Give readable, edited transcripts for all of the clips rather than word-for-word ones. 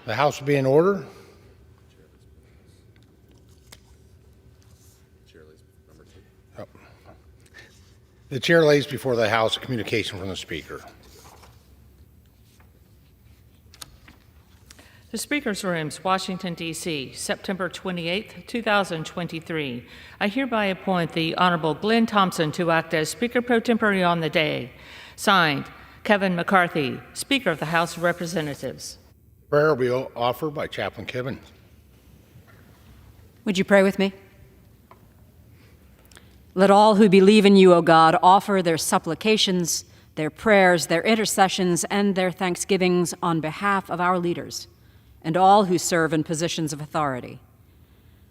The House will be in order. The chair lays before the House a communication from the Speaker. The Speaker's Rooms, Washington, D.C., September 28, 2023. I hereby appoint the Honorable Glenn Thompson to act as Speaker pro tempore on the day. Signed, Kevin McCarthy, Speaker of the House of Representatives. Prayer will be offered by Chaplain Kevin. Would you pray with me? Let all who believe in you, O God, offer their supplications, their prayers, their intercessions, and their thanksgivings on behalf of our leaders and all who serve in positions of authority.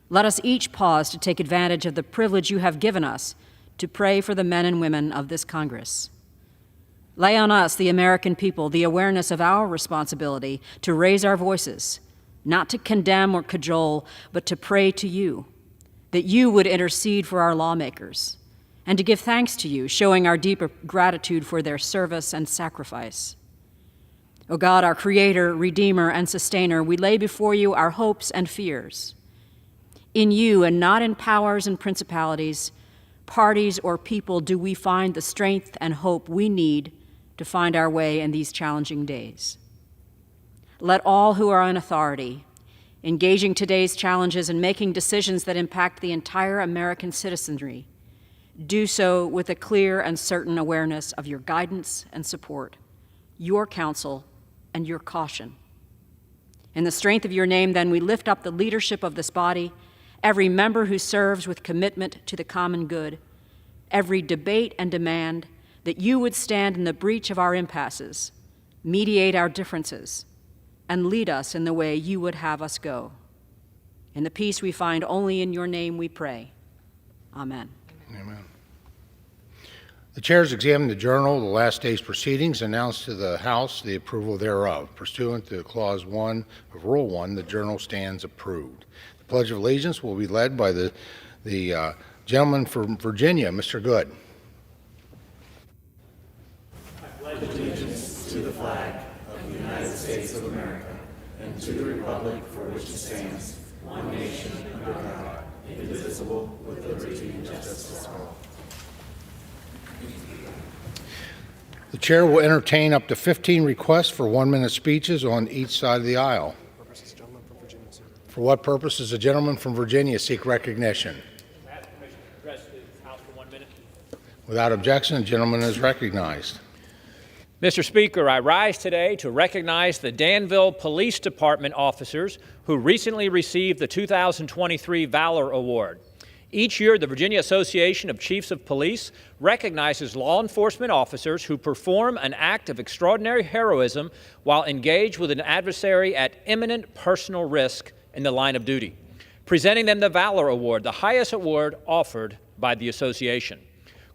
Let us each pause to take advantage of the privilege you have given us to pray for the men and women of this Congress. Lay on us, the American people, the awareness of our responsibility to raise our voices, not to condemn or cajole, but to pray to you, that you would intercede for our lawmakers, and to give thanks to you, showing our deeper gratitude for their service and sacrifice. O God, our Creator, Redeemer, and Sustainer, we lay before you our hopes and fears. In you and not in powers and principalities, parties, or people do we find the strength and hope we need to find our way in these challenging days. Let all who are in authority, engaging today's challenges and making decisions that impact the entire American citizenry, do so with a clear and certain awareness of your guidance and support, your counsel and your caution. In the strength of your name, then, we lift up the leadership of this body, every member who serves with commitment to the common good, every debate and demand that you would stand in the breach of our impasses, mediate our differences, and lead us in the way you would have us go. In the peace we find only in your name we pray. Amen. Amen. The chairs examined the journal of the last day's proceedings and announced to the House the approval thereof. Pursuant to Clause 1 of Rule 1, the journal stands approved. The Pledge of Allegiance will be led by the gentleman from Virginia, Mr. Good. I pledge allegiance to the flag of the United States of America and to the republic for which it stands, one nation under God, indivisible, with liberty and justice for all. The chair will entertain up to 15 requests for 1-minute speeches on each side of the aisle. For what purpose does the gentleman from Virginia seek recognition? Without objection, the gentleman is recognized. Mr. Speaker, I rise today to recognize the Danville Police Department officers who recently received the 2023 Valor Award. Each year, the Virginia Association of Chiefs of Police recognizes law enforcement officers who perform an act of extraordinary heroism while engaged with an adversary at imminent personal risk in the line of duty, presenting them the Valor Award, the highest award offered by the association.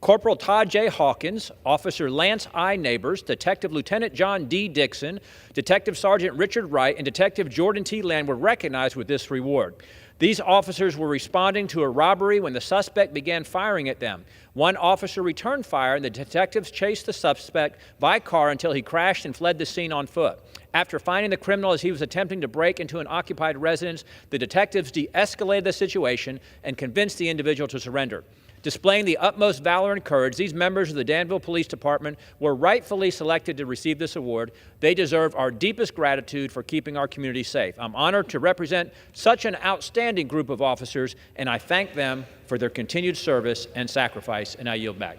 Corporal Todd J. Hawkins, Officer Lance I. Neighbors, Detective Lieutenant John D. Dixon, Detective Sergeant Richard Wright, and Detective Jordan T. Land were recognized with this reward. These officers were responding to a robbery when the suspect began firing at them. One officer returned fire, and the detectives chased the suspect by car until he crashed and fled the scene on foot. After finding the criminal as he was attempting to break into an occupied residence, the detectives de-escalated the situation and convinced the individual to surrender. Displaying the utmost valor and courage, these members of the Danville Police Department were rightfully selected to receive this award. They deserve our deepest gratitude for keeping our community safe. I'm honored to represent such an outstanding group of officers, and I thank them for their continued service and sacrifice, and I yield back.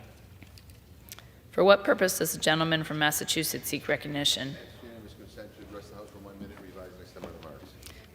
For what purpose does the gentleman from Massachusetts seek recognition?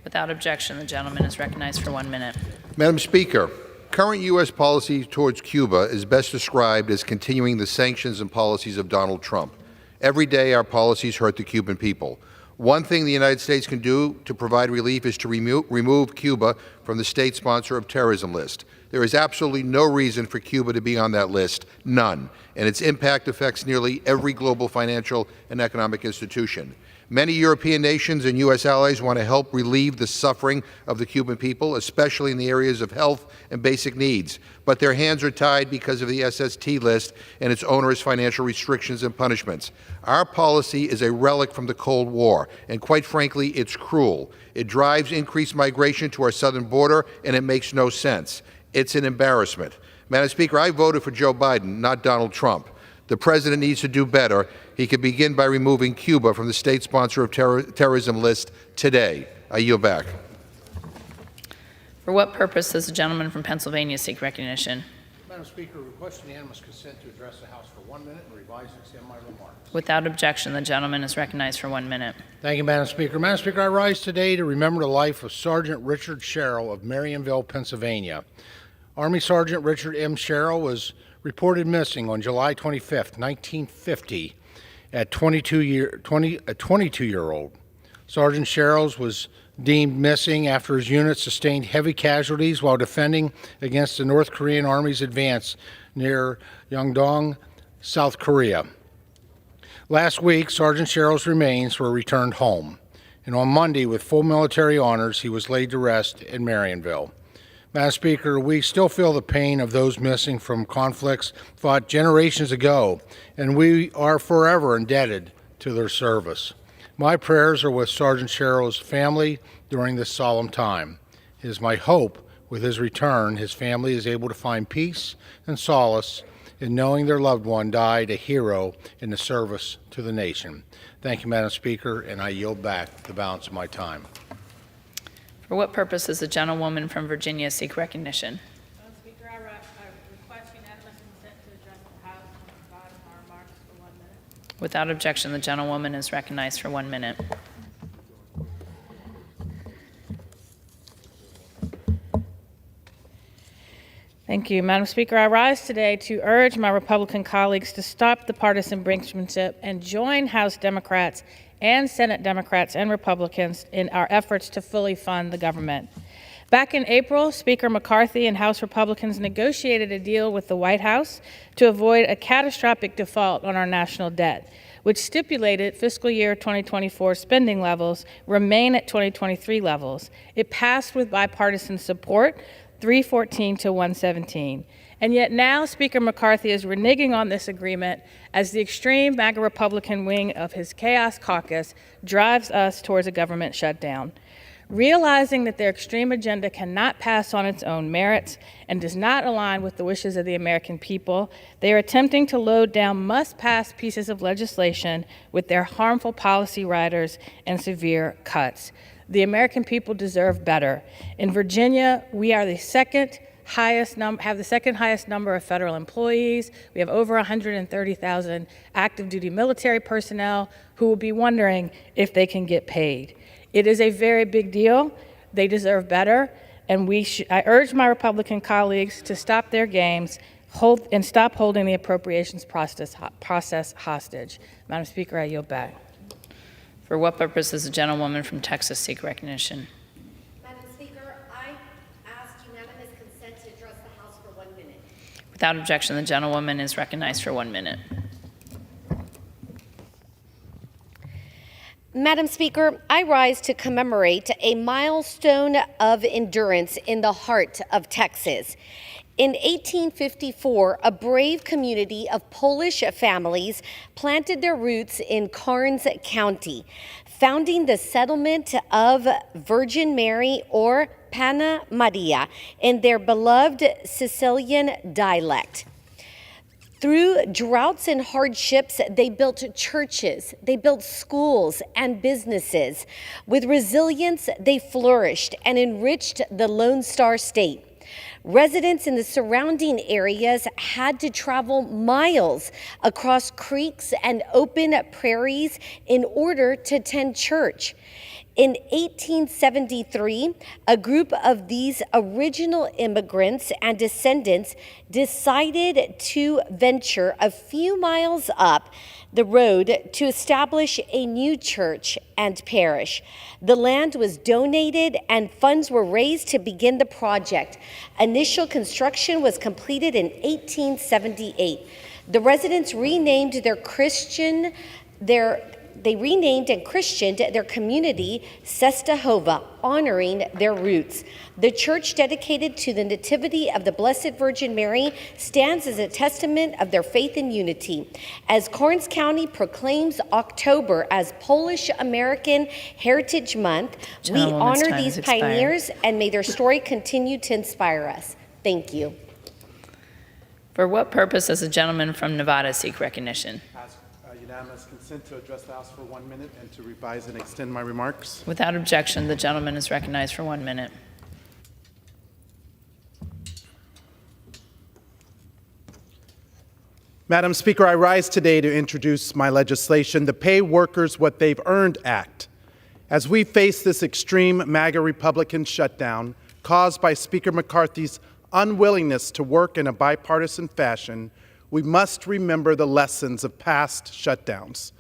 Without objection, the gentleman is recognized for 1 minute. Madam Speaker, current U.S. policy towards Cuba is best described as continuing the sanctions and policies of Donald Trump. Every day, our policies hurt the Cuban people. One thing the United States can do to provide relief is to remove Cuba from the state sponsor of terrorism list. There is absolutely no reason for Cuba to be on that list, none, and its impact affects nearly every global financial and economic institution. Many European nations and U.S. allies want to help relieve the suffering of the Cuban people, especially in the areas of health and basic needs. But their hands are tied because of the SST list and its onerous financial restrictions and punishments. Our policy is a relic from the Cold War, and quite frankly, it's cruel. It drives increased migration to our southern border, and it makes no sense. It's an embarrassment. Madam Speaker, I voted for Joe Biden, not Donald Trump. The President needs to do better. He could begin by removing Cuba from the state sponsor of terrorism list today. I yield back. For what purpose does the gentleman from Pennsylvania seek recognition? Madam Speaker, request unanimous consent to address the House for 1 minute and revise and extend my remarks. Without objection, the gentleman is recognized for 1 minute. Thank you, Madam Speaker. Madam Speaker, I rise today to remember the life of Sergeant Richard Sherrill of Marionville, Pennsylvania. Army Sergeant Richard M. Sherrill was reported missing on July 25, 1950, at 22-year-old. Sergeant Sherrill was deemed missing after his unit sustained heavy casualties while defending against the North Korean Army's advance near Yongdong, South Korea. Last week, Sergeant Sherrill's remains were returned home, and on Monday, with full military honors, he was laid to rest in Marionville. Madam Speaker, we still feel the pain of those missing from conflicts fought generations ago, and we are forever indebted to their service. My prayers are with Sergeant Sherrill's family during this solemn time. It is my hope with his return, his family is able to find peace and solace in knowing their loved one died a hero in the service to the nation. Thank you, Madam Speaker, and I yield back the balance of my time. For what purpose does the gentlewoman from Virginia seek recognition? Madam Speaker, I request unanimous consent to address the House and revise my remarks for 1 minute. Without objection, the gentlewoman is recognized for 1 minute. Thank you, Madam Speaker. I rise today to urge my Republican colleagues to stop the partisan brinksmanship and join House Democrats and Senate Democrats and Republicans in our efforts to fully fund the government. Back in April, Speaker McCarthy and House Republicans negotiated a deal with the White House to avoid a catastrophic default on our national debt, which stipulated fiscal year 2024 spending levels remain at 2023 levels. It passed with bipartisan support, 314 to 117. And yet now Speaker McCarthy is reneging on this agreement as the extreme MAGA Republican wing of his chaos caucus drives us towards a government shutdown. Realizing that their extreme agenda cannot pass on its own merits and does not align with the wishes of the American people, they are attempting to load down must-pass pieces of legislation with their harmful policy riders and severe cuts. The American people deserve better. In Virginia, we are the second highest number of federal employees. We have over 130,000 active duty military personnel who will be wondering if they can get paid. It is a very big deal. They deserve better, and I urge my Republican colleagues to stop their games and stop holding the appropriations process hostage. Madam Speaker, I yield back. For what purpose does the gentlewoman from Texas seek recognition? Madam Speaker, I ask unanimous consent to address the House for 1 minute. Without objection, the gentlewoman is recognized for 1 minute. Madam Speaker, I rise to commemorate a milestone of endurance in the heart of Texas. In 1854, a brave community of Polish families planted their roots in Karnes County, founding the settlement of Virgin Mary, or Panna Maria, in their beloved Sicilian dialect. Through droughts and hardships, they built churches, they built schools and businesses. With resilience, they flourished and enriched the Lone Star State. Residents in the surrounding areas had to travel miles across creeks and open prairies in order to attend church. In 1873, a group of these original immigrants and descendants decided to venture a few miles up the road to establish a new church and parish. The land was donated and funds were raised to begin the project. Initial construction was completed in 1878. The residents renamed their They renamed and christened their community Sestahova, honoring their roots. The church dedicated to the Nativity of the Blessed Virgin Mary stands as a testament of their faith and unity. As Karnes County proclaims October as Polish American Heritage Month, we honor these pioneers and may their story continue to inspire us. Thank you. For what purpose does the gentleman from Nevada seek recognition? Ask unanimous consent to address the House for 1 minute and to revise and extend my remarks. Without objection, the gentleman is recognized for 1 minute. Madam Speaker, I rise today to introduce my legislation, the Pay Workers What They've Earned Act. As we face this extreme MAGA Republican shutdown caused by Speaker McCarthy's unwillingness to work in a bipartisan fashion, we must remember the lessons of past shutdowns.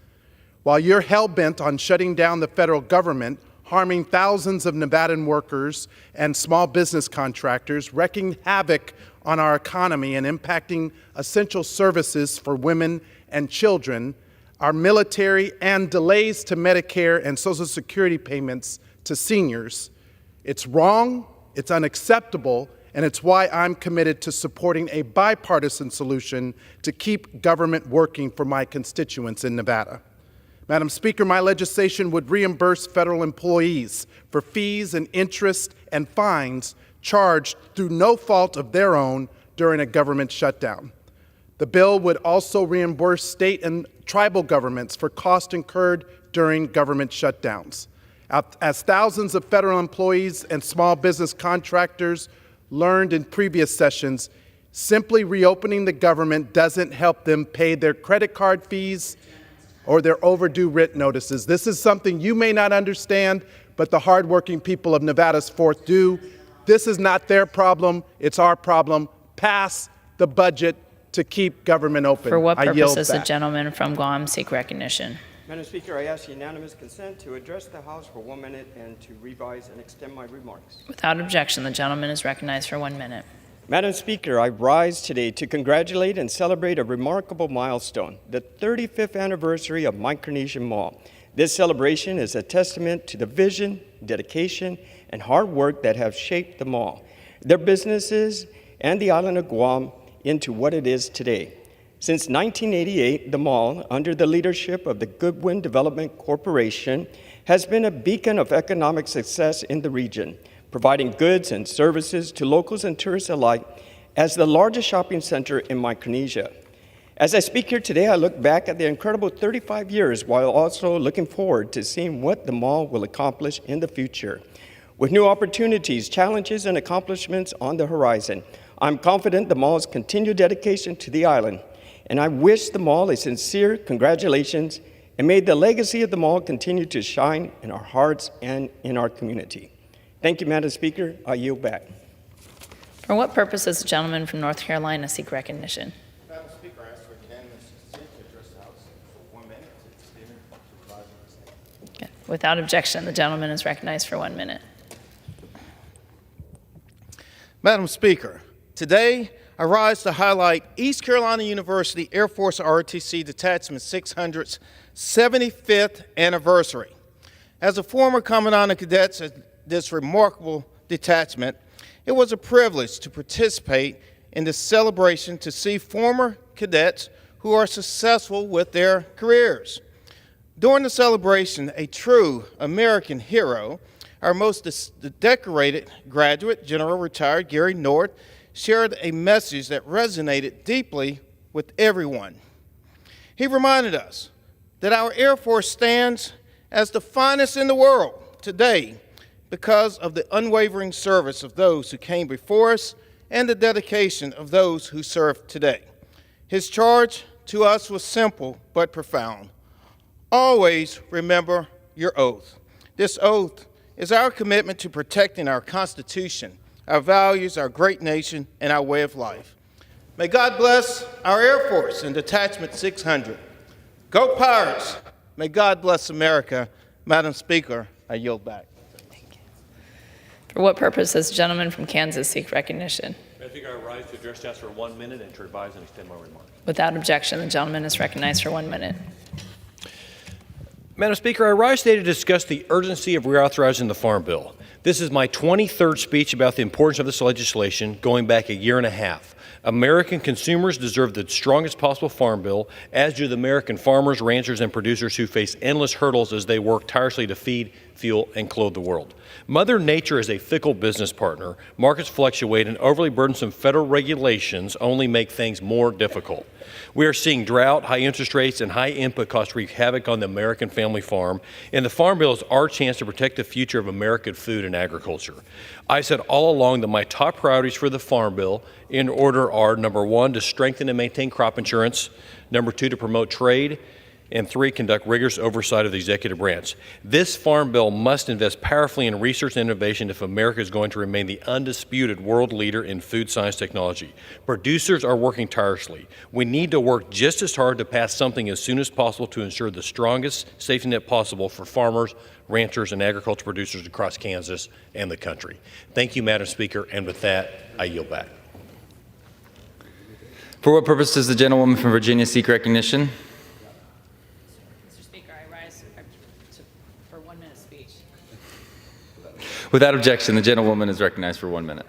While you're hell-bent on shutting down the federal government, harming thousands of Nevadan workers and small business contractors, wreaking havoc on our economy and impacting essential services for women and children, our military, and delays to Medicare and Social Security payments to seniors, it's wrong, it's unacceptable, and it's why I'm committed to supporting a bipartisan solution to keep government working for my constituents in Nevada. Madam Speaker, my legislation would reimburse federal employees for fees and interest and fines charged through no fault of their own during a government shutdown. The bill would also reimburse state and tribal governments for costs incurred during government shutdowns. As thousands of federal employees and small business contractors learned in previous sessions, simply reopening the government doesn't help them pay their credit card fees or their overdue rent notices. This is something you may not understand, but the hardworking people of Nevada's 4th do. This is not their problem, it's our problem. Pass the budget to keep government open. For what I purpose yield does the back. gentleman from Guam seek recognition? Madam Speaker, I ask unanimous consent to address the House for 1 minute and to revise and extend my remarks. Without objection, the gentleman is recognized for 1 minute. Madam Speaker, I rise today to congratulate and celebrate a remarkable milestone, the 35th anniversary of Micronesian Mall. This celebration is a testament to the vision, dedication, and hard work that have shaped the mall, their businesses, and the island of Guam into what it is today. Since 1988, the mall, under the leadership of the Goodwin Development Corporation, has been a beacon of economic success in the region, providing goods and services to locals and tourists alike as the largest shopping center in Micronesia. As I speak here today, I look back at the incredible 35 years while also looking forward to seeing what the mall will accomplish in the future. With new opportunities, challenges, and accomplishments on the horizon, I'm confident the mall's continued dedication to the island, and I wish the mall a sincere congratulations, and may the legacy of the mall continue to shine in our hearts and in our community. Thank you, Madam Speaker. I yield back. For what purpose does the gentleman from North Carolina seek recognition? Madam Speaker, I ask for unanimous consent to address the House for 1 minute to extend to revise and extend. Okay. Without objection, the gentleman is recognized for 1 minute. Madam Speaker, today I rise to highlight East Carolina University Air Force ROTC Detachment 600's 75th anniversary. As a former Commandant of Cadets at this remarkable detachment, it was a privilege to participate in this celebration to see former cadets who are successful with their careers. During the celebration, a true American hero, our most decorated graduate, General Retired Gary North, shared a message that resonated deeply with everyone. He reminded us that our Air Force stands as the finest in the world today because of the unwavering service of those who came before us and the dedication of those who serve today. His charge to us was simple but profound. Always remember your oath. This oath is our commitment to protecting our Constitution, our values, our great nation, and our way of life. May God bless our Air Force and Detachment 600. Go Pirates! May God bless America. Madam Speaker, I yield back. Thank you. For what purpose does the gentleman from Kansas seek recognition? Madam Speaker, I rise to address the House for 1 minute and to revise and extend my remarks. Without objection, the gentleman is recognized for 1 minute. Madam Speaker, I rise today to discuss the urgency of reauthorizing the Farm Bill. This is my 23rd speech about the importance of this legislation, going back a year and a half. American consumers deserve the strongest possible farm bill, as do the American farmers, ranchers, and producers who face endless hurdles as they work tirelessly to feed, fuel, and clothe the world. Mother Nature is a fickle business partner. Markets fluctuate, and overly burdensome federal regulations only make things more difficult. We are seeing drought, high interest rates, and high input costs wreak havoc on the American family farm, and the Farm Bill is our chance to protect the future of American food and agriculture. I said all along that my top priorities for the Farm Bill in order are, number one, to strengthen and maintain crop insurance, number two, to promote trade, and three, conduct rigorous oversight of the executive branch. This Farm Bill must invest powerfully in research and innovation if America is going to remain the undisputed world leader in food science technology. Producers are working tirelessly. We need to work just as hard to pass something as soon as possible to ensure the strongest safety net possible for farmers, ranchers, and agriculture producers across Kansas and the country. Thank you, Madam Speaker, and with that, I yield back. For what purpose does the gentlewoman from Virginia seek recognition? Mr. Speaker, I rise for 1 minute speech. Without objection, the gentlewoman is recognized for 1 minute.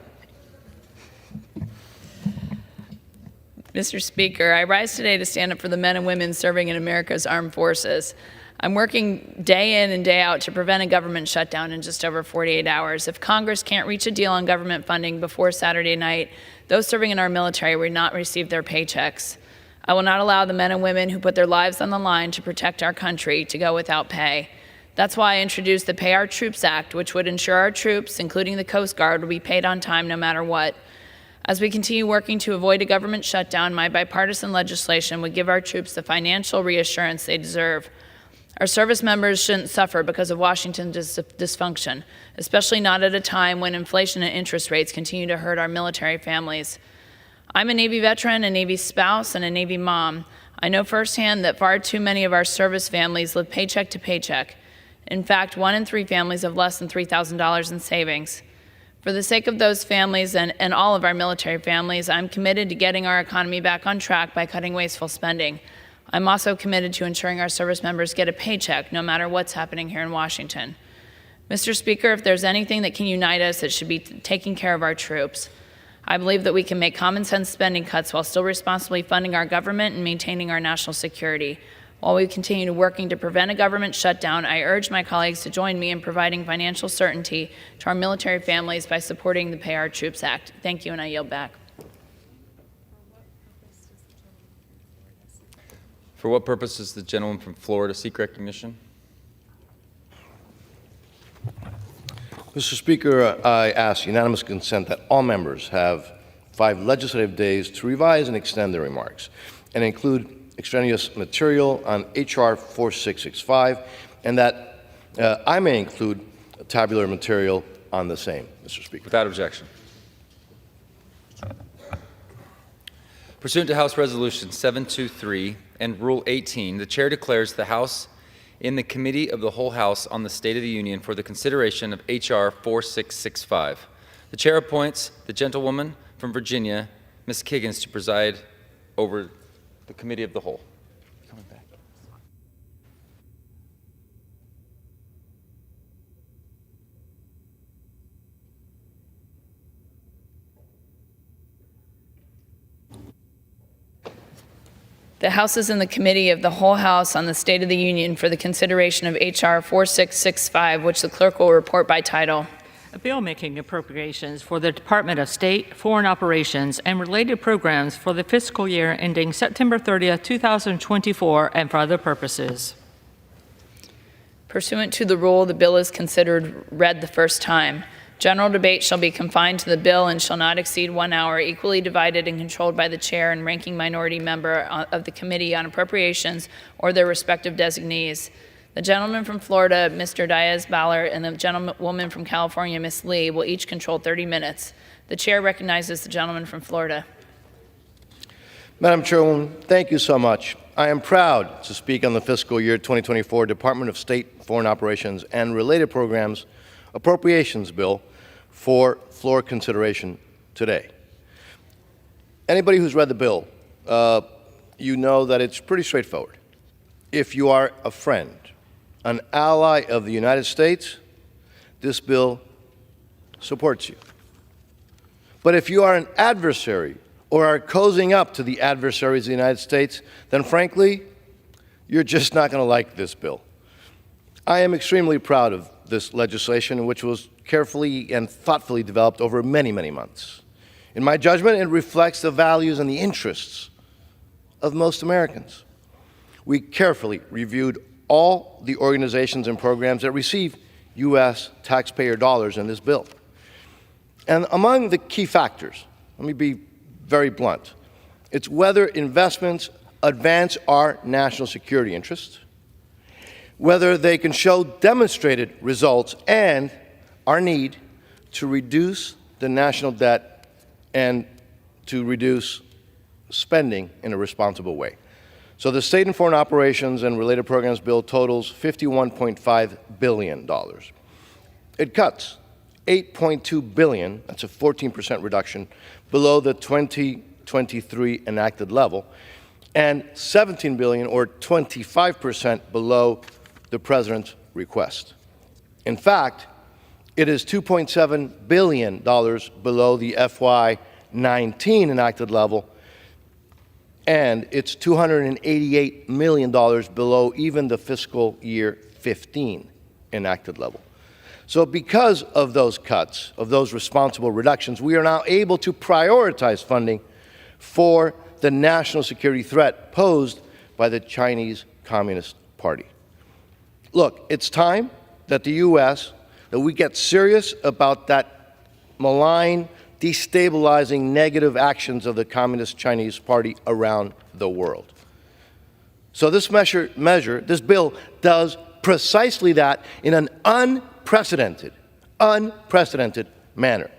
Mr. Speaker, I rise today to stand up for the men and women serving in America's armed forces. I'm working day in and day out to prevent a government shutdown in just over 48 hours. If Congress can't reach a deal on government funding before Saturday night, those serving in our military will not receive their paychecks. I will not allow the men and women who put their lives on the line to protect our country to go without pay. That's why I introduced the Pay Our Troops Act, which would ensure our troops, including the Coast Guard, will be paid on time no matter what. As we continue working to avoid a government shutdown, my bipartisan legislation would give our troops the financial reassurance they deserve. Our service members shouldn't suffer because of Washington's dysfunction, especially not at a time when inflation and interest rates continue to hurt our military families. I'm a Navy veteran, a Navy spouse, and a Navy mom. I know firsthand that far too many of our service families live paycheck to paycheck. In fact, 1 in 3 families have less than $3,000 in savings. For the sake of those families and all of our military families, I'm committed to getting our economy back on track by cutting wasteful spending. I'm also committed to ensuring our service members get a paycheck no matter what's happening here in Washington. Mr. Speaker, if there's anything that can unite us, it should be taking care of our troops. I believe that we can make common sense spending cuts while still responsibly funding our government and maintaining our national security. While we continue working to prevent a government shutdown, I urge my colleagues to join me in providing financial certainty to our military families by supporting the Pay Our Troops Act. Thank you, and I yield back. For what purpose does the gentleman from Florida seek recognition? Mr. Speaker, I ask unanimous consent that all members have 5 legislative days to revise and extend their remarks and include extraneous material on H.R. 4665, and that I may include tabular material on the same, Mr. Speaker. Without objection. Pursuant to House Resolution 723 and Rule 18, the Chair declares the House in the Committee of the Whole House on the State of the Union for the consideration of H.R. 4665. The Chair appoints the gentlewoman from Virginia, Ms. Kiggins, to preside over the Committee of the Whole. Coming back. The House is in the Committee of the Whole House on the State of the Union for the consideration of H.R. 4665, which the clerk will report by title. A bill making appropriations for the Department of State, Foreign Operations, and related programs for the fiscal year ending September 30, 2024, and for other purposes. Pursuant to the rule, the bill is considered read the first time. General debate shall be confined to the bill and shall not exceed 1 hour, equally divided and controlled by the chair and ranking minority member of the Committee on Appropriations or their respective designees. The gentleman from Florida, Mr. Diaz-Balart, and the gentlewoman from California, Ms. Lee, will each control 30 minutes. The chair recognizes the gentleman from Florida. Madam Chairwoman, thank you so much. I am proud to speak on the fiscal year 2024 Department of State, Foreign Operations, and related programs appropriations bill for floor consideration today. Anybody who's read the bill, you know that it's pretty straightforward. If you are a friend an ally of the United States, this bill supports you. But if you are an adversary or are cozying up to the adversaries of the United States, then frankly, you're just not going to like this bill. I am extremely proud of this legislation, which was carefully and thoughtfully developed over many, many months. In my judgment, it reflects the values and the interests of most Americans. We carefully reviewed all the organizations and programs that receive U.S. taxpayer dollars in this bill. And among the key factors, let me be very blunt, it's whether investments advance our national security interests, whether they can show demonstrated results, and our need to reduce the national debt and to reduce spending in a responsible way. So the State and Foreign Operations and Related Programs Bill totals $51.5 billion. It cuts $8.2 billion, that's a 14% reduction, below the 2023 enacted level, and $17 billion, or 25% below the President's request. In fact, it is $2.7 billion below the FY19 enacted level, and it's $288 million below even the fiscal year 15 enacted level. So because of those cuts, of those responsible reductions, we are now able to prioritize funding for the national security threat posed by the Chinese Communist Party. Look, it's time that the U.S., that we get serious about that malign, destabilizing, negative actions of the Communist Chinese Party around the world. So this this bill does precisely that in an unprecedented manner.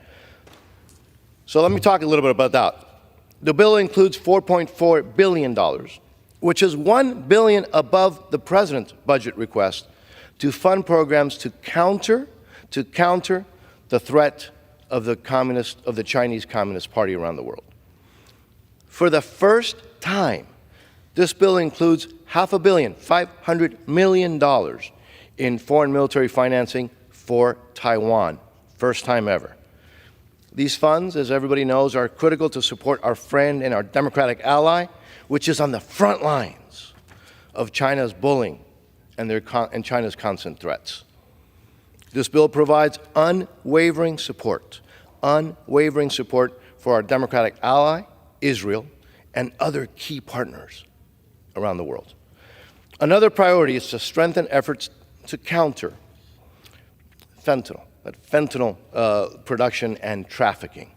So let me talk a little bit about that. The bill includes $4.4 billion, which is $1 billion above the President's budget request, to fund programs to counter the threat of the Chinese Communist Party around the world. For the first time, this bill includes $500 million in foreign military financing for Taiwan. First time ever. These funds, as everybody knows, are critical to support our friend and our democratic ally, which is on the front lines of China's bullying and China's constant threats. This bill provides unwavering support for our democratic ally, Israel, and other key partners around the world. Another priority is to strengthen efforts to counter fentanyl production and trafficking.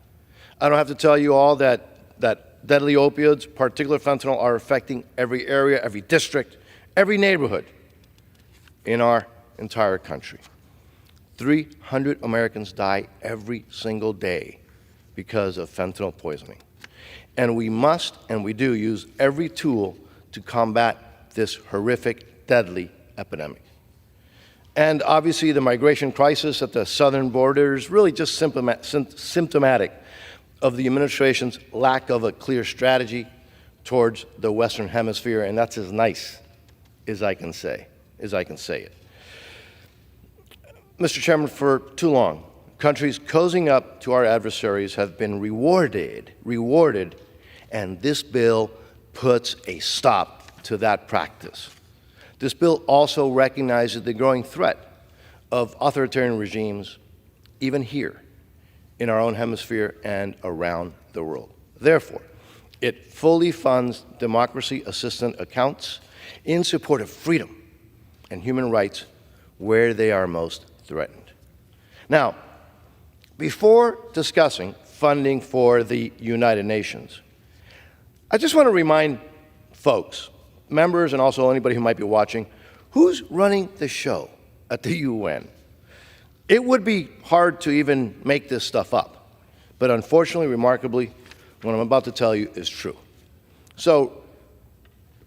I don't have to tell you all that deadly opioids, particularly fentanyl, are affecting every area, every district, every neighborhood in our entire country. 300 Americans die every single day because of fentanyl poisoning. And we must, and we do, use every tool to combat this horrific, deadly epidemic. And obviously, the migration crisis at the southern border is really just symptomatic of the administration's lack of a clear strategy towards the Western Hemisphere, and that's as nice as I can say it. Mr. Chairman, for too long, countries cozying up to our adversaries have been rewarded, and this bill puts a stop to that practice. This bill also recognizes the growing threat of authoritarian regimes, even here in our own hemisphere and around the world. Therefore, it fully funds democracy assistance accounts in support of freedom and human rights where they are most threatened. Now, before discussing funding for the United Nations, I just want to remind folks, members, and also anybody who might be watching, who's running the show at the UN. It would be hard to even make this stuff up, but unfortunately, remarkably, what I'm about to tell you is true. So,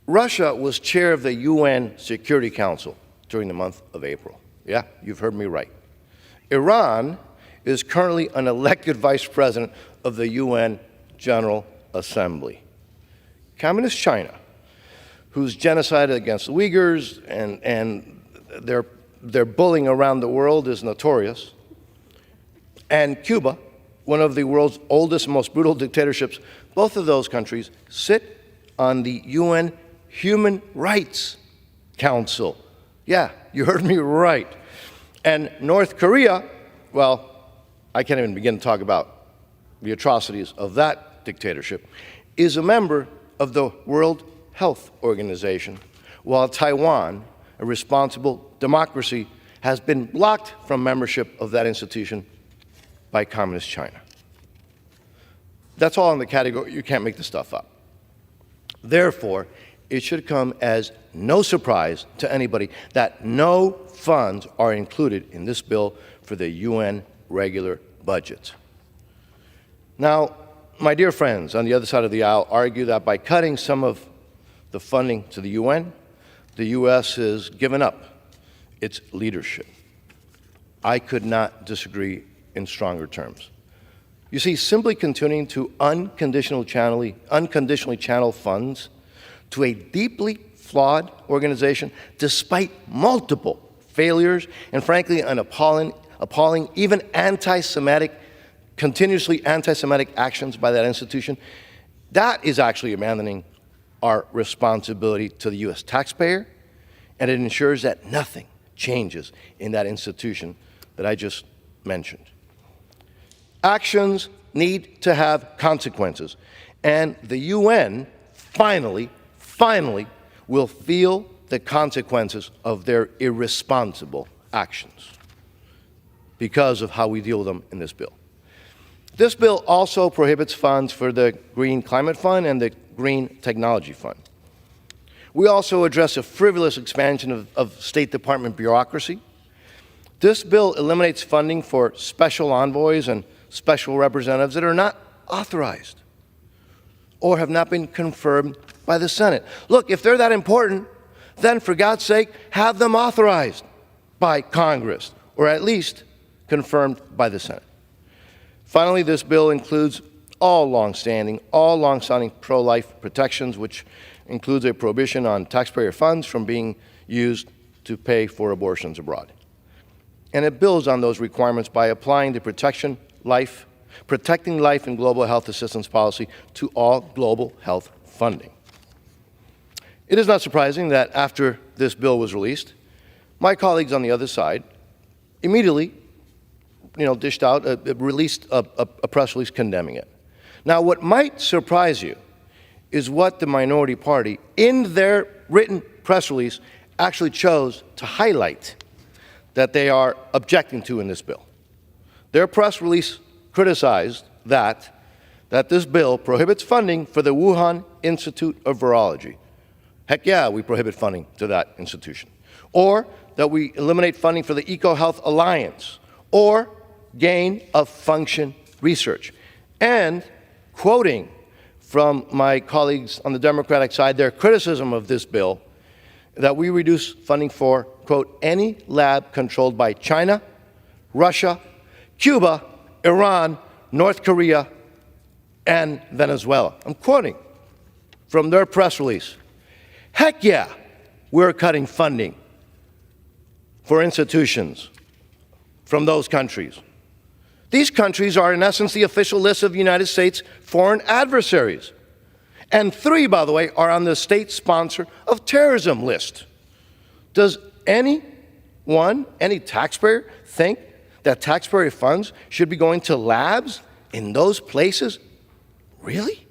Russia was chair of the UN Security Council during the month of April. Yeah, you've heard me right. Iran is currently an elected vice president of the UN General Assembly. Communist China, whose genocide against the Uyghurs and their bullying around the world is notorious. And Cuba, one of the world's oldest and most brutal dictatorships, both of those countries sit on the UN Human Rights Council. Yeah, you heard me right. And North Korea, well, I can't even begin to talk about the atrocities of that dictatorship, is a member of the World Health Organization, while Taiwan, a responsible democracy, has been blocked from membership of that institution by Communist China. That's all in the category, you can't make this stuff up. Therefore, it should come as no surprise to anybody that no funds are included in this bill for the UN regular budget. Now, my dear friends on the other side of the aisle argue that by cutting some of the funding to the UN, the U.S. has given up its leadership. I could not disagree in stronger terms. You see, simply continuing to unconditionally channel funds to a deeply flawed organization, despite multiple failures and, frankly, an appalling even continuously anti-Semitic actions by that institution, that is actually abandoning our responsibility to the U.S. taxpayer, and it ensures that nothing changes in that institution that I just mentioned. Actions need to have consequences, and the UN finally will feel the consequences of their irresponsible actions because of how we deal with them in this bill. This bill also prohibits funds for the Green Climate Fund and the Green Technology Fund. We also address a frivolous expansion of State Department bureaucracy. This bill eliminates funding for special envoys and special representatives that are not authorized or have not been confirmed by the Senate. Look, if they're that important, then for God's sake, have them authorized by Congress, or at least confirmed by the Senate. Finally, this bill includes all long-standing pro-life protections, which includes a prohibition on taxpayer funds from being used to pay for abortions abroad. And it builds on those requirements by applying the Protecting Life and Global Health Assistance Policy to all global health funding. It is not surprising that after this bill was released, my colleagues on the other side immediately released a press release condemning it. Now, what might surprise you is what the minority party, in their written press release, actually chose to highlight that they are objecting to in this bill. Their press release criticized that this bill prohibits funding for the Wuhan Institute of Virology. Heck yeah, we prohibit funding to that institution. Or that we eliminate funding for the EcoHealth Alliance, or gain-of-function research. And, quoting from my colleagues on the Democratic side, their criticism of this bill, that we reduce funding for, quote, any lab controlled by China, Russia, Cuba, Iran, North Korea, and Venezuela. I'm quoting from their press release. Heck yeah, we're cutting funding for institutions from those countries. These countries are, in essence, the official list of the United States foreign adversaries. And 3, by the way, are on the state sponsor of terrorism list. Does any taxpayer think that taxpayer funds should be going to labs in those places? Really?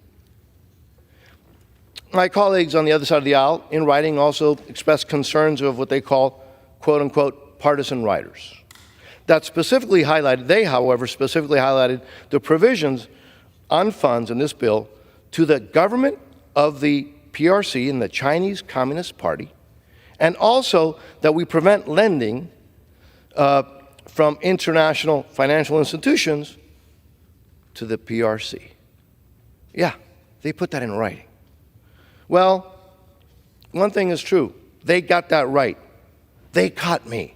My colleagues on the other side of the aisle, in writing, also expressed concerns of what they call, quote unquote, partisan writers. That specifically highlighted, they, however, specifically highlighted the provisions on funds in this bill to the government of the PRC and the Chinese Communist Party, and also that we prevent lending from international financial institutions to the PRC. Yeah, they put that in writing. Well, one thing is true. They got that right. They caught me.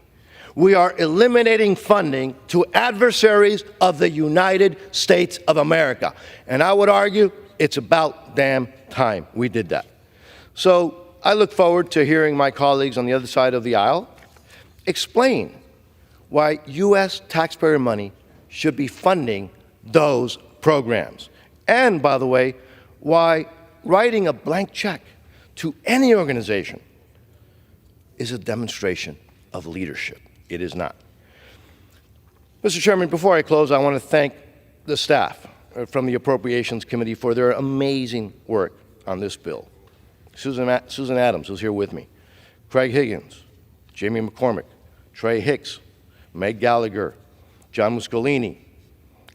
We are eliminating funding to adversaries of the United States of America. And I would argue it's about damn time we did that. So I look forward to hearing my colleagues on the other side of the aisle explain why U.S. taxpayer money should be funding those programs. And, by the way, why writing a blank check to any organization is a demonstration of leadership. It is not. Mr. Chairman, before I close, I want to thank the staff from the Appropriations Committee for their amazing work on this bill. Susan Adams, who's here with me, Craig Higgins, Jamie McCormick, Trey Hicks, Meg Gallagher, John Muscolini,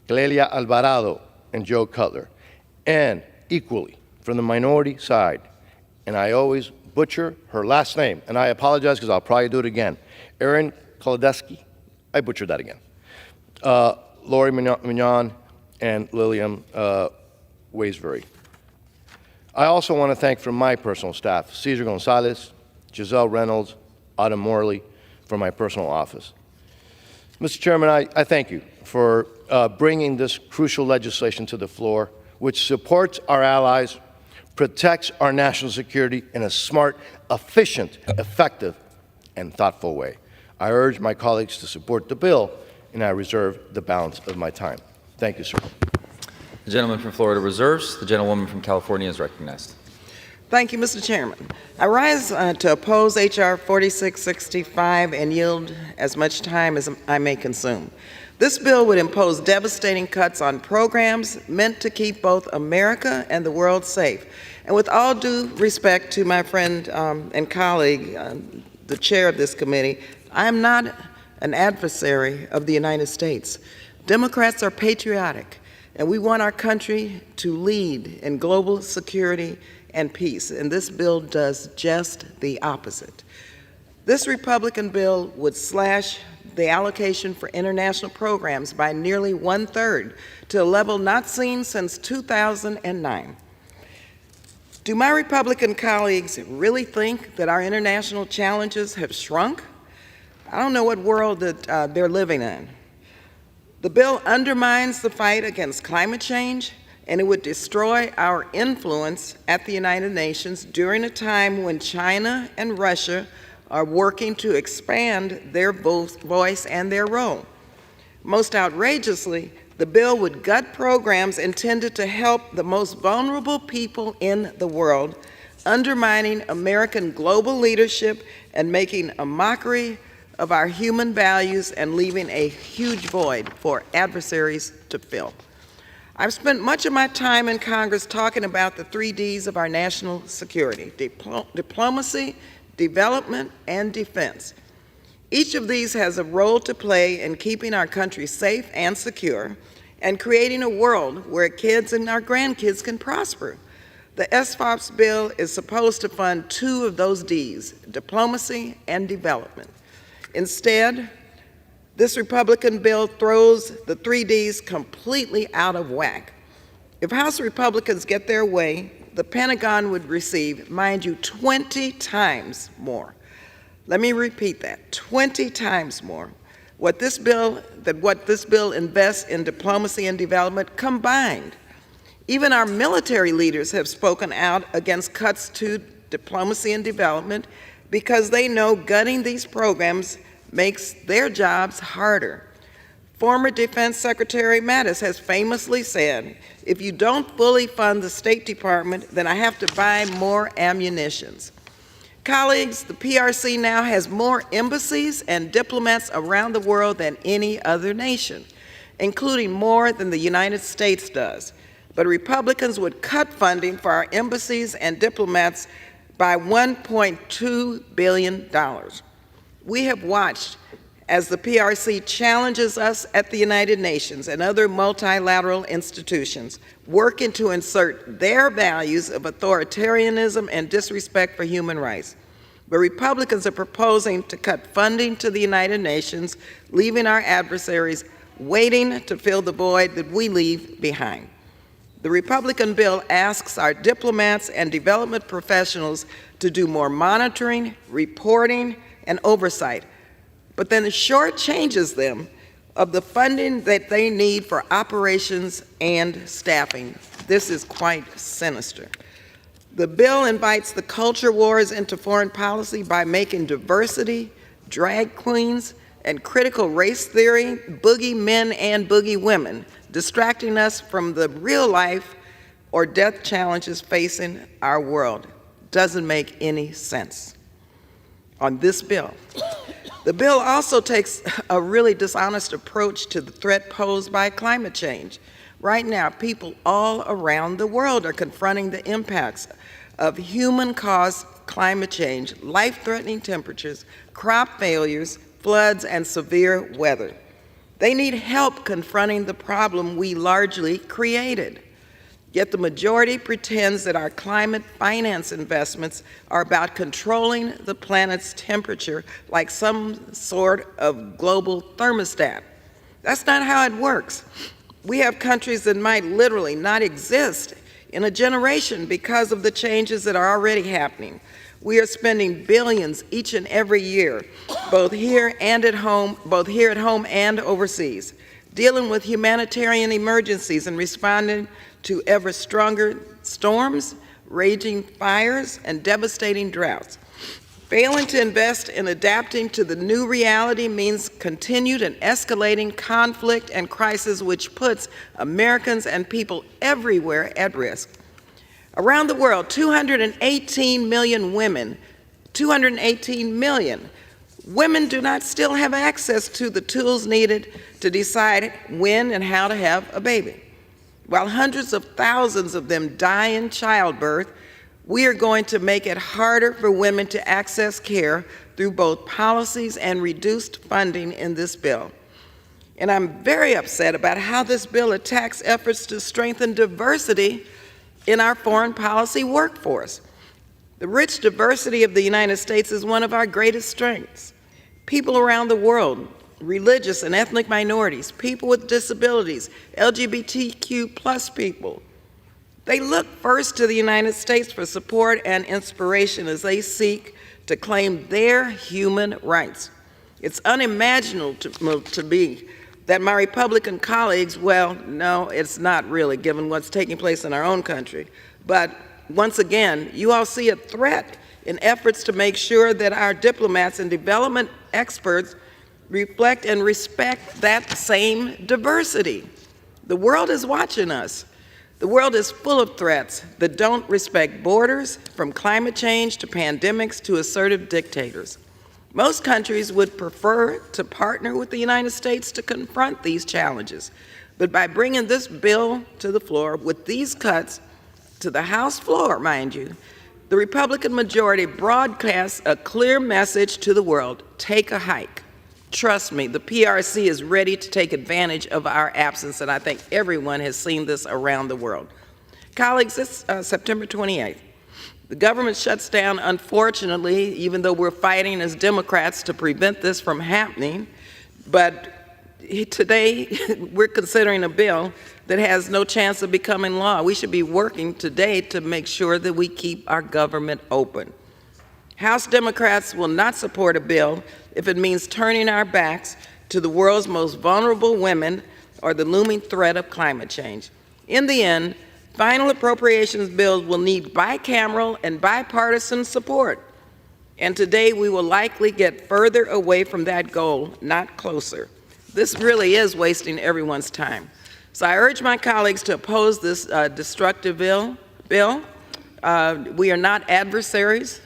Clelia Alvarado, and Joe Cutler. And equally, from the minority side, and I always butcher her last name, and I apologize because I'll probably do it again, Erin Kolodesky. I butchered that again. Lori Mignon and Lillian Waisbury. I also want to thank from my personal staff, Cesar Gonzalez, Giselle Reynolds, Autumn Morley, from my personal office. Mr. Chairman, I thank you for bringing this crucial legislation to the floor, which supports our allies, protects our national security in a smart, efficient, effective, and thoughtful way. I urge my colleagues to support the bill, and I reserve the balance of my time. Thank you, sir. The gentleman from Florida reserves. The gentlewoman from California is recognized. Thank you, Mr. Chairman. I rise to oppose H.R. 4665 and yield as much time as I may consume. This bill would impose devastating cuts on programs meant to keep both America and the world safe. And with all due respect to my friend and colleague, the chair of this committee, I am not an adversary of the United States. Democrats are patriotic, and we want our country to lead in global security and peace, and this bill does just the opposite. This Republican bill would slash the allocation for international programs by nearly 1/3 to a level not seen since 2009. Do my Republican colleagues really think that our international challenges have shrunk? I don't know what world that they're living in. The bill undermines the fight against climate change, and it would destroy our influence at the United Nations during a time when China and Russia are working to expand their voice and their role. Most outrageously, the bill would gut programs intended to help the most vulnerable people in the world, undermining American global leadership and making a mockery of our human values and leaving a huge void for adversaries to fill. I've spent much of my time in Congress talking about the 3 Ds of our national security: diplomacy, development, and defense. Each of these has a role to play in keeping our country safe and secure and creating a world where kids and our grandkids can prosper. The SFOPS bill is supposed to fund 2 of those Ds, diplomacy and development. Instead, this Republican bill throws the 3 Ds completely out of whack. If House Republicans get their way, the Pentagon would receive, mind you, 20 times more. Let me repeat that, 20 times more. What this bill invests in diplomacy and development combined. Even our military leaders have spoken out against cuts to diplomacy and development because they know gutting these programs makes their jobs harder. Former Defense Secretary Mattis has famously said, if you don't fully fund the State Department, then I have to buy more ammunitions. Colleagues, the PRC now has more embassies and diplomats around the world than any other nation, including more than the United States does. But Republicans would cut funding for our embassies and diplomats by $1.2 billion. We have watched as the PRC challenges us at the United Nations and other multilateral institutions, working to insert their values of authoritarianism and disrespect for human rights. But Republicans are proposing to cut funding to the United Nations, leaving our adversaries waiting to fill the void that we leave behind. The Republican bill asks our diplomats and development professionals to do more monitoring, reporting, and oversight, but then it shortchanges them of the funding that they need for operations and staffing. This is quite sinister. The bill invites the culture wars into foreign policy by making diversity, drag queens, and critical race theory, boogie men and boogie women, distracting us from the real life or death challenges facing our world. Doesn't make any sense. On this bill, the bill also takes a really dishonest approach to the threat posed by climate change. Right now, people all around the world are confronting the impacts of human-caused climate change, life-threatening temperatures, crop failures, floods, and severe weather. They need help confronting the problem we largely created. Yet the majority pretends that our climate finance investments are about controlling the planet's temperature like some sort of global thermostat. That's not how it works. We have countries that might literally not exist in a generation because of the changes that are already happening. We are spending billions each and every year, both here at home and overseas, dealing with humanitarian emergencies and responding to ever stronger storms, raging fires, and devastating droughts. Failing to invest in adapting to the new reality means continued and escalating conflict and crisis, which puts Americans and people everywhere at risk. Around the world, 218 million women, 218 million women do not still have access to the tools needed to decide when and how to have a baby. While hundreds of thousands of them die in childbirth, we are going to make it harder for women to access care through both policies and reduced funding in this bill. And I'm very upset about how this bill attacks efforts to strengthen diversity in our foreign policy workforce. The rich diversity of the United States is one of our greatest strengths. People around the world, religious and ethnic minorities, people with disabilities, LGBTQ+ people, they look first to the United States for support and inspiration as they seek to claim their human rights. It's unimaginable to me that my Republican colleagues, well, no, it's not really, given what's taking place in our own country. But once again, you all see a threat in efforts to make sure that our diplomats and development experts reflect and respect that same diversity. The world is watching us. The world is full of threats that don't respect borders, from climate change to pandemics to assertive dictators. Most countries would prefer to partner with the United States to confront these challenges. But by bringing this bill to the floor with these cuts to the House floor, mind you, the Republican majority broadcasts a clear message to the world: take a hike. Trust me, the PRC is ready to take advantage of our absence, and I think everyone has seen this around the world. Colleagues, it's September 28th. The government shuts down, unfortunately, even though we're fighting as Democrats to prevent this from happening. But today, we're considering a bill that has no chance of becoming law. We should be working today to make sure that we keep our government open. House Democrats will not support a bill if it means turning our backs to the world's most vulnerable women or the looming threat of climate change. In the end, final appropriations bills will need bicameral and bipartisan support. And today we will likely get further away from that goal, not closer. This really is wasting everyone's time. So I urge my colleagues to oppose this destructive bill. We are not adversaries.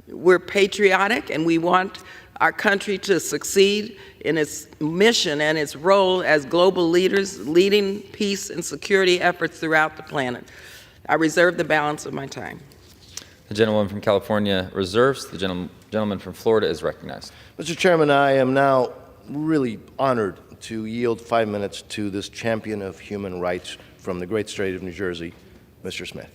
We're patriotic, and we want our country to succeed in its mission and its role as global leaders, leading peace and security efforts throughout the planet. I reserve the balance of my time. The gentlewoman from California reserves. The gentleman from Florida is recognized. Mr. Chairman, I am now really honored to yield 5 minutes to this champion of human rights from the great state of New Jersey, Mr. Smith.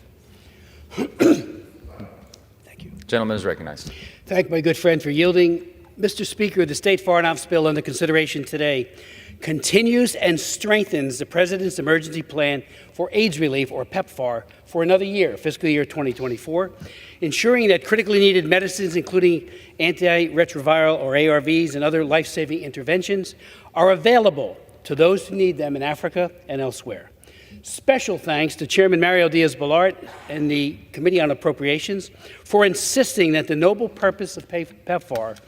Gentleman is recognized. Thank my good friend for yielding. Mr. Speaker, the State Foreign Ops Bill under consideration today continues and strengthens the President's Emergency Plan for AIDS Relief, or PEPFAR, for another year, fiscal year 2024, ensuring that critically needed medicines, including antiretroviral or ARVs and other life-saving interventions, are available to those who need them in Africa and elsewhere. Special thanks to Chairman Mario Diaz-Balart and the Committee on Appropriations for insisting that the noble purpose of PEPFAR,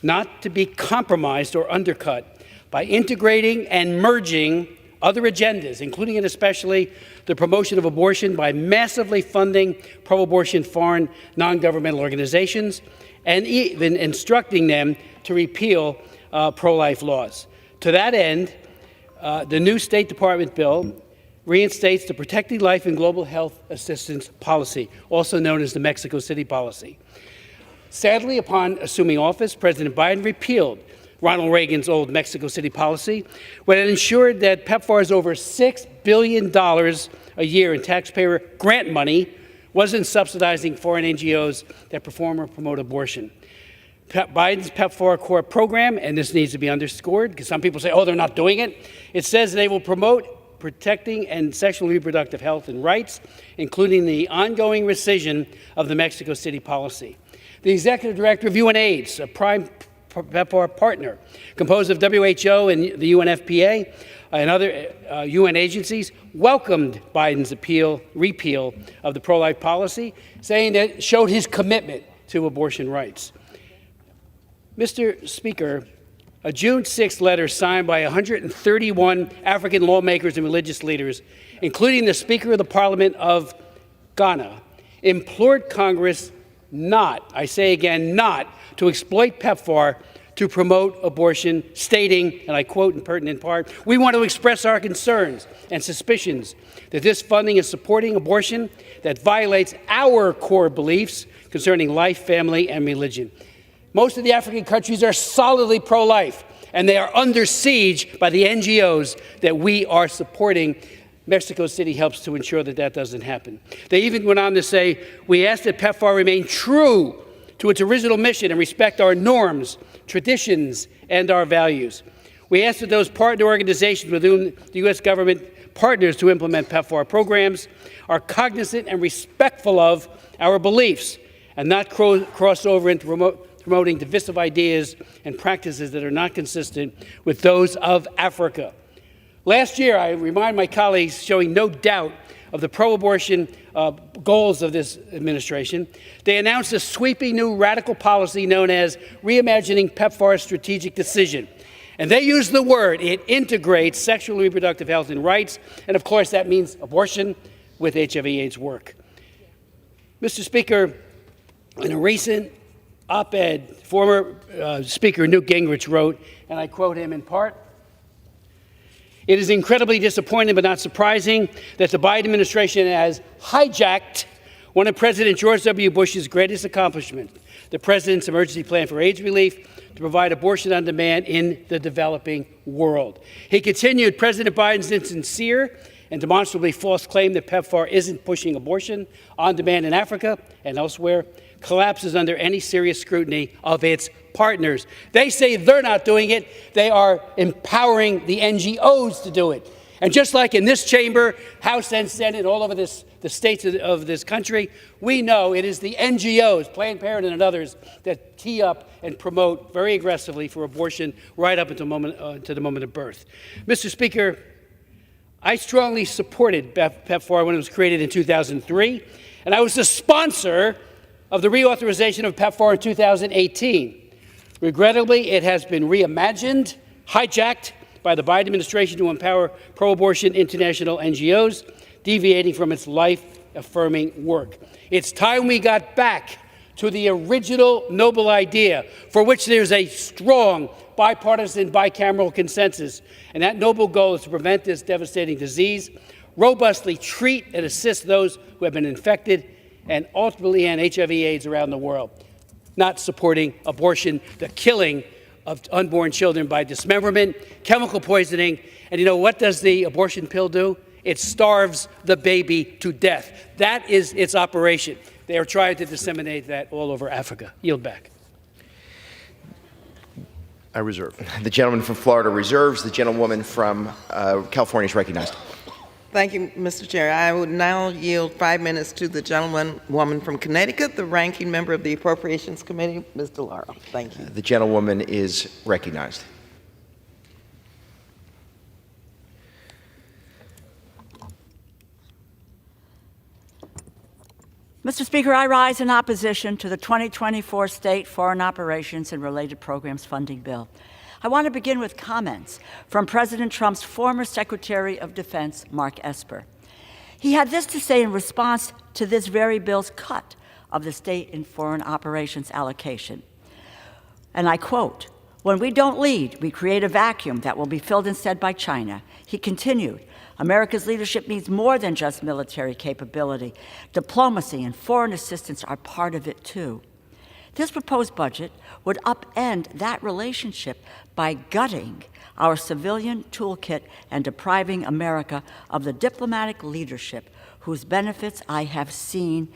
not to be compromised or undercut by integrating and merging other agendas, including and especially the promotion of abortion by massively funding pro-abortion foreign non-governmental organizations and even instructing them to repeal pro-life laws. To that end, the new State Department bill reinstates the Protecting Life and Global Health Assistance Policy, also known as the Mexico City Policy. Sadly, upon assuming office, President Biden repealed Ronald Reagan's old Mexico City policy, when it ensured that PEPFAR's over $6 billion a year in taxpayer grant money wasn't subsidizing foreign NGOs that perform or promote abortion. Biden's PEPFAR core program, and this needs to be underscored because some people say, oh, they're not doing it. It says they will promote protecting and sexual and reproductive health and rights, including the ongoing rescission of the Mexico City policy. The executive director of UNAIDS, a prime PEPFAR partner, composed of WHO and the UNFPA and other UN agencies, welcomed Biden's repeal of the pro-life policy, saying that it showed his commitment to abortion rights. Mr. Speaker, a June 6th letter signed by 131 African lawmakers and religious leaders, including the Speaker of the Parliament of Ghana, implored Congress not, I say again, not to exploit PEPFAR to promote abortion, stating, and I quote in pertinent part, "We want to express our concerns and suspicions that this funding is supporting abortion that violates our core beliefs concerning life, family, and religion." Most of the African countries are solidly pro-life, and they are under siege by the NGOs that we are supporting. Mexico City helps to ensure that that doesn't happen. They even went on to say, we ask that PEPFAR remain true to its original mission and respect our norms, traditions, and our values. We ask that those partner organizations with whom the U.S. government partners to implement PEPFAR programs are cognizant and respectful of our beliefs and not cross over into promoting divisive ideas and practices that are not consistent with those of Africa. Last year, I remind my colleagues, showing no doubt of the pro-abortion goals of this administration, they announced a sweeping new radical policy known as Reimagining PEPFAR's Strategic Decision. And they use the word, it integrates sexual and reproductive health and rights, and of course that means abortion with HIV/AIDS work. Mr. Speaker, in a recent op-ed, former Speaker Newt Gingrich wrote, and I quote him in part, "It is incredibly disappointing but not surprising that the Biden administration has hijacked one of President George W. Bush's greatest accomplishments, the President's emergency plan for AIDS relief to provide abortion on demand in the developing world." He continued, "President Biden's insincere and demonstrably false claim that PEPFAR isn't pushing abortion on demand in Africa and elsewhere collapses under any serious scrutiny of its partners." They say they're not doing it. They are empowering the NGOs to do it. And just like in this chamber, House and Senate, all over the states of this country, we know it is the NGOs, Planned Parenthood and others, that tee up and promote very aggressively for abortion right up until to the moment of birth. Mr. Speaker, I strongly supported PEPFAR when it was created in 2003, and I was the sponsor of the reauthorization of PEPFAR in 2018. Regrettably, it has been reimagined, hijacked by the Biden administration to empower pro-abortion international NGOs, deviating from its life-affirming work. It's time we got back to the original noble idea for which there's a strong bipartisan bicameral consensus, and that noble goal is to prevent this devastating disease, robustly treat and assist those who have been infected, and ultimately end HIV/AIDS around the world, not supporting abortion, the killing of unborn children by dismemberment, chemical poisoning. And you know, what does the abortion pill do? It starves the baby to death. That is its operation. They are trying to disseminate that all over Africa. Yield back. I reserve. The gentleman from Florida reserves. The gentlewoman from California is recognized. Thank you, Mr. Chair. I would now yield 5 minutes to the gentlewoman from Connecticut, the ranking member of the Appropriations Committee, Ms. DeLauro. Thank you. The gentlewoman is recognized. Mr. Speaker, I rise in opposition to the 2024 State Foreign Operations and Related Programs Funding Bill. I want to begin with comments from President Trump's former Secretary of Defense, Mark Esper. He had this to say in response to this very bill's cut of the state and foreign operations allocation. And I quote, "When we don't lead, we create a vacuum that will be filled instead by China." He continued, "America's leadership needs more than just military capability. Diplomacy and foreign assistance are part of it too." This proposed budget would upend that relationship by gutting our civilian toolkit and depriving America of the diplomatic leadership whose benefits I have seen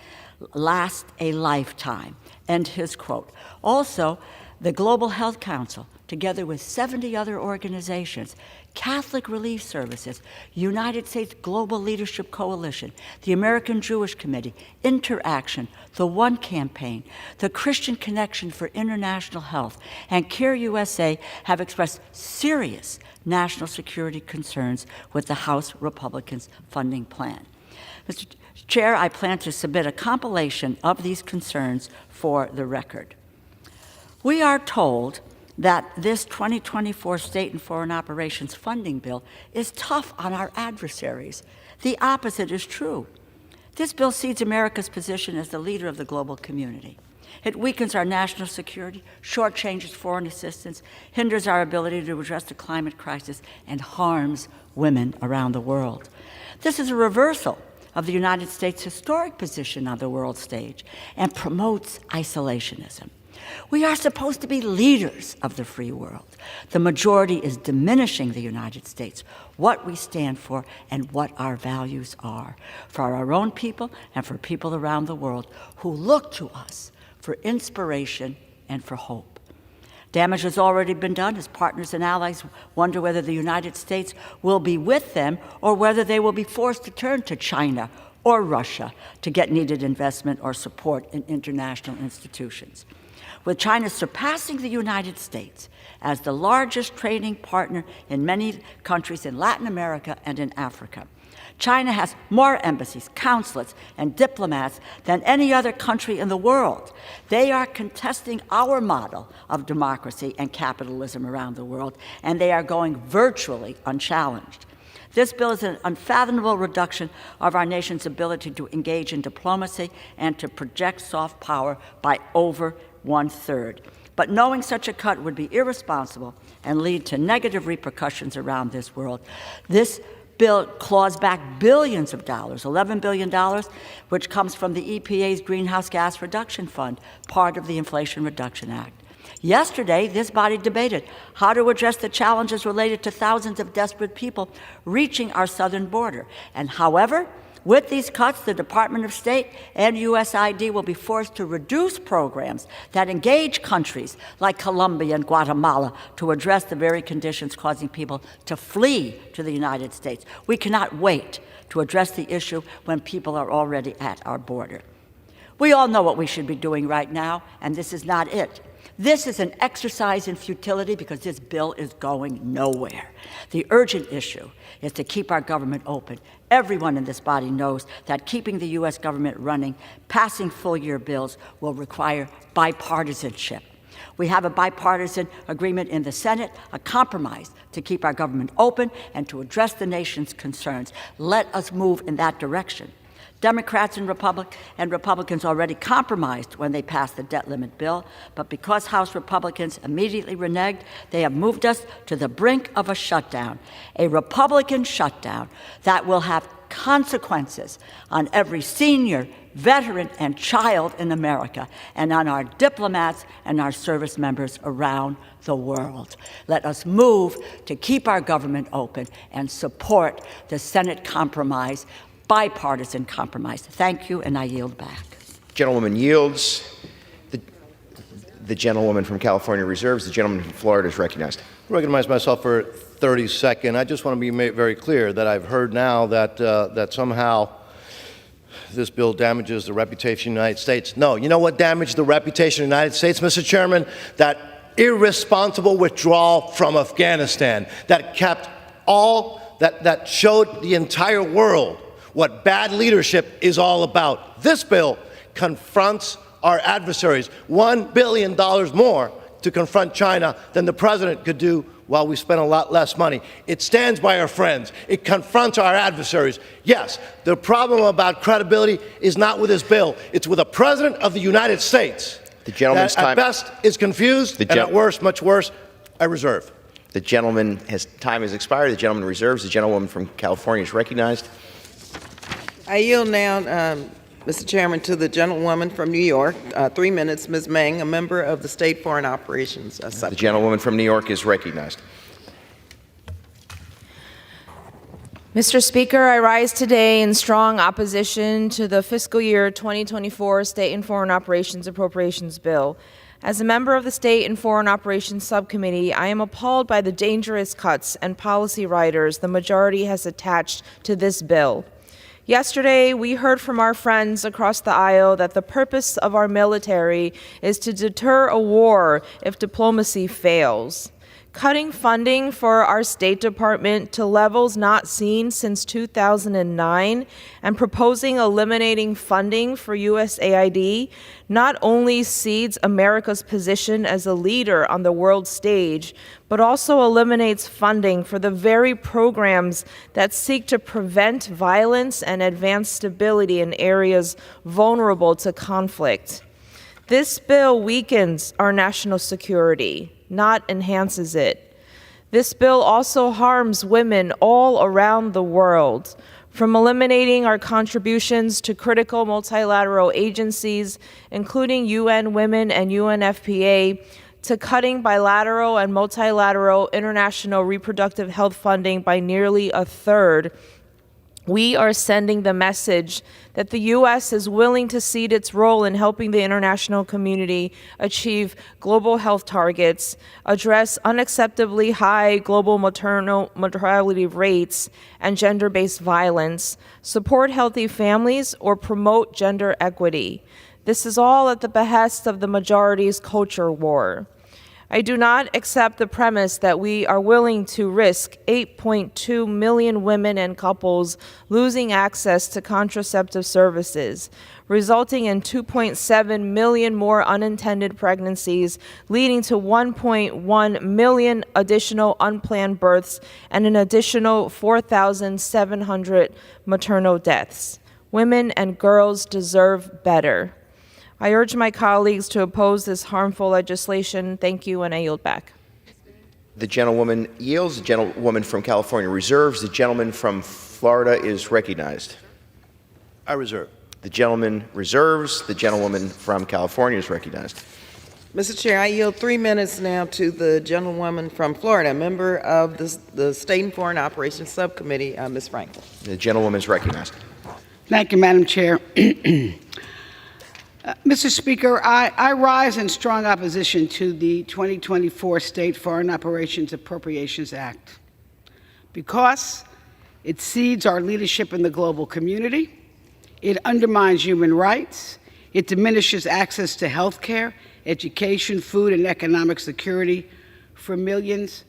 last a lifetime. End his quote. Also, the Global Health Council, together with 70 other organizations, Catholic Relief Services, United States Global Leadership Coalition, the American Jewish Committee, Interaction, the One Campaign, the Christian Connection for International Health, and CARE USA have expressed serious national security concerns with the House Republicans' funding plan. Mr. Chair, I plan to submit a compilation of these concerns for the record. We are told that this 2024 State and Foreign Operations Funding Bill is tough on our adversaries. The opposite is true. This bill cedes America's position as the leader of the global community. It weakens our national security, shortchanges foreign assistance, hinders our ability to address the climate crisis, and harms women around the world. This is a reversal of the United States' historic position on the world stage and promotes isolationism. We are supposed to be leaders of the free world. The majority is diminishing the United States, what we stand for, and what our values are, for our own people and for people around the world who look to us for inspiration and for hope. Damage has already been done as partners and allies wonder whether the United States will be with them or whether they will be forced to turn to China or Russia to get needed investment or support in international institutions. With China surpassing the United States as the largest trading partner in many countries in Latin America and in Africa. China has more embassies, consulates, and diplomats than any other country in the world. They are contesting our model of democracy and capitalism around the world, and they are going virtually unchallenged. This bill is an unfathomable reduction of our nation's ability to engage in diplomacy and to project soft power by over 1/3. But knowing such a cut would be irresponsible and lead to negative repercussions around this world. This bill claws back billions of dollars, $11 billion, which comes from the EPA's Greenhouse Gas Reduction Fund, part of the Inflation Reduction Act. Yesterday, this body debated how to address the challenges related to thousands of desperate people reaching our southern border. And however, with these cuts, the Department of State and USAID will be forced to reduce programs that engage countries like Colombia and Guatemala to address the very conditions causing people to flee to the United States. We cannot wait to address the issue when people are already at our border. We all know what we should be doing right now, and this is not it. This is an exercise in futility because this bill is going nowhere. The urgent issue is to keep our government open. Everyone in this body knows that keeping the U.S. government running, passing full-year bills, will require bipartisanship. We have a bipartisan agreement in the Senate, a compromise to keep our government open and to address the nation's concerns. Let us move in that direction. Democrats and Republicans already compromised when they passed the debt limit bill, but because House Republicans immediately reneged, they have moved us to the brink of a shutdown, a Republican shutdown that will have consequences on every senior, veteran, and child in America, and on our diplomats and our service members around the world. Let us move to keep our government open and support the Senate compromise, bipartisan compromise. Thank you, and I yield back. Gentlewoman yields. The gentlewoman from California reserves. The gentleman from Florida is recognized. I recognize myself for 30 seconds. I just want to be very clear that I've heard now that that somehow this bill damages the reputation of the United States. No, you know what damaged the reputation of the United States, Mr. Chairman? That irresponsible withdrawal from Afghanistan that kept that showed the entire world what bad leadership is all about. This bill confronts our adversaries. $1 billion more to confront China than the president could do while we spend a lot less money. It stands by our friends. It confronts our adversaries. Yes, the problem about credibility is not with this bill. It's with a president of the United States The gentleman's that time. at best is confused, and at worst, much worse, I reserve. The gentleman time has expired. The gentleman reserves. The gentlewoman from California is recognized. I yield now, Mr. Chairman, to the gentlewoman from New York. 3 minutes, Ms. Meng, a member of the State Foreign Operations Subcommittee. The gentlewoman from New York is recognized. Mr. Speaker, I rise today in strong opposition to the fiscal year 2024 State and Foreign Operations Appropriations Bill. As a member of the State and Foreign Operations Subcommittee, I am appalled by the dangerous cuts and policy riders the majority has attached to this bill. Yesterday, we heard from our friends across the aisle that the purpose of our military is to deter a war if diplomacy fails. Cutting funding for our State Department to levels not seen since 2009 and proposing eliminating funding for USAID not only cedes America's position as a leader on the world stage, but also eliminates funding for the very programs that seek to prevent violence and advance stability in areas vulnerable to conflict. This bill weakens our national security, not enhances it. This bill also harms women all around the world, from eliminating our contributions to critical multilateral agencies, including UN Women and UNFPA, to cutting bilateral and multilateral international reproductive health funding by nearly a third. We are sending the message that the U.S. is willing to cede its role in helping the international community achieve global health targets, address unacceptably high global maternal mortality rates and gender-based violence, support healthy families, or promote gender equity. This is all at the behest of the majority's culture war. I do not accept the premise that we are willing to risk 8.2 million women and couples losing access to contraceptive services, resulting in 2.7 million more unintended pregnancies, leading to 1.1 million additional unplanned births and an additional 4,700 maternal deaths. Women and girls deserve better. I urge my colleagues to oppose this harmful legislation. Thank you, and I yield back. The gentlewoman yields. The gentlewoman from California reserves. The gentleman from Florida is recognized. I reserve. The gentleman reserves. The gentlewoman from California is recognized. Mr. Chair, I yield 3 minutes now to the gentlewoman from Florida, a member of the State and Foreign Operations Subcommittee, Ms. Franklin. The gentlewoman is recognized. Thank you, Madam Chair. Mr. Speaker, I rise in strong opposition to the 2024 State Foreign Operations Appropriations Act because it cedes our leadership in the global community, it undermines human rights, it diminishes access to health care, education, food, and economic security for millions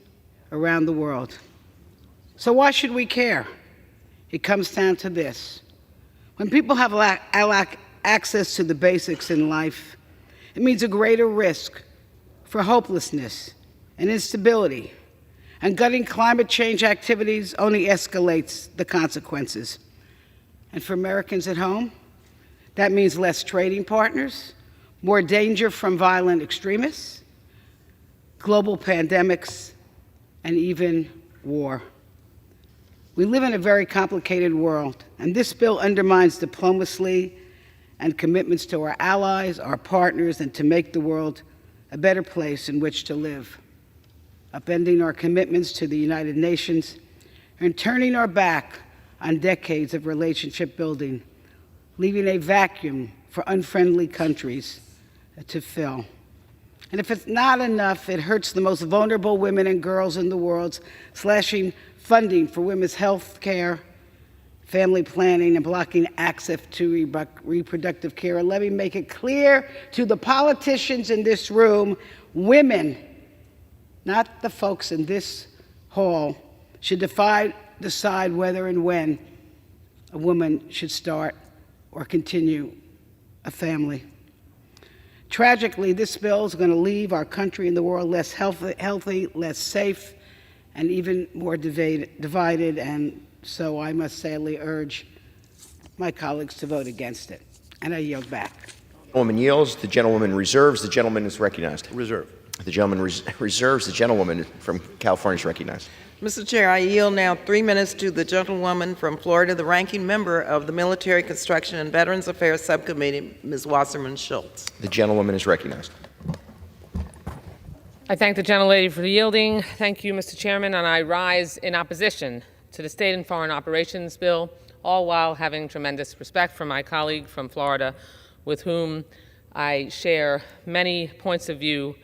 around the world. So why should we care? It comes down to this. When people have access to the basics in life, it means a greater risk for hopelessness and instability. And gutting climate change activities only escalates the consequences. And for Americans at home, that means less trading partners, more danger from violent extremists, global pandemics, and even war. We live in a very complicated world, and this bill undermines diplomacy and commitments to our allies, our partners, and to make the world a better place in which to live, upending our commitments to the United Nations and turning our back on decades of relationship building, leaving a vacuum for unfriendly countries to fill. And if it's not enough, it hurts the most vulnerable women and girls in the world, slashing funding for women's health care, family planning, and blocking access to reproductive care. And let me make it clear to the politicians in this room, women, not the folks in this hall, should decide whether and when a woman should start or continue a family. Tragically, this bill is going to leave our country and the world less healthy, less safe, and even more divided, and so I must sadly urge my colleagues to vote against it. And I yield back. The gentlewoman yields. The gentlewoman reserves. The gentleman is recognized. Reserve. The gentleman reserves. The gentlewoman from California is recognized. Mr. Chair, I yield now 3 minutes to the gentlewoman from Florida, the ranking member of the Military Construction and Veterans Affairs Subcommittee, Ms. Wasserman Schultz. The gentlewoman is recognized. I thank the gentlelady for yielding. Thank you, Mr. Chairman, and I rise in opposition to the State and Foreign Operations Bill, all while having tremendous respect for my colleague from Florida, with whom I share many points of view,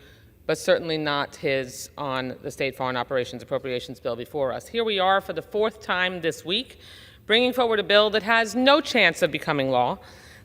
but certainly not his on the State Foreign Operations Appropriations Bill before us. Here we are for the fourth time this week, bringing forward a bill that has no chance of becoming law.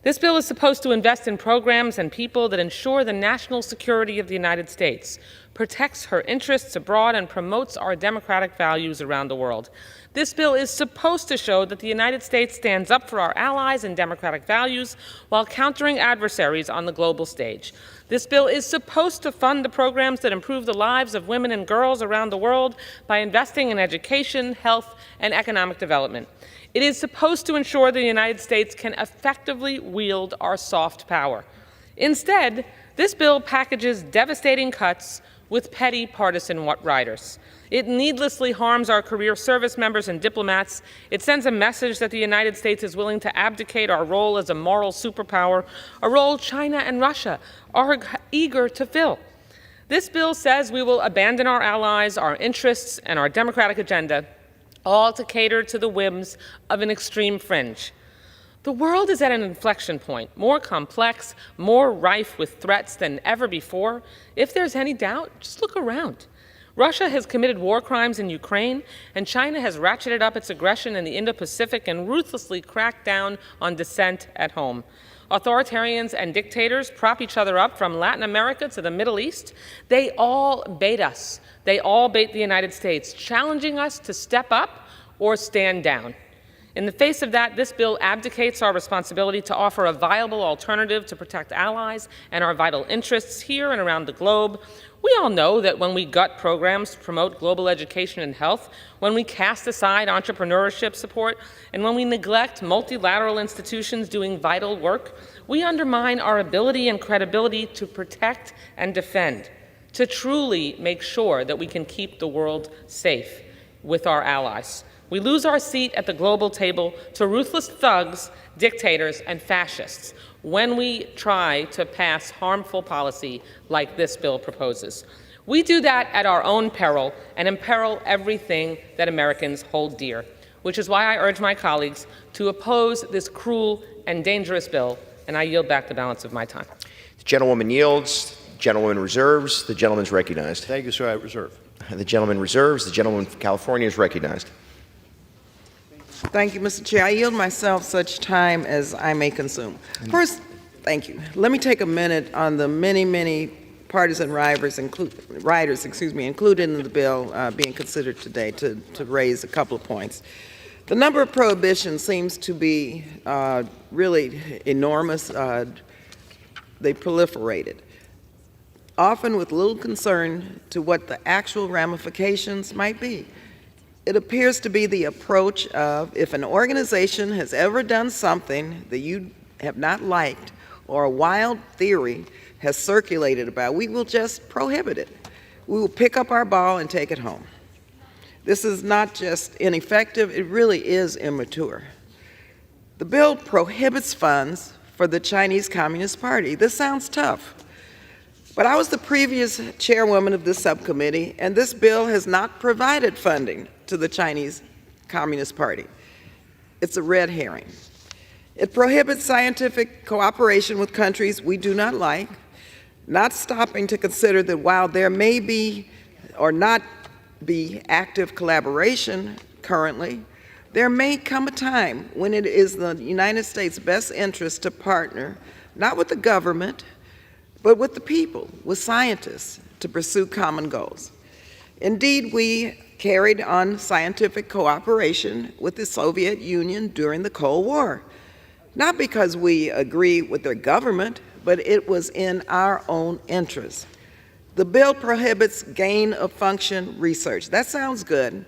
This bill is supposed to invest in programs and people that ensure the national security of the United States, protects her interests abroad, and promotes our democratic values around the world. This bill is supposed to show that the United States stands up for our allies and democratic values while countering adversaries on the global stage. This bill is supposed to fund the programs that improve the lives of women and girls around the world by investing in education, health, and economic development. It is supposed to ensure the United States can effectively wield our soft power. Instead, this bill packages devastating cuts with petty partisan riders. It needlessly harms our career service members and diplomats. It sends a message that the United States is willing to abdicate our role as a moral superpower, a role China and Russia are eager to fill. This bill says we will abandon our allies, our interests, and our democratic agenda, all to cater to the whims of an extreme fringe. The world is at an inflection point, more complex, more rife with threats than ever before. If there's any doubt, just look around. Russia has committed war crimes in Ukraine, and China has ratcheted up its aggression in the Indo-Pacific and ruthlessly cracked down on dissent at home. Authoritarians and dictators prop each other up from Latin America to the Middle East. They all bait us. They all bait the United States, challenging us to step up or stand down. In the face of that, this bill abdicates our responsibility to offer a viable alternative to protect allies and our vital interests here and around the globe. We all know that when we gut programs to promote global education and health, when we cast aside entrepreneurship support, and when we neglect multilateral institutions doing vital work, we undermine our ability and credibility to protect and defend, to truly make sure that we can keep the world safe with our allies. We lose our seat at the global table to ruthless thugs, dictators, and fascists when we try to pass harmful policy like this bill proposes. We do that at our own peril and imperil everything that Americans hold dear, which is why I urge my colleagues to oppose this cruel and dangerous bill, and I yield back the balance of my time. The gentlewoman yields. The gentlewoman reserves. The gentleman is recognized. Thank you, sir. I reserve. The gentleman reserves. The gentleman from California is recognized. Thank you, Mr. Chair. I yield myself such time as I may consume. First, thank you. Let me take a minute on the many partisan riders, included in the bill being considered today to raise a couple of points. The number of prohibitions seems to be really enormous. They proliferated, often with little concern to what the actual ramifications might be. It appears to be the approach of, if an organization has ever done something that you have not liked or a wild theory has circulated about, we will just prohibit it. We will pick up our ball and take it home. This is not just ineffective, it really is immature. The bill prohibits funds for the Chinese Communist Party. This sounds tough, but I was the previous chairwoman of this subcommittee, and this bill has not provided funding to the Chinese Communist Party. It's a red herring. It prohibits scientific cooperation with countries we do not like, not stopping to consider that while there may be or not be active collaboration currently, there may come a time when it is the United States' best interest to partner, not with the government, but with the people, with scientists, to pursue common goals. Indeed, we carried on scientific cooperation with the Soviet Union during the Cold War. not because we agree with their government, but it was in our own interest. The bill prohibits gain-of-function research. That sounds good,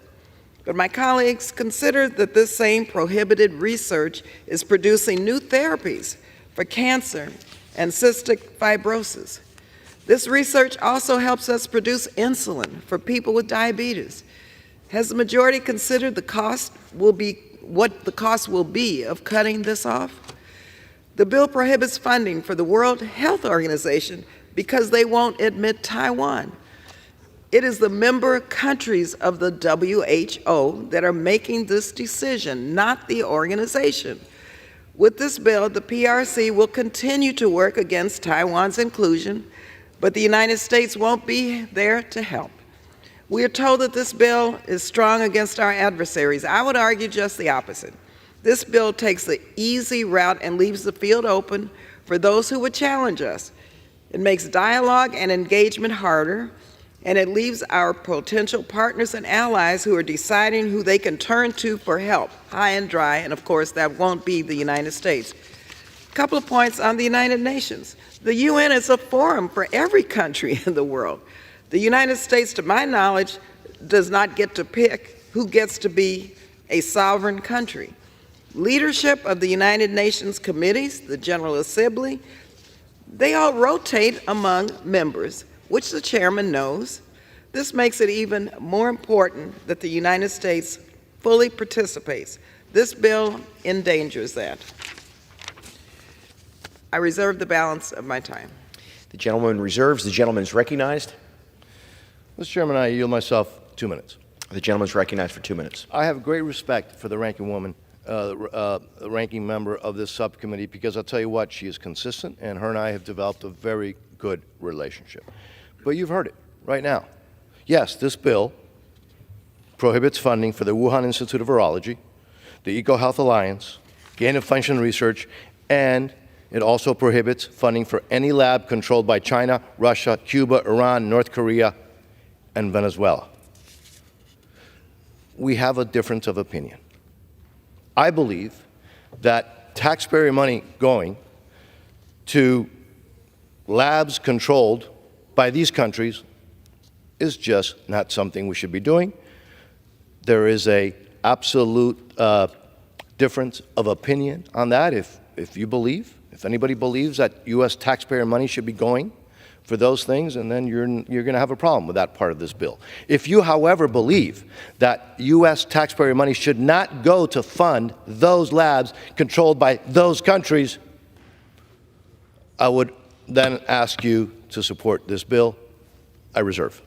but my colleagues consider that this same prohibited research is producing new therapies for cancer and cystic fibrosis. This research also helps us produce insulin for people with diabetes. Has the majority considered what the cost will be of cutting this off? The bill prohibits funding for the World Health Organization because they won't admit Taiwan. It is the member countries of the WHO that are making this decision, not the organization. With this bill, the PRC will continue to work against Taiwan's inclusion, but the United States won't be there to help. We are told that this bill is strong against our adversaries. I would argue just the opposite. This bill takes the easy route and leaves the field open for those who would challenge us. It makes dialogue and engagement harder, and it leaves our potential partners and allies who are deciding who they can turn to for help high and dry, and of course that won't be the United States. A couple of points on the United Nations. The UN is a forum for every country in the world. The United States, to my knowledge, does not get to pick who gets to be a sovereign country. Leadership of the United Nations committees, the General Assembly, they all rotate among members, which the chairman knows. This makes it even more important that the United States fully participates. This bill endangers that. I reserve the balance of my time. The gentleman reserves. The gentleman is recognized. Mr. Chairman, I yield myself 2 minutes. The gentleman is recognized for 2 minutes. I have great respect for the ranking woman, the ranking member of this subcommittee, because I'll tell you what, she is consistent, and her and I have developed a very good relationship. But you've heard it right now. Yes, this bill prohibits funding for the Wuhan Institute of Virology, the EcoHealth Alliance, gain-of-function research, and it also prohibits funding for any lab controlled by China, Russia, Cuba, Iran, North Korea, and Venezuela. We have a difference of opinion. I believe that taxpayer money going to labs controlled by these countries is just not something we should be doing. There is an absolute difference of opinion on that. If anybody believes that U.S. taxpayer money should be going for those things, and then you're going to have a problem with that part of this bill. If you, however, believe that U.S. taxpayer money should not go to fund those labs controlled by those countries, I would then ask you to support this bill. I reserve.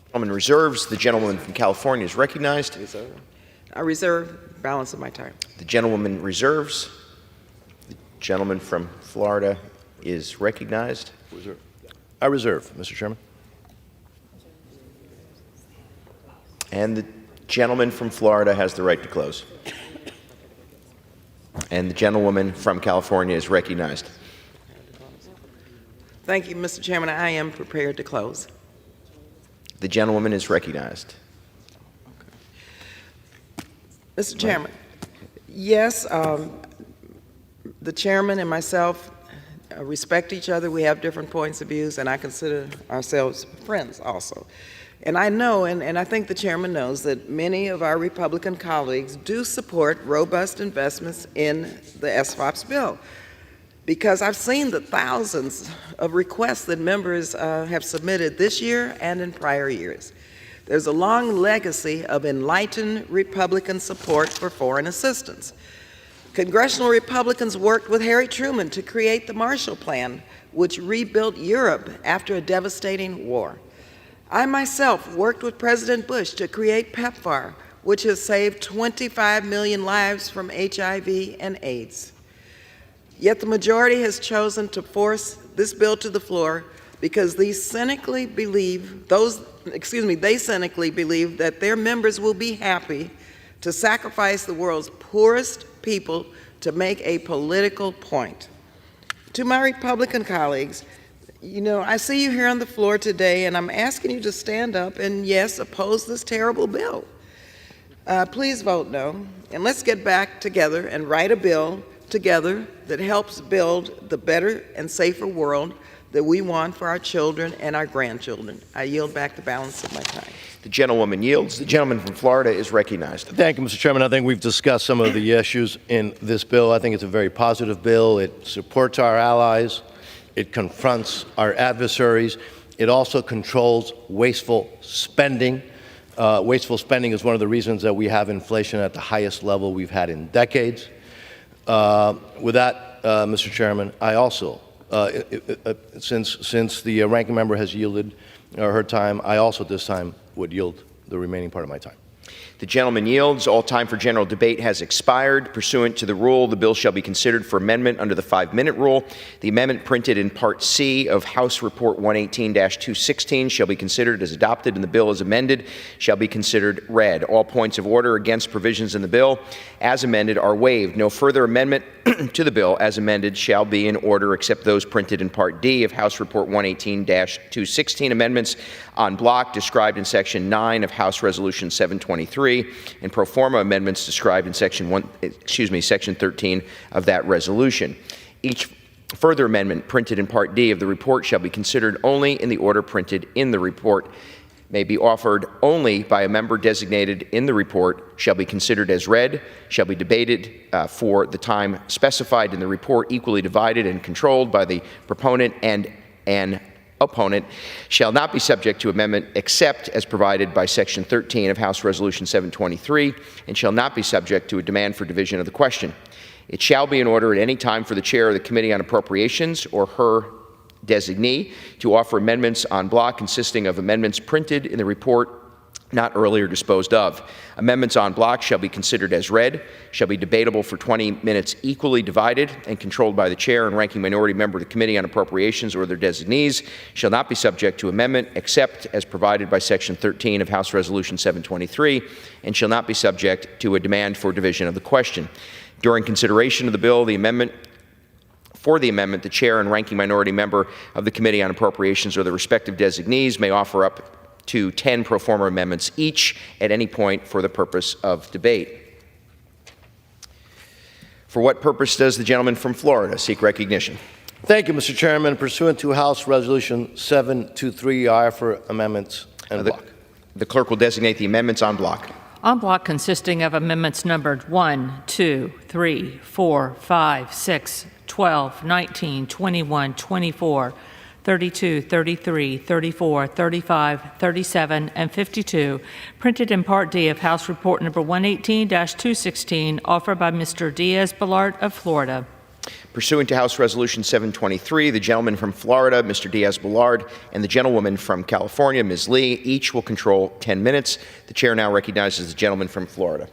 The gentleman reserves. The gentleman from California is recognized. I reserve balance of my time. The gentlewoman reserves. The gentleman from Florida is recognized. Reserve. I reserve, Mr. Chairman. And the gentleman from Florida has the right to close. And the gentlewoman from California is recognized. Thank you, Mr. Chairman. I am prepared to close. The gentlewoman is recognized. Mr. Chairman, yes, the chairman and myself respect each other. We have different points of views, and I consider ourselves friends also. And I know, and I think the chairman knows, that many of our Republican colleagues do support robust investments in the SFOPS bill, because I've seen the thousands of requests that members have submitted this year and in prior years. There's a long legacy of enlightened Republican support for foreign assistance. Congressional Republicans worked with Harry Truman to create the Marshall Plan, which rebuilt Europe after a devastating war. I myself worked with President Bush to create PEPFAR, which has saved 25 million lives from HIV and AIDS. Yet the majority has chosen to force this bill to the floor because they cynically believe that their members will be happy to sacrifice the world's poorest people to make a political point. To my Republican colleagues, I see you here on the floor today, and I'm asking you to stand up and, yes, oppose this terrible bill. Please vote no, and let's get back together and write a bill together that helps build the better and safer world that we want for our children and our grandchildren. I yield back the balance of my time. The gentlewoman yields. The gentleman from Florida is recognized. Thank you, Mr. Chairman. I think we've discussed some of the issues in this bill. I think it's a very positive bill. It supports our allies. It confronts our adversaries. It also controls wasteful spending. Wasteful spending is one of the reasons that we have inflation at the highest level we've had in decades. With that, Mr. Chairman, I also, since the ranking member has yielded her time, I also this time would yield the remaining part of my time. The gentleman yields. All time for general debate has expired. Pursuant to the rule, the bill shall be considered for amendment under the 5-minute rule. The amendment printed in Part C of House Report 118-216 shall be considered as adopted, and the bill as amended shall be considered read. All points of order against provisions in the bill as amended are waived. No further amendment to the bill as amended shall be in order except those printed in Part D of House Report 118-216. Amendments on block described in Section 9 of House Resolution 723 and pro forma amendments described in Section 13 of that resolution. Each further amendment printed in Part D of the report shall be considered only in the order printed in the report, may be offered only by a member designated in the report, shall be considered as read, shall be debated for the time specified in the report, equally divided and controlled by the proponent and an opponent, shall not be subject to amendment except as provided by Section 13 of House Resolution 723, and shall not be subject to a demand for division of the question. It shall be in order at any time for the chair of the Committee on Appropriations or her designee to offer amendments on block consisting of amendments printed in the report not earlier disposed of. Amendments on block shall be considered as read, shall be debatable for 20 minutes equally divided and controlled by the chair and ranking minority member of the Committee on Appropriations or their designees, shall not be subject to amendment except as provided by Section 13 of House Resolution 723, and shall not be subject to a demand for division of the question. During consideration of the bill, for the amendment, the chair and ranking minority member of the Committee on Appropriations or the respective designees may offer up to 10 pro forma amendments each at any point for the purpose of debate. For what purpose does the gentleman from Florida seek recognition? Thank you, Mr. Chairman. Pursuant to House Resolution 723, I offer amendments en bloc. The clerk will designate the amendments en bloc. En bloc consisting of amendments numbered 1, 2, 3, 4, 5, 6, 12, 19, 21, 24, 32, 33, 34, 35, 37, and 52, printed in Part D of House Report number 118-216, offered by Mr. Diaz-Balart of Florida. Pursuant to House Resolution 723, the gentleman from Florida, Mr. Diaz-Balart, and the gentlewoman from California, Ms. Lee, each will control 10 minutes. The chair now recognizes the gentleman from Florida.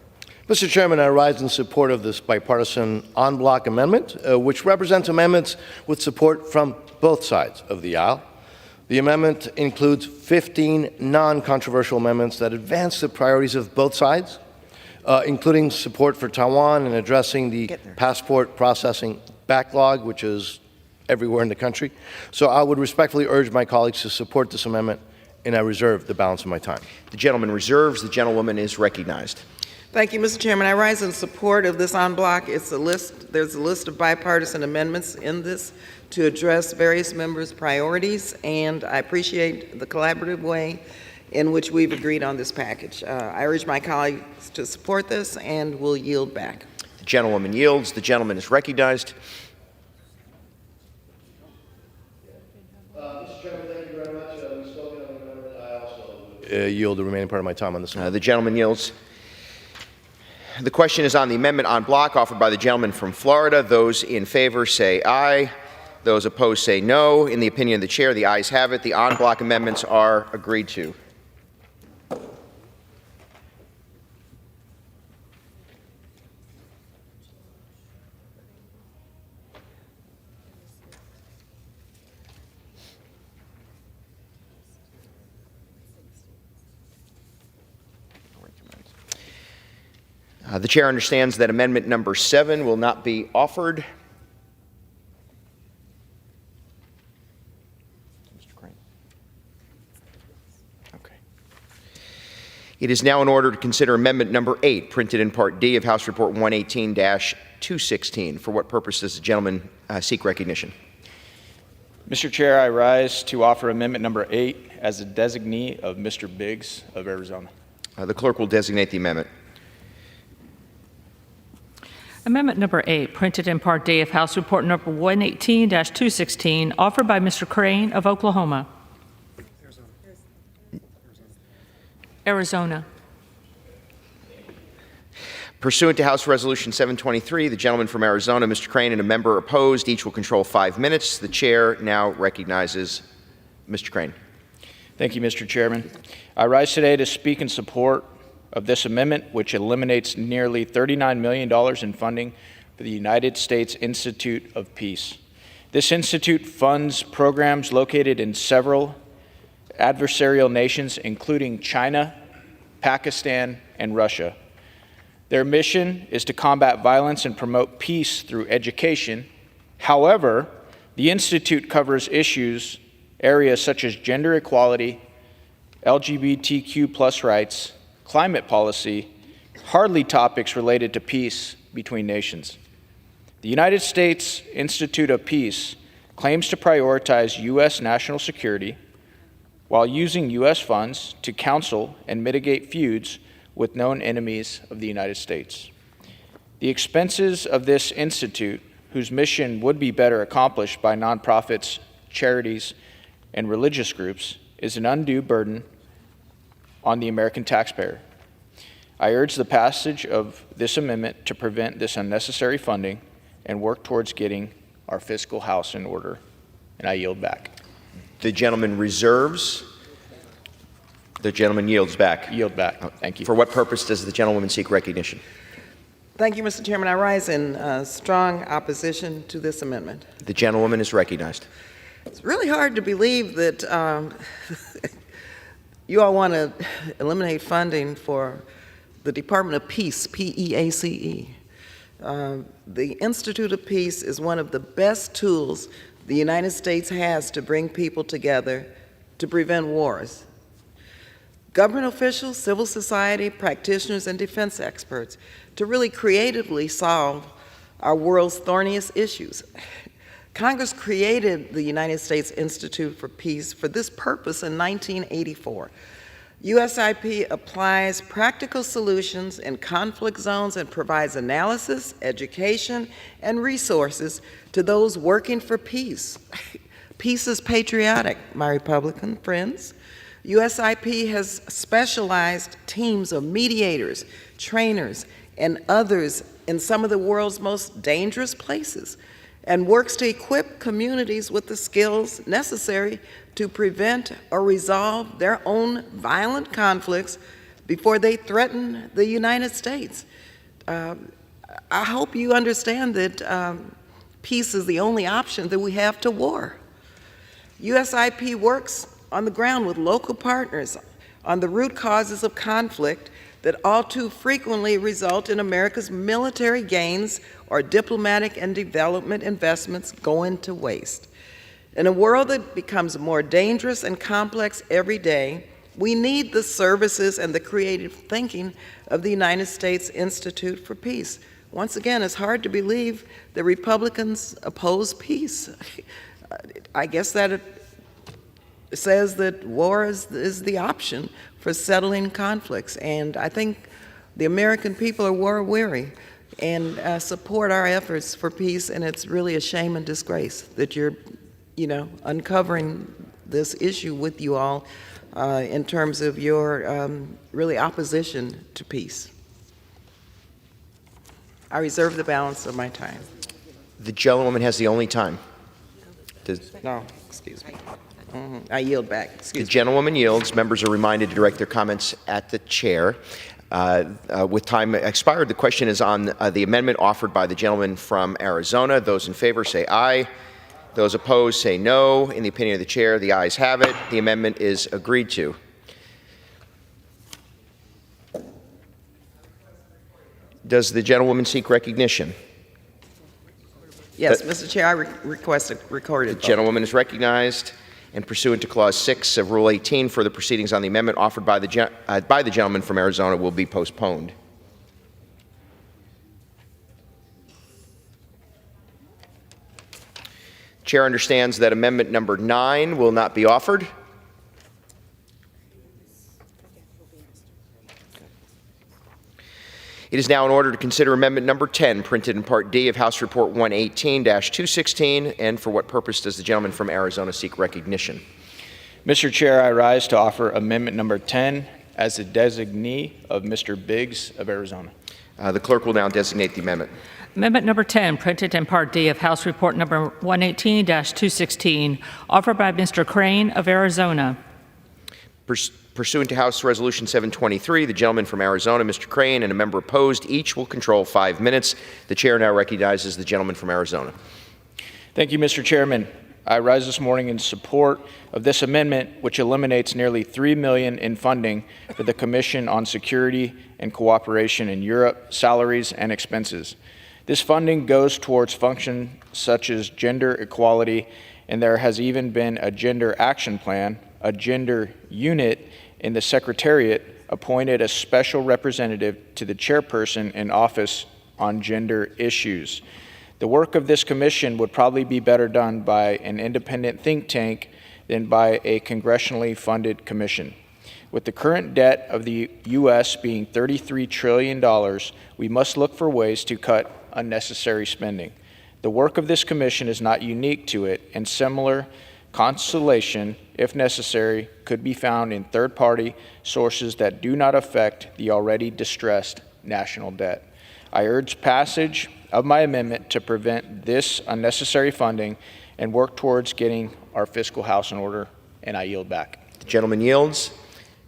Mr. Chairman, I rise in support of this bipartisan en bloc amendment, which represents amendments with support from both sides of the aisle. The amendment includes 15 non-controversial amendments that advance the priorities of both sides, including support for Taiwan and addressing the passport processing backlog, which is everywhere in the country. So I would respectfully urge my colleagues to support this amendment, and I reserve the balance of my time. The gentleman reserves. The gentlewoman is recognized. Thank you, Mr. Chairman. I rise in support of this en bloc. There's a list of bipartisan amendments in this to address various members' priorities, and I appreciate the collaborative way in which we've agreed on this package. I urge my colleagues to support this and will yield back. The gentlewoman yields. The gentleman is recognized. Mr. Chairman, thank you very much. We spoke on the amendment. I also yield the remaining part of my time on this amendment. The gentleman yields. The question is on the amendment en bloc offered by the gentleman from Florida. Those in favor say aye. Those opposed say no. In the opinion of the chair, the ayes have it. The en bloc amendments are agreed to. The chair understands that amendment number 7 will not be offered. Mr. Crane. Okay. It is now in order to consider Amendment Number 8, printed in Part D of House Report 118-216. For what purpose does the gentleman seek recognition? Mr. Chair, I rise to offer Amendment Number 8 as a designee of Mr. Biggs of Arizona. The clerk will designate the amendment. Amendment number 8, printed in Part D of House Report number 118-216, offered by Mr. Crane of Oklahoma. Arizona. Pursuant to House Resolution 723, the gentleman from Arizona, Mr. Crane, and a member opposed, each will control 5 minutes. The chair now recognizes Mr. Crane. Thank you, Mr. Chairman. I rise today to speak in support of this amendment, which eliminates nearly $39 million in funding for the United States Institute of Peace. This institute funds programs located in several adversarial nations, including China, Pakistan, and Russia. Their mission is to combat violence and promote peace through education. However, the institute covers areas such as gender equality, LGBTQ+ rights, climate policy, hardly topics related to peace between nations. The United States Institute of Peace claims to prioritize U.S. national security while using U.S. funds to counsel and mitigate feuds with known enemies of the United States. The expenses of this institute, whose mission would be better accomplished by nonprofits, charities, and religious groups, is an undue burden on the American taxpayer. I urge the passage of this amendment to prevent this unnecessary funding and work towards getting our fiscal house in order. And I yield back. The gentleman reserves. The gentleman yields back. Yield back. Thank you. For what purpose does the gentlewoman seek recognition? Thank you, Mr. Chairman. I rise in strong opposition to this amendment. The gentlewoman is recognized. It's really hard to believe that you all want to eliminate funding for the Department of Peace, P-E-A-C-E. The Institute of Peace is one of the best tools the United States has to bring people together to prevent wars. Government officials, civil society, practitioners, and defense experts to really creatively solve our world's thorniest issues. Congress created the United States Institute for Peace for this purpose in 1984. USIP applies practical solutions in conflict zones and provides analysis, education, and resources to those working for peace. Peace is patriotic, my Republican friends. USIP has specialized teams of mediators, trainers, and others in some of the world's most dangerous places, and works to equip communities with the skills necessary to prevent or resolve their own violent conflicts before they threaten the United States. I hope you understand that peace is the only option that we have to war. USIP works on the ground with local partners on the root causes of conflict that all too frequently result in America's military gains or diplomatic and development investments going to waste. In a world that becomes more dangerous and complex every day, we need the services and the creative thinking of the United States Institute for Peace. Once again, it's hard to believe that Republicans oppose peace. I guess that it says that war is the option for settling conflicts, and I think the American people are war weary and support our efforts for peace, and it's really a shame and disgrace that you're, uncovering this issue with you all in terms of your really opposition to peace. I reserve the balance of my time. The gentlewoman has the only time. No, excuse me. I yield back. The gentlewoman yields. Members are reminded to direct their comments at the chair. With time expired, the question is on the amendment offered by the gentleman from Arizona. Those in favor say aye. Those opposed say no. In the opinion of the chair, the ayes have it. The amendment is agreed to. Does the gentlewoman seek recognition? Yes, Mr. Chair, I request a recorded vote. The gentlewoman is recognized. and pursuant to Clause 6 of Rule 18, further proceedings on the amendment offered by the gentleman from Arizona will be postponed. Chair understands that amendment number 9 will not be offered. It is now in order to consider amendment number 10, printed in Part D of House Report 118-216, and for what purpose does the gentleman from Arizona seek recognition? Mr. Chair, I rise to offer amendment number 10 as a designee of Mr. Biggs of Arizona. The clerk will now designate the amendment. Amendment number 10, printed in Part D of House Report number 118-216, offered by Mr. Crane of Arizona. Pursuant to House Resolution 723, the gentleman from Arizona, Mr. Crane, and a member opposed, each will control 5 minutes. The chair now recognizes the gentleman from Arizona. Thank you, Mr. Chairman. I rise this morning in support of this amendment, which eliminates nearly $3 million in funding for the Commission on Security and Cooperation in Europe, salaries and expenses. This funding goes towards functions such as gender equality, and there has even been a gender action plan, a gender unit in the Secretariat appointed a special representative to the chairperson in office on gender issues. The work of this commission would probably be better done by an independent think tank than by a congressionally funded commission. With the current debt of the U.S. being $33 trillion, we must look for ways to cut unnecessary spending. The work of this commission is not unique to it, and similar consolation, if necessary, could be found in third-party sources that do not affect the already distressed national debt. I urge passage of my amendment to prevent this unnecessary funding and work towards getting our fiscal house in order, and I yield back. The gentleman yields.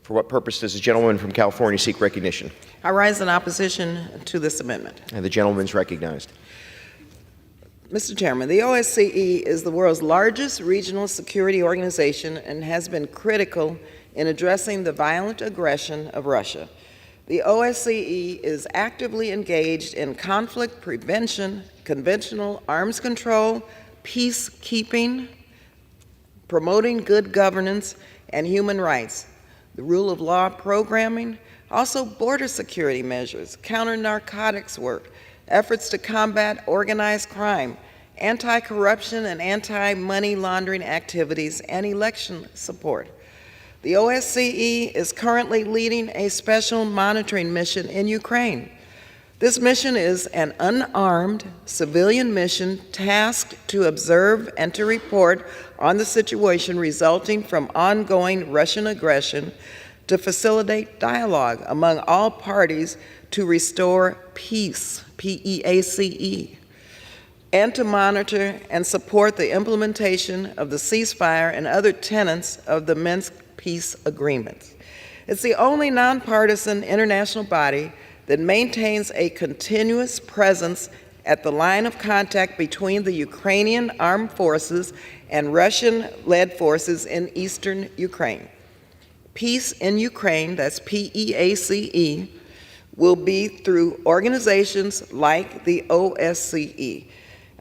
For what purpose does the gentleman from California seek recognition? I rise in opposition to this amendment. And the gentleman is recognized. Mr. Chairman, the OSCE is the world's largest regional security organization and has been critical in addressing the violent aggression of Russia. The OSCE is actively engaged in conflict prevention, conventional arms control, peacekeeping, promoting good governance, and human rights, the rule of law programming, also border security measures, counter-narcotics work, efforts to combat organized crime, anti-corruption and anti-money laundering activities, and election support. The OSCE is currently leading a special monitoring mission in Ukraine. This mission is an unarmed civilian mission tasked to observe and to report on the situation resulting from ongoing Russian aggression, to facilitate dialogue among all parties to restore peace, P-E-A-C-E, and to monitor and support the implementation of the ceasefire and other tenets of the Minsk peace agreements. It's the only nonpartisan international body that maintains a continuous presence at the line of contact between the Ukrainian armed forces and Russian-led forces in eastern Ukraine. Peace in Ukraine, that's P-E-A-C-E, will be through organizations like the OSCE.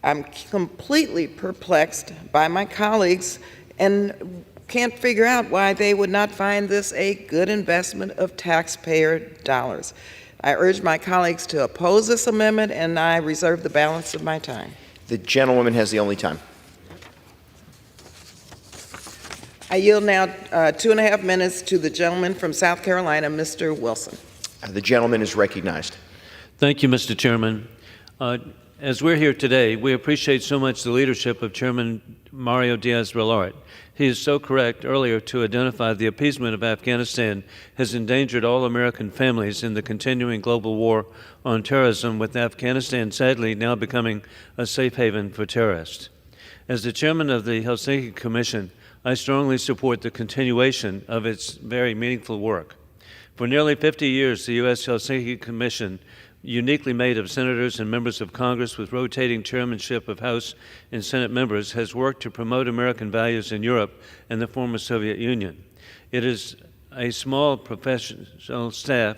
I'm completely perplexed by my colleagues and can't figure out why they would not find this a good investment of taxpayer dollars. I urge my colleagues to oppose this amendment, and I reserve the balance of my time. The gentlewoman has the only time. I yield now 2.5 minutes to the gentleman from South Carolina, Mr. Wilson. The gentleman is recognized. Thank you, Mr. Chairman. As we're here today, we appreciate so much the leadership of Chairman Mario Diaz-Balart. He is so correct earlier to identify the appeasement of Afghanistan has endangered all American families in the continuing global war on terrorism, with Afghanistan sadly now becoming a safe haven for terrorists. As the chairman of the Helsinki Commission, I strongly support the continuation of its very meaningful work. For nearly 50 years, the U.S. Helsinki Commission, uniquely made of senators and members of Congress with rotating chairmanship of House and Senate members, has worked to promote American values in Europe and the former Soviet Union. It is a small professional staff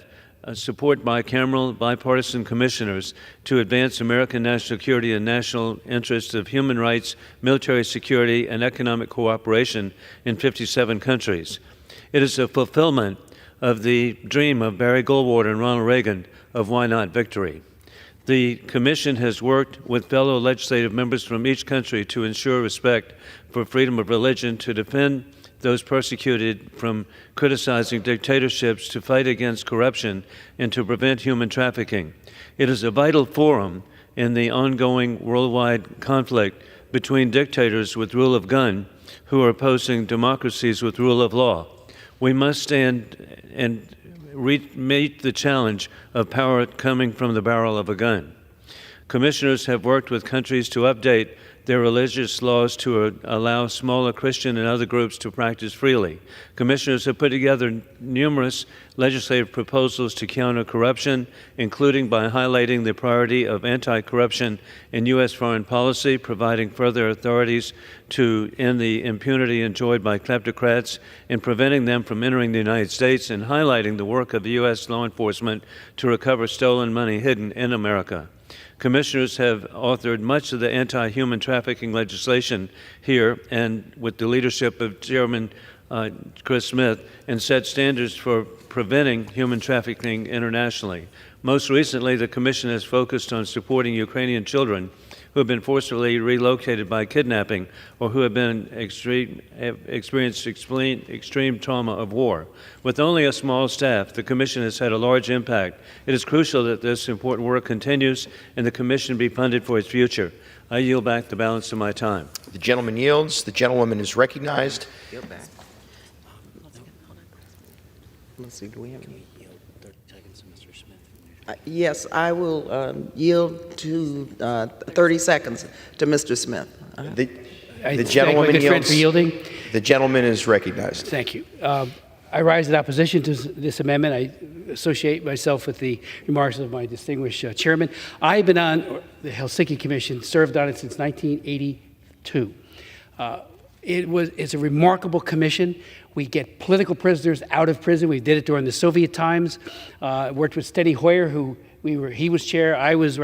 support bicameral, bipartisan commissioners to advance American national security and national interests of human rights, military security, and economic cooperation in 57 countries. It is a fulfillment of the dream of Barry Goldwater and Ronald Reagan of why not victory. The Commission has worked with fellow legislative members from each country to ensure respect for freedom of religion, to defend those persecuted from criticizing dictatorships, to fight against corruption, and to prevent human trafficking. It is a vital forum in the ongoing worldwide conflict between dictators with rule of gun who are opposing democracies with rule of law. We must stand and meet the challenge of power coming from the barrel of a gun. Commissioners have worked with countries to update their religious laws to allow smaller Christian and other groups to practice freely. Commissioners have put together numerous legislative proposals to counter corruption, including by highlighting the priority of anti-corruption in U.S. foreign policy, providing further authorities to end the impunity enjoyed by kleptocrats, and preventing them from entering the United States, and highlighting the work of U.S. law enforcement to recover stolen money hidden in America. Commissioners have authored much of the anti-human trafficking legislation here, and with the leadership of Chairman Chris Smith, and set standards for preventing human trafficking internationally. Most recently, the Commission has focused on supporting Ukrainian children who have been forcibly relocated by kidnapping or who have experienced extreme trauma of war. With only a small staff, the Commission has had a large impact. It is crucial that this important work continues and the Commission be funded for its future. I yield back the balance of my time. The gentleman yields. The gentlewoman is recognized. Yield back. Let's see, do we have any? Yes, I will yield to 30 seconds to Mr. Smith. I The thank gentlewoman my good friend yields. for yielding. The gentleman is recognized. Thank you. I rise in opposition to this amendment. I associate myself with the remarks of my distinguished chairman. I've been on the Helsinki Commission, served on it since 1982. It's a remarkable commission. We get political prisoners out of prison. We did it during the Soviet times. Worked with Steny Hoyer, he was chair, I was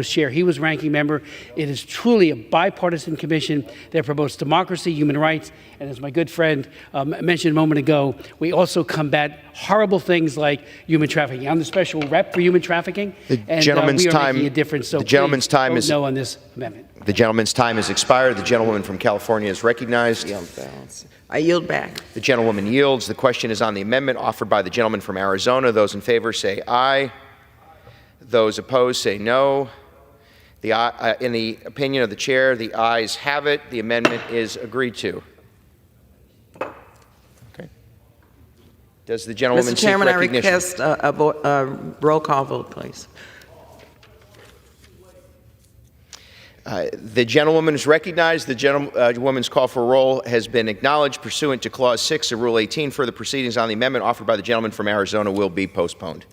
chair, he was ranking member. It is truly a bipartisan commission that promotes democracy, human rights, and as my good friend mentioned a moment ago, we also combat horrible things like human trafficking. I'm the special rep for human trafficking, and we are making a difference. So the gentleman's please time vote is no on this amendment. The gentleman's time has expired. The gentlewoman from California is recognized. I yield back. The gentlewoman yields. The question is on the amendment offered by the gentleman from Arizona. Those in favor say aye. Those opposed say no. In the opinion of the chair, the ayes have it. The amendment is agreed to. Okay. Does the gentlewoman Mr. Chairman, seek recognition? I request a roll call vote, please. The gentlewoman is recognized. The gentlewoman's call for roll has been acknowledged pursuant to Clause 6 of Rule 18. Further proceedings on the amendment offered by the gentleman from Arizona will be postponed.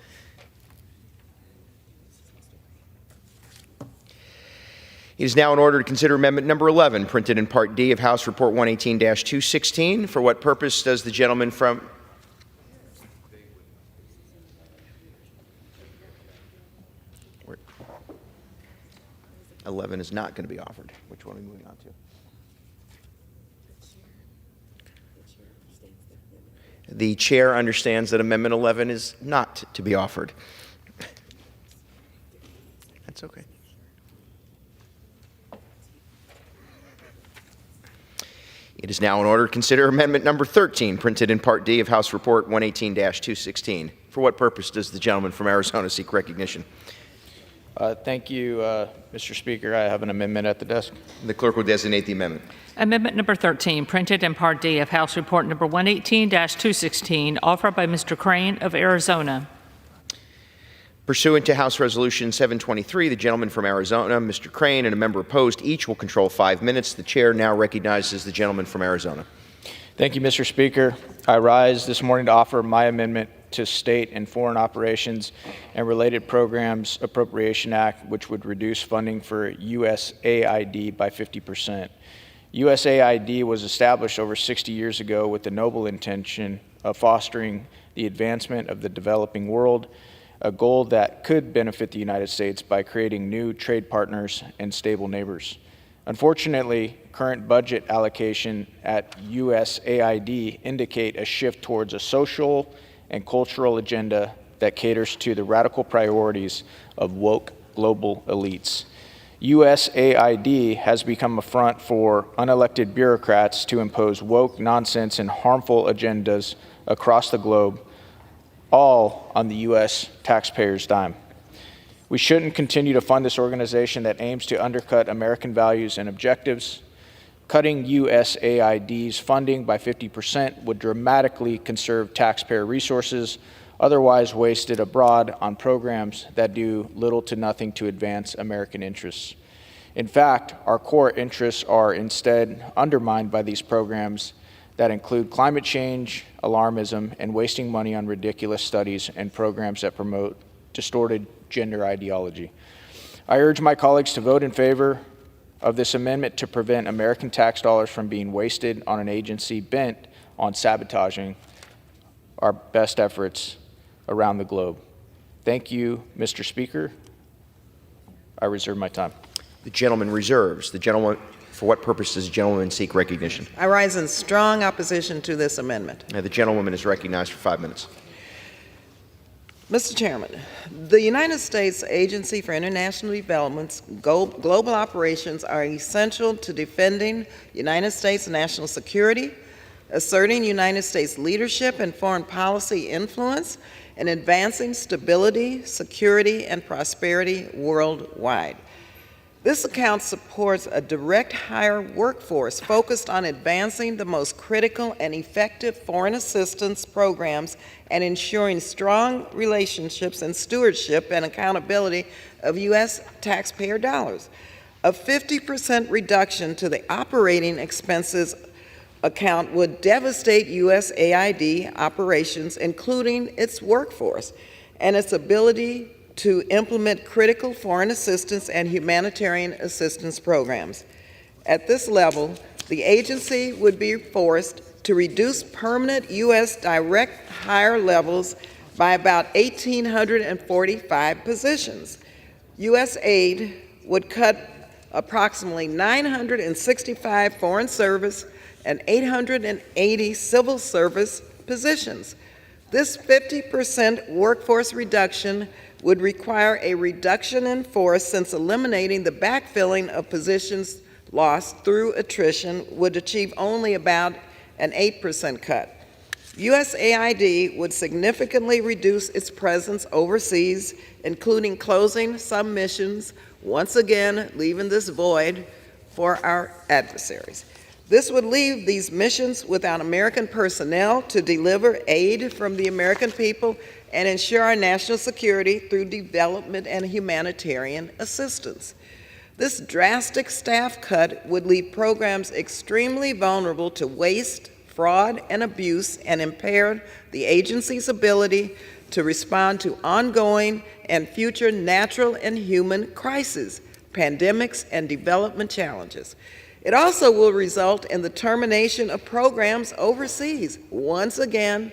It is now in order to consider Amendment Number 11, printed in Part D of House Report 118-216. For what purpose does the gentleman from... 11 is not going to be offered. Which one are we moving on to? The chair understands that Amendment 11 is not to be offered. That's okay. It is now in order to consider Amendment Number 13, printed in Part D of House Report 118-216. For what purpose does the gentleman from Arizona seek recognition? Thank you, Mr. Speaker. I have an amendment at the desk. The clerk will designate the amendment. Amendment number 13, printed in Part D of House Report number 118-216, offered by Mr. Crane of Arizona. Pursuant to House Resolution 723, the gentleman from Arizona, Mr. Crane, and a member opposed each will control 5 minutes. The chair now recognizes the gentleman from Arizona. Thank you, Mr. Speaker. I rise this morning to offer my amendment to State and Foreign Operations and Related Programs Appropriation Act, which would reduce funding for USAID by 50%. USAID was established over 60 years ago with the noble intention of fostering the advancement of the developing world, a goal that could benefit the United States by creating new trade partners and stable neighbors. Unfortunately, current budget allocation at USAID indicate a shift towards a social and cultural agenda that caters to the radical priorities of woke global elites. USAID has become a front for unelected bureaucrats to impose woke nonsense and harmful agendas across the globe, all on the U.S. taxpayers' dime. We shouldn't continue to fund this organization that aims to undercut American values and objectives. Cutting USAID's funding by 50% would dramatically conserve taxpayer resources, otherwise wasted abroad on programs that do little to nothing to advance American interests. In fact, our core interests are instead undermined by these programs that include climate change, alarmism, and wasting money on ridiculous studies and programs that promote distorted gender ideology. I urge my colleagues to vote in favor of this amendment to prevent American tax dollars from being wasted on an agency bent on sabotaging our best efforts around the globe. Thank you, Mr. Speaker. I reserve my time. The gentleman reserves. The gentleman, for what purpose does the gentleman seek recognition? I rise in strong opposition to this amendment. The gentlewoman is recognized for 5 minutes. Mr. Chairman, the United States Agency for International Development's global operations are essential to defending United States national security, asserting United States leadership and foreign policy influence, and advancing stability, security, and prosperity worldwide. This account supports a direct hire workforce focused on advancing the most critical and effective foreign assistance programs and ensuring strong relationships and stewardship and accountability of U.S. taxpayer dollars. A 50% reduction to the operating expenses account would devastate USAID operations, including its workforce and its ability to implement critical foreign assistance and humanitarian assistance programs. At this level, the agency would be forced to reduce permanent U.S. direct hire levels by about 1,845 positions. U.S. aid would cut approximately 965 foreign service and 880 civil service positions. This 50% workforce reduction would require a reduction in force, since eliminating the backfilling of positions lost through attrition would achieve only about an 8% cut. USAID would significantly reduce its presence overseas, including closing some missions, once again leaving this void for our adversaries. This would leave these missions without American personnel to deliver aid from the American people and ensure our national security through development and humanitarian assistance. This drastic staff cut would leave programs extremely vulnerable to waste, fraud, and abuse, and impair the agency's ability to respond to ongoing and future natural and human crises, pandemics, and development challenges. It also will result in the termination of programs overseas, once again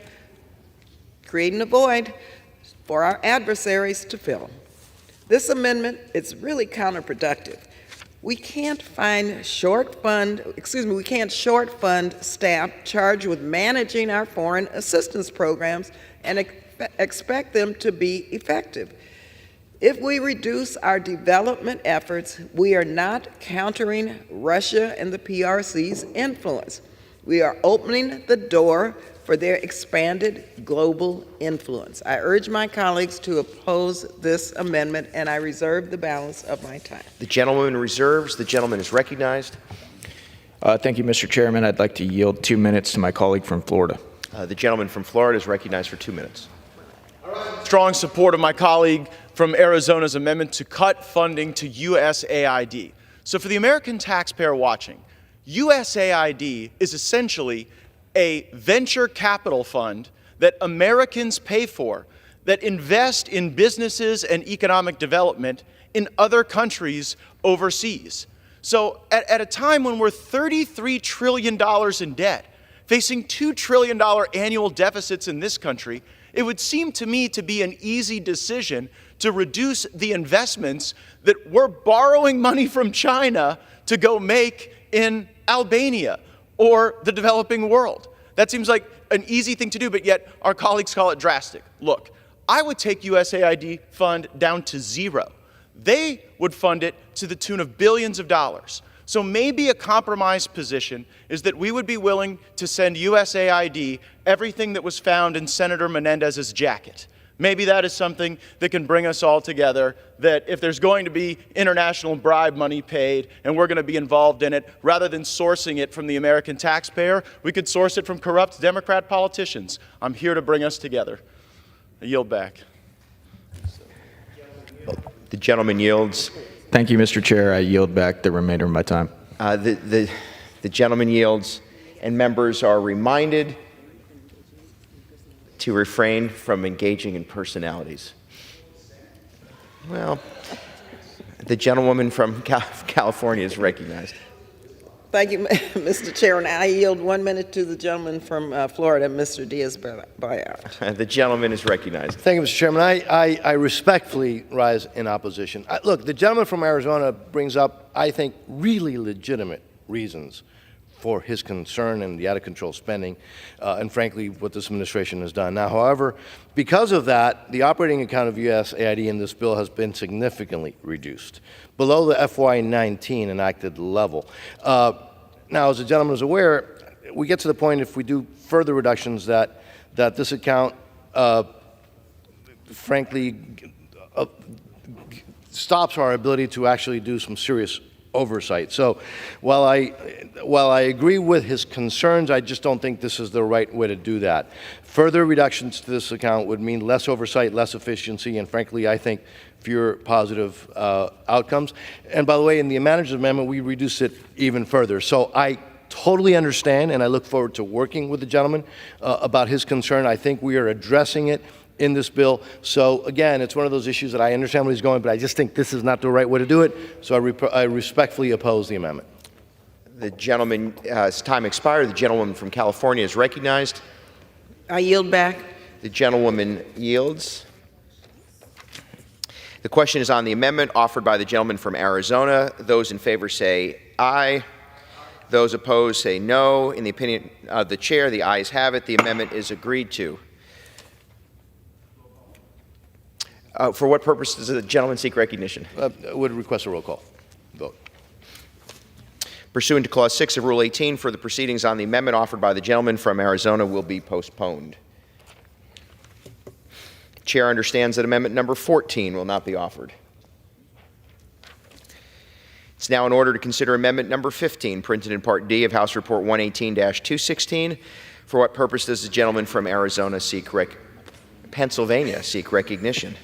creating a void for our adversaries to fill. This amendment is really counterproductive. We can't short fund staff charged with managing our foreign assistance programs and expect them to be effective. If we reduce our development efforts, we are not countering Russia and the PRC's influence. We are opening the door for their expanded global influence. I urge my colleagues to oppose this amendment, and I reserve the balance of my time. The gentleman reserves. The gentleman is recognized. Thank you, Mr. Chairman. I'd like to yield 2 minutes to my colleague from Florida. The gentleman from Florida is recognized for 2 minutes. Strong support of my colleague from Arizona's amendment to cut funding to USAID. So for the American taxpayer watching, USAID is essentially a venture capital fund that Americans pay for, that invest in businesses and economic development in other countries overseas. So at a time when we're $33 trillion in debt, facing $2 trillion annual deficits in this country, it would seem to me to be an easy decision to reduce the investments that we're borrowing money from China to go make in Albania or the developing world. That seems like an easy thing to do, but yet our colleagues call it drastic. Look, I would take USAID fund down to zero. They would fund it to the tune of billions of dollars. So maybe a compromise position is that we would be willing to send USAID everything that was found in Senator Menendez's jacket. Maybe that is something that can bring us all together, that if there's going to be international bribe money paid and we're going to be involved in it, rather than sourcing it from the American taxpayer, we could source it from corrupt Democrat politicians. I'm here to bring us together. I yield back. The gentleman yields. Thank you, Mr. Chair. I yield back the remainder of my time. The gentleman yields, and members are reminded to refrain from engaging in personalities. Well, the gentlewoman from California is recognized. Thank you, Mr. Chair. And I yield 1 minute to the gentleman from Florida, Mr. Diaz-Balart. The gentleman is recognized. Thank you, Mr. Chairman. I respectfully rise in opposition. Look, the gentleman from Arizona brings up, I think, really legitimate reasons for his concern and the out-of-control spending, and frankly, what this administration has done. Now, however, because of that, the operating account of USAID in this bill has been significantly reduced, below the FY19 enacted level. Now, as the gentleman is aware, we get to the point, if we do further reductions, that this account, frankly, stops our ability to actually do some serious oversight. So while I agree with his concerns, I just don't think this is the right way to do that. Further reductions to this account would mean less oversight, less efficiency, and frankly, I think fewer positive outcomes. And by the way, in the Managers Amendment, we reduced it even further. So I totally understand, and I look forward to working with the gentleman about his concern. I think we are addressing it in this bill. So again, it's one of those issues that I understand where he's going, but I just think this is not the right way to do it. So I respectfully oppose the amendment. The gentleman's time expired. The gentlewoman from California is recognized. I yield back. The gentlewoman yields. The question is on the amendment offered by the gentleman from Arizona. Those in favor say aye. Those opposed say no. In the opinion of the chair, the ayes have it. The amendment is agreed to. For what purpose does the gentleman seek recognition? Would request a roll call vote. Pursuant to Clause 6 of Rule 18, for the proceedings on the amendment offered by the gentleman from Arizona will be postponed. Chair understands that amendment number 14 will not be offered. It's now in order to consider amendment number 15, printed in Part D of House Report 118-216. For what purpose does the gentleman from Arizona Pennsylvania seek recognition?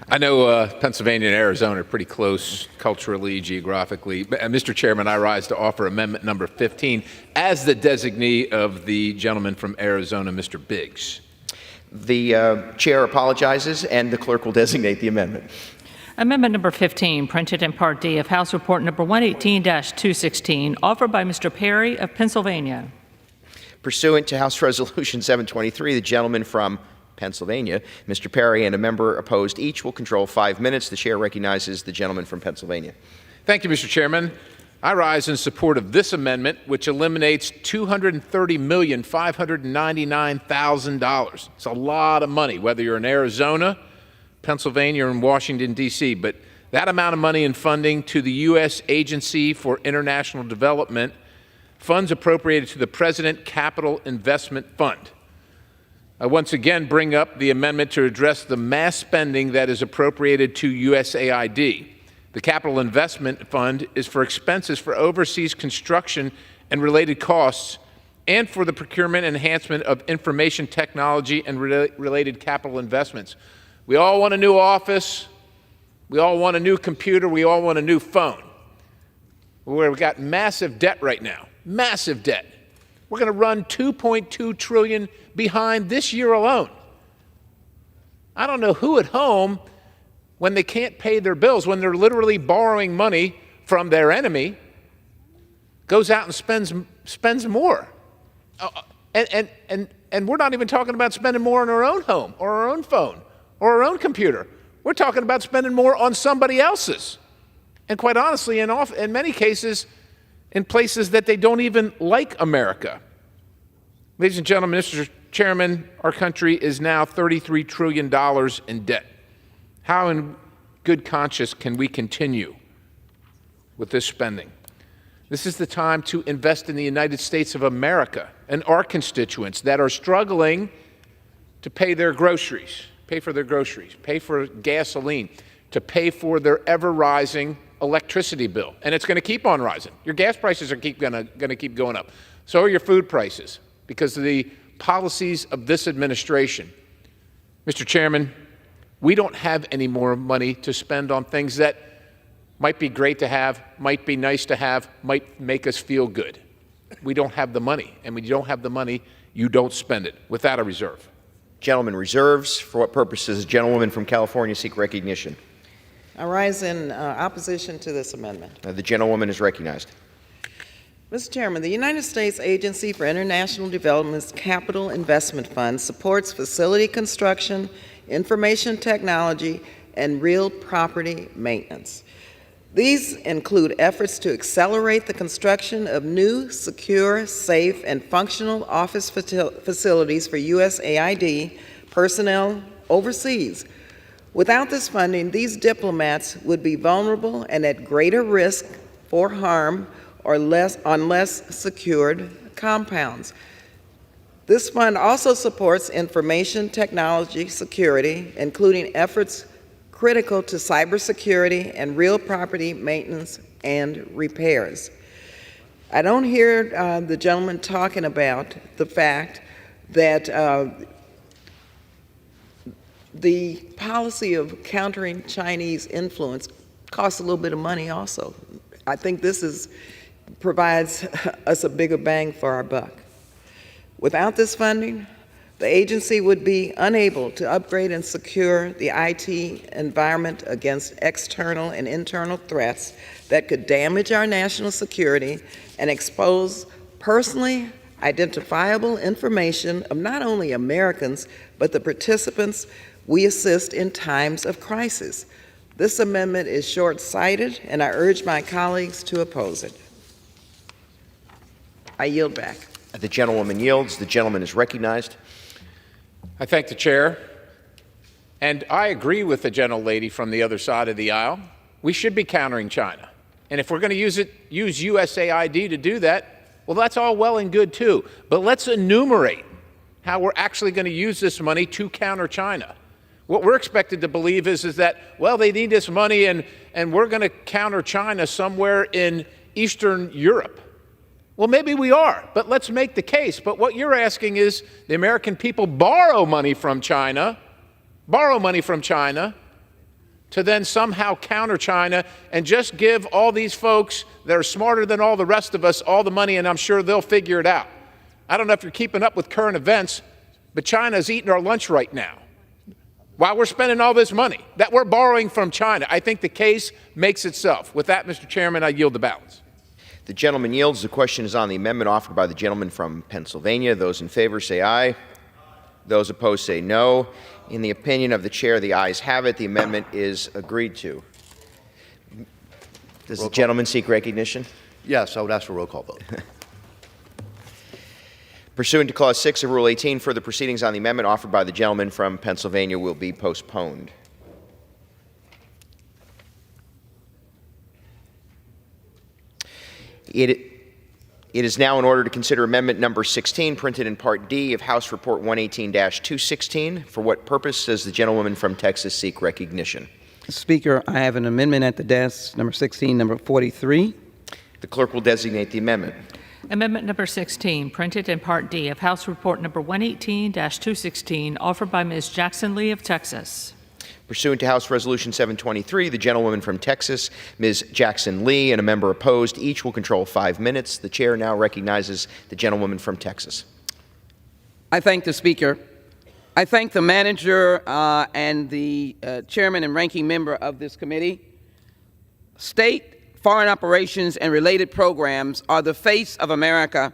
I know Pennsylvania and Arizona are pretty close culturally, geographically. Mr. Chairman, I rise to offer amendment number 15 as the designee of the gentleman from Arizona, Mr. Biggs. The chair apologizes, and the clerk will designate the amendment. Amendment number 15, printed in Part D of House Report number 118-216, offered by Mr. Perry of Pennsylvania. Pursuant to House Resolution 723, the gentleman from Pennsylvania, Mr. Perry, and a member opposed each will control 5 minutes. The chair recognizes the gentleman from Pennsylvania. Thank you, Mr. Chairman. I rise in support of this amendment, which eliminates $230,599,000. It's a lot of money, whether you're in Arizona, Pennsylvania, or in Washington, D.C., but that amount of money in funding to the U.S. Agency for International Development, funds appropriated to the President Capital Investment Fund. I once again bring up the amendment to address the mass spending that is appropriated to USAID. The Capital Investment Fund is for expenses for overseas construction and related costs, and for the procurement and enhancement of information technology and related capital investments. We all want a new office. We all want a new computer. We all want a new phone. We've got massive debt right now, massive debt. We're going to run $2.2 trillion behind this year alone. I don't know who at home, when they can't pay their bills, when they're literally borrowing money from their enemy, goes out and spends more. And we're not even talking about spending more on our own home or our own phone or our own computer. We're talking about spending more on somebody else's. And quite honestly, in many cases, in places that they don't even like America. Ladies and gentlemen, Mr. Chairman, our country is now $33 trillion in debt. How in good conscience can we continue with this spending? This is the time to invest in the United States of America and our constituents that are struggling to pay their groceries, pay for their groceries, pay for gasoline, to pay for their ever-rising electricity bill. And it's going to keep on rising. Your gas prices are going to keep going up. So are your food prices because of the policies of this administration. Mr. Chairman, we don't have any more money to spend on things that might be great to have, might be nice to have, might make us feel good. We don't have the money, and when you don't have the money, you don't spend it without a reserve. Gentleman reserves. For what purpose does the gentlewoman from California seek recognition? I rise in opposition to this amendment. The gentlewoman is recognized. Mr. Chairman, the United States Agency for International Development's Capital Investment Fund supports facility construction, information technology, and real property maintenance. These include efforts to accelerate the construction of new, secure, safe, and functional office facilities for USAID personnel overseas. Without this funding, these diplomats would be vulnerable and at greater risk for harm on less secured compounds. This fund also supports information technology security, including efforts critical to cybersecurity and real property maintenance and repairs. I don't hear the gentleman talking about the fact that the policy of countering Chinese influence costs a little bit of money also. I think this provides us a bigger bang for our buck. Without this funding, the agency would be unable to upgrade and secure the IT environment against external and internal threats that could damage our national security and expose personally identifiable information of not only Americans, but the participants we assist in times of crisis. This amendment is short-sighted, and I urge my colleagues to oppose it. I yield back. The gentlewoman yields. The gentleman is recognized. I thank the chair, and I agree with the gentlelady from the other side of the aisle. We should be countering China, and if we're going to use USAID to do that, well, that's all well and good too. But let's enumerate how we're actually going to use this money to counter China. What we're expected to believe is that, well, they need this money, and we're going to counter China somewhere in Eastern Europe. Well, maybe we are, but let's make the case. But what you're asking is the American people borrow money from China to then somehow counter China and just give all these folks that are smarter than all the rest of us all the money, and I'm sure they'll figure it out. I don't know if you're keeping up with current events, but China's eating our lunch right now while we're spending all this money that we're borrowing from China. I think the case makes itself. With that, Mr. Chairman, I yield the balance. The gentleman yields. The question is on the amendment offered by the gentleman from Pennsylvania. Those in favor say aye. Those opposed say no. In the opinion of the chair, the ayes have it. The amendment is agreed to. Does the gentleman seek recognition? Yes, I would ask for a roll call vote. Pursuant to Clause 6 of Rule 18, further proceedings on the amendment offered by the gentleman from Pennsylvania will be postponed. It is now in order to consider amendment number 16, printed in Part D of House Report 118-216. For what purpose does the gentlewoman from Texas seek recognition? Speaker, I have an amendment at the desk, number 16, number 43. The clerk will designate the amendment. Amendment number 16, printed in Part D of House Report number 118-216, offered by Ms. Jackson Lee of Texas. Pursuant to House Resolution 723, the gentlewoman from Texas, Ms. Jackson Lee, and a member opposed, each will control 5 minutes. The chair now recognizes the gentlewoman from Texas. I thank the Speaker. I thank the manager and the chairman and ranking member of this committee. State, foreign operations, and related programs are the face of America.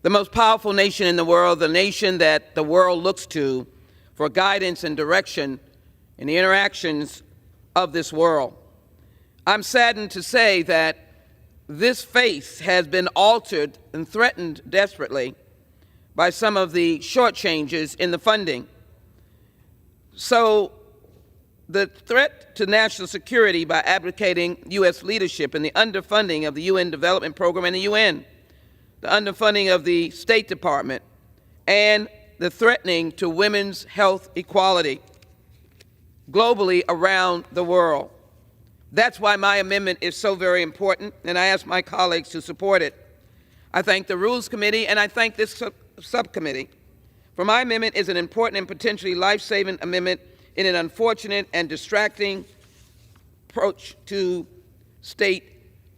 the most powerful nation in the world, the nation that the world looks to for guidance and direction in the interactions of this world. I'm saddened to say that this faith has been altered and threatened desperately by some of the shortchanges in the funding. So the threat to national security by abdicating U.S. leadership and the underfunding of the UN Development Program and the UN, the underfunding of the State Department, and the threatening to women's health equality globally around the world. That's why my amendment is so very important, and I ask my colleagues to support it. I thank the Rules Committee, and I thank this subcommittee. For my amendment is an important and potentially life-saving amendment in an unfortunate and distracting approach to state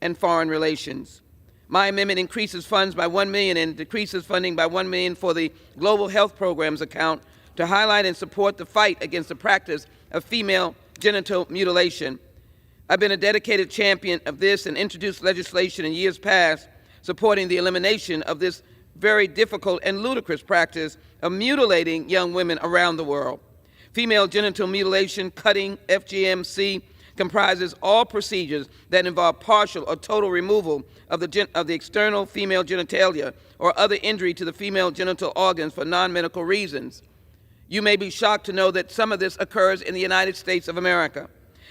and foreign relations. My amendment increases funds by $1 million and decreases funding by $1 million for the Global Health Programs account to highlight and support the fight against the practice of female genital mutilation. I've been a dedicated champion of this and introduced legislation in years past supporting the elimination of this very difficult and ludicrous practice of mutilating young women around the world. Female genital mutilation, cutting, FGMC, comprises all procedures that involve partial or total removal of the external female genitalia or other injury to the female genital organs for non-medical reasons. You may be shocked to know that some of this occurs in the United States of America.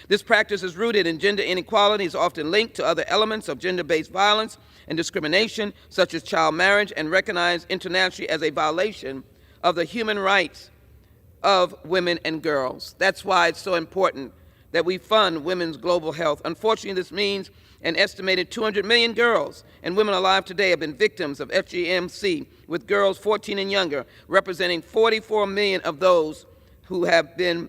This practice is rooted in gender inequality, is often linked to other elements of gender-based violence and discrimination, such as child marriage, and recognized internationally as a violation of the human rights of women and girls. That's why it's so important that we fund women's global health. Unfortunately, this means an estimated 200 million girls and women alive today have been victims of FGMC, with girls 14 and younger representing 44 million of those who have been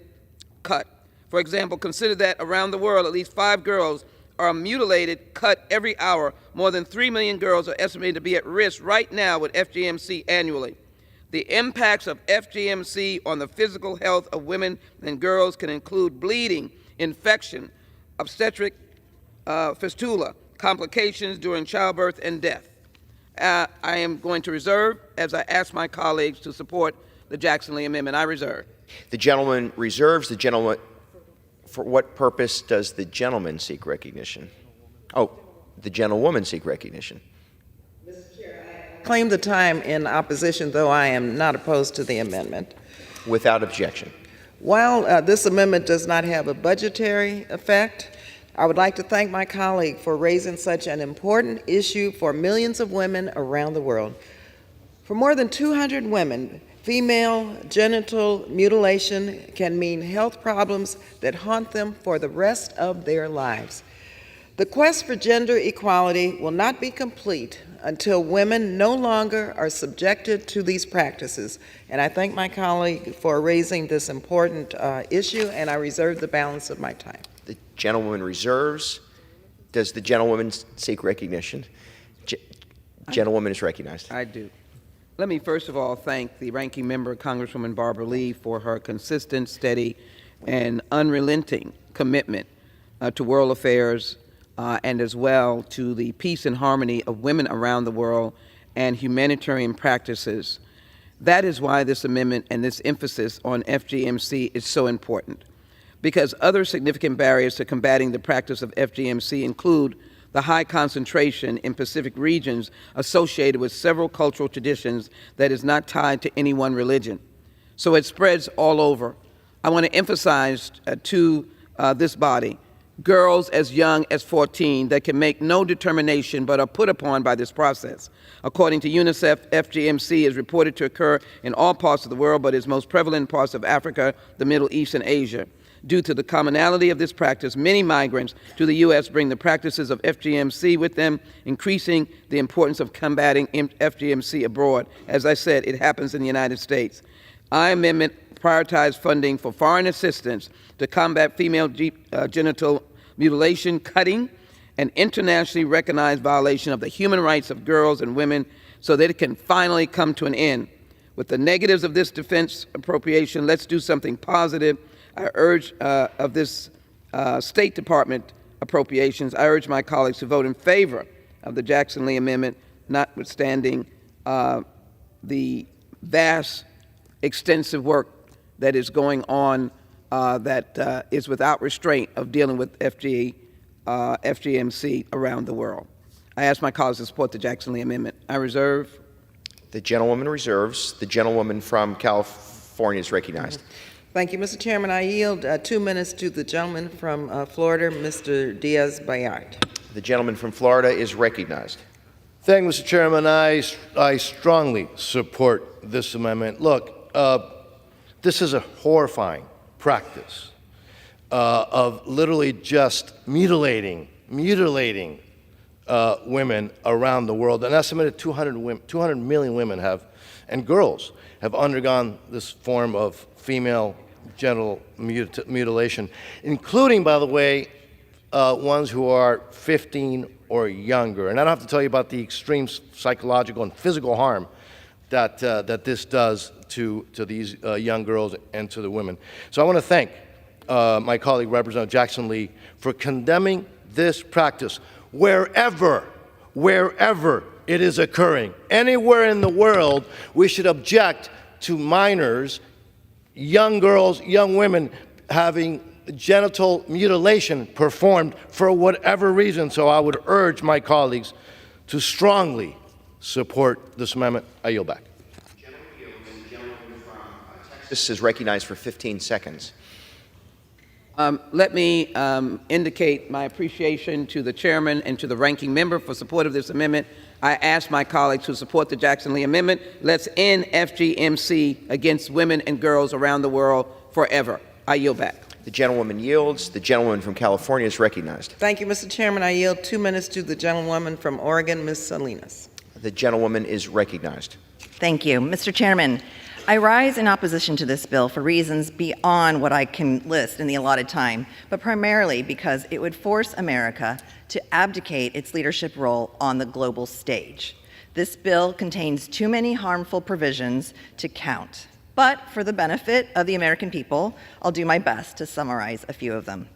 cut. For example, consider that around the world, at least 5 girls are mutilated, cut every hour. More than 3 million girls are estimated to be at risk right now with FGMC annually. The impacts of FGMC on the physical health of women and girls can include bleeding, infection, obstetric fistula, complications during childbirth, and death. I am going to reserve as I ask my colleagues to support the Jackson-Lee Amendment. I reserve. The gentleman reserves. The gentleman, for what purpose does the gentleman seek recognition? Oh, the gentlewoman seek recognition. Claim the time in opposition, though I am not opposed to the amendment. Without objection. While this amendment does not have a budgetary effect, I would like to thank my colleague for raising such an important issue for millions of women around the world. For more than 200 women, female genital mutilation can mean health problems that haunt them for the rest of their lives. The quest for gender equality will not be complete until women no longer are subjected to these practices. And I thank my colleague for raising this important issue, and I reserve the balance of my time. The gentlewoman reserves. Does the gentlewoman seek recognition? Gentlewoman is recognized. I do. Let me first of all thank the ranking member, Congresswoman Barbara Lee, for her consistent, steady, and unrelenting commitment to world affairs and as well to the peace and harmony of women around the world and humanitarian practices. That is why this amendment and this emphasis on FGMC is so important, because other significant barriers to combating the practice of FGMC include the high concentration in Pacific regions associated with several cultural traditions that is not tied to any one religion. So it spreads all over. I want to emphasize to this body, girls as young as 14 that can make no determination but are put upon by this process. According to UNICEF, FGMC is reported to occur in all parts of the world, but is most prevalent in parts of Africa, the Middle East, and Asia. Due to the commonality of this practice, many migrants to the U.S. bring the practices of FGMC with them, increasing the importance of combating FGMC abroad. As I said, it happens in the United States. Our amendment prioritizes funding for foreign assistance to combat female genital mutilation, cutting, and internationally recognized violation of the human rights of girls and women so that it can finally come to an end. With the negatives of this defense appropriation, let's do something positive. I urge of this State Department appropriations, I urge my colleagues to vote in favor of the Jackson-Lee Amendment, notwithstanding the vast, extensive work that is going on that is without restraint of dealing with FGMC around the world. I ask my colleagues to support the Jackson Lee Amendment. I reserve. The gentlewoman reserves. The gentlewoman from California is recognized. Thank you, Mr. Chairman. I yield 2 minutes to the gentleman from Florida, Mr. Diaz-Bayart. The gentleman from Florida is recognized. Thank you, Mr. Chairman. I strongly support this amendment. Look, this is a horrifying practice of literally just mutilating women around the world. An estimated 200 million women and girls have undergone this form of female genital mutilation, including, by the way, ones who are 15 or younger. And I don't have to tell you about the extreme psychological and physical harm that this does to these young girls and to the women. So I want to thank my colleague, Representative Jackson Lee, for condemning this practice wherever it is occurring. Anywhere in the world, we should object to minors, young girls, young women having genital mutilation performed for whatever reason. So I would urge my colleagues to strongly support this amendment. I yield back. This is recognized for 15 seconds. Let me indicate my appreciation to the chairman and to the ranking member for support of this amendment. I ask my colleagues to support the Jackson Lee Amendment. Let's end FGMC against women and girls around the world forever. I yield back. The gentlewoman yields. The gentlewoman from California is recognized. Thank you, Mr. Chairman. I yield 2 minutes to the gentlewoman from Oregon, Ms. Salinas. The gentlewoman is recognized. Thank you. Mr. Chairman, I rise in opposition to this bill for reasons beyond what I can list in the allotted time, but primarily because it would force America to abdicate its leadership role on the global stage. This bill contains too many harmful provisions to count. But for the benefit of the American people, I'll do my best to summarize a few of them.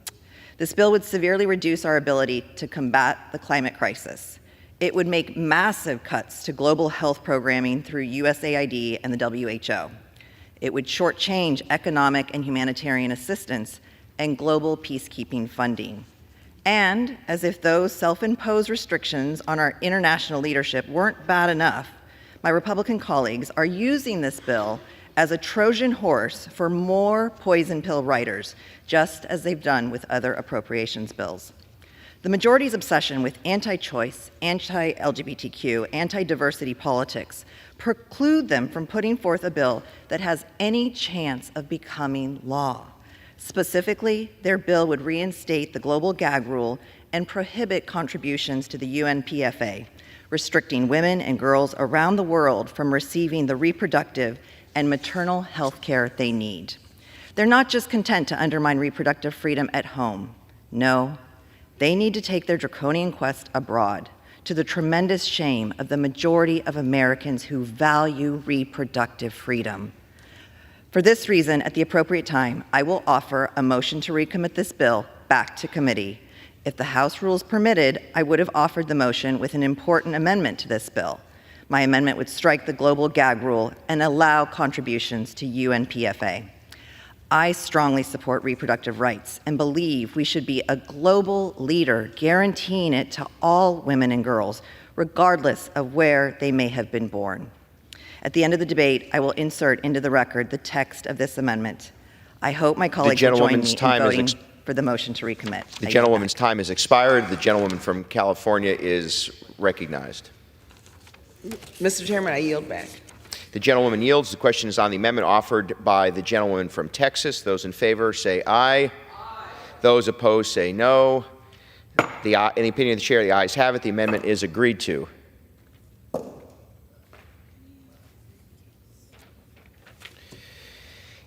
This bill would severely reduce our ability to combat the climate crisis. It would make massive cuts to global health programming through USAID and the WHO. It would shortchange economic and humanitarian assistance and global peacekeeping funding. And as if those self-imposed restrictions on our international leadership weren't bad enough, my Republican colleagues are using this bill as a Trojan horse for more poison pill writers, just as they've done with other appropriations bills. The majority's obsession with anti-choice, anti-LGBTQ, anti-diversity politics preclude them from putting forth a bill that has any chance of becoming law. Specifically, their bill would reinstate the global gag rule and prohibit contributions to the UNPFA, restricting women and girls around the world from receiving the reproductive and maternal health care they need. They're not just content to undermine reproductive freedom at home. No, they need to take their draconian quest abroad, to the tremendous shame of the majority of Americans who value reproductive freedom. For this reason, at the appropriate time, I will offer a motion to recommit this bill back to committee. If the House rules permitted, I would have offered the motion with an important amendment to this bill. My amendment would strike the global gag rule and allow contributions to UNPFA. I strongly support reproductive rights and believe we should be a global leader guaranteeing it to all women and girls, regardless of where they may have been born. At the end of the debate, I will insert into the record the text of this amendment. I hope my colleagues will join me in voting for the motion to recommit. The gentlewoman's time has expired. The gentlewoman from California is recognized. Mr. Chairman, I yield back. The gentlewoman yields. The question is on the amendment offered by the gentlewoman from Texas. Those in favor say aye. Aye. Those opposed say no. In the opinion of the chair, the ayes have it. The amendment is agreed to.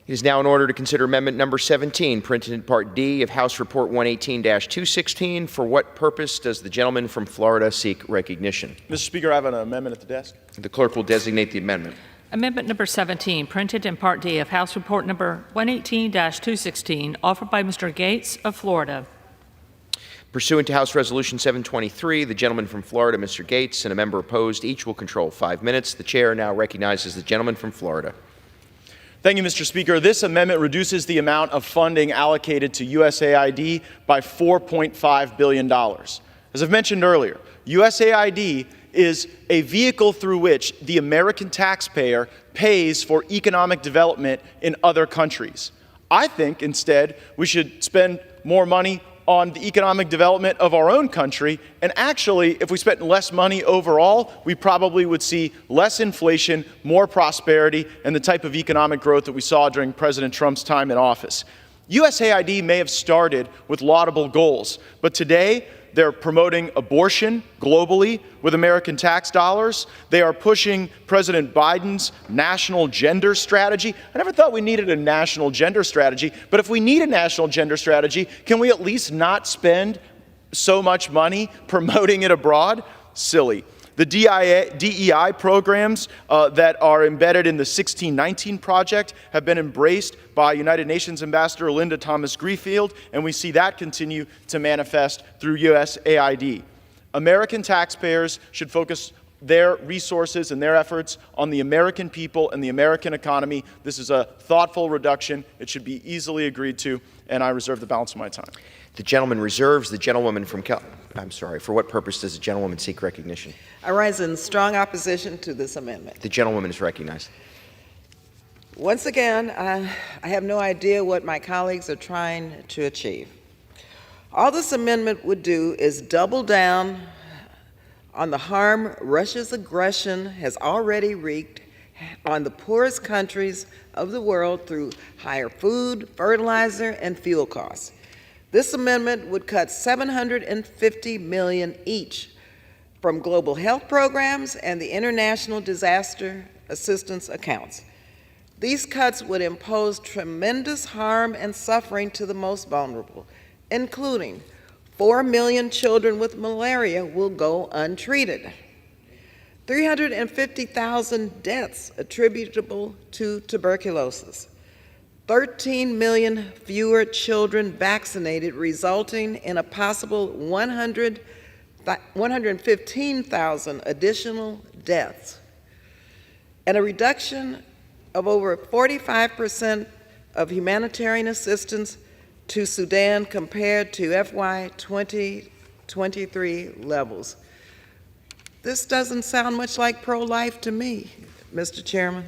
It is now in order to consider amendment number 17, printed in Part D of House Report 118-216. For what purpose does the gentleman from Florida seek recognition? Mr. Speaker, I have an amendment at the desk. The clerk will designate the amendment. Amendment number 17, printed in Part D of House Report number 118-216, offered by Mr. Gates of Florida. Pursuant to House Resolution 723, the gentleman from Florida, Mr. Gates, and a member opposed each will control 5 minutes. The chair now recognizes the gentleman from Florida. Thank you, Mr. Speaker. This amendment reduces the amount of funding allocated to USAID by $4.5 billion. As I've mentioned earlier, USAID is a vehicle through which the American taxpayer pays for economic development in other countries. I think instead we should spend more money on the economic development of our own country, and actually, if we spent less money overall, we probably would see less inflation, more prosperity, and the type of economic growth that we saw during President Trump's time in office. USAID may have started with laudable goals, but today they're promoting abortion globally with American tax dollars. They are pushing President Biden's national gender strategy. I never thought we needed a national gender strategy, but if we need a national gender strategy, can we at least not spend so much money promoting it abroad? Silly. The DEI programs that are embedded in the 1619 Project have been embraced by United Nations Ambassador Linda Thomas-Greenfield, and we see that continue to manifest through USAID. American taxpayers should focus their resources and their efforts on the American people and the American economy. This is a thoughtful reduction. It should be easily agreed to, and I reserve the balance of my time. The gentleman reserves. The gentlewoman from I'm sorry, for what purpose does the gentlewoman seek recognition? I rise in strong opposition to this amendment. The gentlewoman is recognized. Once again, I have no idea what my colleagues are trying to achieve. All this amendment would do is double down on the harm Russia's aggression has already wreaked on the poorest countries of the world through higher food, fertilizer, and fuel costs. This amendment would cut $750 million each from global health programs and the international disaster assistance accounts. These cuts would impose tremendous harm and suffering to the most vulnerable, including 4 million children with malaria will go untreated, 350,000 deaths attributable to tuberculosis, 13 million fewer children vaccinated, resulting in a possible 115,000 additional deaths, and a reduction of over 45% of humanitarian assistance to Sudan compared to FY 2023 levels. This doesn't sound much like pro-life to me, Mr. Chairman.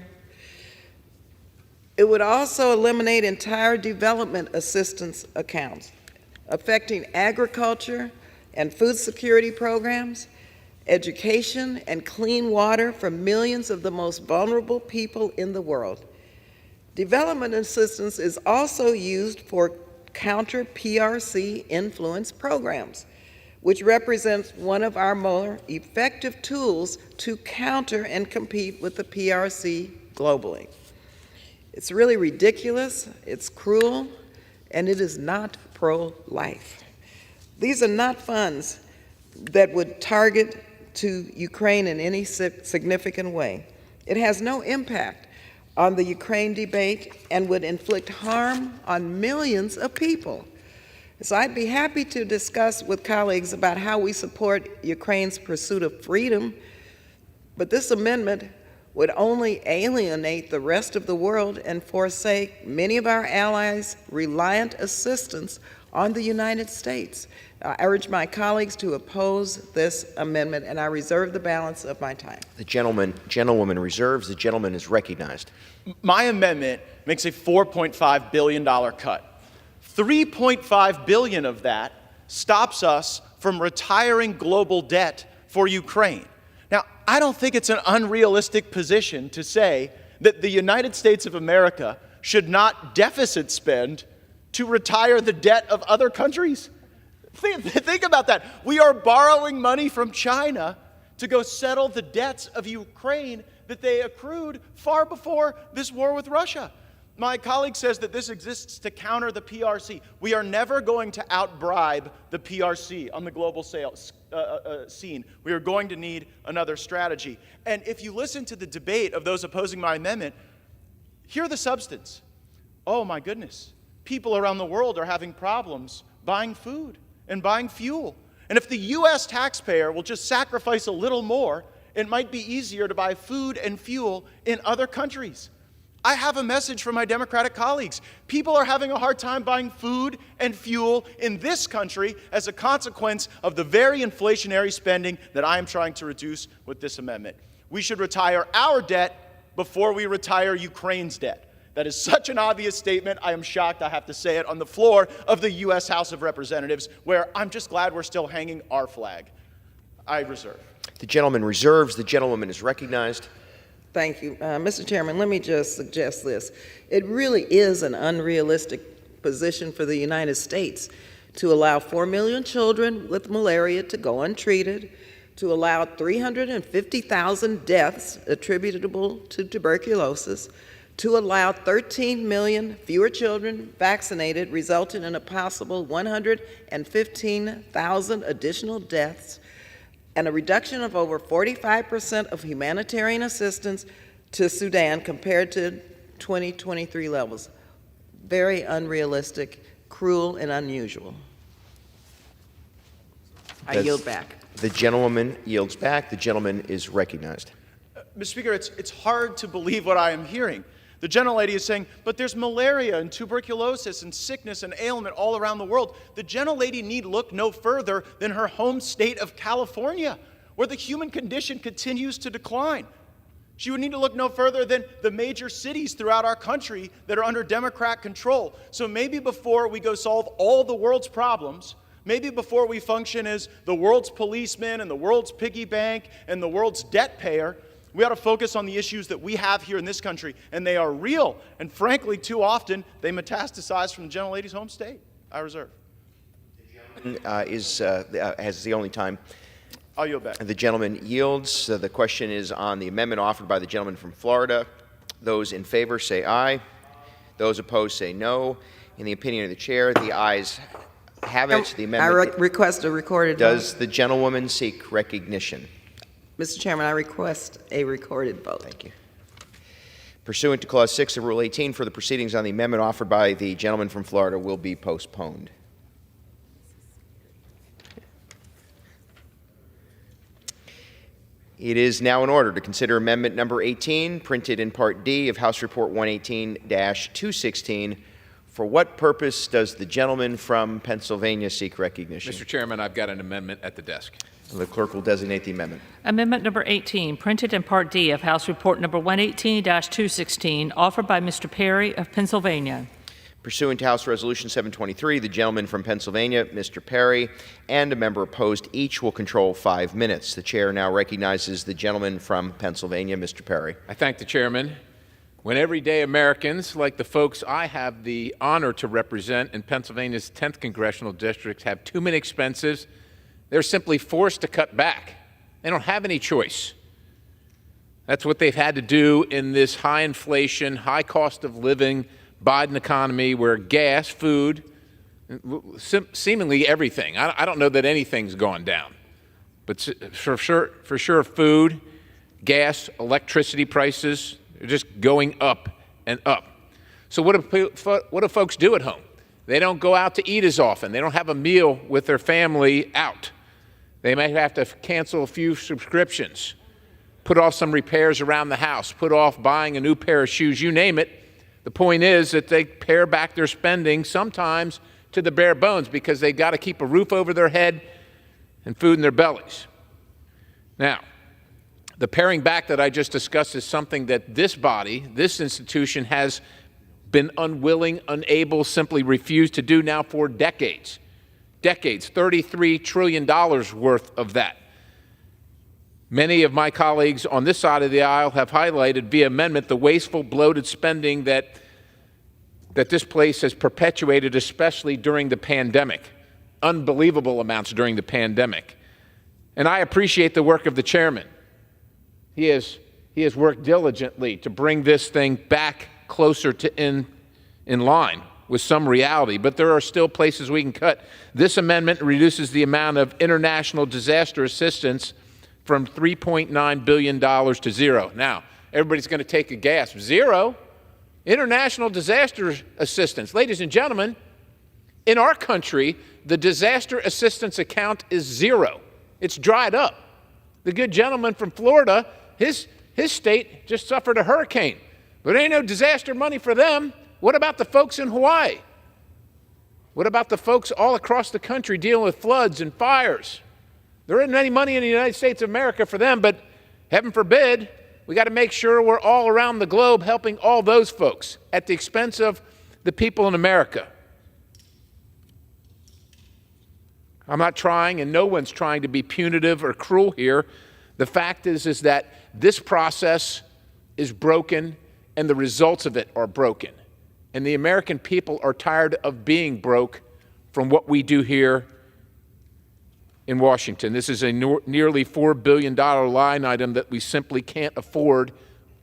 It would also eliminate entire development assistance accounts, affecting agriculture and food security programs, education, and clean water for millions of the most vulnerable people in the world. Development assistance is also used for counter-PRC influence programs, which represents one of our more effective tools to counter and compete with the PRC globally. It's really ridiculous, it's cruel, and it is not pro-life. These are not funds that would target to Ukraine in any significant way. It has no impact on the Ukraine debate and would inflict harm on millions of people. So I'd be happy to discuss with colleagues about how we support Ukraine's pursuit of freedom, but this amendment would only alienate the rest of the world and forsake many of our allies' reliant assistance on the United States. I urge my colleagues to oppose this amendment, and I reserve the balance of my time. The gentlewoman reserves. The gentleman is recognized. My amendment makes a $4.5 billion cut. $3.5 billion of that stops us from retiring global debt for Ukraine. Now, I don't think it's an unrealistic position to say that the United States of America should not deficit spend to retire the debt of other countries. Think about that. We are borrowing money from China to go settle the debts of Ukraine that they accrued far before this war with Russia. My colleague says that this exists to counter the PRC. We are never going to outbribe the PRC on the global scene. We are going to need another strategy. And if you listen to the debate of those opposing my amendment, hear the substance. Oh my goodness, people around the world are having problems buying food in buying fuel. And if the U.S. taxpayer will just sacrifice a little more, it might be easier to buy food and fuel in other countries. I have a message for my Democratic colleagues. People are having a hard time buying food and fuel in this country as a consequence of the very inflationary spending that I am trying to reduce with this amendment. We should retire our debt before we retire Ukraine's debt. That is such an obvious statement. I am shocked I have to say it on the floor of the U.S. House of Representatives, where I'm just glad we're still hanging our flag. I reserve. The gentleman reserves. The gentlewoman is recognized. Thank you. Mr. Chairman, let me just suggest this. It really is an unrealistic position for the United States to allow 4 million children with malaria to go untreated, to allow 350,000 deaths attributable to tuberculosis, to allow 13 million fewer children vaccinated, resulting in a possible 115,000 additional deaths, and a reduction of over 45% of humanitarian assistance to Sudan compared to 2023 levels. Very unrealistic, cruel, and unusual. I yield back. The gentlewoman yields back. The gentleman is recognized. Mr. Speaker, it's hard to believe what I am hearing. The gentlelady is saying, but there's malaria and tuberculosis and sickness and ailment all around the world. The gentlelady need look no further than her home state of California, where the human condition continues to decline. She would need to look no further than the major cities throughout our country that are under Democrat control. So maybe before we go solve all the world's problems, maybe before we function as the world's policeman and the world's piggy bank and the world's debt payer, we ought to focus on the issues that we have here in this country, and they are real. And frankly, too often, they metastasize from the gentlelady's home state. I reserve. The gentleman has the only time. I'll yield back. The gentleman yields. The question is on the amendment offered by the gentleman from Florida. Those in favor say aye. Those opposed say no. In the opinion of the chair, the ayes have it. The amendment. I request a recorded vote. Does the gentlewoman seek recognition? Mr. Chairman, I request a recorded vote. Thank you. Pursuant to Clause 6 of Rule 18, for the proceedings on the amendment offered by the gentleman from Florida will be postponed. It is now in order to consider Amendment Number 18, printed in Part D of House Report 118-216. For what purpose does the gentleman from Pennsylvania seek recognition? Mr. Chairman, I've got an amendment at the desk. The clerk will designate the amendment. Amendment number 18, printed in Part D of House Report number 118-216, offered by Mr. Perry of Pennsylvania. Pursuant to House Resolution 723, the gentleman from Pennsylvania, Mr. Perry, and a member opposed each will control 5 minutes. The chair now recognizes the gentleman from Pennsylvania, Mr. Perry. I thank the chairman. When everyday Americans, like the folks I have the honor to represent in Pennsylvania's 10th congressional district, have too many expenses, they're simply forced to cut back. They don't have any choice. That's what they've had to do in this high inflation, high cost of living Biden economy, where gas, food, seemingly everything. I don't know that anything's gone down, but for sure, food, gas, electricity prices are just going up and up. So what do folks do at home? They don't go out to eat as often. They don't have a meal with their family out. They might have to cancel a few subscriptions, put off some repairs around the house, put off buying a new pair of shoes, you name it. The point is that they pare back their spending sometimes to the bare bones because they got to keep a roof over their head and food in their bellies. Now, the paring back that I just discussed is something that this body, this institution, has been unwilling, unable, simply refused to do now for decades. Decades, $33 trillion worth of that. Many of my colleagues on this side of the aisle have highlighted via amendment the wasteful, bloated spending that this place has perpetuated, especially during the pandemic. Unbelievable amounts during the pandemic. And I appreciate the work of the chairman. He has worked diligently to bring this thing back closer to in line with some reality, but there are still places we can cut. This amendment reduces the amount of international disaster assistance from $3.9 billion to zero. Now, everybody's going to take a gasp. Zero? International disaster assistance. Ladies and gentlemen, In our country, the disaster assistance account is zero. It's dried up. The good gentleman from Florida, his state just suffered a hurricane. But there ain't no disaster money for them. What about the folks in Hawaii? What about the folks all across the country dealing with floods and fires? There isn't any money in the United States of America for them, but heaven forbid, we got to make sure we're all around the globe helping all those folks at the expense of the people in America. I'm not trying, and no one's trying to be punitive or cruel here. The fact is that this process is broken, and the results of it are broken. And the American people are tired of being broke from what we do here in Washington. This is a nearly $4 billion line item that we simply can't afford.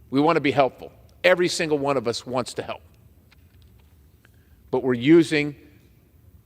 We want to be helpful. Every single one of us wants to help. But we're using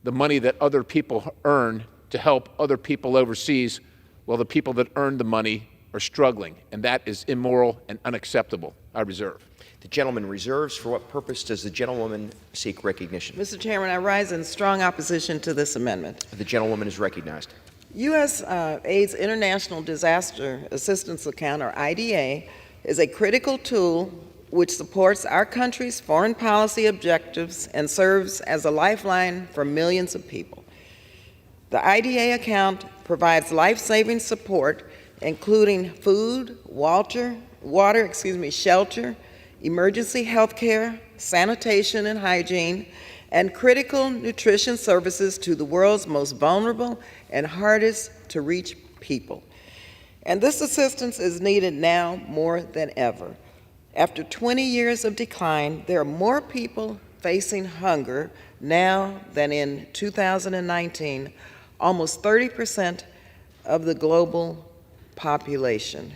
the money that other people earn to help other people overseas, while the people that earn the money are struggling, and that is immoral and unacceptable. I reserve. The gentleman reserves. For what purpose does the gentlewoman seek recognition? Mr. Chairman, I rise in strong opposition to this amendment. The gentlewoman is recognized. U.S. Aid's International Disaster Assistance Account, or IDA, is a critical tool which supports our country's foreign policy objectives and serves as a lifeline for millions of people. The IDA account provides life-saving support, including food, shelter, emergency health care, sanitation and hygiene, and critical nutrition services to the world's most vulnerable and hardest to reach people. And this assistance is needed now more than ever. After 20 years of decline, there are more people facing hunger now than in 2019, almost 30% of the global population.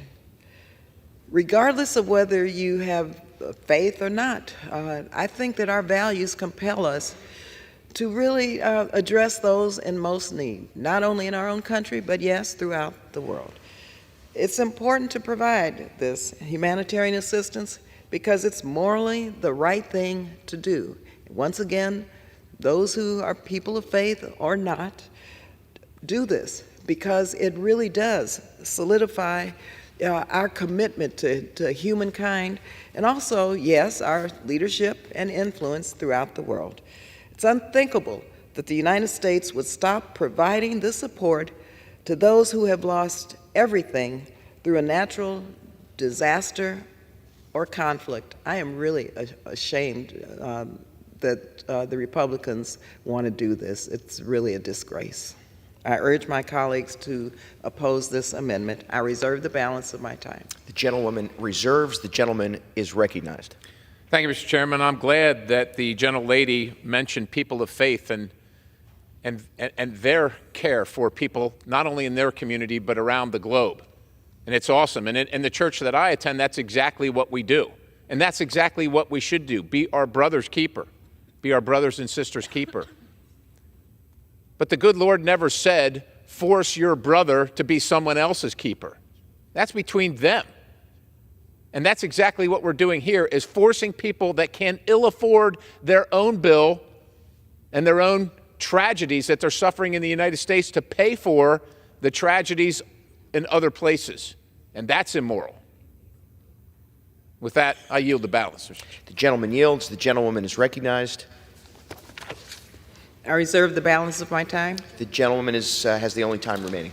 Regardless of whether you have faith or not, I think that our values compel us to really address those in most need, not only in our own country, but yes, throughout the world. It's important to provide this humanitarian assistance because it's morally the right thing to do. Once again, those who are people of faith or not do this because it really does solidify our commitment to humankind and also, yes, our leadership and influence throughout the world. It's unthinkable that the United States would stop providing this support to those who have lost everything through a natural disaster or conflict. I am really ashamed that the Republicans want to do this. It's really a disgrace. I urge my colleagues to oppose this amendment. I reserve the balance of my time. The gentlewoman reserves. The gentleman is recognized. Thank you, Mr. Chairman. I'm glad that the gentlelady mentioned people of faith and their care for people, not only in their community, but around the globe. And it's awesome. And in the church that I attend, that's exactly what we do. And that's exactly what we should do. Be our brother's keeper. Be our brothers and sisters' keeper. But the good Lord never said, force your brother to be someone else's keeper. That's between them. And that's exactly what we're doing here, is forcing people that can ill afford their own bill and their own tragedies that they're suffering in the United States to pay for the tragedies in other places. And that's immoral. With that, I yield the balance. The gentleman yields. The gentlewoman is recognized. I reserve the balance of my time. The gentlewoman has the only time remaining.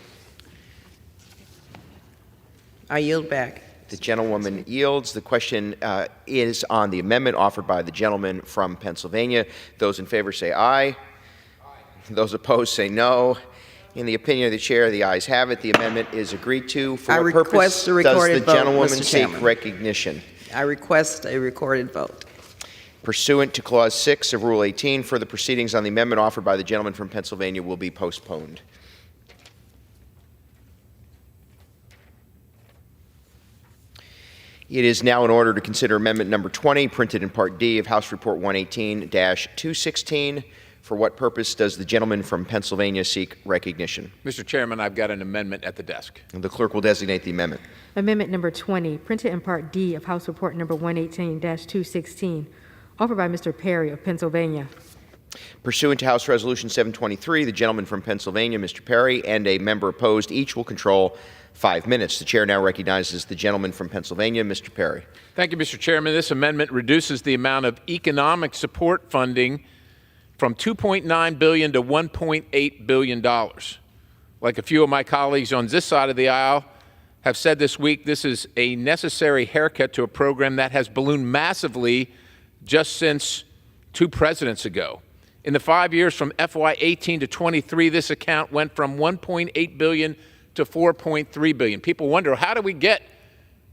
I yield back. The gentlewoman yields. The question is on the amendment offered by the gentleman from Pennsylvania. Those in favor say aye. Aye. Those opposed say no. In the opinion of the chair, the ayes have it. The amendment is agreed to. For what purpose does the gentlewoman seek recognition? I request a recorded vote. Pursuant to Clause 6 of Rule 18, further proceedings on the amendment offered by the gentleman from Pennsylvania will be postponed. It is now in order to consider Amendment Number 20, printed in Part D of House Report 118-216. For what purpose does the gentleman from Pennsylvania seek recognition? Mr. Chairman, I've got an amendment at the desk. And the clerk will designate the amendment. Amendment Number 20, printed in Part D of House Report Number 118-216, offered by Mr. Perry of Pennsylvania. Pursuant to House Resolution 723, the gentleman from Pennsylvania, Mr. Perry, and a member opposed each will control 5 minutes. The chair now recognizes the gentleman from Pennsylvania, Mr. Perry. Thank you, Mr. Chairman. This amendment reduces the amount of economic support funding from $2.9 billion to $1.8 billion. Like a few of my colleagues on this side of the aisle have said this week, this is a necessary haircut to a program that has ballooned massively just since 2 presidents ago. In the 5 years from FY18 to 23, this account went from $1.8 billion to $4.3 billion. People wonder, how do we get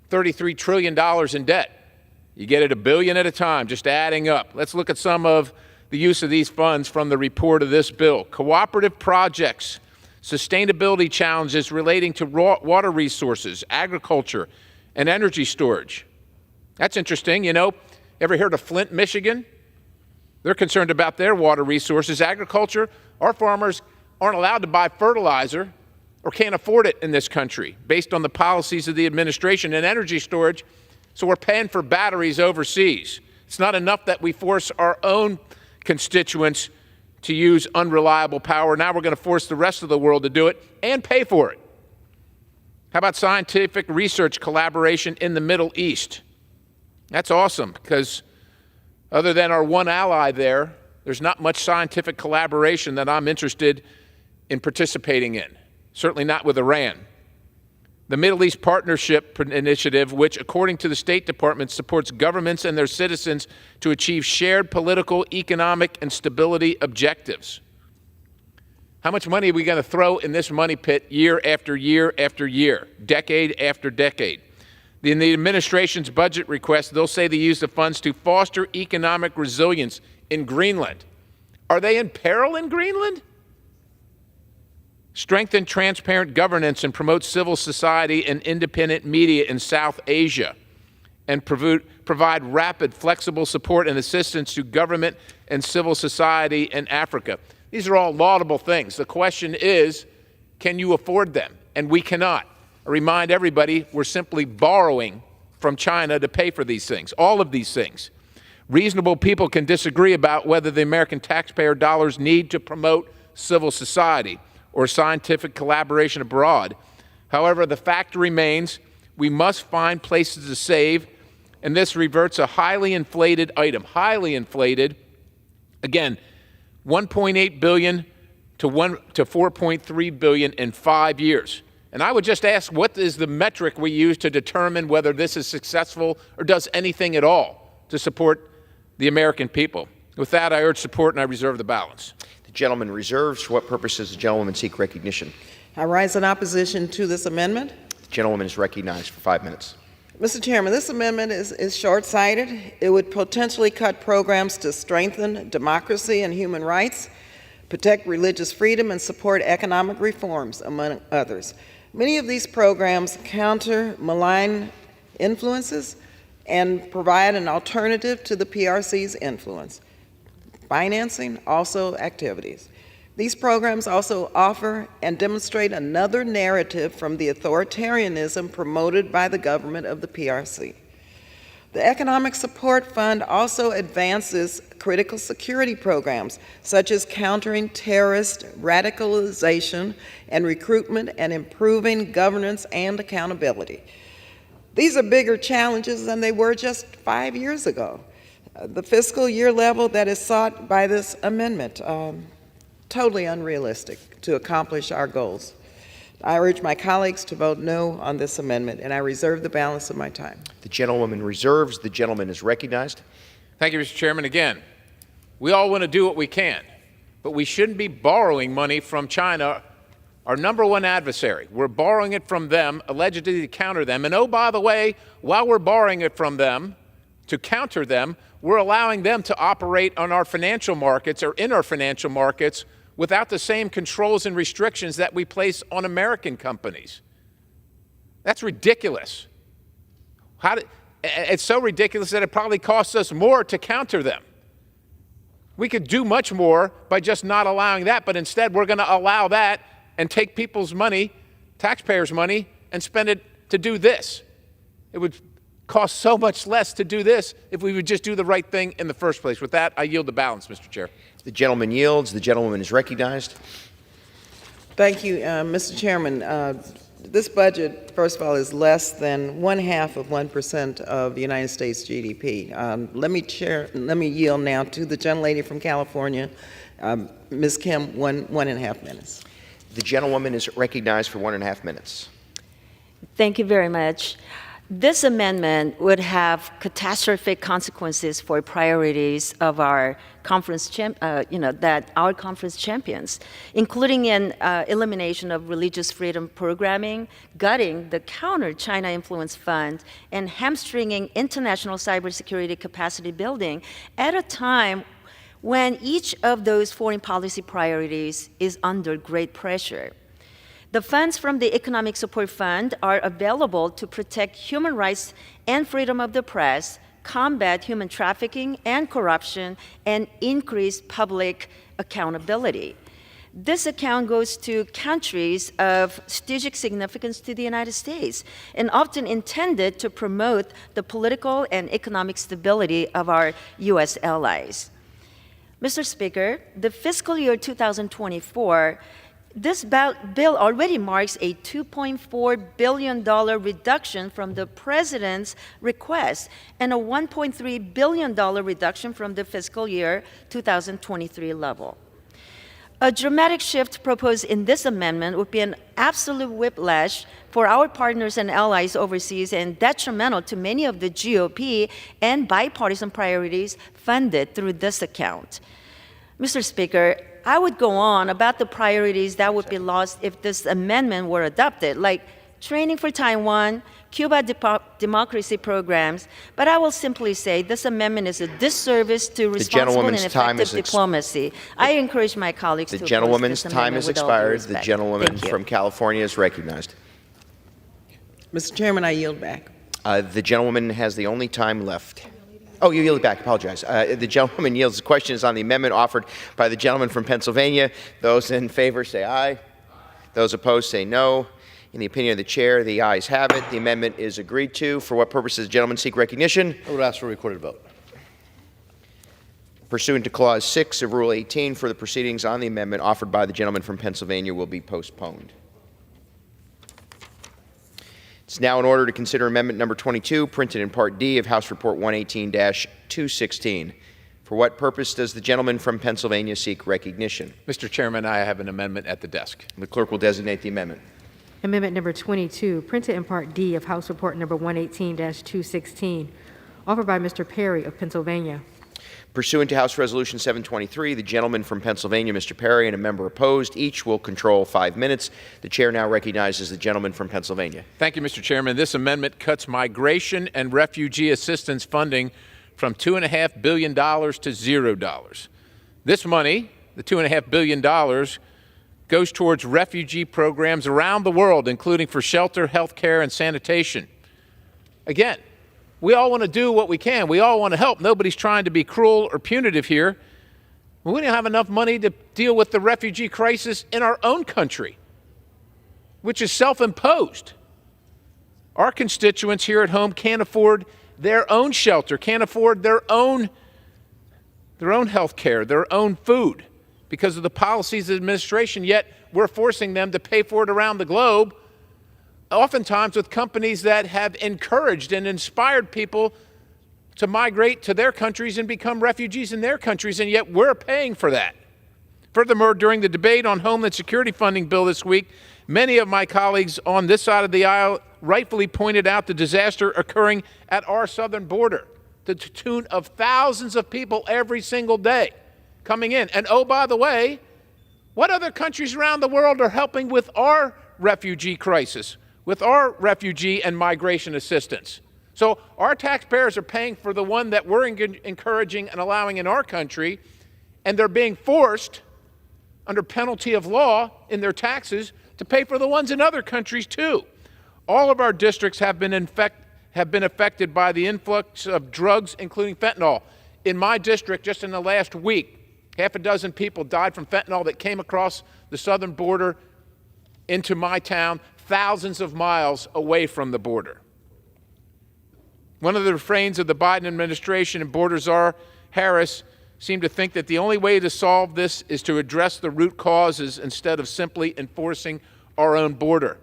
$33 trillion in debt? You get it $1 billion at a time, just adding up. Let's look at some of the use of these funds from the report of this bill. Cooperative projects, sustainability challenges relating to raw water resources, agriculture, and energy storage. That's interesting. You know, ever heard of Flint, Michigan? They're concerned about their water resources. Agriculture, our farmers aren't allowed to buy fertilizer or can't afford it in this country based on the policies of the administration. And energy storage, so we're paying for batteries overseas. It's not enough that we force our own constituents to use unreliable power. Now we're going to force the rest of the world to do it and pay for it. How about scientific research collaboration in the Middle East? That's awesome, because other than our one ally there's not much scientific collaboration that I'm interested in participating in, certainly not with Iran. The Middle East Partnership Initiative, which, according to the State Department, supports governments and their citizens to achieve shared political, economic, and stability objectives. How much money are we going to throw in this money pit year after year after year, decade after decade? In the administration's budget request, they'll say they use the funds to foster economic resilience in Greenland. Are they in peril in Greenland? Strengthen transparent governance and promote civil society and independent media in South Asia, and provide rapid, flexible support and assistance to government and civil society in Africa. These are all laudable things. The question is, can you afford them? And we cannot. I remind everybody, we're simply borrowing from China to pay for these things, all of these things. Reasonable people can disagree about whether the American taxpayer dollars need to promote civil society or scientific collaboration abroad. However, the fact remains we must find places to save, and this reverts a highly inflated item, highly inflated. Again, $1.8 billion to $4.3 billion in 5 years. And I would just ask, what is the metric we use to determine whether this is successful or does anything at all to support the American people? With that, I urge support and I reserve the balance. The gentleman reserves. For what purpose does the gentleman seek recognition? I rise in opposition to this amendment. The gentleman is recognized for 5 minutes. Mr. Chairman, this amendment is short-sighted. It would potentially cut programs to strengthen democracy and human rights, protect religious freedom, and support economic reforms, among others. Many of these programs counter malign influences and provide an alternative to the PRC's influence. Financing also activities. These programs also offer and demonstrate another narrative from the authoritarianism promoted by the government of the PRC. The Economic Support Fund also advances critical security programs, such as countering terrorist radicalization and recruitment and improving governance and accountability. These are bigger challenges than they were just 5 years ago. The fiscal year level that is sought by this amendment, totally unrealistic to accomplish our goals. I urge my colleagues to vote no on this amendment, and I reserve the balance of my time. The gentleman reserves. The gentleman is recognized. Thank you, Mr. Chairman. Again, we all want to do what we can, but we shouldn't be borrowing money from China, our number one adversary. We're borrowing it from them, allegedly to counter them. And oh, by the way, while we're borrowing it from them to counter them, we're allowing them to operate on our financial markets or in our financial markets without the same controls and restrictions that we place on American companies. That's ridiculous. It's so ridiculous that it probably costs us more to counter them. We could do much more by just not allowing that, but instead we're going to allow that and take people's money, taxpayers' money, and spend it to do this. It would cost so much less to do this if we would just do the right thing in the first place. With that, I yield the balance, Mr. Chair. The gentleman yields. The gentlewoman is recognized. Thank you, Mr. Chairman. This budget, first of all, is less than 1/2% of the United States GDP. Let me yield now to the gentlelady from California, Ms. Kim, one and a half minutes. The gentlewoman is recognized for 1.5 minutes. Thank you very much. This amendment would have catastrophic consequences for priorities of our conference, that our conference champions, including an elimination of religious freedom programming, gutting the Counter-China Influence Fund, and hamstringing international cybersecurity capacity building at a time when each of those foreign policy priorities is under great pressure. The funds from the Economic Support Fund are available to protect human rights and freedom of the press, combat human trafficking and corruption, and increase public accountability. This account goes to countries of strategic significance to the United States and often intended to promote the political and economic stability of our U.S. allies. Mr. Speaker, the fiscal year 2024, this bill already marks a $2.4 billion reduction from the President's request and a $1.3 billion reduction from the fiscal year 2023 level. A dramatic shift proposed in this amendment would be an absolute whiplash for our partners and allies overseas and detrimental to many of the GOP and bipartisan priorities funded through this account. Mr. Speaker, I would go on about the priorities that would be lost if this amendment were adopted, like training for Taiwan, Cuba democracy programs, but I will simply say this amendment is a disservice to responsible and effective diplomacy. I encourage my colleagues to oppose this amendment. The gentlewoman's time has expired. The gentlewoman from California is recognized. Mr. Chairman, I yield back. The gentlewoman has the only time left. Oh, you yield back. Apologize. The gentlewoman yields. The question is on the amendment offered by the gentleman from Pennsylvania. Those in favor say aye. Those opposed say no. In the opinion of the chair, the ayes have it. The amendment is agreed to. For what purpose does the gentleman seek recognition? I would ask for a recorded vote. Pursuant to Clause 6 of Rule 18, for the proceedings on the amendment offered by the gentleman from Pennsylvania will be postponed. It's now in order to consider Amendment Number 22, printed in Part D of House Report 118-216. For what purpose does the gentleman from Pennsylvania seek recognition? Mr. Chairman, I have an amendment at the desk. The clerk will designate the amendment. Amendment number 22, printed in Part D of House Report number 118-216, offered by Mr. Perry of Pennsylvania. Pursuant to House Resolution 723, the gentleman from Pennsylvania, Mr. Perry, and a member opposed, each will control 5 minutes. The chair now recognizes the gentleman from Pennsylvania. Thank you, Mr. Chairman. This amendment cuts migration and refugee assistance funding from $2.5 billion to $0. This money, the $2.5 billion, goes towards refugee programs around the world, including for shelter, health care, and sanitation. Again, we all want to do what we can. We all want to help. Nobody's trying to be cruel or punitive here. We don't have enough money to deal with the refugee crisis in our own country, which is self-imposed. Our constituents here at home can't afford their own shelter, can't afford their own health care, their own food because of the policies of the administration, yet we're forcing them to pay for it around the globe, oftentimes with companies that have encouraged and inspired people to migrate to their countries and become refugees in their countries, and yet we're paying for that. Furthermore, during the debate on Homeland Security funding bill this week, many of my colleagues on this side of the aisle rightfully pointed out the disaster occurring at our southern border, to the tune of thousands of people every single day coming in. And oh, by the way, what other countries around the world are helping with our refugee crisis, with our refugee and migration assistance? So our taxpayers are paying for the one that we're encouraging and allowing in our country, and they're being forced under penalty of law in their taxes to pay for the ones in other countries too. All of our districts have been affected by the influx of drugs, including fentanyl. In my district, just in the last week, 6 people died from fentanyl that came across the southern border into my town, thousands of miles away from the border. One of the refrains of the Biden administration and Border Czar Harris seem to think that the only way to solve this is to address the root causes instead of simply enforcing our own border.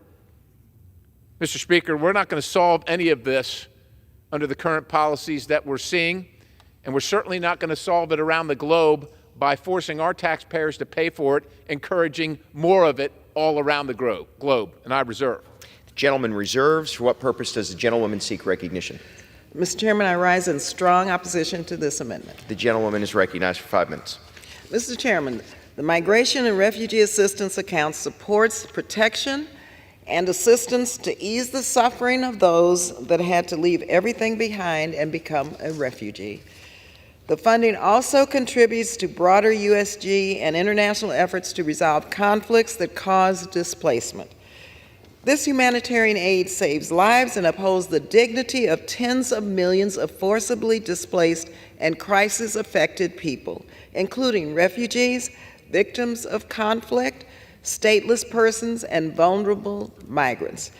Mr. Speaker, we're not going to solve any of this under the current policies that we're seeing, and we're certainly not going to solve it around the globe by forcing our taxpayers to pay for it, encouraging more of it all around the globe. And I reserve. The gentleman reserves. For what purpose does the gentlewoman seek recognition? Mr. Chairman, I rise in strong opposition to this amendment. The gentlewoman is recognized for 5 minutes. Mr. Chairman, the Migration and Refugee Assistance Account supports protection and assistance to ease the suffering of those that had to leave everything behind and become a refugee. The funding also contributes to broader USG and international efforts to resolve conflicts that cause displacement. This humanitarian aid saves lives and upholds the dignity of tens of millions of forcibly displaced and crisis-affected people, including refugees, victims of conflict, stateless persons, and vulnerable migrants.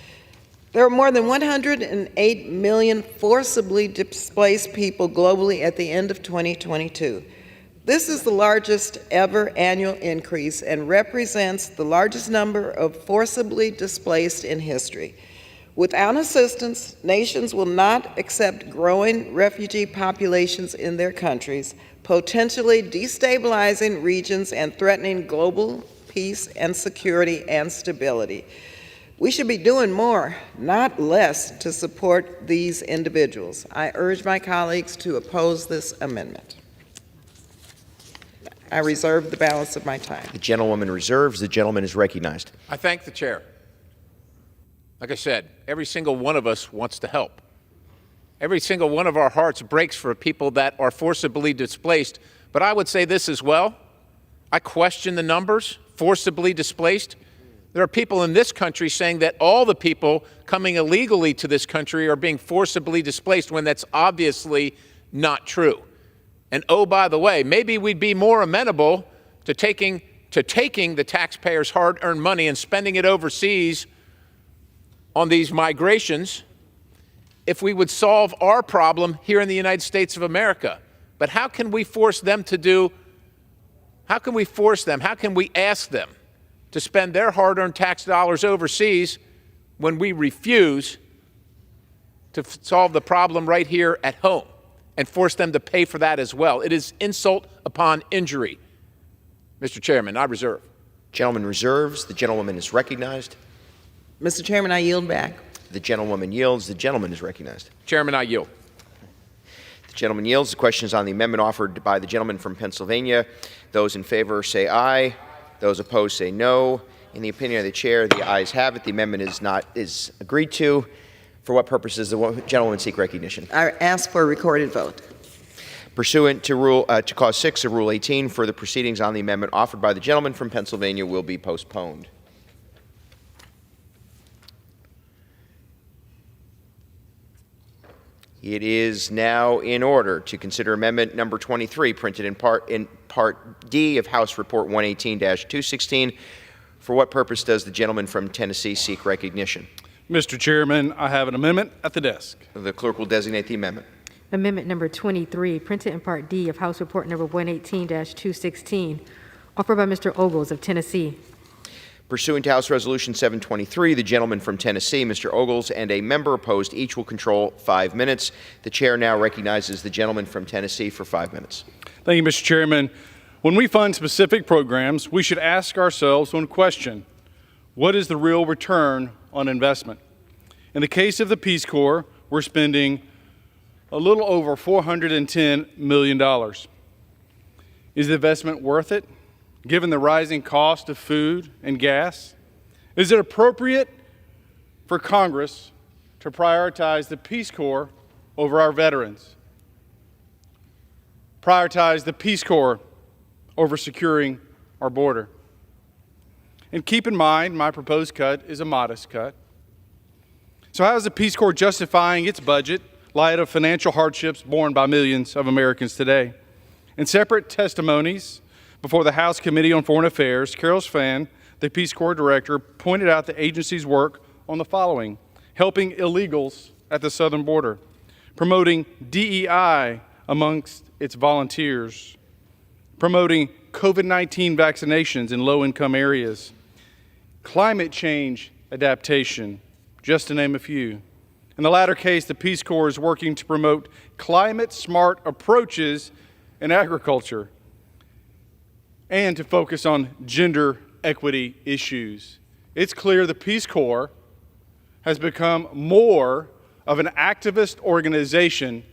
There are more than 108 million forcibly displaced people globally at the end of 2022. This is the largest ever annual increase and represents the largest number of forcibly displaced in history. Without assistance, nations will not accept growing refugee populations in their countries, potentially destabilizing regions and threatening global peace and security and stability. We should be doing more, not less, to support these individuals. I urge my colleagues to oppose this amendment. I reserve the balance of my time. The gentlewoman reserves. The gentleman is recognized. I thank the chair. Like I said, every single one of us wants to help. Every single one of our hearts breaks for people that are forcibly displaced. But I would say this as well. I question the numbers, forcibly displaced. There are people in this country saying that all the people coming illegally to this country are being forcibly displaced when that's obviously not true. And oh, by the way, maybe we'd be more amenable to taking the taxpayers' hard-earned money and spending it overseas on these migrations if we would solve our problem here in the United States of America. But how can we force them to do, how can we force them, how can we ask them to spend their hard-earned tax dollars overseas when we refuse to solve the problem right here at home and force them to pay for that as well? It is insult upon injury. Mr. Chairman, I reserve. Gentleman reserves. The gentlewoman is recognized. Mr. Chairman, I yield back. The gentlewoman yields. The gentleman is recognized. Chairman, I yield. The gentleman yields. The question is on the amendment offered by the gentleman from Pennsylvania. Those in favor say aye. Those opposed say no. In the opinion of the chair, the ayes have it. The amendment is agreed to. For what purpose does the gentleman seek recognition? I ask for a recorded vote. Pursuant to Clause 6 of Rule 18, further proceedings on the amendment offered by the gentleman from Pennsylvania will be postponed. It is now in order to consider amendment number 23, printed in Part D of House Report 118-216. For what purpose does the gentleman from Tennessee seek recognition? Mr. Chairman, I have an amendment at the desk. The clerk will designate the amendment. Amendment number 23, printed in Part D of House Report number 118-216, offered by Mr. Ogles of Tennessee. Pursuant to House Resolution 723, the gentleman from Tennessee, Mr. Ogles, and a member opposed each will control 5 minutes. The chair now recognizes the gentleman from Tennessee for 5 minutes. Thank you, Mr. Chairman. When we fund specific programs, we should ask ourselves one question: what is the real return on investment? In the case of the Peace Corps, we're spending a little over $410 million. Is the investment worth it, given the rising cost of food and gas? Is it appropriate for Congress to prioritize the Peace Corps over our veterans? Prioritize the Peace Corps over securing our border? And keep in mind, my proposed cut is a modest cut. So how is the Peace Corps justifying its budget in light of financial hardships borne by millions of Americans today? In separate testimonies before the House Committee on Foreign Affairs, Carol Svan, the Peace Corps director, pointed out the agency's work on the following: helping illegals at the southern border, promoting DEI amongst its volunteers, promoting COVID-19 vaccinations in low-income areas, climate change adaptation, just to name a few. In the latter case, the Peace Corps is working to promote climate-smart approaches in agriculture and to focus on gender equity issues. It's clear the Peace Corps has become more of an activist organization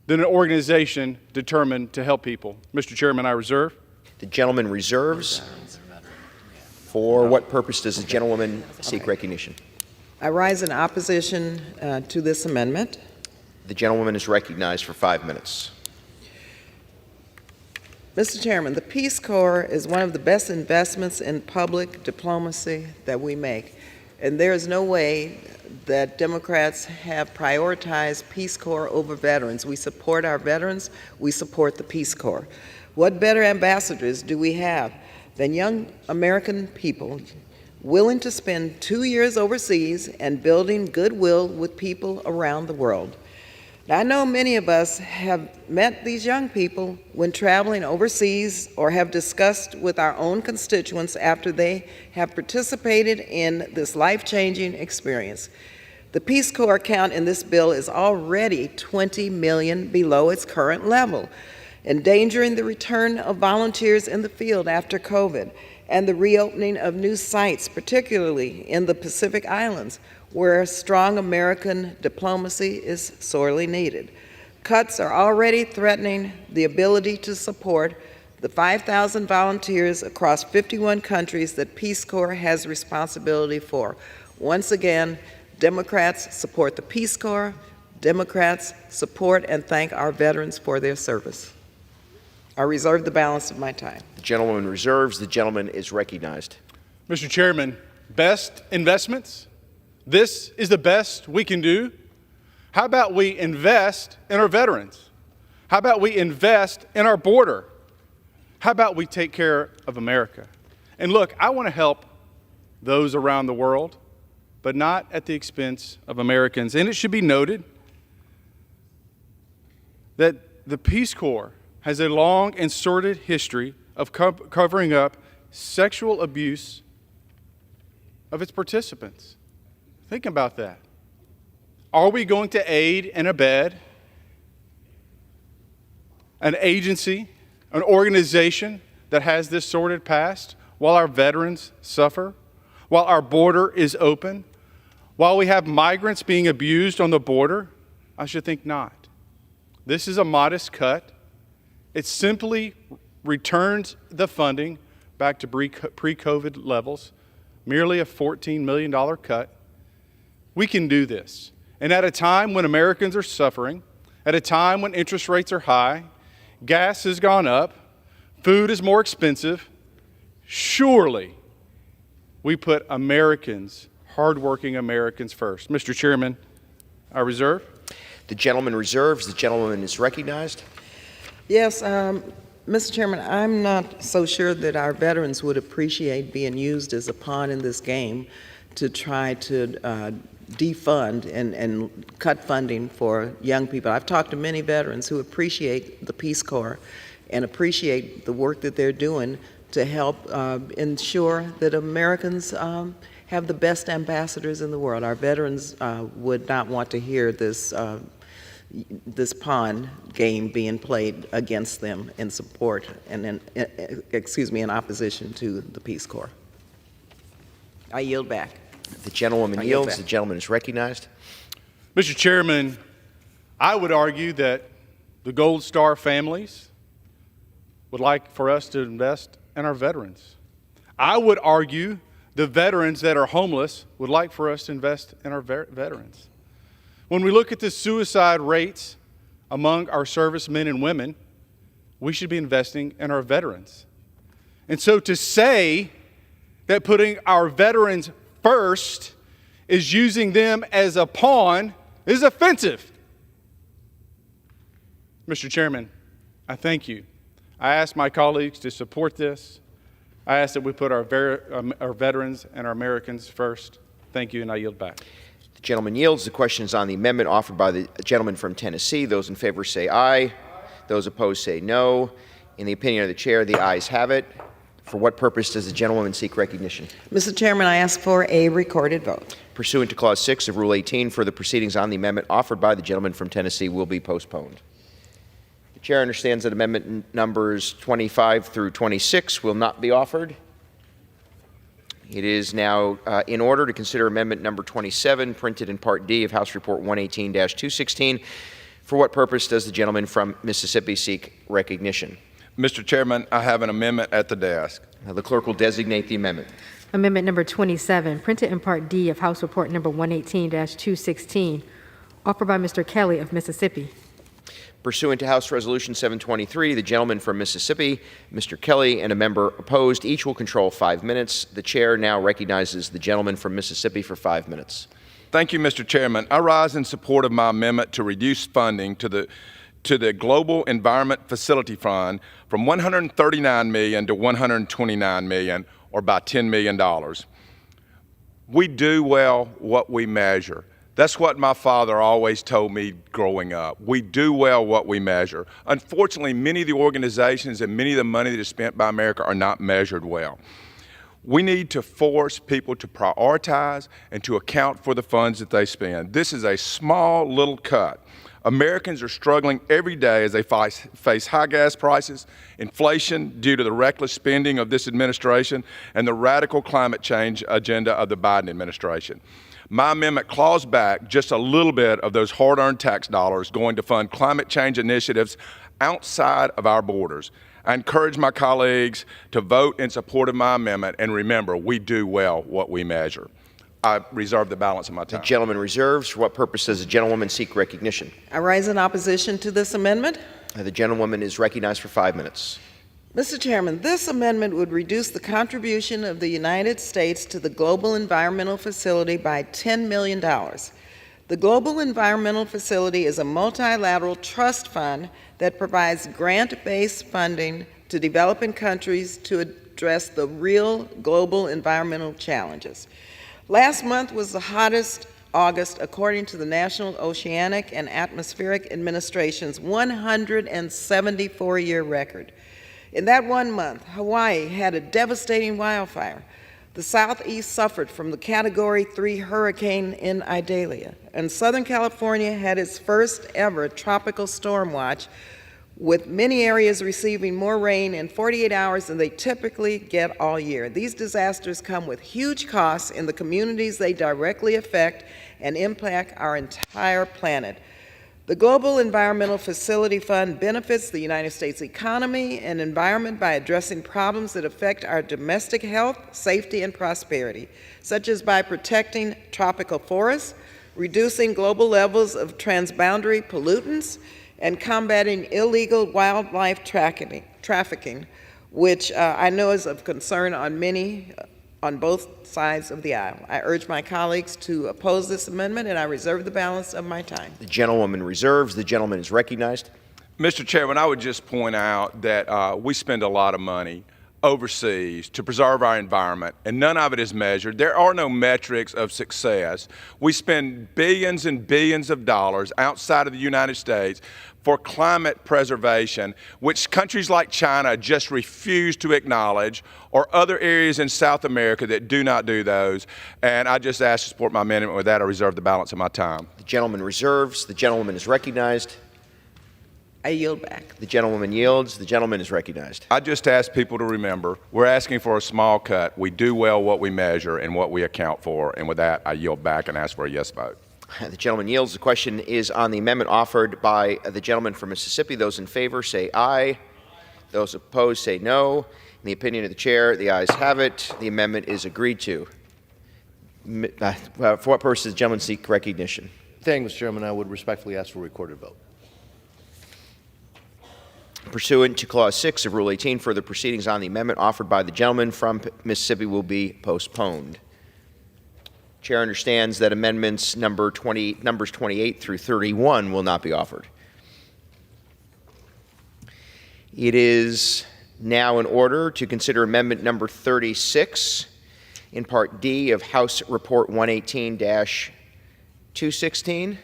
than an organization determined to help people. Mr. Chairman, I reserve. The gentleman reserves. For what purpose does the gentlewoman seek recognition? I rise in opposition to this amendment. The gentlewoman is recognized for 5 minutes. Mr. Chairman, the Peace Corps is one of the best investments in public diplomacy that we make. And there is no way that Democrats have prioritized Peace Corps over veterans. We support our veterans. We support the Peace Corps. What better ambassadors do we have than young American people willing to spend 2 years overseas and building goodwill with people around the world? Now, I know many of us have met these young people when traveling overseas or have discussed with our own constituents after they have participated in this life-changing experience. The Peace Corps count in this bill is already 20 million below its current level, endangering the return of volunteers in the field after COVID and the reopening of new sites, particularly in the Pacific Islands, where strong American diplomacy is sorely needed. Cuts are already threatening the ability to support the 5,000 volunteers across 51 countries that Peace Corps has responsibility for. Once again, Democrats support the Peace Corps. Democrats support and thank our veterans for their service. I reserve the balance of my time. The gentlewoman reserves. The gentleman is recognized. Mr. Chairman, best investments? This is the best we can do? How about we invest in our veterans? How about we invest in our border? How about we take care of America? And look, I want to help those around the world, but not at the expense of Americans. And it should be noted that the Peace Corps has a long and sordid history of covering up sexual abuse of its participants. Think about that. Are we going to aid and abet an agency, an organization that has this sordid past while our veterans suffer, while our border is open, while we have migrants being abused on the border? I should think not. This is a modest cut. It simply returns the funding back to pre-COVID levels, merely a $14 million cut. We can do this. And at a time when Americans are suffering, at a time when interest rates are high, gas has gone up, food is more expensive, surely we put Americans, hardworking Americans first. Mr. Chairman, I reserve. The gentleman reserves. The gentlewoman is recognized. Yes, Mr. Chairman, I'm not so sure that our veterans would appreciate being used as a pawn in this game to try to defund and cut funding for young people. I've talked to many veterans who appreciate the Peace Corps and appreciate the work that they're doing to help ensure that Americans have the best ambassadors in the world. Our veterans would not want to hear this pawn game being played against them in support and in opposition to the Peace Corps. I yield back. The gentlewoman yields. The gentleman is recognized. Mr. Chairman, I would argue that the Gold Star families would like for us to invest in our veterans. I would argue the veterans that are homeless would like for us to invest in our veterans. When we look at the suicide rates among our servicemen and women, we should be investing in our veterans. And so to say that putting our veterans first is using them as a pawn is offensive. Mr. Chairman, I thank you. I ask my colleagues to support this. I ask that we put our veterans and our Americans first. Thank you, and I yield back. The gentleman yields. The question is on the amendment offered by the gentleman from Tennessee. Those in favor say aye. Those opposed say no. In the opinion of the chair, the ayes have it. For what purpose does the gentlewoman seek recognition? Mr. Chairman, I ask for a recorded vote. Pursuant to Clause 6 of Rule 18, further proceedings on the amendment offered by the gentleman from Tennessee will be postponed. The chair understands that amendment numbers 25 through 26 will not be offered. It is now in order to consider amendment number 27, printed in Part D of House Report 118-216. For what purpose does the gentleman from Mississippi seek recognition? Mr. Chairman, I have an amendment at the desk. The clerk will designate the amendment. Amendment number 27, printed in Part D of House Report number 118-216, offered by Mr. Kelly of Mississippi. Pursuant to House Resolution 723, the gentleman from Mississippi, Mr. Kelly, and a member opposed, each will control 5 minutes. The chair now recognizes the gentleman from Mississippi for 5 minutes. Thank you, Mr. Chairman. I rise in support of my amendment to reduce funding to the Global Environment Facility Fund from $139 million to $129 million, or by $10 million. We do well what we measure. That's what my father always told me growing up. We do well what we measure. Unfortunately, many of the organizations and many of the money that is spent by America are not measured well. We need to force people to prioritize and to account for the funds that they spend. This is a small little cut. Americans are struggling every day as they face high gas prices, inflation due to the reckless spending of this administration, and the radical climate change agenda of the Biden administration. My amendment claws back just a little bit of those hard-earned tax dollars going to fund climate change initiatives outside of our borders. I encourage my colleagues to vote in support of my amendment, and remember, we do well what we measure. I reserve the balance of my time. The gentleman reserves. For what purpose does the gentlewoman seek recognition? I rise in opposition to this amendment. The gentlewoman is recognized for 5 minutes. Mr. Chairman, this amendment would reduce the contribution of the United States to the Global Environmental Facility by $10 million. The Global Environmental Facility is a multilateral trust fund that provides grant-based funding to developing countries to address the real global environmental challenges. Last month was the hottest August according to the National Oceanic and Atmospheric Administration's 174-year record. In that 1 month, Hawaii had a devastating wildfire. The Southeast suffered from the Category 3 hurricane in Idalia, and Southern California had its first ever tropical storm watch, with many areas receiving more rain in 48 hours than they typically get all year. These disasters come with huge costs in the communities they directly affect and impact our entire planet. The Global Environmental Facility Fund benefits the United States economy and environment by addressing problems that affect our domestic health, safety, and prosperity, such as by protecting tropical forests, reducing global levels of transboundary pollutants, and combating illegal wildlife trafficking, which I know is of concern on both sides of the aisle. I urge my colleagues to oppose this amendment, and I reserve the balance of my time. The gentlewoman reserves. The gentleman is recognized. Mr. Chairman, I would just point out that we spend a lot of money overseas to preserve our environment, and none of it is measured. There are no metrics of success. We spend billions and billions of dollars outside of the United States for climate preservation, which countries like China just refuse to acknowledge, or other areas in South America that do not do those. And I just ask to support my amendment. With that, I reserve the balance of my time. The gentleman reserves. The gentlewoman is recognized. I yield back. The gentlewoman yields. The gentleman is recognized. I just ask people to remember, we're asking for a small cut. We do well what we measure and what we account for. And with that, I yield back and ask for a yes vote. The gentleman yields. The question is on the amendment offered by the gentleman from Mississippi. Those in favor say aye. Those opposed say no. In the opinion of the chair, the ayes have it. The amendment is agreed to. For what purpose does the gentleman seek recognition? Thank you, Mr. Chairman. I would respectfully ask for a recorded vote. Pursuant to Clause 6 of Rule 18, further proceedings on the amendment offered by the gentleman from Mississippi will be postponed. Chair understands that amendments numbers 28 through 31 will not be offered. It is now in order to consider amendment number 36 in Part D of House Report 118-216.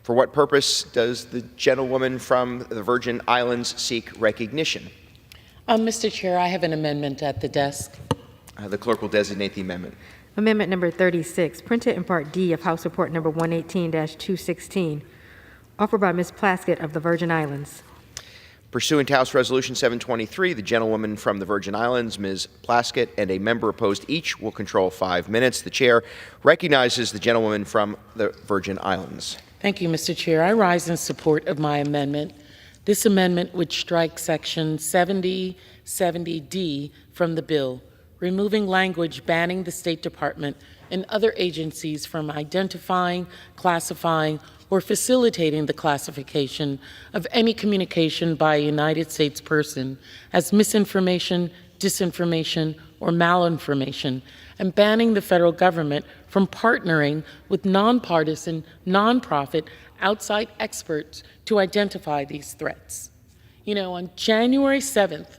For what purpose does the gentlewoman from the Virgin Islands seek recognition? Mr. Chair, I have an amendment at the desk. The clerk will designate the amendment. Amendment number 36, printed in Part D of House Report number 118-216, offered by Ms. Plaskett of the Virgin Islands. Pursuant to House Resolution 723, the gentlewoman from the Virgin Islands, Ms. Plaskett, and a member opposed each will control 5 minutes. The chair recognizes the gentlewoman from the Virgin Islands. Thank you, Mr. Chair. I rise in support of my amendment. This amendment would strike Section 7070D from the bill, removing language banning the State Department and other agencies from identifying, classifying, or facilitating the classification of any communication by a United States person as misinformation, disinformation, or malinformation, and banning the federal government from partnering with nonpartisan, nonprofit, outside experts to identify these threats. You know, on January 7th,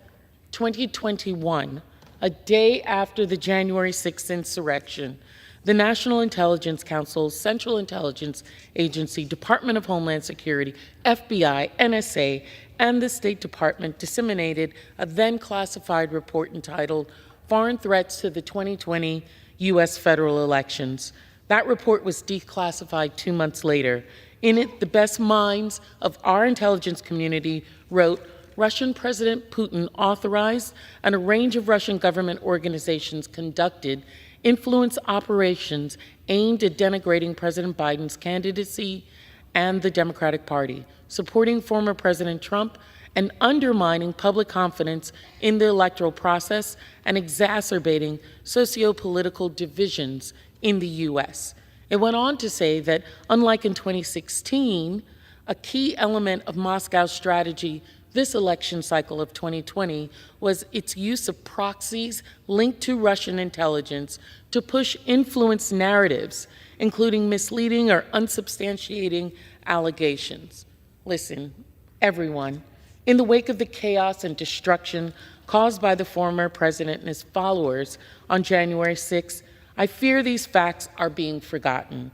2021, a day after the January 6th insurrection, the National Intelligence Council, Central Intelligence Agency, Department of Homeland Security, FBI, NSA, and the State Department disseminated a then classified report entitled Foreign Threats to the 2020 U.S. Federal Elections. That report was declassified 2 months later. In it, the best minds of our intelligence community wrote, Russian President Putin authorized and a range of Russian government organizations conducted influence operations aimed at denigrating President Biden's candidacy and the Democratic Party, supporting former President Trump, and undermining public confidence in the electoral process and exacerbating socio-political divisions in the U.S. It went on to say that, unlike in 2016, a key element of Moscow's strategy this election cycle of 2020 was its use of proxies linked to Russian intelligence to push influence narratives, including misleading or unsubstantiating allegations. Listen, everyone, in the wake of the chaos and destruction caused by the former president and his followers on January 6th, I fear these facts are being forgotten.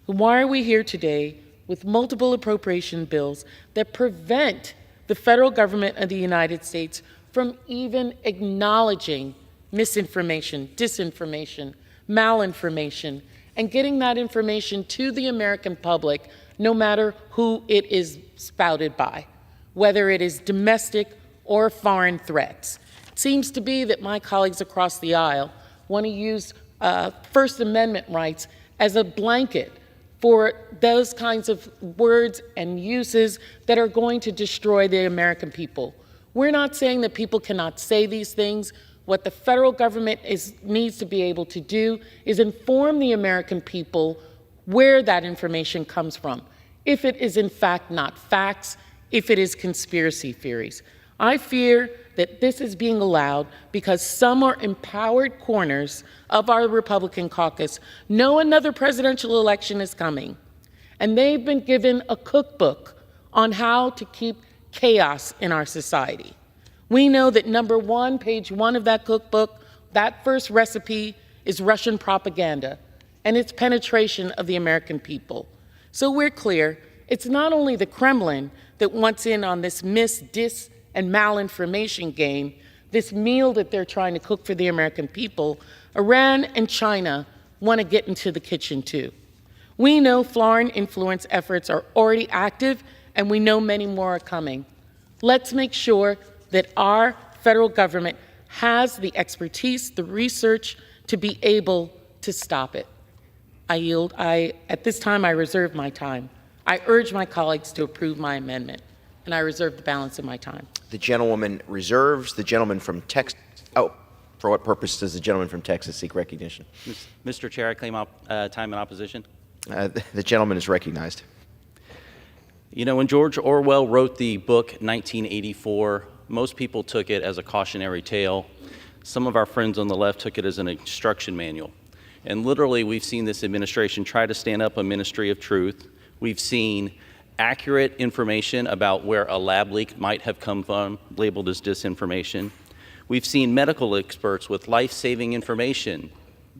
Why are we here today with multiple appropriation bills that prevent the federal government of the United States from even acknowledging misinformation, disinformation, malinformation, and getting that information to the American public, no matter who it is spouted by, whether it is domestic or foreign threats? It seems to be that my colleagues across the aisle want to use First Amendment rights as a blanket for those kinds of words and uses that are going to destroy the American people. We're not saying that people cannot say these things. What the federal government needs to be able to do is inform the American people where that information comes from, if it is in fact not facts, if it is conspiracy theories. I fear that this is being allowed because some are empowered corners of our Republican caucus know another presidential election is coming, and they've been given a cookbook on how to keep chaos in our society. We know that number one, page 1 of that cookbook, that first recipe is Russian propaganda and its penetration of the American people. So we're clear, it's not only the Kremlin that wants in on this dis, and malinformation game, this meal that they're trying to cook for the American people. Iran and China want to get into the kitchen too. We know foreign influence efforts are already active, and we know many more are coming. Let's make sure that our federal government has the expertise, the research to be able to stop it. I yield. At this time, I reserve my time. I urge my colleagues to approve my amendment, and I reserve the balance of my time. The gentlewoman reserves. The gentleman from Texas. Oh, for what purpose does the gentleman from Texas seek recognition? Mr. Chair, I claim time in opposition. The gentleman is recognized. You know, when George Orwell wrote the book 1984, most people took it as a cautionary tale. Some of our friends on the left took it as an instruction manual. And literally, we've seen this administration try to stand up a ministry of truth. We've seen accurate information about where a lab leak might have come from, labeled as disinformation. We've seen medical experts with life-saving information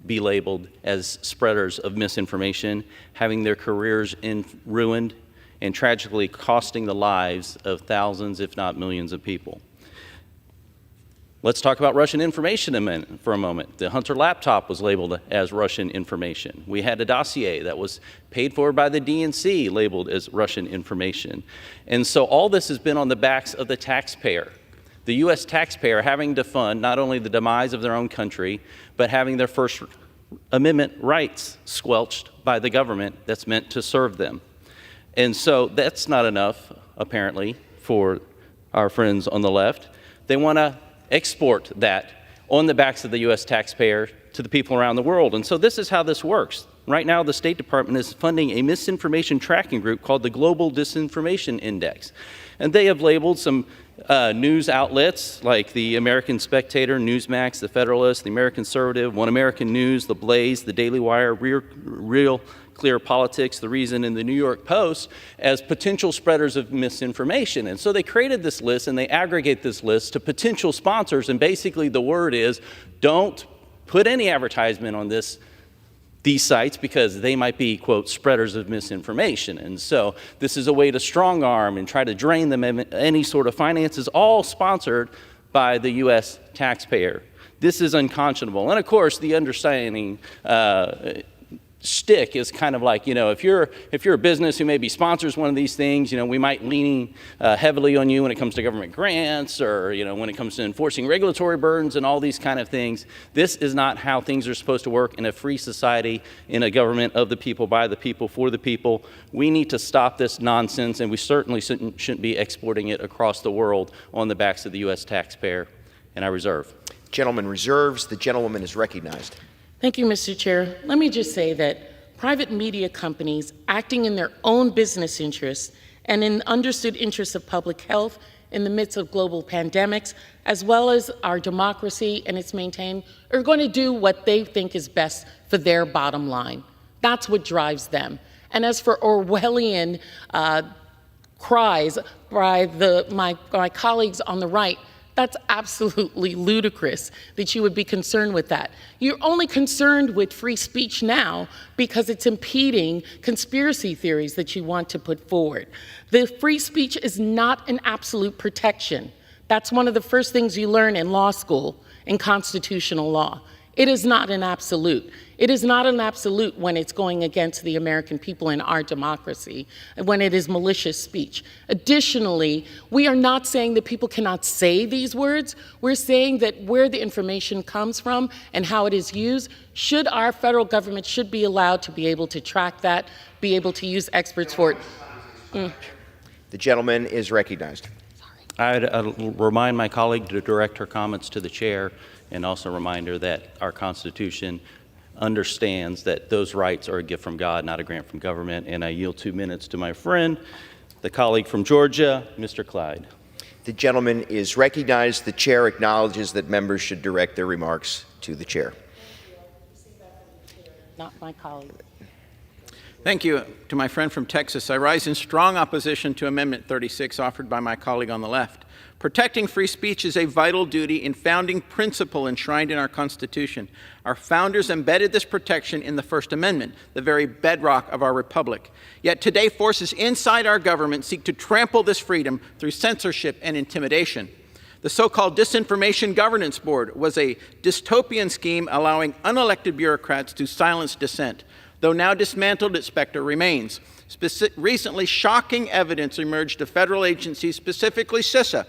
be labeled as spreaders of misinformation, having their careers ruined. and tragically costing the lives of thousands, if not millions of people. Let's talk about Russian information for a moment. The Hunter laptop was labeled as Russian information. We had a dossier that was paid for by the DNC labeled as Russian information. And so all this has been on the backs of the taxpayer. The U.S. taxpayer having to fund not only the demise of their own country, but having their First Amendment rights squelched by the government that's meant to serve them. And so that's not enough, apparently, for our friends on the left. They want to export that on the backs of the U.S. taxpayer to the people around the world. And so this is how this works. Right now, the State Department is funding a misinformation tracking group called the Global Disinformation Index. And they have labeled some news outlets like the American Spectator, Newsmax, the Federalist, the American Conservative, One American News, The Blaze, the Daily Wire, Real Clear Politics, The Reason, and the New York Post as potential spreaders of misinformation. And so they created this list and they aggregate this list to potential sponsors. And basically the word is, don't put any advertisement on these sites because they might be, quote, spreaders of misinformation. And so this is a way to strong arm and try to drain them of any sort of finances, all sponsored by the U.S. taxpayer. This is unconscionable. And of course, the understanding shtick is kind of like, if you're a business who maybe sponsors one of these things, we might lean heavily on you when it comes to government grants or, when it comes to enforcing regulatory burdens and all these kind of things. This is not how things are supposed to work in a free society, in a government of the people, by the people, for the people. We need to stop this nonsense, and we certainly shouldn't be exporting it across the world on the backs of the U.S. taxpayer. And I reserve. Gentleman reserves. The gentlewoman is recognized. Thank you, Mr. Chair. Let me just say that private media companies acting in their own business interests and in understood interests of public health in the midst of global pandemics, as well as our democracy and its maintained, are going to do what they think is best for their bottom line. That's what drives them. And as for Orwellian cries by my colleagues on the right, that's absolutely ludicrous that you would be concerned with that. You're only concerned with free speech now because it's impeding conspiracy theories that you want to put forward. The free speech is not an absolute protection. That's one of the first things you learn in law school, in constitutional law. It is not an absolute. It is not an absolute when it's going against the American people and our democracy, when it is malicious speech. Additionally, we are not saying that people cannot say these words. We're saying that where the information comes from and how it is used, our federal government should be allowed to be able to track that, be able to use experts for it. The gentleman is recognized. I'd remind my colleague to direct her comments to the chair, and also remind her that our Constitution understands that those rights are a gift from God, not a grant from government. And I yield 2 minutes to my friend, the colleague from Georgia, Mr. Clyde. The gentleman is recognized. The chair acknowledges that members should direct their remarks to the chair. Not my colleague. Thank you. To my friend from Texas, I rise in strong opposition to Amendment 36 offered by my colleague on the left. Protecting free speech is a vital duty and founding principle enshrined in our Constitution. Our founders embedded this protection in the First Amendment, the very bedrock of our republic. Yet today, forces inside our government seek to trample this freedom through censorship and intimidation. The so-called Disinformation Governance Board was a dystopian scheme allowing unelected bureaucrats to silence dissent. Though now dismantled, its specter remains. Recently, shocking evidence emerged of federal agencies, specifically CISA,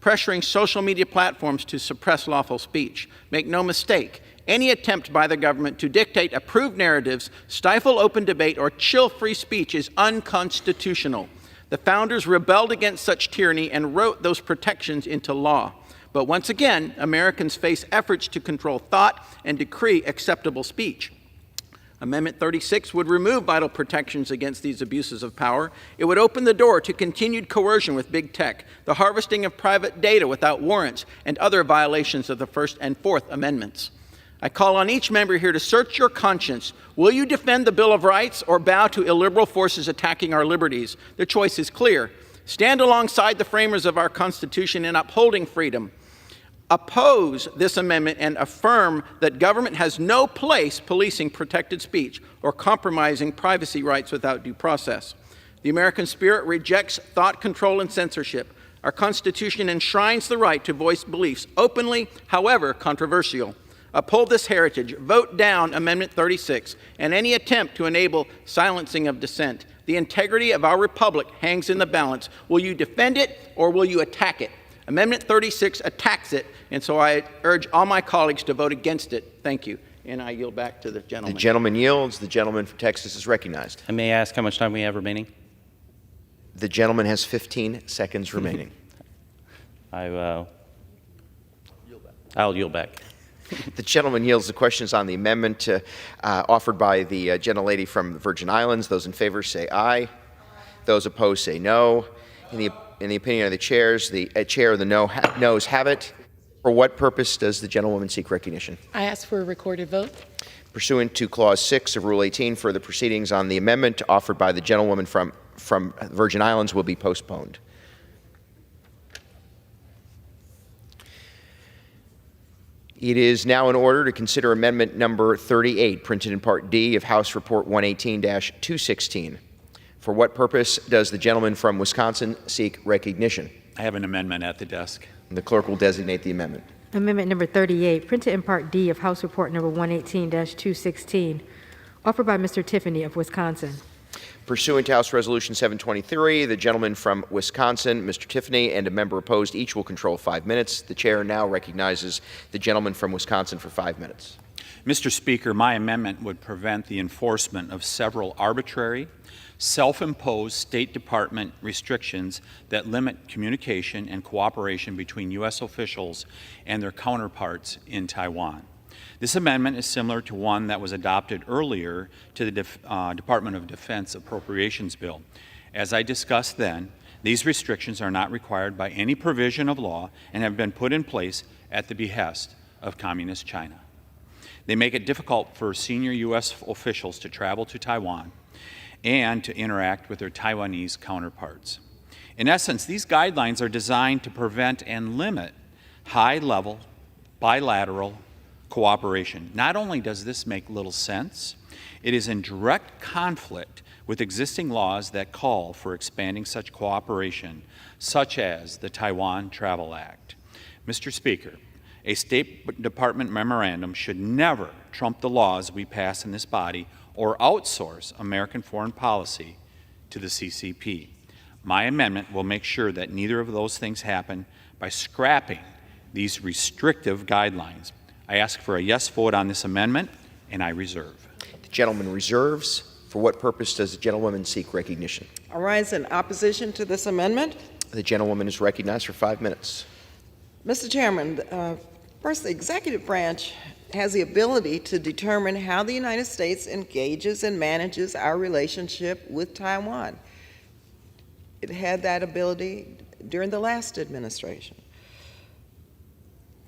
pressuring social media platforms to suppress lawful speech. Make no mistake, any attempt by the government to dictate approved narratives, stifle open debate, or chill free speech is unconstitutional. The founders rebelled against such tyranny and wrote those protections into law. But once again, Americans face efforts to control thought and decree acceptable speech. Amendment 36 would remove vital protections against these abuses of power. It would open the door to continued coercion with big tech, the harvesting of private data without warrants, and other violations of the First and Fourth Amendments. I call on each member here to search your conscience. Will you defend the Bill of Rights or bow to illiberal forces attacking our liberties? The choice is clear. Stand alongside the framers of our Constitution in upholding freedom. Oppose this amendment and affirm that government has no place policing protected speech or compromising privacy rights without due process. The American spirit rejects thought control and censorship. Our Constitution enshrines the right to voice beliefs openly, however controversial. Uphold this heritage. Vote down Amendment 36 and any attempt to enable silencing of dissent. The integrity of our republic hangs in the balance. Will you defend it or will you attack it? Amendment 36 attacks it, and so I urge all my colleagues to vote against it. Thank you. And I yield back to the gentleman. The gentleman yields. The gentleman from Texas is recognized. I may ask how much time we have remaining? The gentleman has 15 seconds remaining. I'll yield back. The gentleman yields. The questions on the amendment offered by the gentlelady from the Virgin Islands. Those in favor say aye. Those opposed say no. In the opinion of the chairs, the chair of the noes have it. For what purpose does the gentlewoman seek recognition? I ask for a recorded vote. Pursuant to Clause 6 of Rule 18, further proceedings on the amendment offered by the gentlewoman from Virgin Islands will be postponed. It is now in order to consider amendment number 38, printed in Part D of House Report 118-216. For what purpose does the gentleman from Wisconsin seek recognition? I have an amendment at the desk. And the clerk will designate the amendment. Amendment number 38, printed in Part D of House Report number 118-216, offered by Mr. Tiffany of Wisconsin. Pursuant to House Resolution 723, the gentleman from Wisconsin, Mr. Tiffany, and a member opposed each will control 5 minutes. The chair now recognizes the gentleman from Wisconsin for 5 minutes. Mr. Speaker, my amendment would prevent the enforcement of several arbitrary, self-imposed State Department restrictions that limit communication and cooperation between U.S. officials and their counterparts in Taiwan. This amendment is similar to one that was adopted earlier to the Department of Defense Appropriations Bill. As I discussed then, these restrictions are not required by any provision of law and have been put in place at the behest of Communist China. They make it difficult for senior U.S. officials to travel to Taiwan and to interact with their Taiwanese counterparts. In essence, these guidelines are designed to prevent and limit high-level bilateral cooperation. Not only does this make little sense, it is in direct conflict with existing laws that call for expanding such cooperation, such as the Taiwan Travel Act. Mr. Speaker, a State Department memorandum should never trump the laws we pass in this body or outsource American foreign policy to the CCP. My amendment will make sure that neither of those things happen by scrapping these restrictive guidelines. I ask for a yes vote on this amendment, and I reserve. The gentleman reserves. For what purpose does the gentlewoman seek recognition? I rise in opposition to this amendment. The gentlewoman is recognized for 5 minutes. Mr. Chairman, first, the executive branch has the ability to determine how the United States engages and manages our relationship with Taiwan. It had that ability during the last administration.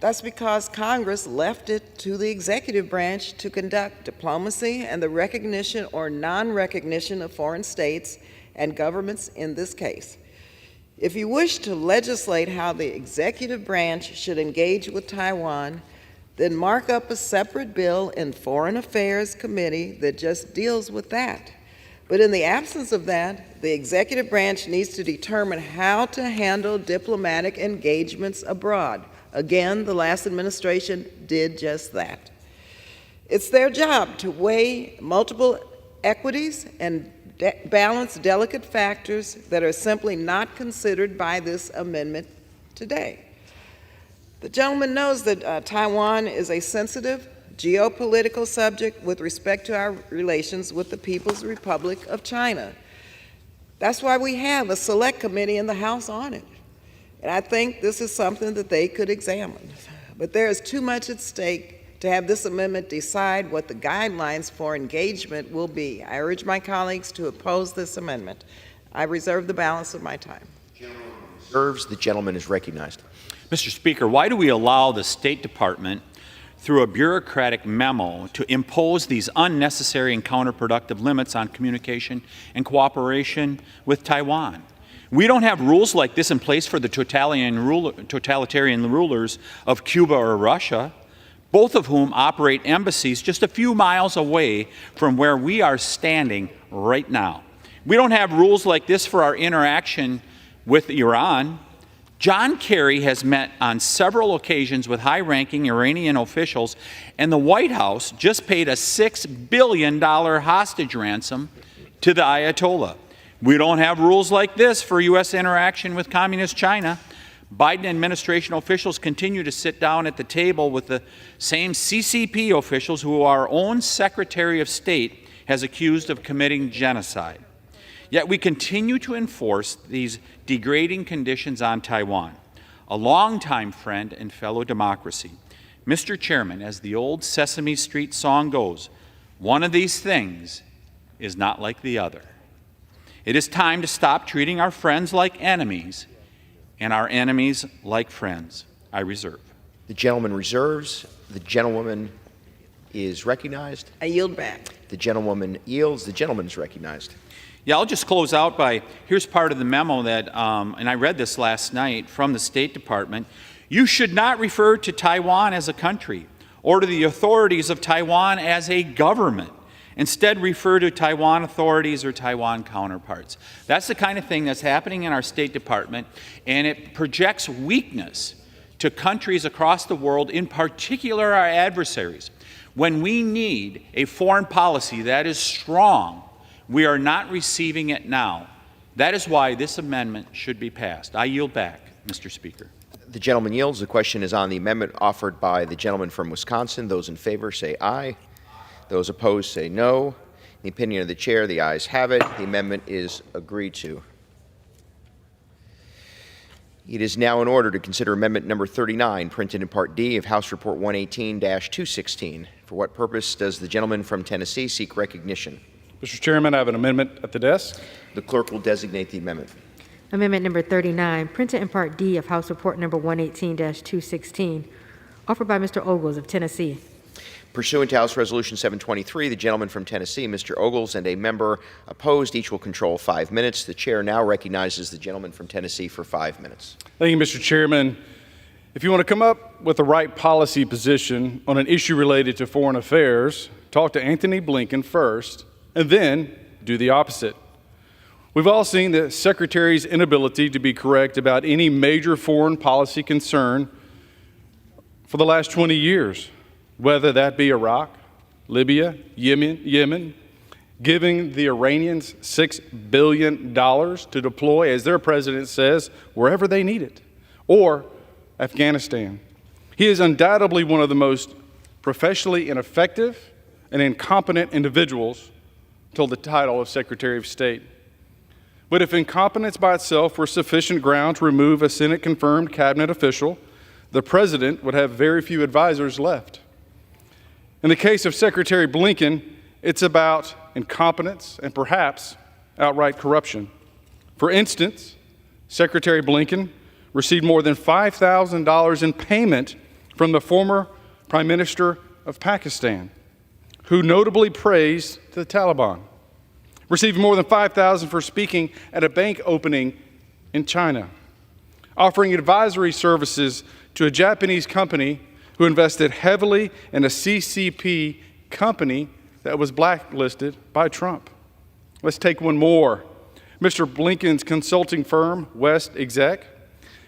That's because Congress left it to the executive branch to conduct diplomacy and the recognition or non-recognition of foreign states and governments in this case. If you wish to legislate how the executive branch should engage with Taiwan, then mark up a separate bill in Foreign Affairs Committee that just deals with that. But in the absence of that, the executive branch needs to determine how to handle diplomatic engagements abroad. Again, the last administration did just that. It's their job to weigh multiple equities and balance delicate factors that are simply not considered by this amendment today. The gentleman knows that Taiwan is a sensitive geopolitical subject with respect to our relations with the People's Republic of China. That's why we have a select committee in the House on it. And I think this is something that they could examine. But there is too much at stake to have this amendment decide what the guidelines for engagement will be. I urge my colleagues to oppose this amendment. I reserve the balance of my time. Reserves. The gentleman is recognized. Mr. Speaker, why do we allow the State Department, through a bureaucratic memo, to impose these unnecessary and counterproductive limits on communication and cooperation with Taiwan? We don't have rules like this in place for the totalitarian rulers of Cuba or Russia, both of whom operate embassies just a few miles away from where we are standing right now. We don't have rules like this for our interaction with Iran. John Kerry has met on several occasions with high-ranking Iranian officials, and the White House just paid a $6 billion hostage ransom to the Ayatollah. We don't have rules like this for U.S. interaction with Communist China. Biden administration officials continue to sit down at the table with the same CCP officials who our own Secretary of State has accused of committing genocide. Yet we continue to enforce these degrading conditions on Taiwan, a longtime friend and fellow democracy. Mr. Chairman, as the old Sesame Street song goes, one of these things is not like the other. It is time to stop treating our friends like enemies and our enemies like friends. I reserve. The gentleman reserves. The gentlewoman is recognized. I yield back. The gentlewoman yields. The gentleman is recognized. Yeah, I'll just close out by, here's part of the memo that, and I read this last night from the State Department. You should not refer to Taiwan as a country or to the authorities of Taiwan as a government. Instead, refer to Taiwan authorities or Taiwan counterparts. That's the kind of thing that's happening in our State Department, and it projects weakness to countries across the world, in particular our adversaries. When we need a foreign policy that is strong, we are not receiving it now. That is why this amendment should be passed. I yield back, Mr. Speaker. The gentleman yields. The question is on the amendment offered by the gentleman from Wisconsin. Those in favor say aye. Those opposed say no. In the opinion of the chair, the ayes have it. The amendment is agreed to. It is now in order to consider amendment number 39, printed in Part D of House Report 118-216. For what purpose does the gentleman from Tennessee seek recognition? Mr. Chairman, I have an amendment at the desk. The clerk will designate the amendment. Amendment number 39, printed in Part D of House Report number 118-216, offered by Mr. Ogles of Tennessee. Pursuant to House Resolution 723, the gentleman from Tennessee, Mr. Ogles, and a member opposed, each will control 5 minutes. The chair now recognizes the gentleman from Tennessee for 5 minutes. Thank you, Mr. Chairman. If you want to come up with the right policy position on an issue related to foreign affairs, talk to Anthony Blinken first, and then do the opposite. We've all seen the Secretary's inability to be correct about any major foreign policy concern for the last 20 years, whether that be Iraq, Libya, Yemen, giving the Iranians $6 billion to deploy, as their president says, wherever they need it, or Afghanistan. He is undoubtedly one of the most professionally ineffective and incompetent individuals to the title of Secretary of State. But if incompetence by itself were sufficient ground to remove a Senate-confirmed cabinet official, the president would have very few advisors left. In the case of Secretary Blinken, it's about incompetence and perhaps outright corruption. For instance, Secretary Blinken received more than $5,000 in payment from the former Prime Minister of Pakistan, who notably praised the Taliban, received more than $5,000 for speaking at a bank opening in China, offering advisory services to a Japanese company who invested heavily in a CCP company that was blacklisted by Trump. Let's take one more. Mr. Blinken's consulting firm, West Exec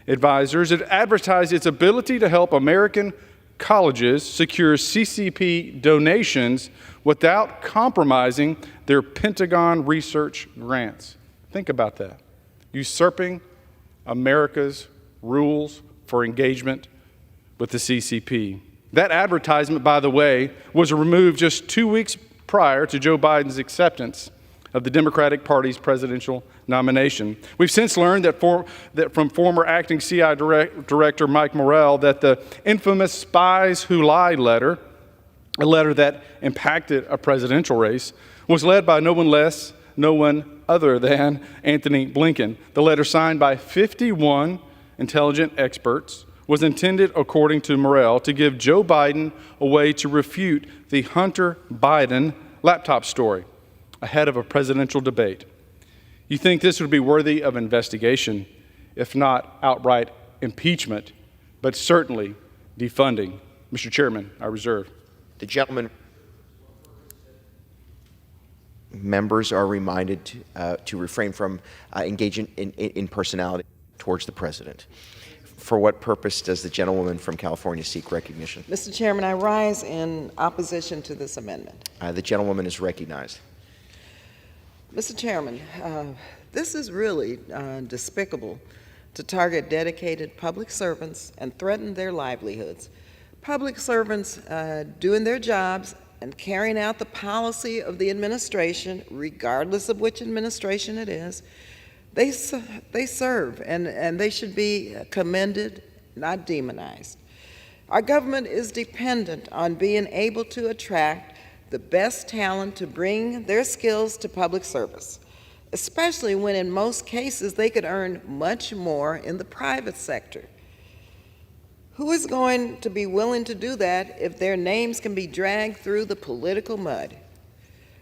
Advisors, it advertised its ability to help American colleges secure CCP donations without compromising their Pentagon research grants. Think about that. Usurping America's rules for engagement with the CCP. That advertisement, by the way, was removed just 2 weeks prior to Joe Biden's acceptance of the Democratic Party's presidential nomination. We've since learned that from former acting CIA Director Mike Morrell that the infamous Spies Who Lie letter, a letter that impacted a presidential race, was led by no one other than Anthony Blinken. The letter, signed by 51 intelligence experts, was intended, according to Morrell, to give Joe Biden a way to refute the Hunter Biden laptop story ahead of a presidential debate. You think this would be worthy of investigation, if not outright impeachment, but certainly defunding. Mr. Chairman, I reserve. The gentleman members are reminded to refrain from engaging in personality towards the President. For what purpose does the gentlewoman from California seek recognition? Mr. Chairman, I rise in opposition to this amendment. The gentlewoman is recognized. Mr. Chairman, this is really despicable to target dedicated public servants and threaten their livelihoods. Public servants doing their jobs and carrying out the policy of the administration, regardless of which administration it is, they serve, and they should be commended, not demonized. Our government is dependent on being able to attract the best talent to bring their skills to public service, especially when in most cases they could earn much more in the private sector. Who is going to be willing to do that if their names can be dragged through the political mud?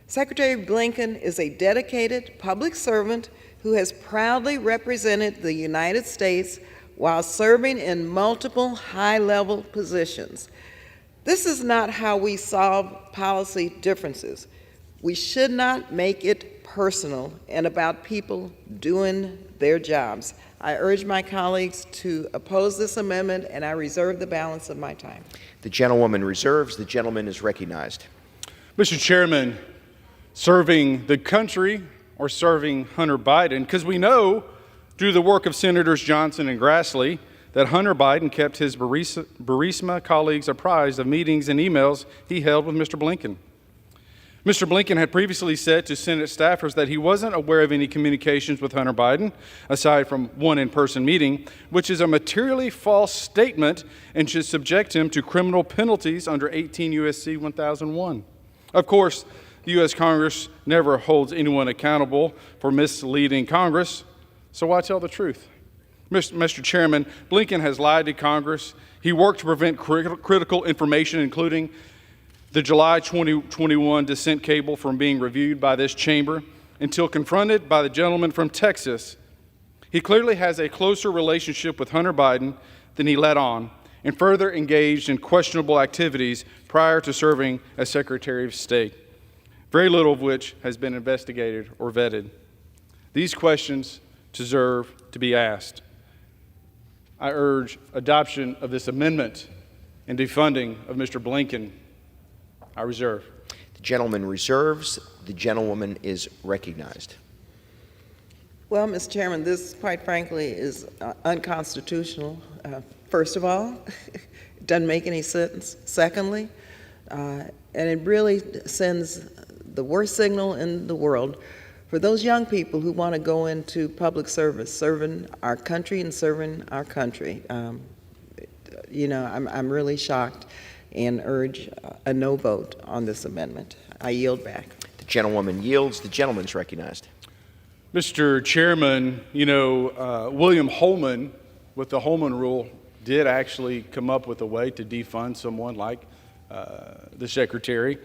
Secretary Blinken is a dedicated public servant who has proudly represented the United States while serving in multiple high-level positions. This is not how we solve policy differences. We should not make it personal and about people doing their jobs. I urge my colleagues to oppose this amendment, and I reserve the balance of my time. The gentlewoman reserves. The gentleman is recognized. Mr. Chairman, serving the country or serving Hunter Biden, because we know through the work of Senators Johnson and Grassley that Hunter Biden kept his Burisma colleagues apprised of meetings and emails he held with Mr. Blinken. Mr. Blinken had previously said to Senate staffers that he wasn't aware of any communications with Hunter Biden, aside from one in-person meeting, which is a materially false statement and should subject him to criminal penalties under 18 U.S.C. 1001. Of course, the U.S. Congress never holds anyone accountable for misleading Congress, so why tell the truth? Mr. Chairman, Blinken has lied to Congress. He worked to prevent critical information, including the July 2021 dissent cable, from being reviewed by this chamber until confronted by the gentleman from Texas. He clearly has a closer relationship with Hunter Biden than he let on, and further engaged in questionable activities prior to serving as Secretary of State, very little of which has been investigated or vetted. These questions deserve to be asked. I urge adoption of this amendment and defunding of Mr. Blinken. I reserve. The gentleman reserves. The gentlewoman is recognized. Well, Mr. Chairman, this, quite frankly, is unconstitutional. First of all, it doesn't make any sense. Secondly, and it really sends the worst signal in the world for those young people who want to go into public service, serving our country and serving our country. I'm really shocked and urge a no vote on this amendment. I yield back. The gentlewoman yields. The gentleman's recognized. Mr. Chairman, William Holman, with the Holman Rule, did actually come up with a way to defund someone like the Secretary.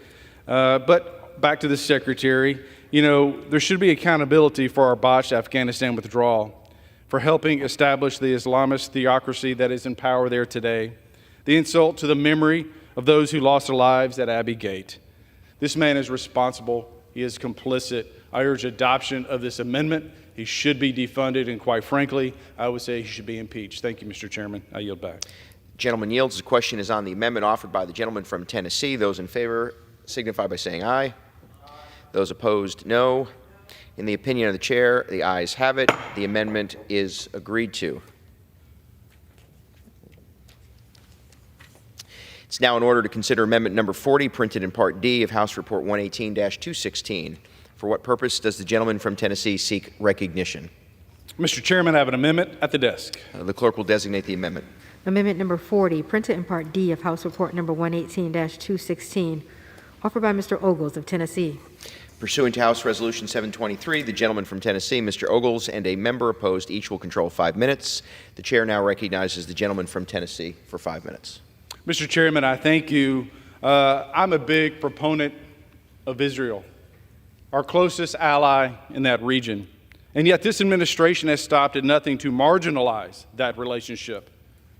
But back to the Secretary, there should be accountability for our botched Afghanistan withdrawal, for helping establish the Islamist theocracy that is in power there today, the insult to the memory of those who lost their lives at Abbey Gate. This man is responsible. He is complicit. I urge adoption of this amendment. He should be defunded, and quite frankly, I would say he should be impeached. Thank you, Mr. Chairman. I yield back. Gentleman yields. The question is on the amendment offered by the gentleman from Tennessee. Those in favor signify by saying aye. Those opposed, no. In the opinion of the chair, the ayes have it. The amendment is agreed to. It's now in order to consider amendment number 40, printed in Part D of House Report 118-216. For what purpose does the gentleman from Tennessee seek recognition? Mr. Chairman, I have an amendment at the desk. The clerk will designate the amendment. Amendment number 40, printed in Part D of House Report number 118-216, offered by Mr. Ogles of Tennessee. Pursuant to House Resolution 723, the gentleman from Tennessee, Mr. Ogles, and a member opposed, each will control 5 minutes. The chair now recognizes the gentleman from Tennessee for 5 minutes. Mr. Chairman, I thank you. I'm a big proponent of Israel, our closest ally in that region. And yet this administration has stopped at nothing to marginalize that relationship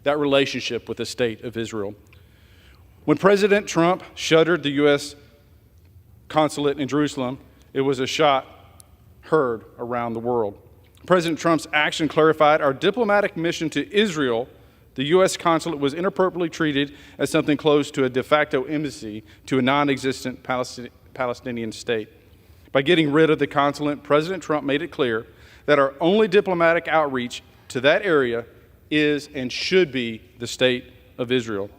with the state of Israel. When President Trump shuttered the U.S. consulate in Jerusalem, It was a shot heard around the world. President Trump's action clarified our diplomatic mission to Israel. The U.S. consulate was inappropriately treated as something close to a de facto embassy to a non-existent Palestinian state. By getting rid of the consulate, President Trump made it clear that our only diplomatic outreach to that area is and should be the state of Israel.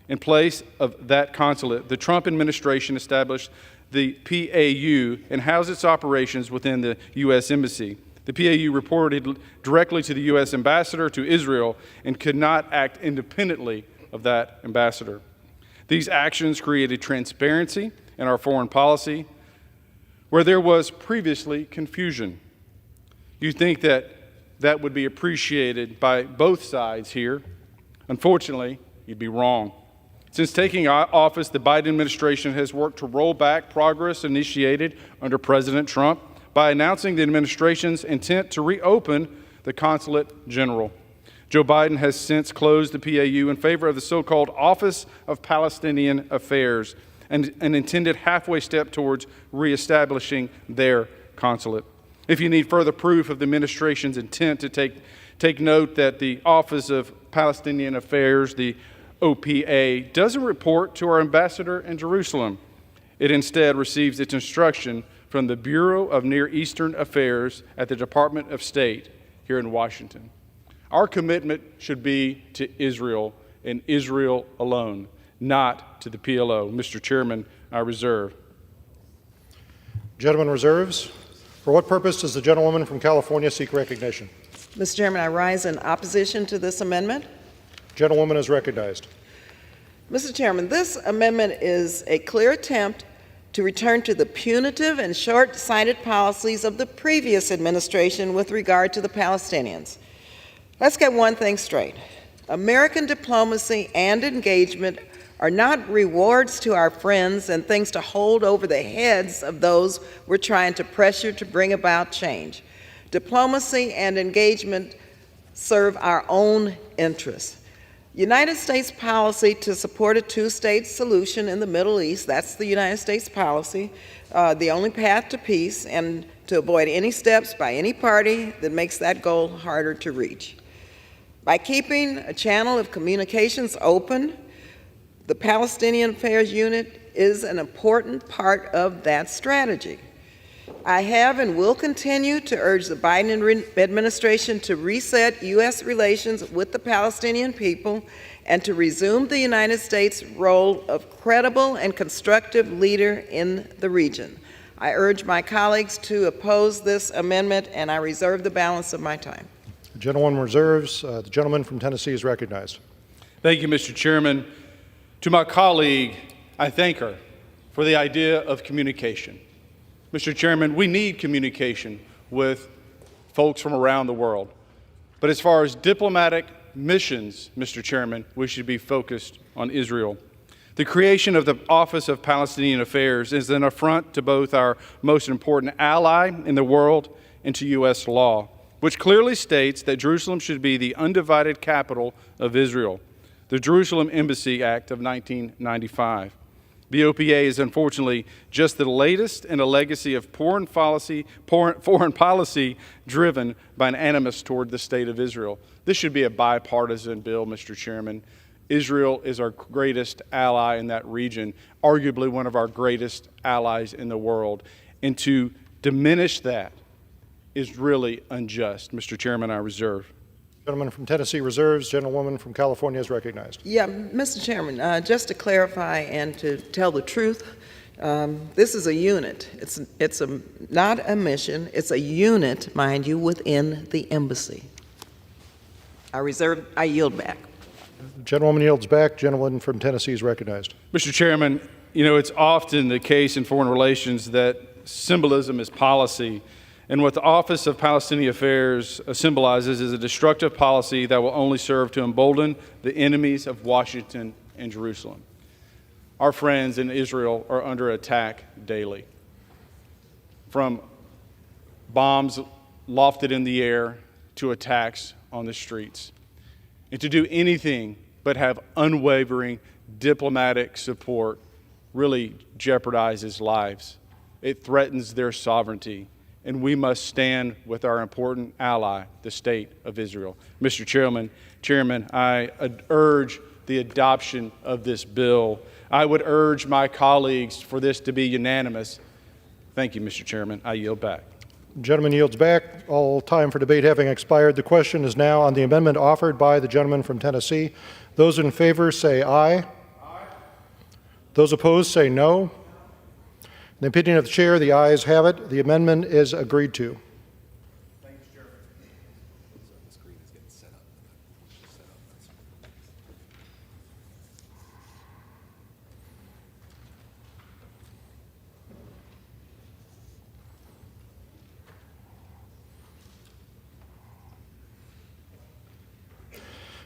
In place of that consulate, the Trump administration established the PAU and housed its operations within the U.S. Embassy. The PAU reported directly to the U.S. ambassador to Israel and could not act independently of that ambassador. These actions created transparency in our foreign policy where there was previously confusion. You think that that would be appreciated by both sides here. Unfortunately, you'd be wrong. Since taking office, the Biden administration has worked to roll back progress initiated under President Trump by announcing the administration's intent to reopen the Consulate General. Joe Biden has since closed the PAU in favor of the so-called Office of Palestinian Affairs, and an intended halfway step towards reestablishing their consulate. If you need further proof of the administration's intent to take note that the Office of Palestinian Affairs, the OPA, doesn't report to our ambassador in Jerusalem. It instead receives its instruction from the Bureau of Near Eastern Affairs at the Department of State here in Washington. Our commitment should be to Israel and Israel alone, not to the PLO. Mr. Chairman, I reserve. Gentleman reserves. For what purpose does the gentlewoman from California seek recognition? Mr. Chairman, I rise in opposition to this amendment. Gentlewoman is recognized. Mr. Chairman, this amendment is a clear attempt to return to the punitive and short-sighted policies of the previous administration with regard to the Palestinians. Let's get one thing straight. American diplomacy and engagement are not rewards to our friends and things to hold over the heads of those we're trying to pressure to bring about change. Diplomacy and engagement serve our own interests. United States policy to support a two-state solution in the Middle East, that's the United States policy, the only path to peace, and to avoid any steps by any party that makes that goal harder to reach. By keeping a channel of communications open, the Palestinian Affairs Unit is an important part of that strategy. I have and will continue to urge the Biden administration to reset U.S. relations with the Palestinian people and to resume the United States' role of credible and constructive leader in the region. I urge my colleagues to oppose this amendment, and I reserve the balance of my time. The gentlewoman reserves. The gentleman from Tennessee is recognized. Thank you, Mr. Chairman. To my colleague, I thank her for the idea of communication. Mr. Chairman, we need communication with folks from around the world. But as far as diplomatic missions, Mr. Chairman, we should be focused on Israel. The creation of the Office of Palestinian Affairs is an affront to both our most important ally in the world and to U.S. law, which clearly states that Jerusalem should be the undivided capital of Israel, the Jerusalem Embassy Act of 1995. The OPA is unfortunately just the latest in a legacy of foreign policy driven by an animus toward the state of Israel. This should be a bipartisan bill, Mr. Chairman. Israel is our greatest ally in that region, arguably one of our greatest allies in the world. And to diminish that is really unjust. Mr. Chairman, I reserve. Gentleman from Tennessee reserves. Gentlewoman from California is recognized. Yeah, Mr. Chairman, just to clarify and to tell the truth, this is a unit. It's not a mission. It's a unit, mind you, within the embassy. I yield back. The gentlewoman yields back. Gentleman from Tennessee is recognized. Mr. Chairman, you know, it's often the case in foreign relations that symbolism is policy. And what the Office of Palestinian Affairs symbolizes is a destructive policy that will only serve to embolden the enemies of Washington and Jerusalem. Our friends in Israel are under attack daily, from bombs lofted in the air to attacks on the streets. And to do anything but have unwavering diplomatic support really jeopardizes lives. it threatens their sovereignty, and we must stand with our important ally, the State of Israel. Mr. Chairman, I urge the adoption of this bill. I would urge my colleagues for this to be unanimous. Thank you, Mr. Chairman. I yield back. The gentleman yields back. All time for debate having expired, the question is now on the amendment offered by the gentleman from Tennessee. Those in favor say aye. Aye. Those opposed say no. In the opinion of the chair, the ayes have it. The amendment is agreed to.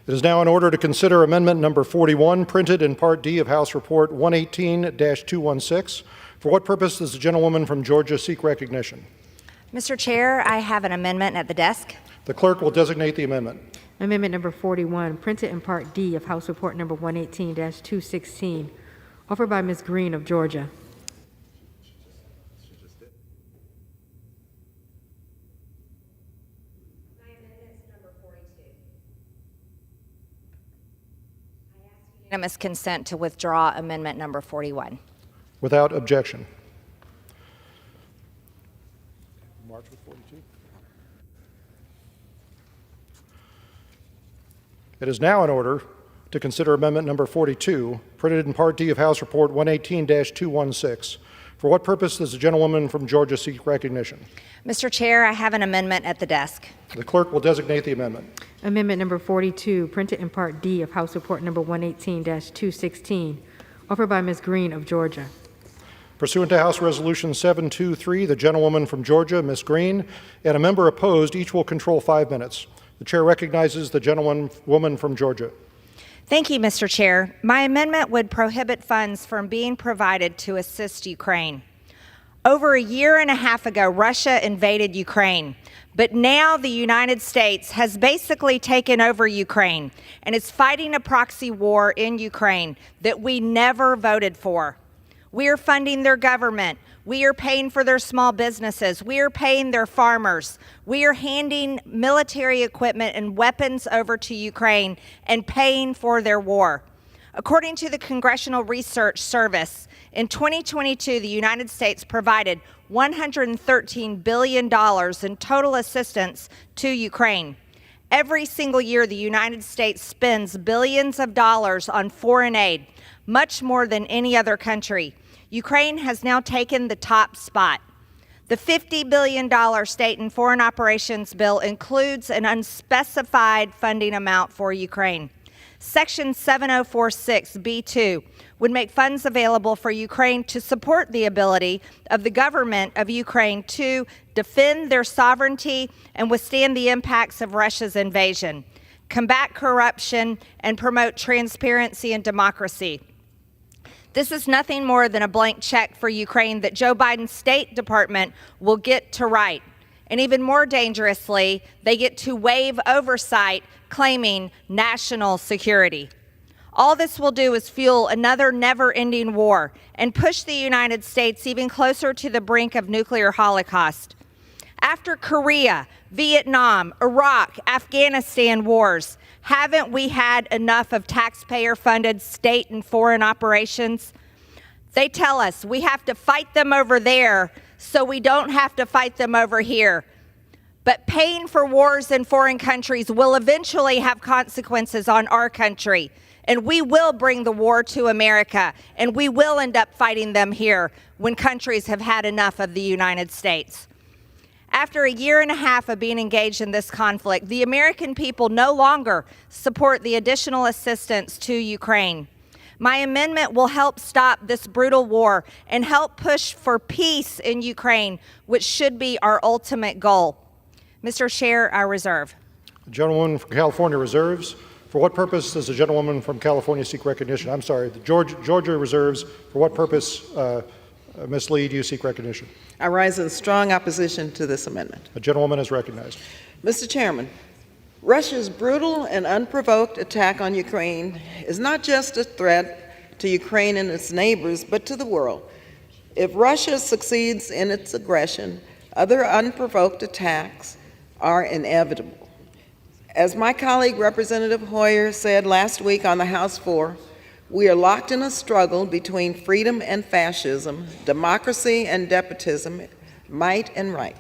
It is now in order to consider amendment number 41, printed in Part D of House Report 118-216. For what purpose does the gentlewoman from Georgia seek recognition? Mr. Chair, I have an amendment at the desk. The clerk will designate the amendment. Amendment number 41, printed in Part D of House Report number 118-216, offered by Ms. Green of Georgia. Unanimous consent to withdraw amendment number 41. Without objection. March with 42. It is now in order to consider amendment number 42, printed in Part D of House Report 118-216. For what purpose does the gentlewoman from Georgia seek recognition? Mr. Chair, I have an amendment at the desk. The clerk will designate the amendment. Amendment number 42, printed in Part D of House Report number 118-216, offered by Ms. Green of Georgia. Pursuant to House Resolution 723, the gentlewoman from Georgia, Ms. Green, and a member opposed, each will control 5 minutes. The chair recognizes the gentlewoman from Georgia. Thank you, Mr. Chair. My amendment would prohibit funds from being provided to assist Ukraine. Over a year and a half ago, Russia invaded Ukraine, but now the United States has basically taken over Ukraine and is fighting a proxy war in Ukraine that we never voted for. We are funding their government. We are paying for their small businesses. We are paying their farmers. We are handing military equipment and weapons over to Ukraine and paying for their war. According to the Congressional Research Service, in 2022, the United States provided $113 billion in total assistance to Ukraine. Every single year, the United States spends billions of dollars on foreign aid, much more than any other country. Ukraine has now taken the top spot. The $50 billion state and foreign operations bill includes an unspecified funding amount for Ukraine. Section 7046B2 would make funds available for Ukraine to support the ability of the government of Ukraine to defend their sovereignty and withstand the impacts of Russia's invasion, combat corruption, and promote transparency and democracy. This is nothing more than a blank check for Ukraine that Joe Biden's State Department will get to write. And even more dangerously, they get to waive oversight, claiming national security. All this will do is fuel another never-ending war and push the United States even closer to the brink of nuclear holocaust. After Korea, Vietnam, Iraq, Afghanistan wars, haven't we had enough of taxpayer-funded state and foreign operations? They tell us we have to fight them over there so we don't have to fight them over here. But paying for wars in foreign countries will eventually have consequences on our country. And we will bring the war to America, and we will end up fighting them here when countries have had enough of the United States. After a year and a half of being engaged in this conflict, the American people no longer support the additional assistance to Ukraine. My amendment will help stop this brutal war and help push for peace in Ukraine, which should be our ultimate goal. Mr. Chair, I reserve. The gentlewoman from California reserves. For what purpose does the gentlewoman from California seek recognition? I'm sorry, the Georgia reserves. For what purpose, Ms. Lee, do you seek recognition? I rise in strong opposition to this amendment. The gentlewoman is recognized. Mr. Chairman, Russia's brutal and unprovoked attack on Ukraine is not just a threat to Ukraine and its neighbors, but to the world. If Russia succeeds in its aggression, other unprovoked attacks are inevitable. As my colleague Representative Hoyer said last week on the House floor, we are locked in a struggle between freedom and fascism, democracy and despotism, might and right.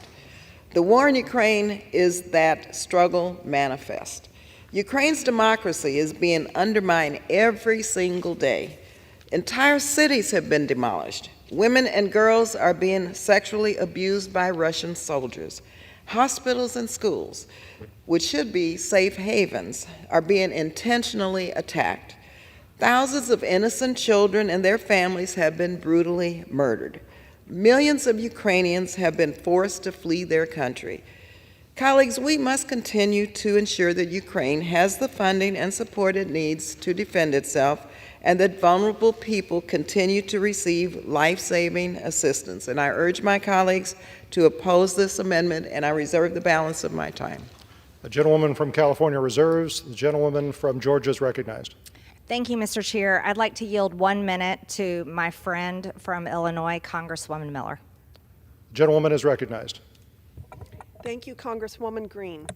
The war in Ukraine is that struggle manifest. Ukraine's democracy is being undermined every single day. Entire cities have been demolished. Women and girls are being sexually abused by Russian soldiers. Hospitals and schools, which should be safe havens, are being intentionally attacked. Thousands of innocent children and their families have been brutally murdered. Millions of Ukrainians have been forced to flee their country. Colleagues, we must continue to ensure that Ukraine has the funding and support it needs to defend itself, and that vulnerable people continue to receive life-saving assistance. And I urge my colleagues to oppose this amendment, and I reserve the balance of my time. The gentlewoman from California reserves. The gentlewoman from Georgia is recognized. Thank you, Mr. Chair. I'd like to yield 1 minute to my friend from Illinois, Congresswoman Miller. The gentlewoman is recognized. Thank you, Congresswoman Green.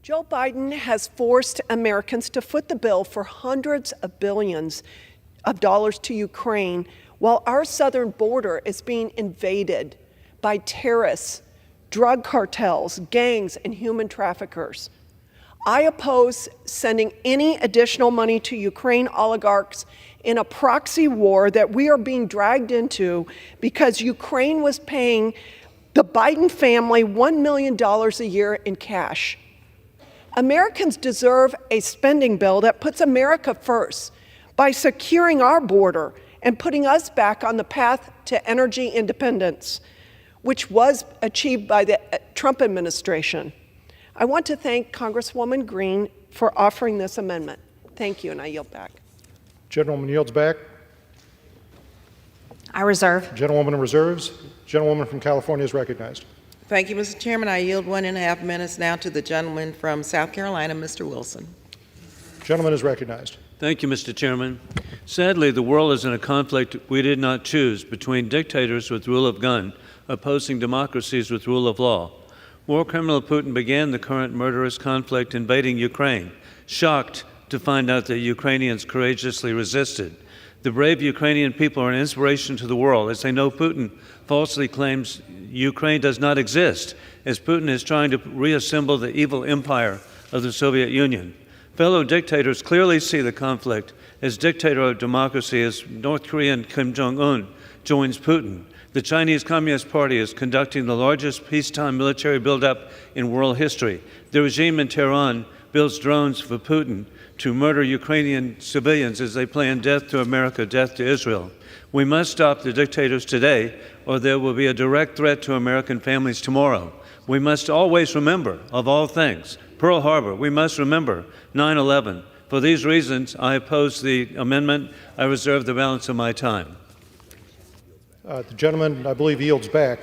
Joe Biden has forced Americans to foot the bill for hundreds of billions of dollars to Ukraine while our southern border is being invaded by terrorists, drug cartels, gangs, and human traffickers. I oppose sending any additional money to Ukraine oligarchs in a proxy war that we are being dragged into because Ukraine was paying the Biden family $1 million a year in cash. Americans deserve a spending bill that puts America first by securing our border and putting us back on the path to energy independence, which was achieved by the Trump administration. I want to thank Congresswoman Green for offering this amendment. Thank you, and I yield back. Gentlewoman yields back. I reserve. Gentlewoman reserves. Gentlewoman from California is recognized. Thank you, Mr. Chairman. I yield 1.5 minutes now to the gentleman from South Carolina, Mr. Wilson. Gentleman is recognized. Thank you, Mr. Chairman. Sadly, the world is in a conflict we did not choose between dictators with rule of gun opposing democracies with rule of law. War criminal Putin began the current murderous conflict invading Ukraine, shocked to find out that Ukrainians courageously resisted. The brave Ukrainian people are an inspiration to the world, as they know Putin falsely claims Ukraine does not exist, as Putin is trying to reassemble the evil empire of the Soviet Union. Fellow dictators clearly see the conflict as dictator of democracy as North Korean Kim Jong-un joins Putin. The Chinese Communist Party is conducting the largest peacetime military buildup in world history. The regime in Tehran builds drones for Putin to murder Ukrainian civilians as they plan death to America, death to Israel. We must stop the dictators today, or there will be a direct threat to American families tomorrow. We must always remember, of all things, Pearl Harbor. We must remember 9/11. For these reasons, I oppose the amendment. I reserve the balance of my time. The gentleman, I believe, yields back.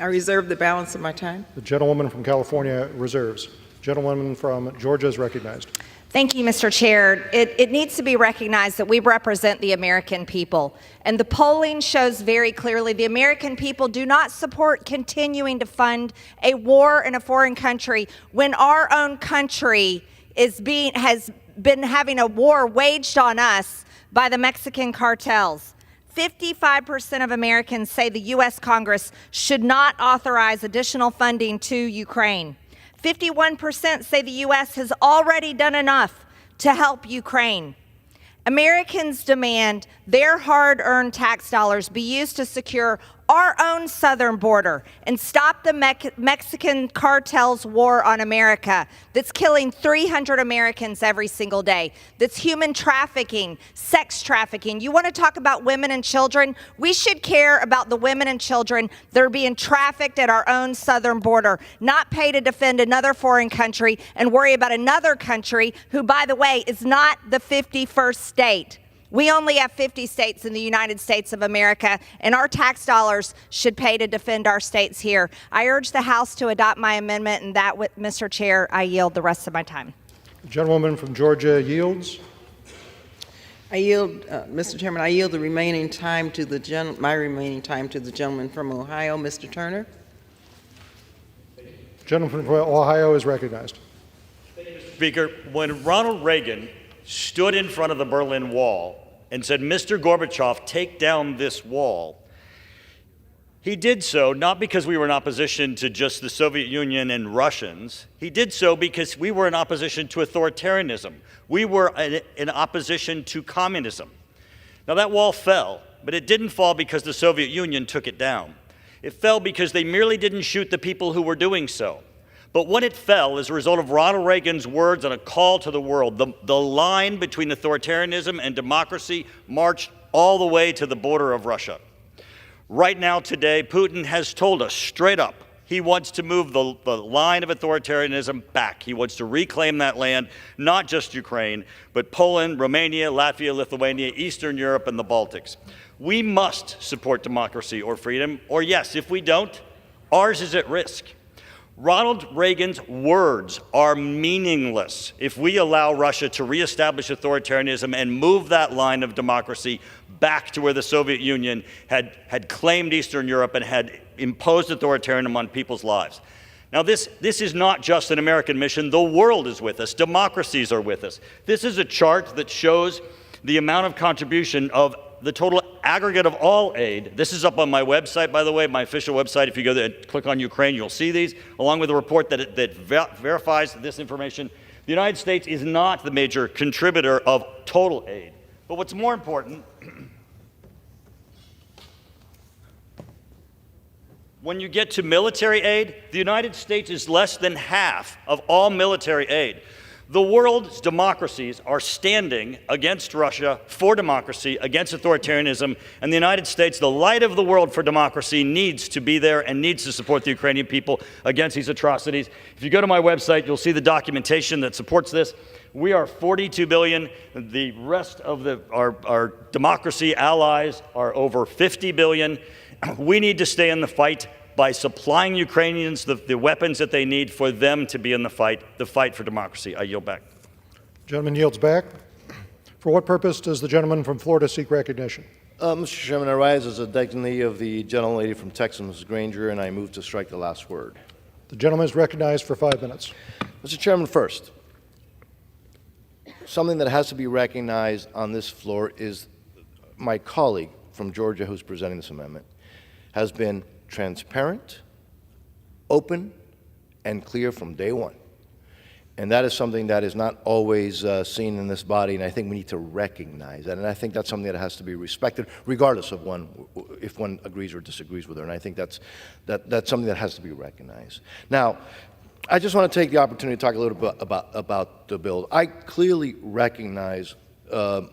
I reserve the balance of my time. The gentlewoman from California reserves. Gentlewoman from Georgia is recognized. Thank you, Mr. Chair. It needs to be recognized that we represent the American people. And the polling shows very clearly the American people do not support continuing to fund a war in a foreign country when our own country has been having a war waged on us by the Mexican cartels. 55% of Americans say the U.S. Congress should not authorize additional funding to Ukraine. 51% say the U.S. has already done enough to help Ukraine. Americans demand their hard-earned tax dollars be used to secure our own southern border and stop the Mexican cartel's war on America that's killing 300 Americans every single day, that's human trafficking, sex trafficking. You want to talk about women and children? We should care about the women and children that are being trafficked at our own southern border, not pay to defend another foreign country and worry about another country who, by the way, is not the 51st state. We only have 50 states in the United States of America, and our tax dollars should pay to defend our states here. I urge the House to adopt my amendment, and that, Mr. Chair, I yield the rest of my time. The gentlewoman from Georgia yields. I yield, Mr. Chairman, I yield the remaining time to the my remaining time to the gentleman from Ohio, Mr. Turner. Gentleman from Ohio is recognized. Speaker, when Ronald Reagan stood in front of the Berlin Wall and said, "Mr. Gorbachev, take down this wall," he did so not because we were in opposition to just the Soviet Union and Russians. He did so because we were in opposition to authoritarianism. We were in opposition to communism. Now, that wall fell, but it didn't fall because the Soviet Union took it down. It fell because they merely didn't shoot the people who were doing so. But when it fell, as a result of Ronald Reagan's words and a call to the world, the line between authoritarianism and democracy marched all the way to the border of Russia. Right now, today, Putin has told us straight up he wants to move the line of authoritarianism back. He wants to reclaim that land, not just Ukraine, but Poland, Romania, Latvia, Lithuania, Eastern Europe, and the Baltics. We must support democracy or freedom, or yes, if we don't, ours is at risk. Ronald Reagan's words are meaningless if we allow Russia to reestablish authoritarianism and move that line of democracy back to where the Soviet Union had claimed Eastern Europe and had imposed authoritarianism on people's lives. Now, this is not just an American mission. The world is with us. Democracies are with us. This is a chart that shows the amount of contribution of the total aggregate of all aid. This is up on my website, by the way, my official website. If you go there and click on Ukraine, you'll see these, along with a report that verifies this information. The United States is not the major contributor of total aid. But what's more important, when you get to military aid, the United States is less than half of all military aid. The world's democracies are standing against Russia for democracy, against authoritarianism, and the United States, the light of the world for democracy, needs to be there and needs to support the Ukrainian people against these atrocities. If you go to my website, you'll see the documentation that supports this. We are $42 billion. The rest of our democracy allies are over $50 billion. We need to stay in the fight by supplying Ukrainians the weapons that they need for them to be in the fight for democracy. I yield back. Gentleman yields back. For what purpose does the gentleman from Florida seek recognition? Mr. Chairman, I rise as a designee of the gentlelady from Texas, Mrs. Granger, and I move to strike the last word. The gentleman is recognized for 5 minutes. Mr. Chairman, first, something that has to be recognized on this floor is my colleague from Georgia who's presenting this amendment has been transparent, open, and clear from day one. And that is something that is not always seen in this body, and I think we need to recognize that. And I think that's something that has to be respected, regardless of if one agrees or disagrees with her. And I think that's something that has to be recognized. Now, I just want to take the opportunity to talk a little bit about the bill. I clearly recognize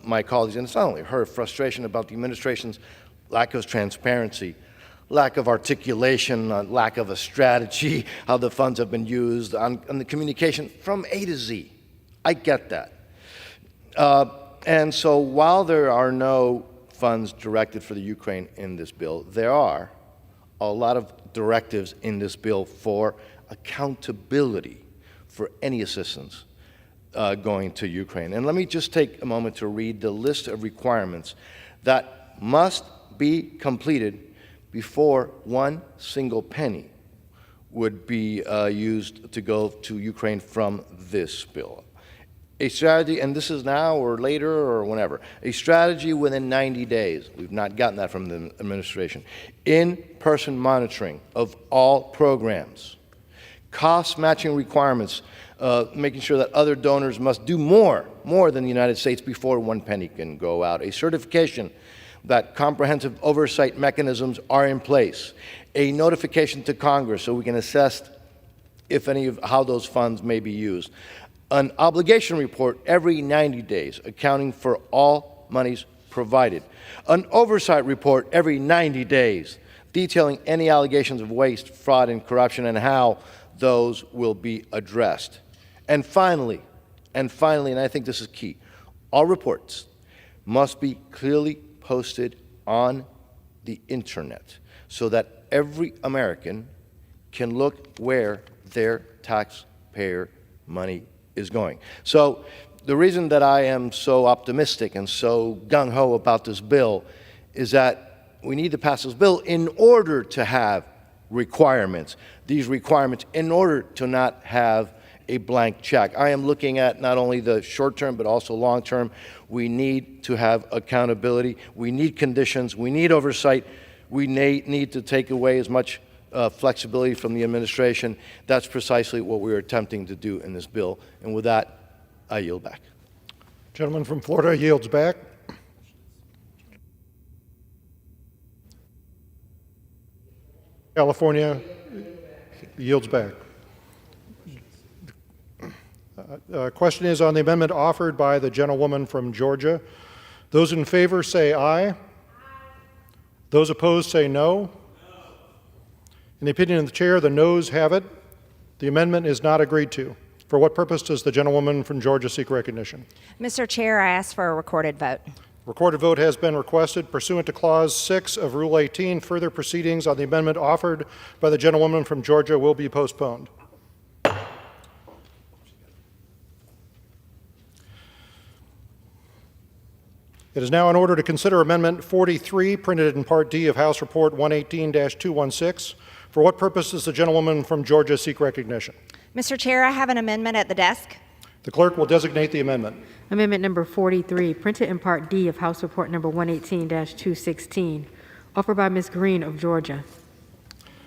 my colleagues, and it's not only her, frustration about the administration's lack of transparency, lack of articulation, lack of a strategy, how the funds have been used, on the communication from A to Z. I get that. And so while there are no funds directed for the Ukraine in this bill, there are a lot of directives in this bill for accountability for any assistance going to Ukraine. And let me just take a moment to read the list of requirements that must be completed before one single penny would be used to go to Ukraine from this bill. A strategy, and this is now or later or whenever, a strategy within 90 days. We've not gotten that from the administration. In-person monitoring of all programs. Cost matching requirements, making sure that other donors must do more than the United States before one penny can go out. A certification that comprehensive oversight mechanisms are in place, a notification to Congress so we can assess if any of how those funds may be used, an obligation report every 90 days accounting for all monies provided, an oversight report every 90 days detailing any allegations of waste, fraud, and corruption and how those will be addressed. And finally, and I think this is key, all reports must be clearly posted on the internet so that every American can look where their taxpayer money is going. So the reason that I am so optimistic and so gung-ho about this bill is that we need to pass this bill in order to have requirements. These requirements in order to not have a blank check. I am looking at not only the short term, but also long term. We need to have accountability. We need conditions. We need oversight. We need to take away as much flexibility from the administration. That's precisely what we're attempting to do in this bill. And with that, I yield back. Gentleman from Florida yields back. California yields back. Question is on the amendment offered by the gentlewoman from Georgia. Those in favor say aye. Those opposed say no. In the opinion of the chair, the noes have it. The amendment is not agreed to. For what purpose does the gentlewoman from Georgia seek recognition? Mr. Chair, I ask for a recorded vote. Recorded vote has been requested pursuant to Clause 6 of Rule 18. Further proceedings on the amendment offered by the gentlewoman from Georgia will be postponed. It is now in order to consider Amendment 43, printed in Part D of House Report 118-216. For what purpose does the gentlewoman from Georgia seek recognition? Mr. Chair, I have an amendment at the desk. The clerk will designate the amendment. Amendment number 43, printed in Part D of House Report number 118-216, offered by Ms. Green of Georgia.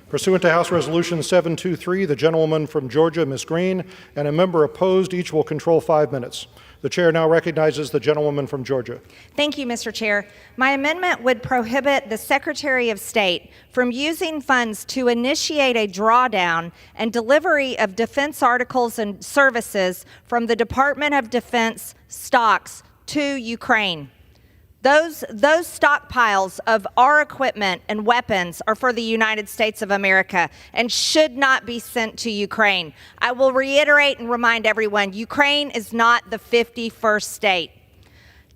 Pursuant to House Resolution 723, the gentlewoman from Georgia, Ms. Green, and a member opposed each will control 5 minutes. The chair now recognizes the gentlewoman from Georgia. Thank you, Mr. Chair. My amendment would prohibit the Secretary of State from using funds to initiate a drawdown and delivery of defense articles and services from the Department of Defense stocks to Ukraine. Those stockpiles of our equipment and weapons are for the United States of America and should not be sent to Ukraine. I will reiterate and remind everyone, Ukraine is not the 51st state.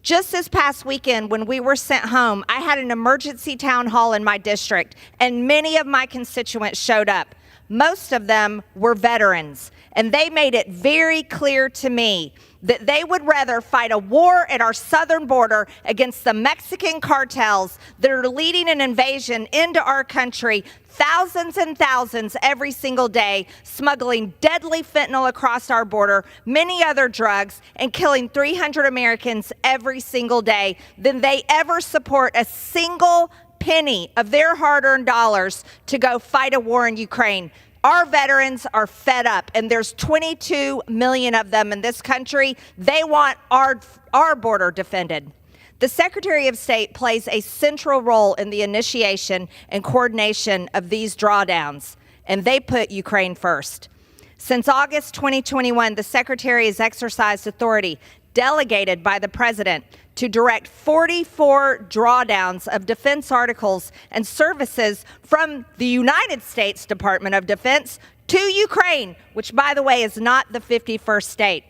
Just this past weekend, when we were sent home, I had an emergency town hall in my district, and many of my constituents showed up. Most of them were veterans, and they made it very clear to me that they would rather fight a war at our southern border against the Mexican cartels that are leading an invasion into our country, thousands and thousands every single day, smuggling deadly fentanyl across our border, many other drugs, and killing 300 Americans every single day, than they ever support a single penny of their hard-earned dollars to go fight a war in Ukraine. Our veterans are fed up, and there's 22 million of them in this country. They want our border defended. The Secretary of State plays a central role in the initiation and coordination of these drawdowns, and they put Ukraine first. Since August 2021, the Secretary has exercised authority delegated by the President to direct 44 drawdowns of defense articles and services from the United States Department of Defense to Ukraine, which, by the way, is not the 51st state.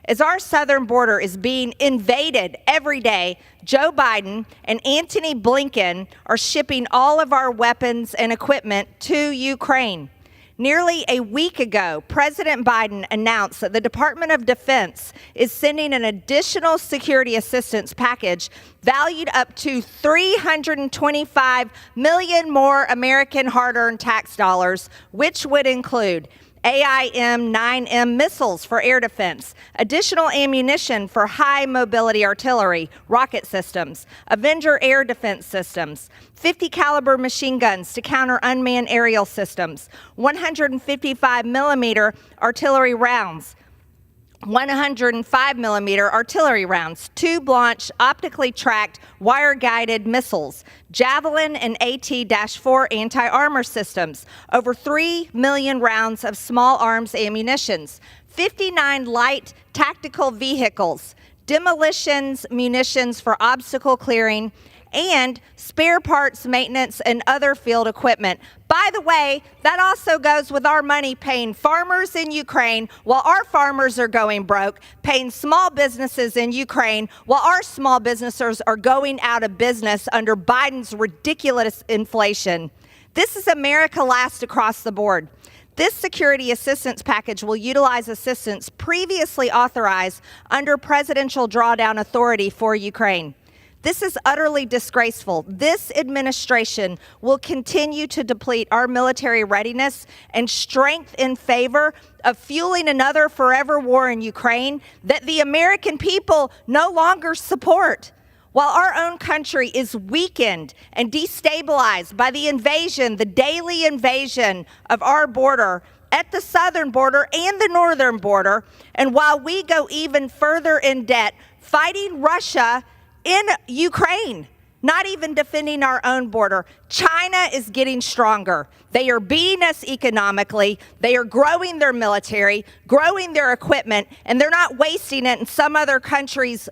As our southern border is being invaded every day, Joe Biden and Antony Blinken are shipping all of our weapons and equipment to Ukraine. Nearly a week ago, President Biden announced that the Department of Defense is sending an additional security assistance package valued up to $325 million more American hard-earned tax dollars, which would include AIM-9M missiles for air defense, additional ammunition for high-mobility artillery, rocket systems, Avenger air defense systems, 50 caliber machine guns to counter unmanned aerial systems, 155 millimeter artillery rounds, 105 millimeter artillery rounds, tube launch, optically tracked, wire guided missiles, Javelin and AT-4 anti-armor systems, over 3 million rounds of small arms ammunitions, 59 light tactical vehicles, demolitions, munitions for obstacle clearing, and spare parts, maintenance, and other field equipment. By the way, that also goes with our money paying farmers in Ukraine while our farmers are going broke, paying small businesses in Ukraine while our small businesses are going out of business under Biden's ridiculous inflation. This is America last across the board. This security assistance package will utilize assistance previously authorized under presidential drawdown authority for Ukraine. This is utterly disgraceful. This administration will continue to deplete our military readiness and strength in favor of fueling another forever war in Ukraine that the American people no longer support. While our own country is weakened and destabilized by the invasion, the daily invasion of our border at the southern border and the northern border, and while we go even further in debt fighting Russia in Ukraine, not even defending our own border, China is getting stronger. They are beating us economically. They are growing their military, growing their equipment, and they're not wasting it in some other countries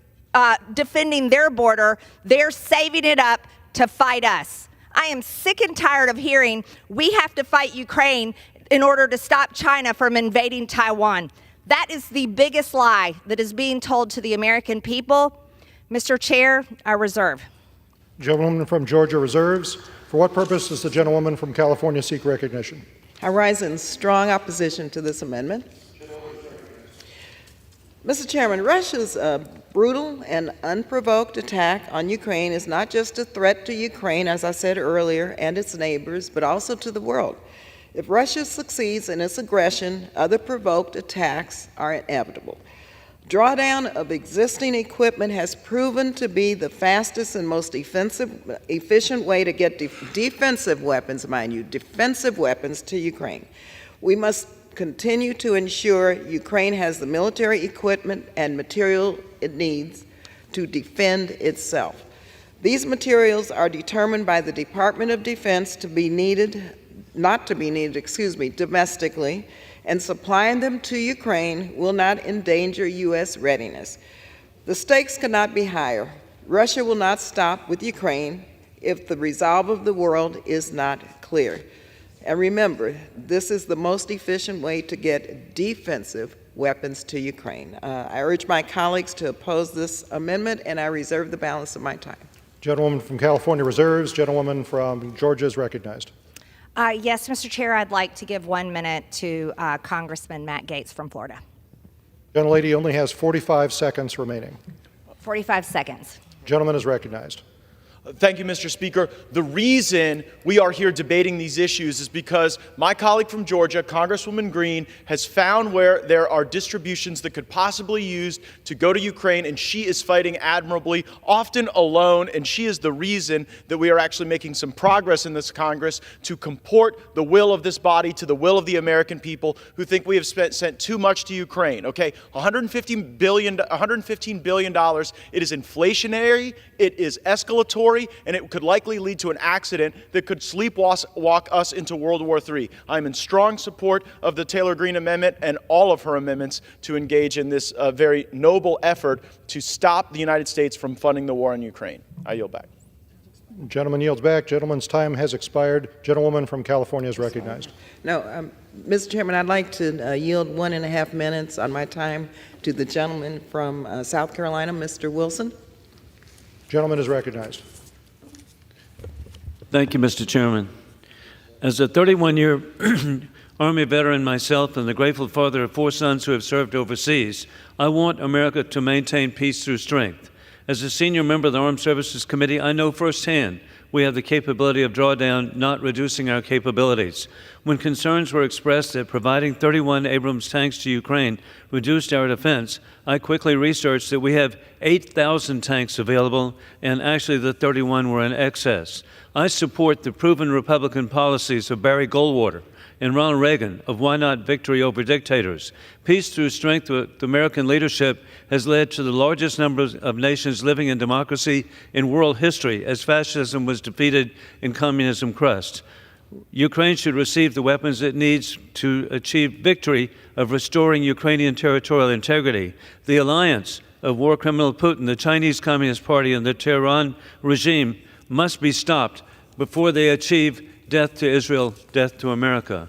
defending their border. They're saving it up to fight us. I am sick and tired of hearing we have to fight Ukraine in order to stop China from invading Taiwan. That is the biggest lie that is being told to the American people. Mr. Chair, I reserve. Gentlewoman from Georgia reserves. For what purpose does the gentlewoman from California seek recognition? I rise in strong opposition to this amendment. Mr. Chairman, Russia's brutal and unprovoked attack on Ukraine is not just a threat to Ukraine, as I said earlier, and its neighbors, but also to the world. If Russia succeeds in its aggression, other provoked attacks are inevitable. Drawdown of existing equipment has proven to be the fastest and most efficient way to get defensive weapons, mind you, defensive weapons to Ukraine. We must continue to ensure Ukraine has the military equipment and material it needs to defend itself. These materials are determined by the Department of Defense to be not to be needed, domestically, and supplying them to Ukraine will not endanger U.S. readiness. The stakes cannot be higher. Russia will not stop with Ukraine if the resolve of the world is not clear. And remember, this is the most efficient way to get defensive weapons to Ukraine. I urge my colleagues to oppose this amendment, and I reserve the balance of my time. Gentlewoman from California reserves. Gentlewoman from Georgia is recognized. Yes, Mr. Chair, I'd like to give 1 minute to Congressman Matt Gaetz from Florida. Gentlelady only has 45 seconds remaining. 45 seconds. Gentleman is recognized. Thank you, Mr. Speaker. The reason we are here debating these issues is because my colleague from Georgia, Congresswoman Green, has found where there are distributions that could possibly be used to go to Ukraine, and she is fighting admirably, often alone, and she is the reason that we are actually making some progress in this Congress to comport the will of this body to the will of the American people who think we have sent too much to Ukraine. Okay, $115 billion. It is inflationary, it is escalatory, and it could likely lead to an accident that could sleepwalk us into World War III. I'm in strong support of the Taylor-Greene Amendment and all of her amendments to engage in this very noble effort to stop the United States from funding the war in Ukraine. I yield back. Gentleman yields back. Gentleman's time has expired. Gentlewoman from California is recognized. No, Mr. Chairman, I'd like to yield 1.5 minutes on my time to the gentleman from South Carolina, Mr. Wilson. Gentleman is recognized. Thank you, Mr. Chairman. As a 31-year Army veteran myself and the grateful father of 4 sons who have served overseas, I want America to maintain peace through strength. As a senior member of the Armed Services Committee, I know firsthand we have the capability of drawdown, not reducing our capabilities. When concerns were expressed that providing 31 Abrams tanks to Ukraine reduced our defense, I quickly researched that we have 8,000 tanks available, and actually the 31 were in excess. I support the proven Republican policies of Barry Goldwater and Ronald Reagan of why not victory over dictators. Peace through strength with American leadership has led to the largest number of nations living in democracy in world history as fascism was defeated and communism crushed. Ukraine should receive the weapons it needs to achieve victory of restoring Ukrainian territorial integrity. The alliance of war criminal Putin, the Chinese Communist Party, and the Tehran regime must be stopped before they achieve death to Israel, death to America.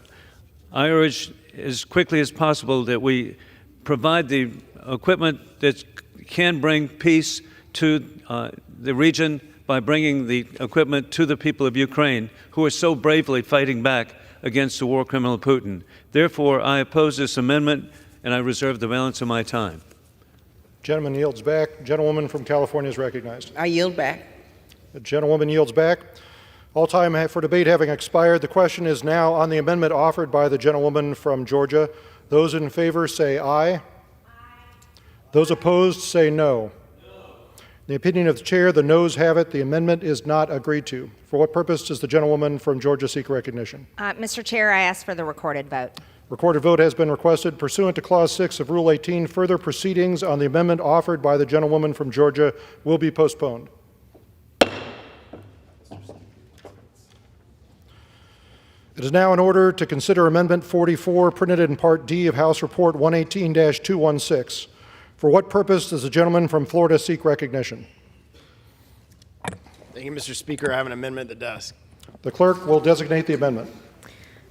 I urge as quickly as possible that we provide the equipment that can bring peace to the region by bringing the equipment to the people of Ukraine who are so bravely fighting back against the war criminal Putin. Therefore, I oppose this amendment, and I reserve the balance of my time. Gentleman yields back. Gentlewoman from California is recognized. I yield back. The gentlewoman yields back. All time for debate having expired, the question is now on the amendment offered by the gentlewoman from Georgia. Those in favor say aye. Aye. Those opposed say no. In the opinion of the chair, the noes have it. The amendment is not agreed to. For what purpose does the gentlewoman from Georgia seek recognition? Mr. Chair, I ask for the recorded vote. Recorded vote has been requested pursuant to Clause 6 of Rule 18. Further proceedings on the amendment offered by the gentlewoman from Georgia will be postponed. It is now in order to consider Amendment 44, printed in Part D of House Report 118-216. For what purpose does the gentleman from Florida seek recognition? Thank you, Mr. Speaker. I have an amendment at the desk. The clerk will designate the amendment.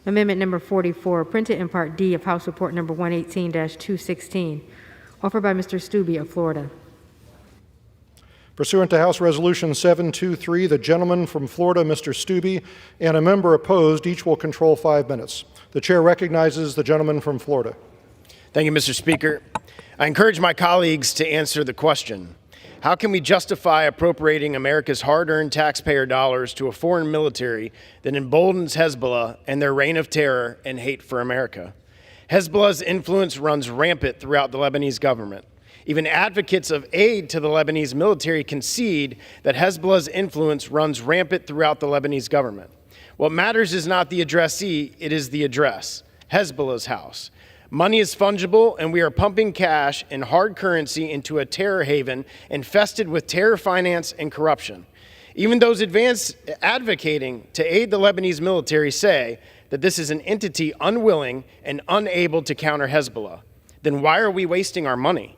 Amendment number 44, printed in Part D of House Report number 118-216, offered by Mr. Stubbe of Florida. Pursuant to House Resolution 723, the gentleman from Florida, Mr. Stubbe, and a member opposed, each will control 5 minutes. The chair recognizes the gentleman from Florida. Thank you, Mr. Speaker. I encourage my colleagues to answer the question: how can we justify appropriating America's hard-earned taxpayer dollars to a foreign military that emboldens Hezbollah and their reign of terror and hate for America? Hezbollah's influence runs rampant throughout the Lebanese government. Even advocates of aid to the Lebanese military concede that Hezbollah's influence runs rampant throughout the Lebanese government. What matters is not the addressee, it is the address, Hezbollah's house. Money is fungible, and we are pumping cash in hard currency into a terror haven infested with terror finance and corruption. Even those advocating to aid the Lebanese military say that this is an entity unwilling and unable to counter Hezbollah. Then why are we wasting our money?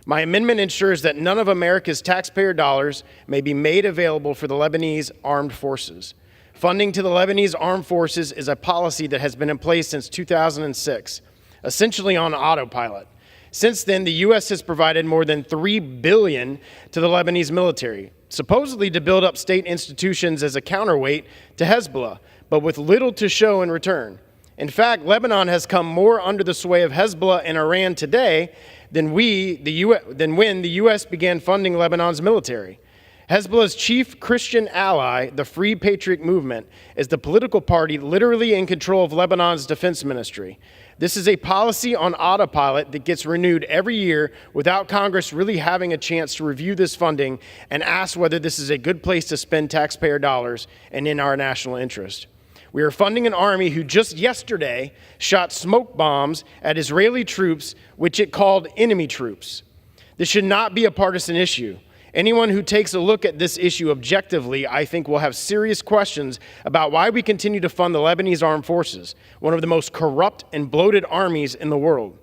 My amendment ensures that none of America's taxpayer dollars may be made available for the Lebanese armed forces. Funding to the Lebanese armed forces is a policy that has been in place since 2006, essentially on autopilot. Since then, the U.S. has provided more than $3 billion to the Lebanese military, supposedly to build up state institutions as a counterweight to Hezbollah, but with little to show in return. In fact, Lebanon has come more under the sway of Hezbollah and Iran today than when the U.S. began funding Lebanon's military. Hezbollah's chief Christian ally, the Free Patriot Movement, is the political party literally in control of Lebanon's defense ministry. This is a policy on autopilot that gets renewed every year without Congress really having a chance to review this funding and ask whether this is a good place to spend taxpayer dollars and in our national interest. We are funding an army who just yesterday shot smoke bombs at Israeli troops, which it called enemy troops. This should not be a partisan issue. Anyone who takes a look at this issue objectively, I think, will have serious questions about why we continue to fund the Lebanese armed forces, one of the most corrupt and bloated armies in the world.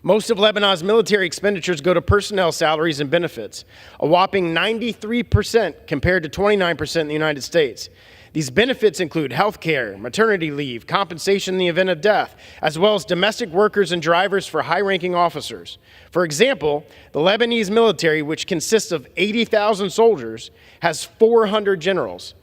Most of Lebanon's military expenditures go to personnel salaries and benefits, a whopping 93% compared to 29% in the United States. These benefits include health care, maternity leave, compensation in the event of death, as well as domestic workers and drivers for high-ranking officers. For example, the Lebanese military, which consists of 80,000 soldiers, has 400 generals,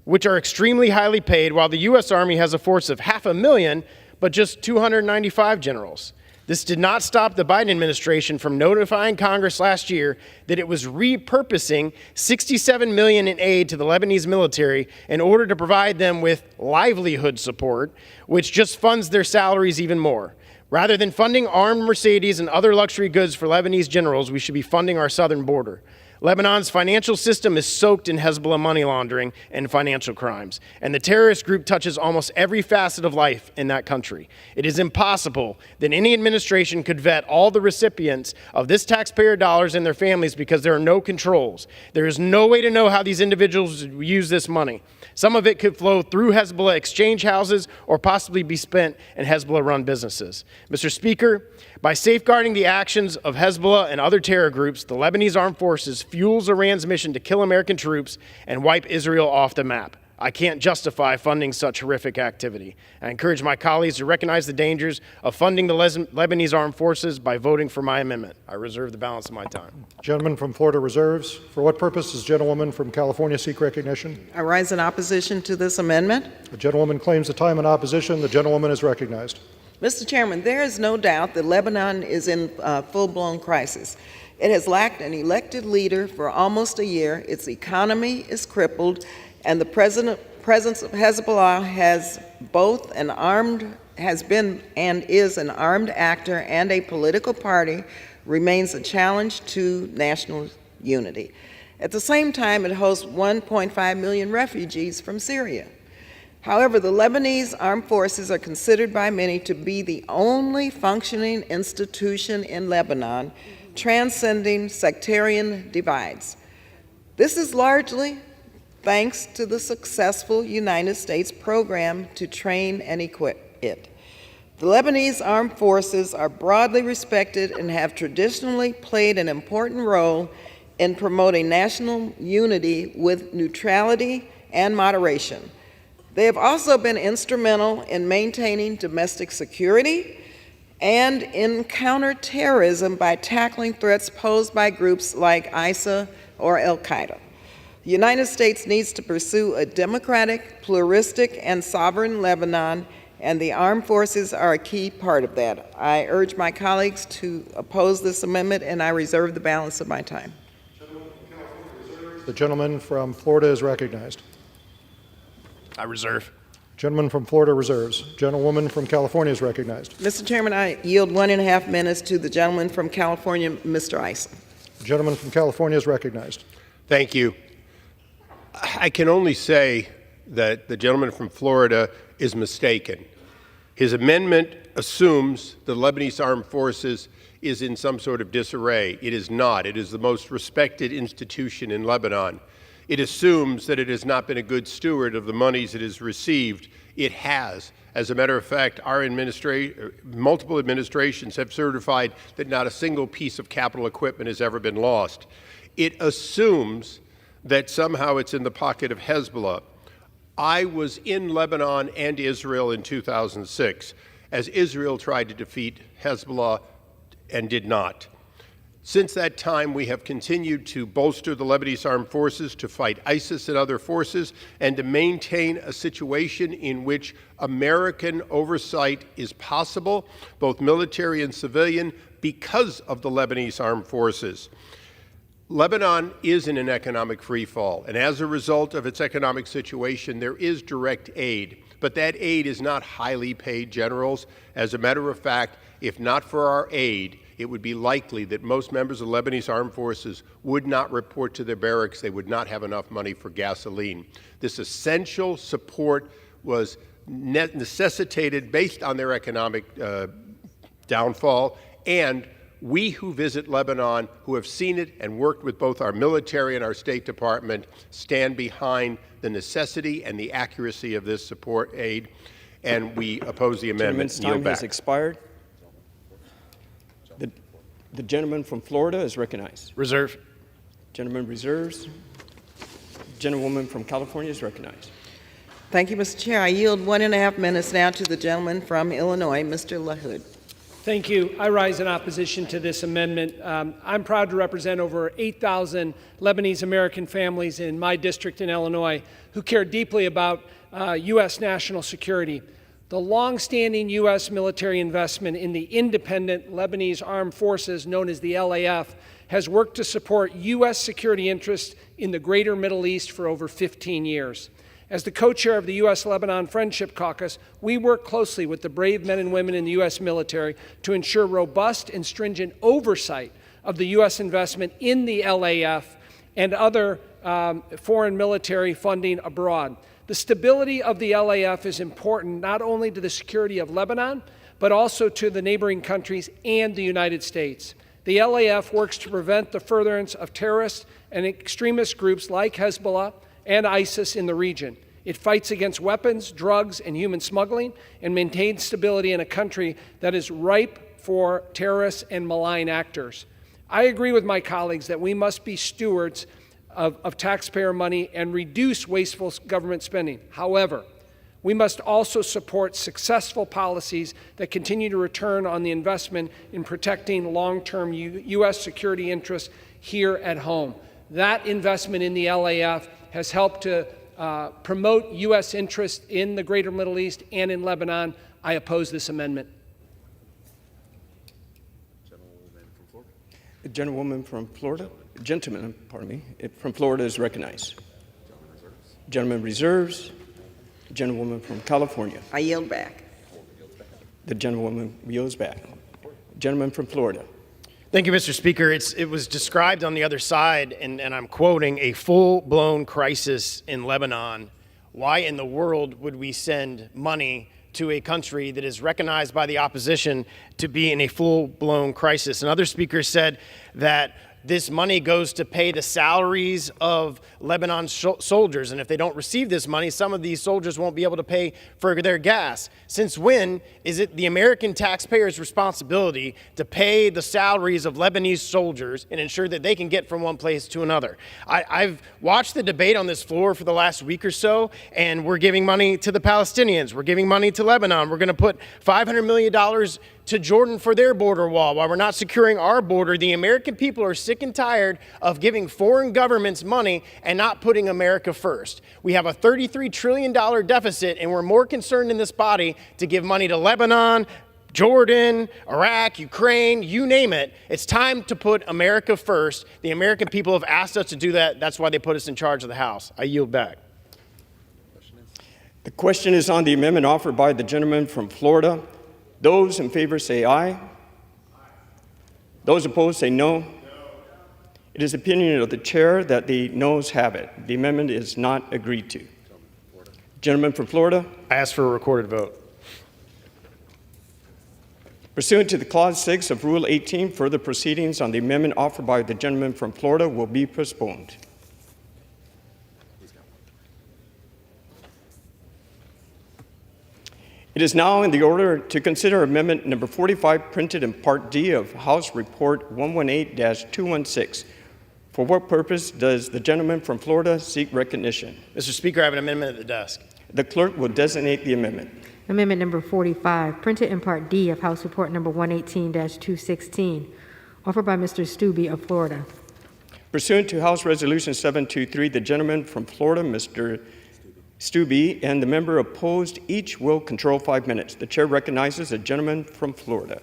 which are extremely highly paid, while the U.S. Army has a force of 500,000, but just 295 generals. This did not stop the Biden administration from notifying Congress last year that it was repurposing $67 million in aid to the Lebanese military in order to provide them with livelihood support, which just funds their salaries even more. Rather than funding armed Mercedes and other luxury goods for Lebanese generals, we should be funding our southern border. Lebanon's financial system is soaked in Hezbollah money laundering and financial crimes, and the terrorist group touches almost every facet of life in that country. It is impossible that any administration could vet all the recipients of this taxpayer dollars and their families because there are no controls. There is no way to know how these individuals use this money. Some of it could flow through Hezbollah exchange houses or possibly be spent in Hezbollah-run businesses. Mr. Speaker, by safeguarding the actions of Hezbollah and other terror groups, the Lebanese armed forces fuels Iran's mission to kill American troops and wipe Israel off the map. I can't justify funding such horrific activity. I encourage my colleagues to recognize the dangers of funding the Lebanese armed forces by voting for my amendment. I reserve the balance of my time. Gentleman from Florida reserves. For what purpose does gentlewoman from California seek recognition? I rise in opposition to this amendment. The gentlewoman claims the time in opposition. The gentlewoman is recognized. Mr. Chairman, there is no doubt that Lebanon is in full-blown crisis. It has lacked an elected leader for almost a year. Its economy is crippled, and the presence of Hezbollah has been and is an armed actor and a political party, remains a challenge to national unity. At the same time, it hosts 1.5 million refugees from Syria. However, the Lebanese armed forces are considered by many to be the only functioning institution in Lebanon, transcending sectarian divides. This is largely thanks to the successful United States program to train and equip it. The Lebanese armed forces are broadly respected and have traditionally played an important role in promoting national unity with neutrality and moderation. They have also been instrumental in maintaining domestic security and in counterterrorism by tackling threats posed by groups like ISIS or Al-Qaeda. The United States needs to pursue a democratic, pluralistic, and sovereign Lebanon, and the armed forces are a key part of that. I urge my colleagues to oppose this amendment, and I reserve the balance of my time. The gentleman from Florida is recognized. I reserve. Gentleman from Florida reserves. Gentlewoman from California is recognized. Mr. Chairman, I yield 1.5 minutes to the gentleman from California, Mr. Issa. The gentleman from California is recognized. Thank you. I can only say that the gentleman from Florida is mistaken. His amendment assumes the Lebanese armed forces is in some sort of disarray. It is not. It is the most respected institution in Lebanon. It assumes that it has not been a good steward of the monies it has received. It has. As a matter of fact, our multiple administrations have certified that not a single piece of capital equipment has ever been lost. It assumes that somehow it's in the pocket of Hezbollah. I was in Lebanon and Israel in 2006 as Israel tried to defeat Hezbollah and did not. Since that time, we have continued to bolster the Lebanese armed forces to fight ISIS and other forces and to maintain a situation in which American oversight is possible, both military and civilian, because of the Lebanese armed forces. Lebanon is in an economic freefall, and as a result of its economic situation, there is direct aid. But that aid is not highly paid generals. As a matter of fact, if not for our aid, it would be likely that most members of the Lebanese armed forces would not report to their barracks. They would not have enough money for gasoline. This essential support was necessitated based on their economic downfall, and we who visit Lebanon, who have seen it and worked with both our military and our State Department, stand behind the necessity and the accuracy of this support aid, and we oppose the amendment. Gentleman's time has expired. The gentleman from Florida is recognized. Reserve. Gentleman reserves. Gentlewoman from California is recognized. Thank you, Mr. Chair. I yield 1.5 minutes now to the gentleman from Illinois, Mr. LaHood. Thank you. I rise in opposition to this amendment. I'm proud to represent over 8,000 Lebanese American families in my district in Illinois who care deeply about U.S. national security. The long-standing U.S. military investment in the independent Lebanese armed forces, known as the LAF, has worked to support U.S. security interests in the greater Middle East for over 15 years. As the co-chair of the U.S.-Lebanon Friendship Caucus, we work closely with the brave men and women in the U.S. military to ensure robust and stringent oversight of the U.S. investment in the LAF and other foreign military funding abroad. The stability of the LAF is important not only to the security of Lebanon, but also to the neighboring countries and the United States. The LAF works to prevent the furtherance of terrorist and extremist groups like Hezbollah and ISIS in the region. It fights against weapons, drugs, and human smuggling and maintains stability in a country that is ripe for terrorists and malign actors. I agree with my colleagues that we must be stewards of taxpayer money and reduce wasteful government spending. However, we must also support successful policies that continue to return on the investment in protecting long-term U.S. security interests here at home. That investment in the LAF has helped to promote U.S. interests in the greater Middle East and in Lebanon. I oppose this amendment. The gentleman from Florida is recognized. Gentleman reserves. The gentlewoman from California. I yield back. The gentlewoman yields back. Gentleman from Florida. Thank you, Mr. Speaker. It was described on the other side, and I'm quoting, a full-blown crisis in Lebanon. Why in the world would we send money to a country that is recognized by the opposition to be in a full-blown crisis? And other speakers said that this money goes to pay the salaries of Lebanon's soldiers. And if they don't receive this money, some of these soldiers won't be able to pay for their gas. Since when is it the American taxpayers' responsibility to pay the salaries of Lebanese soldiers and ensure that they can get from one place to another? I've watched the debate on this floor for the last week or so, and we're giving money to the Palestinians. We're giving money to Lebanon. We're going to put $500 million to Jordan for their border wall while we're not securing our border. The American people are sick and tired of giving foreign governments money and not putting America first. We have a $33 trillion deficit, and we're more concerned in this body to give money to Lebanon, Jordan, Iraq, Ukraine, you name it. It's time to put America first. The American people have asked us to do that. That's why they put us in charge of the House. I yield back. The question is on the amendment offered by the gentleman from Florida. Those in favor say aye. Those opposed say no. It is the opinion of the chair that the noes have it. The amendment is not agreed to. Gentleman from Florida. I ask for a recorded vote. Pursuant to the Clause 6 of Rule 18, further proceedings on the amendment offered by the gentleman from Florida will be postponed. It is now in the order to consider amendment number 45 printed in Part D of House Report 118-216. For what purpose does the gentleman from Florida seek recognition? Mr. Speaker, I have an amendment at the desk. The clerk will designate the amendment. Amendment number 45, printed in Part D of House Report number 118-216, offered by Mr. Stubbe of Florida. Pursuant to House Resolution 723, the gentleman from Florida, Mr. Stubbe, and the member opposed each will control 5 minutes. The chair recognizes the gentleman from Florida.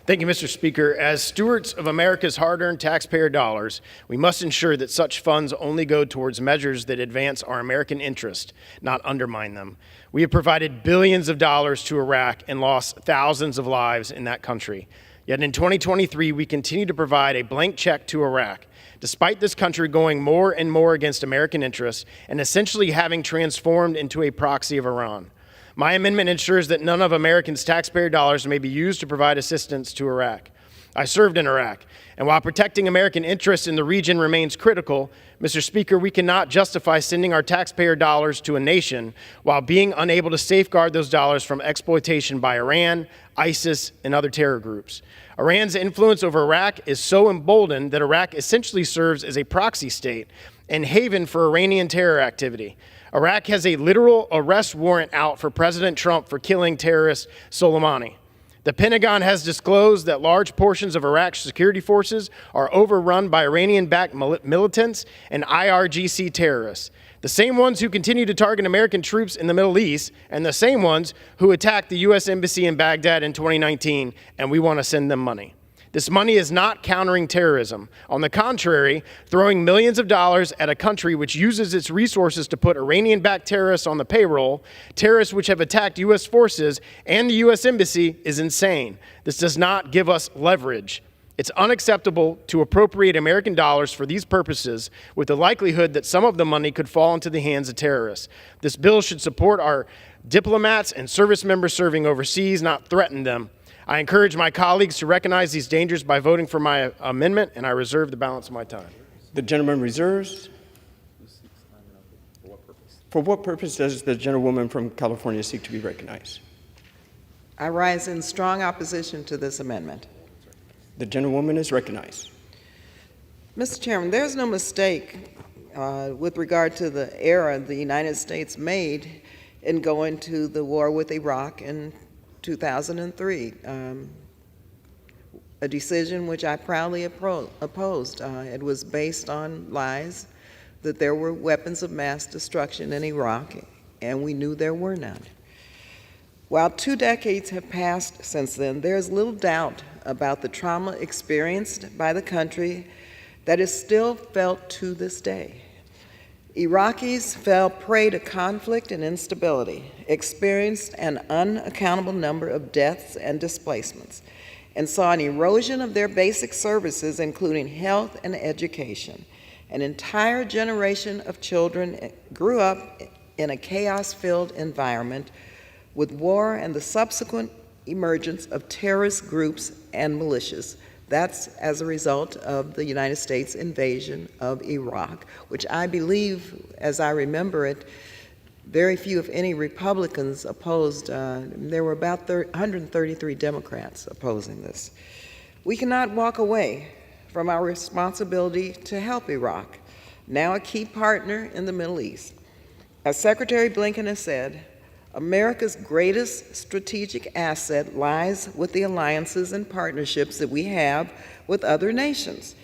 Thank you, Mr. Speaker. As stewards of America's hard-earned taxpayer dollars, we must ensure that such funds only go towards measures that advance our American interest, not undermine them. We have provided billions of dollars to Iraq and lost thousands of lives in that country. Yet in 2023, we continue to provide a blank check to Iraq, despite this country going more and more against American interests and essentially having transformed into a proxy of Iran. My amendment ensures that none of Americans' taxpayer dollars may be used to provide assistance to Iraq. I served in Iraq, and while protecting American interests in the region remains critical, Mr. Speaker, we cannot justify sending our taxpayer dollars to a nation while being unable to safeguard those dollars from exploitation by Iran, ISIS, and other terror groups. Iran's influence over Iraq is so emboldened that Iraq essentially serves as a proxy state and haven for Iranian terror activity. Iraq has a literal arrest warrant out for President Trump for killing terrorist Soleimani. The Pentagon has disclosed that large portions of Iraq's security forces are overrun by Iranian-backed militants and IRGC terrorists, the same ones who continue to target American troops in the Middle East and the same ones who attacked the U.S. Embassy in Baghdad in 2019, and we want to send them money. This money is not countering terrorism. On the contrary, throwing millions of dollars at a country which uses its resources to put Iranian-backed terrorists on the payroll, terrorists which have attacked U.S. forces and the U.S. Embassy, is insane. This does not give us leverage. It's unacceptable to appropriate American dollars for these purposes with the likelihood that some of the money could fall into the hands of terrorists. This bill should support our diplomats and service members serving overseas, not threaten them. I encourage my colleagues to recognize these dangers by voting for my amendment, and I reserve the balance of my time. The gentleman reserves. For what purpose does the gentlewoman from California seek to be recognized? I rise in strong opposition to this amendment. The gentlewoman is recognized. Mr. Chairman, there's no mistake with regard to the error the United States made in going to the war with Iraq in 2003, a decision which I proudly opposed. It was based on lies that there were weapons of mass destruction in Iraq, and we knew there were none. While 2 decades have passed since then, there is little doubt about the trauma experienced by the country that is still felt to this day. Iraqis fell prey to conflict and instability, experienced an unaccountable number of deaths and displacements, and saw an erosion of their basic services, including health and education. An entire generation of children grew up in a chaos-filled environment with war and the subsequent emergence of terrorist groups and militias. That's as a result of the United States invasion of Iraq, which I believe, as I remember it, very few, if any, Republicans opposed. There were about 133 Democrats opposing this. We cannot walk away from our responsibility to help Iraq, now a key partner in the Middle East. As Secretary Blinken has said, America's greatest strategic asset lies with the alliances and partnerships that we have with other nations.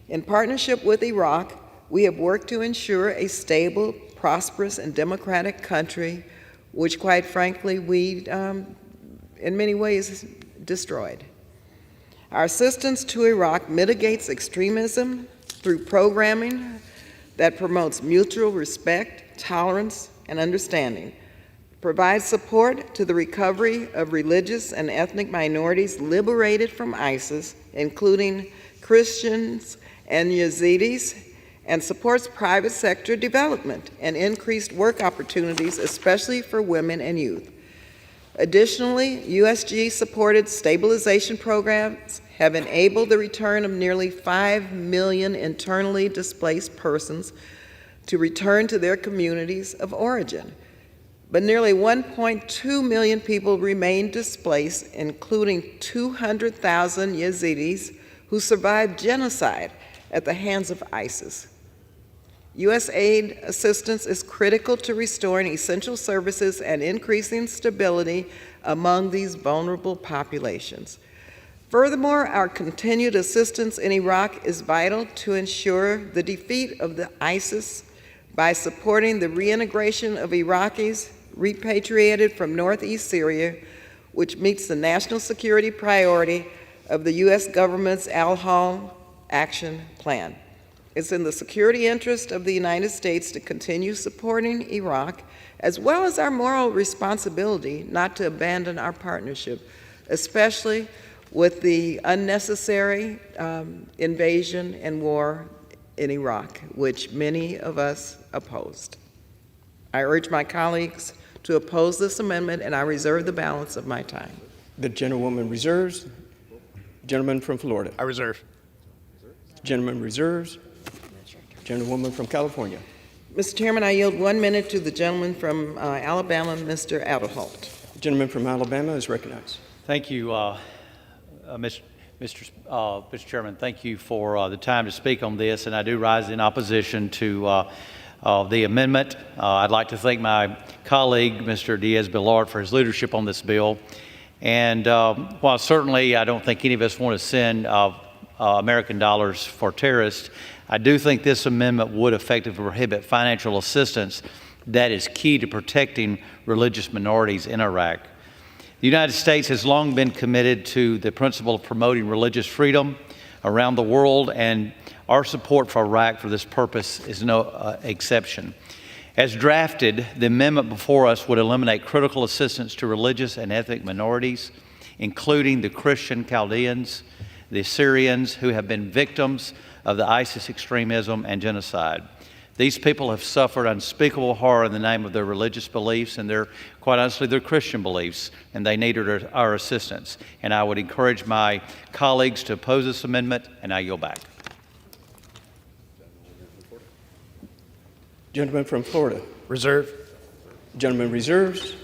In partnership with Iraq, we have worked to ensure a stable, prosperous, and democratic country, which, quite frankly, we, in many ways, destroyed. Our assistance to Iraq mitigates extremism through programming that promotes mutual respect, tolerance, and understanding, provides support to the recovery of religious and ethnic minorities liberated from ISIS, including Christians and Yazidis, and supports private sector development and increased work opportunities, especially for women and youth. Additionally, USG-supported stabilization programs have enabled the return of nearly 5 million internally displaced persons to return to their communities of origin. But nearly 1.2 million people remain displaced, including 200,000 Yazidis who survived genocide at the hands of ISIS. U.S. aid assistance is critical to restoring essential services and increasing stability among these vulnerable populations. Furthermore, our continued assistance in Iraq is vital to ensure the defeat of the ISIS by supporting the reintegration of Iraqis repatriated from northeast Syria, which meets the national security priority of the U.S. government's Al-Hol Action Plan. It's in the security interest of the United States to continue supporting Iraq, as well as our moral responsibility not to abandon our partnership, especially with the unnecessary invasion and war in Iraq, which many of us opposed. I urge my colleagues to oppose this amendment, and I reserve the balance of my time. The gentlewoman reserves. Gentleman from Florida. I reserve. Gentleman reserves. Gentlewoman from California. Mr. Chairman, I yield 1 minute to the gentleman from Alabama, Mr. Aderholt. The gentleman from Alabama is recognized. Thank you, Mr. Chairman. Thank you for the time to speak on this, and I do rise in opposition to the amendment. I'd like to thank my colleague, Mr. Diaz-Balart, for his leadership on this bill. And while certainly I don't think any of us want to send American dollars for terrorists, I do think this amendment would effectively prohibit financial assistance that is key to protecting religious minorities in Iraq. The United States has long been committed to the principle of promoting religious freedom around the world, and our support for Iraq for this purpose is no exception. As drafted, the amendment before us would eliminate critical assistance to religious and ethnic minorities, including the Christian Chaldeans, the Syrians who have been victims of the ISIS extremism and genocide. These people have suffered unspeakable horror in the name of their religious beliefs and quite honestly, their Christian beliefs, and they needed our assistance. And I would encourage my colleagues to oppose this amendment, and I yield back. Gentleman from Florida. Reserve. Gentleman reserves.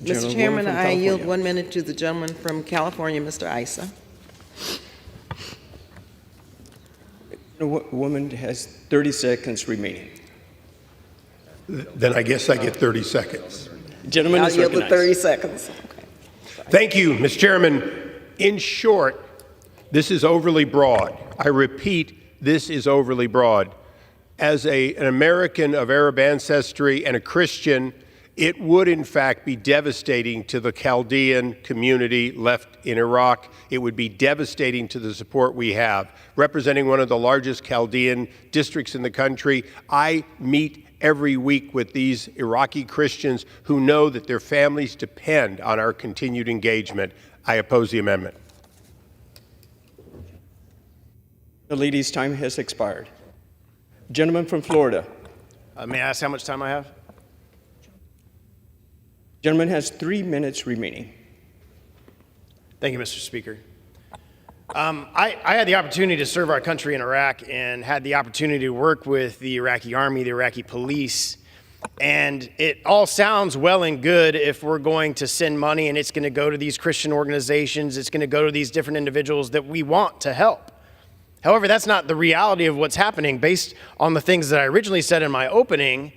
Mr. Chairman, I yield 1 minute to the gentleman from California, Mr. Issa. The woman has 30 seconds remaining. Then I guess I get 30 seconds. Gentleman I'll is yield the recognized. 30 seconds. Thank you, Mr. Chairman. In short, this is overly broad. I repeat, this is overly broad. As an American of Arab ancestry and a Christian, it would in fact be devastating to the Chaldean community left in Iraq. It would be devastating to the support we have. Representing one of the largest Chaldean districts in the country, I meet every week with these Iraqi Christians who know that their families depend on our continued engagement. I oppose the amendment. The lady's time has expired. Gentleman from Florida. May I ask how much time I have? Gentleman has 3 minutes remaining. Thank you, Mr. Speaker. I had the opportunity to serve our country in Iraq and had the opportunity to work with the Iraqi army, the Iraqi police, and it all sounds well and good if we're going to send money and it's going to go to these Christian organizations, it's going to go to these different individuals that we want to help. However, that's not the reality of what's happening. Based on the things that I originally said in my opening,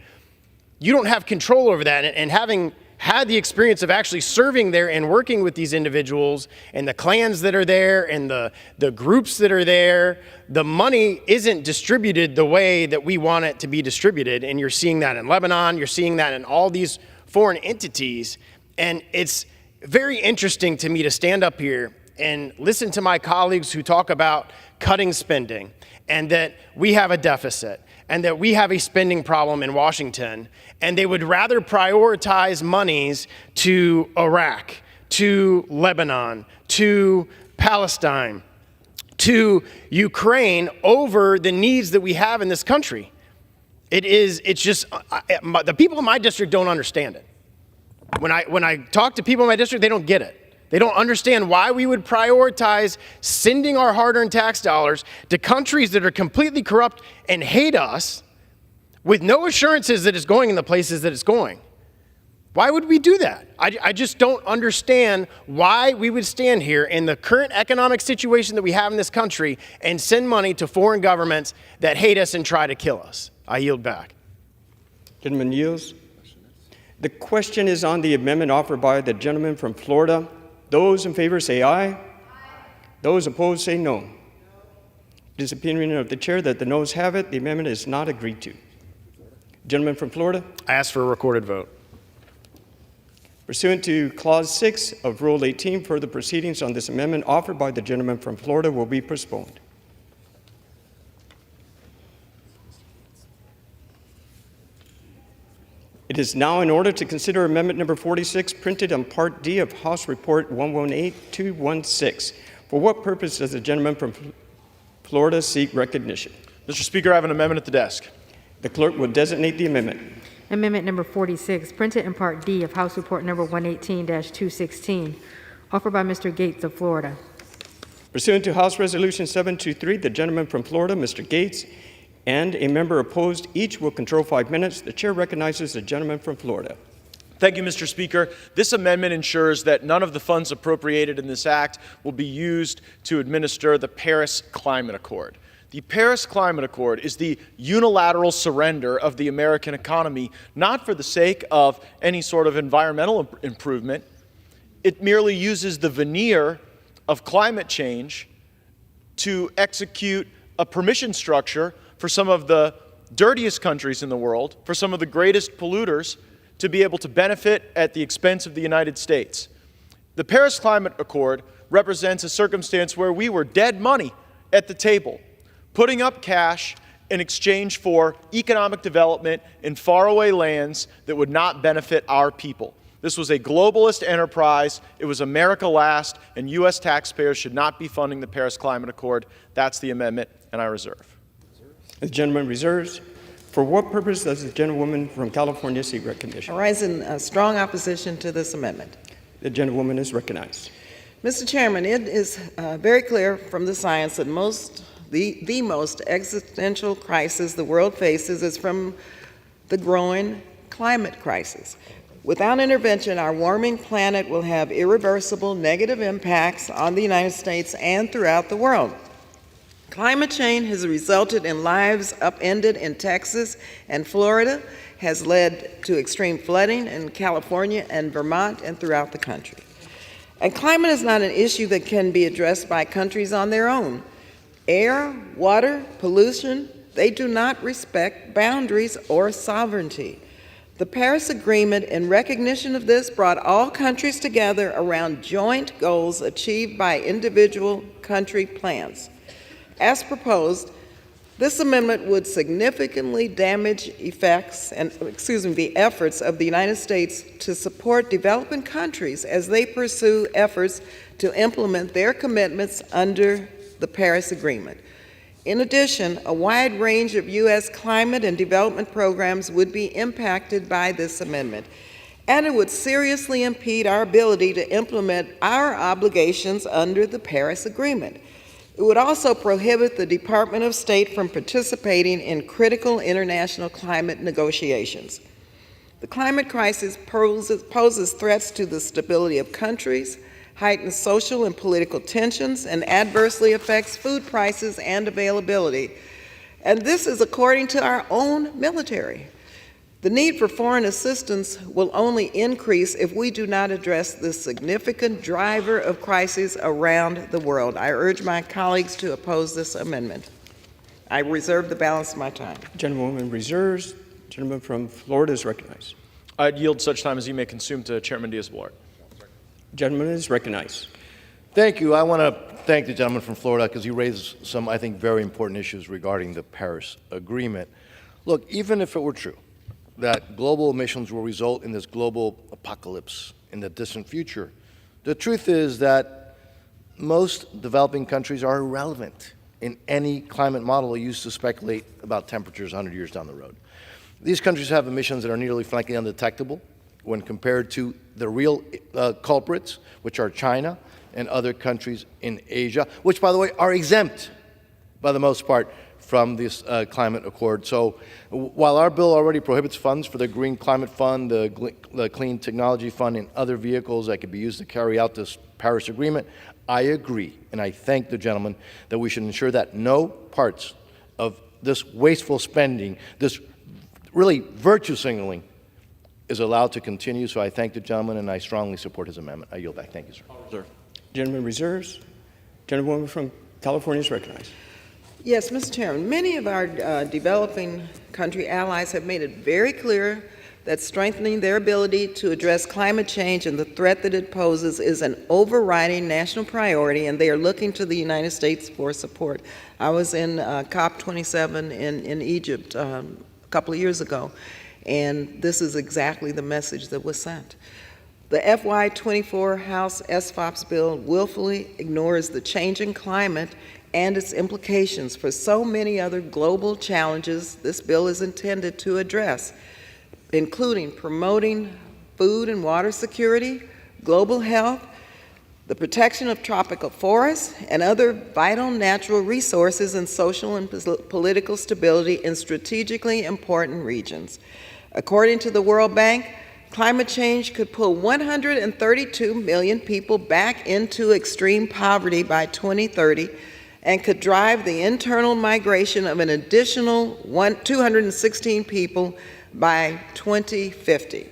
you don't have control over that, and having had the experience of actually serving there and working with these individuals and the clans that are there and the groups that are there, the money isn't distributed the way that we want it to be distributed. And you're seeing that in Lebanon, you're seeing that in all these foreign entities. And it's very interesting to me to stand up here and listen to my colleagues who talk about cutting spending and that we have a deficit and that we have a spending problem in Washington, and they would rather prioritize monies to Iraq, to Lebanon, to Palestine, to Ukraine over the needs that we have in this country. It's just, the people in my district don't understand it. When I talk to people in my district, they don't get it. They don't understand why we would prioritize sending our hard-earned tax dollars to countries that are completely corrupt and hate us with no assurances that it's going in the places that it's going. Why would we do that? I just don't understand why we would stand here in the current economic situation that we have in this country and send money to foreign governments that hate us and try to kill us. I yield back. Gentleman yields. The question is on the amendment offered by the gentleman from Florida. Those in favor say aye. Aye. Those opposed say no. It is the opinion of the chair that the noes have it. The amendment is not agreed to. Gentleman from Florida. I ask for a recorded vote. Pursuant to Clause 6 of Rule 18, further proceedings on this amendment offered by the gentleman from Florida will be postponed. It is now in order to consider Amendment Number 46, printed on Part D of House Report 118216. For what purpose does the gentleman from Florida seek recognition? Mr. Speaker, I have an amendment at the desk. The clerk will designate the amendment. Amendment number 46, printed in Part D of House Report number 118-216, offered by Mr. Gates of Florida. Pursuant to House Resolution 723, the gentleman from Florida, Mr. Gates, and a member opposed, each will control 5 minutes. The chair recognizes the gentleman from Florida. Thank you, Mr. Speaker. This amendment ensures that none of the funds appropriated in this act will be used to administer the Paris Climate Accord. The Paris Climate Accord is the unilateral surrender of the American economy, not for the sake of any sort of environmental improvement. It merely uses the veneer of climate change to execute a permission structure for some of the dirtiest countries in the world, for some of the greatest polluters, to be able to benefit at the expense of the United States. The Paris Climate Accord represents a circumstance where we were dead money at the table, putting up cash in exchange for economic development in faraway lands that would not benefit our people. This was a globalist enterprise. It was America last, and U.S. taxpayers should not be funding the Paris Climate Accord. That's the amendment, and I reserve. The gentleman reserves. For what purpose does the gentlewoman from California seek recognition? I rise in strong opposition to this amendment. The gentlewoman is recognized. Mr. Chairman, it is very clear from the science that the most existential crisis the world faces is from the growing climate crisis. Without intervention, our warming planet will have irreversible negative impacts on the United States and throughout the world. Climate change has resulted in lives upended in Texas and Florida, has led to extreme flooding in California and Vermont and throughout the country. And climate is not an issue that can be addressed by countries on their own. Air, water, pollution, they do not respect boundaries or sovereignty. The Paris Agreement, in recognition of this, brought all countries together around joint goals achieved by individual country plans. As proposed, this amendment would significantly damage the efforts of the United States to support developing countries as they pursue efforts to implement their commitments under the Paris Agreement. In addition, a wide range of U.S. climate and development programs would be impacted by this amendment, and it would seriously impede our ability to implement our obligations under the Paris Agreement. It would also prohibit the Department of State from participating in critical international climate negotiations. The climate crisis poses threats to the stability of countries, heightens social and political tensions, and adversely affects food prices and availability. And this is according to our own military. The need for foreign assistance will only increase if we do not address this significant driver of crises around the world. I urge my colleagues to oppose this amendment. I reserve the balance of my time. Gentlewoman reserves. Gentleman from Florida is recognized. I'd yield such time as you may consume to Chairman Diaz-Balart. Gentleman is recognized. Thank you. I want to thank the gentleman from Florida because he raised some, I think, very important issues regarding the Paris Agreement. Look, even if it were true that global emissions will result in this global apocalypse in the distant future, the truth is that most developing countries are irrelevant in any climate model used to speculate about temperatures 100 years down the road. These countries have emissions that are nearly frankly undetectable when compared to the real culprits, which are China and other countries in Asia, which, by the way, are exempt, by the most part, from this climate accord. So while our bill already prohibits funds for the Green Climate Fund, the Clean Technology Fund, and other vehicles that could be used to carry out this Paris Agreement, I agree, and I thank the gentleman, that we should ensure that no parts of this wasteful spending, this really virtue signaling, is allowed to continue. So I thank the gentleman, and I strongly support his amendment. I yield back. Thank you, sir. Sir. Gentleman reserves. Gentlewoman from California is recognized. Yes, Mr. Chairman, many of our developing country allies have made it very clear that strengthening their ability to address climate change and the threat that it poses is an overriding national priority, and they are looking to the United States for support. I was in COP27 in Egypt a couple of years ago, and this is exactly the message that was sent. The FY24 House SFOPS bill willfully ignores the changing climate and its implications for so many other global challenges this bill is intended to address, including promoting food and water security, global health, the protection of tropical forests, and other vital natural resources, and social and political stability in strategically important regions. According to the World Bank, climate change could pull 132 million people back into extreme poverty by 2030 and could drive the internal migration of an additional 216 people by 2050.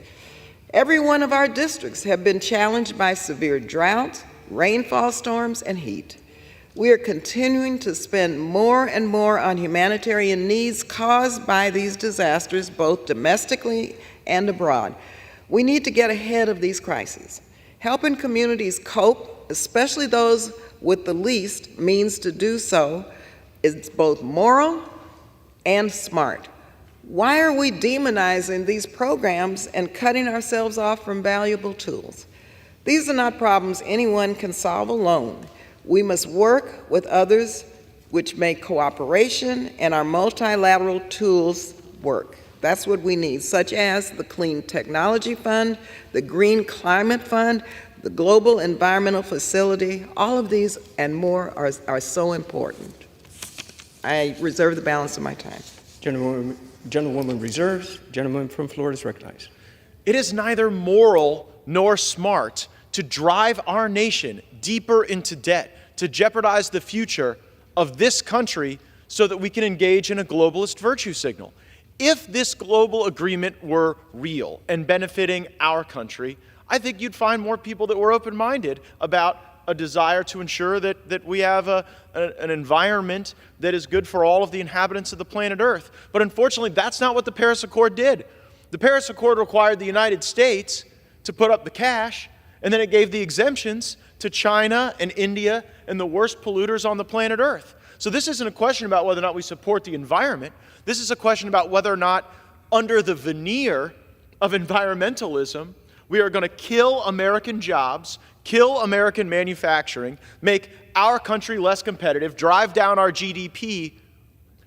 Every one of our districts have been challenged by severe drought, rainfall storms, and heat. We are continuing to spend more and more on humanitarian needs caused by these disasters, both domestically and abroad. We need to get ahead of these crises. Helping communities cope, especially those with the least means to do so, is both moral and smart. Why are we demonizing these programs and cutting ourselves off from valuable tools? These are not problems anyone can solve alone. We must work with others, which make cooperation and our multilateral tools work. That's what we need, such as the Clean Technology Fund, the Green Climate Fund, the Global Environmental Facility. All of these and more are so important. I reserve the balance of my time. Gentlewoman reserves. Gentleman from Florida is recognized. It is neither moral nor smart to drive our nation deeper into debt, to jeopardize the future of this country so that we can engage in a globalist virtue signal. If this global agreement were real and benefiting our country, I think you'd find more people that were open-minded about a desire to ensure that we have an environment that is good for all of the inhabitants of the planet Earth. But unfortunately, that's not what the Paris Accord did. The Paris Accord required the United States to put up the cash, and then it gave the exemptions to China and India and the worst polluters on the planet Earth. So this isn't a question about whether or not we support the environment. This is a question about whether or not, under the veneer of environmentalism, we are going to kill American jobs, kill American manufacturing, make our country less competitive, drive down our GDP,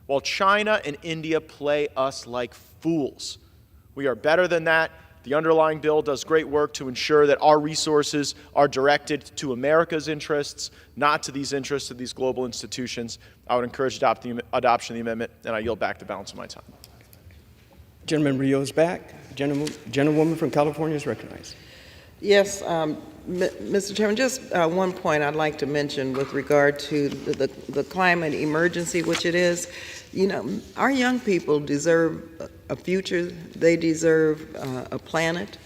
while China and India play us like fools. We are better than that. The underlying bill does great work to ensure that our resources are directed to America's interests, not to these interests of these global institutions. I would encourage adoption of the amendment, and I yield back the balance of my time. Gentleman Rios back. Gentlewoman from California is recognized. Yes, Mr. Chairman, just one point I'd like to mention with regard to the climate emergency, which it is. You know, our young people deserve a future. They deserve a planet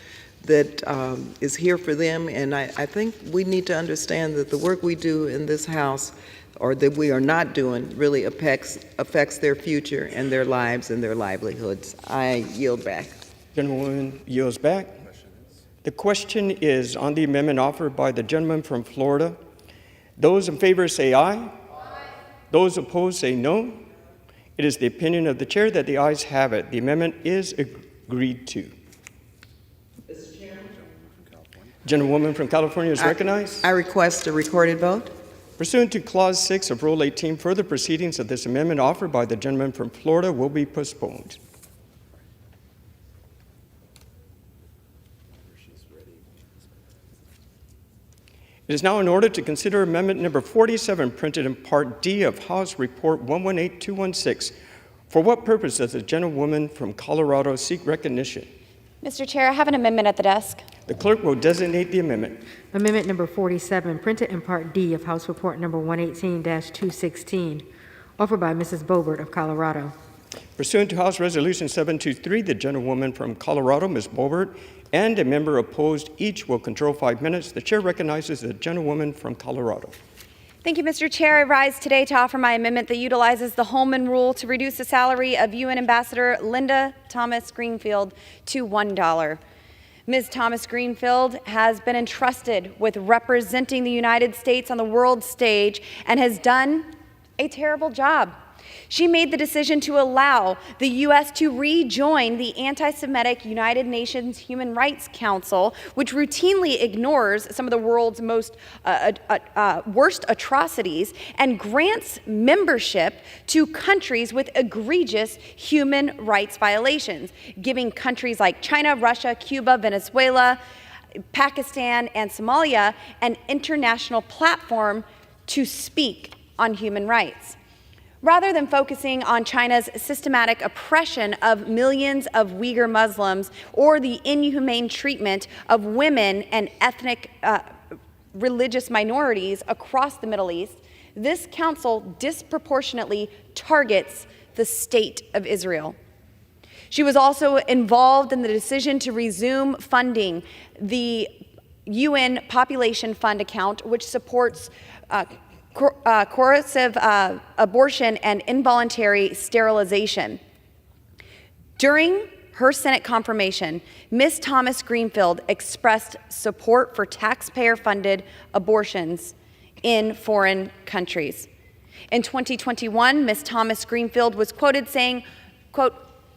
that is here for them. And I think we need to understand that the work we do in this House, or that we are not doing, really affects their future and their lives and their livelihoods. I yield back. Gentlewoman yields back. The question is on the amendment offered by the gentleman from Florida. Those in favor say aye. Aye. Those opposed say no. It is the opinion of the chair that the ayes have it. The amendment is agreed to. Mr. Chairman. Gentlewoman from California is recognized. I request a recorded vote. Pursuant to Clause 6 of Rule 18, further proceedings of this amendment offered by the gentleman from Florida will be postponed. It is now in order to consider amendment number 47, printed in Part D of House Report 118216. For what purpose does the gentlewoman from Colorado seek recognition? Mr. Chair, I have an amendment at the desk. The clerk will designate the amendment. Amendment number 47, printed in Part D of House Report number 118-216, offered by Mrs. Boebert of Colorado. Pursuant to House Resolution 723, the gentlewoman from Colorado, Ms. Boebert, and a member opposed each will control 5 minutes. The chair recognizes the gentlewoman from Colorado. Thank you, Mr. Chair. I rise today to offer my amendment that utilizes the Holman Rule to reduce the salary of UN Ambassador Linda Thomas Greenfield to $1. Ms. Thomas Greenfield has been entrusted with representing the United States on the world stage and has done a terrible job. She made the decision to allow the U.S. to rejoin the anti-Semitic United Nations Human Rights Council, which routinely ignores some of the world's most worst atrocities and grants membership to countries with egregious human rights violations, giving countries like China, Russia, Cuba, Venezuela, Pakistan, and Somalia an international platform to speak on human rights. Rather than focusing on China's systematic oppression of millions of Uyghur Muslims or the inhumane treatment of women and ethnic religious minorities across the Middle East, this council disproportionately targets the state of Israel. She was also involved in the decision to resume funding the UN Population Fund account, which supports coercive abortion and involuntary sterilization. During her Senate confirmation, Ms. Thomas Greenfield expressed support for taxpayer-funded abortions in foreign countries. In 2021, Ms. Thomas Greenfield was quoted saying, quote,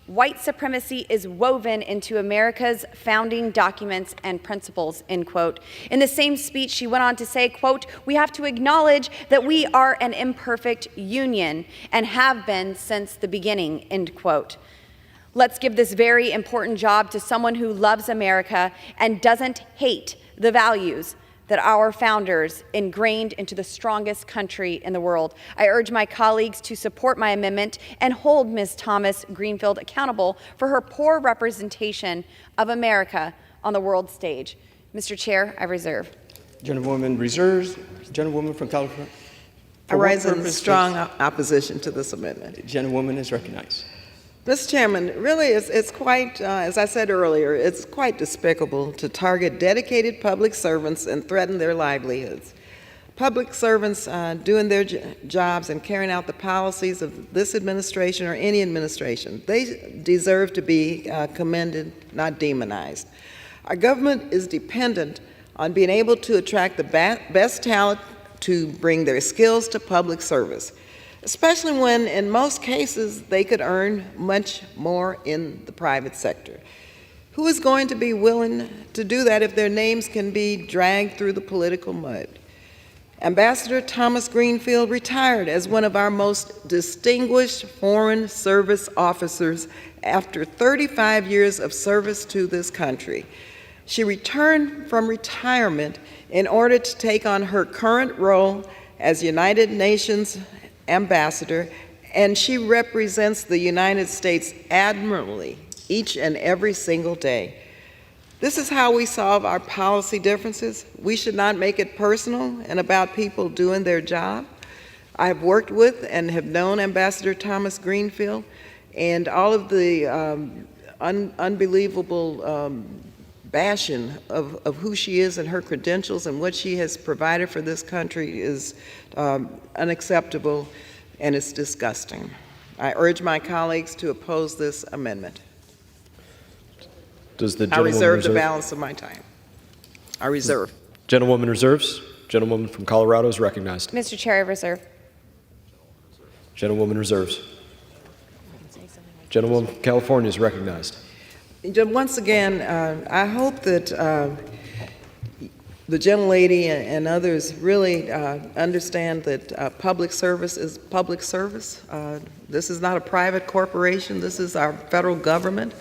"White supremacy is woven into America's founding documents and principles," end quote. In the same speech, she went on to say, quote, "We have to acknowledge that we are an imperfect union and have been since the beginning," end quote. Let's give this very important job to someone who loves America and doesn't hate the values that our founders ingrained into the strongest country in the world. I urge my colleagues to support my amendment and hold Ms. Thomas Greenfield accountable for her poor representation of America on the world stage. Mr. Chair, I reserve. Gentlewoman reserves. Gentlewoman from California. I rise in strong opposition to this amendment. The gentlewoman is recognized. Mr. Chairman, really, it's quite, as I said earlier, it's quite despicable to target dedicated public servants and threaten their livelihoods. Public servants doing their jobs and carrying out the policies of this administration or any administration, they deserve to be commended, not demonized. Our government is dependent on being able to attract the best talent to bring their skills to public service, especially when, in most cases, they could earn much more in the private sector. Who is going to be willing to do that if their names can be dragged through the political mud? Ambassador Thomas Greenfield retired as one of our most distinguished Foreign Service officers after 35 years of service to this country. She returned from retirement in order to take on her current role as United Nations ambassador, and she represents the United States admirably each and every single day. This is how we solve our policy differences. We should not make it personal and about people doing their job. I have worked with and have known Ambassador Thomas Greenfield, and all of the unbelievable bashing of who she is and her credentials and what she has provided for this country is unacceptable, and it's disgusting. I urge my colleagues to oppose this amendment. Does the I gentlewoman reserve the balance of my time. I reserve. Gentlewoman reserves. Gentlewoman from Colorado is recognized. Mr. Chair, I reserve. Gentlewoman reserves. Gentlewoman from California is recognized. Once again, I hope that the gentlelady and others really understand that public service is public service. This is not a private corporation. This is our federal government.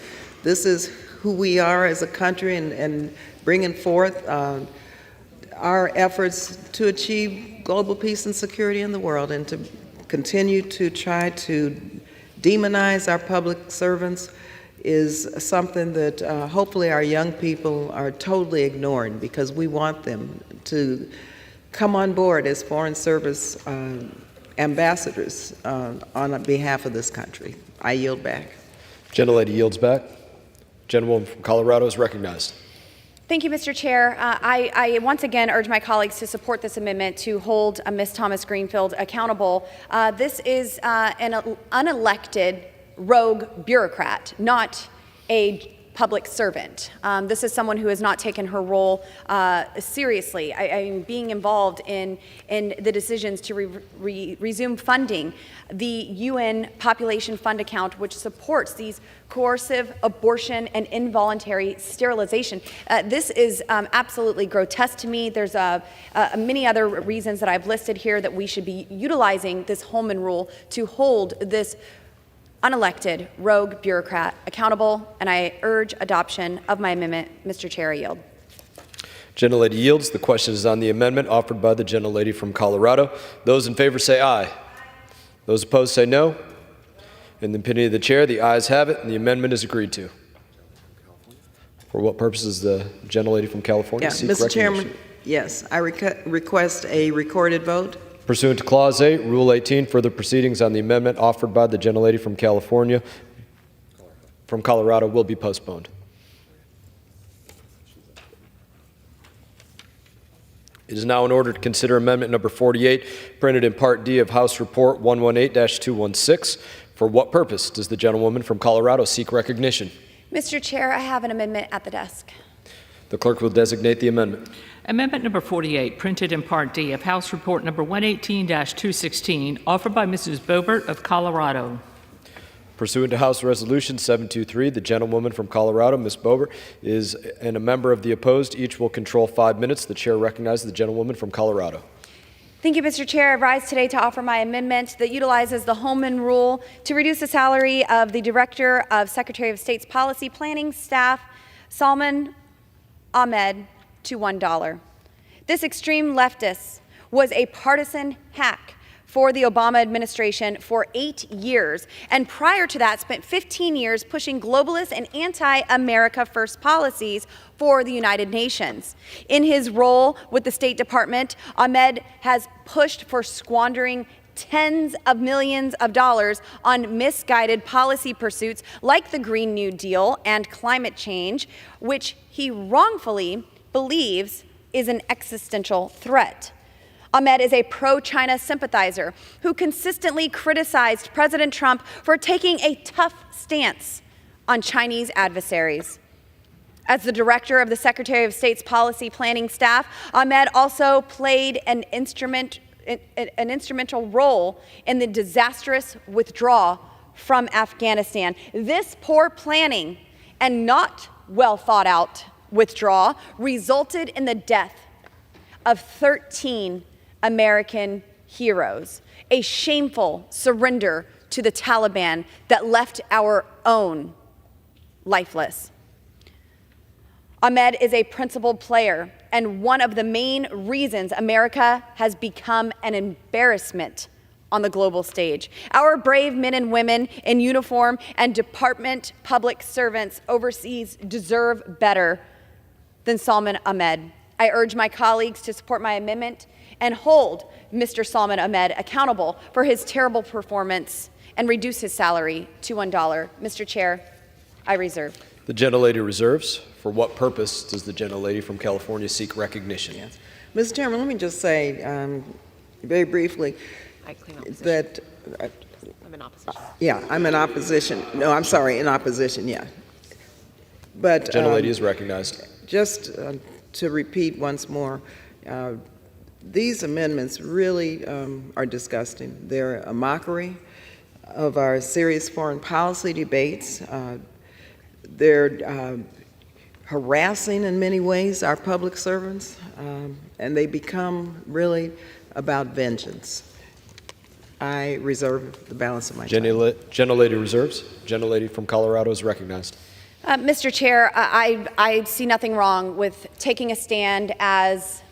This is who we are as a country, and bringing forth our efforts to achieve global peace and security in the world, and to continue to try to demonize our public servants is something that hopefully our young people are totally ignoring, because we want them to come on board as Foreign Service ambassadors on behalf of this country. I yield back. Gentlelady yields back. Gentlewoman from Colorado is recognized. Thank you, Mr. Chair. I once again urge my colleagues to support this amendment to hold Ms. Thomas Greenfield accountable. This is an unelected rogue bureaucrat, not a public servant. This is someone who has not taken her role seriously. Being involved in the decisions to resume funding the UN Population Fund account, which supports these coercive abortion and involuntary sterilization. This is absolutely grotesque to me. There's many other reasons that I've listed here that we should be utilizing this Holman Rule to hold this unelected rogue bureaucrat accountable, and I urge adoption of my amendment. Mr. Chair, I yield. Gentlelady yields. The question is on the amendment offered by the gentlelady from Colorado. Those in favor say aye. Those opposed say no. In the opinion of the chair, the ayes have it, and the amendment is agreed to. For what purpose does the gentlelady from California seek Mr. recognition? Chairman, yes, I request a recorded vote. Pursuant to Clause 8, Rule 18, further proceedings on the amendment offered by the gentlelady from Colorado will be postponed. It is now in order to consider amendment number 48, printed in Part D of House Report 118-216. For what purpose does the gentlewoman from Colorado seek recognition? Mr. Chair, I have an amendment at the desk. The clerk will designate the amendment. Amendment number 48, printed in Part D of House Report number 118-216, offered by Mrs. Boebert of Colorado. Pursuant to House Resolution 723, the gentlewoman from Colorado, Ms. Boebert, and a member of the opposed. Each will control 5 minutes. The chair recognizes the gentlewoman from Colorado. Thank you, Mr. Chair. I rise today to offer my amendment that utilizes the Holman Rule to reduce the salary of the Director of Secretary of State's Policy Planning Staff, Salman Ahmed, to $1. This extreme leftist was a partisan hack for the Obama administration for 8 years, and prior to that spent 15 years pushing globalist and anti-America first policies for the United Nations. In his role with the State Department, Ahmed has pushed for squandering tens of millions of dollars on misguided policy pursuits like the Green New Deal and climate change, which he wrongfully believes is an existential threat. Ahmed is a pro-China sympathizer who consistently criticized President Trump for taking a tough stance on Chinese adversaries. As the director of the Secretary of State's policy planning staff, Ahmed also played an instrumental role in the disastrous withdrawal from Afghanistan. This poor planning and not well thought out withdrawal resulted in the death of 13 American heroes, a shameful surrender to the Taliban that left our own lifeless. Ahmed is a principled player and one of the main reasons America has become an embarrassment on the global stage. Our brave men and women in uniform and department public servants overseas deserve better than Salman Ahmed. I urge my colleagues to support my amendment and hold Mr. Salman Ahmed accountable for his terrible performance and reduce his salary to $1. Mr. Chair, I reserve. The gentlelady reserves. For what purpose does the gentlelady from California seek recognition? Yes. Mr. Chairman, let me just say very briefly that I'm in opposition. Yeah, I'm in opposition. No, I'm sorry, in opposition, yeah. But The gentlelady is recognized. Just to repeat once more, these amendments really are disgusting. They're a mockery of our serious foreign policy debates. They're harassing in many ways our public servants, and they become really about vengeance. I reserve the balance of my time. Gentlelady reserves. Gentlelady from Colorado is recognized. Mr. Chair, I see nothing wrong with taking a stand as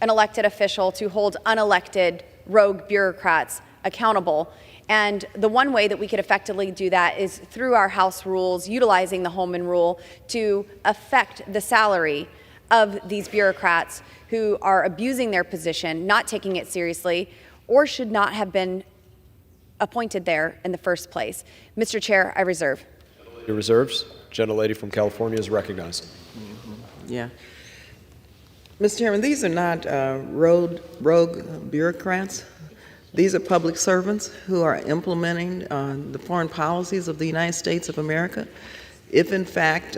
an elected official to hold unelected rogue bureaucrats accountable. And the one way that we could effectively do that is through our House rules, utilizing the Holman Rule to affect the salary of these bureaucrats who are abusing their position, not taking it seriously, or should not have been appointed there in the first place. Mr. Chair, I reserve. Gentlelady reserves. Gentlelady from California is recognized. Yeah. Mr. Chairman, these are not rogue bureaucrats. These are public servants who are implementing the foreign policies of the United States of America. If, in fact,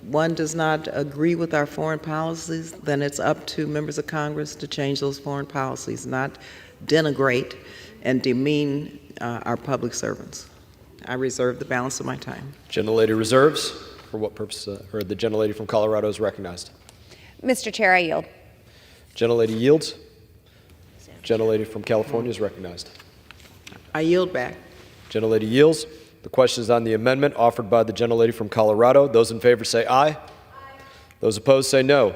one does not agree with our foreign policies, then it's up to members of Congress to change those foreign policies, not denigrate and demean our public servants. I reserve the balance of my time. Gentlelady reserves. For what purpose? Or the gentlelady from Colorado is recognized. Mr. Chair, I yield. Gentlelady yields. Gentlelady from California is recognized. I yield back. Gentlelady yields. The question is on the amendment offered by the gentlelady from Colorado. Those in favor say aye. Aye. Those opposed say no.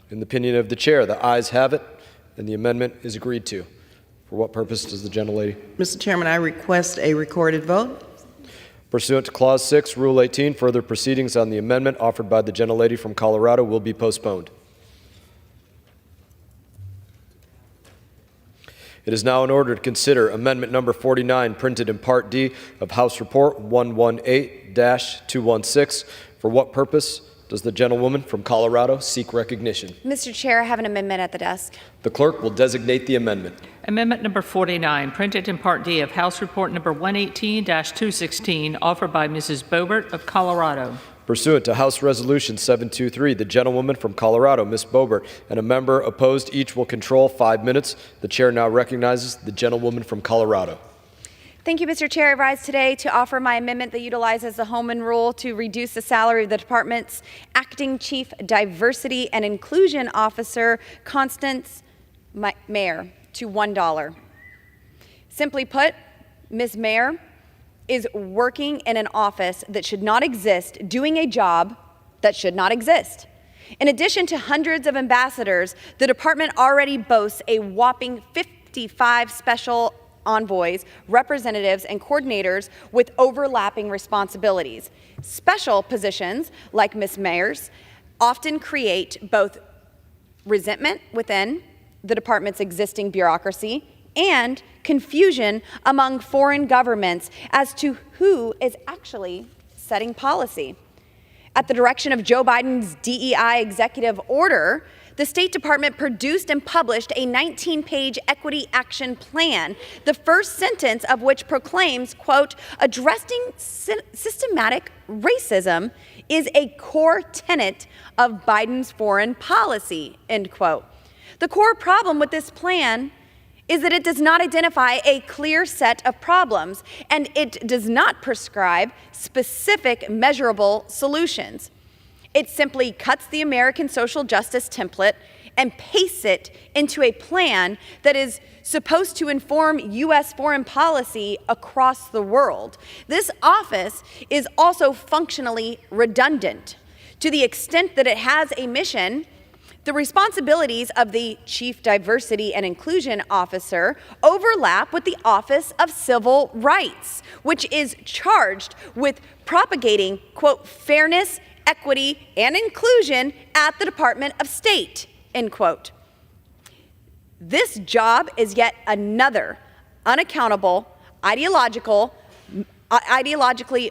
In the opinion of the chair, the ayes have it, and the amendment is agreed to. For what purpose does the gentlelady? Mr. Chairman, I request a recorded vote. Pursuant to Clause 6, Rule 18, further proceedings on the amendment offered by the gentlelady from Colorado will be postponed. It is now in order to consider Amendment Number 49, printed in Part D of House Report 118-216. For what purpose does the gentlewoman from Colorado seek recognition? Mr. Chair, I have an amendment at the desk. The clerk will designate the amendment. Amendment number 49, printed in Part D of House Report number 118-216, offered by Mrs. Boebert of Colorado. Pursuant to House Resolution 723, the gentlewoman from Colorado, Ms. Boebert, and a member opposed each will control 5 minutes. The chair now recognizes the gentlewoman from Colorado. Thank you, Mr. Chair. I rise today to offer my amendment that utilizes the Holman Rule to reduce the salary of the department's acting chief diversity and inclusion officer, Constance Mayer, to $1. Simply put, Ms. Mayer is working in an office that should not exist, doing a job that should not exist. In addition to hundreds of ambassadors, the department already boasts a whopping 55 special envoys, representatives, and coordinators with overlapping responsibilities. Special positions, like Ms. Mayer's, often create both resentment within the department's existing bureaucracy and confusion among foreign governments as to who is actually setting policy. At the direction of Joe Biden's DEI executive order, the State Department produced and published a 19-page equity action plan, the first sentence of which proclaims, quote, addressing systematic racism is a core tenet of Biden's foreign policy, end quote. The core problem with this plan is that it does not identify a clear set of problems, and it does not prescribe specific measurable solutions. It simply cuts the American social justice template and pastes it into a plan that is supposed to inform U.S. foreign policy across the world. This office is also functionally redundant. To the extent that it has a mission, the responsibilities of the Chief Diversity and Inclusion Officer overlap with the Office of Civil Rights, which is charged with propagating, quote, fairness, equity, and inclusion at the Department of State, end quote. This job is yet another unaccountable, ideologically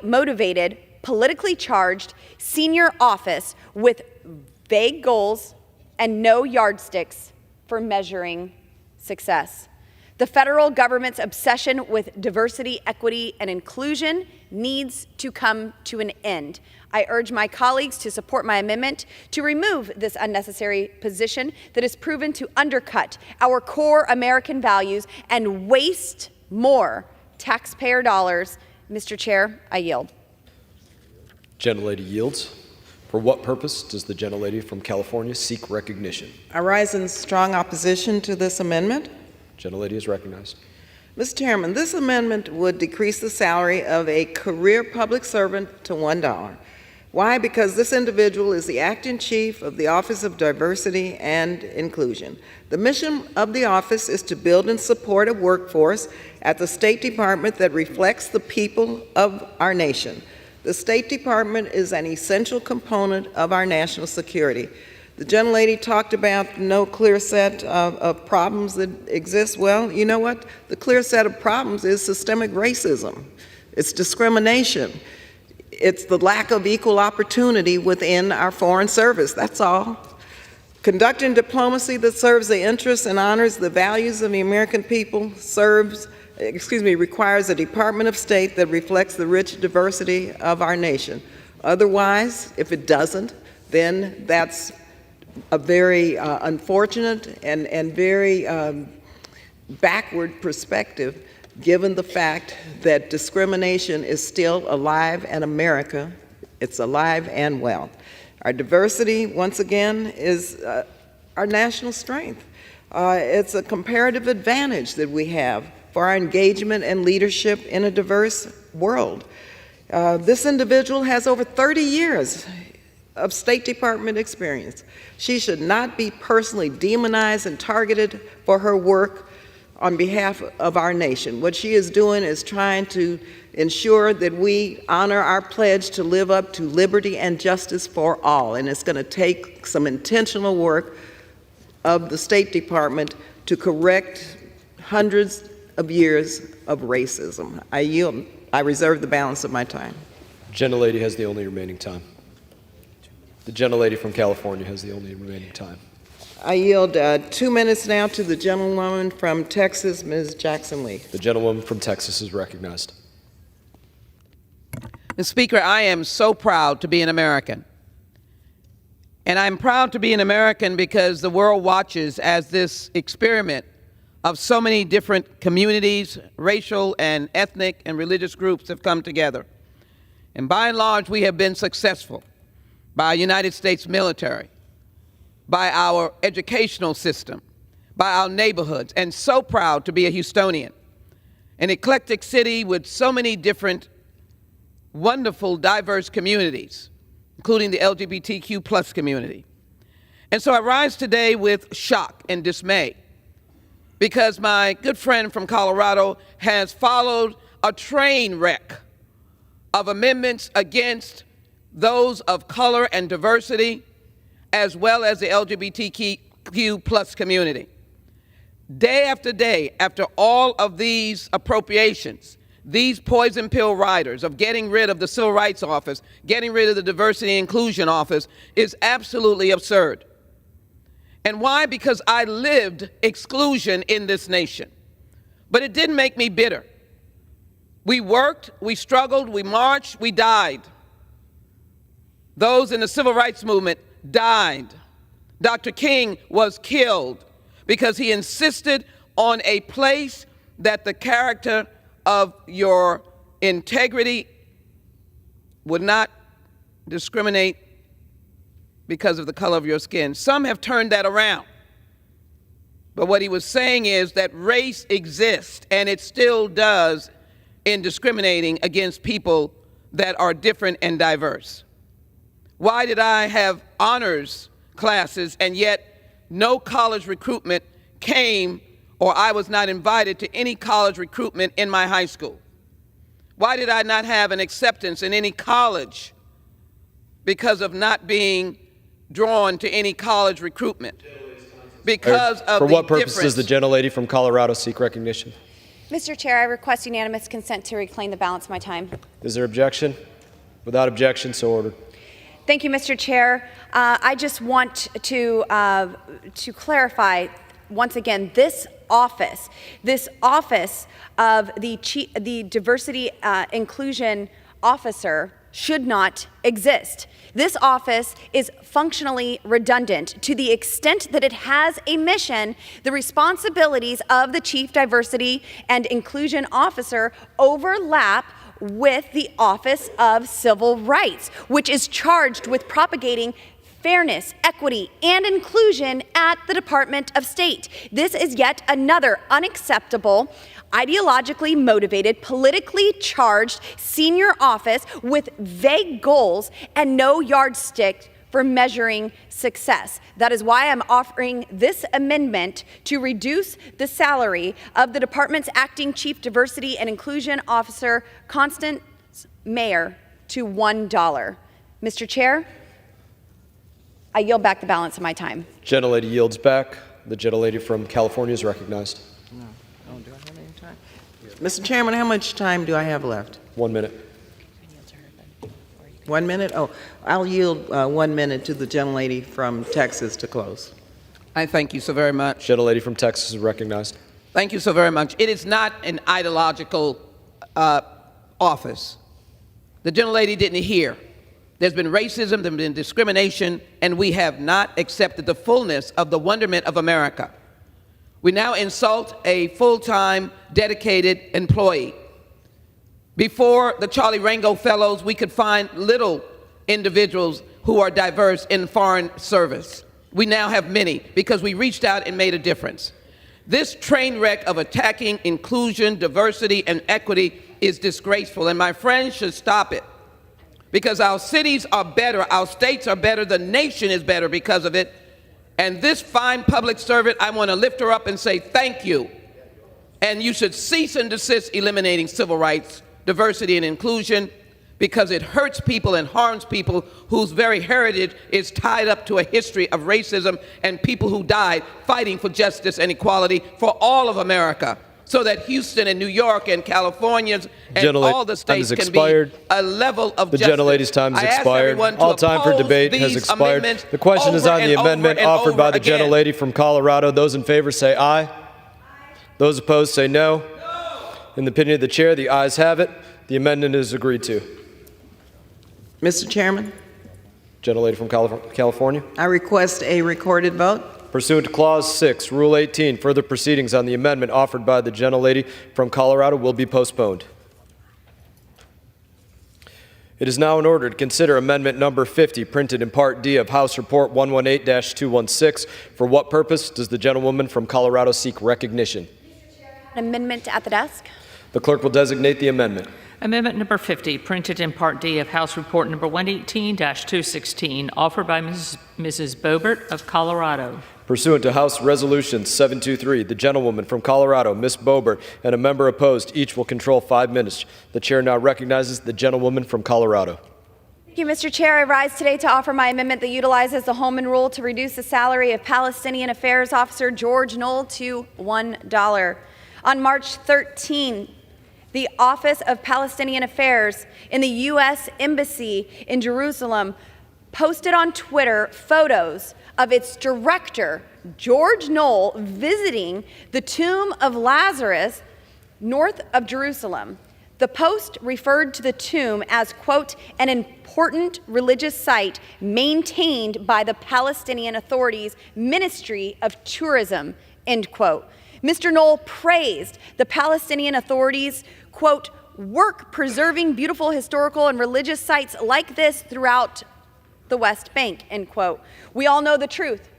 motivated, politically charged senior office with vague goals and no yardsticks for measuring success. The federal government's obsession with diversity, equity, and inclusion needs to come to an end. I urge my colleagues to support my amendment to remove this unnecessary position that has proven to undercut our core American values and waste more taxpayer dollars. Mr. Chair, I yield. Gentlelady yields. For what purpose does the gentlelady from California seek recognition? I rise in strong opposition to this amendment. Gentlelady is recognized. Mr. Chairman, this amendment would decrease the salary of a career public servant to $1. Why? Because this individual is the acting chief of the Office of Diversity and Inclusion. The mission of the office is to build and support a workforce at the State Department that reflects the people of our nation. The State Department is an essential component of our national security. The gentlelady talked about no clear set of problems that exist. Well, you know what? The clear set of problems is systemic racism. It's discrimination. It's the lack of equal opportunity within our foreign service, that's all. Conducting diplomacy that serves the interests and honors the values of the American people requires a Department of State that reflects the rich diversity of our nation. Otherwise, if it doesn't, then that's a very unfortunate and very backward perspective, given the fact that discrimination is still alive in America. It's alive and well. Our diversity, once again, is our national strength. It's a comparative advantage that we have for our engagement and leadership in a diverse world. This individual has over 30 years of State Department experience. She should not be personally demonized and targeted for her work on behalf of our nation. What she is doing is trying to ensure that we honor our pledge to live up to liberty and justice for all, and it's going to take some intentional work of the State Department to correct hundreds of years of racism. I yield. I reserve the balance of my time. Gentlelady has the only remaining time. The gentlelady from California has the only remaining time. I yield 2 minutes now to the gentlewoman from Texas, Ms. Jackson Lee. The gentlewoman from Texas is recognized. Mr. Speaker, I am so proud to be an American. And I'm proud to be an American because the world watches as this experiment of so many different communities, racial and ethnic and religious groups have come together. And by and large, we have been successful by our United States military, by our educational system, by our neighborhoods, and so proud to be a Houstonian, an eclectic city with so many different wonderful, diverse communities, including the LGBTQ+ community. And so I rise today with shock and dismay because my good friend from Colorado has followed a train wreck of amendments against those of color and diversity, as well as the LGBTQ plus community. Day after day, after all of these appropriations, these poison pill riders of getting rid of the Civil Rights Office, getting rid of the Diversity and Inclusion Office is absolutely absurd. And why? Because I lived exclusion in this nation. But it didn't make me bitter. We worked, we struggled, we marched, we died. Those in the civil rights movement died. Dr. King was killed because he insisted on a place that the character of your integrity would not discriminate because of the color of your skin. Some have turned that around. But what he was saying is that race exists, and it still does, in discriminating against people that are different and diverse. Why did I have honors classes and yet no college recruitment came, or I was not invited to any college recruitment in my high school? Why did I not have an acceptance in any college because of not being drawn to any college recruitment? Because of For the what purpose difference. does the gentlelady from Colorado seek recognition? Mr. Chair, I request unanimous consent to reclaim the balance of my time. Is there objection? Without objection, so ordered. Thank you, Mr. Chair. I just want to clarify once again, this office of the diversity inclusion officer should not exist. This office is functionally redundant to the extent that it has a mission. The responsibilities of the Chief Diversity and Inclusion Officer overlap with the Office of Civil Rights, which is charged with propagating fairness, equity, and inclusion at the Department of State. This is yet another unacceptable, ideologically motivated, politically charged senior office with vague goals and no yardstick for measuring success. That is why I'm offering this amendment to reduce the salary of the department's acting Chief Diversity and Inclusion Officer, Constance Mayer, to $1. Mr. Chair, I yield back the balance of my time. Gentlelady yields back. The gentlelady from California is recognized. No. Oh, do I have any time? Mr. Chairman, how much time do I have left? 1 minute. 1 minute? Oh, I'll yield 1 minute to the gentlelady from Texas to close. I thank you so very much. Gentlelady from Texas is recognized. Thank you so very much. It is not an ideological office. The gentlelady didn't hear. There's been racism, there's been discrimination, and we have not accepted the fullness of the wonderment of America. We now insult a full-time, dedicated employee. Before the Charlie Rango Fellows, we could find little individuals who are diverse in foreign service. We now have many because we reached out and made a difference. This train wreck of attacking inclusion, diversity, and equity is disgraceful, and my friends should stop it. Because our cities are better, our states are better, the nation is better because of it. And this fine public servant, I want to lift her up and say thank you. And you should cease and desist eliminating civil rights, diversity, and inclusion, because it hurts people and harms people whose very heritage is tied up to a history of racism and people who died fighting for justice and equality for all of America, so that Houston and New York and California and all the states can be a level of justice. The gentlelady's time has expired. All time for debate has expired. The question is on the amendment offered by the gentlelady from Colorado. Those in favor say aye. Those opposed say no. In the opinion of the chair, the ayes have it. The amendment is agreed to. Mr. Chairman? Gentlelady from California. I request a recorded vote. Pursuant to Clause 6, Rule 18, further proceedings on the amendment offered by the gentlelady from Colorado will be postponed. It is now in order to consider amendment number 50, printed in Part D of House Report 118-216. For what purpose does the gentlewoman from Colorado seek recognition? An amendment at the desk. The clerk will designate the amendment. Amendment number 50, printed in Part D of House Report number 118-216, offered by Mrs. Boebert of Colorado. Pursuant to House Resolution 723, the gentlewoman from Colorado, Ms. Boebert, and a member opposed, each will control 5 minutes. The chair now recognizes the gentlewoman from Colorado. Thank you, Mr. Chair. I rise today to offer my amendment that utilizes the Holman Rule to reduce the salary of Palestinian Affairs Officer George Knoll to $1. On March 13, the Office of Palestinian Affairs in the U.S. Embassy in Jerusalem posted on Twitter photos of its director, George Knoll, visiting the tomb of Lazarus north of Jerusalem. The post referred to the tomb as, quote, an important religious site maintained by the Palestinian Authority's Ministry of Tourism, end quote. Mr. Knoll praised the Palestinian Authority's, quote, work preserving beautiful historical and religious sites like this throughout the West Bank, end quote. We all know the truth.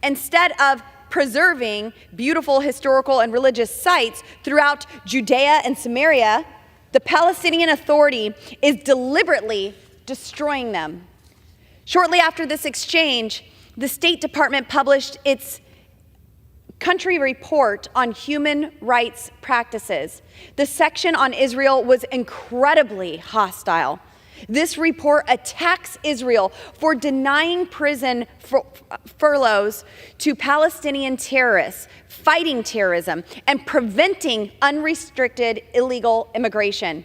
Instead of preserving beautiful historical and religious sites throughout Judea and Samaria, the Palestinian Authority is deliberately destroying them. Shortly after this exchange, the State Department published its country report on human rights practices. The section on Israel was incredibly hostile. This report attacks Israel for denying prison furloughs to Palestinian terrorists, fighting terrorism, and preventing unrestricted illegal immigration.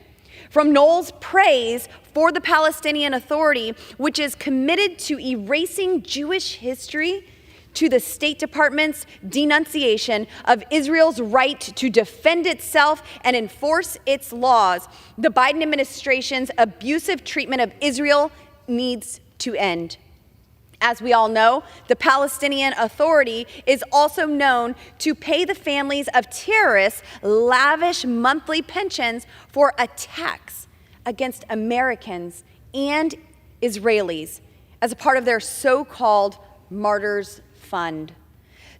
From Knoll's praise for the Palestinian Authority, which is committed to erasing Jewish history, to the State Department's denunciation of Israel's right to defend itself and enforce its laws, the Biden administration's abusive treatment of Israel needs to end. As we all know, the Palestinian Authority is also known to pay the families of terrorists lavish monthly pensions for attacks against Americans and Israelis as a part of their so-called martyrs fund.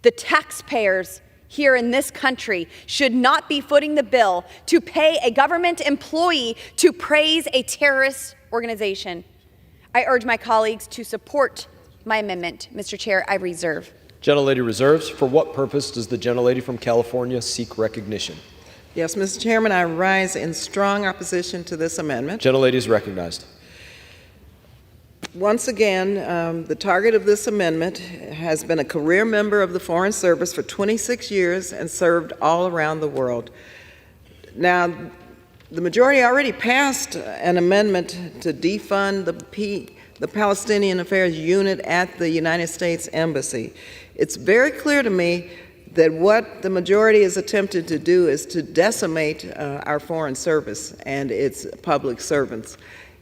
The taxpayers here in this country should not be footing the bill to pay a government employee to praise a terrorist organization. I urge my colleagues to support my amendment. Mr. Chair, I reserve. Gentlelady reserves. For what purpose does the gentlelady from California seek recognition? Yes, Mr. Chairman, I rise in strong opposition to this amendment. Gentlelady is recognized. Once again, the target of this amendment has been a career member of the Foreign Service for 26 years and served all around the world. Now, the majority already passed an amendment to defund the Palestinian Affairs Unit at the United States Embassy. It's very clear to me that what the majority is attempting to do is to decimate our Foreign Service and its public servants.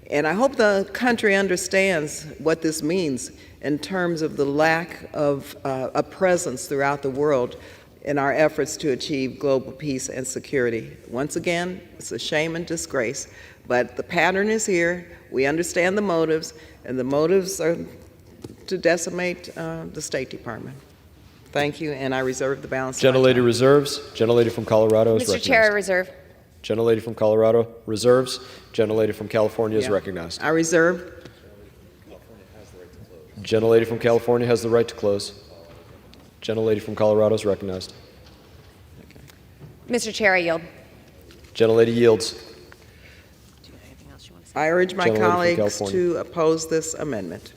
And I hope the country understands what this means in terms of the lack of a presence throughout the world in our efforts to achieve global peace and security. Once again, it's a shame and disgrace, but the pattern is here. We understand the motives, and the motives are to decimate the State Department. Thank you, and I reserve the balance. Gentlelady reserves. Gentlelady from Colorado is recognized. Mr. Chair, I reserve. Gentlelady from Colorado reserves. Gentlelady from California is recognized. I reserve. Gentlelady from California has the right to close. Gentlelady from Colorado is recognized. Mr. Chair, I yield. Gentlelady yields. I urge my Gentlelady from colleagues California. to oppose this amendment.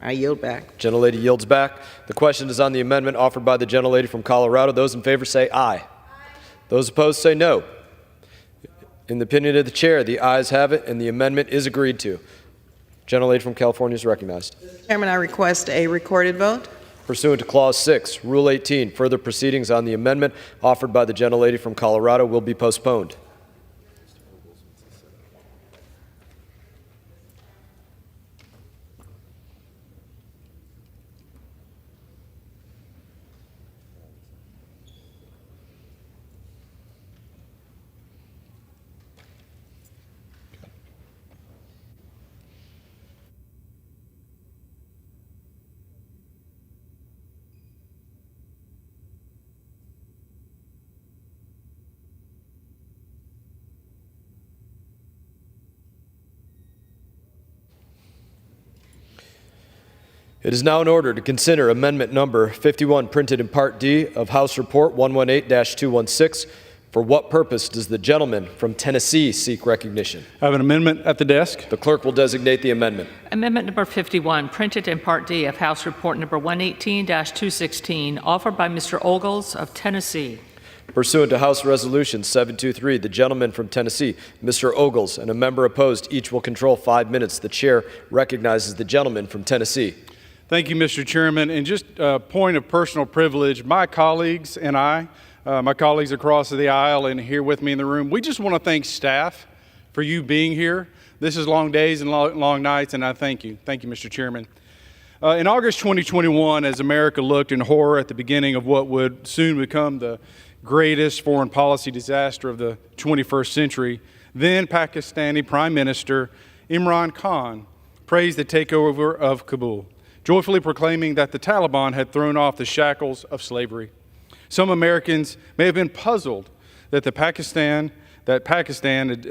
I yield back. Gentlelady yields back. The question is on the amendment offered by the gentlelady from Colorado. Those in favor say aye. Those opposed say no. In the opinion of the chair, the ayes have it, and the amendment is agreed to. Gentlelady from California is recognized. Chairman, I request a recorded vote. Pursuant to Clause 6, Rule 18, further proceedings on the amendment offered by the gentlelady from Colorado will be postponed. It is now in order to consider amendment number 51 printed in Part D of House Report 118-216. For what purpose does the gentleman from Tennessee seek recognition? I have an amendment at the desk. The clerk will designate the amendment. Amendment number 51, printed in Part D of House Report number 118-216, offered by Mr. Ogles of Tennessee. Pursuant to House Resolution 723, the gentleman from Tennessee, Mr. Ogles, and a member opposed, each will control 5 minutes. The chair recognizes the gentleman from Tennessee. Thank you, Mr. Chairman. And just a point of personal privilege, my colleagues and my colleagues across the aisle and here with me in the room, we just want to thank staff for you being here. This is long days and long nights, and I thank you. Thank you, Mr. Chairman. In August 2021, as America looked in horror at the beginning of what would soon become the greatest foreign policy disaster of the 21st century, then Pakistani Prime Minister Imran Khan praised the takeover of Kabul, joyfully proclaiming that the Taliban had thrown off the shackles of slavery. Some Americans may have been puzzled that Pakistan, a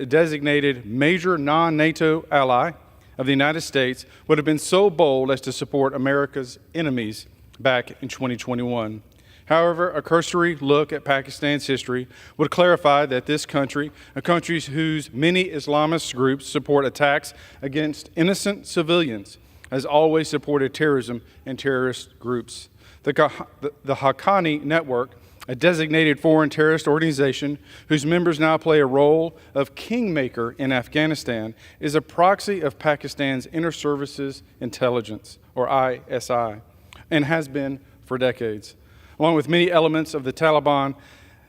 designated major non-NATO ally of the United States, would have been so bold as to support America's enemies back in 2021. However, a cursory look at Pakistan's history would clarify that this country, a country whose many Islamist groups support attacks against innocent civilians, has always supported terrorism and terrorist groups. The Haqqani Network, a designated foreign terrorist organization whose members now play a role of kingmaker in Afghanistan, is a proxy of Pakistan's Inter-Services Intelligence, or ISI, and has been for decades. Along with many elements of the Taliban,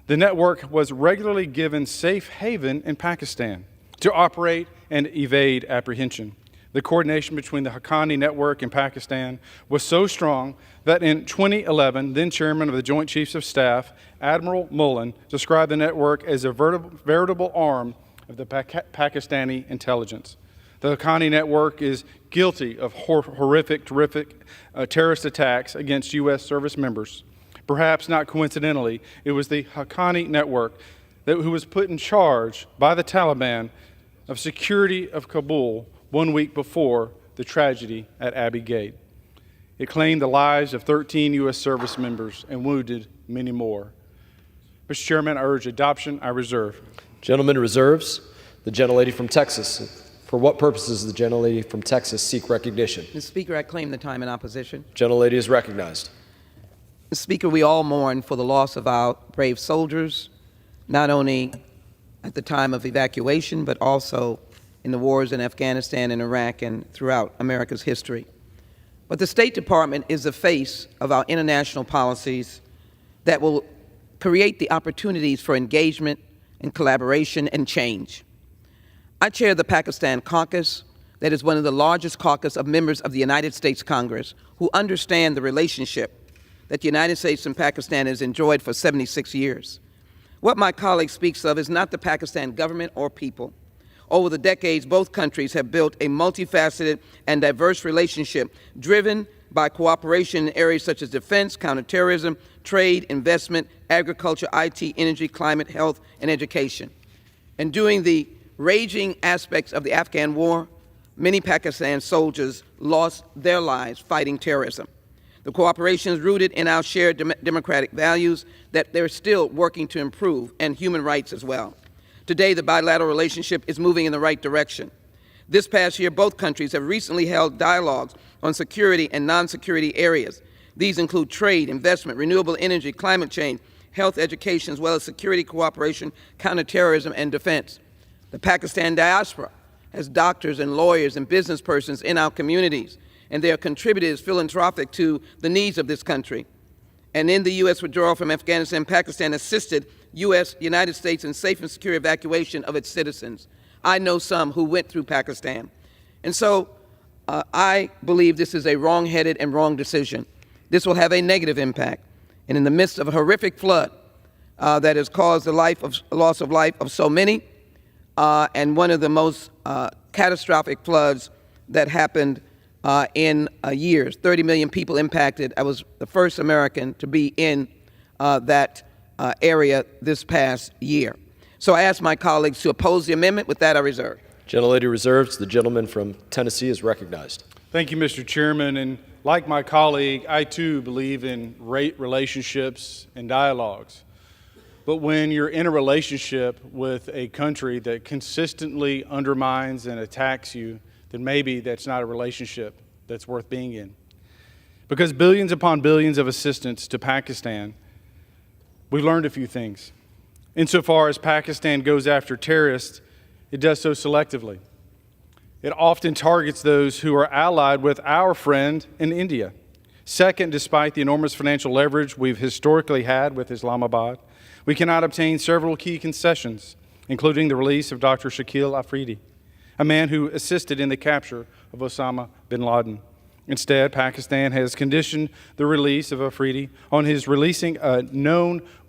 the network was regularly given safe haven in Pakistan to operate and evade apprehension. The coordination between the Haqqani network and Pakistan was so strong that in 2011, then chairman of the Joint Chiefs of Staff, Admiral Mullen, described the network as a veritable arm of the Pakistani intelligence. The Haqqani network is guilty of horrific terrorist attacks against U.S. service members. Perhaps not coincidentally, it was the Haqqani network who was put in charge by the Taliban of security of Kabul 1 week before the tragedy at Abbey Gate. It claimed the lives of 13 U.S. service members and wounded many more. Mr. Chairman, I urge adoption. I reserve. Gentleman reserves. The gentlelady from Texas. For what purposes does the gentlelady from Texas seek recognition? Mr. Speaker, I claim the time in opposition. Gentlelady is recognized. Mr. Speaker, we all mourn for the loss of our brave soldiers, not only at the time of evacuation, but also in the wars in Afghanistan and Iraq and throughout America's history. But the State Department is the face of our international policies that will create the opportunities for engagement and collaboration and change. I chair the Pakistan Caucus, that is one of the largest caucus of members of the United States Congress who understand the relationship that the United States and Pakistan has enjoyed for 76 years. What my colleague speaks of is not the Pakistan government or people. Over the decades, both countries have built a multifaceted and diverse relationship driven by cooperation in areas such as defense, counterterrorism, trade, investment, agriculture, IT, energy, climate, health, and education. And during the raging aspects of the Afghan war, many Pakistan soldiers lost their lives fighting terrorism. The cooperation is rooted in our shared democratic values that they're still working to improve, and human rights as well. Today, the bilateral relationship is moving in the right direction. This past year, both countries have recently held dialogues on security and non-security areas. These include trade, investment, renewable energy, climate change, health, education, as well as security cooperation, counterterrorism, and defense. The Pakistan diaspora has doctors and lawyers and business persons in our communities, and they are contributors philanthropic to the needs of this country. And in the U.S. withdrawal from Afghanistan, Pakistan assisted United States in safe and secure evacuation of its citizens. I know some who went through Pakistan. And so I believe this is a wrong-headed and wrong decision. This will have a negative impact. And in the midst of a horrific flood that has caused the loss of life of so many, and one of the most catastrophic floods that happened in years, 30 million people impacted. I was the first American to be in that area this past year. So I ask my colleagues to oppose the amendment. With that, I reserve. Gentlelady reserves. The gentleman from Tennessee is recognized. Thank you, Mr. Chairman. And like my colleague, I too believe in relationships and dialogues. But when you're in a relationship with a country that consistently undermines and attacks you, then maybe that's not a relationship that's worth being in. Because billions upon billions of assistance to Pakistan, we've learned a few things. Insofar as Pakistan goes after terrorists, it does so selectively. It often targets those who are allied with our friend in India. Second, despite the enormous financial leverage we've historically had with Islamabad, we cannot obtain several key concessions, including the release of Dr. Shakil Afridi, a man who assisted in the capture of Osama bin Laden. Instead, Pakistan has conditioned the release of Afridi on his releasing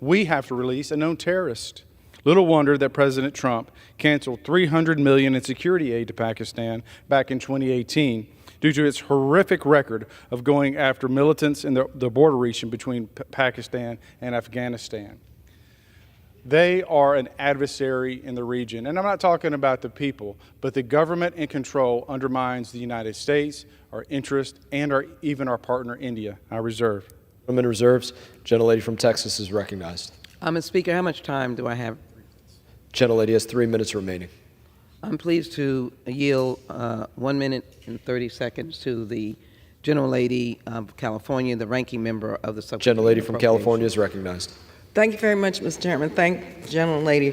we have to release a known terrorist. Little wonder that President Trump canceled $300 million in security aid to Pakistan back in 2018 due to its horrific record of going after militants in the border region between Pakistan and Afghanistan. They are an adversary in the region. And I'm not talking about the people, but the government in control undermines the United States, our interest, and even our partner, India. I reserve. Gentleman reserves. Gentlelady from Texas is recognized. Mr. Speaker, how much time do I have? Gentlelady has 3 minutes remaining. I'm pleased to yield 1 minute and 30 seconds to the gentlelady of California, the ranking member of the Subcommittee. Gentlelady from California is recognized. Thank you very much, Mr. Chairman. Thank the gentlelady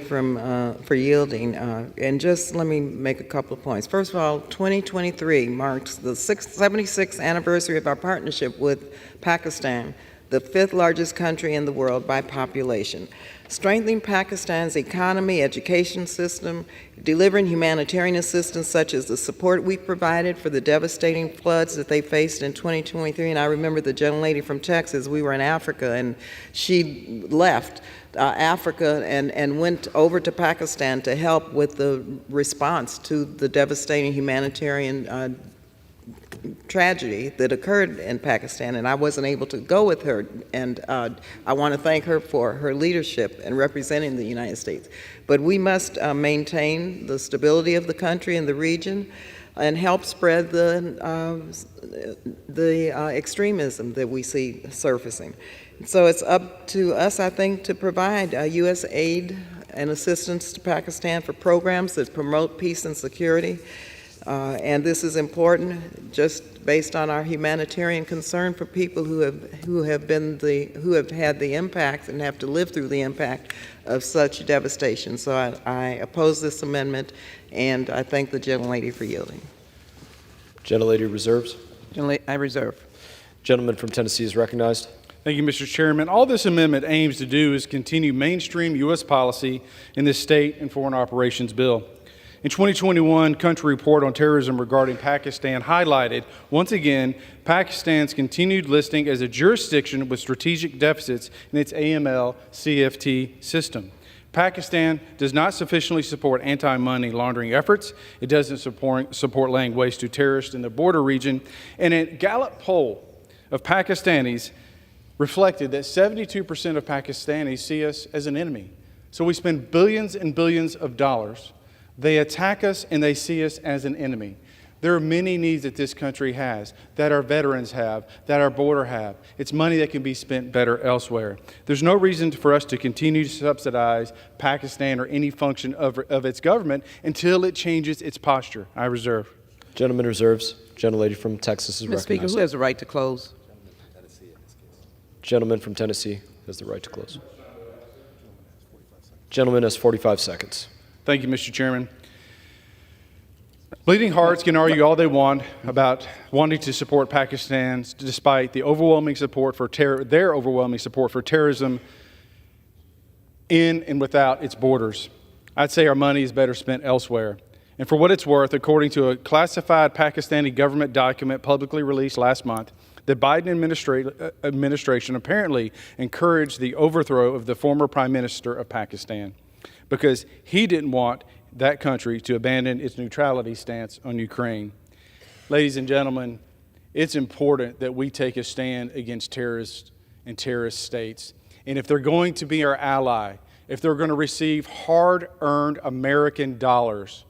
for yielding. And just let me make a couple of points. First of all, 2023 marks the 76th anniversary of our partnership with Pakistan, the 5th largest country in the world by population. Strengthening Pakistan's economy, education system, delivering humanitarian assistance such as the support we provided for the devastating floods that they faced in 2023. And I remember the gentlelady from Texas, we were in Africa, and she left Africa and went over to Pakistan to help with the response to the devastating humanitarian tragedy that occurred in Pakistan, and I wasn't able to go with her, and I want to thank her for her leadership in representing the United States. But we must maintain the stability of the country and the region and help spread the extremism that we see surfacing. So it's up to us, I think, to provide U.S. aid and assistance to Pakistan for programs that promote peace and security. And this is important just based on our humanitarian concern for people who have had the impact and have to live through the impact of such devastation. So I oppose this amendment, and I thank the gentlelady for yielding. Gentlelady reserves. I reserve. Gentleman from Tennessee is recognized. Thank you, Mr. Chairman. All this amendment aims to do is continue mainstream U.S. policy in the State and Foreign Operations Bill. In 2021, Country Report on Terrorism regarding Pakistan highlighted, once again, Pakistan's continued listing as a jurisdiction with strategic deficits in its AML-CFT system. Pakistan does not sufficiently support anti-money laundering efforts. It doesn't support laying waste to terrorists in the border region. And a Gallup poll of Pakistanis reflected that 72% of Pakistanis see us as an enemy. So we spend billions and billions of dollars. They attack us and they see us as an enemy. There are many needs that this country has, that our veterans have, that our border have. It's money that can be spent better elsewhere. There's no reason for us to continue to subsidize Pakistan or any function of its government until it changes its posture. I reserve. Gentleman reserves. Gentlelady from Texas is Mr. recognized. Speaker, who has the right to close? Gentleman from Tennessee has the right to close. Gentleman has 45 seconds. Thank you, Mr. Chairman. Bleeding hearts can argue all they want about wanting to support Pakistan despite the overwhelming support for their overwhelming support for terrorism in and without its borders. I'd say our money is better spent elsewhere. And for what it's worth, according to a classified Pakistani government document publicly released last month, the Biden administration apparently encouraged the overthrow of the former Prime Minister of Pakistan because he didn't want that country to abandon its neutrality stance on Ukraine. Ladies and gentlemen, it's important that we take a stand against terrorists and terrorist states. And if they're going to be our ally, if they're going to receive hard-earned American dollars,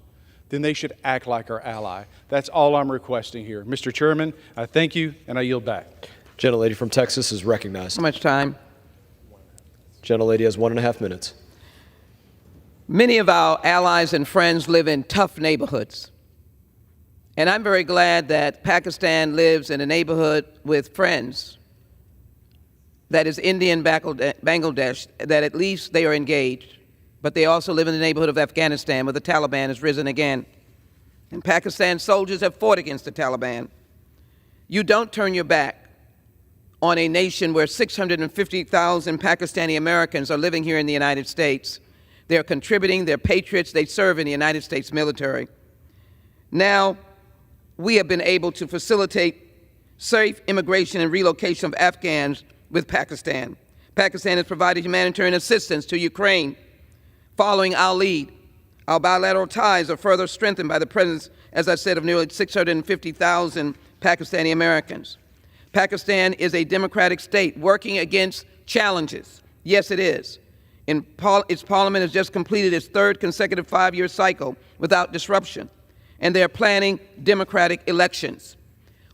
then they should act like our ally. That's all I'm requesting here. Mr. Chairman, I thank you, and I yield back. Gentlelady from Texas is recognized. How much time? Gentlelady has 1.5 minutes. Many of our allies and friends live in tough neighborhoods. And I'm very glad that Pakistan lives in a neighborhood with friends that is Indian Bangladesh, that at least they are engaged. But they also live in the neighborhood of Afghanistan, where the Taliban has risen again. And Pakistan soldiers have fought against the Taliban. You don't turn your back on a nation where 650,000 Pakistani Americans are living here in the United States. They're contributing, they're patriots, they serve in the United States military. Now, we have been able to facilitate safe immigration and relocation of Afghans with Pakistan. Pakistan has provided humanitarian assistance to Ukraine. Following our lead, our bilateral ties are further strengthened by the presence, as I said, of nearly 650,000 Pakistani Americans. Pakistan is a democratic state working against challenges. Yes, it is. Its parliament has just completed its third consecutive 5-year cycle without disruption, and they're planning democratic elections.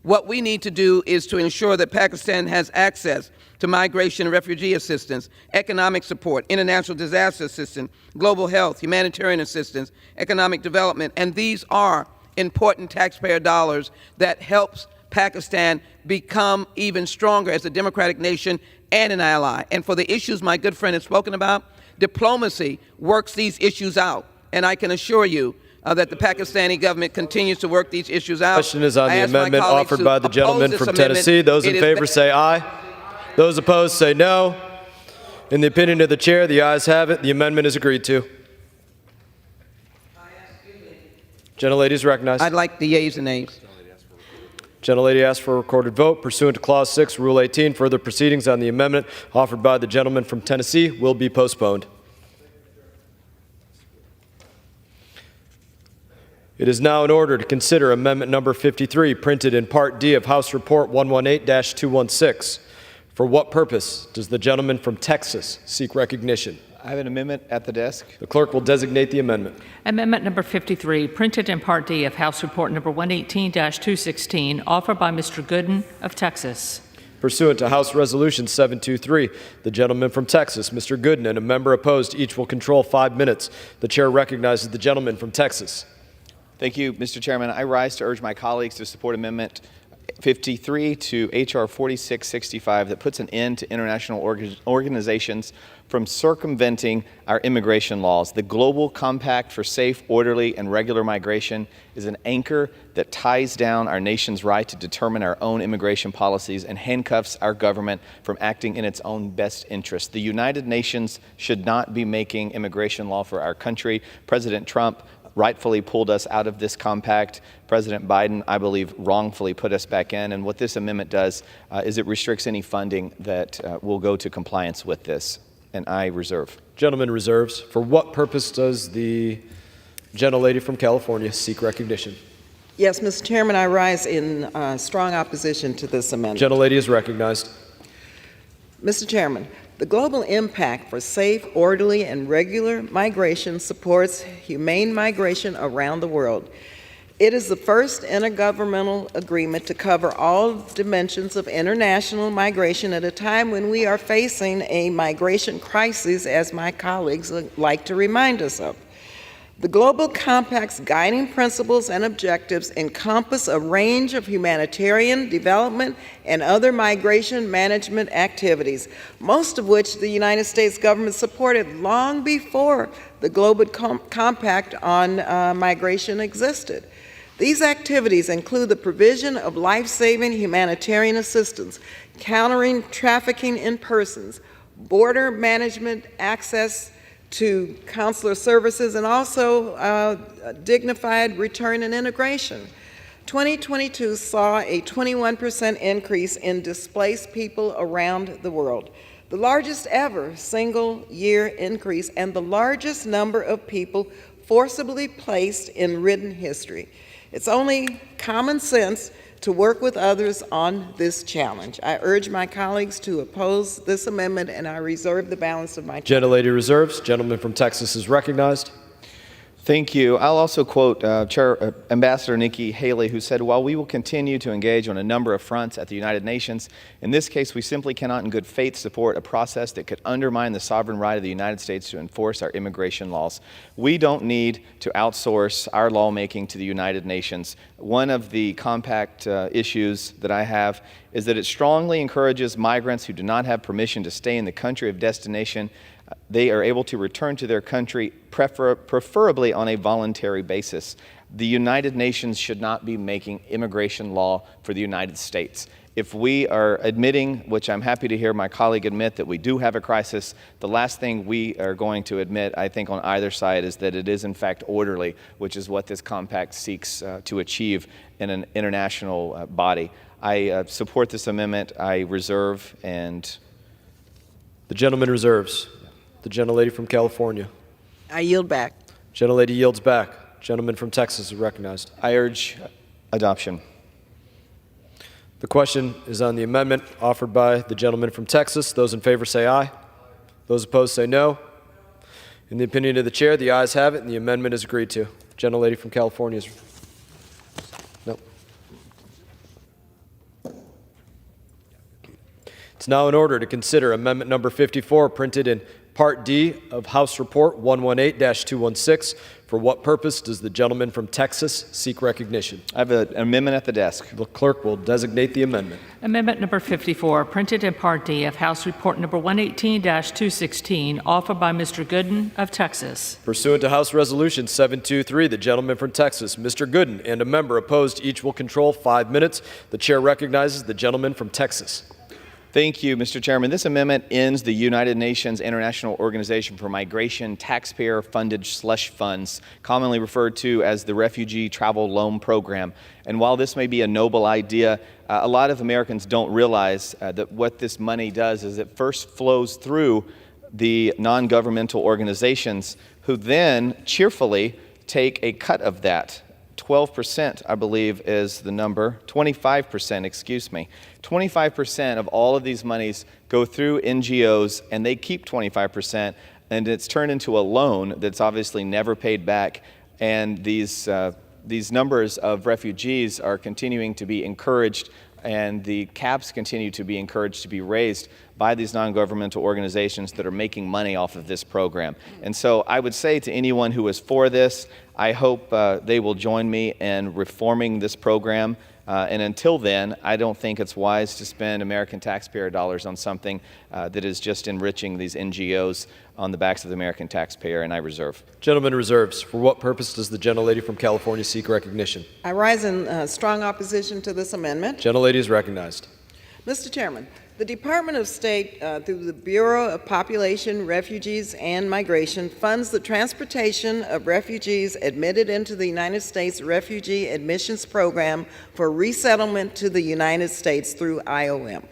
What we need to do is to ensure that Pakistan has access to migration and refugee assistance, economic support, international disaster assistance, global health, humanitarian assistance, economic development, and these are important taxpayer dollars that helps Pakistan become even stronger as a democratic nation and an ally. And for the issues my good friend has spoken about, diplomacy works these issues out. And I can assure you that the Pakistani government continues to work these issues out. Question is on the amendment offered by the gentleman from Tennessee. Those in favor say aye. Those opposed say no. In the opinion of the chair, the ayes have it. The amendment is agreed to. Gentlelady is recognized. I'd like the yeas and nays. Gentlelady asks for a recorded vote. Pursuant to Clause 6, Rule 18, further proceedings on the amendment offered by the gentleman from Tennessee will be postponed. It is now in order to consider Amendment Number 53, printed in Part D of House Report 118-216. For what purpose does the gentleman from Texas seek recognition? I have an amendment at the desk. The clerk will designate the amendment. Amendment number 53, printed in Part D of House Report number 118-216, offered by Mr. Gooden of Texas. Pursuant to House Resolution 723, the gentleman from Texas, Mr. Gooden, and a member opposed each will control 5 minutes. The chair recognizes the gentleman from Texas. Thank you, Mr. Chairman. I rise to urge my colleagues to support Amendment 53 to H.R. 4665 that puts an end to international organizations from circumventing our immigration laws. The Global Compact for Safe, Orderly, and Regular Migration is an anchor that ties down our nation's right to determine our own immigration policies and handcuffs our government from acting in its own best interest. The United Nations should not be making immigration law for our country. President Trump rightfully pulled us out of this compact. President Biden, I believe, wrongfully put us back in. And what this amendment does is it restricts any funding that will go to compliance with this. And I reserve. Gentleman reserves. For what purpose does the gentlelady from California seek recognition? Yes, Mr. Chairman, I rise in strong opposition to this amendment. Gentlelady is recognized. Mr. Chairman, the global impact for safe, orderly, and regular migration supports humane migration around the world. It is the first intergovernmental agreement to cover all dimensions of international migration at a time when we are facing a migration crisis, as my colleagues like to remind us of. The Global Compact's guiding principles and objectives encompass a range of humanitarian, development, and other migration management activities, most of which the United States government supported long before the Global Compact on migration existed. These activities include the provision of life-saving humanitarian assistance, countering trafficking in persons, border management, access to consular services, and also dignified return and integration. 2022 saw a 21% increase in displaced people around the world, the largest ever single-year increase and the largest number of people forcibly placed in written history. It's only common sense to work with others on this challenge. I urge my colleagues to oppose this amendment, and I reserve the balance of my time. Gentlelady reserves. Gentleman from Texas is recognized. Thank you. I'll also quote Ambassador Nikki Haley, who said, "While we will continue to engage on a number of fronts at the United Nations, in this case, we simply cannot in good faith support a process that could undermine the sovereign right of the United States to enforce our immigration laws. We don't need to outsource our lawmaking to the United Nations." One of the compact issues that I have is that it strongly encourages migrants who do not have permission to stay in the country of destination. They are able to return to their country, preferably on a voluntary basis. The United Nations should not be making immigration law for the United States. If we are admitting, which I'm happy to hear my colleague admit, that we do have a crisis, the last thing we are going to admit, I think, on either side is that it is in fact orderly, which is what this compact seeks to achieve in an international body. I support this amendment. I reserve, and The gentleman reserves. The gentlelady from California. I yield back. Gentlelady yields back. Gentleman from Texas is recognized. I urge adoption. The question is on the amendment offered by the gentleman from Texas. Those in favor say aye. Those opposed say no. In the opinion of the chair, the ayes have it, and the amendment is agreed to. Gentlelady from California is... No. It's now in order to consider amendment number 54, printed in Part D of House Report 118-216. For what purpose does the gentleman from Texas seek recognition? I have an amendment at the desk. The clerk will designate the amendment. Amendment number 54, printed in Part D of House Report number 118-216, offered by Mr. Gooden of Texas. Pursuant to House Resolution 723, the gentleman from Texas, Mr. Gooden, and a member opposed, each will control 5 minutes. The chair recognizes the gentleman from Texas. Thank you, Mr. Chairman. This amendment ends the United Nations International Organization for Migration taxpayer-funded slush funds, commonly referred to as the Refugee Travel Loan Program. And while this may be a noble idea, a lot of Americans don't realize that what this money does is it first flows through the non-governmental organizations, who then cheerfully take a cut of that. 12%, I believe, is the number. 25%, excuse me. 25% of all of these monies go through NGOs, and they keep 25%, and it's turned into a loan that's obviously never paid back. And these numbers of refugees are continuing to be encouraged, and the caps continue to be encouraged to be raised by these non-governmental organizations that are making money off of this program. And so I would say to anyone who is for this, I hope they will join me in reforming this program. And until then, I don't think it's wise to spend American taxpayer dollars on something that is just enriching these NGOs on the backs of the American taxpayer, and I reserve. Gentleman reserves. For what purpose does the gentlelady from California seek recognition? I rise in strong opposition to this amendment. Gentlelady is recognized. Mr. Chairman, the Department of State, through the Bureau of Population, Refugees, and Migration, funds the transportation of refugees admitted into the United States Refugee Admissions Program for resettlement to the United States through IOM.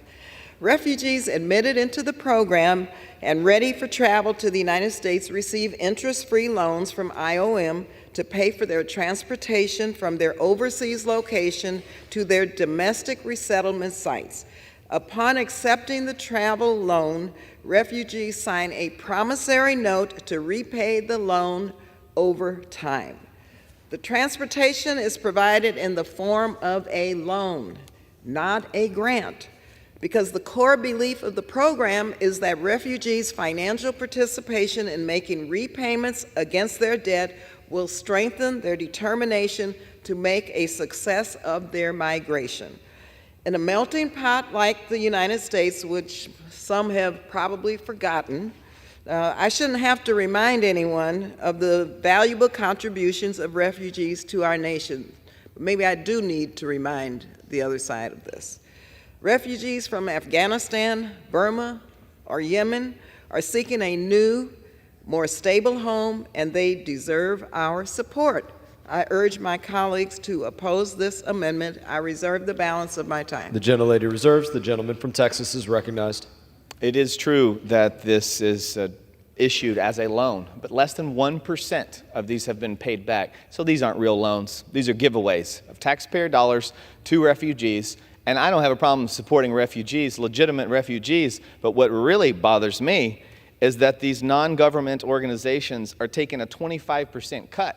Refugees admitted into the program and ready for travel to the United States receive interest-free loans from IOM to pay for their transportation from their overseas location to their domestic resettlement sites. Upon accepting the travel loan, refugees sign a promissory note to repay the loan over time. The transportation is provided in the form of a loan, not a grant, because the core belief of the program is that refugees' financial participation in making repayments against their debt will strengthen their determination to make a success of their migration. In a melting pot like the United States, which some have probably forgotten, I shouldn't have to remind anyone of the valuable contributions of refugees to our nation. Maybe I do need to remind the other side of this. Refugees from Afghanistan, Burma, or Yemen are seeking a new, more stable home, and they deserve our support. I urge my colleagues to oppose this amendment. I reserve the balance of my time. The gentlelady reserves. The gentleman from Texas is recognized. It is true that this is issued as a loan, but less than 1% of these have been paid back. So these aren't real loans. These are giveaways of taxpayer dollars to refugees. And I don't have a problem supporting refugees, legitimate refugees, but what really bothers me is that these non-government organizations are taking a 25% cut.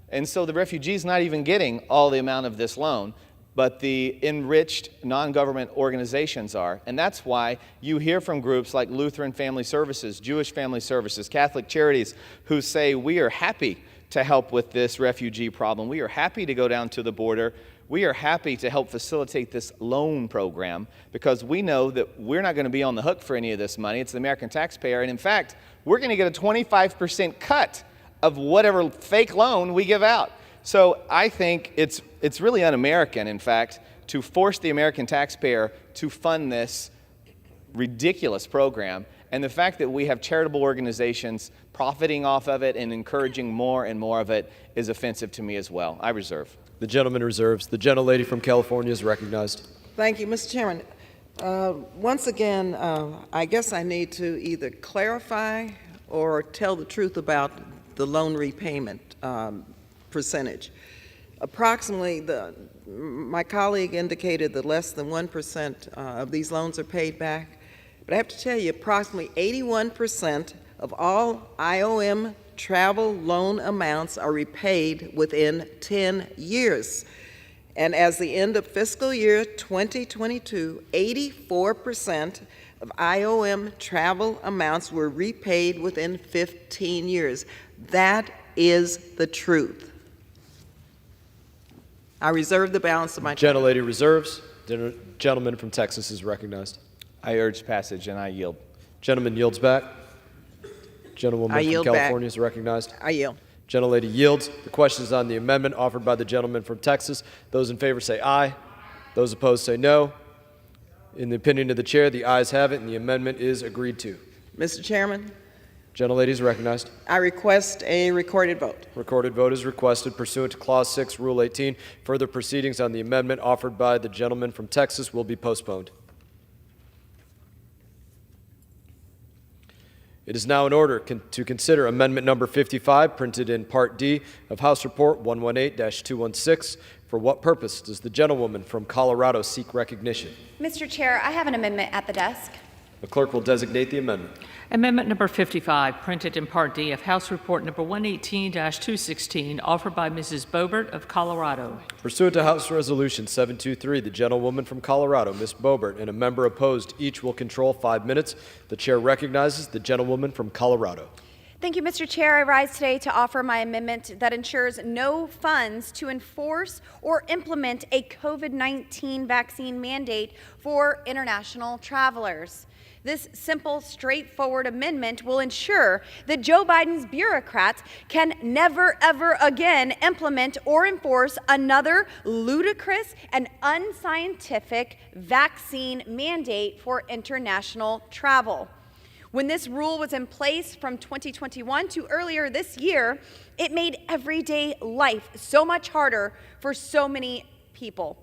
And so the refugee's not even getting all the amount of this loan, but the enriched non-government organizations are. And that's why you hear from groups like Lutheran Family Services, Jewish Family Services, Catholic Charities, who say, we are happy to help with this refugee problem. We are happy to go down to the border. We are happy to help facilitate this loan program because we know that we're not going to be on the hook for any of this money. It's the American taxpayer. And in fact, we're going to get a 25% cut of whatever fake loan we give out. So I think it's really un-American, in fact, to force the American taxpayer to fund this ridiculous program. And the fact that we have charitable organizations profiting off of it and encouraging more and more of it is offensive to me as well. I reserve. The gentleman reserves. The gentlelady from California is recognized. Thank you, Mr. Chairman. Once again, I guess I need to either clarify or tell the truth about the loan repayment percentage. Approximately, my colleague indicated that less than 1% of these loans are paid back. But I have to tell you, approximately 81% of all IOM travel loan amounts are repaid within 10 years. And as the end of fiscal year 2022, 84% of IOM travel amounts were repaid within 15 years. That is the truth. I reserve the balance of my time. Gentlelady reserves. The gentleman from Texas is recognized. I urge passage and I yield. Gentleman yields back. Gentlewoman from California is recognized. I yield. Gentlelady yields. The question is on the amendment offered by the gentleman from Texas. Those in favor say aye. Those opposed say no. In the opinion of the chair, the ayes have it, and the amendment is agreed to. Mr. Chairman, Gentlelady is recognized. I request a recorded vote. Recorded vote is requested pursuant to Clause 6, Rule 18. Further proceedings on the amendment offered by the gentleman from Texas will be postponed. It is now in order to consider Amendment Number 55, printed in Part D of House Report 118-216. For what purpose does the gentlewoman from Colorado seek recognition? Mr. Chair, I have an amendment at the desk. The clerk will designate the amendment. Amendment number 55, printed in Part D of House Report number 118-216, offered by Mrs. Boebert of Colorado. Pursuant to House Resolution 723, the gentlewoman from Colorado, Ms. Boebert, and a member opposed each will control 5 minutes. The chair recognizes the gentlewoman from Colorado. Thank you, Mr. Chair. I rise today to offer my amendment that ensures no funds to enforce or implement a COVID-19 vaccine mandate for international travelers. This simple, straightforward amendment will ensure that Joe Biden's bureaucrats can never, ever again implement or enforce another ludicrous and unscientific vaccine mandate for international travel. When this rule was in place from 2021 to earlier this year, it made everyday life so much harder for so many people.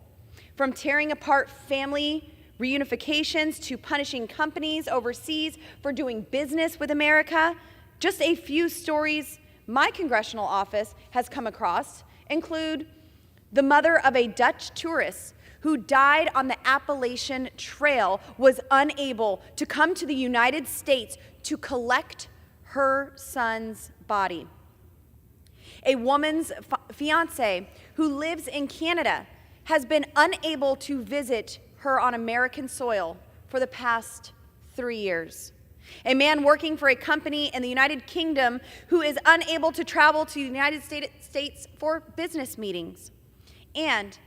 From tearing apart family reunifications to punishing companies overseas for doing business with America, just a few stories my congressional office has come across include the mother of a Dutch tourist who died on the Appalachian Trail was unable to come to the United States to collect her son's body. A woman's fiance who lives in Canada has been unable to visit her on American soil for the past 3 years. A man working for a company in the United Kingdom who is unable to travel to the United States for business meetings. And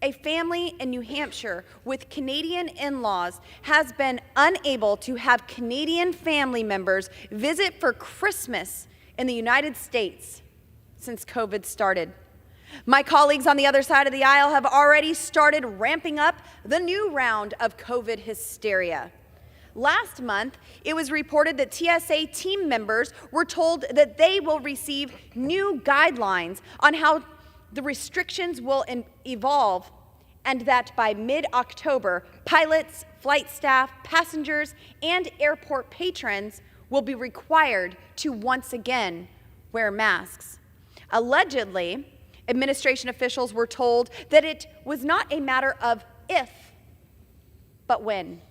a family in New Hampshire with Canadian in-laws has been unable to have Canadian family members visit for Christmas in the United States since COVID started. My colleagues on the other side of the aisle have already started ramping up the new round of COVID hysteria. Last month, it was reported that TSA team members were told that they will receive new guidelines on how the restrictions will evolve, and that by mid-October, pilots, flight staff, passengers, and airport patrons will be required to once again wear masks. Allegedly, administration officials were told that it was not a matter of if, but when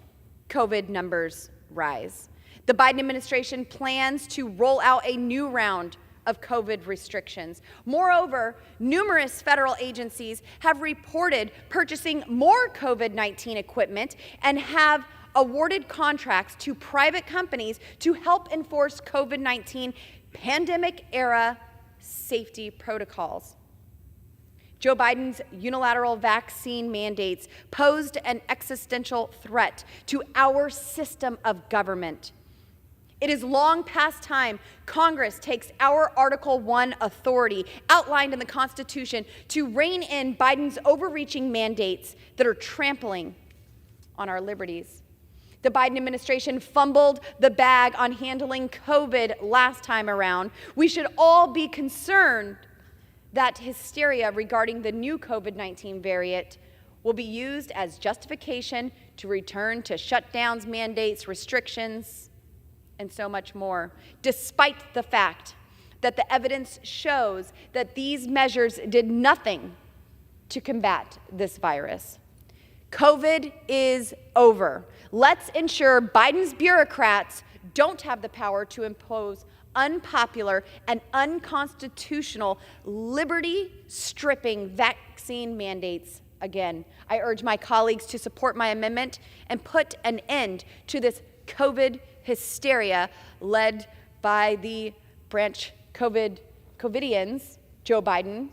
COVID numbers rise. The Biden administration plans to roll out a new round of COVID restrictions. Moreover, numerous federal agencies have reported purchasing more COVID-19 equipment and have awarded contracts to private companies to help enforce COVID-19 pandemic-era safety protocols. Joe Biden's unilateral vaccine mandates posed an existential threat to our system of government. It is long past time Congress takes our Article 1 authority outlined in the Constitution to rein in Biden's overreaching mandates that are trampling on our liberties. The Biden administration fumbled the bag on handling COVID last time around. We should all be concerned that hysteria regarding the new COVID-19 variant will be used as justification to return to shutdowns, mandates, restrictions, and so much more, despite the fact that the evidence shows that these measures did nothing to combat this virus. COVID is over. Let's ensure Biden's bureaucrats don't have the power to impose unpopular and unconstitutional liberty-stripping vaccine mandates again. I urge my colleagues to support my amendment and put an end to this COVID hysteria led by the branch COVIDians, Joe Biden.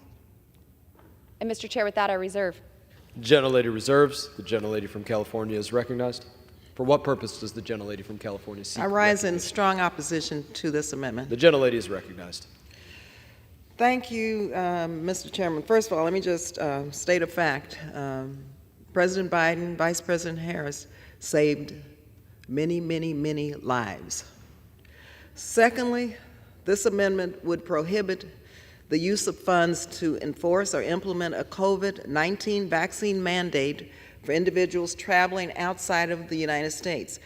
And Mr. Chair, with that, I reserve. Gentlelady reserves. The gentlelady from California is recognized. For what purpose does the gentlelady from California seek I rise in strong opposition to this amendment. The gentlelady is recognized. Thank you, Mr. Chairman. First of all, let me just state a fact. President Biden, Vice President Harris saved many, many, many lives. Secondly, this amendment would prohibit the use of funds to enforce or implement a COVID-19 vaccine mandate for individuals traveling outside of the United States.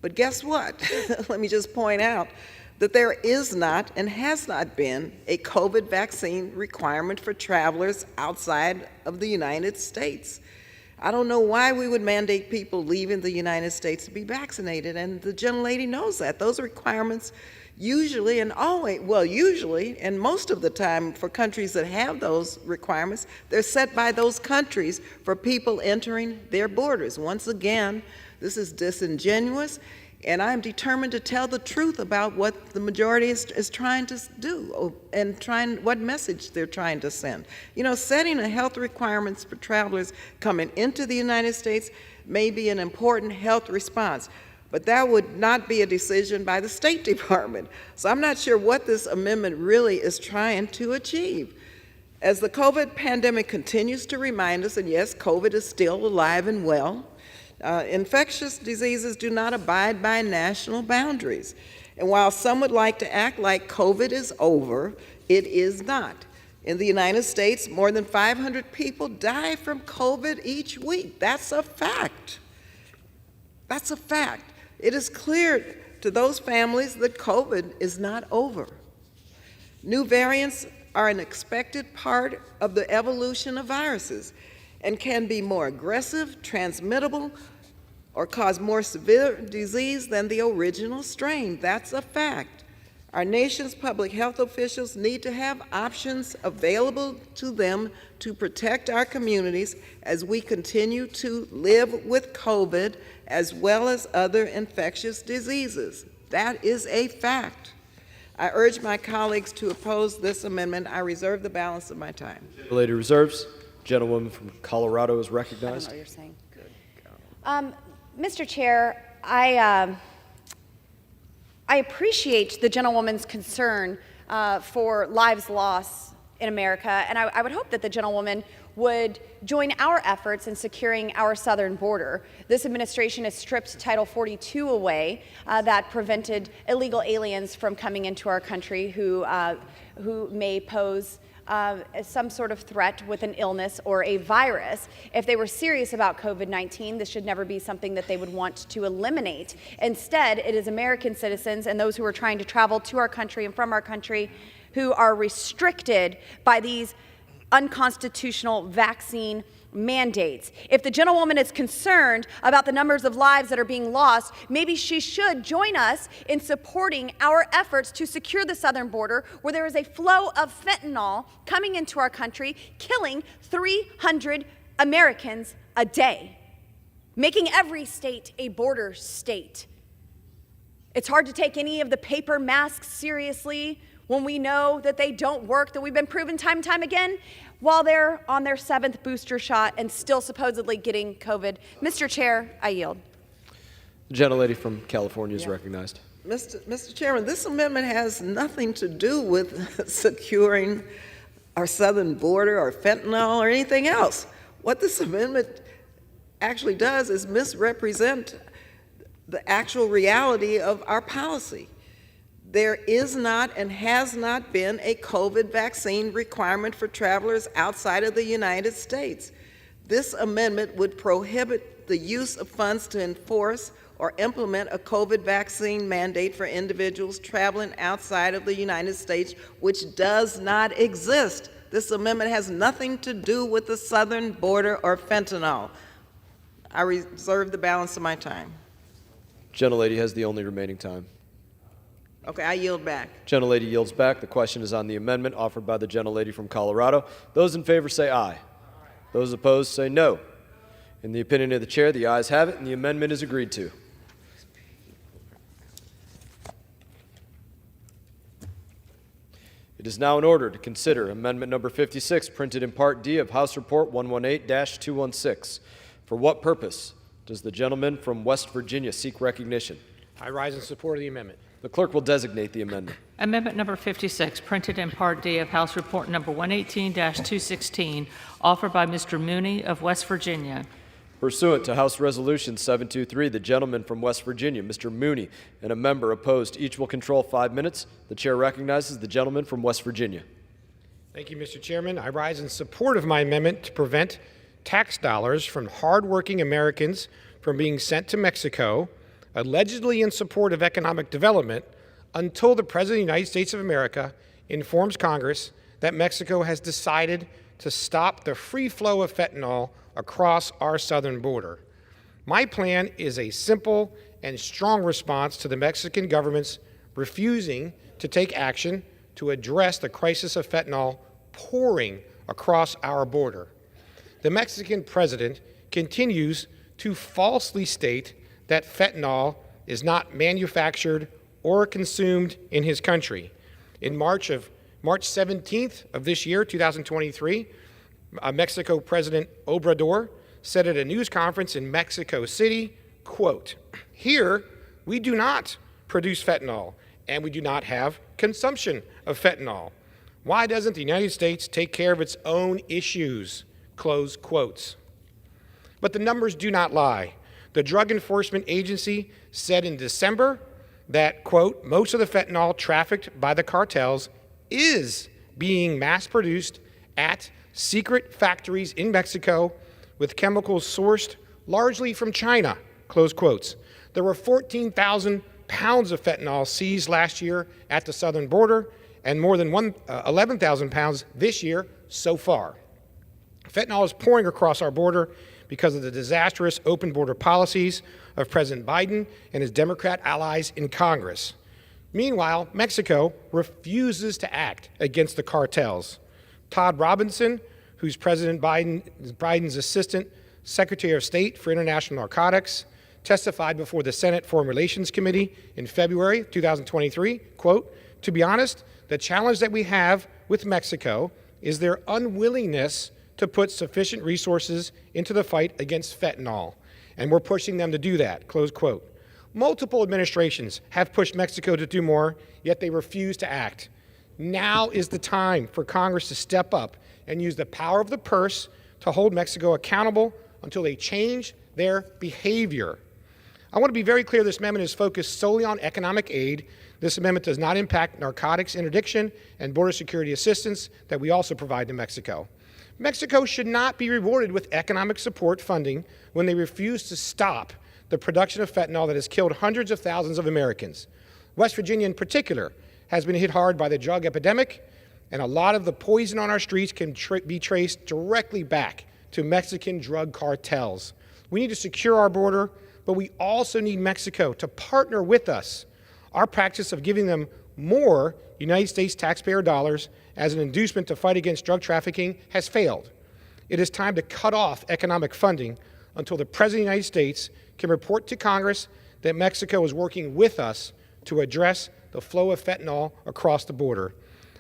But guess what? Let me just point out that there is not and has not been a COVID vaccine requirement for travelers outside of the United States. I don't know why we would mandate people leaving the United States to be vaccinated, and the gentlelady knows that. Those requirements usually and always, well, usually and most of the time for countries that have those requirements, they're set by those countries for people entering their borders. Once again, this is disingenuous, and I'm determined to tell the truth about what the majority is trying to do and what message they're trying to send. You know, setting a health requirements for travelers coming into the United States may be an important health response, but that would not be a decision by the State Department. So I'm not sure what this amendment really is trying to achieve. As the COVID pandemic continues to remind us, and yes, COVID is still alive and well, infectious diseases do not abide by national boundaries. And while some would like to act like COVID is over, it is not. In the United States, more than 500 people die from COVID each week. That's a fact. That's a fact. It is clear to those families that COVID is not over. New variants are an expected part of the evolution of viruses and can be more aggressive, transmittable, or cause more severe disease than the original strain. That's a fact. Our nation's public health officials need to have options available to them to protect our communities as we continue to live with COVID as well as other infectious diseases. That is a fact. I urge my colleagues to oppose this amendment. I reserve the balance of my time. The lady reserves. Gentlewoman from Colorado is recognized. I don't know what you're saying. Mr. Chair, I appreciate the gentlewoman's concern for lives lost in America, and I would hope that the gentlewoman would join our efforts in securing our southern border. This administration has stripped Title 42 away that prevented illegal aliens from coming into our country who may pose some sort of threat with an illness or a virus. If they were serious about COVID-19, this should never be something that they would want to eliminate. Instead, it is American citizens and those who are trying to travel to our country and from our country who are restricted by these unconstitutional vaccine mandates. If the gentlewoman is concerned about the numbers of lives that are being lost, maybe she should join us in supporting our efforts to secure the southern border, where there is a flow of fentanyl coming into our country, killing 300 Americans a day, making every state a border state. It's hard to take any of the paper masks seriously when we know that they don't work, that we've been proven time and time again, while they're on their 7th booster shot and still supposedly getting COVID. Mr. Chair, I yield. The gentlelady from California is recognized. Mr. Chairman, this amendment has nothing to do with securing our southern border or fentanyl or anything else. What this amendment actually does is misrepresent the actual reality of our policy. There is not and has not been a COVID vaccine requirement for travelers outside of the United States. This amendment would prohibit the use of funds to enforce or implement a COVID vaccine mandate for individuals traveling outside of the United States, which does not exist. This amendment has nothing to do with the southern border or fentanyl. I reserve the balance of my time. Gentlelady has the only remaining time. Okay, I yield back. Gentlelady yields back. The question is on the amendment offered by the gentlelady from Colorado. Those in favor say aye. Those opposed say no. In the opinion of the chair, the ayes have it, and the amendment is agreed to. It is now in order to consider Amendment Number 56, printed in Part D of House Report 118-216. For what purpose does the gentleman from West Virginia seek recognition? I rise in support of the amendment. The clerk will designate the amendment. Amendment number 56, printed in Part D of House Report number 118-216, offered by Mr. Mooney of West Virginia. Pursuant to House Resolution 723, the gentleman from West Virginia, Mr. Mooney, and a member opposed, each will control 5 minutes. The chair recognizes the gentleman from West Virginia. Thank you, Mr. Chairman. I rise in support of my amendment to prevent tax dollars from hardworking Americans from being sent to Mexico, allegedly in support of economic development, until the President of the United States of America informs Congress that Mexico has decided to stop the free flow of fentanyl across our southern border. My plan is a simple and strong response to the Mexican government's refusing to take action to address the crisis of fentanyl pouring across our border. The Mexican president continues to falsely state that fentanyl is not manufactured or consumed in his country. In March 17th of this year, 2023, Mexico President Obrador said at a news conference in Mexico City, quote, "Here, we do not produce fentanyl, and we do not have consumption of fentanyl. Why doesn't the United States take care of its own issues?" Close quotes. But the numbers do not lie. The Drug Enforcement Agency said in December that, quote, "most of the fentanyl trafficked by the cartels is being mass-produced at secret factories in Mexico with chemicals sourced largely from China," close quotes. There were 14,000 pounds of fentanyl seized last year at the southern border and more than 11,000 pounds this year so far. Fentanyl is pouring across our border because of the disastrous open border policies of President Biden and his Democrat allies in Congress. Meanwhile, Mexico refuses to act against the cartels. Todd Robinson, who's President Biden's Assistant Secretary of State for International Narcotics, testified before the Senate Foreign Relations Committee in February 2023, quote, "To be honest, the challenge that we have with Mexico is their unwillingness to put sufficient resources into the fight against fentanyl, and we're pushing them to do that," close quote. Multiple administrations have pushed Mexico to do more, yet they refuse to act. Now is the time for Congress to step up and use the power of the purse to hold Mexico accountable until they change their behavior. I want to be very clear, this amendment is focused solely on economic aid. This amendment does not impact narcotics interdiction and border security assistance that we also provide to Mexico. Mexico should not be rewarded with economic support funding when they refuse to stop the production of fentanyl that has killed hundreds of thousands of Americans. West Virginia in particular has been hit hard by the drug epidemic, and a lot of the poison on our streets can be traced directly back to Mexican drug cartels. We need to secure our border, but we also need Mexico to partner with us. Our practice of giving them more United States taxpayer dollars as an inducement to fight against drug trafficking has failed. It is time to cut off economic funding until the President of the United States can report to Congress that Mexico is working with us to address the flow of fentanyl across the border.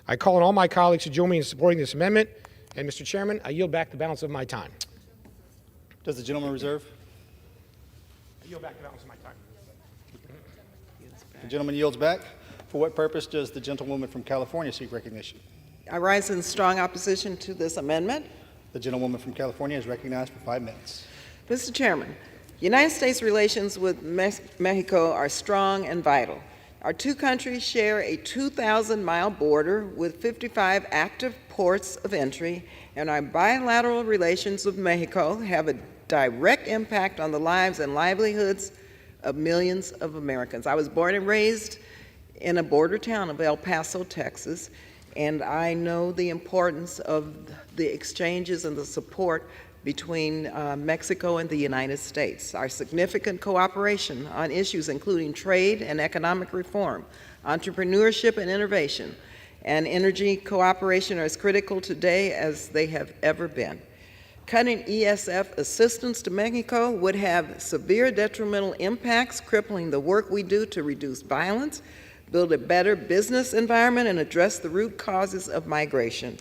I call on all my colleagues to join me in supporting this amendment. And, Mr. Chairman, I yield back the balance of my time. Does the gentleman reserve? I yield back the balance of my time. The gentleman yields back. For what purpose does the gentlewoman from California seek recognition? I rise in strong opposition to this amendment. The gentlewoman from California is recognized for 5 minutes. Mr. Chairman, United States relations with Mexico are strong and vital. Our two countries share a 2,000-mile border with 55 active ports of entry, and our bilateral relations with Mexico have a direct impact on the lives and livelihoods of millions of Americans. I was born and raised in a border town of El Paso, Texas, and I know the importance of the exchanges and the support between Mexico and the United States. Our significant cooperation on issues including trade and economic reform, entrepreneurship and innovation, and energy cooperation are as critical today as they have ever been. Cutting ESF assistance to Mexico would have severe detrimental impacts, crippling the work we do to reduce violence, build a better business environment, and address the root causes of migration.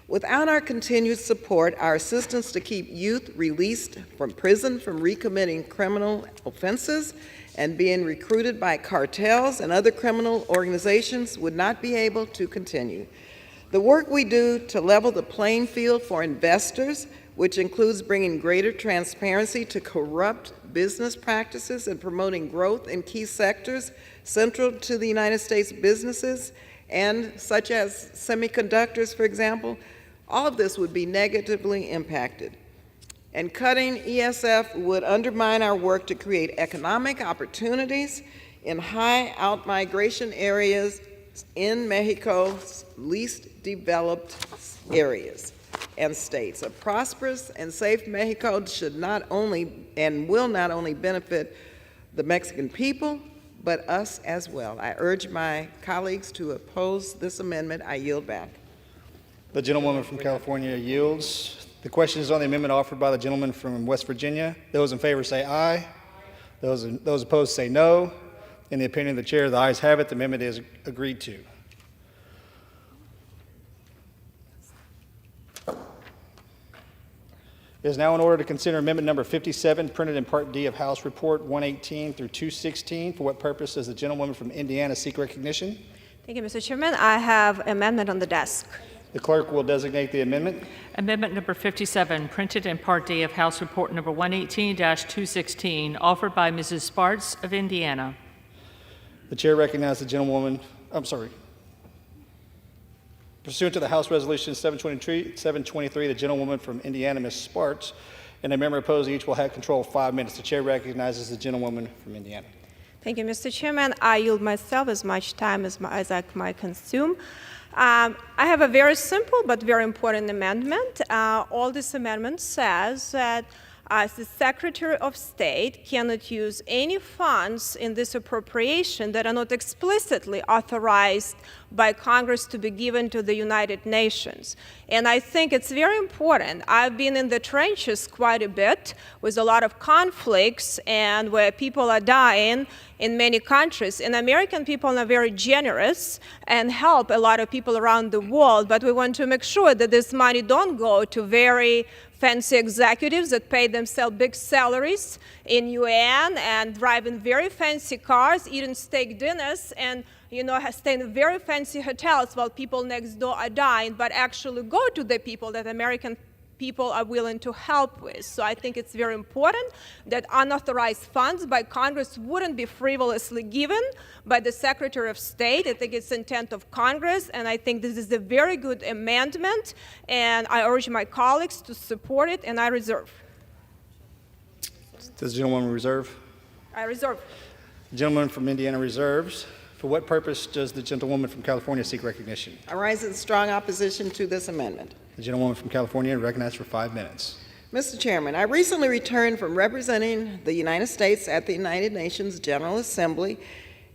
Without our continued support, our assistance to keep youth released from prison from recommitting criminal offenses and being recruited by cartels and other criminal organizations would not be able to continue. The work we do to level the playing field for investors, which includes bringing greater transparency to corrupt business practices and promoting growth in key sectors central to the United States businesses, and such as semiconductors, for example, all of this would be negatively impacted. And cutting ESF would undermine our work to create economic opportunities in high out-migration areas in Mexico's least developed areas and states. A prosperous and safe Mexico should not only and will not only benefit the Mexican people, but us as well. I urge my colleagues to oppose this amendment. I yield back. The gentlewoman from California yields. The question is on the amendment offered by the gentleman from West Virginia. Those in favor say aye. Those opposed say no. In the opinion of the chair, the ayes have it. The amendment is agreed to. It is now in order to consider amendment number 57, printed in Part D of House Report 118 through 216. For what purpose does the gentlewoman from Indiana seek recognition? Thank you, Mr. Chairman. I have amendment on the desk. The clerk will designate the amendment. Amendment number 57, printed in Part D of House Report number 118-216, offered by Mrs. Spartz of Indiana. The chair recognizes the gentlewoman, pursuant to the House Resolution 723, the gentlewoman from Indiana, Ms. Spartz, and a member opposed, each will have control of 5 minutes. The chair recognizes the gentlewoman from Indiana. Thank you, Mr. Chairman. I yield myself as much time as I might consume. I have a very simple but very important amendment. All this amendment says that the Secretary of State cannot use any funds in this appropriation that are not explicitly authorized by Congress to be given to the United Nations. And I think it's very important. I've been in the trenches quite a bit with a lot of conflicts and where people are dying in many countries. And American people are very generous and help a lot of people around the world, but we want to make sure that this money don't go to very fancy executives that pay themselves big salaries in UN and drive in very fancy cars, eating steak dinners, and stay in very fancy hotels while people next door are dying, but actually go to the people that American people are willing to help with. So I think it's very important that unauthorized funds by Congress wouldn't be frivolously given by the Secretary of State. I think it's the intent of Congress, and I think this is a very good amendment, and I urge my colleagues to support it, and I reserve. Does the gentlewoman reserve? I reserve. The gentleman from Indiana reserves. For what purpose does the gentlewoman from California seek recognition? I rise in strong opposition to this amendment. The gentlewoman from California recognized for 5 minutes. Mr. Chairman, I recently returned from representing the United States at the United Nations General Assembly,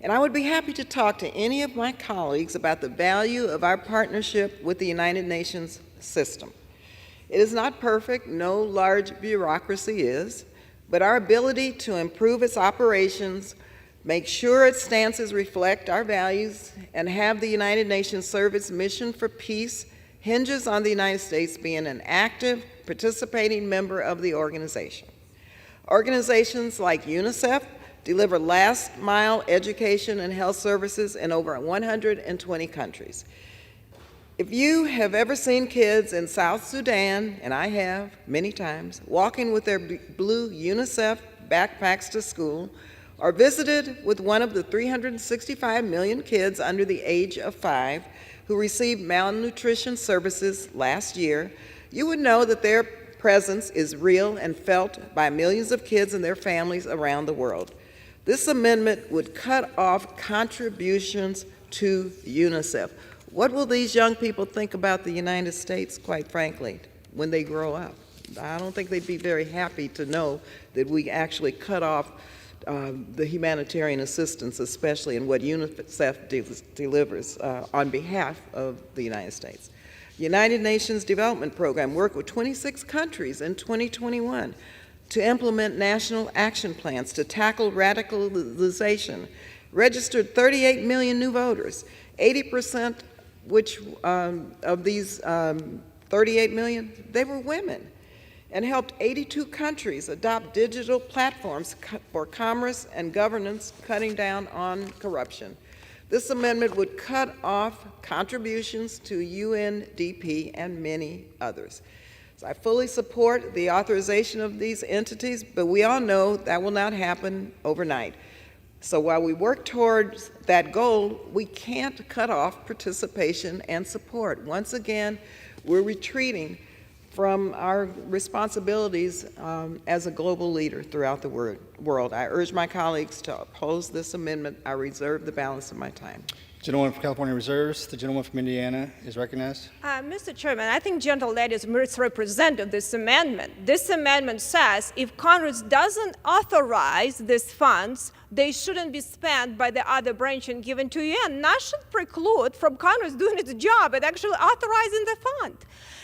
and I would be happy to talk to any of my colleagues about the value of our partnership with the United Nations system. It is not perfect, no large bureaucracy is, but our ability to improve its operations, make sure its stances reflect our values, and have the United Nations serve its mission for peace hinges on the United States being an active, participating member of the organization. Organizations like UNICEF deliver last-mile education and health services in over 120 countries. If you have ever seen kids in South Sudan, and I have many times, walking with their blue UNICEF backpacks to school, or visited with one of the 365 million kids under the age of 5 who received malnutrition services last year, you would know that their presence is real and felt by millions of kids and their families around the world. This amendment would cut off contributions to UNICEF. What will these young people think about the United States, quite frankly, when they grow up? I don't think they'd be very happy to know that we actually cut off the humanitarian assistance, especially in what UNICEF delivers on behalf of the United States. United Nations Development Program worked with 26 countries in 2021 to implement national action plans to tackle radicalization, registered 38 million new voters, 80% which of these 38 million, they were women, and helped 82 countries adopt digital platforms for commerce and governance, cutting down on corruption. This amendment would cut off contributions to UNDP and many others. So I fully support the authorization of these entities, but we all know that will not happen overnight. So while we work towards that goal, we can't cut off participation and support. Once again, we're retreating from our responsibilities as a global leader throughout the world. I urge my colleagues to oppose this amendment. I reserve the balance of my time. Gentleman from California reserves. The gentleman from Indiana is recognized. Mr. Chairman, I think gentle ladies misrepresented this amendment. This amendment says if Congress doesn't authorize these funds, they shouldn't be spent by the other branch and given to UN. That should preclude from Congress doing its job and actually authorizing the fund.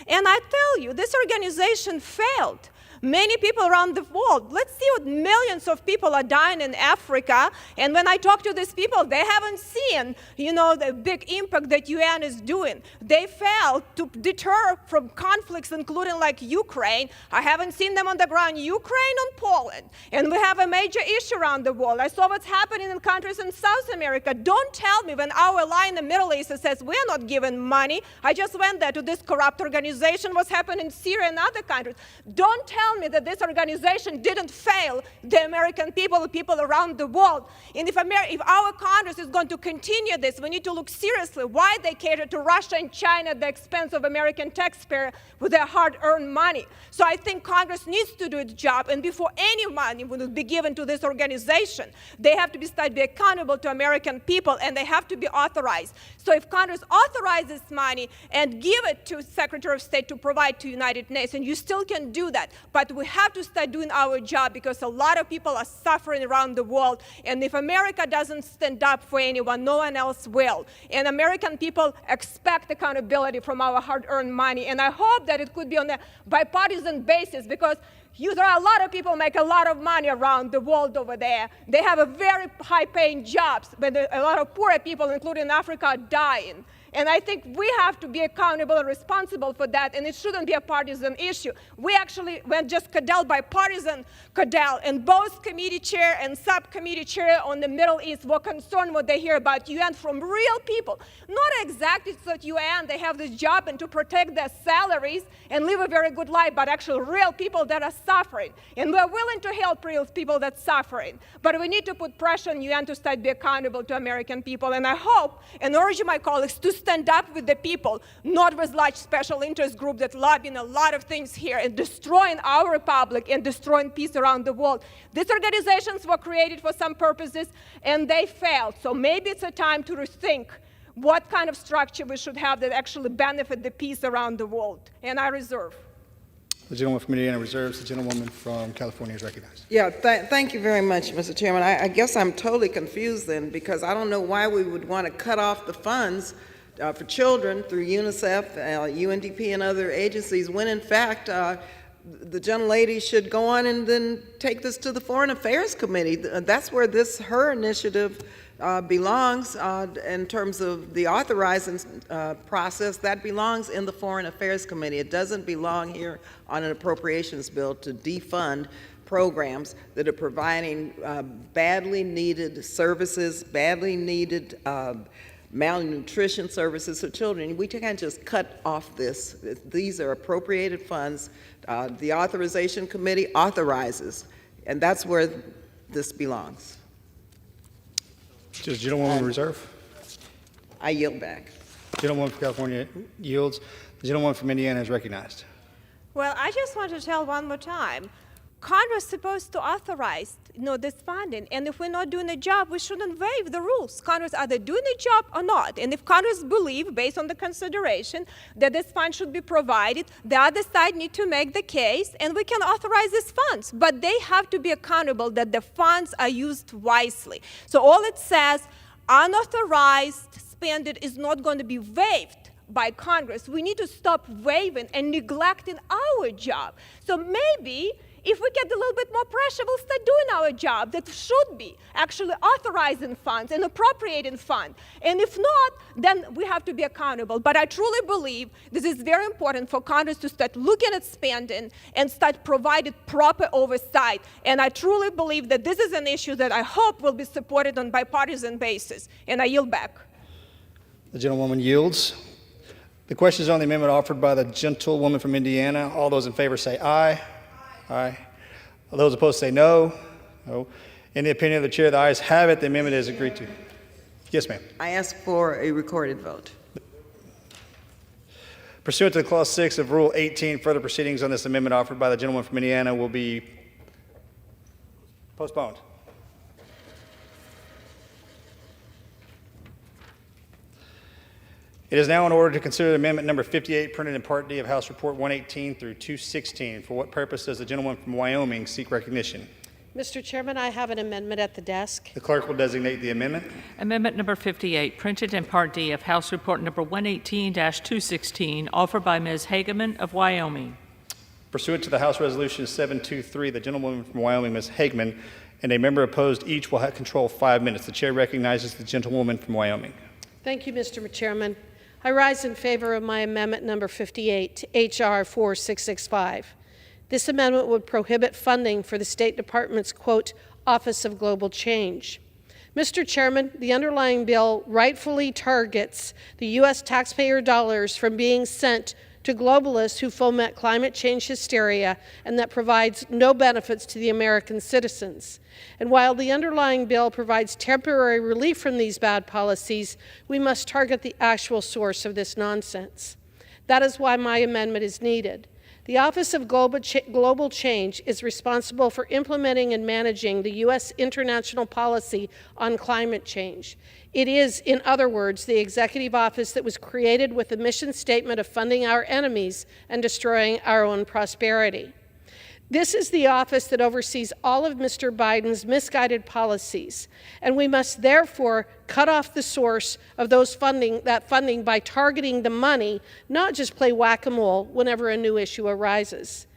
And I tell you, this organization failed. Many people around the world. Let's see what millions of people are dying in Africa. And when I talk to these people, they haven't seen, the big impact that UN is doing. They failed to deter from conflicts, including like Ukraine. I haven't seen them on the ground, Ukraine and Poland. And we have a major issue around the world. I saw what's happening in countries in South America. Don't tell me when our ally in the Middle East says we're not giving money. I just went there to this corrupt organization, what's happening in Syria and other countries. Don't tell me that this organization didn't fail the American people, the people around the world. And if our Congress is going to continue this, we need to look seriously why they cater to Russia and China at the expense of American taxpayer with their hard-earned money. So I think Congress needs to do its job, and before any money will be given to this organization, they have to be accountable to American people, and they have to be authorized. So if Congress authorizes money and give it to Secretary of State to provide to United Nations, you still can do that. But we have to start doing our job because a lot of people are suffering around the world. And if America doesn't stand up for anyone, no one else will. And American people expect accountability from our hard-earned money. And I hope that it could be on a bipartisan basis because there are a lot of people make a lot of money around the world over there. They have a very high-paying jobs, but a lot of poorer people, including Africa, are dying. And I think we have to be accountable and responsible for that, and it shouldn't be a partisan issue. We actually went just bipartisan Cadell, and both committee chair and subcommittee chair on the Middle East were concerned what they hear about UN from real people. Not exactly that UN, they have this job and to protect their salaries and live a very good life, but actually real people that are suffering. And we're willing to help real people that are suffering. But we need to put pressure on UN to start be accountable to American people. And I hope and urge my colleagues to stand up with the people, not with large special interest groups that lobbying a lot of things here and destroying our republic and destroying peace around the world. These organizations were created for some purposes and they failed. So maybe it's a time to rethink what kind of structure we should have that actually benefit the peace around the world. And I reserve. The gentleman from Indiana reserves. The gentlewoman from California is recognized. Yeah, thank you very much, Mr. Chairman. I guess I'm totally confused then, because I don't know why we would want to cut off the funds for children through UNICEF, UNDP, and other agencies, when in fact the gentlelady should go on and then take this to the Foreign Affairs Committee. That's where her initiative belongs in terms of the authorizing process. That belongs in the Foreign Affairs Committee. It doesn't belong here on an appropriations bill to defund programs that are providing badly needed services, badly needed malnutrition services for children. We can't just cut off this. These are appropriated funds. The Authorization Committee authorizes, and that's where this belongs. Does the gentlewoman reserve? I yield back. The gentlewoman from California yields. The gentlewoman from Indiana is recognized. Well, I just want to tell one more time. Congress is supposed to authorize, this funding, and if we're not doing the job, we shouldn't waive the rules. Congress either doing the job or not, and if Congress believe, based on the consideration, that this fund should be provided, the other side need to make the case, and we can authorize these funds, but they have to be accountable that the funds are used wisely. So all it says, unauthorized spending is not going to be waived by Congress. We need to stop waiving and neglecting our job. So maybe if we get a little bit more pressure, we'll start doing our job that should be actually authorizing funds and appropriating funds. And if not, then we have to be accountable. But I truly believe this is very important for Congress to start looking at spending and start providing proper oversight. And I truly believe that this is an issue that I hope will be supported on bipartisan basis. And I yield back. The gentlewoman yields. The question is on the amendment offered by the gentlewoman from Indiana. All those in favor say aye. Aye. All those opposed say no. No. In the opinion of the chair, the ayes have it. The amendment is agreed to. Yes, ma'am. I ask for a recorded vote. Pursuant to Clause 6 of Rule 18, further proceedings on this amendment offered by the gentleman from Indiana will be postponed. It is now in order to consider amendment number 58, printed in Part D of House Report 118 through 216. For what purpose does the gentleman from Wyoming seek recognition? Mr. Chairman, I have an amendment at the desk. The clerk will designate the amendment. Amendment number 58, printed in Part D of House Report number 118-216, offered by Ms. Hageman of Wyoming. Pursuant to the House Resolution 723, the gentlewoman from Wyoming, Ms. Hageman, and a member opposed each will have control 5 minutes. The chair recognizes the gentlewoman from Wyoming. Thank you, Mr. Chairman. I rise in favor of my amendment number 58 to H.R. 4665. This amendment would prohibit funding for the State Department's, quote, Office of Global Change. Mr. Chairman, the underlying bill rightfully targets the U.S. taxpayer dollars from being sent to globalists who foment climate change hysteria and that provides no benefits to the American citizens. And while the underlying bill provides temporary relief from these bad policies, we must target the actual source of this nonsense. That is why my amendment is needed. The Office of Global Change is responsible for implementing and managing the U.S. international policy on climate change. It is, in other words, the executive office that was created with the mission statement of funding our enemies and destroying our own prosperity. This is the office that oversees all of Mr. Biden's misguided policies, and we must therefore cut off the source of that funding by targeting the money, not just play whack-a-mole whenever a new issue arises.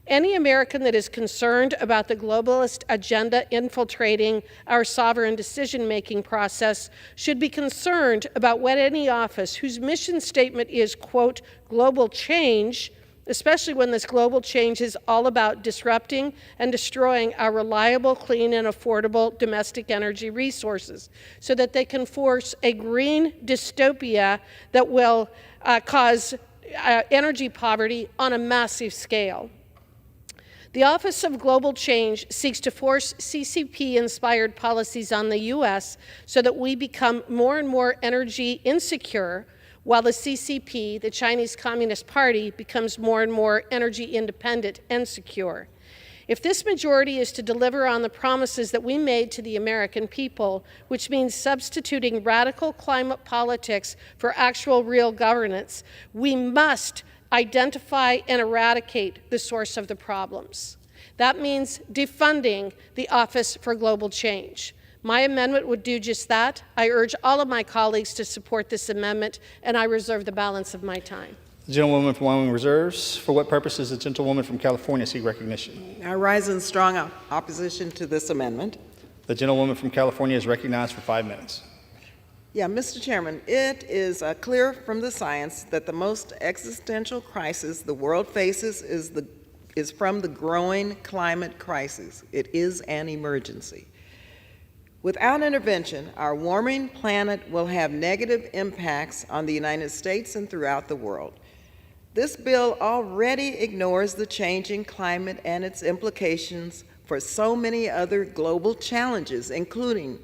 Any American that is concerned about the globalist agenda infiltrating our sovereign decision-making process should be concerned about what any office whose mission statement is, quote, global change, especially when this global change is all about disrupting and destroying our reliable, clean, and affordable domestic energy resources so that they can force a green dystopia that will cause energy poverty on a massive scale. The Office of Global Change seeks to force CCP-inspired policies on the U.S. so that we become more and more energy insecure, while the CCP, the Chinese Communist Party, becomes more and more energy independent and secure. If this majority is to deliver on the promises that we made to the American people, which means substituting radical climate politics for actual real governance, we must identify and eradicate the source of the problems. That means defunding the Office for Global Change. My amendment would do just that. I urge all of my colleagues to support this amendment, and I reserve the balance of my time. The gentlewoman from Wyoming reserves. For what purpose does the gentlewoman from California seek recognition? I rise in strong opposition to this amendment. The gentlewoman from California is recognized for 5 minutes. Yeah, Mr. Chairman, it is clear from the science that the most existential crisis the world faces is from the growing climate crisis. It is an emergency. Without intervention, our warming planet will have negative impacts on the United States and throughout the world. This bill already ignores the changing climate and its implications for so many other global challenges, including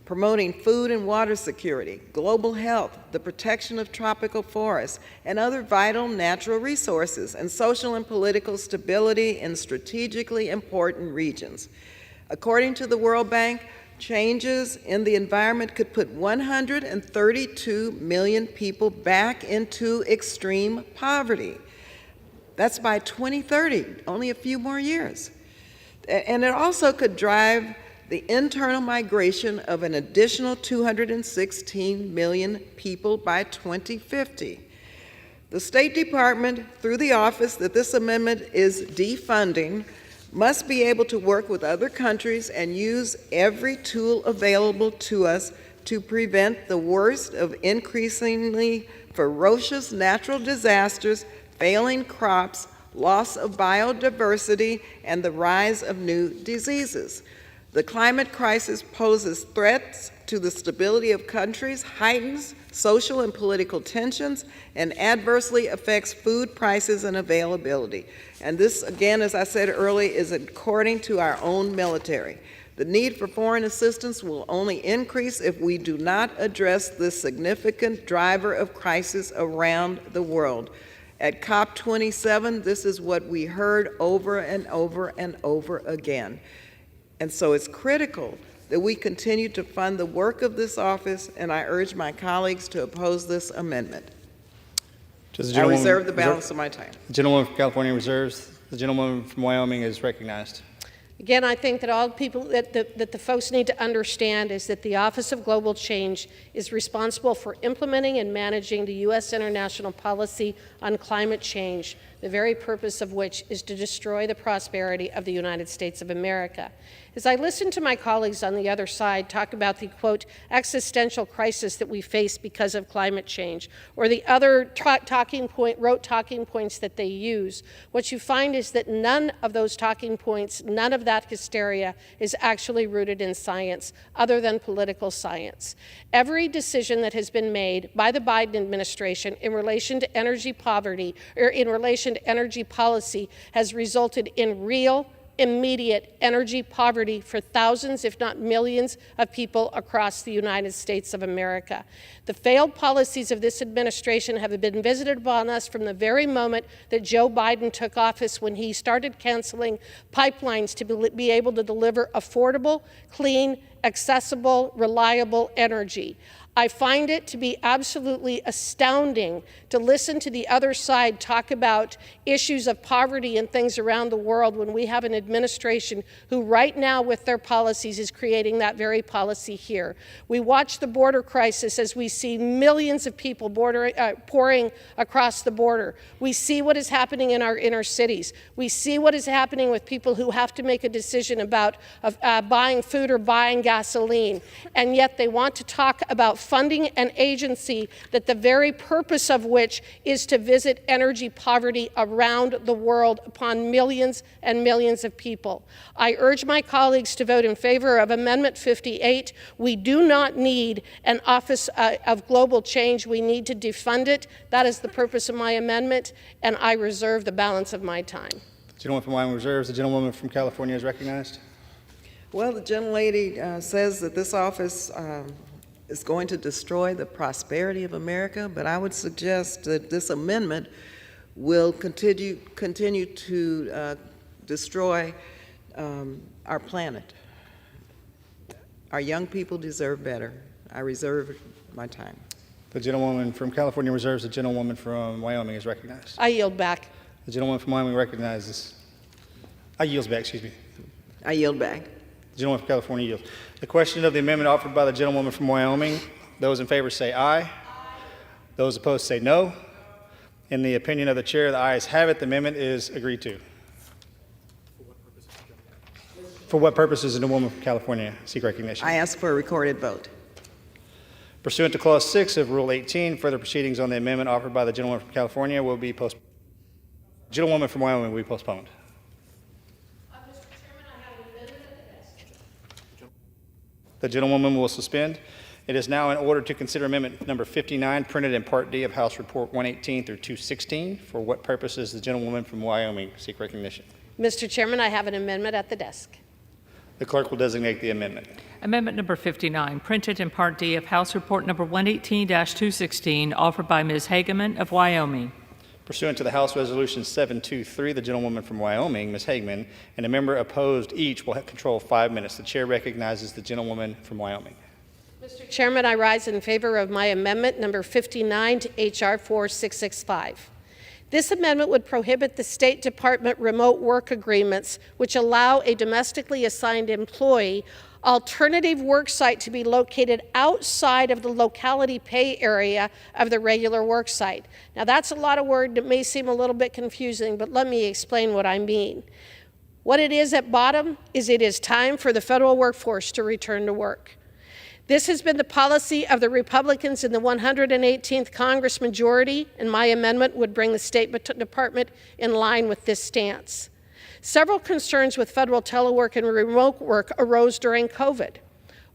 promoting food and water security, global health, the protection of tropical forests, and other vital natural resources, and social and political stability in strategically important regions. According to the World Bank, changes in the environment could put 132 million people back into extreme poverty. That's by 2030, only a few more years. And it also could drive the internal migration of an additional 216 million people by 2050. The State Department, through the office that this amendment is defunding, must be able to work with other countries and use every tool available to us to prevent the worst of increasingly ferocious natural disasters, failing crops, loss of biodiversity, and the rise of new diseases. The climate crisis poses threats to the stability of countries, heightens social and political tensions, and adversely affects food prices and availability. And this, again, as I said earlier, is according to our own military. The need for foreign assistance will only increase if we do not address this significant driver of crisis around the world. At COP27, this is what we heard over and over and over again. And so it's critical that we continue to fund the work of this office, and I urge my colleagues to oppose this amendment. I reserve the balance of my time. The gentlewoman from California reserves. The gentlewoman from Wyoming is recognized. Again, I think that all people that the folks need to understand is that the Office of Global Change is responsible for implementing and managing the U.S. international policy on climate change, the very purpose of which is to destroy the prosperity of the United States of America. As I listen to my colleagues on the other side talk about the, quote, existential crisis that we face because of climate change, or the other rote talking points that they use, what you find is that none of those talking points, none of that hysteria is actually rooted in science, other than political science. Every decision that has been made by the Biden administration in relation to energy poverty, or in relation to energy policy, has resulted in real, immediate energy poverty for thousands, if not millions, of people across the United States of America. The failed policies of this administration have been visited upon us from the very moment that Joe Biden took office, when he started canceling pipelines to be able to deliver affordable, clean, accessible, reliable energy. I find it to be absolutely astounding to listen to the other side talk about issues of poverty and things around the world when we have an administration who right now with their policies is creating that very policy here. We watch the border crisis as we see millions of people pouring across the border. We see what is happening in our inner cities. We see what is happening with people who have to make a decision about buying food or buying gasoline, and yet they want to talk about funding an agency that the very purpose of which is to visit energy poverty around the world upon millions and millions of people. I urge my colleagues to vote in favor of Amendment 58. We do not need an Office of Global Change. We need to defund it. That is the purpose of my amendment, and I reserve the balance of my time. The gentleman from Wyoming reserves. The gentlewoman from California is recognized. Well, the gentlelady says that this office is going to destroy the prosperity of America, but I would suggest that this amendment will continue to destroy our planet. Our young people deserve better. I reserve my time. The gentlewoman from California reserves. The gentlewoman from Wyoming is recognized. I yield back. The gentlewoman from Wyoming recognizes. I yields back, excuse me. I yield back. The gentleman from California yields. The question of the amendment offered by the gentlewoman from Wyoming. Those in favor say aye. Aye. Those opposed say no. In the opinion of the chair, the ayes have it. The amendment is agreed to. For what purposes does the woman from California seek recognition? I ask for a recorded vote. Pursuant to Clause 6 of Rule 18, further proceedings on the amendment offered by the gentleman from California will be postponed. Gentlewoman from Wyoming will be postponed. The gentlewoman will suspend. It is now in order to consider amendment number 59, printed in Part D of House Report 118 through 216. For what purposes does the gentlewoman from Wyoming seek recognition? Mr. Chairman, I have an amendment at the desk. The clerk will designate the amendment. Amendment number 59, printed in Part D of House Report number 118-216, offered by Ms. Hageman of Wyoming. Pursuant to the House Resolution 723, the gentlewoman from Wyoming, Ms. Hageman, and a member opposed each will have control of 5 minutes. The chair recognizes the gentlewoman from Wyoming. Mr. Chairman, I rise in favor of my amendment number 59 to H.R. 4665. This amendment would prohibit the State Department remote work agreements, which allow a domestically assigned employee alternative work site to be located outside of the locality pay area of the regular work site. Now, that's a lot of word that may seem a little bit confusing, but let me explain what I mean. What it is at bottom is it is time for the federal workforce to return to work. This has been the policy of the Republicans in the 118th Congress majority, and my amendment would bring the State Department in line with this stance. Several concerns with federal telework and remote work arose during COVID.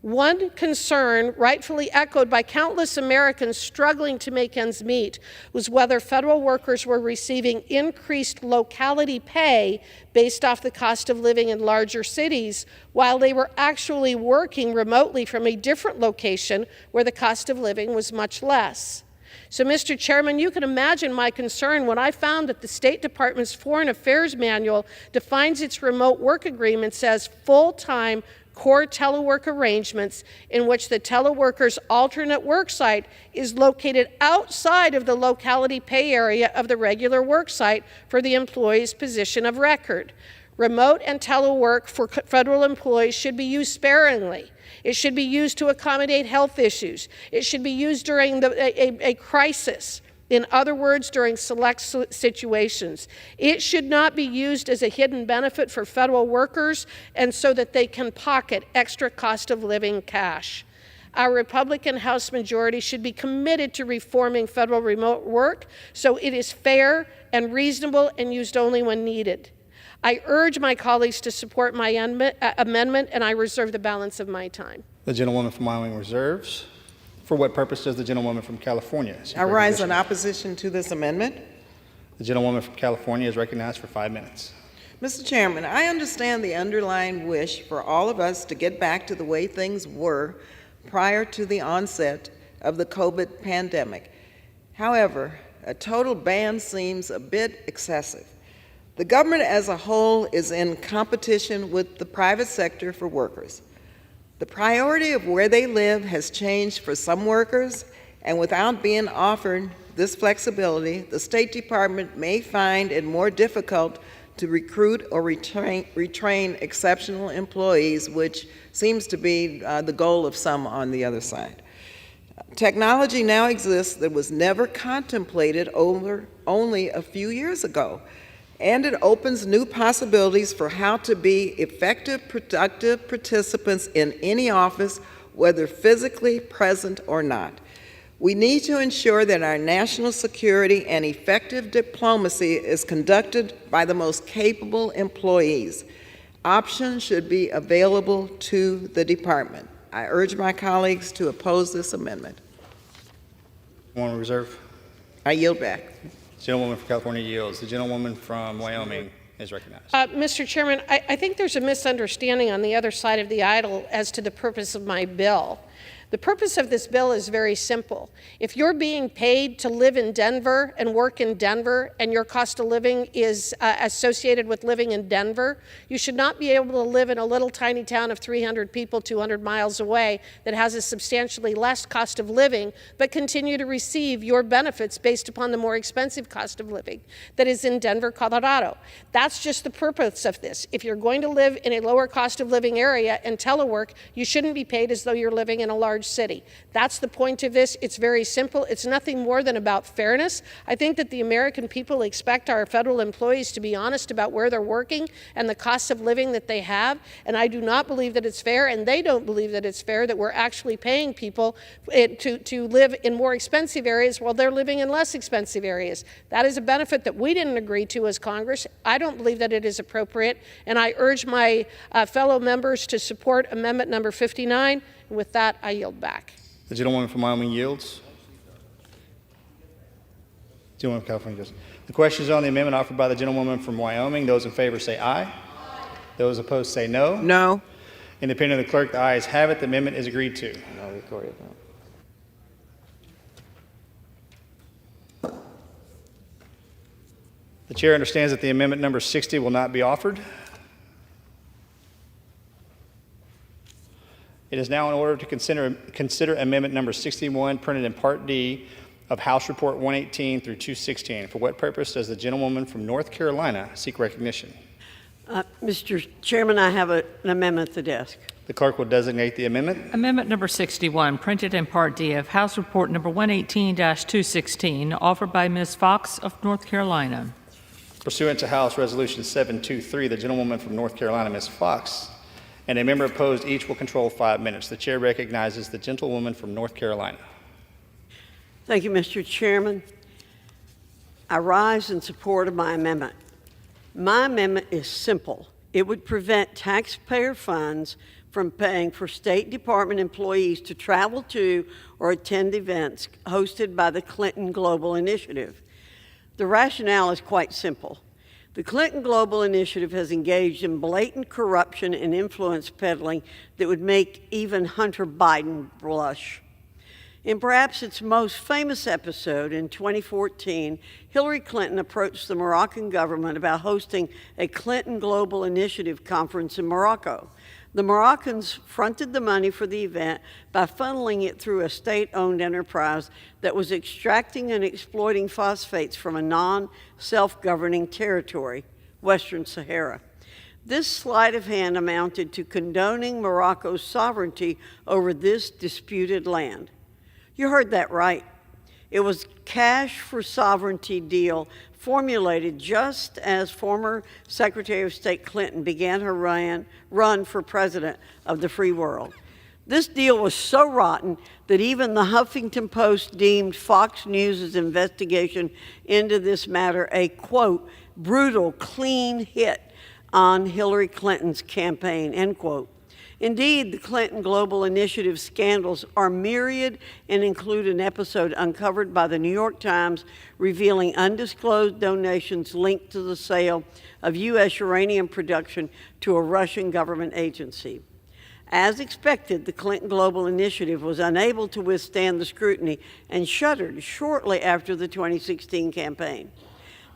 One concern, rightfully echoed by countless Americans struggling to make ends meet, was whether federal workers were receiving increased locality pay based off the cost of living in larger cities, while they were actually working remotely from a different location where the cost of living was much less. So, Mr. Chairman, you can imagine my concern when I found that the State Department's Foreign Affairs Manual defines its remote work agreements as full-time core telework arrangements in which the teleworker's alternate work site is located outside of the locality pay area of the regular work site for the employee's position of record. Remote and telework for federal employees should be used sparingly. It should be used to accommodate health issues. It should be used during a crisis. In other words, during select situations. It should not be used as a hidden benefit for federal workers and so that they can pocket extra cost of living cash. Our Republican House majority should be committed to reforming federal remote work so it is fair and reasonable and used only when needed. I urge my colleagues to support my amendment, and I reserve the balance of my time. The gentlewoman from Wyoming reserves. For what purpose does the gentlewoman from California seek I rise in opposition to this amendment. The gentlewoman from California is recognized for 5 minutes. Mr. Chairman, I understand the underlying wish for all of us to get back to the way things were prior to the onset of the COVID pandemic. However, a total ban seems a bit excessive. The government as a whole is in competition with the private sector for workers. The priority of where they live has changed for some workers, and without being offered this flexibility, the State Department may find it more difficult to recruit or retrain exceptional employees, which seems to be the goal of some on the other side. Technology now exists that was never contemplated only a few years ago. And it opens new possibilities for how to be effective, productive participants in any office, whether physically present or not. We need to ensure that our national security and effective diplomacy is conducted by the most capable employees. Options should be available to the department. I urge my colleagues to oppose this amendment. One reserve. I yield back. The gentlewoman from California yields. The gentlewoman from Wyoming is recognized. Mr. Chairman, I think there's a misunderstanding on the other side of the aisle as to the purpose of my bill. The purpose of this bill is very simple. If you're being paid to live in Denver and work in Denver, and your cost of living is associated with living in Denver, you should not be able to live in a little tiny town of 300 people 200 miles away that has a substantially less cost of living, but continue to receive your benefits based upon the more expensive cost of living that is in Denver, Colorado. That's just the purpose of this. If you're going to live in a lower cost of living area and telework, you shouldn't be paid as though you're living in a large city. That's the point of this. It's very simple. It's nothing more than about fairness. I think that the American people expect our federal employees to be honest about where they're working and the cost of living that they have, and I do not believe that it's fair, and they don't believe that it's fair that we're actually paying people to live in more expensive areas while they're living in less expensive areas. That is a benefit that we didn't agree to as Congress. I don't believe that it is appropriate, and I urge my fellow members to support amendment number 59. And with that, I yield back. The gentlewoman from Wyoming yields. Gentlewoman from California yields. The question is on the amendment offered by the gentlewoman from Wyoming. Those in favor say aye. Those opposed say no. No. In the opinion of the clerk, the ayes have it. The amendment is agreed to. The chair understands that the amendment number 60 will not be offered. It is now in order to consider amendment number 61, printed in Part D of House Report 118 through 216. For what purpose does the gentlewoman from North Carolina seek recognition? Mr. Chairman, I have an amendment at the desk. The clerk will designate the amendment. Amendment number 61, printed in Part D of House Report number 118-216, offered by Ms. Fox of North Carolina. Pursuant to House Resolution 723, the gentlewoman from North Carolina, Ms. Fox, and a member opposed each will control 5 minutes. The chair recognizes the gentlewoman from North Carolina. Thank you, Mr. Chairman. I rise in support of my amendment. My amendment is simple. It would prevent taxpayer funds from paying for State Department employees to travel to or attend events hosted by the Clinton Global Initiative. The rationale is quite simple. The Clinton Global Initiative has engaged in blatant corruption and influence peddling that would make even Hunter Biden blush. In perhaps its most famous episode in 2014, Hillary Clinton approached the Moroccan government about hosting a Clinton Global Initiative conference in Morocco. The Moroccans fronted the money for the event by funneling it through a state-owned enterprise that was extracting and exploiting phosphates from a non-self-governing territory, Western Sahara. This sleight of hand amounted to condoning Morocco's sovereignty over this disputed land. You heard that right. It was cash for sovereignty deal formulated just as former Secretary of State Clinton began her run for president of the free world. This deal was so rotten that even the Huffington Post deemed Fox News' investigation into this matter a, quote, brutal, clean hit on Hillary Clinton's campaign, end quote. Indeed, the Clinton Global Initiative scandals are myriad and include an episode uncovered by the New York Times revealing undisclosed donations linked to the sale of U.S. uranium production to a Russian government agency. As expected, the Clinton Global Initiative was unable to withstand the scrutiny and shuttered shortly after the 2016 campaign.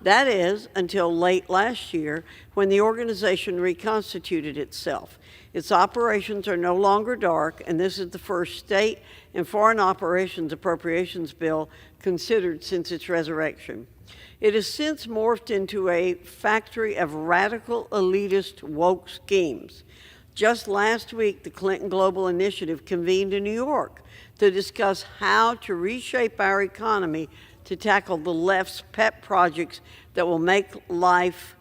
That is, until late last year, when the organization reconstituted itself. Its operations are no longer dark, and this is the first state and foreign operations appropriations bill considered since its resurrection. It has since morphed into a factory of radical elitist woke schemes. Just last week, the Clinton Global Initiative convened in New York to discuss how to reshape our economy to tackle the left's pet projects that will make life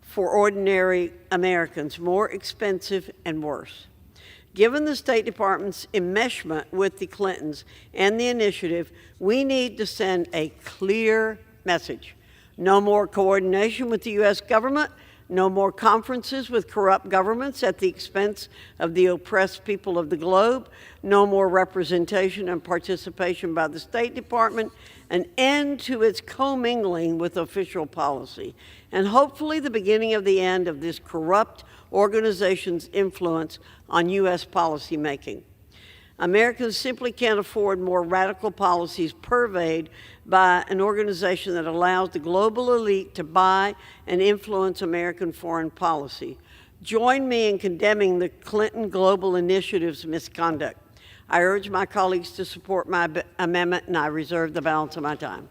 for ordinary Americans more expensive and worse. Given the State Department's enmeshment with the Clintons and the initiative, we need to send a clear message. No more coordination with the U.S. government, no more conferences with corrupt governments at the expense of the oppressed people of the globe, no more representation and participation by the State Department, an end to its commingling with official policy, and hopefully the beginning of the end of this corrupt organization's influence on U.S. policymaking. Americans simply can't afford more radical policies purveyed by an organization that allows the global elite to buy and influence American foreign policy. Join me in condemning the Clinton Global Initiative's misconduct. I urge my colleagues to support my amendment, and I reserve the balance of my time.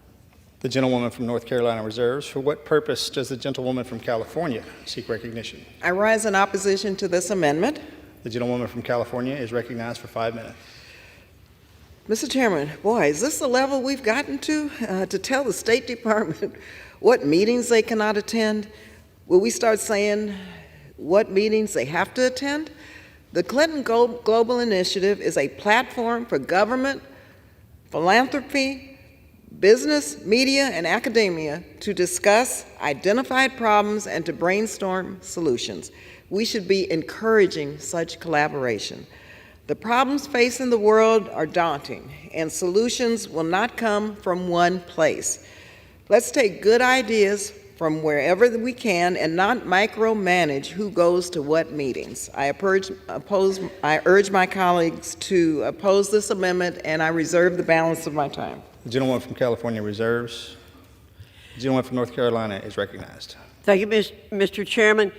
The gentlewoman from North Carolina reserves. For what purpose does the gentlewoman from California seek recognition? I rise in opposition to this amendment. The gentlewoman from California is recognized for 5 minutes. Mr. Chairman, boy, is this the level we've gotten to tell the State Department what meetings they cannot attend? Will we start saying what meetings they have to attend? The Clinton Global Initiative is a platform for government, philanthropy, business, media, and academia to discuss identified problems and to brainstorm solutions. We should be encouraging such collaboration. The problems facing the world are daunting, and solutions will not come from one place. Let's take good ideas from wherever we can and not micromanage who goes to what meetings. I urge my colleagues to oppose this amendment, and I reserve the balance of my time. The gentlewoman from California reserves. The gentleman from North Carolina is recognized. Thank you, Mr. Chairman.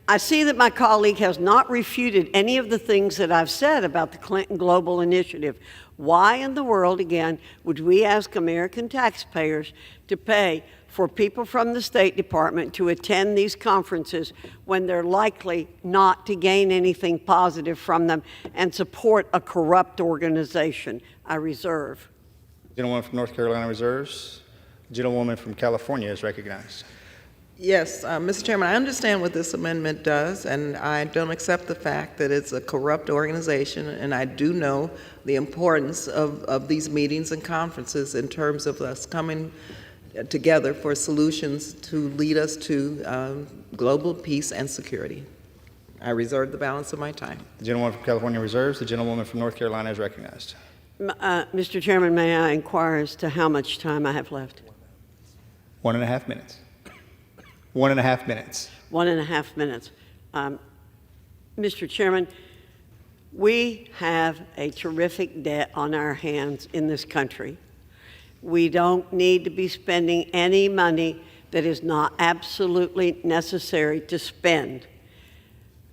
I see that my colleague has not refuted any of the things that I've said about the Clinton Global Initiative. Why in the world, again, would we ask American taxpayers to pay for people from the State Department to attend these conferences when they're likely not to gain anything positive from them and support a corrupt organization? I reserve. The gentlewoman from North Carolina reserves. The gentlewoman from California is recognized. Yes, Mr. Chairman, I understand what this amendment does, and I don't accept the fact that it's a corrupt organization, and I do know the importance of these meetings and conferences in terms of us coming together for solutions to lead us to global peace and security. I reserve the balance of my time. The gentlewoman from California reserves. The gentlewoman from North Carolina is recognized. Mr. Chairman, may I inquire as to how much time I have left? 1.5 minutes. 1.5 minutes. 1.5 minutes. Mr. Chairman, we have a terrific debt on our hands in this country. We don't need to be spending any money that is not absolutely necessary to spend.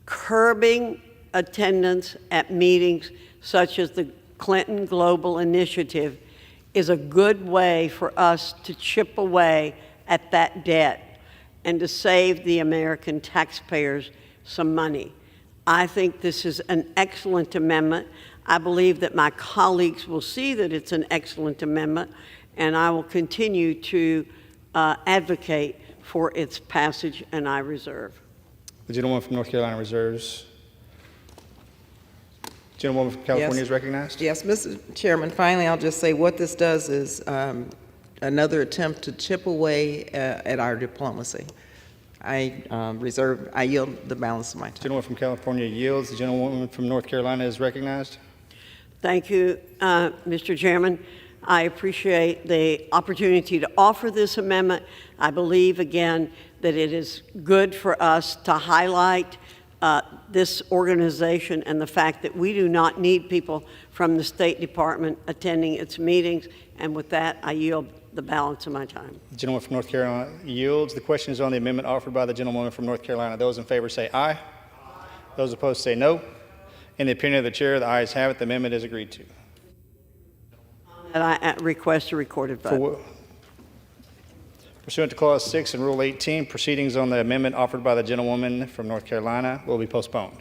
Curbing attendance at meetings such as the Clinton Global Initiative is a good way for us to chip away at that debt and to save the American taxpayers some money. I think this is an excellent amendment. I believe that my colleagues will see that it's an excellent amendment, and I will continue to advocate for its passage, and I reserve. The gentlewoman from North Carolina reserves. Gentlewoman from California is recognized. Yes, Mr. Chairman, finally, I'll just say what this does is another attempt to chip away at our diplomacy. I yield the balance of my time. The gentlewoman from California yields. The gentlewoman from North Carolina is recognized. Thank you, Mr. Chairman. I appreciate the opportunity to offer this amendment. I believe, again, that it is good for us to highlight this organization and the fact that we do not need people from the State Department attending its meetings. And with that, I yield the balance of my time. The gentleman from North Carolina yields. The question is on the amendment offered by the gentlewoman from North Carolina. Those in favor say aye. Those opposed say no. In the opinion of the chair, the ayes have it. The amendment is agreed to. And I request a recorded vote. Pursuant to Clause 6 and Rule 18, proceedings on the amendment offered by the gentlewoman from North Carolina will be postponed.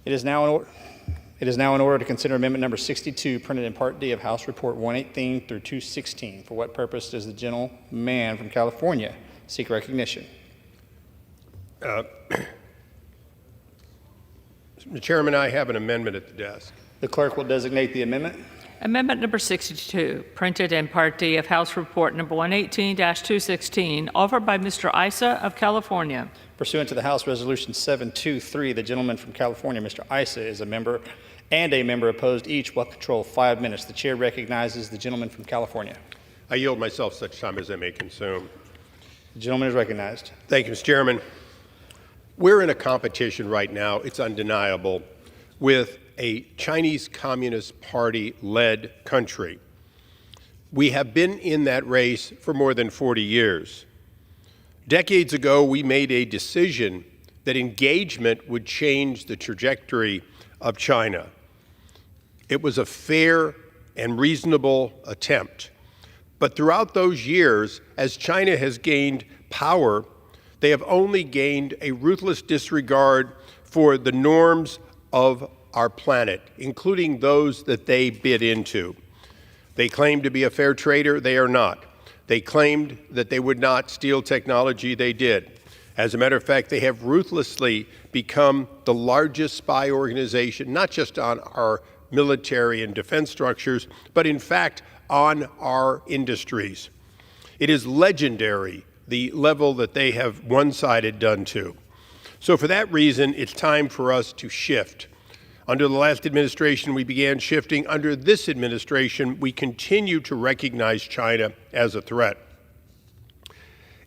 It is now in order to consider amendment number 62, printed in Part D of House Report 118 through 216. For what purpose does the gentleman from California seek recognition? Mr. Chairman, I have an amendment at the desk. The clerk will designate the amendment. Amendment number 62, printed in Part D of House Report number 118-216, offered by Mr. Issa of California. Pursuant to the House Resolution 723, the gentleman from California, Mr. Issa, is a member, and a member opposed each will control 5 minutes. The chair recognizes the gentleman from California. I yield myself such time as I may consume. The gentleman is recognized. Thank you, Mr. Chairman. We're in a competition right now, it's undeniable, with a Chinese Communist Party-led country. We have been in that race for more than 40 years. Decades ago, we made a decision that engagement would change the trajectory of China. It was a fair and reasonable attempt. But throughout those years, as China has gained power, they have only gained a ruthless disregard for the norms of our planet, including those that they bid into. They claim to be a fair trader, they are not. They claimed that they would not steal technology, they did. As a matter of fact, they have ruthlessly become the largest spy organization, not just on our military and defense structures, but in fact on our industries. It is legendary, the level that they have one-sided done to. So for that reason, it's time for us to shift. Under the last administration, we began shifting. Under this administration, we continue to recognize China as a threat.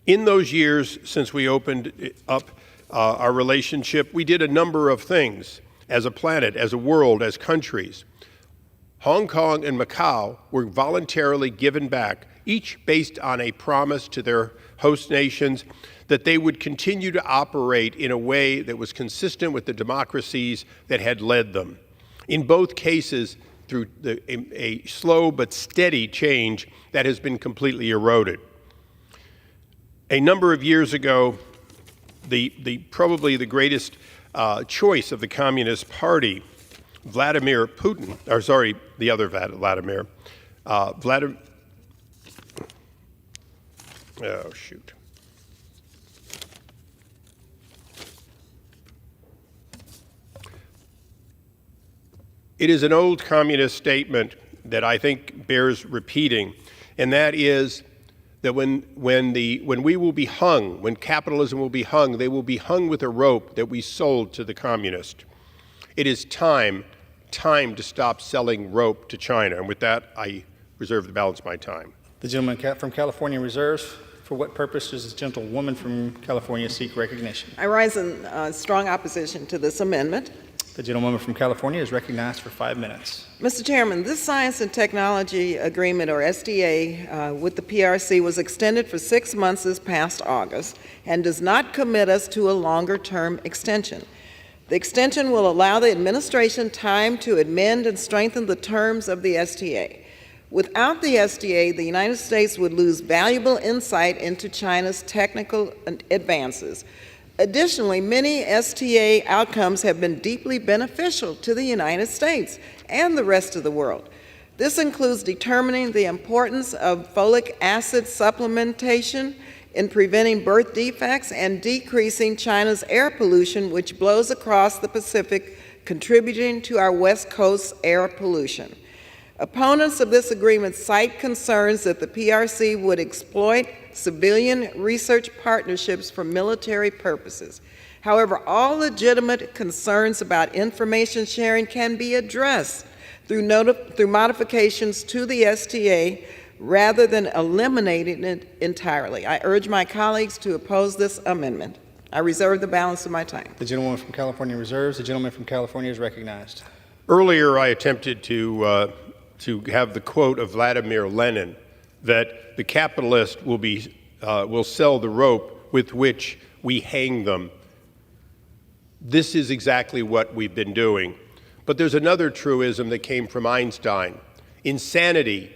In those years since we opened up our relationship, we did a number of things as a planet, as a world, as countries. Hong Kong and Macau were voluntarily given back, each based on a promise to their host nations that they would continue to operate in a way that was consistent with the democracies that had led them. In both cases, through a slow but steady change that has been completely eroded. A number of years ago, probably the greatest choice of the Communist Party, Vladimir Putin, or sorry, the other Vladimir, oh shoot. It is an old communist statement that I think bears repeating, and that is that when we will be hung, when capitalism will be hung, they will be hung with a rope that we sold to the communist. It is time to stop selling rope to China. And with that, I reserve the balance of my time. The gentleman from California reserves. For what purpose does this gentlewoman from California seek recognition? I rise in strong opposition to this amendment. The gentlewoman from California is recognized for 5 minutes. Mr. Chairman, this Science and Technology Agreement, or STA, with the PRC was extended for 6 months this past August and does not commit us to a longer-term extension. The extension will allow the administration time to amend and strengthen the terms of the STA. Without the STA, the United States would lose valuable insight into China's technical advances. Additionally, many STA outcomes have been deeply beneficial to the United States and the rest of the world. This includes determining the importance of folic acid supplementation in preventing birth defects and decreasing China's air pollution, which blows across the Pacific, contributing to our West Coast air pollution. Opponents of this agreement cite concerns that the PRC would exploit civilian research partnerships for military purposes. However, all legitimate concerns about information sharing can be addressed through modifications to the STA rather than eliminating it entirely. I urge my colleagues to oppose this amendment. I reserve the balance of my time. The gentlewoman from California reserves. The gentleman from California is recognized. Earlier, I attempted to have the quote of Vladimir Lenin that the capitalist will sell the rope with which we hang them. This is exactly what we've been doing. But there's another truism that came from Einstein. Insanity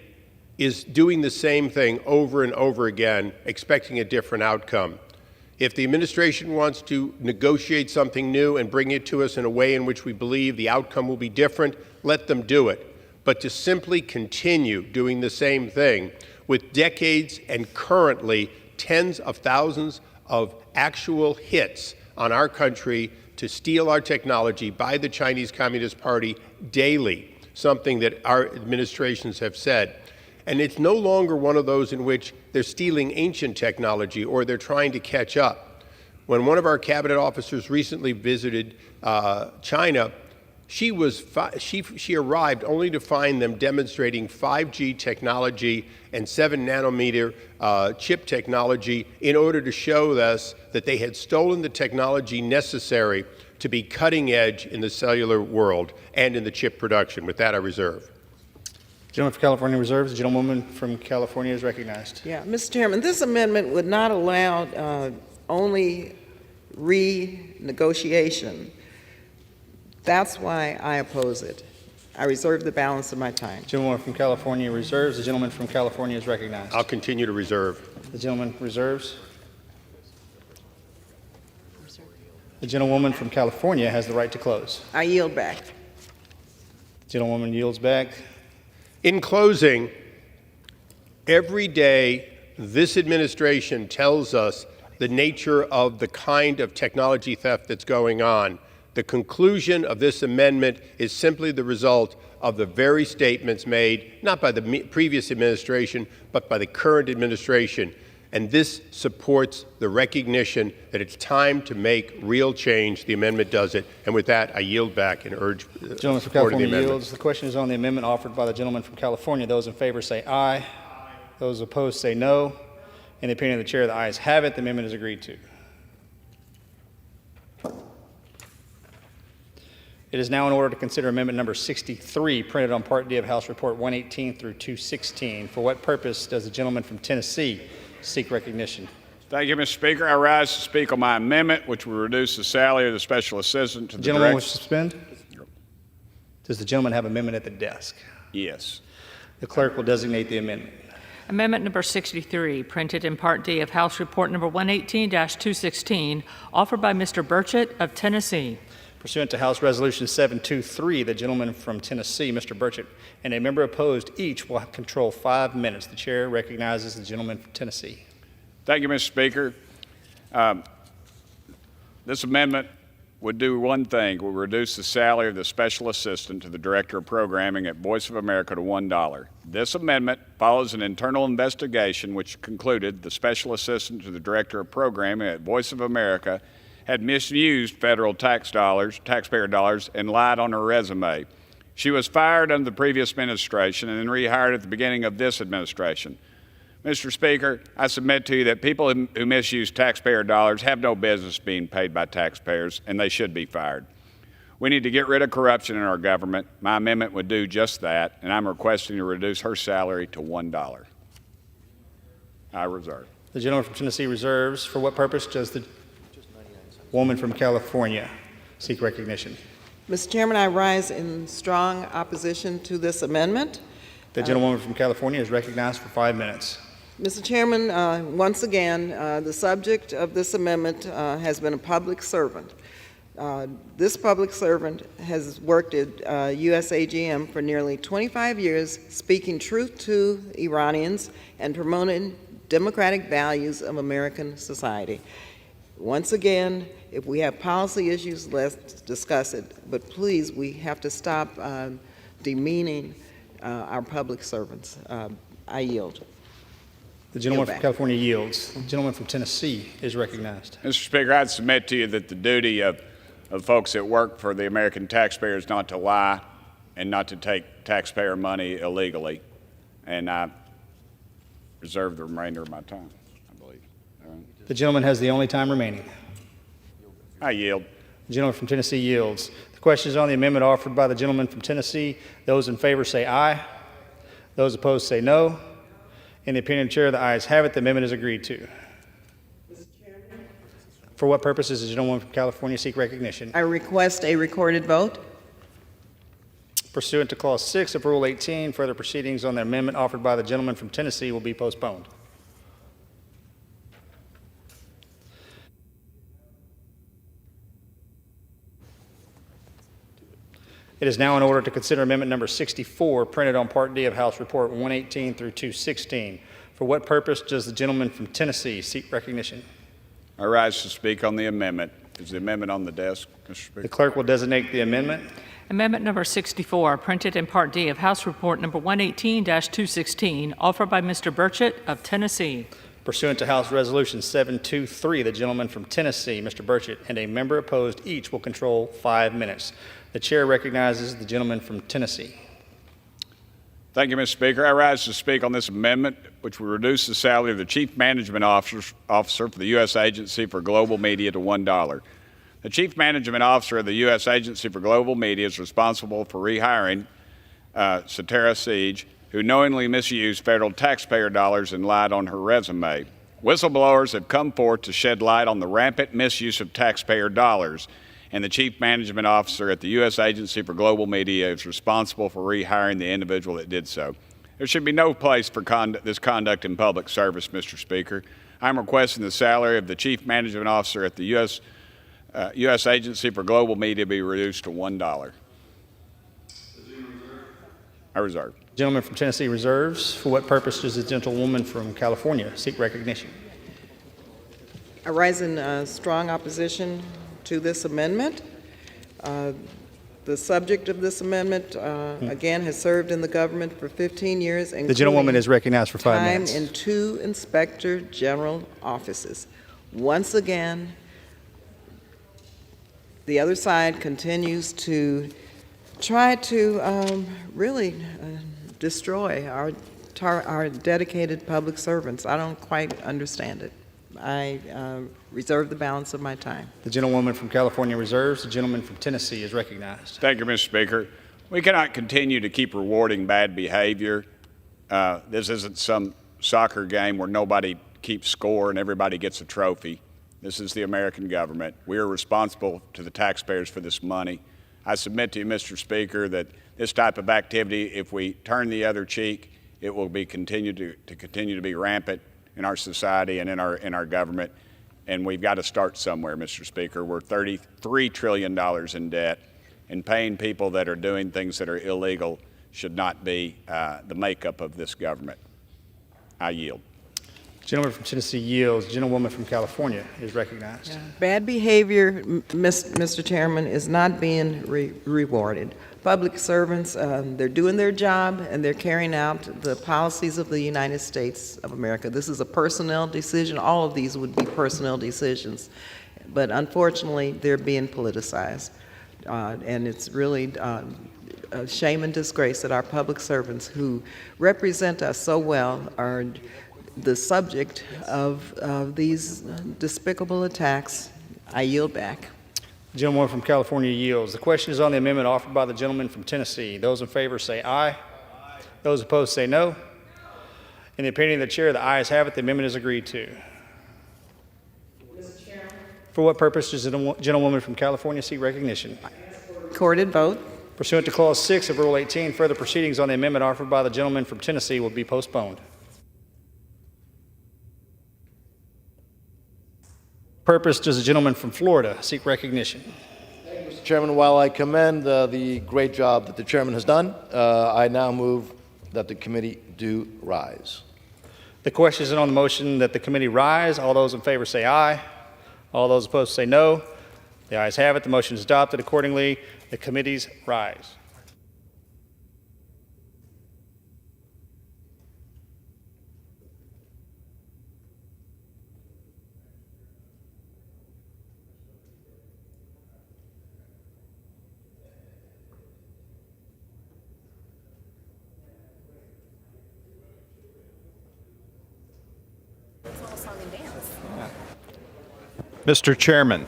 is doing the same thing over and over again, expecting a different outcome. If the administration wants to negotiate something new and bring it to us in a way in which we believe the outcome will be different, let them do it. But to simply continue doing the same thing with decades and currently tens of thousands of actual hits on our country to steal our technology by the Chinese Communist Party daily, something that our administrations have said. And it's no longer one of those in which they're stealing ancient technology or they're trying to catch up. When one of our cabinet officers recently visited China, She arrived only to find them demonstrating 5G technology and 7-nanometer chip technology in order to show us that they had stolen the technology necessary to be cutting edge in the cellular world and in the chip production. With that, I reserve. Gentleman from California reserves. The gentlewoman from California is recognized. Yeah, Mr. Chairman, this amendment would not allow only renegotiation. That's why I oppose it. I reserve the balance of my time. Gentlewoman from California reserves. The gentleman from California is recognized. I'll continue to reserve. The gentleman reserves. The gentlewoman from California has the right to close. I yield back. The gentlewoman yields back. In closing, every day this administration tells us the nature of the kind of technology theft that's going on. The conclusion of this amendment is simply the result of the very statements made, not by the previous administration, but by the current administration. And this supports the recognition that it's time to make real change. The amendment does it. And with that, I yield back and urge Gentleman from support of the California amendment. yields. The question is on the amendment offered by the gentleman from California. Those in favor say aye. Those opposed say no. In the opinion of the chair, the ayes have it. The amendment is agreed to. It is now in order to consider amendment number 63, printed on Part D of House Report 118 through 216. For what purpose does the gentleman from Tennessee seek recognition? Thank you, Mr. Speaker. I rise to speak on my amendment, which will reduce the salary of the special assistant to the Gentleman director. wish to suspend? Does the gentleman have amendment at the desk? Yes. The clerk will designate the amendment. Amendment number 63, printed in Part D of House Report number 118-216, offered by Mr. Burchett of Tennessee. Pursuant to House Resolution 723, the gentleman from Tennessee, Mr. Burchett, and a member opposed each will control 5 minutes. The chair recognizes the gentleman from Tennessee. Thank you, Mr. Speaker. This amendment would do one thing. It would reduce the salary of the special assistant to the director of programming at Voice of America to $1. This amendment follows an internal investigation which concluded the special assistant to the director of programming at Voice of America had misused federal taxpayer dollars, and lied on her resume. She was fired under the previous administration and then rehired at the beginning of this administration. Mr. Speaker, I submit to you that people who misuse taxpayer dollars have no business being paid by taxpayers, and they should be fired. We need to get rid of corruption in our government. My amendment would do just that, and I'm requesting to reduce her salary to $1. I reserve. The gentleman from Tennessee reserves. For what purpose does the woman from California seek recognition? Mr. Chairman, I rise in strong opposition to this amendment. The gentlewoman from California is recognized for 5 minutes. Mr. Chairman, once again, the subject of this amendment has been a public servant. This public servant has worked at USAGM for nearly 25 years, speaking truth to Iranians and promoting democratic values of American society. Once again, if we have policy issues, let's discuss it. But please, we have to stop demeaning our public servants. I yield. The gentleman from California yields. The gentleman from Tennessee is recognized. Mr. Speaker, I'd submit to you that the duty of folks that work for the American taxpayer is not to lie and not to take taxpayer money illegally. And I reserve the remainder of my time, I believe. The gentleman has the only time remaining. I yield. The gentleman from Tennessee yields. The question is on the amendment offered by the gentleman from Tennessee. Those in favor say aye. Those opposed say no. In the opinion of the chair, the ayes have it. The amendment is agreed to. For what purpose does the gentleman from California seek recognition? I request a recorded vote. Pursuant to Clause 6 of Rule 18, further proceedings on the amendment offered by the gentleman from Tennessee will be postponed. It is now in order to consider amendment number 64, printed on Part D of House Report 118 through 216. For what purpose does the gentleman from Tennessee seek recognition? I rise to speak on the amendment. Is the amendment on the desk, Mr. Speaker? The clerk will designate the amendment. Amendment number 64, printed in Part D of House Report number 118-216, offered by Mr. Burchett of Tennessee. Pursuant to House Resolution 723, the gentleman from Tennessee, Mr. Burchett, and a member opposed each will control 5 minutes. The chair recognizes the gentleman from Tennessee. Thank you, Mr. Speaker. I rise to speak on this amendment, which will reduce the salary of the Chief Management Officer for the U.S. Agency for Global Media to $1. The Chief Management Officer of the U.S. Agency for Global Media is responsible for rehiring Satara Siege, who knowingly misused federal taxpayer dollars and lied on her resume. Whistleblowers have come forth to shed light on the rampant misuse of taxpayer dollars, and the Chief Management Officer at the U.S. Agency for Global Media is responsible for rehiring the individual that did so. There should be no place for this conduct in public service, Mr. Speaker. I'm requesting the salary of the Chief Management Officer at the U.S. Agency for Global Media be reduced to $1. I reserve. The gentleman from Tennessee reserves. For what purpose does the gentlewoman from California seek recognition? I rise in strong opposition to this amendment. The subject of this amendment, again, has served in the government for 15 years. The gentlewoman is recognized for 5 minutes. Time in 2 Inspector General offices. Once again, the other side continues to try to really destroy our dedicated public servants. I don't quite understand it. I reserve the balance of my time. The gentlewoman from California reserves. The gentleman from Tennessee is recognized. Thank you, Mr. Speaker. We cannot continue to keep rewarding bad behavior. This isn't some soccer game where nobody keeps score and everybody gets a trophy. This is the American government. We are responsible to the taxpayers for this money. I submit to you, Mr. Speaker, that this type of activity, if we turn the other cheek, it will be continue to be rampant in our society and in our government. And we've got to start somewhere, Mr. Speaker. We're $33 trillion in debt, and paying people that are doing things that are illegal should not be the makeup of this government. I yield. Gentleman from Tennessee yields. Gentlewoman from California is recognized. Bad behavior, Mr. Chairman, is not being rewarded. Public servants, they're doing their job and they're carrying out the policies of the United States of America. This is a personnel decision. All of these would be personnel decisions. But unfortunately, they're being politicized. And it's really a shame and disgrace that our public servants who represent us so well are the subject of these despicable attacks. I yield back. The gentleman from California yields. The question is on the amendment offered by the gentleman from Tennessee. Those in favor say aye. Those opposed say no. In the opinion of the chair, the ayes have it. The amendment is agreed to. Mr. Chairman. For what purpose does the gentlewoman from California seek recognition? Recorded vote. Pursuant to Clause 6 of Rule 18, further proceedings on the amendment offered by the gentleman from Tennessee will be postponed. Purpose does the gentleman from Florida seek recognition? Mr. Chairman, while I commend the great job that the chairman has done, I now move that the committee do rise. The question is on the motion that the committee rise. All those in favor say aye. All those opposed say no. The ayes have it. The motion is adopted. Accordingly, the committees rise. Mr. Chairman.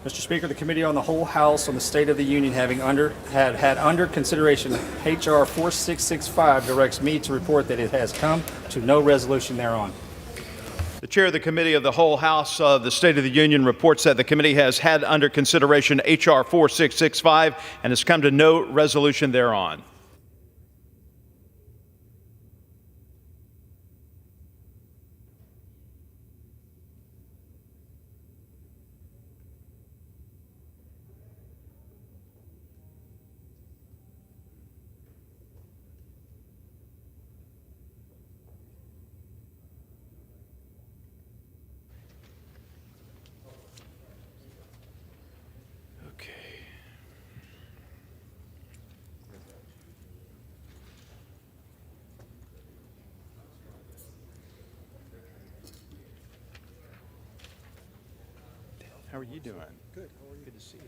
Mr. Speaker, the Committee on the Whole House on the State of the Union had under consideration H.R. 4665 directs me to report that it has come to no resolution thereon. The Chair of the Committee of the Whole House of the State of the Union reports that the committee has had under consideration H.R. 4665 and has come to no resolution thereon. are you doing? Good. How are you? Good to see you.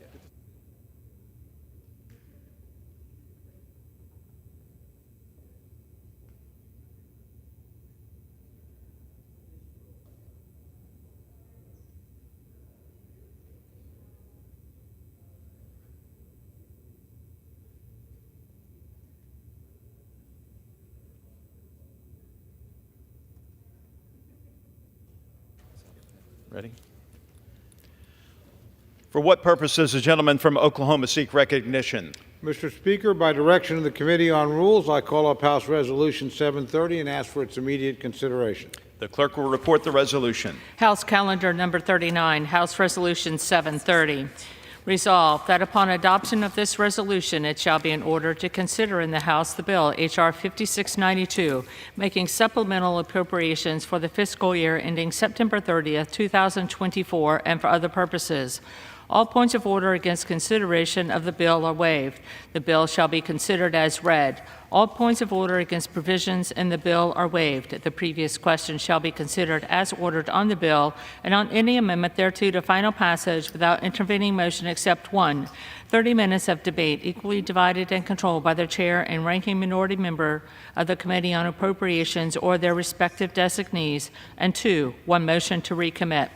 Ready? For what purpose does the gentleman from Oklahoma seek recognition? Mr. Speaker, by direction of the Committee on Rules, I call up House Resolution 730 and ask for its immediate consideration. The clerk will report the resolution. House Calendar Number 39, House Resolution 730. Resolved that upon adoption of this resolution, it shall be in order to consider in the House the bill H.R. 5692, making supplemental appropriations for the fiscal year ending September 30th, 2024, and for other purposes. All points of order against consideration of the bill are waived. The bill shall be considered as read. All points of order against provisions in the bill are waived. The previous question shall be considered as ordered on the bill and on any amendment thereto to final passage without intervening motion except one. 30 minutes of debate equally divided and controlled by the chair and ranking minority member of the Committee on Appropriations or their respective designees. And 2, one motion to recommit.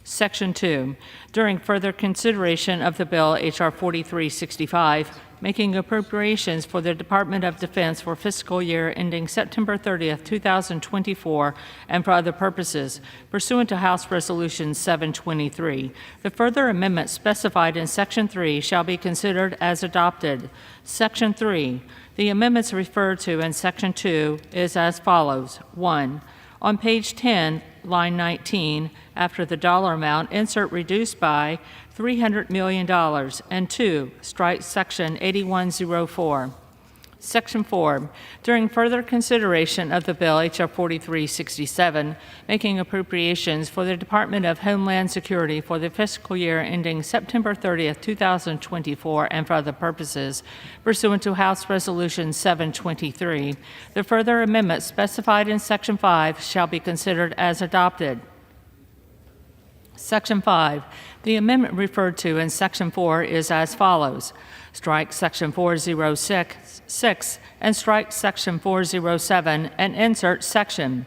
Section 2, during further consideration of the bill H.R. 4365, making appropriations for the Department of Defense for fiscal year ending September 30th, 2024, and for other purposes, pursuant to House Resolution 723. The further amendment specified in Section 3 shall be considered as adopted. Section 3, the amendments referred to in Section 2 is as follows. 1. On page 10, line 19, after the dollar amount, insert reduced by $300 million, and 2, strike section 8104. Section 4, during further consideration of the bill H.R. 4367, making appropriations for the Department of Homeland Security for the fiscal year ending September 30th, 2024, and for other purposes, pursuant to House Resolution 723, the further amendment specified in Section 5 shall be considered as adopted. Section 5, the amendment referred to in Section 4 is as follows. Strike Section 406 and strike Section 407 and insert section.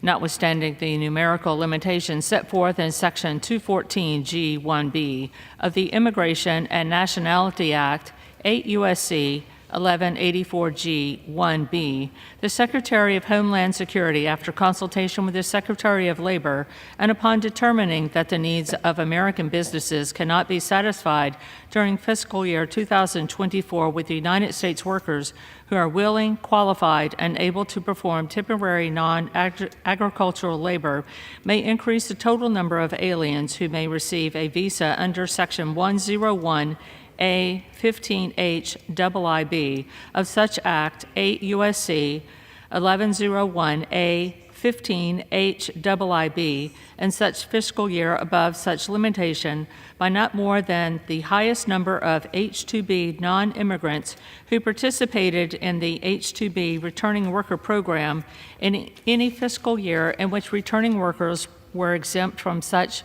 Notwithstanding the numerical limitations set forth in Section 214G1B of the Immigration and Nationality Act, 8 U.S.C. 1184G1B, the Secretary of Homeland Security, after consultation with the Secretary of Labor, and upon determining that the needs of American businesses cannot be satisfied during fiscal year 2024 with United States workers who are willing, qualified, and able to perform temporary non-agricultural labor, may increase the total number of aliens who may receive a visa under Section 101 A 15H IIB of such Act 8 U.S.C. 1101 A 15H IIB and such fiscal year above such limitation by not more than the highest number of H-2B non-immigrants who participated in the H-2B returning worker program in any fiscal year in which returning workers were exempt from such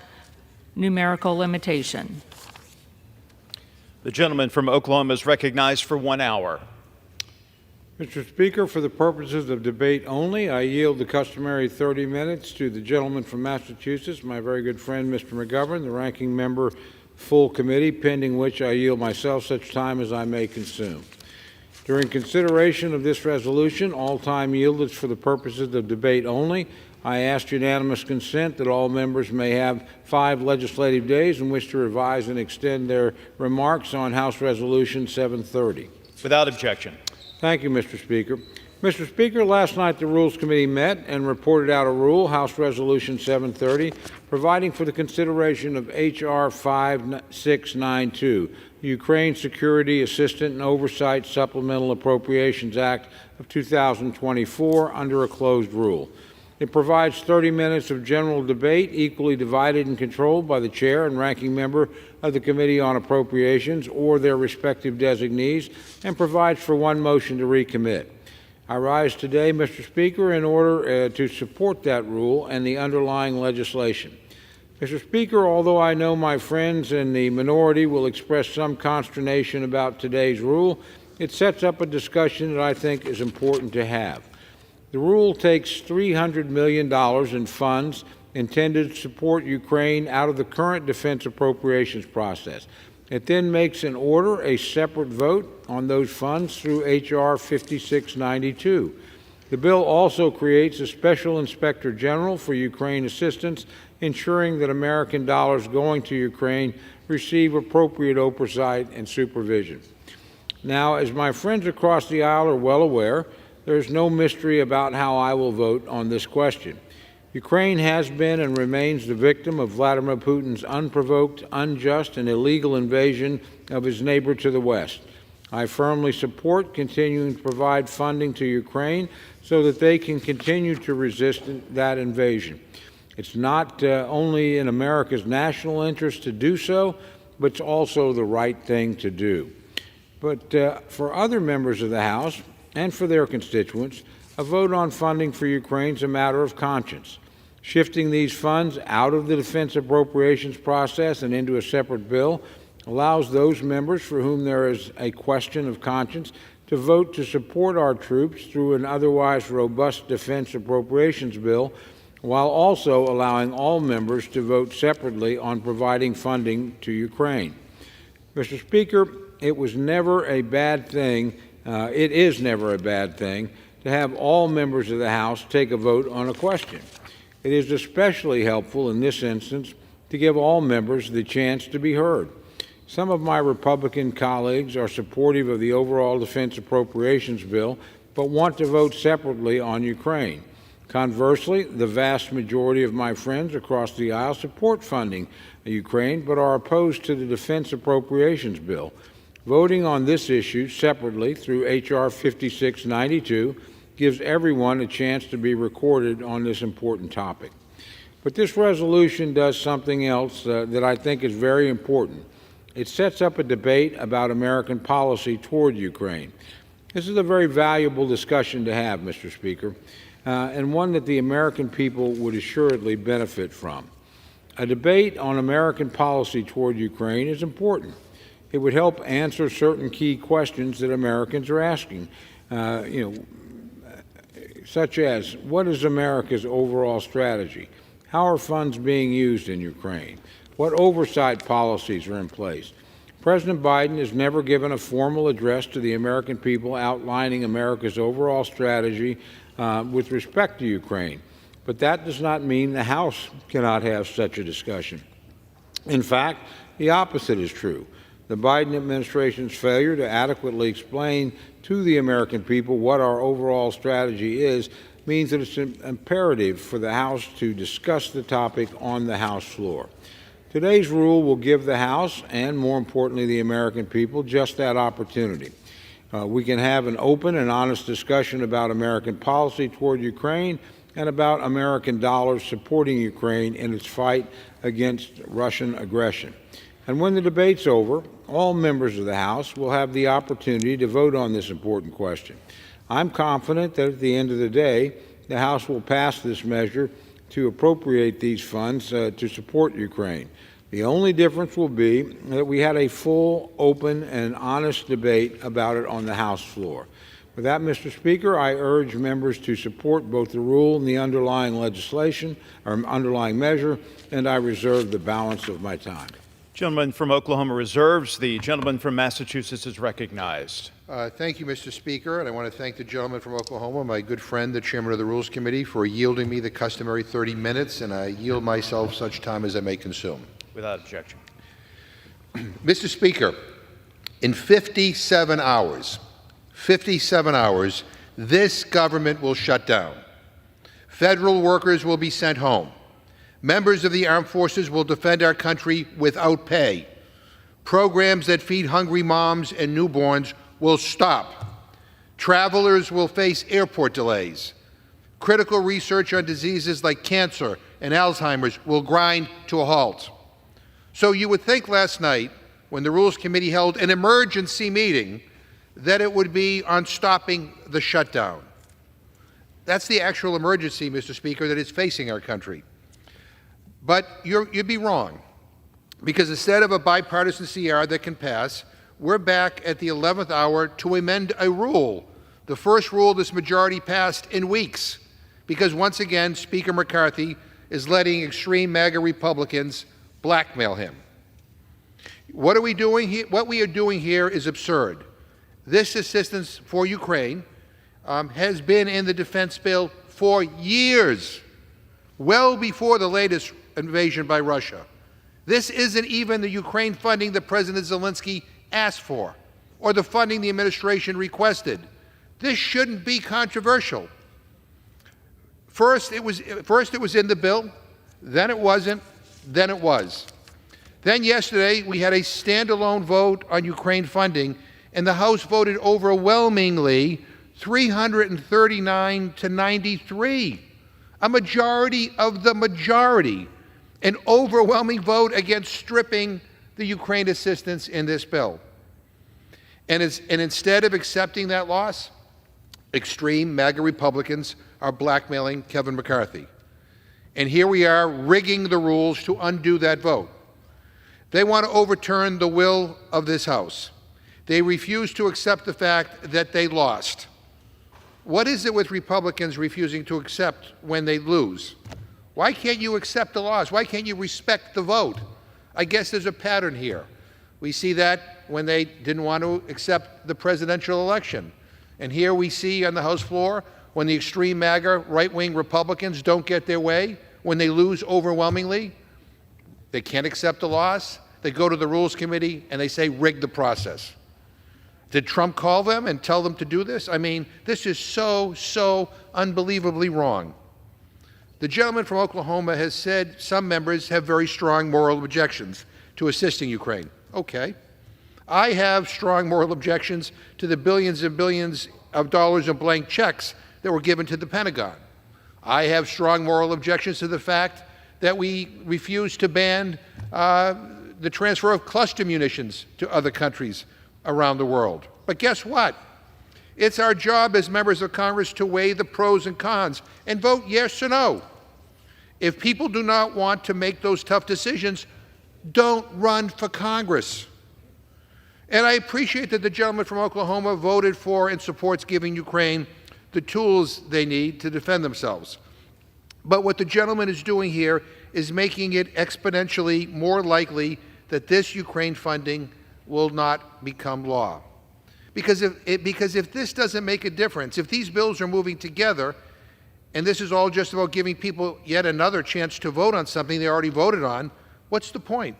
numerical limitation. The gentleman from Oklahoma is recognized for 1 hour. Mr. Speaker, for the purposes of debate only, I yield the customary 30 minutes to the gentleman from Massachusetts, my very good friend, Mr. McGovern, the ranking member, full committee, pending which I yield myself such time as I may consume. During consideration of this resolution, all time yielded for the purposes of debate only. I ask unanimous consent that all members may have 5 legislative days in which to revise and extend their remarks on House Resolution 730. Without objection. Thank you, Mr. Speaker. Mr. Speaker, last night the Rules Committee met and reported out a rule, House Resolution 730, providing for the consideration of H.R. 5692, the Ukraine Security Assistance and Oversight Supplemental Appropriations Act of 2024, under a closed rule. It provides 30 minutes of general debate, equally divided and controlled by the chair and ranking member of the Committee on Appropriations or their respective designees, and provides for 1 motion to recommit. I rise today, Mr. Speaker, in order to support that rule and the underlying legislation. Mr. Speaker, although I know my friends in the minority will express some consternation about today's rule, it sets up a discussion that I think is important to have. The rule takes $300 million in funds intended to support Ukraine out of the current defense appropriations process. It then makes an order a separate vote on those funds through H.R. 5692. The bill also creates a special inspector general for Ukraine assistance, ensuring that American dollars going to Ukraine receive appropriate oversight and supervision. Now, as my friends across the aisle are well aware, there is no mystery about how I will vote on this question. Ukraine has been and remains the victim of Vladimir Putin's unprovoked, unjust, and illegal invasion of his neighbor to the west. I firmly support continuing to provide funding to Ukraine so that they can continue to resist that invasion. It's not only in America's national interest to do so, but it's also the right thing to do. But for other members of the House and for their constituents, a vote on funding for Ukraine is a matter of conscience. Shifting these funds out of the defense appropriations process and into a separate bill allows those members for whom there is a question of conscience to vote to support our troops through an otherwise robust defense appropriations bill, while also allowing all members to vote separately on providing funding to Ukraine. Mr. Speaker, it was never a bad thing, it is never a bad thing, to have all members of the House take a vote on a question. It is especially helpful in this instance to give all members the chance to be heard. Some of my Republican colleagues are supportive of the overall defense appropriations bill, but want to vote separately on Ukraine. Conversely, the vast majority of my friends across the aisle support funding Ukraine, but are opposed to the defense appropriations bill. Voting on this issue separately through H.R. 5692 gives everyone a chance to be recorded on this important topic. But this resolution does something else that I think is very important. It sets up a debate about American policy toward Ukraine. This is a very valuable discussion to have, Mr. Speaker, and one that the American people would assuredly benefit from. A debate on American policy toward Ukraine is important. It would help answer certain key questions that Americans are asking, such as, what is America's overall strategy? How are funds being used in Ukraine? What oversight policies are in place? President Biden has never given a formal address to the American people outlining America's overall strategy with respect to Ukraine. But that does not mean the House cannot have such a discussion. In fact, the opposite is true. The Biden administration's failure to adequately explain to the American people what our overall strategy is means that it's imperative for the House to discuss the topic on the House floor. Today's rule will give the House, and more importantly the American people, just that opportunity. We can have an open and honest discussion about American policy toward Ukraine and about American dollars supporting Ukraine in its fight against Russian aggression. And when the debate's over, all members of the House will have the opportunity to vote on this important question. I'm confident that at the end of the day, the House will pass this measure to appropriate these funds to support Ukraine. The only difference will be that we had a full, open, and honest debate about it on the House floor. With that, Mr. Speaker, I urge members to support both the rule and the underlying legislation, or underlying measure, and I reserve the balance of my time. Gentleman from Oklahoma reserves. The gentleman from Massachusetts is recognized. Thank you, Mr. Speaker, and I want to thank the gentleman from Oklahoma, my good friend, the chairman of the Rules Committee, for yielding me the customary 30 minutes, and I yield myself such time as I may consume. Without objection. Mr. Speaker, in 57 hours, this government will shut down. Federal workers will be sent home. Members of the armed forces will defend our country without pay. Programs that feed hungry moms and newborns will stop. Travelers will face airport delays. Critical research on diseases like cancer and Alzheimer's will grind to a halt. So you would think last night, when the Rules Committee held an emergency meeting, that it would be on stopping the shutdown. That's the actual emergency, Mr. Speaker, that is facing our country. But you'd be wrong, because instead of a bipartisan CR that can pass, we're back at the 11th hour to amend a rule, the first rule this majority passed in weeks, because once again, Speaker McCarthy is letting extreme MAGA Republicans blackmail him. What are we doing here? What we are doing here is absurd. This assistance for Ukraine has been in the defense bill for years, well before the latest invasion by Russia. This isn't even the Ukraine funding that President Zelensky asked for, or the funding the administration requested. This shouldn't be controversial. First it was in the bill, then it wasn't, then it was. Then yesterday we had a standalone vote on Ukraine funding, and the House voted overwhelmingly 339 to 93. A majority of the majority, an overwhelming vote against stripping the Ukraine assistance in this bill. And instead of accepting that loss, extreme MAGA Republicans are blackmailing Kevin McCarthy. And here we are rigging the rules to undo that vote. They want to overturn the will of this House. They refuse to accept the fact that they lost. What is it with Republicans refusing to accept when they lose? Why can't you accept the loss? Why can't you respect the vote? I guess there's a pattern here. We see that when they didn't want to accept the presidential election. And here we see on the House floor, when the extreme MAGA right-wing Republicans don't get their way, when they lose overwhelmingly, they can't accept the loss. They go to the Rules Committee and they say, rig the process. Did Trump call them and tell them to do this? I mean, this is so unbelievably wrong. The gentleman from Oklahoma has said some members have very strong moral objections to assisting Ukraine. Okay. I have strong moral objections to the billions and billions of dollars in blank checks that were given to the Pentagon. I have strong moral objections to the fact that we refuse to ban the transfer of cluster munitions to other countries around the world. But guess what? It's our job as members of Congress to weigh the pros and cons and vote yes or no. If people do not want to make those tough decisions, don't run for Congress. And I appreciate that the gentleman from Oklahoma voted for and supports giving Ukraine the tools they need to defend themselves. But what the gentleman is doing here is making it exponentially more likely that this Ukraine funding will not become law. Because if this doesn't make a difference, if these bills are moving together, and this is all just about giving people yet another chance to vote on something they already voted on, what's the point?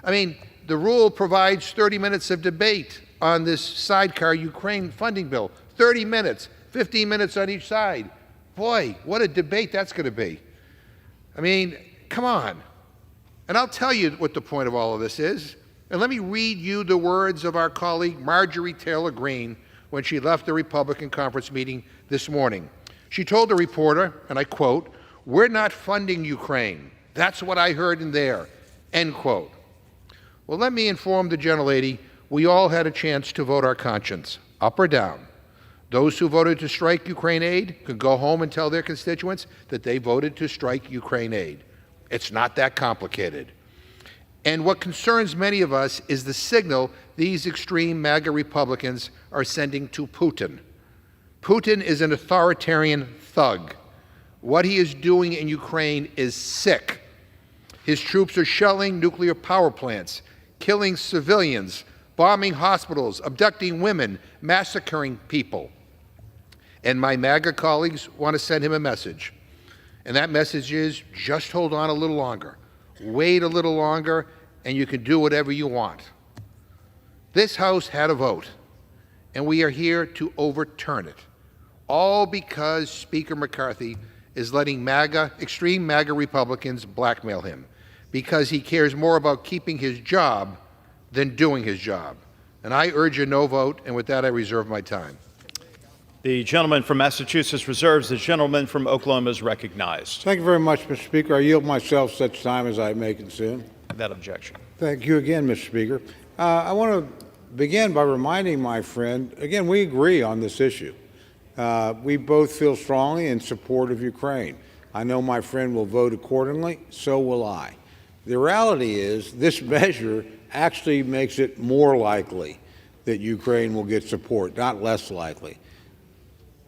I mean, the rule provides 30 minutes of debate on this sidecar Ukraine funding bill. 30 minutes, 15 minutes on each side. Boy, what a debate that's going to be. I mean, come on. And I'll tell you what the point of all of this is. And let me read you the words of our colleague Marjorie Taylor Greene when she left the Republican conference meeting this morning. She told the reporter, and I quote, "We're not funding Ukraine. That's what I heard in there," end quote. Well, let me inform the gentlelady, we all had a chance to vote our conscience, up or down. Those who voted to strike Ukraine aid could go home and tell their constituents that they voted to strike Ukraine aid. It's not that complicated. And what concerns many of us is the signal these extreme MAGA Republicans are sending to Putin. Putin is an authoritarian thug. What he is doing in Ukraine is sick. His troops are shelling nuclear power plants, killing civilians, bombing hospitals, abducting women, massacring people. And my MAGA colleagues want to send him a message. And that message is, just hold on a little longer. Wait a little longer, and you can do whatever you want. This House had a vote, and we are here to overturn it. All because Speaker McCarthy is letting extreme MAGA Republicans blackmail him, because he cares more about keeping his job than doing his job. And I urge a no vote, and with that I reserve my time. The gentleman from Massachusetts reserves. The gentleman from Oklahoma is recognized. Thank you very much, Mr. Speaker. I yield myself such time as I may consume. That objection. Thank you again, Mr. Speaker. I want to begin by reminding my friend, again, we agree on this issue. We both feel strongly in support of Ukraine. I know my friend will vote accordingly. So will I. The reality is this measure actually makes it more likely that Ukraine will get support, not less likely.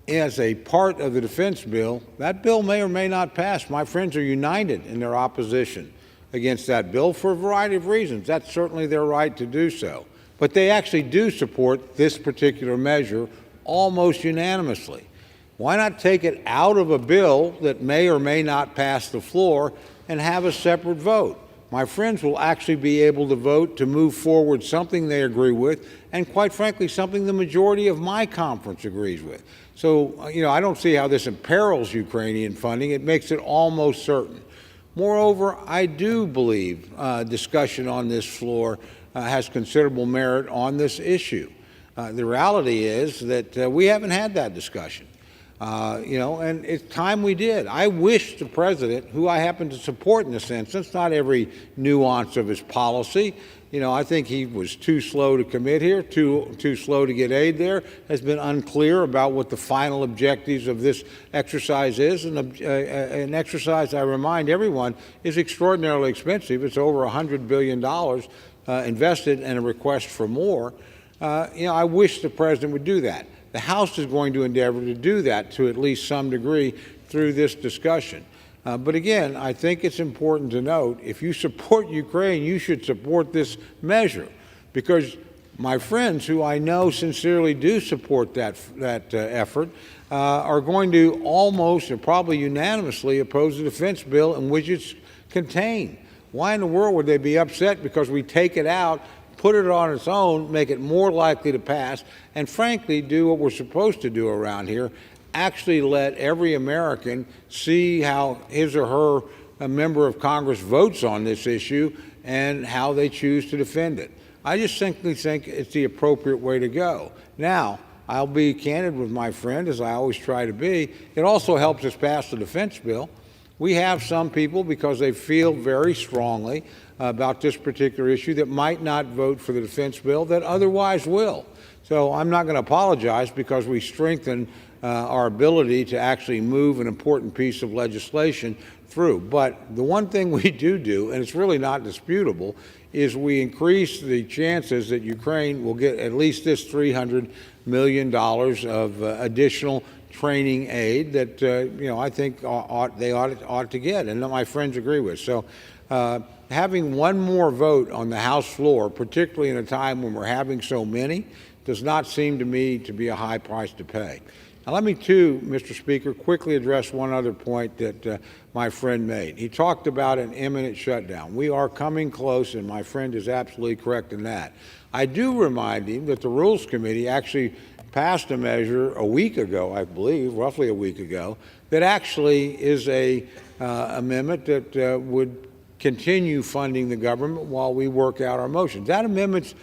As a part of the defense bill, that bill may or may not pass. My friends are united in their opposition against that bill for a variety of reasons. That's certainly their right to do so. But they actually do support this particular measure almost unanimously. Why not take it out of a bill that may or may not pass the floor and have a separate vote? My friends will actually be able to vote to move forward something they agree with, and quite frankly, something the majority of my conference agrees with. So, I don't see how this imperils Ukrainian funding. It makes it almost certain. Moreover, I do believe discussion on this floor has considerable merit on this issue. The reality is that we haven't had that discussion. And it's time we did. I wish the president, who I happen to support in this instance, not every nuance of his policy, I think he was too slow to commit here, too slow to get aid there, has been unclear about what the final objectives of this exercise is. And an exercise, I remind everyone, is extraordinarily expensive. It's over $100 billion invested and a request for more. I wish the president would do that. The House is going to endeavor to do that to at least some degree through this discussion. But again, I think it's important to note, if you support Ukraine, you should support this measure, because my friends, who I know sincerely do support that effort, are going to almost and probably unanimously oppose the defense bill in which it's contained. Why in the world would they be upset because we take it out, put it on its own, make it more likely to pass, and frankly do what we're supposed to do around here, actually let every American see how his or her a member of Congress votes on this issue and how they choose to defend it. I just simply think it's the appropriate way to go. Now, I'll be candid with my friend, as I always try to be. It also helps us pass the defense bill. We have some people, because they feel very strongly about this particular issue, that might not vote for the defense bill that otherwise will. So I'm not going to apologize because we strengthen our ability to actually move an important piece of legislation through. But the one thing we do, and it's really not disputable, is we increase the chances that Ukraine will get at least this $300 million of additional training aid that I think they ought to get, and that my friends agree with. So having one more vote on the House floor, particularly in a time when we're having so many, does not seem to me to be a high price to pay. Now, let me, too, Mr. Speaker, quickly address one other point that my friend made. He talked about an imminent shutdown. We are coming close, and my friend is absolutely correct in that. I do remind him that the Rules Committee actually passed a measure a week ago, I believe, roughly a week ago, that actually is a amendment that would continue funding the government while we work out our motions. That amendment's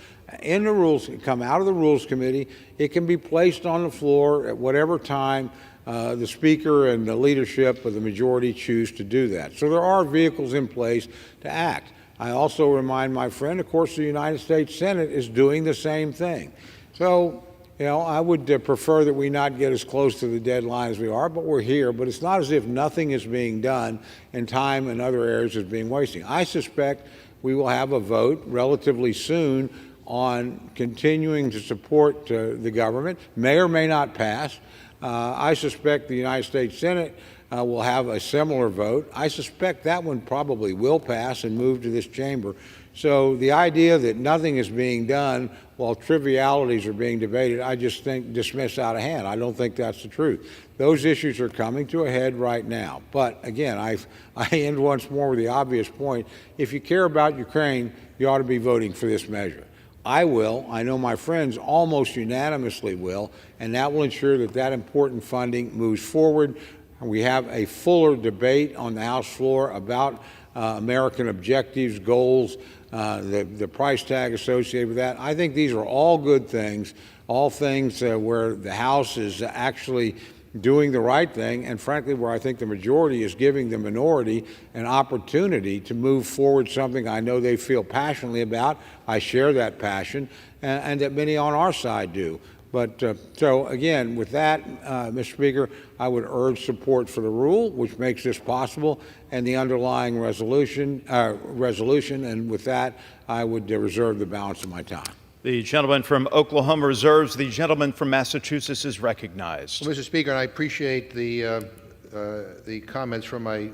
in the rules, come out of the Rules Committee. It can be placed on the floor at whatever time the Speaker and the leadership of the majority choose to do that. So there are vehicles in place to act. I also remind my friend, of course, the United States Senate is doing the same thing. So, I would prefer that we not get as close to the deadline as we are, but we're here. But it's not as if nothing is being done and time in other areas is being wasted. I suspect we will have a vote relatively soon on continuing to support the government, may or may not pass. I suspect the United States Senate will have a similar vote. I suspect that one probably will pass and move to this chamber. So the idea that nothing is being done while trivialities are being debated, I just think dismiss out of hand. I don't think that's the truth. Those issues are coming to a head right now. But again, I end once more with the obvious point. If you care about Ukraine, you ought to be voting for this measure. I will. I know my friends almost unanimously will, and that will ensure that that important funding moves forward. We have a fuller debate on the House floor about American objectives, goals, the price tag associated with that. I think these are all good things, all things where the House is actually doing the right thing, and frankly, where I think the majority is giving the minority an opportunity to move forward something I know they feel passionately about. I share that passion, and that many on our side do. But so again, with that, Mr. Speaker, I would urge support for the rule, which makes this possible, and the underlying resolution. And with that, I would reserve the balance of my time. The gentleman from Oklahoma reserves. The gentleman from Massachusetts is recognized. Well, Mr. Speaker, I appreciate the comments from my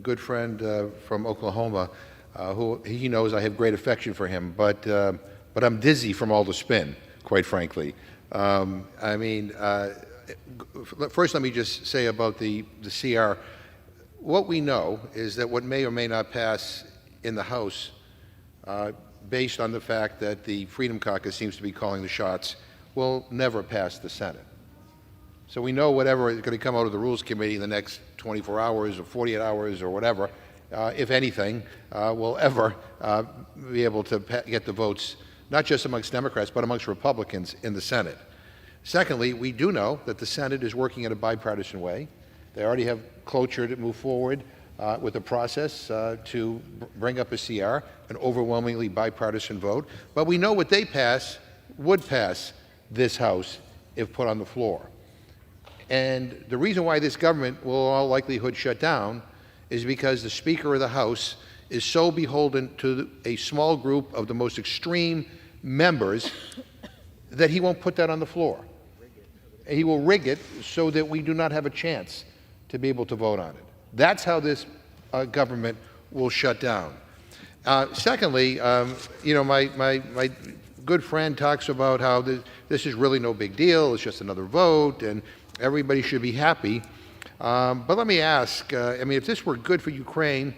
good friend from Oklahoma, who he knows I have great affection for him, but I'm dizzy from all the spin, quite frankly. First let me just say about the CR. What we know is that what may or may not pass in the House, based on the fact that the Freedom Caucus seems to be calling the shots, will never pass the Senate. So we know whatever is going to come out of the Rules Committee in the next 24 hours or 48 hours or whatever, if anything, will ever be able to get the votes, not just amongst Democrats, but amongst Republicans in the Senate. Secondly, we do know that the Senate is working in a bipartisan way. They already have cloture to move forward with a process to bring up a CR, an overwhelmingly bipartisan vote. But we know what they pass would pass this House if put on the floor. And the reason why this government will in all likelihood shut down is because the Speaker of the House is so beholden to a small group of the most extreme members that he won't put that on the floor. He will rig it so that we do not have a chance to be able to vote on it. That's how this government will shut down. Secondly, my good friend talks about how this is really no big deal, it's just another vote, and everybody should be happy. But let me ask, if this were good for Ukraine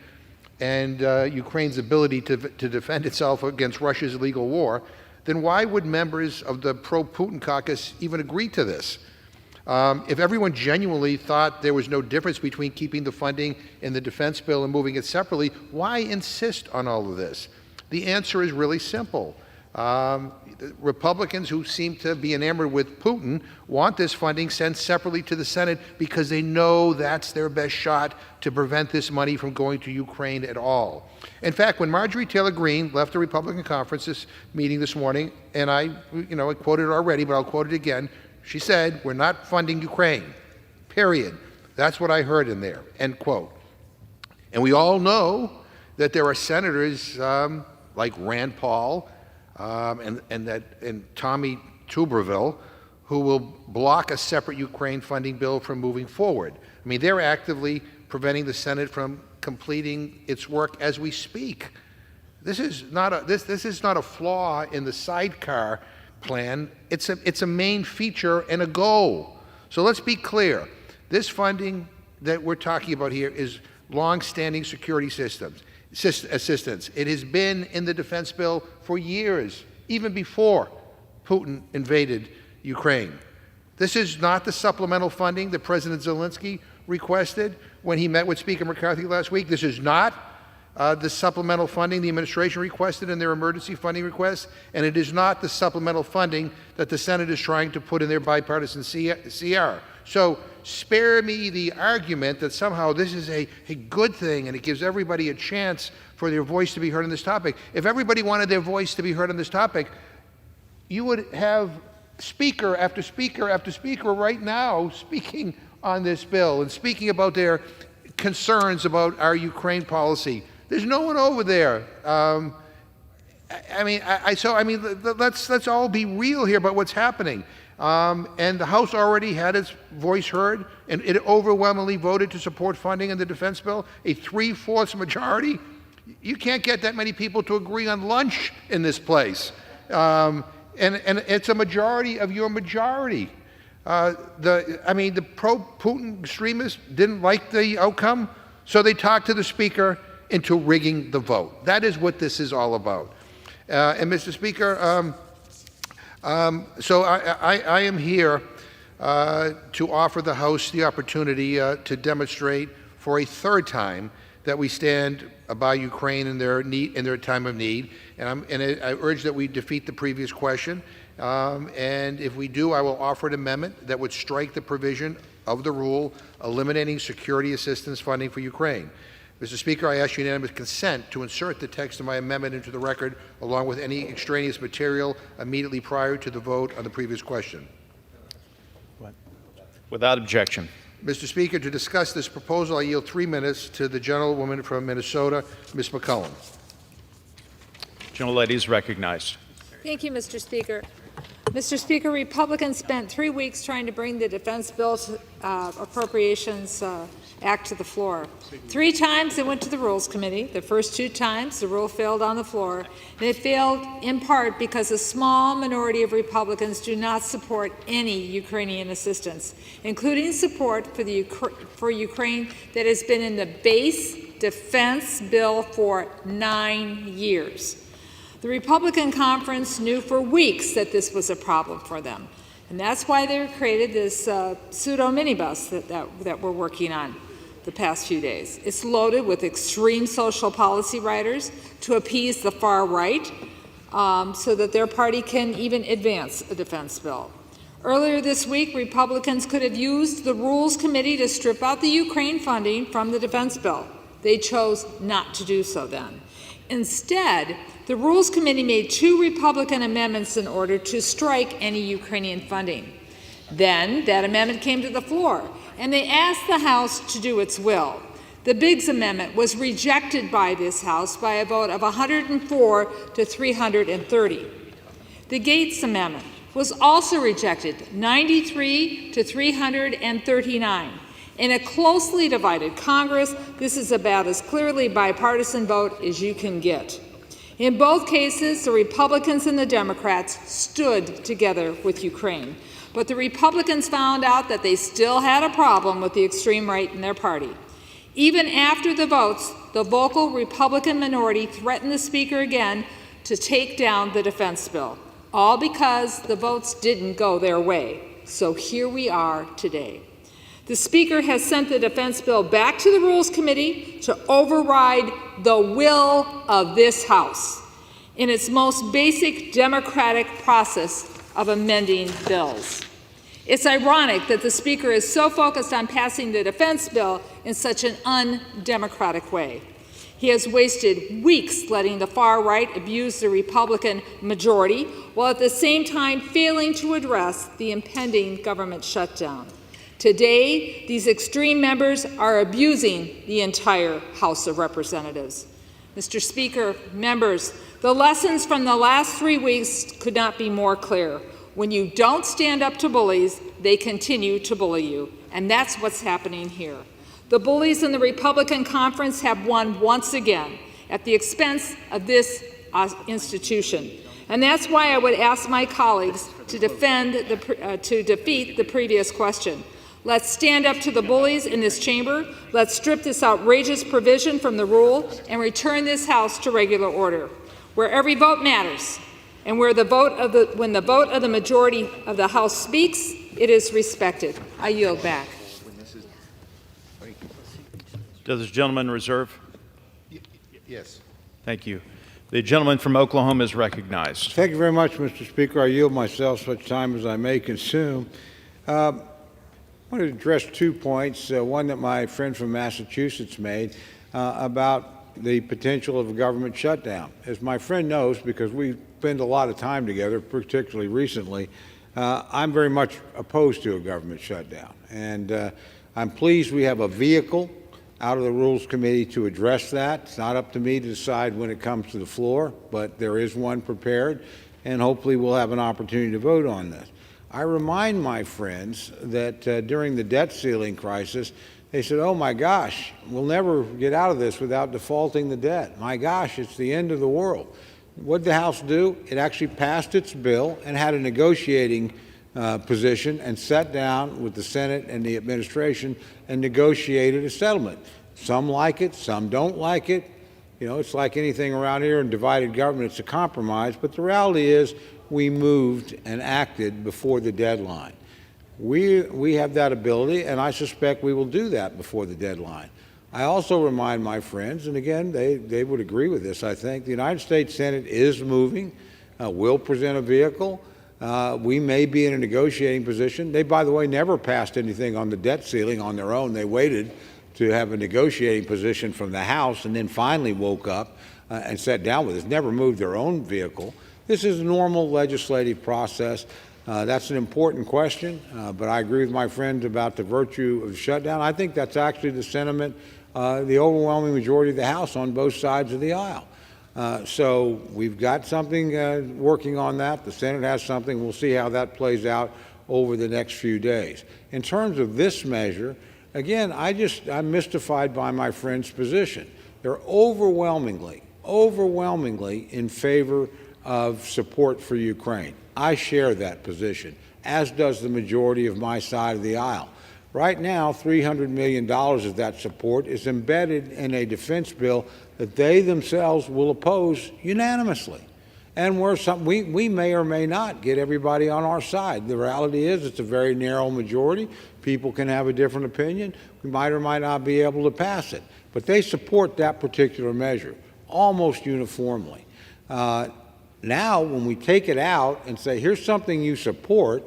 and Ukraine's ability to defend itself against Russia's illegal war, then why would members of the pro-Putin caucus even agree to this? If everyone genuinely thought there was no difference between keeping the funding in the defense bill and moving it separately, why insist on all of this? The answer is really simple. Republicans who seem to be enamored with Putin want this funding sent separately to the Senate because they know that's their best shot to prevent this money from going to Ukraine at all. In fact, when Marjorie Taylor Greene left the Republican conference meeting this morning, and I quoted it already, but I'll quote it again, she said, "We're not funding Ukraine, period." That's what I heard in there, end quote. And we all know that there are senators like Rand Paul, and Tommy Tuberville, who will block a separate Ukraine funding bill from moving forward. They're actively preventing the Senate from completing its work as we speak. This is not a flaw in the sidecar plan. It's a main feature and a goal. So let's be clear. This funding that we're talking about here is long-standing security assistance. It has been in the defense bill for years, even before Putin invaded Ukraine. This is not the supplemental funding that President Zelensky requested when he met with Speaker McCarthy last week. This is not the supplemental funding the administration requested in their emergency funding request, and it is not the supplemental funding that the Senate is trying to put in their bipartisan CR. So spare me the argument that somehow this is a good thing and it gives everybody a chance for their voice to be heard on this topic. If everybody wanted their voice to be heard on this topic, you would have speaker after speaker after speaker right now speaking on this bill and speaking about their concerns about our Ukraine policy. There's no one over there. Let's all be real here about what's happening. And the House already had its voice heard, and it overwhelmingly voted to support funding in the defense bill, a 3/4 majority. You can't get that many people to agree on lunch in this place. And it's a majority of your majority. The pro-Putin extremists didn't like the outcome, so they talked to the Speaker into rigging the vote. That is what this is all about. And Mr. Speaker, so I am here to offer the House the opportunity to demonstrate for a third time that we stand by Ukraine in their time of need. And I urge that we defeat the previous question. And if we do, I will offer an amendment that would strike the provision of the rule eliminating security assistance funding for Ukraine. Mr. Speaker, I ask unanimous consent to insert the text of my amendment into the record, along with any extraneous material immediately prior to the vote on the previous question. Without objection. Mr. Speaker, to discuss this proposal, I yield 3 minutes to the gentlewoman from Minnesota, Ms. McCollum. Gentlelady is recognized. Thank you, Mr. Speaker. Mr. Speaker, Republicans spent 3 weeks trying to bring the Defense Bill Appropriations Act to the floor. 3 times it went to the Rules Committee. The first 2 times, the rule failed on the floor. And it failed in part because a small minority of Republicans do not support any Ukrainian assistance, including support for Ukraine that has been in the base defense bill for 9 years. The Republican conference knew for weeks that this was a problem for them. And that's why they created this pseudo minibus that we're working on the past few days. It's loaded with extreme social policy writers to appease the far right so that their party can even advance a defense bill. Earlier this week, Republicans could have used the Rules Committee to strip out the Ukraine funding from the defense bill. They chose not to do so then. Instead, the Rules Committee made 2 Republican amendments in order to strike any Ukrainian funding. Then that amendment came to the floor, and they asked the House to do its will. The Biggs Amendment was rejected by this House by a vote of 104 to 330. The Gates Amendment was also rejected, 93 to 339. In a closely divided Congress, this is about as clearly bipartisan vote as you can get. In both cases, the Republicans and the Democrats stood together with Ukraine. But the Republicans found out that they still had a problem with the extreme right in their party. Even after the votes, the vocal Republican minority threatened the Speaker again to take down the defense bill, all because the votes didn't go their way. So here we are today. The Speaker has sent the defense bill back to the Rules Committee to override the will of this House in its most basic democratic process of amending bills. It's ironic that the Speaker is so focused on passing the defense bill in such an undemocratic way. He has wasted weeks letting the far right abuse the Republican majority, while at the same time failing to address the impending government shutdown. Today, these extreme members are abusing the entire House of Representatives. Mr. Speaker, members, the lessons from the last 3 weeks could not be more clear. When you don't stand up to bullies, they continue to bully you. And that's what's happening here. The bullies in the Republican conference have won once again at the expense of this institution. And that's why I would ask my colleagues to defeat the previous question. Let's stand up to the bullies in this chamber. Let's strip this outrageous provision from the rule and return this House to regular order, where every vote matters, and where when the vote of the majority of the House speaks, it is respected. I yield back. Does the gentleman reserve? Yes. Thank you. The gentleman from Oklahoma is recognized. Thank you very much, Mr. Speaker. I yield myself such time as I may consume. I want to address 2 points, one that my friend from Massachusetts made about the potential of a government shutdown. As my friend knows, because we spend a lot of time together, particularly recently, I'm very much opposed to a government shutdown. And I'm pleased we have a vehicle out of the Rules Committee to address that. It's not up to me to decide when it comes to the floor, but there is one prepared, and hopefully we'll have an opportunity to vote on this. I remind my friends that during the debt ceiling crisis, they said, oh my gosh, we'll never get out of this without defaulting the debt. My gosh, it's the end of the world. What did the House do? It actually passed its bill and had a negotiating position and sat down with the Senate and the administration and negotiated a settlement. Some like it, some don't like it. You know, it's like anything around here in divided government, it's a compromise, but the reality is we moved and acted before the deadline. We have that ability, and I suspect we will do that before the deadline. I also remind my friends, and again, they would agree with this, I think, the United States Senate is moving, will present a vehicle. We may be in a negotiating position. They, by the way, never passed anything on the debt ceiling on their own. They waited to have a negotiating position from the House and then finally woke up and sat down with us, never moved their own vehicle. This is a normal legislative process. That's an important question, but I agree with my friends about the virtue of shutdown. I think that's actually the sentiment, the overwhelming majority of the House on both sides of the aisle. So we've got something working on that. The Senate has something. We'll see how that plays out over the next few days. In terms of this measure, again, I'm mystified by my friend's position. They're overwhelmingly in favor of support for Ukraine. I share that position, as does the majority of my side of the aisle. Right now, $300 million of that support is embedded in a defense bill that they themselves will oppose unanimously. And we may or may not get everybody on our side. The reality is it's a very narrow majority. People can have a different opinion. We might or might not be able to pass it. But they support that particular measure almost uniformly. Now, when we take it out and say, here's something you support,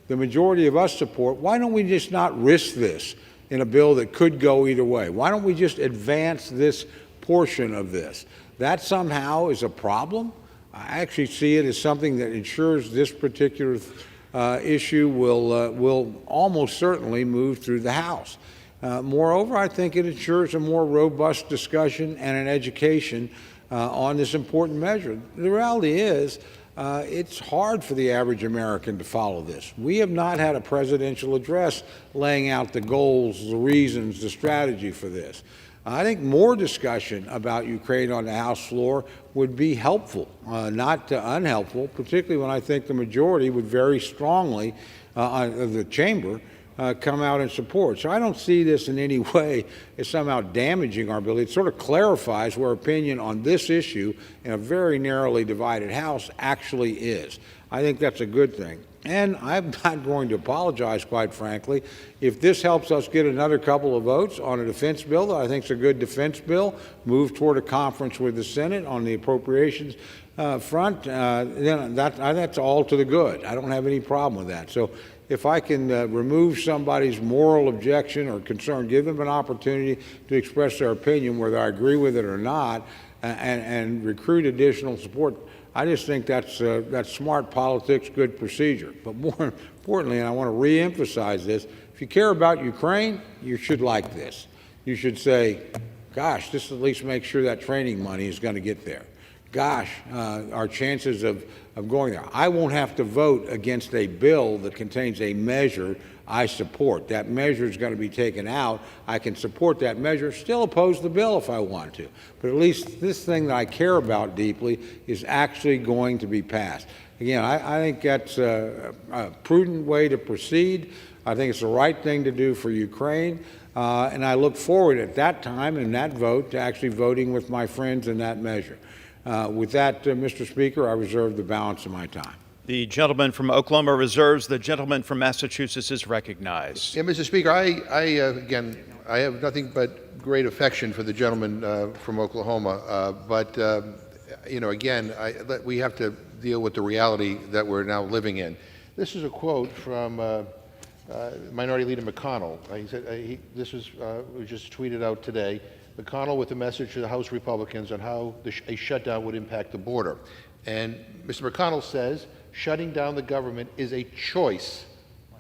the majority of us support, why don't we just not risk this in a bill that could go either way? Why don't we just advance this portion of this? That somehow is a problem. I actually see it as something that ensures this particular issue will almost certainly move through the House. Moreover, I think it ensures a more robust discussion and an education on this important measure. The reality is, it's hard for the average American to follow this. We have not had a presidential address laying out the goals, the reasons, the strategy for this. I think more discussion about Ukraine on the House floor would be helpful, not unhelpful, particularly when I think the majority would very strongly, of the chamber, come out in support. So I don't see this in any way as somehow damaging our ability. It sort of clarifies where opinion on this issue in a very narrowly divided House actually is. I think that's a good thing. And I'm not going to apologize, quite frankly, if this helps us get another couple of votes on a defense bill that I think is a good defense bill, move toward a conference with the Senate on the appropriations front, then that's all to the good. I don't have any problem with that. So if I can remove somebody's moral objection or concern, give them an opportunity to express their opinion, whether I agree with it or not, and recruit additional support, I just think that's smart politics, good procedure. But more importantly, and I want to reemphasize this, if you care about Ukraine, you should like this. You should say, gosh, this at least makes sure that training money is going to get there. Gosh, our chances of going there. I won't have to vote against a bill that contains a measure I support. That measure is going to be taken out. I can support that measure, still oppose the bill if I want to. But at least this thing that I care about deeply is actually going to be passed. Again, I think that's a prudent way to proceed. I think it's the right thing to do for Ukraine. And I look forward at that time and that vote to actually voting with my friends in that measure. With that, Mr. Speaker, I reserve the balance of my time. The gentleman from Oklahoma reserves. The gentleman from Massachusetts is recognized. Yeah, Mr. Speaker, again, I have nothing but great affection for the gentleman from Oklahoma. But again, we have to deal with the reality that we're now living in. This is a quote from Minority Leader McConnell. He said, this was just tweeted out today. McConnell with a message to the House Republicans on how a shutdown would impact the border. And Mr. McConnell says, shutting down the government is a choice,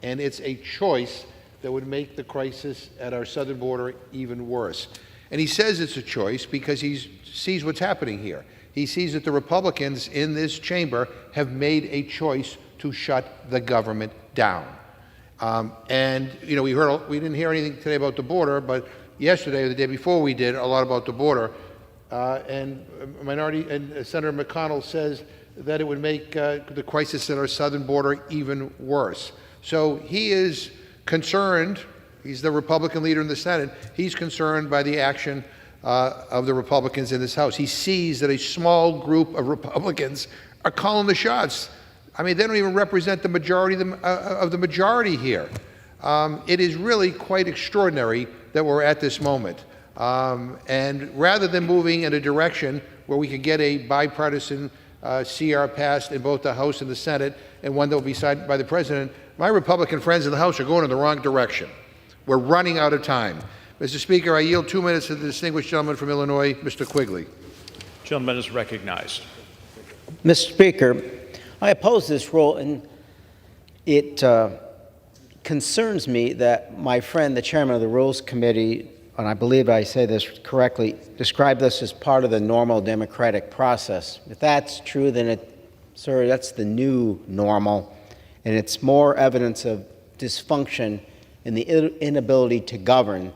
and it's a choice that would make the crisis at our southern border even worse. And he says it's a choice because he sees what's happening here. He sees that the Republicans in this chamber have made a choice to shut the government down. And we didn't hear anything today about the border, but yesterday or the day before we did a lot about the border. And Senator McConnell says that it would make the crisis at our southern border even worse. So he is concerned. He's the Republican leader in the Senate. He's concerned by the action of the Republicans in this House. He sees that a small group of Republicans are calling the shots. I mean, they don't even represent the majority of the majority here. It is really quite extraordinary that we're at this moment. And rather than moving in a direction where we can get a bipartisan CR passed in both the House and the Senate, and one that will be signed by the President, my Republican friends in the House are going in the wrong direction. We're running out of time. Mr. Speaker, I yield 2 minutes to the distinguished gentleman from Illinois, Mr. Quigley. Gentleman is recognized. Mr. Speaker, I oppose this rule, and it concerns me that my friend, the chairman of the Rules Committee, and I believe I say this correctly, described this as part of the normal democratic process. If that's true, then sir, that's the new normal, and it's more evidence of dysfunction and the inability to govern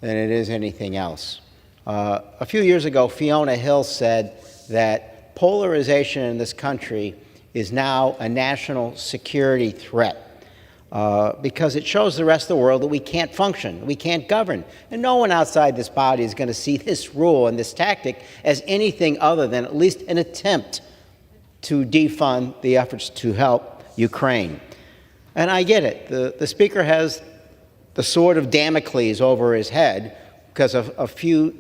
than it is anything else. A few years ago, Fiona Hill said that polarization in this country is now a national security threat because it shows the rest of the world that we can't function, we can't govern. And no one outside this body is going to see this rule and this tactic as anything other than at least an attempt to defund the efforts to help Ukraine. And I get it. The Speaker has the sword of Damocles over his head because of a few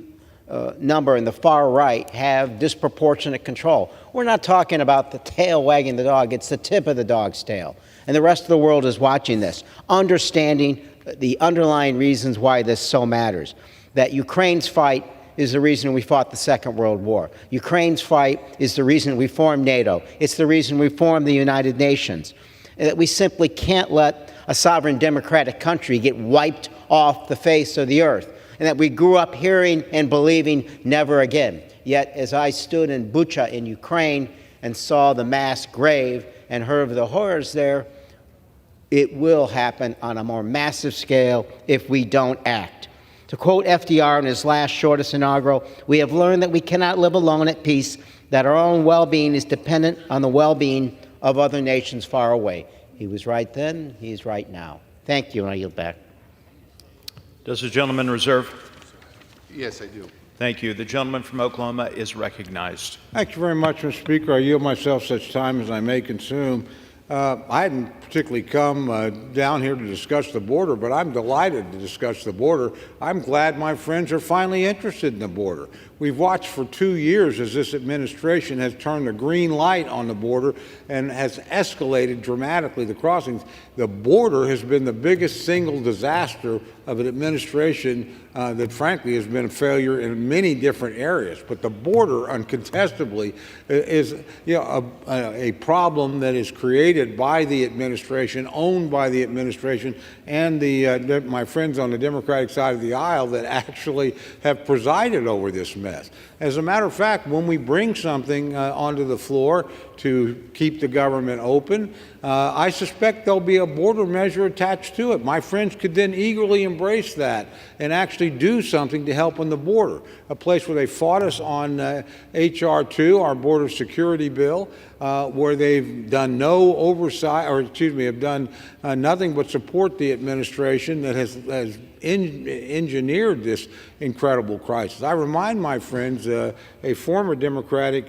number in the far right have disproportionate control. We're not talking about the tail wagging the dog. It's the tip of the dog's tail. And the rest of the world is watching this, understanding the underlying reasons why this so matters. That Ukraine's fight is the reason we fought the Second World War. Ukraine's fight is the reason we formed NATO. It's the reason we formed the United Nations. And that we simply can't let a sovereign democratic country get wiped off the face of the earth. And that we grew up hearing and believing never again. Yet, as I stood in Bucha in Ukraine and saw the mass grave and heard of the horrors there, it will happen on a more massive scale if we don't act. To quote FDR in his last shortest inaugural, we have learned that we cannot live alone at peace, that our own well-being is dependent on the well-being of other nations far away. He was right then, he's right now. Thank you, and I yield back. Does the gentleman reserve? Yes, I do. Thank you. The gentleman from Oklahoma is recognized. Thank you very much, Mr. Speaker. I yield myself such time as I may consume. I hadn't particularly come down here to discuss the border, but I'm delighted to discuss the border. I'm glad my friends are finally interested in the border. We've watched for 2 years as this administration has turned the green light on the border and has escalated dramatically the crossings. The border has been the biggest single disaster of an administration that frankly has been a failure in many different areas. But the border uncontestably is a problem that is created by the administration, owned by the administration, and my friends on the Democratic side of the aisle that actually have presided over this mess. As a matter of fact, when we bring something onto the floor to keep the government open, I suspect there'll be a border measure attached to it. My friends could then eagerly embrace that and actually do something to help on the border, a place where they fought us on H.R. 2, our border security bill, where they've done no oversight, or excuse me, have done nothing but support the administration that has engineered this incredible crisis. I remind my friends, a former Democratic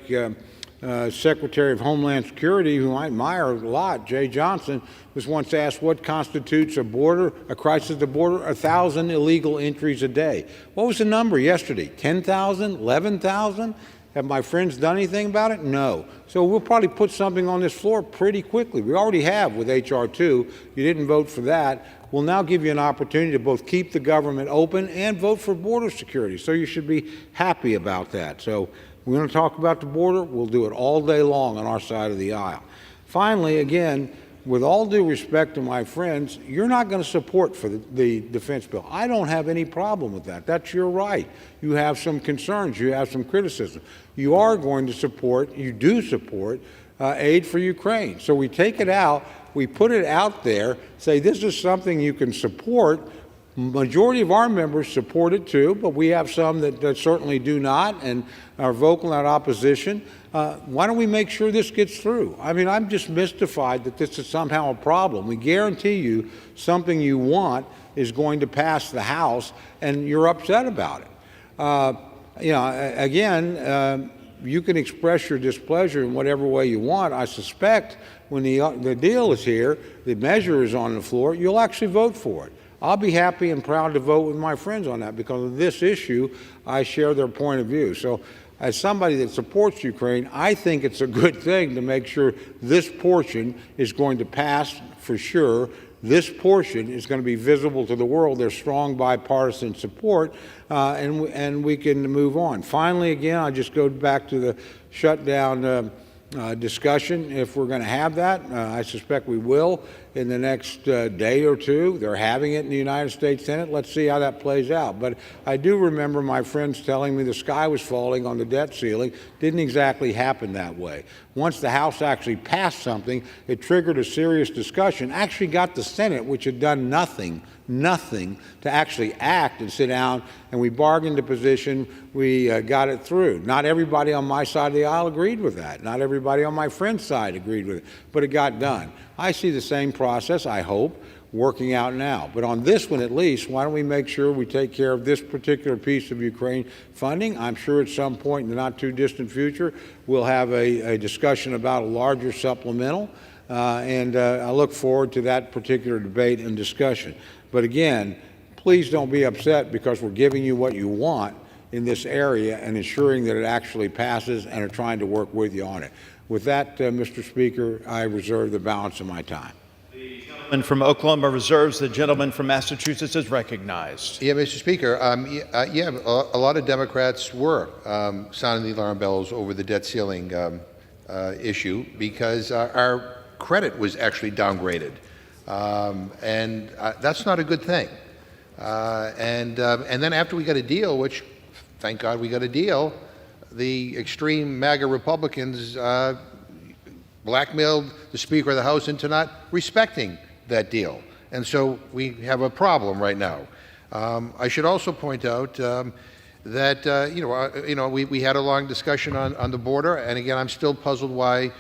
Secretary of Homeland Security, who I admire a lot, Jay Johnson, was once asked what constitutes a crisis at the border. 1,000 illegal entries a day. What was the number yesterday? 10,000? 11,000? Have my friends done anything about it? No. So we'll probably put something on this floor pretty quickly. We already have with H.R. 2. You didn't vote for that. We'll now give you an opportunity to both keep the government open and vote for border security. So you should be happy about that. So we're going to talk about the border. We'll do it all day long on our side of the aisle. Finally, again, with all due respect to my friends, you're not going to support for the defense bill. I don't have any problem with that. That's your right. You have some concerns. You have some criticism. You are going to support, you do support, aid for Ukraine. So we take it out, we put it out there, say this is something you can support. Majority of our members support it too, but we have some that certainly do not and are vocal in opposition. Why don't we make sure this gets through? I mean, I'm just mystified that this is somehow a problem. We guarantee you something you want is going to pass the House, and you're upset about it. Again, you can express your displeasure in whatever way you want. I suspect when the deal is here, the measure is on the floor, you'll actually vote for it. I'll be happy and proud to vote with my friends on that because of this issue. I share their point of view. So as somebody that supports Ukraine, I think it's a good thing to make sure this portion is going to pass for sure. This portion is going to be visible to the world. There's strong bipartisan support, and we can move on. Finally, again, I'll just go back to the shutdown discussion. If we're going to have that, I suspect we will in the next day or two. They're having it in the United States Senate. Let's see how that plays out. But I do remember my friends telling me the sky was falling on the debt ceiling. Didn't exactly happen that way. Once the House actually passed something, it triggered a serious discussion, actually got the Senate, which had done nothing to actually act and sit down, and we bargained a position. We got it through. Not everybody on my side of the aisle agreed with that. Not everybody on my friend's side agreed with it, but it got done. I see the same process, I hope, working out now. But on this one at least, why don't we make sure we take care of this particular piece of Ukraine funding? I'm sure at some point in the not too distant future, we'll have a discussion about a larger supplemental, and I look forward to that particular debate and discussion. But again, please don't be upset because we're giving you what you want in this area and ensuring that it actually passes and are trying to work with you on it. With that, Mr. Speaker, I reserve the balance of my time. The gentleman from Oklahoma reserves. The gentleman from Massachusetts is recognized. Yeah, Mr. Speaker, a lot of Democrats were sounding the alarm bells over the debt ceiling issue because our credit was actually downgraded. And that's not a good thing. And then after we got a deal, which thank God we got a deal, the extreme MAGA Republicans blackmailed the Speaker of the House into not respecting that deal. And so we have a problem right now. I should also point out that we had a long discussion on the border, and again, I'm still puzzled why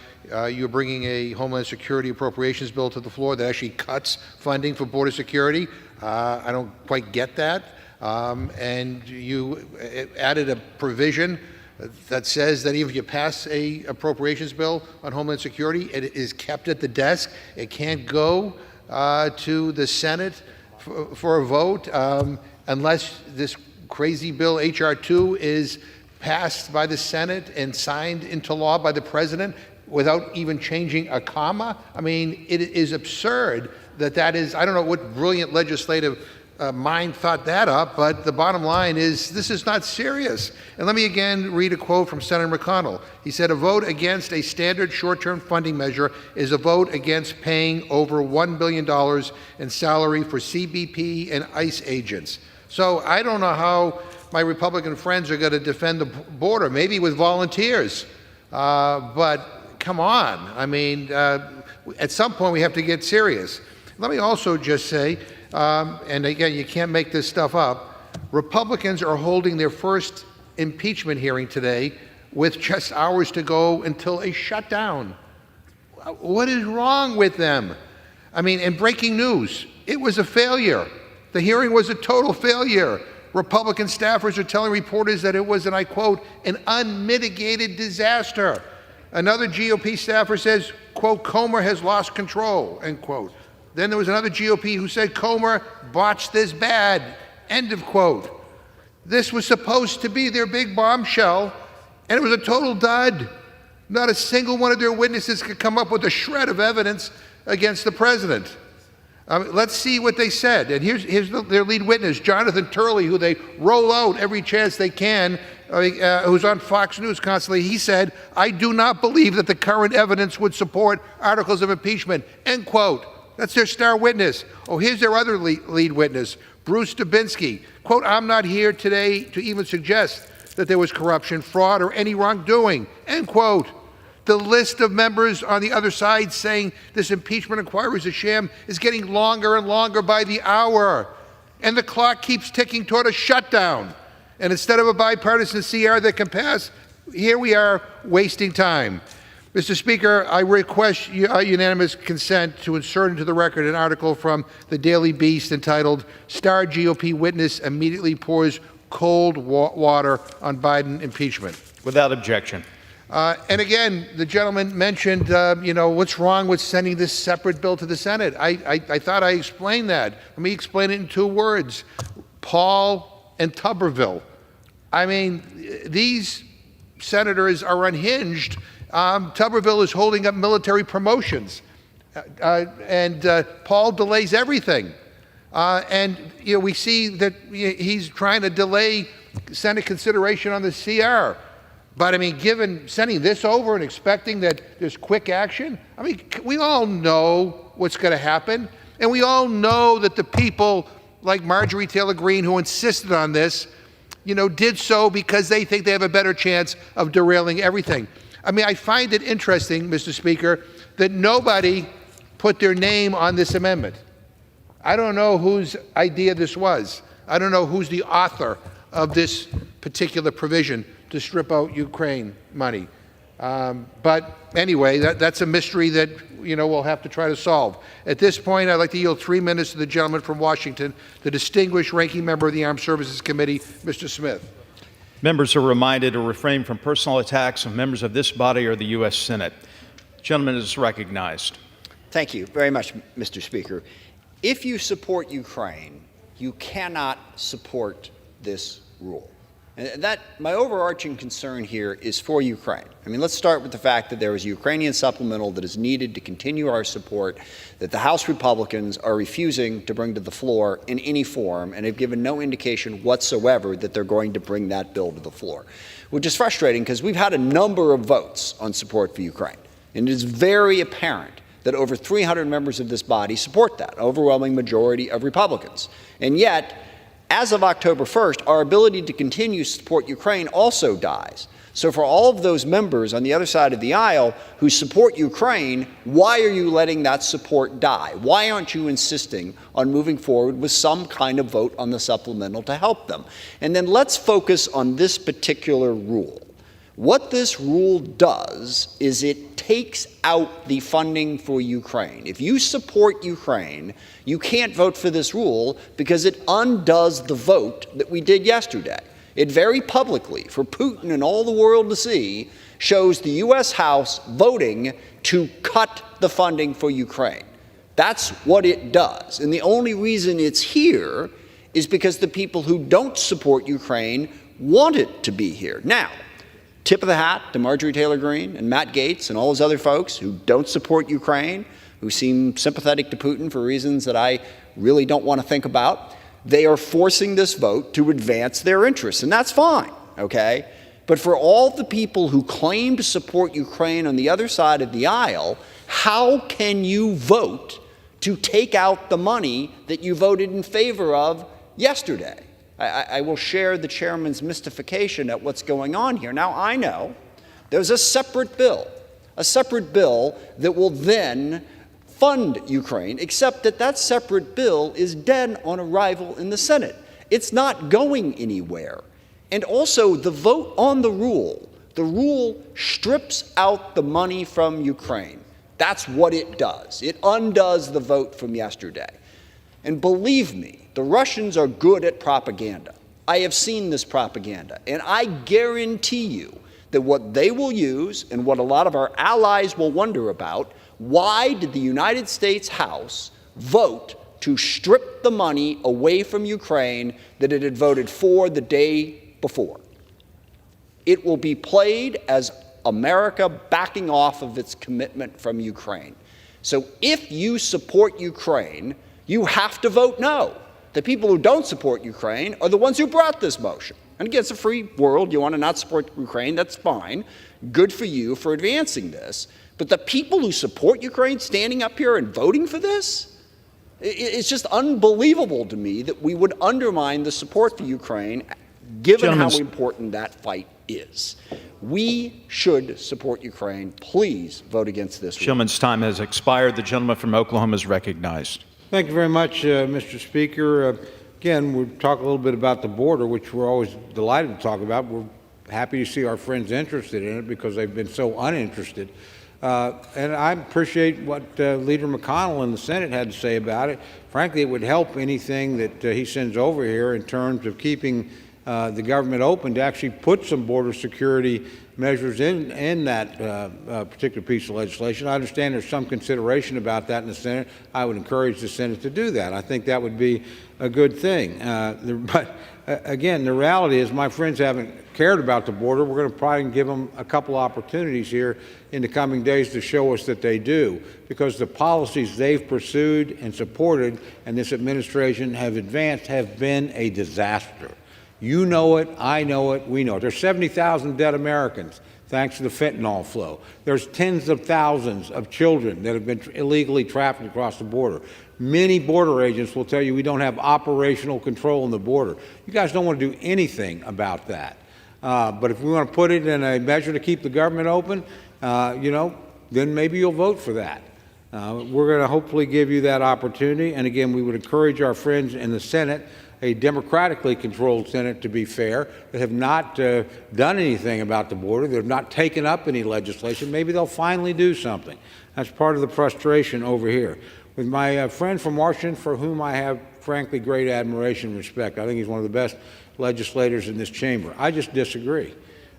you're bringing a Homeland Security appropriations bill to the floor that actually cuts funding for border security. I don't quite get that. And you added a provision that says that even if you pass a appropriations bill on Homeland Security, it is kept at the desk. It can't go to the Senate for a vote unless this crazy bill, H.R. 2, is passed by the Senate and signed into law by the President without even changing a comma. I mean, it is absurd that is, I don't know what brilliant legislative mind thought that up, but the bottom line is this is not serious. And let me again read a quote from Senator McConnell. He said, "A vote against a standard short-term funding measure is a vote against paying over $1 billion in salary for CBP and ICE agents." So I don't know how my Republican friends are going to defend the border, maybe with volunteers. But come on. I mean, at some point we have to get serious. Let me also just say, and again, you can't make this stuff up, Republicans are holding their first impeachment hearing today with just hours to go until a shutdown. What is wrong with them? I mean, in breaking news, it was a failure. The hearing was a total failure. Republican staffers are telling reporters that it was, and I quote, an unmitigated disaster. Another GOP staffer says, quote, Comer has lost control, end quote. Then there was another GOP who said Comer botched this bad, end of quote. This was supposed to be their big bombshell, and it was a total dud. Not a single one of their witnesses could come up with a shred of evidence against the president. Let's see what they said. And here's their lead witness, Jonathan Turley, who they roll out every chance they can, who's on Fox News constantly. He said, "I do not believe that the current evidence would support articles of impeachment," end quote. That's their star witness. Oh, here's their other lead witness, Bruce Dubinsky. Quote, "I'm not here today to even suggest that there was corruption, fraud, or any wrongdoing," end quote. The list of members on the other side saying this impeachment inquiry is a sham is getting longer and longer by the hour. And the clock keeps ticking toward a shutdown. And instead of a bipartisan CR that can pass, here we are wasting time. Mr. Speaker, I request unanimous consent to insert into the record an article from the Daily Beast entitled, "Star GOP Witness Immediately Pours Cold Water on Biden Impeachment." Without objection. And again, the gentleman mentioned, what's wrong with sending this separate bill to the Senate? I thought I explained that. Let me explain it in 2 words. Paul and Tuberville. I mean, these senators are unhinged. Tuberville is holding up military promotions, and Paul delays everything. And we see that he's trying to delay Senate consideration on the CR. But I mean, sending this over and expecting that there's quick action, I mean, we all know what's going to happen. And we all know that the people like Marjorie Taylor Greene who insisted on this, did so because they think they have a better chance of derailing everything. I mean, I find it interesting, Mr. Speaker, that nobody put their name on this amendment. I don't know whose idea this was. I don't know who's the author of this particular provision to strip out Ukraine money. But anyway, that's a mystery that we'll have to try to solve. At this point, I'd like to yield 3 minutes to the gentleman from Washington, the distinguished ranking member of the Armed Services Committee, Mr. Smith. Members are reminded to refrain from personal attacks on members of this body or the U.S. Senate. The gentleman is recognized. Thank you very much, Mr. Speaker. If you support Ukraine, you cannot support this rule. And my overarching concern here is for Ukraine. I mean, let's start with the fact that there is a Ukrainian supplemental that is needed to continue our support that the House Republicans are refusing to bring to the floor in any form and have given no indication whatsoever that they're going to bring that bill to the floor, which is frustrating because we've had a number of votes on support for Ukraine. And it is very apparent that over 300 members of this body support that, overwhelming majority of Republicans. And yet, as of October 1st, our ability to continue to support Ukraine also dies. So for all of those members on the other side of the aisle who support Ukraine, why are you letting that support die? Why aren't you insisting on moving forward with some kind of vote on the supplemental to help them? And then let's focus on this particular rule. What this rule does is it takes out the funding for Ukraine. If you support Ukraine, you can't vote for this rule because it undoes the vote that we did yesterday. It very publicly, for Putin and all the world to see, shows the U.S. House voting to cut the funding for Ukraine. That's what it does. And the only reason it's here is because the people who don't support Ukraine want it to be here. Now, tip of the hat to Marjorie Taylor Greene and Matt Gaetz and all those other folks who don't support Ukraine, who seem sympathetic to Putin for reasons that I really don't want to think about. They are forcing this vote to advance their interests, and that's fine, okay? But for all the people who claim to support Ukraine on the other side of the aisle, how can you vote to take out the money that you voted in favor of yesterday? I will share the chairman's mystification at what's going on here. Now, I know there's a separate bill that will then fund Ukraine, except that separate bill is dead on arrival in the Senate. It's not going anywhere. And also, the vote on the rule strips out the money from Ukraine. That's what it does. It undoes the vote from yesterday. And believe me, the Russians are good at propaganda. I have seen this propaganda, and I guarantee you that what they will use and what a lot of our allies will wonder about, why did the United States House vote to strip the money away from Ukraine that it had voted for the day before? It will be played as America backing off of its commitment from Ukraine. So if you support Ukraine, you have to vote no. The people who don't support Ukraine are the ones who brought this motion. And again, it's a free world. You want to not support Ukraine, that's fine. Good for you for advancing this. But the people who support Ukraine standing up here and voting for this, it's just unbelievable to me that we would undermine the support for Ukraine given how important that fight is. We should support Ukraine. Please vote against this. Gentleman's time has expired. The gentleman from Oklahoma is recognized. Thank you very much, Mr. Speaker. Again, we'll talk a little bit about the border, which we're always delighted to talk about. We're happy to see our friends interested in it because they've been so uninterested. And I appreciate what Leader McConnell in the Senate had to say about it. Frankly, it would help anything that he sends over here in terms of keeping the government open to actually put some border security measures in that particular piece of legislation. I understand there's some consideration about that in the Senate. I would encourage the Senate to do that. I think that would be a good thing. But again, the reality is my friends haven't cared about the border. We're going to probably give them a couple opportunities here in the coming days to show us that they do, because the policies they've pursued and supported and this administration have advanced have been a disaster. You know it, I know it, we know it. There's 70,000 dead Americans thanks to the fentanyl flow. There's tens of thousands of children that have been illegally trafficked across the border. Many border agents will tell you we don't have operational control on the border. You guys don't want to do anything about that. But if we want to put it in a measure to keep the government open, then maybe you'll vote for that. We're going to hopefully give you that opportunity. And again, we would encourage our friends in the Senate, a democratically controlled Senate, to be fair, that have not done anything about the border, that have not taken up any legislation. Maybe they'll finally do something. That's part of the frustration over here. With my friend from Washington, for whom I have, frankly, great admiration and respect. I think he's one of the best legislators in this chamber. I just disagree.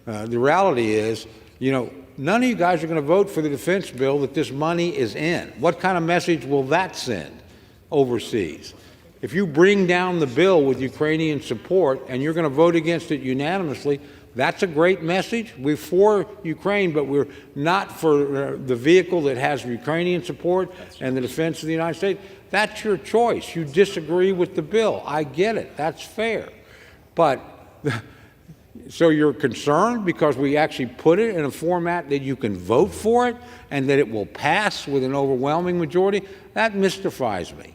The reality is, none of you guys are going to vote for the defense bill that this money is in. What kind of message will that send overseas? If you bring down the bill with Ukrainian support and you're going to vote against it unanimously, that's a great message. We're for Ukraine, but we're not for the vehicle that has Ukrainian support and the defense of the United States. That's your choice. You disagree with the bill. I get it. That's fair. But so you're concerned because we actually put it in a format that you can vote for it and that it will pass with an overwhelming majority? That mystifies me.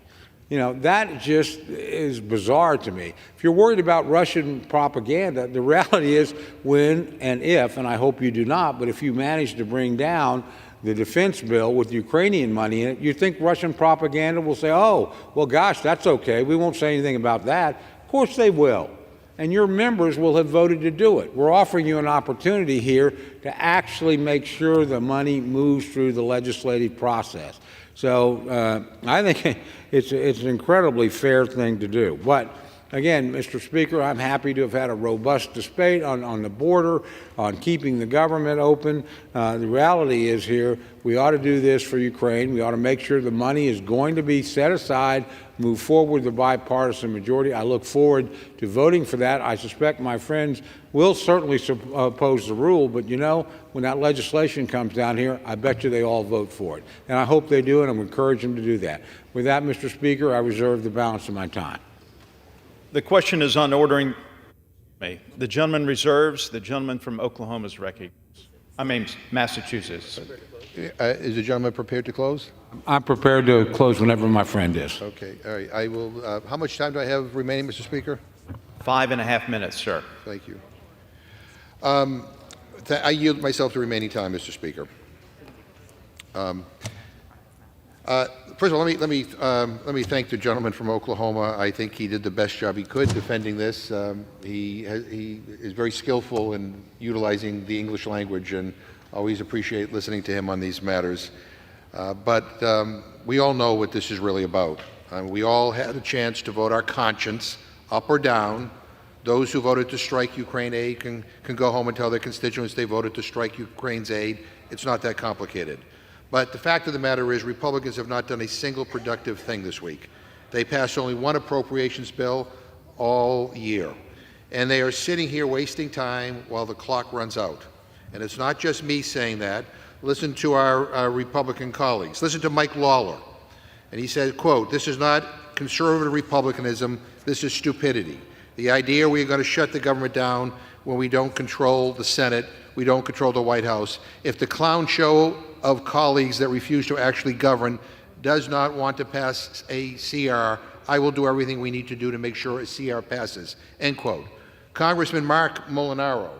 That just is bizarre to me. If you're worried about Russian propaganda, the reality is when and if, and I hope you do not, but if you manage to bring down the defense bill with Ukrainian money in it, you think Russian propaganda will say, oh, well, gosh, that's okay. We won't say anything about that. Of course they will. And your members will have voted to do it. We're offering you an opportunity here to actually make sure the money moves through the legislative process. So I think it's an incredibly fair thing to do. But again, Mr. Speaker, I'm happy to have had a robust debate on the border, on keeping the government open. The reality is here, we ought to do this for Ukraine. We ought to make sure the money is going to be set aside, move forward with the bipartisan majority. I look forward to voting for that. I suspect my friends will certainly oppose the rule, but when that legislation comes down here, I bet you they all vote for it. And I hope they do, and I encourage them to do that. With that, Mr. Speaker, I reserve the balance of my time. The question is on ordering. The gentleman reserves. The gentleman from Oklahoma is recognized. Massachusetts. Is the gentleman prepared to close? I'm prepared to close whenever my friend is. Okay, all right. I will. How much time do I have remaining, Mr. Speaker? 5.5 minutes, sir. Thank you. I yield myself the remaining time, Mr. Speaker. First of all, let me thank the gentleman from Oklahoma. I think he did the best job he could defending this. He is very skillful in utilizing the English language, and always appreciate listening to him on these matters. But we all know what this is really about. We all had a chance to vote our conscience up or down. Those who voted to strike Ukraine aid can go home and tell their constituents they voted to strike Ukraine's aid. It's not that complicated. But the fact of the matter is Republicans have not done a single productive thing this week. They passed only one appropriations bill all year. And they are sitting here wasting time while the clock runs out. And it's not just me saying that. Listen to our Republican colleagues. Listen to Mike Lawler. And he said, quote, "This is not conservative Republicanism, this is stupidity. The idea we're going to shut the government down when we don't control the Senate, we don't control the White House. If the clown show of colleagues that refuse to actually govern does not want to pass a CR, I will do everything we need to do to make sure a CR passes," end quote. Congressman Mark Molinaro,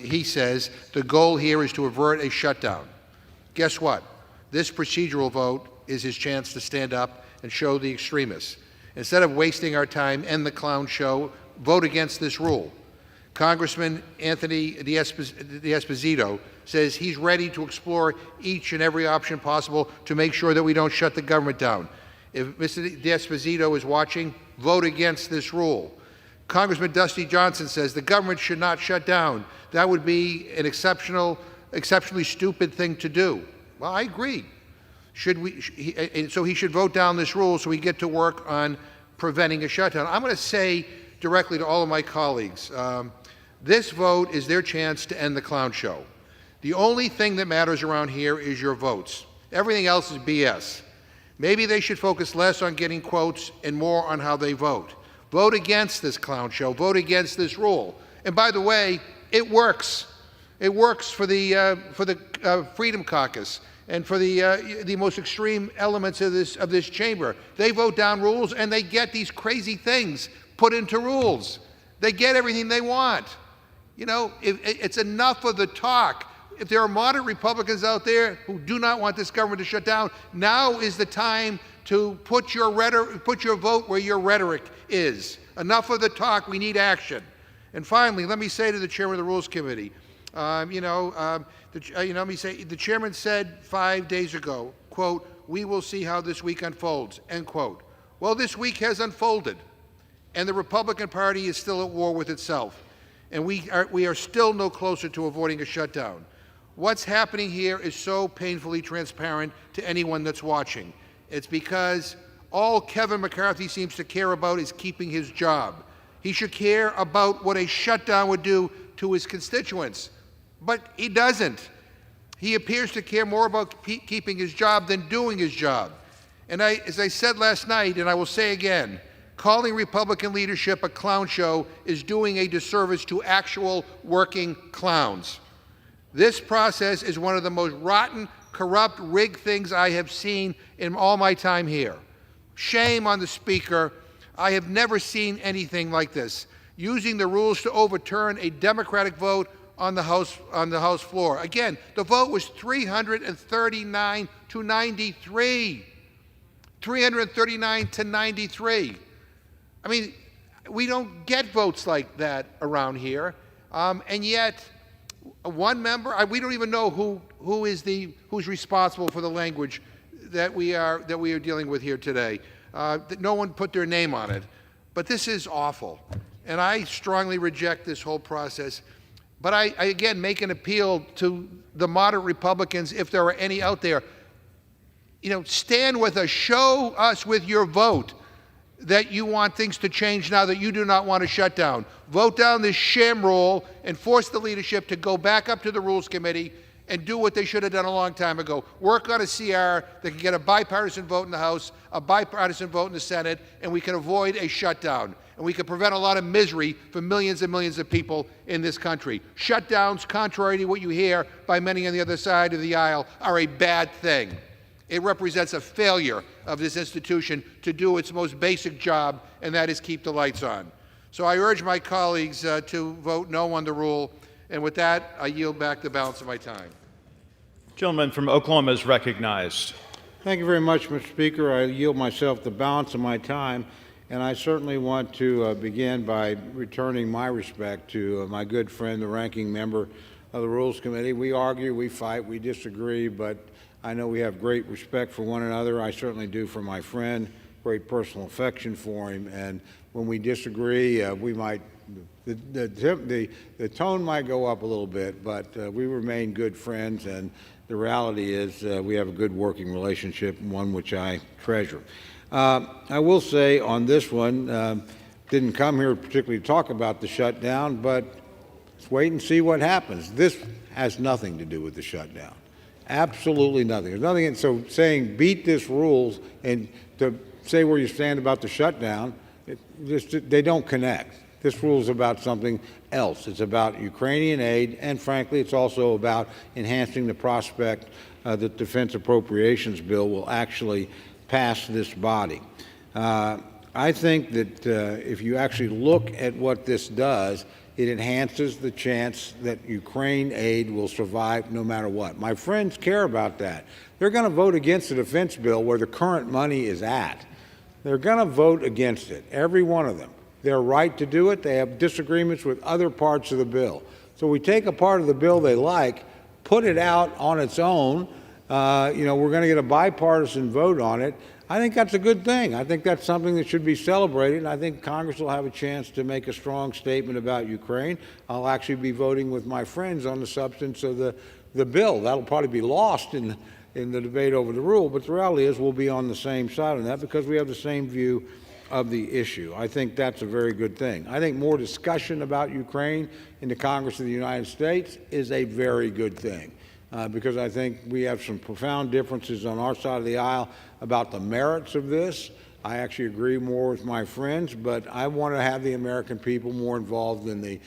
he says, the goal here is to avert a shutdown. Guess what? This procedural vote is his chance to stand up and show the extremists. Instead of wasting our time, end the clown show, vote against this rule. Congressman Anthony D'Esposito says he's ready to explore each and every option possible to make sure that we don't shut the government down. If Mr. D'Esposito is watching, vote against this rule. Congressman Dusty Johnson says the government should not shut down. That would be an exceptionally stupid thing to do. Well, I agree. So he should vote down this rule so we get to work on preventing a shutdown. I'm going to say directly to all of my colleagues, this vote is their chance to end the clown show. The only thing that matters around here is your votes. Everything else is BS. Maybe they should focus less on getting quotes and more on how they vote. Vote against this clown show. Vote against this rule. And by the way, it works. It works for the Freedom Caucus and for the most extreme elements of this chamber. They vote down rules and they get these crazy things put into rules. They get everything they want. You know, it's enough of the talk. If there are moderate Republicans out there who do not want this government to shut down, now is the time to put your vote where your rhetoric is. Enough of the talk. We need action. And finally, let me say to the chairman of the Rules Committee, let me say, the chairman said 5 days ago, quote, "We will see how this week unfolds," end quote. Well, this week has unfolded, and the Republican Party is still at war with itself, and we are still no closer to avoiding a shutdown. What's happening here is so painfully transparent to anyone that's watching. It's because all Kevin McCarthy seems to care about is keeping his job. He should care about what a shutdown would do to his constituents, but he doesn't. He appears to care more about keeping his job than doing his job. And as I said last night, and I will say again, calling Republican leadership a clown show is doing a disservice to actual working clowns. This process is one of the most rotten, corrupt, rigged things I have seen in all my time here. Shame on the Speaker. I have never seen anything like this. Using the rules to overturn a Democratic vote on the House floor. Again, the vote was 339 to 93. 339 to 93. I mean, we don't get votes like that around here, and yet one member, we don't even know who's responsible for the language that we are dealing with here today. No one put their name on it, but this is awful, and I strongly reject this whole process. But I again make an appeal to the moderate Republicans, if there are any out there. You know, stand with us, show us with your vote that you want things to change now, that you do not want to shut down. Vote down this sham rule and force the leadership to go back up to the Rules Committee and do what they should have done a long time ago. Work on a CR that can get a bipartisan vote in the House, a bipartisan vote in the Senate, and we can avoid a shutdown. And we can prevent a lot of misery for millions and millions of people in this country. Shutdowns, contrary to what you hear by many on the other side of the aisle, are a bad thing. It represents a failure of this institution to do its most basic job, and that is keep the lights on. So I urge my colleagues to vote no on the rule, and with that, I yield back the balance of my time. Gentleman from Oklahoma is recognized. Thank you very much, Mr. Speaker. I yield myself the balance of my time, and I certainly want to begin by returning my respect to my good friend, the ranking member of the Rules Committee. We argue, we fight, we disagree, but I know we have great respect for one another. I certainly do for my friend, great personal affection for him, and when we disagree, we might, the tone might go up a little bit, but we remain good friends, and the reality is we have a good working relationship, one which I treasure. I will say on this one, didn't come here particularly to talk about the shutdown, but let's wait and see what happens. This has nothing to do with the shutdown. Absolutely nothing. There's nothing. So saying beat this rules and to say where you stand about the shutdown, they don't connect. This rule is about something else. It's about Ukrainian aid, and frankly, it's also about enhancing the prospect that the Defense Appropriations Bill will actually pass this body. I think that if you actually look at what this does, it enhances the chance that Ukraine aid will survive no matter what. My friends care about that. They're going to vote against the defense bill where the current money is at. They're going to vote against it, every one of them. They're right to do it. They have disagreements with other parts of the bill. So we take a part of the bill they like, put it out on its own. We're going to get a bipartisan vote on it. I think that's a good thing. I think that's something that should be celebrated. I think Congress will have a chance to make a strong statement about Ukraine. I'll actually be voting with my friends on the substance of the bill. That'll probably be lost in the debate over the rule, but the reality is we'll be on the same side on that because we have the same view of the issue. I think that's a very good thing. I think more discussion about Ukraine in the Congress of the United States is a very good thing. Because I think we have some profound differences on our side of the aisle about the merits of this. I actually agree more with my friends, but I want to have the American people more involved in the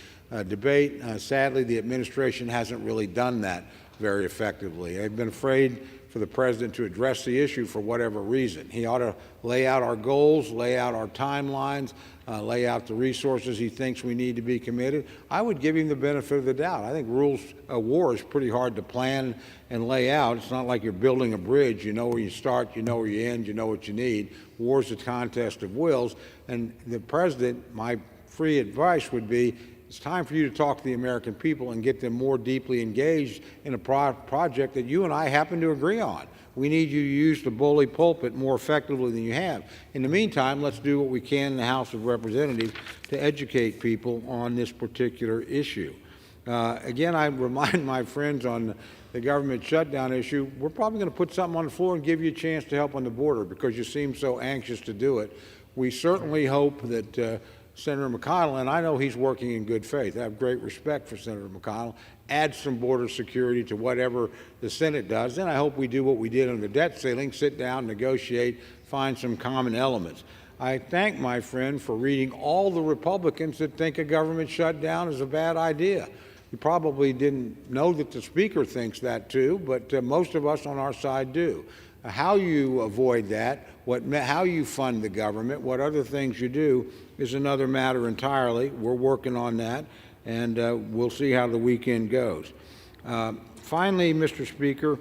debate. Sadly, the administration hasn't really done that very effectively. I've been afraid for the president to address the issue for whatever reason. He ought to lay out our goals, lay out our timelines, lay out the resources he thinks we need to be committed. I would give him the benefit of the doubt. I think war is pretty hard to plan and lay out. It's not like you're building a bridge. You know where you start, you know where you end, you know what you need. War is a contest of wills. And the president, my free advice would be, it's time for you to talk to the American people and get them more deeply engaged in a project that you and I happen to agree on. We need you to use the bully pulpit more effectively than you have. In the meantime, let's do what we can in the House of Representatives to educate people on this particular issue. Again, I remind my friends on the government shutdown issue, we're probably going to put something on the floor and give you a chance to help on the border because you seem so anxious to do it. We certainly hope that Senator McConnell, and I know he's working in good faith. I have great respect for Senator McConnell. Add some border security to whatever the Senate does. Then I hope we do what we did on the debt ceiling, sit down, negotiate, find some common elements. I thank my friend for reading all the Republicans that think a government shutdown is a bad idea. You probably didn't know that the Speaker thinks that too, but most of us on our side do. How you avoid that, how you fund the government, what other things you do is another matter entirely. We're working on that, and we'll see how the weekend goes. Finally, Mr. Speaker,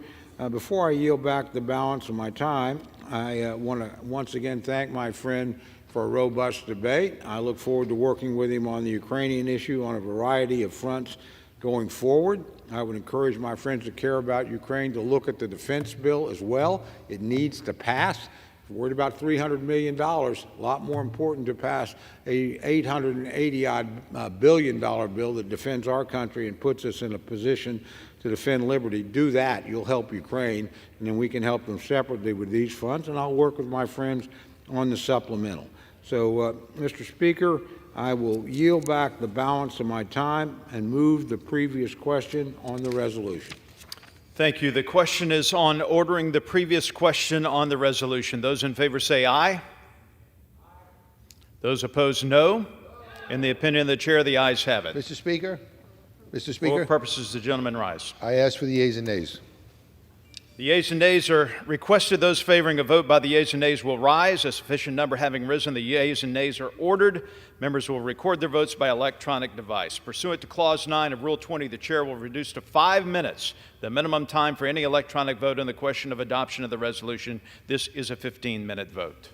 before I yield back the balance of my time, I want to once again thank my friend for a robust debate. I look forward to working with him on the Ukrainian issue on a variety of fronts going forward. I would encourage my friends that care about Ukraine to look at the defense bill as well. It needs to pass. If we're worried about $300 million, a lot more important to pass a $880 billion bill that defends our country and puts us in a position to defend liberty. Do that. You'll help Ukraine, and then we can help them separately with these funds, and I'll work with my friends on the supplemental. So, Mr. Speaker, I will yield back the balance of my time and move the previous question on the resolution. Thank you. The question is on ordering the previous question on the resolution. Those in favor say aye. Those opposed, no. In the opinion of the chair, the ayes have it. Mr. Speaker? Mr. For Speaker? what purposes, the gentleman rise. I ask for the yeas and nays. The yeas and nays are requested. Those favoring a vote by the yeas and nays will rise. A sufficient number having risen, the yeas and nays are ordered. Members will record their votes by electronic device. Pursuant to Clause 9 of Rule 20, the chair will reduce to 5 minutes the minimum time for any electronic vote on the question of adoption of the resolution. This is a 15-minute vote.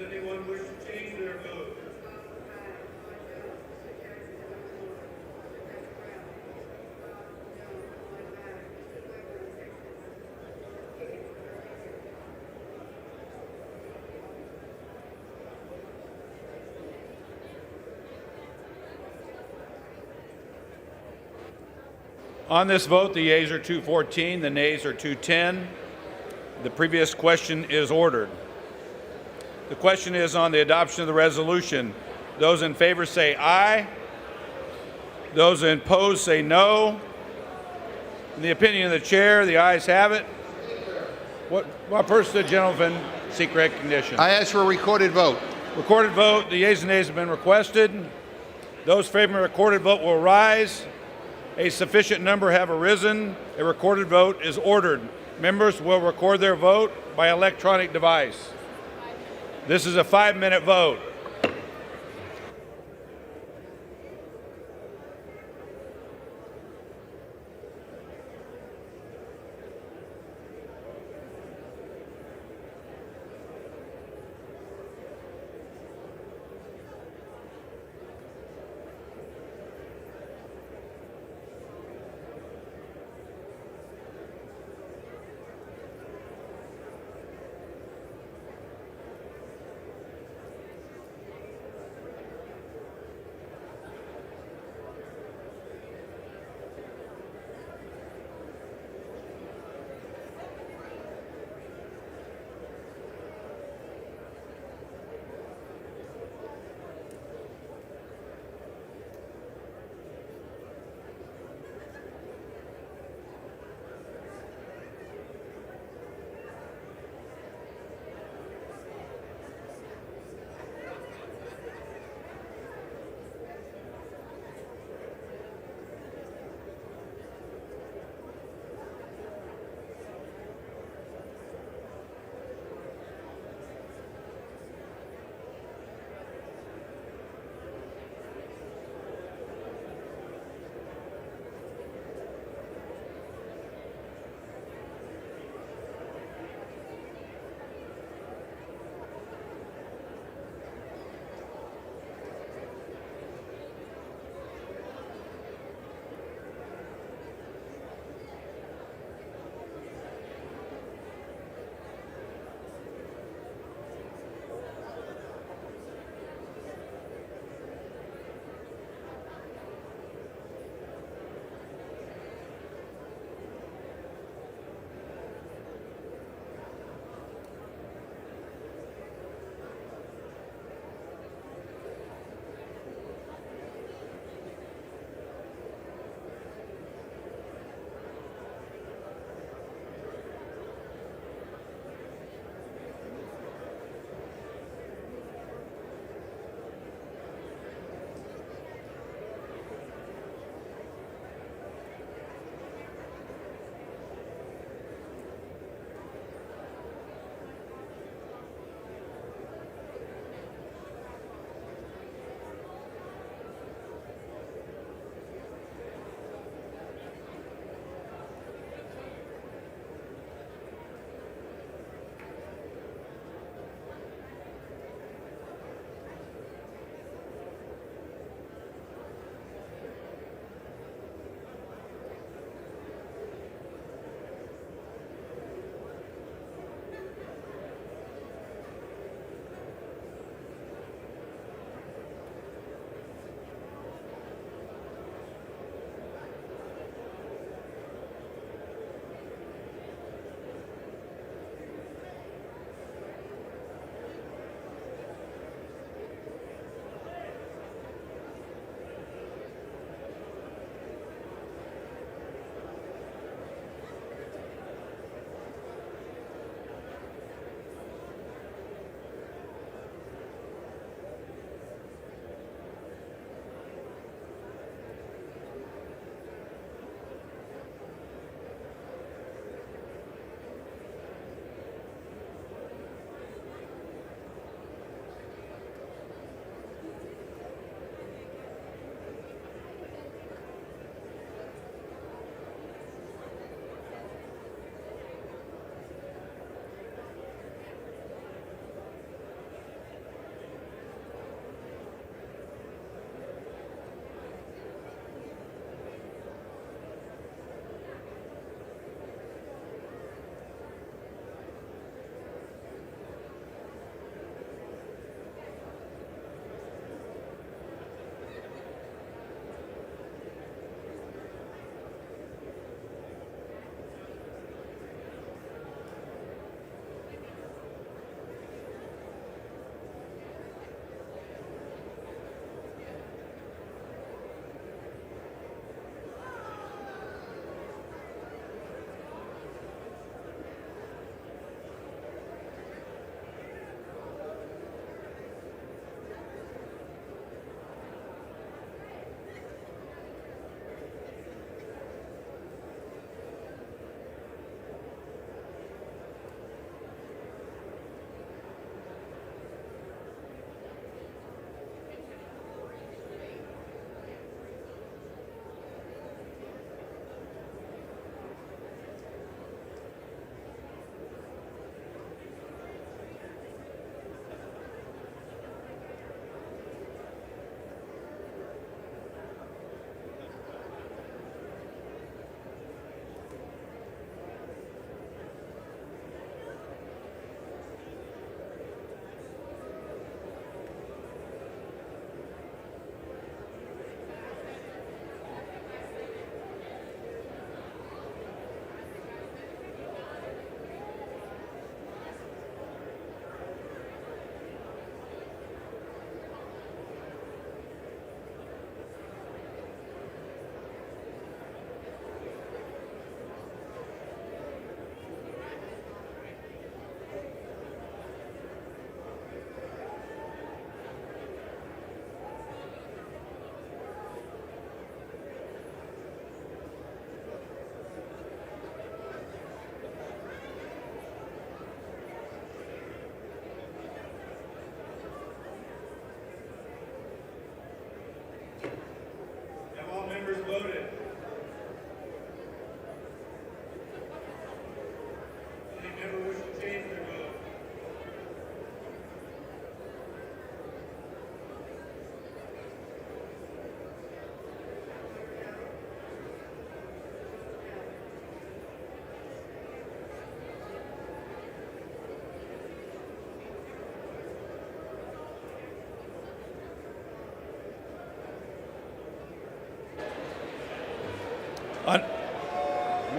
anyone wish to change their vote? On this vote, the yeas are 214, the nays are 210. The previous question is ordered. The question is on the adoption of the resolution. Those in favor say aye. Those opposed say no. In the opinion of the chair, the ayes have it. What person the gentleman seek recognition? I ask for a recorded vote. Recorded vote. The yeas and nays have been requested. Those favoring a recorded vote will rise. A sufficient number have arisen. A recorded vote is ordered. Members will record their vote by electronic device. This is a 5-minute vote.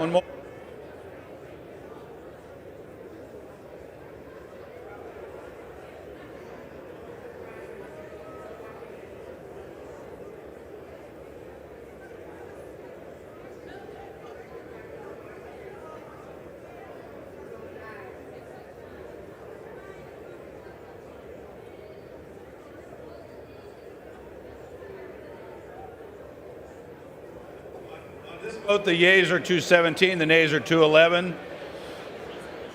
One more. Vote the yeas are 217, the nays are 211.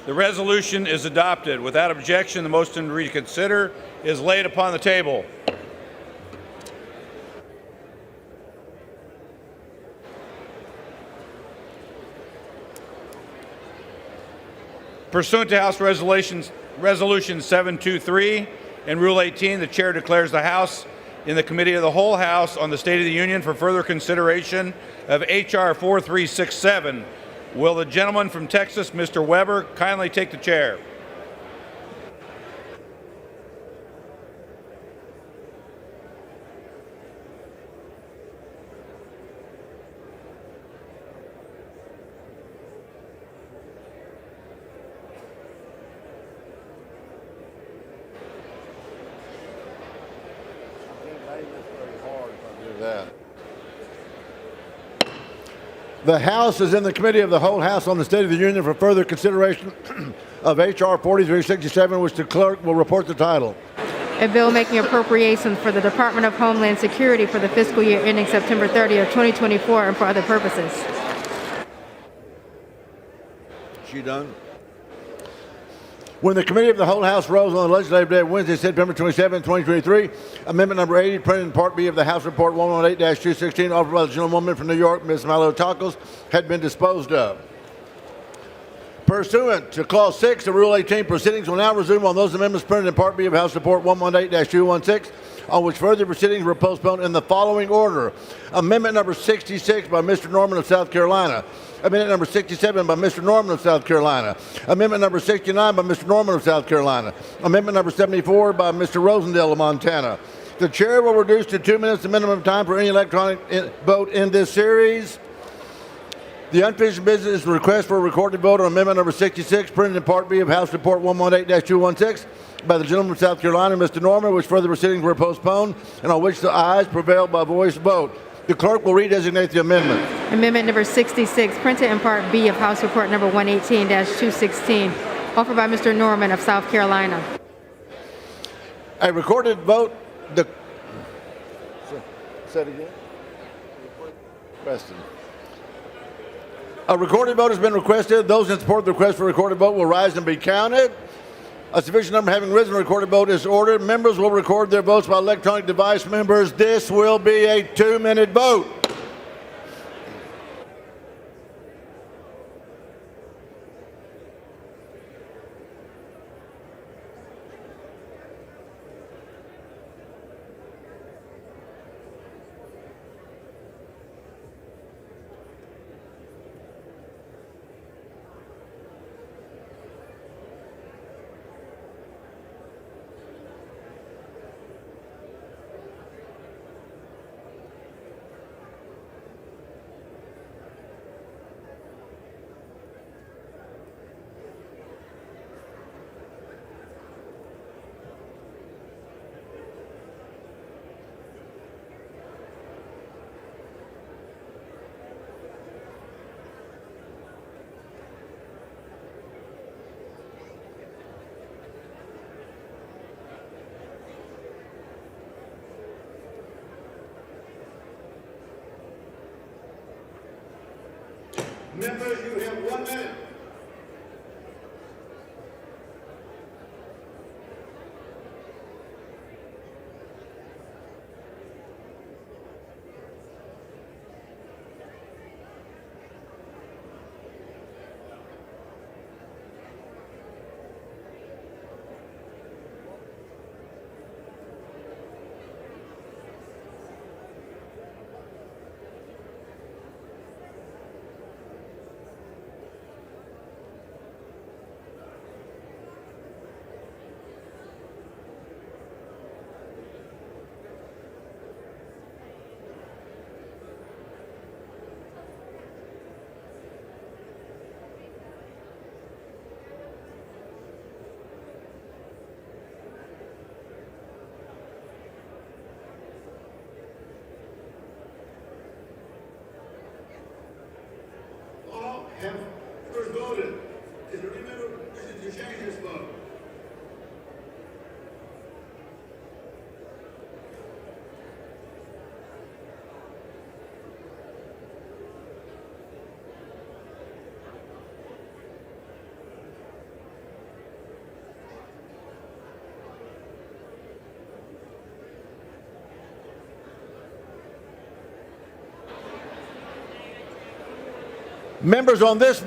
The resolution is adopted. Without objection, the motion to reconsider is laid upon the table. Pursuant to House Resolution 723 and Rule 18, the chair declares the House in the Committee of the Whole House on the State of the Union for further consideration of H.R. 4367. Will the gentleman from Texas, Mr. Weber, kindly take the chair? The House is in the Committee of the Whole House on the State of the Union for further consideration of H.R. 4367, which the clerk will report the title. A bill making appropriations for the Department of Homeland Security for the fiscal year ending September 30 of 2024 and for other purposes. She done? When the Committee of the Whole House rose on the legislative day of Wednesday, September 27, 2023, Amendment number 80, printed in Part B of the House Report 118-216, offered by the gentlewoman from New York, Ms. Malotacos, had been disposed of. Pursuant to Clause 6 of Rule 18, proceedings will now resume on those amendments printed in Part B of House Report 118-216, on which further proceedings were postponed in the following order. Amendment number 66 by Mr. Norman of South Carolina. Amendment number 67 by Mr. Norman of South Carolina. Amendment number 69 by Mr. Norman of South Carolina. Amendment number 74 by Mr. Rosendale of Montana. The chair will reduce to 2 minutes the minimum time for any electronic vote in this series. The unfinished business is the request for a recorded vote on Amendment number 66, printed in Part B of House Report 118-216 by the gentleman from South Carolina, Mr. Norman, which further proceedings were postponed, and on which the ayes prevailed by voice vote. The clerk will redesignate the amendment. Amendment number 66, printed in Part B of House Report number 118-216, offered by Mr. Norman of South Carolina. A recorded vote. Say it again. Preston. A recorded vote has been requested. Those in support of the request for a recorded vote will rise and be counted. A sufficient number having risen, a recorded vote is ordered. Members will record their votes by electronic device. Members, this will be a 2-minute vote. Members, you have 1 minute. Members on this.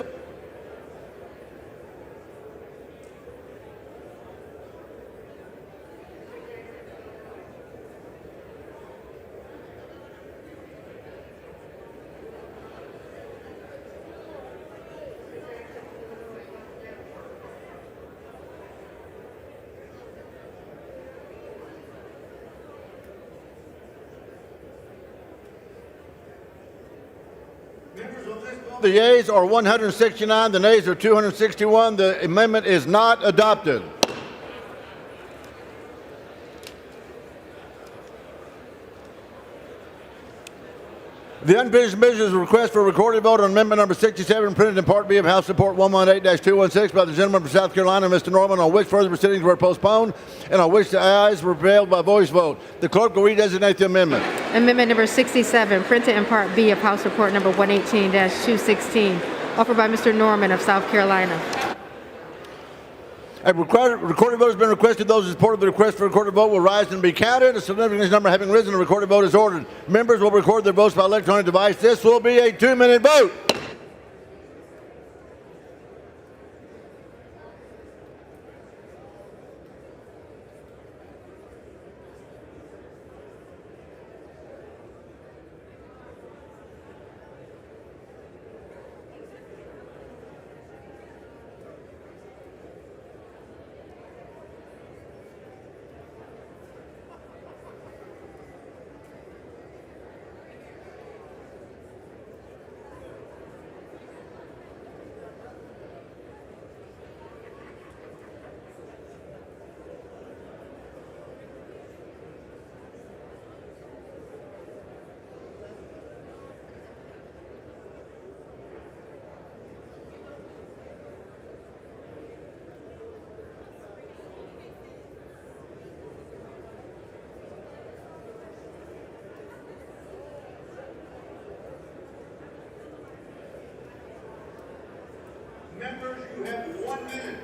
The yeas are 169, the nays are 261. The amendment is not adopted. The unfinished business is a request for a recorded vote on amendment number 67, printed in Part B of House Report 118-216 by the gentleman from South Carolina, Mr. Norman, on which further proceedings were postponed and on which the ayes were prevailed by voice vote. The clerk will redesignate the amendment. Amendment number 67, printed in Part B of House Report number 118-216, offered by Mr. Norman of South Carolina. A recorded vote has been requested. Those in support of the request for a recorded vote will rise and be counted. A significant number having risen, a recorded vote is ordered. Members will record their votes by electronic device. This will be a 2-minute vote. Members, you have 1 minute.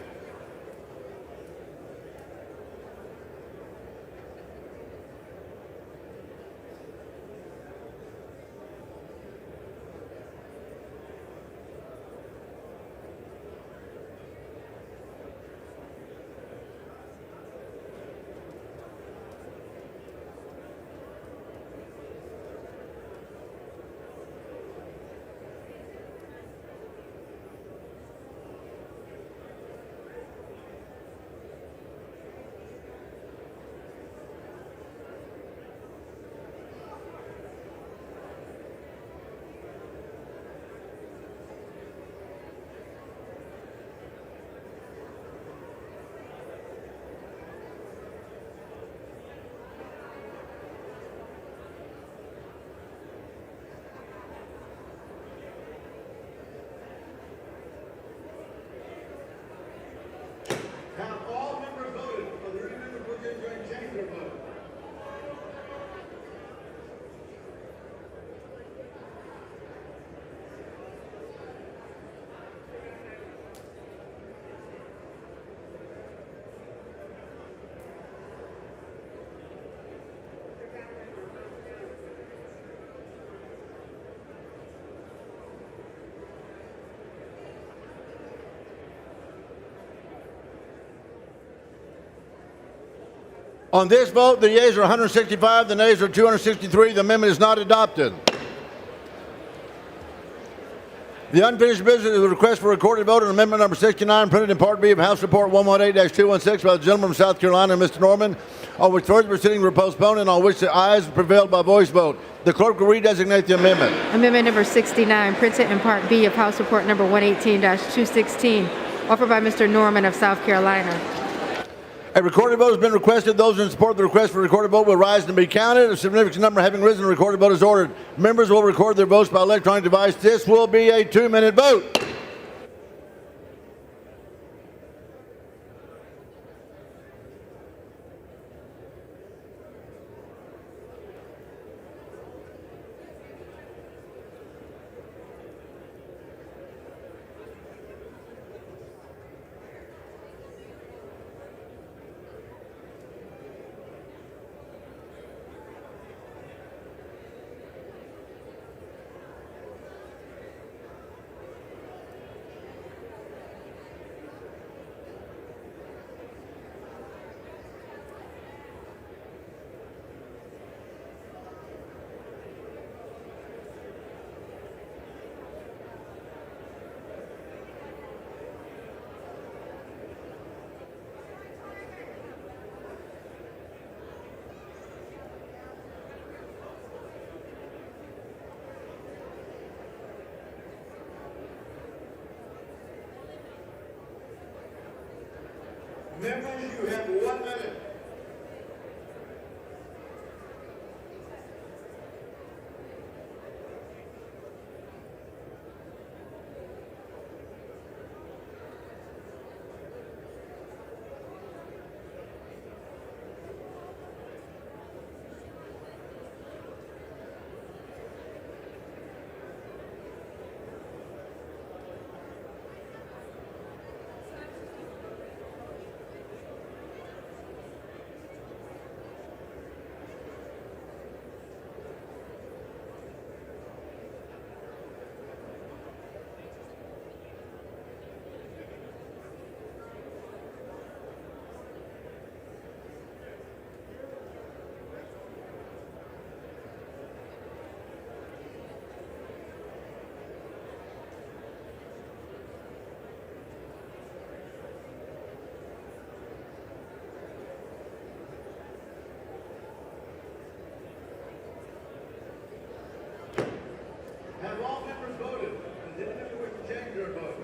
Have all members voted? Are there any members who didn't change their vote? On this vote, the yeas are 165, the nays are 263. The amendment is not adopted. The unfinished business is a request for a recorded vote on amendment number 69, printed in Part B of House Report 118-216 by the gentleman from South Carolina, Mr. Norman, on which further proceedings were postponed and on which the ayes prevailed by voice vote. The clerk will redesignate the amendment. Amendment number 69, printed in Part B of House Report number 118-216, offered by Mr. Norman of South Carolina. A recorded vote has been requested. Those in support of the request for a recorded vote will rise and be counted. A significant number having risen, a recorded vote is ordered. Members will record their votes by electronic device. This will be a 2-minute vote. Members, you have 1 minute. Have all members voted? Does any member wish to change their vote?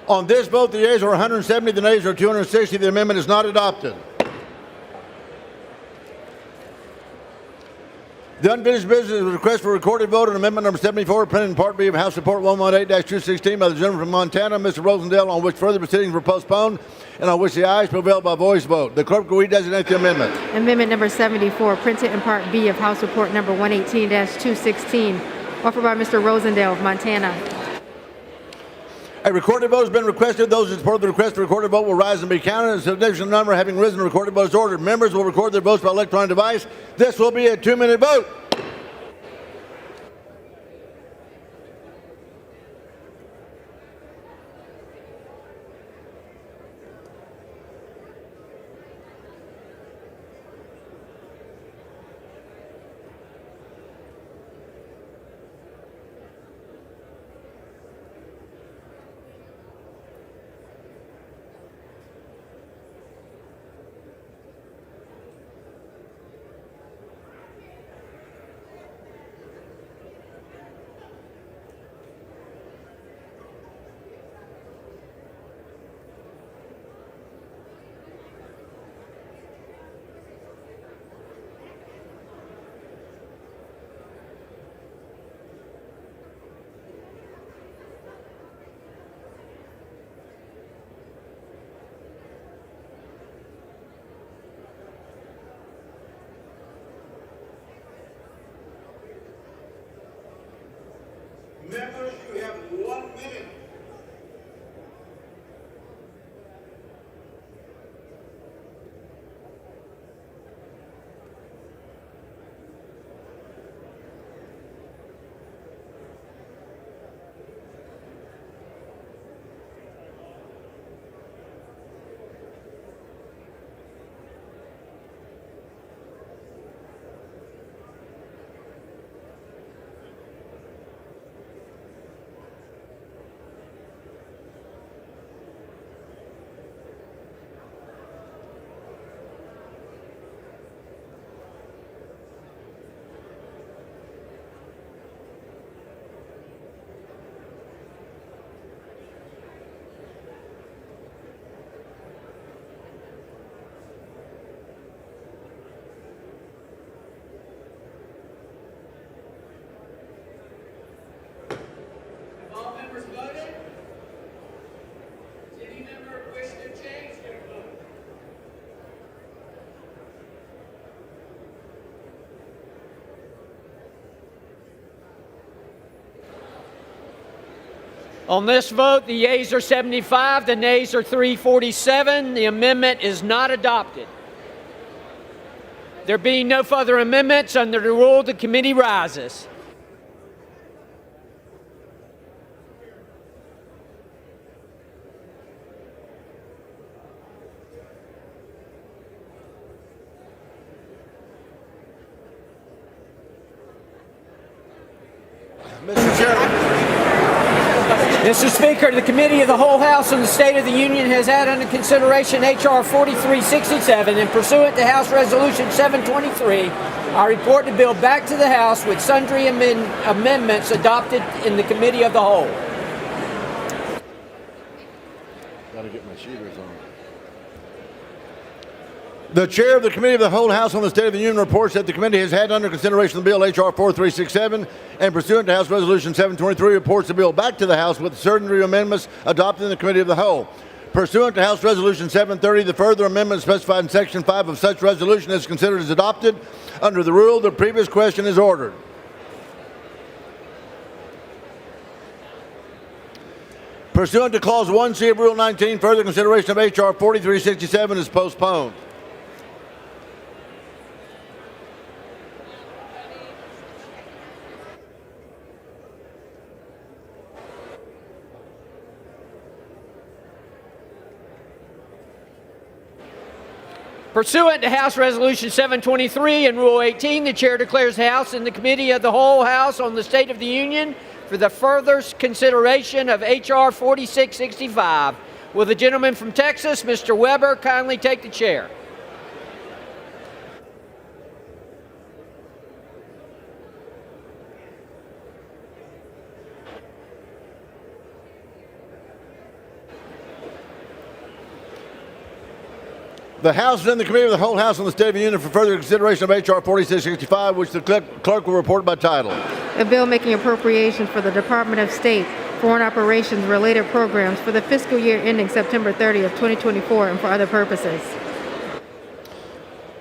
On this vote, the yeas are 170, the nays are 260. The amendment is not adopted. The unfinished business is a request for recorded vote on amendment number 74, printed in Part B of House Report 118-216 by the gentleman from Montana, Mr. Rosendale, on which further proceedings were postponed and on which the ayes prevailed by voice vote. The clerk will redesignate the amendment. Amendment number 74, printed in Part B of House Report number 118-216, offered by Mr. Rosendale of Montana. A recorded vote has been requested. Those in support of the request for recorded vote will rise and be counted. A sufficient number having risen, recorded vote is ordered. Members will record their votes by electronic device. This will be a 2-minute vote. Members, you have 1 minute. On this vote, the yeas are 75, the nays are 347. The amendment is not adopted. There being no further amendments, under the rule, the committee rises. Mr. Chairman. Mr. Speaker, the Committee of the Whole House on the State of the Union has had under consideration H.R. 4367 and pursuant to House Resolution 723, I report the bill back to the House with sundry amendments adopted in the Committee of the Whole. Gotta get my cheaters on. The chair of the Committee of the Whole House on the State of the Union reports that the committee has had under consideration the bill H.R. 4367 and pursuant to House Resolution 723 reports the bill back to the House with certain amendments adopted in the Committee of the Whole. Pursuant to House Resolution 730, the further amendment specified in Section 5 of such resolution is considered as adopted. Under the rule, the previous question is ordered. Pursuant to Clause 1C of Rule 19, further consideration of H.R. 4367 is postponed. Pursuant to House Resolution 723 and Rule 18, the Chair declares the House and the Committee of the Whole House on the State of the Union for the further consideration of H.R. 4665. Will the gentleman from Texas, Mr. Weber, kindly take the chair? The House is in the Committee of the Whole House on the State of the Union for further consideration of H.R. 4665, which the clerk will report by title. A bill making appropriations for the Department of State, foreign operations related programs for the fiscal year ending September 30th, 2024, and for other purposes.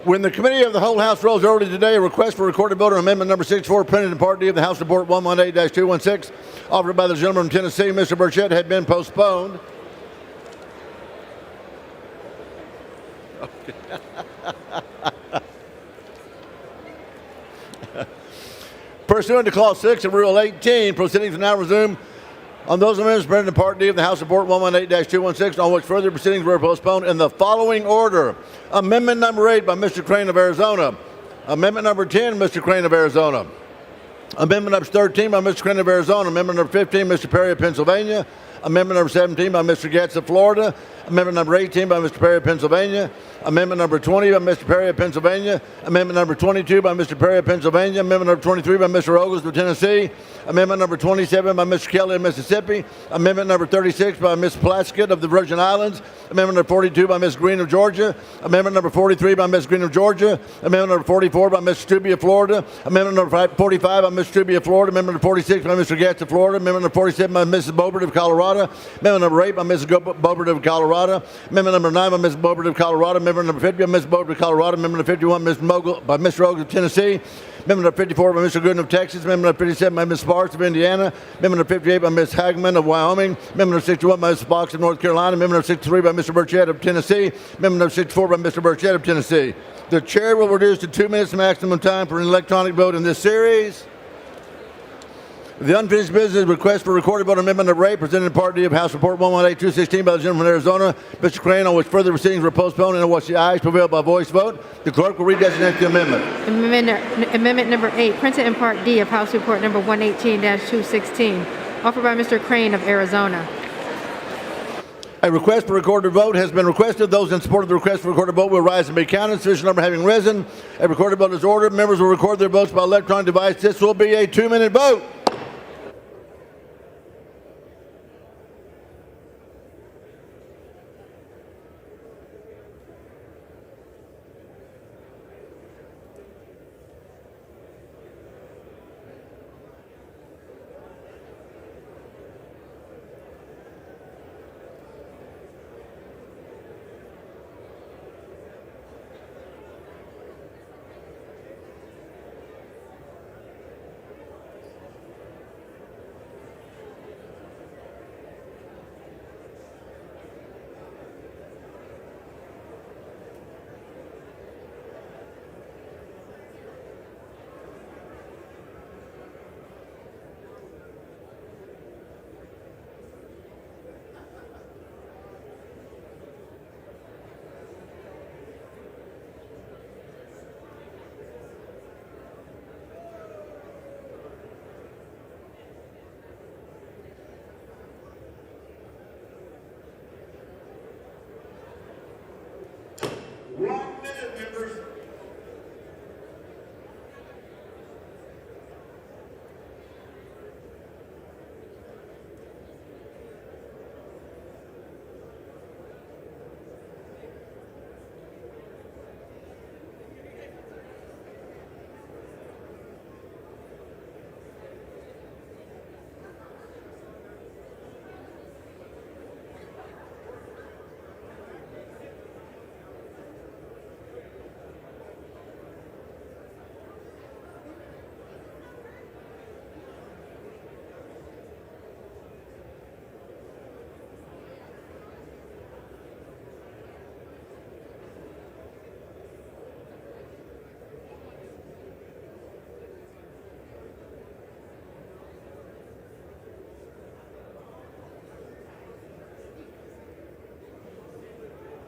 When the Committee of the Whole House rolls early today, a request for recorded vote on Amendment Number 64, printed in Part D of the House Report 118-216, offered by the gentleman from Tennessee, Mr. Burchett, had been postponed. Pursuant to Clause 6 of Rule 18, proceedings will now resume on those amendments printed in Part D of the House Report 118-216, on which further proceedings were postponed in the following order. Amendment Number 8 by Mr. Crane of Arizona. Amendment Number 10, Mr. Crane of Arizona. Amendment Number 13 by Mr. Crane of Arizona. Amendment Number 15, Mr. Perry of Pennsylvania. Amendment Number 17 by Mr. Getz of Florida. Amendment Number 18 by Mr. Perry of Pennsylvania. Amendment Number 20 by Mr. Perry of Pennsylvania. Amendment Number 22 by Mr. Perry of Pennsylvania. Amendment Number 23 by Mr. Ogles of Tennessee. Amendment Number 27 by Mr. Kelly of Mississippi. Amendment Number 36 by Ms. Plaskett of the Virgin Islands. Amendment Number 42 by Ms. Green of Georgia. Amendment Number 43 by Ms. Green of Georgia. Amendment Number 44 by Mr. Stubbe of Florida. Amendment Number 45 by Mr. Stubbe of Florida. Amendment Number 46 by Mr. Getz of Florida. Amendment Number 47 by Mrs. Boebert of Colorado. Amendment Number 8 by Mrs. Boebert of Colorado. Amendment Number 9 by Ms. Boebert of Colorado. Amendment Number 50 by Ms. Boebert of Colorado. Amendment Number 51 by Mr. Ogles of Tennessee. Amendment Number 54 by Mr. Gooden of Texas. Amendment Number 57 by Ms. Sparks of Indiana. Amendment Number 58 by Ms. Hagman of Wyoming. Amendment Number 61 by Ms. Fox of North Carolina. Amendment Number 63 by Mr. Burchett of Tennessee. Amendment Number 64 by Mr. Burchett of Tennessee. The chair will reduce to 2 minutes maximum time for an electronic vote in this series. The unfinished business request for recorded vote amendment number 8 presented in Part D of House Report 118-216 by the gentleman from Arizona, Mr. Crane, on which further proceedings were postponed and on which the ayes prevailed by voice vote. The clerk will redesignate the amendment. Amendment number 8, printed in Part D of House Report number 118-216, offered by Mr. Crane of Arizona. A request for recorded vote has been requested. Those in support of the request for recorded vote will rise and be counted. Sufficient number having risen, a recorded vote is ordered. Members will record their votes by electronic device. This will be a 2-minute vote.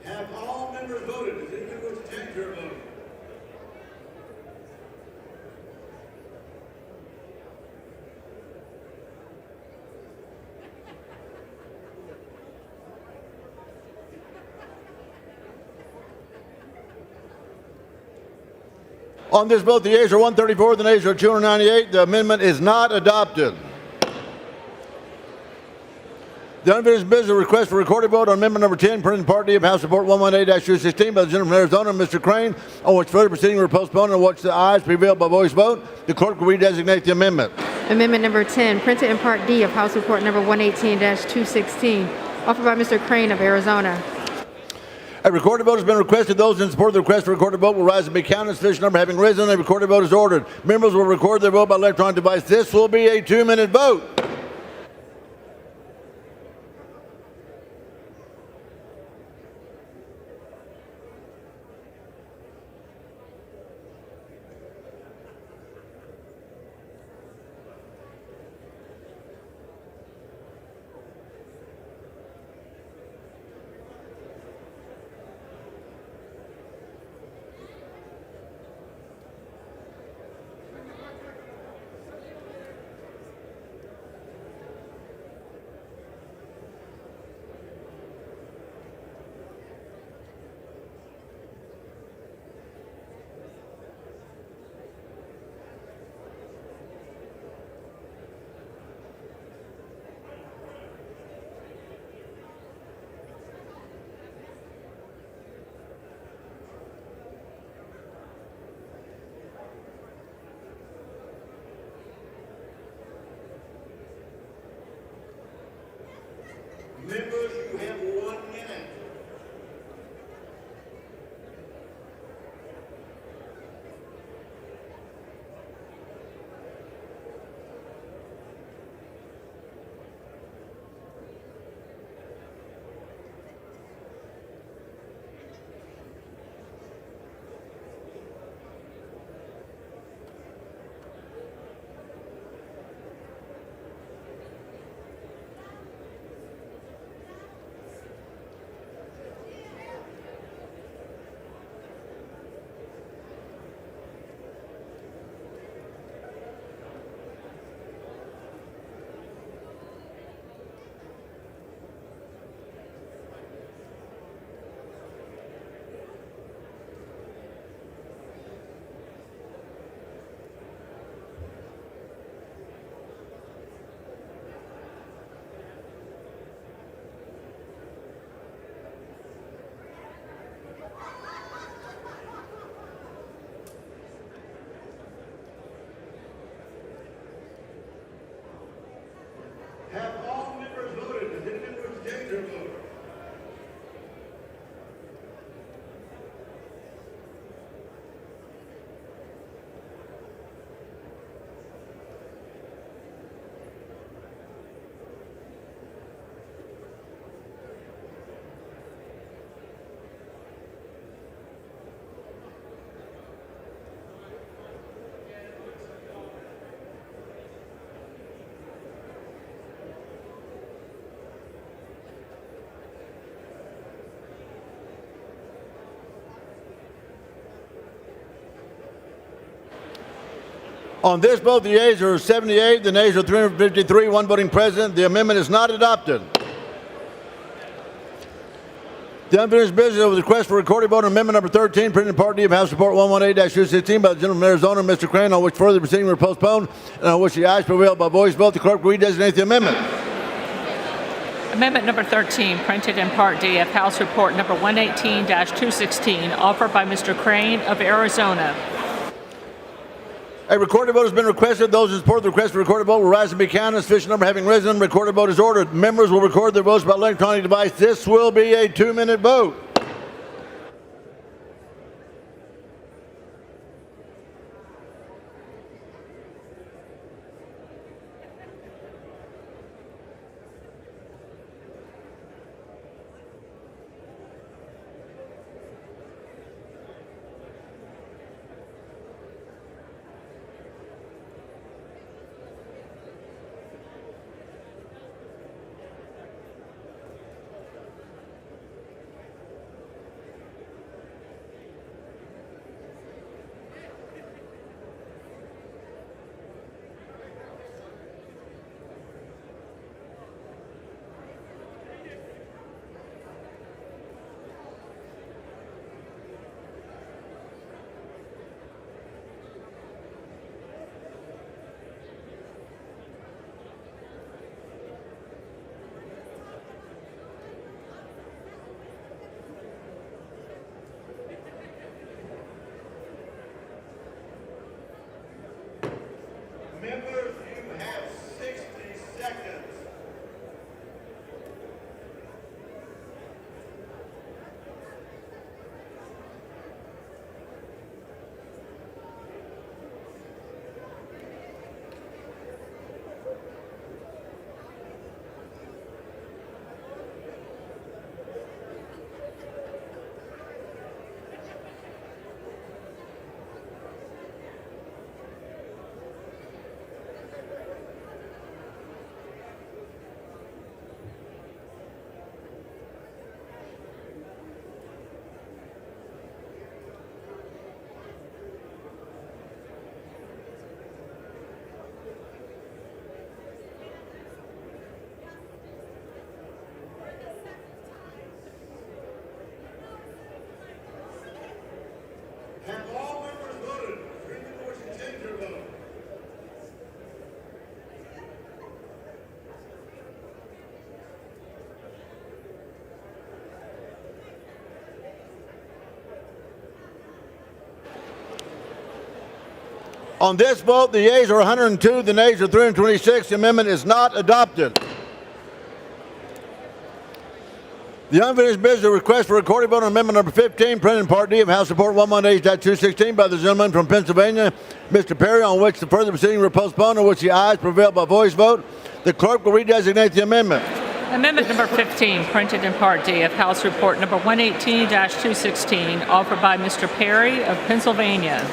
Have all members voted? Does anyone wish to change their vote? On this vote, the yeas are 134, the nays are 298. The amendment is not adopted. The unfinished business request for recorded vote on amendment number 10, printed in Part D of House Report 118-216 by the gentleman from Arizona, Mr. Crane, on which further proceeding were postponed and which the ayes prevailed by voice vote. The clerk will redesignate the amendment. Amendment number 10, printed in Part D of House Report number 118-216, offered by Mr. Crane of Arizona. A recorded vote has been requested. Those in support of the request for recorded vote will rise and be counted. Sufficient number having risen, a recorded vote is ordered. Members will record their vote by electronic device. This will be a 2-minute vote. Members, you have 1 minute. Have all members voted? Does anyone wish to change their vote? On this vote, the yeas are 78, the nays are 353, 1 voting present. The amendment is not adopted. The unfinished business of the request for recorded vote on amendment number 13, printed in Part D of House Report 118-216 by the gentleman from Arizona, Mr. Crane, on which further proceedings were postponed and on which the ayes prevailed by voice vote. The clerk will redesignate the amendment. Amendment number 13, printed in Part D of House Report number 118-216, offered by Mr. Crane of Arizona. A recorded vote has been requested. Those in support of the request for recorded vote will rise and be counted. Sufficient number having risen, recorded vote is ordered. Members will record their votes by electronic device. This will be a 2-minute vote. On this vote, the yeas are 102, the nays are 326. The amendment is not adopted. The unfinished business request for recorded vote on amendment number 15, printed in Part D of House Report 118-216 by the gentleman from Pennsylvania, Mr. Perry, on which the further proceedings were postponed, on which the ayes prevailed by voice vote. The clerk will redesignate the amendment. Amendment number 15, printed in Part D of House Report number 118-216, offered by Mr. Perry of Pennsylvania.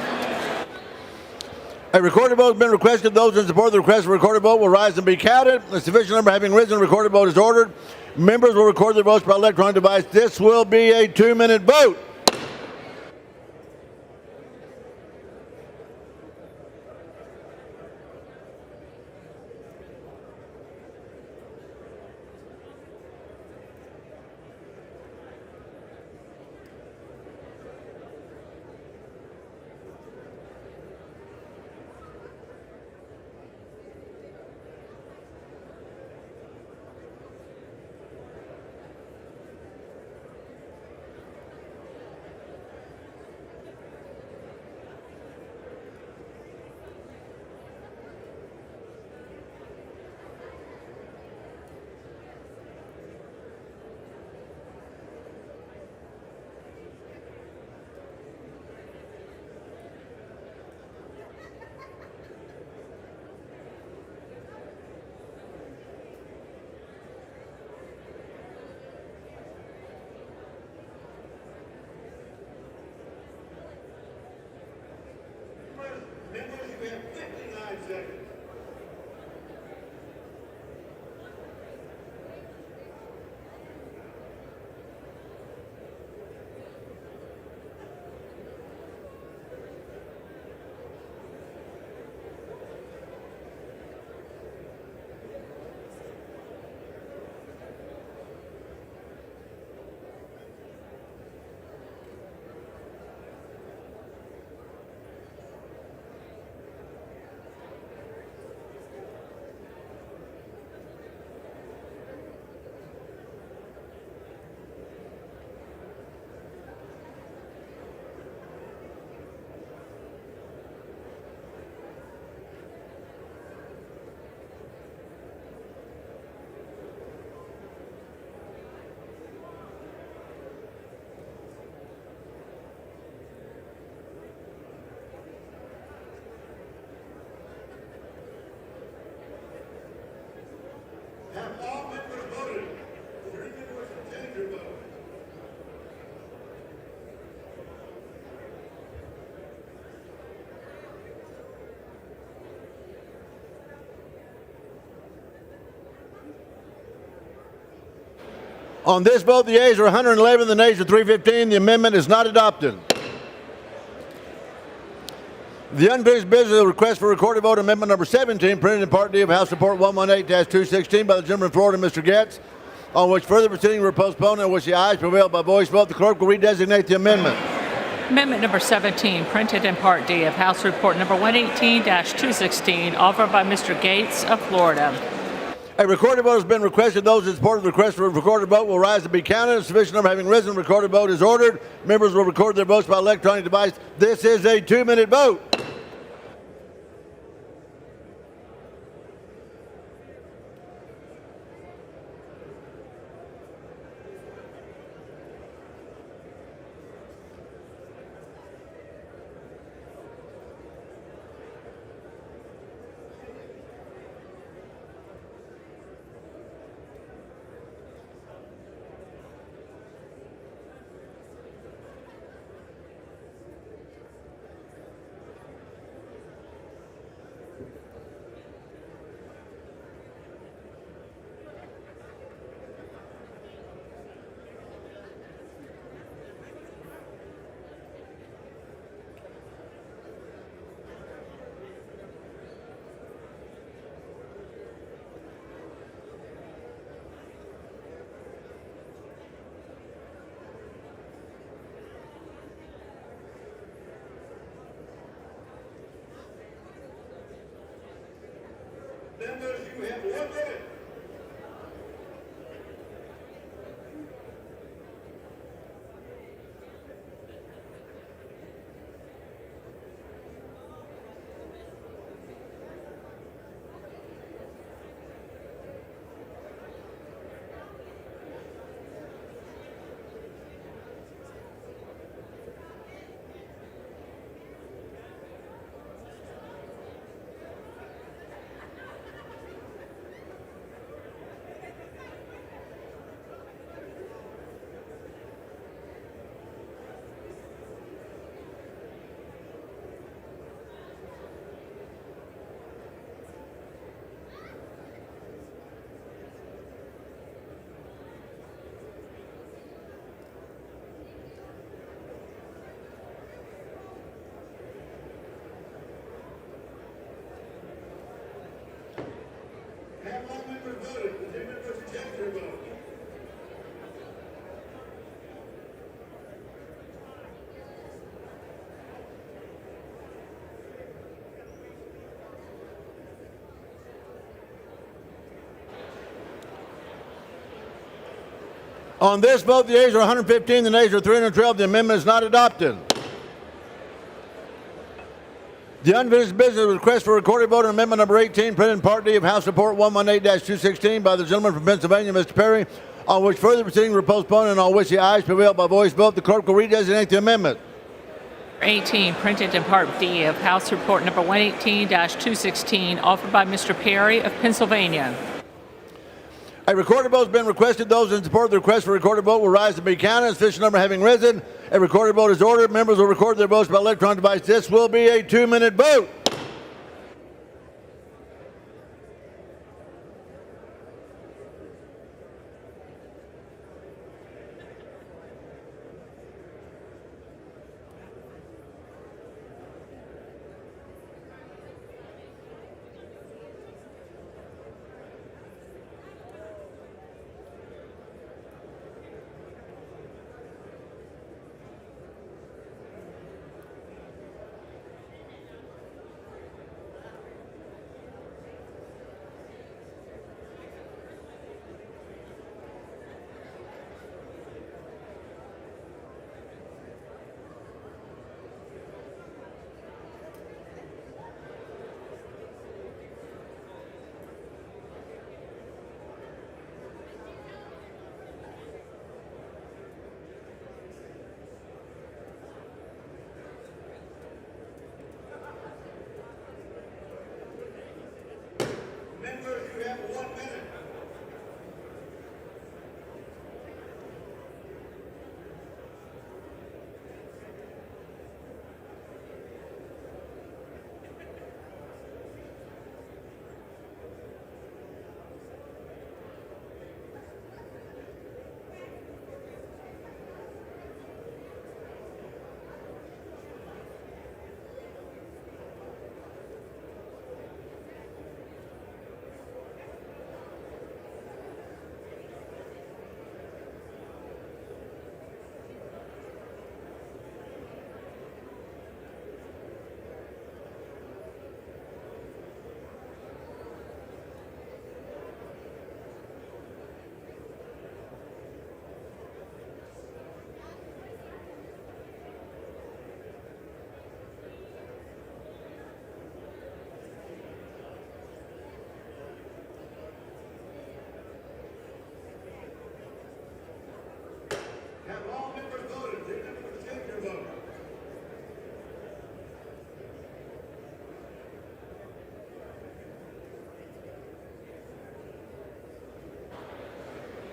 A recorded vote has been requested. Those in support of the request for recorded vote will rise and be counted. A sufficient number having risen, a recorded vote is ordered. Members will record their votes by electronic device. This will be a 2-minute vote. On this vote, the yeas are 111, the nays are 315. The amendment is not adopted. The unfinished business of the request for recorded vote, amendment number 17, printed in Part D of House Report 118-216 by the gentleman from Florida, Mr. Getz, on which further proceedings were postponed and which the ayes prevailed by voice vote. The clerk will redesignate the amendment. Amendment number 17, printed in Part D of House Report number 118-216, offered by Mr. Gates of Florida. A recorded vote has been requested. Those in support of the request for a recorded vote will rise to be counted. A sufficient number having risen, recorded vote is ordered. Members will record their votes by electronic device. This is a 2-minute vote. Members, you have 1 minute. On this vote, the ayes are 115, the nays are 312. The amendment is not adopted. The unfinished business request for recorded vote on amendment number 18, printed in Part D of House Report 118-216 by the gentleman from Pennsylvania, Mr. Perry, on which further proceedings were postponed and on which the ayes prevailed by voice vote. The clerk will redesignate the amendment. 18, printed in Part D of House Report number 118-216, offered by Mr. Perry of Pennsylvania. A recorded vote has been requested. Those in support of the request for a recorded vote will rise and be counted. Sufficient number having risen, a recorded vote is ordered. Members will record their votes by electronic device. This will be a 2-minute vote.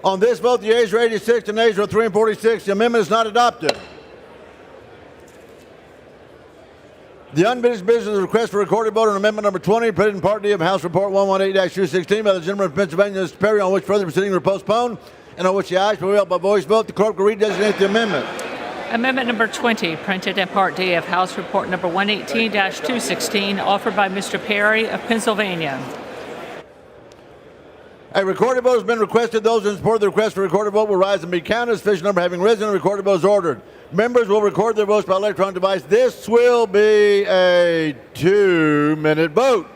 On this vote, the yeas are 86, the nays are 346. The amendment is not adopted. The unfinished business request for recorded vote on amendment number 20, printed in Part D of House Report 118-216 by the gentleman from Pennsylvania, Mr. Perry, on which further proceedings were postponed and on which the ayes prevailed by voice vote. The clerk will redesignate the amendment. Amendment number 20, printed in Part D of House Report number 118-216, offered by Mr. Perry of Pennsylvania. A recorded vote has been requested. Those in support of the request for a recorded vote will rise and be counted. Sufficient number having risen, a recorded vote is ordered. Members will record their votes by electronic device. This will be a 2-minute vote.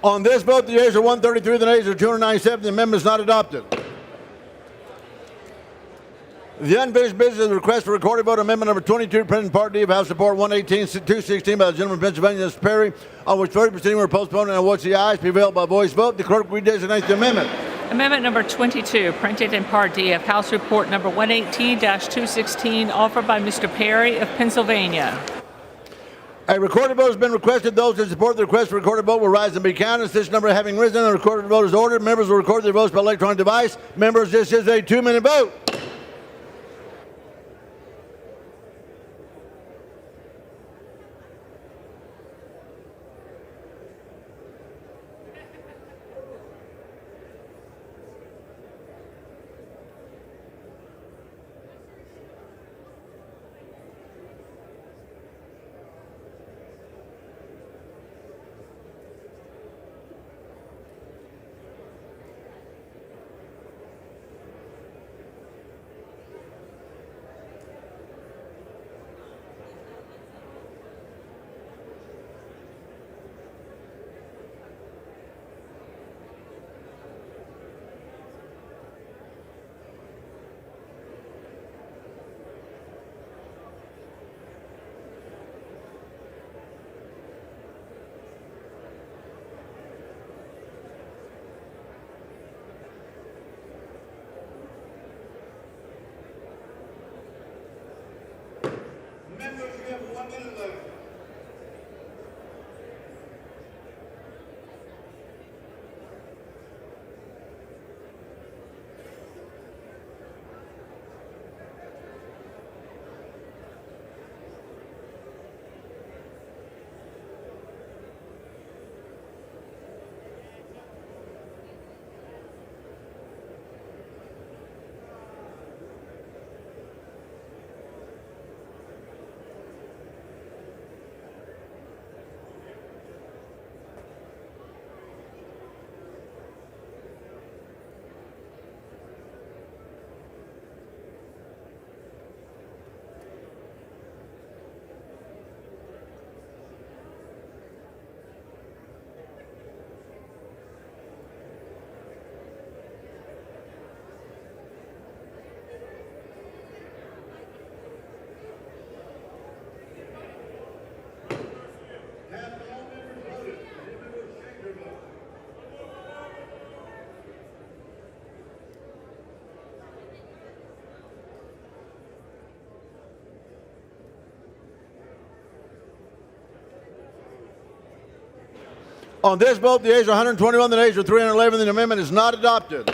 On this vote, the yeas are 133, the nays are 297. The amendment is not adopted. The unfinished business is a request for recorded vote amendment number 22, printed Part D of House Report 118-216 by the gentleman from Pennsylvania, Mr. Perry, on which further proceeding were postponed and on which the ayes prevailed by voice vote. The clerk will redesignate the amendment. Amendment number 22, printed in Part D of House Report number 118-216, offered by Mr. Perry of Pennsylvania. A recorded vote has been requested. Those who support the request for recorded vote will rise and be counted. This number having risen, the recorded vote is ordered. Members will record their votes by electronic device. Members, this is a 2-minute vote. On this vote, the ayes are 121, the nays are 311. The amendment is not adopted.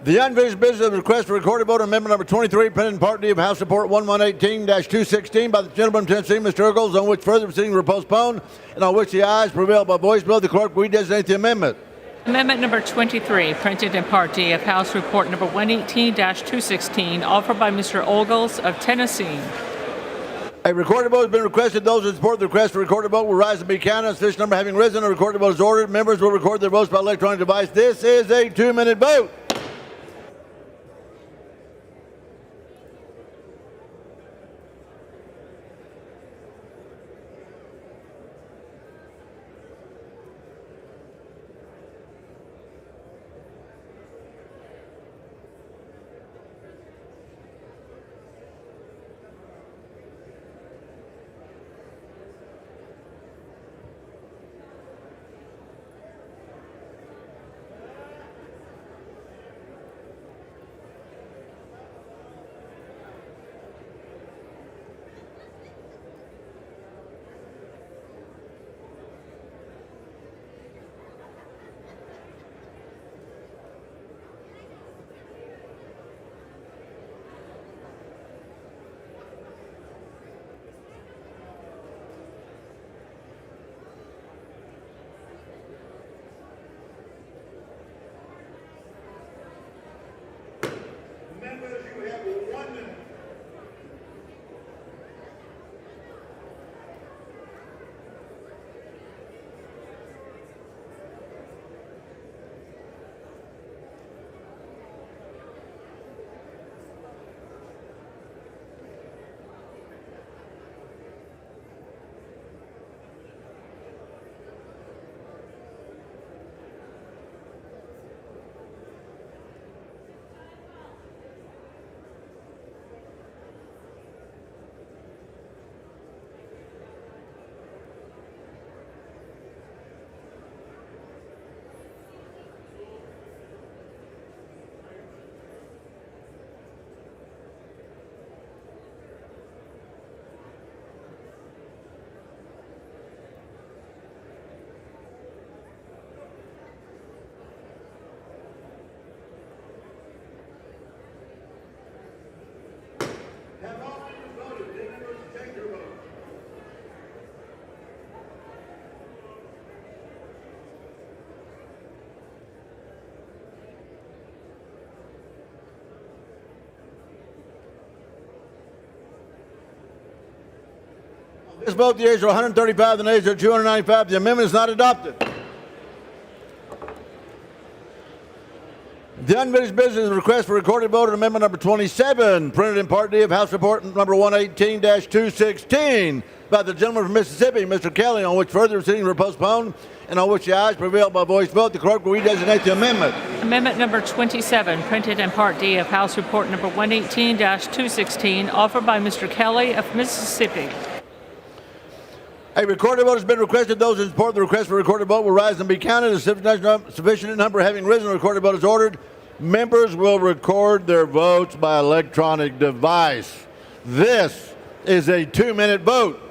The unfinished business of the request for recorded vote on amendment number 23, printed in Part D of House Report 1118-216 by the gentleman from Tennessee, Mr. Eargles, on which further proceedings were postponed and on which the ayes prevailed by voice vote. The clerk will redesignate the amendment. Amendment number 23, printed in Part D of House Report number 118-216, offered by Mr. Eargles of Tennessee. A recorded vote has been requested. Those who support the request for recorded vote will rise and be counted. As this number having risen, a recorded vote is ordered. Members will record their votes by electronic device. This is a 2-minute vote. This vote, the ayes are 135, the nays are 295. The amendment is not adopted. The unfinished business is a request for recorded vote on amendment number 27, printed in Part D of House Report number 118-216 by the gentleman from Mississippi, Mr. Kelly, on which further proceedings were postponed and on which the ayes prevailed by voice vote. The clerk will redesignate the amendment. Amendment number 27, printed in Part D of House Report number 118-216, offered by Mr. Kelly of Mississippi. A recorded vote has been requested. Those in support of the request for recorded vote will rise and be counted. A sufficient number having risen, the recorded vote is ordered. Members will record their votes by electronic device. This is a 2-minute vote.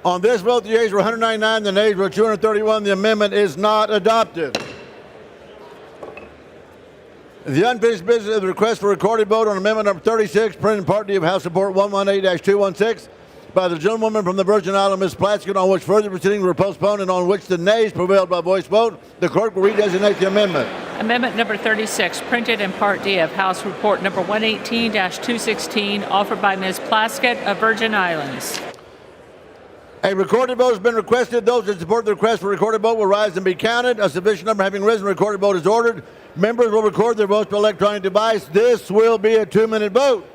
On this vote, the yeas were 199, the nays were 231. The amendment is not adopted. The unfinished business of the request for recorded vote on amendment number 36, printed in Part D of House Report 118-216 by the gentlewoman from the Virgin Islands, Ms. Plaskett, on which further proceedings were postponed and on which the nays prevailed by voice vote. The clerk will redesignate the amendment. Amendment number 36, printed in Part D of House Report number 118-216, offered by Ms. Plaskett of Virgin Islands. A recorded vote has been requested. Those in support of the request for recorded vote will rise and be counted. A sufficient number having risen, recorded vote is ordered. Members will record their votes by electronic device. This will be a 2-minute vote.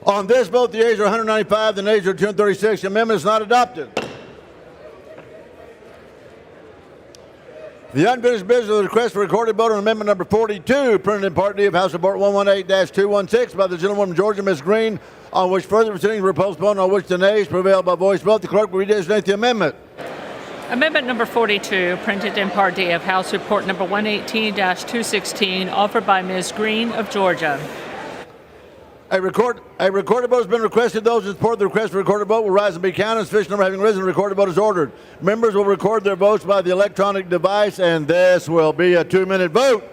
On this vote, the yeas are 195, the nays are 236. The amendment is not adopted. The unfinished business of the request for recorded vote on amendment number 42, printed in Part D of House Report 118-216 by the gentlewoman from Georgia, Ms. Green, on which further proceedings were postponed, on which the nays prevailed by voice vote. The clerk will redesignate the amendment. Amendment number 42, printed in Part D of House Report number 118-216, offered by Ms. Green of Georgia. A recorded vote has been requested. Those who support the request for recorded vote will rise and be counted. Sufficient number having risen, the recorded vote is ordered. Members will record their votes by the electronic device, and this will be a 2-minute vote.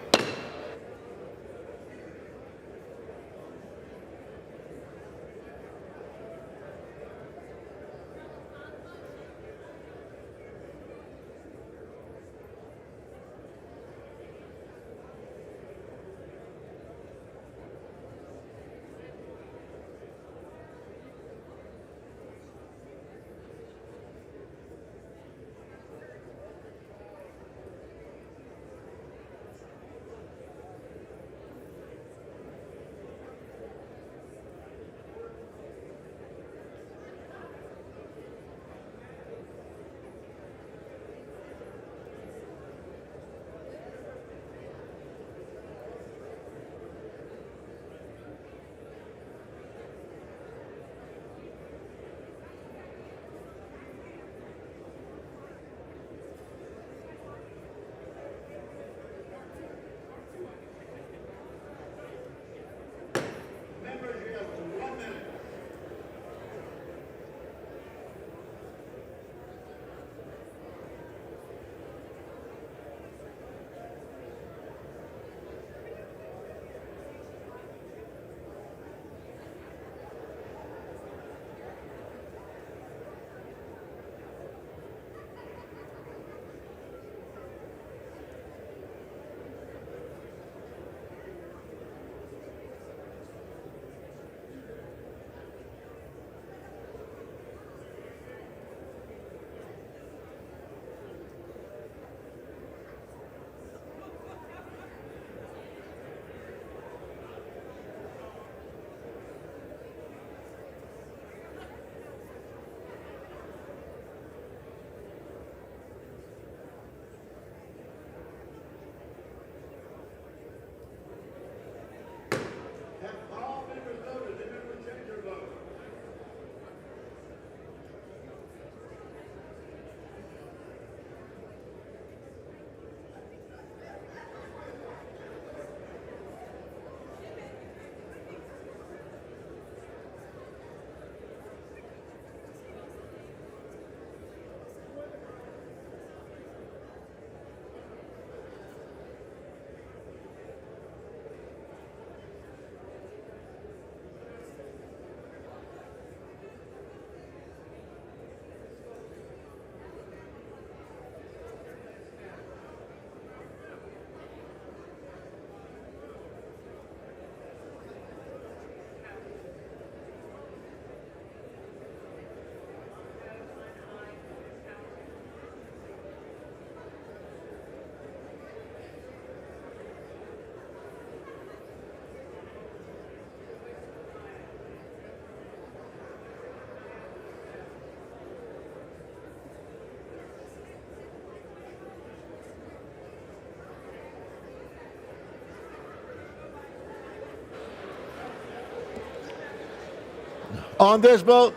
On this vote,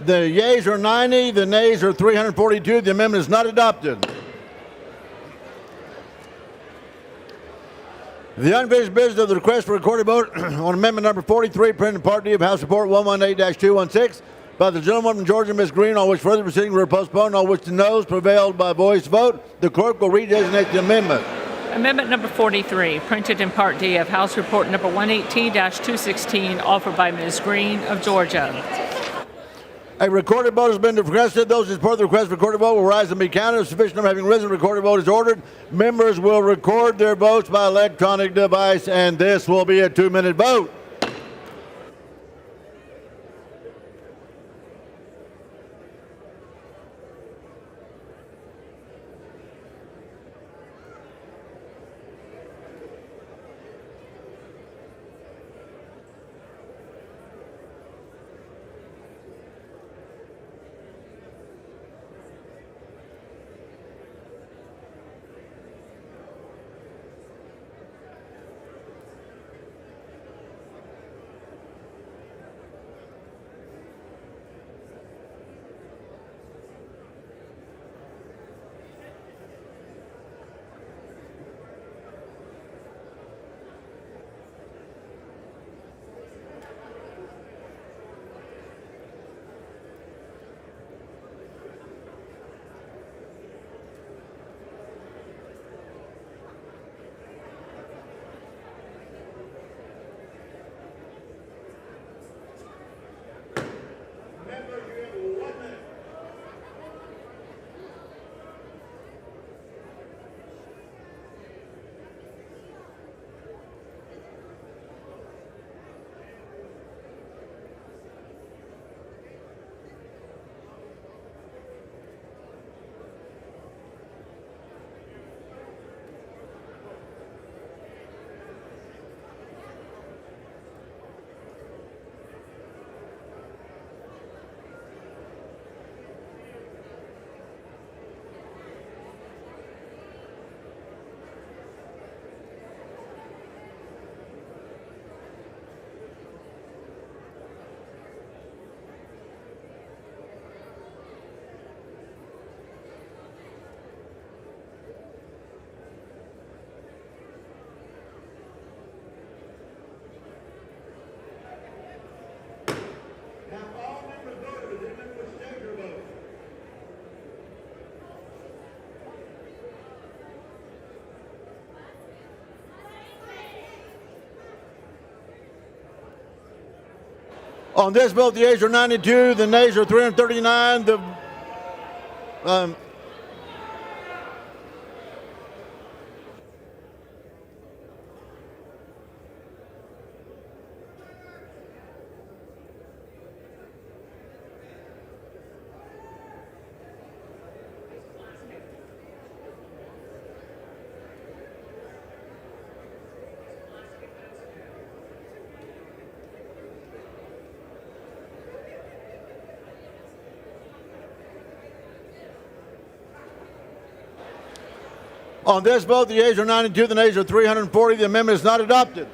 the yeas are 90, the nays are 342. The amendment is not adopted. The unfinished business of the request for recorded vote on amendment number 43, printed in Part D of House Report 118-216 by the gentleman from Georgia, Ms. Green, on which further proceedings were postponed, on which the noes prevailed by voice vote. The clerk will redesignate the amendment. Amendment number 43, printed in Part D of House Report number 118-216, offered by Ms. Green of Georgia. A recorded vote has been requested. Those who support the request for recorded vote will rise and be counted. A sufficient number having risen, recorded vote is ordered. Members will record their votes by electronic device, and this will be a 2-minute vote. On this vote, the ayes are 92, the nays are 339. On this vote, the ayes are 92, the nays are 340. The amendment is not adopted.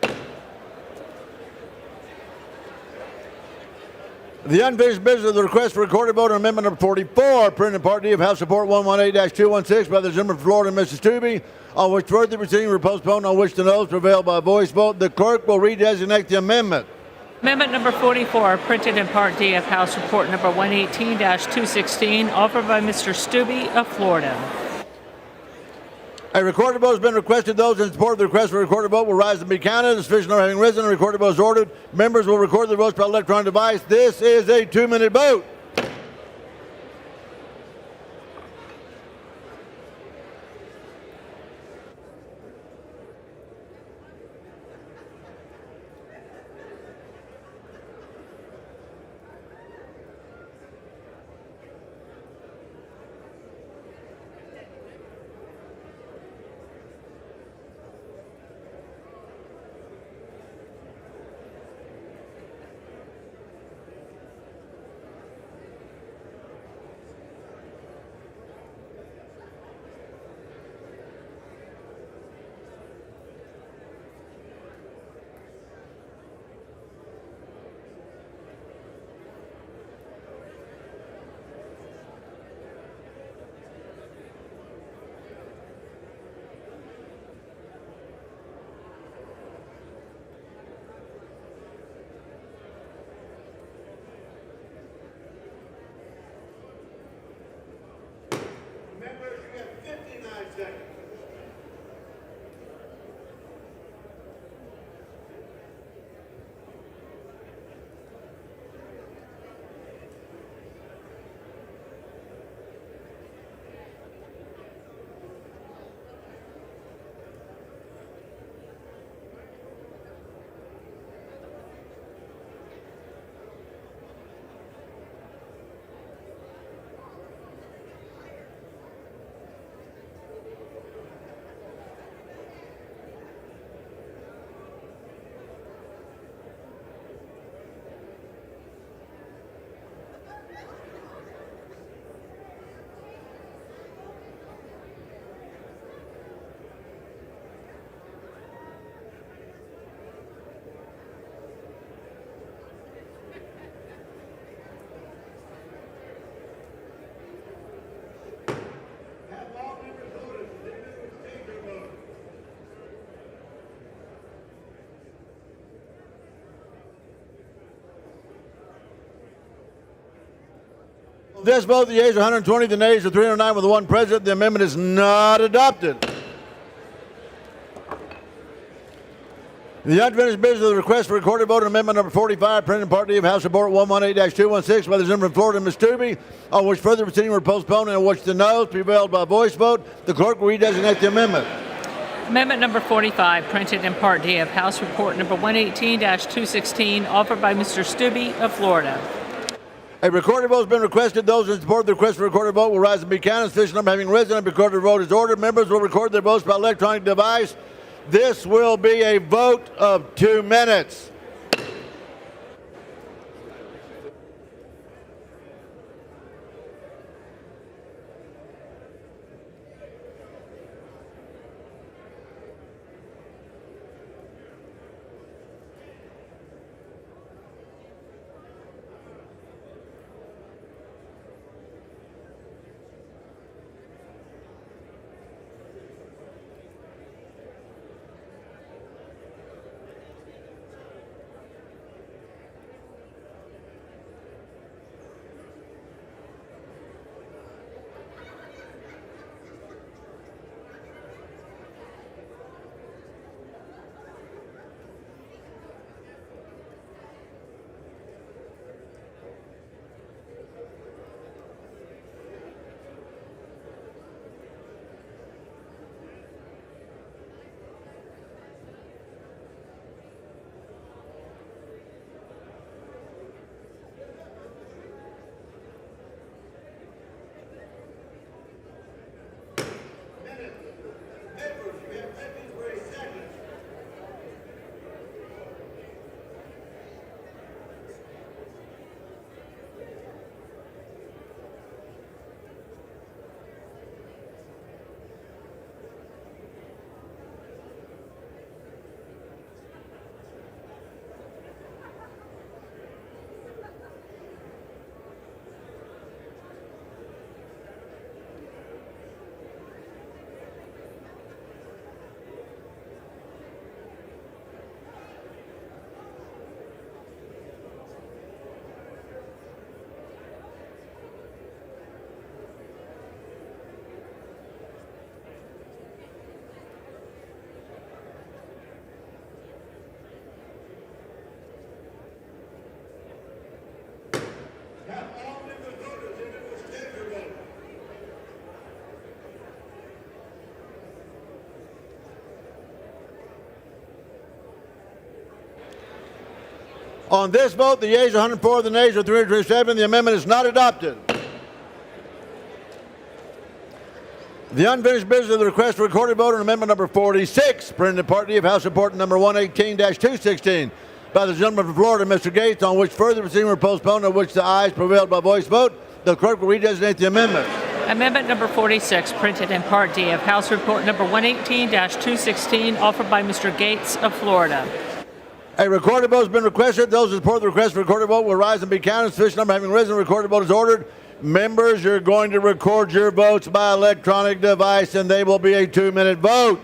The unfinished business of the request for recorded vote on amendment number 44, printed in Part D of House Report 118-216 by the gentleman from Florida, Mrs. Stubbe, on which further proceedings were postponed, on which the noes prevailed by voice vote. The clerk will redesignate the amendment. Amendment number 44, printed in Part D of House Report number 118-216, offered by Mr. Stubbe of Florida. A recorded vote has been requested. Those in support of the request for a recorded vote will rise and be counted. A sufficient number having risen, a recorded vote is ordered. Members will record their votes by electronic device. This is a 2-minute vote. This vote, the yeas are 120, the nays are 309 with one present. The amendment is not adopted. The unfinished business of the request for recorded vote on amendment number 45, printed in Part D of House Report 118-216 by the gentleman from Florida, Ms. Stubbe, on which further proceedings were postponed and on which the noes prevailed by voice vote. The clerk will redesignate the amendment. Amendment number 45, printed in Part D of House Report number 118-216, offered by Mr. Stubbe of Florida. A recorded vote has been requested. Those in support of the request for a recorded vote will rise and be counted. Sufficient number having risen, a recorded vote is ordered. Members will record their votes by electronic device. This will be a vote of 2 minutes. On this vote, the yeas are 104, the nays are 327. The amendment is not adopted. The unfinished business of the request for recorded vote on amendment number 46, printed in Part D of House Report number 118-216 by the gentleman from Florida, Mr. Gates, on which further proceedings were postponed, of which the ayes prevailed by voice vote. The clerk will redesignate the amendment. Amendment number 46, printed in Part D of House Report number 118-216, offered by Mr. Gates of Florida. A recorded vote has been requested. Those who support the request for recorded vote will rise and be counted. Sufficient number having risen, the recorded vote is ordered. Members, you're going to record your votes by electronic device, and they will be a 2-minute vote.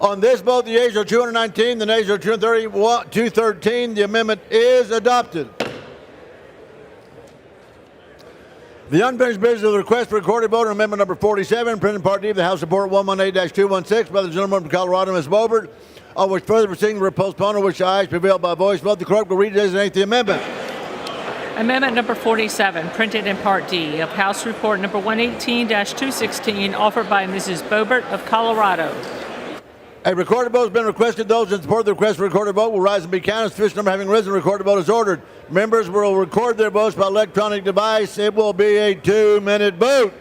On this vote, the yeas are 219, the nays are 213. The amendment is adopted. The unfinished business of the request for recorded vote on amendment number 47, printed in Part D of the House Report 118-216 by the gentleman from Colorado, Ms. Bobert, on which further proceedings were postponed, on which the ayes prevailed by voice vote. The clerk will redesignate the amendment. Amendment number 47, printed in Part D of House Report number 118-216, offered by Mrs. Bobert of Colorado. A recorded vote has been requested. Those in support of the request for recorded vote will rise and be counted. Sufficient number having risen, the recorded vote is ordered. Members will record their votes by electronic device. It will be a 2-minute vote.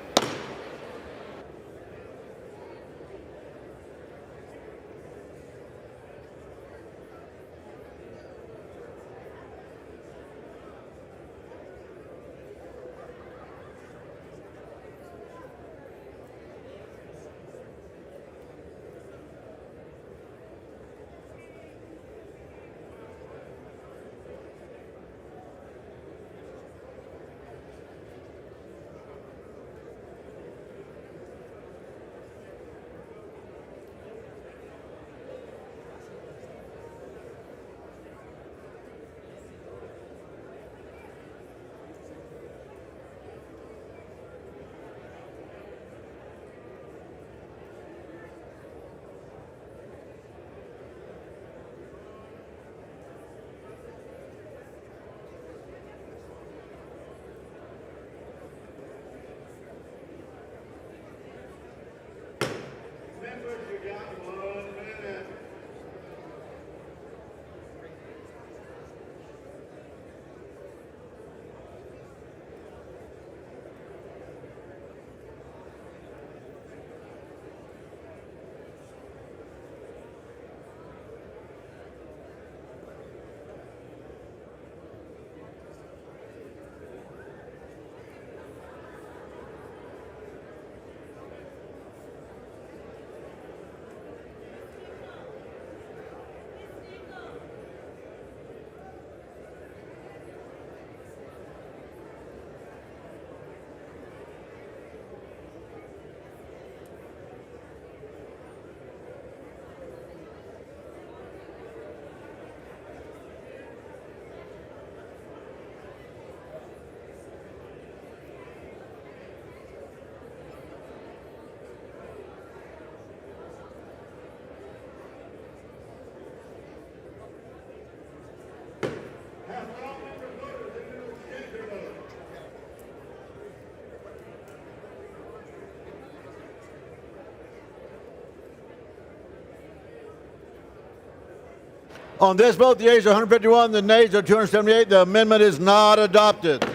On this vote, the ayes are 151, the nays are 278. The amendment is not adopted.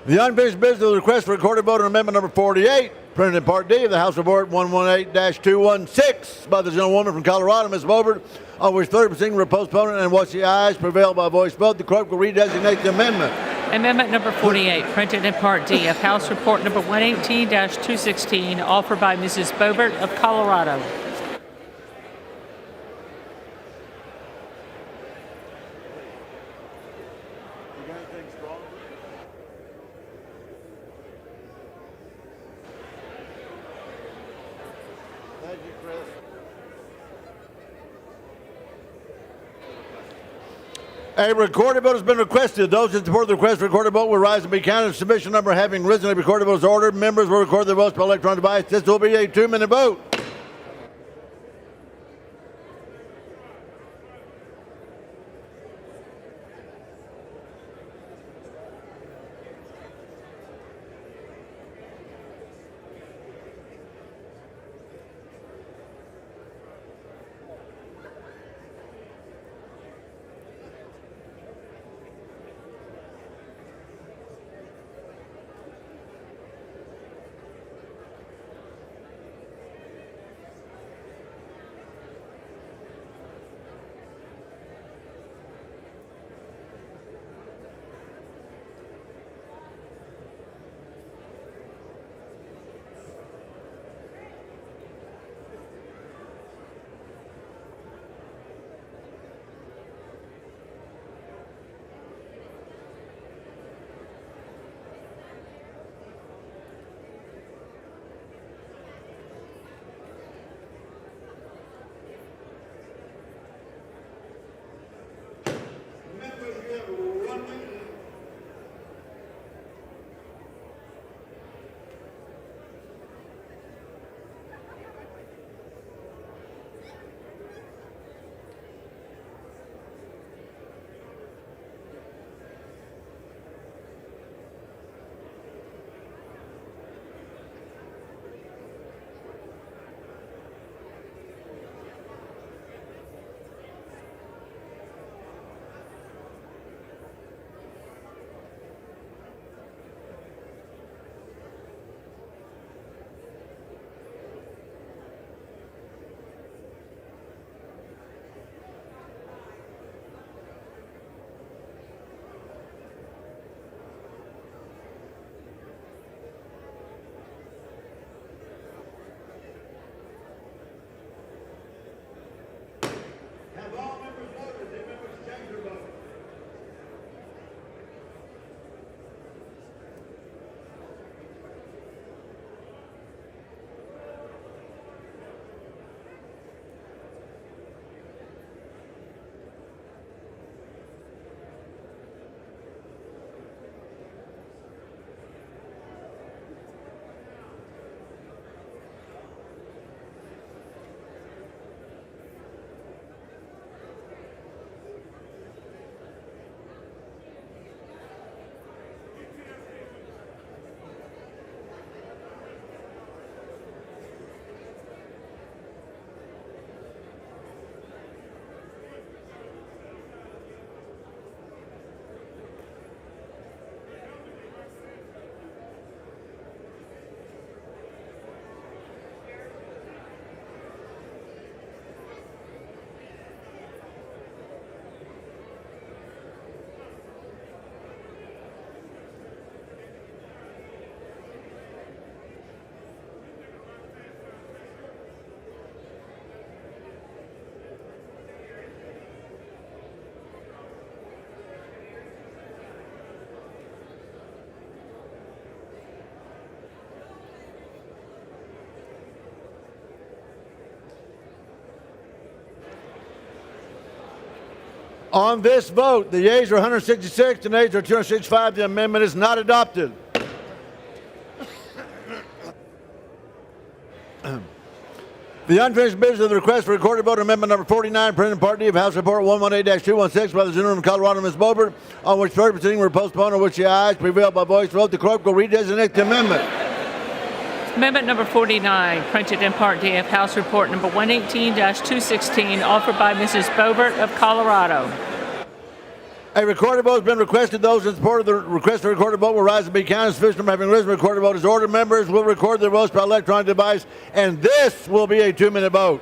The unfinished business of the request for recorded vote on amendment number 48, printed in Part D of the House Report 118-216 by the gentlewoman from Colorado, Ms. Bobert, on which further proceeding were postponed, and what the ayes prevail by voice vote. The clerk will redesignate the amendment. Amendment number 48, printed in Part D of House Report number 118-216, offered by Mrs. Bobert of Colorado. A recorded vote has been requested. Those in support of the request for recorded vote will rise and be counted. Submission number having risen, a recorded vote is ordered. Members will record their votes by electronic device. This will be a 2-minute vote. On this vote, the yeas are 166, the nays are 265. The amendment is not adopted. The unfinished business of the request for recorded vote on amendment number 49, printed in Part D of House Report 118-216 by the gentleman from Colorado, Ms. Bobert, on which further proceeding were postponed, on which the ayes prevailed by voice vote. The clerk will redesignate the amendment. Amendment number 49, printed in Part D of House Report number 118-216, offered by Mrs. Boebert of Colorado. A recorded vote has been requested. Those in support of the request for recorded vote will rise and be counted. Sufficient number having risen, recorded vote is ordered. Members will record their votes by electronic device, and this will be a 2-minute vote.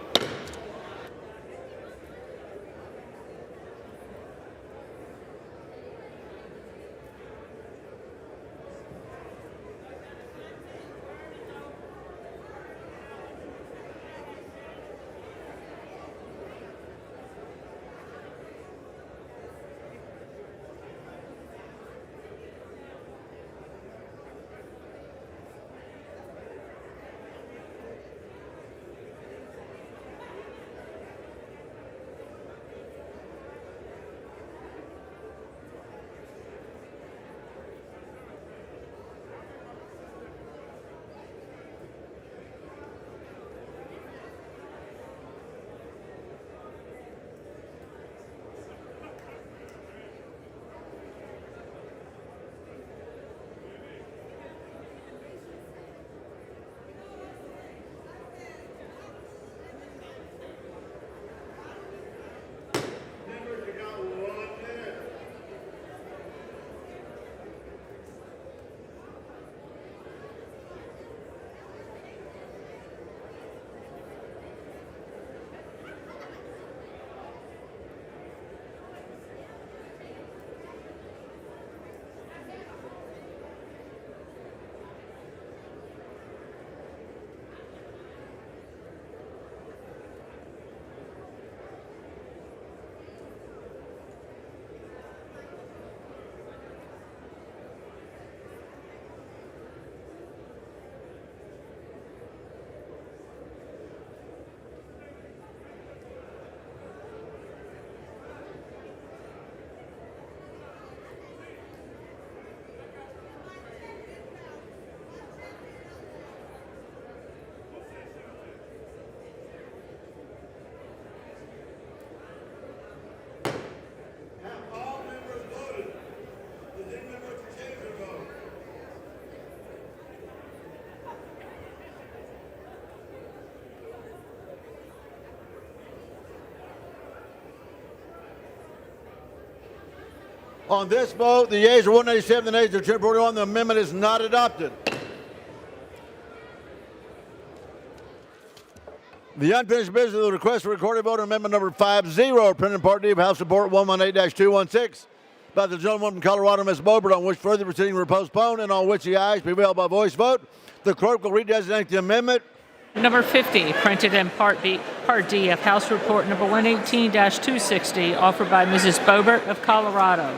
On this vote, the yeas are 187, the nays are 241. The amendment is not adopted. The unfinished business of the request for recorded vote on amendment number 50, printed in Part D of House Report 118-216, by the gentleman from Colorado, Ms. Boebert, on which further proceedings were postponed and on which the ayes prevail by voice vote. The clerk will redesignate the amendment. Number 50, printed in Part D of House Report number 118-260, offered by Mrs. Boebert of Colorado.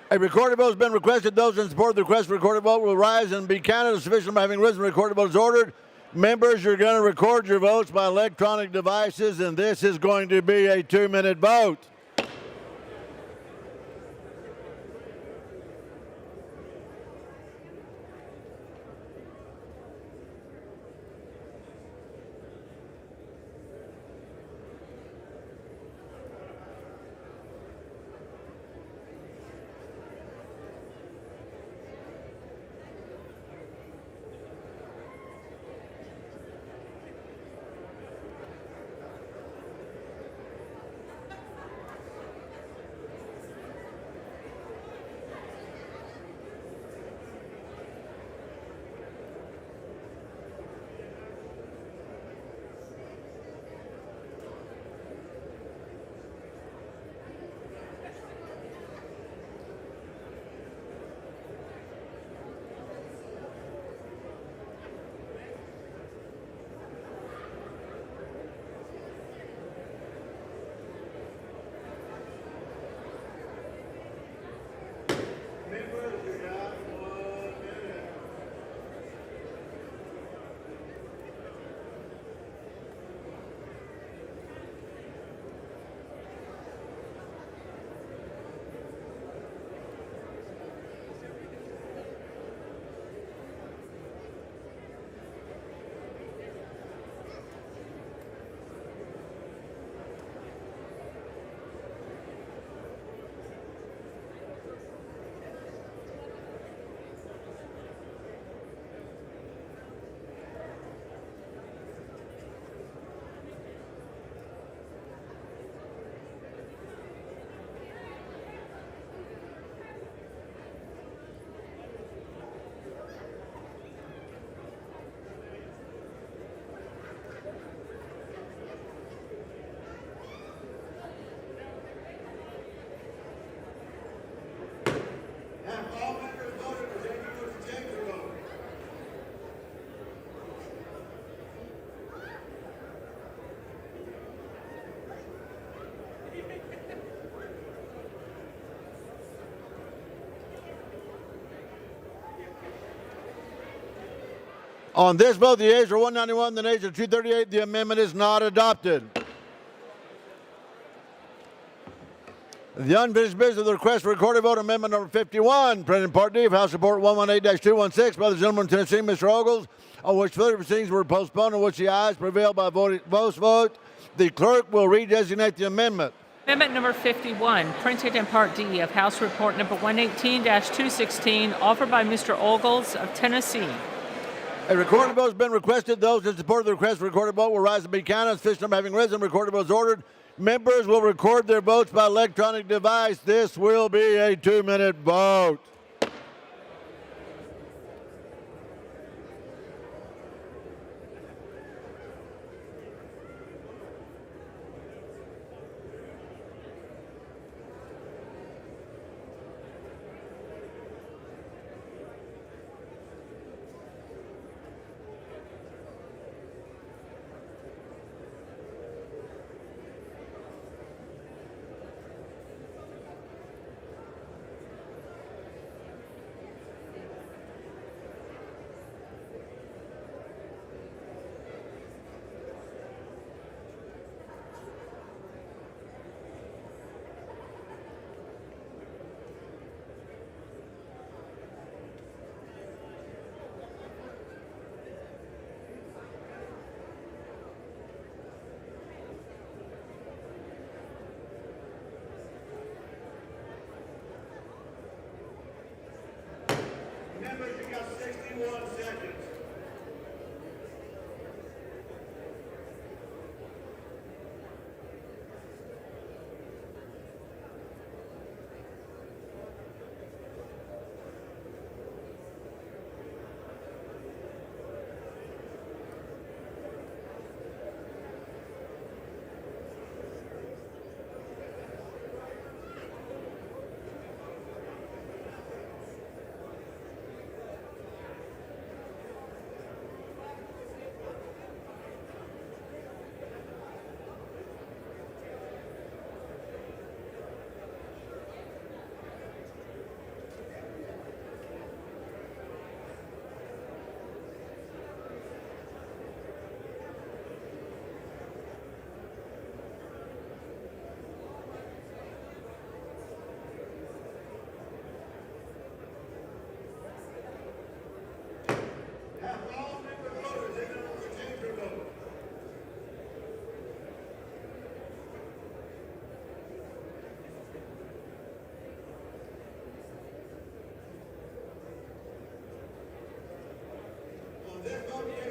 A recorded vote has been requested. Those in support of the request for recorded vote will rise and be counted. A sufficient number having risen, recorded vote is ordered. Members, you're going to record your votes by electronic devices, and this is going to be a 2-minute vote. On this vote, the yeas are 191, the nays are 238. The amendment is not adopted. The unfinished business of the request for recorded vote, amendment number 51, printed in Part D of House Report 118-216 by the gentleman from Tennessee, Mr. Ogles, on which further proceedings were postponed, on which the ayes prevailed by voice vote. The clerk will redesignate the amendment. Amendment number 51, printed in Part D of House Report number 118-216, offered by Mr. Ogles of Tennessee. A recorded vote has been requested. Those in support of the request for recorded vote will rise and be counted. Sufficient number having risen, recorded vote is ordered. Members will record their votes by electronic device. This will be a 2-minute vote.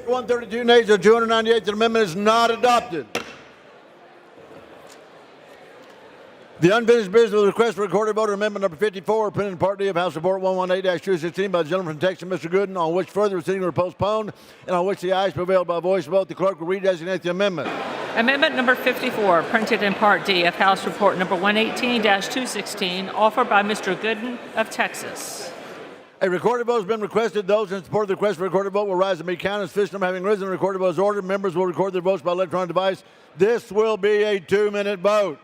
For 132 nays or 298, the amendment is not adopted. The unfinished business of the request for recorded vote, amendment number 54, printed in Part D of House Report 118-216 by the gentleman from Texas, Mr. Gooden, on which further proceedings were postponed and on which the ayes prevailed by voice vote. The clerk will redesignate the amendment. Amendment number 54, printed in Part D of House Report number 118-216, offered by Mr. Gooden of Texas. A recorded vote has been requested. Those in support of the request for recorded vote will rise and be counted. Sufficient number having risen, the recorded vote is ordered. Members will record their votes by electronic device. This will be a 2-minute vote.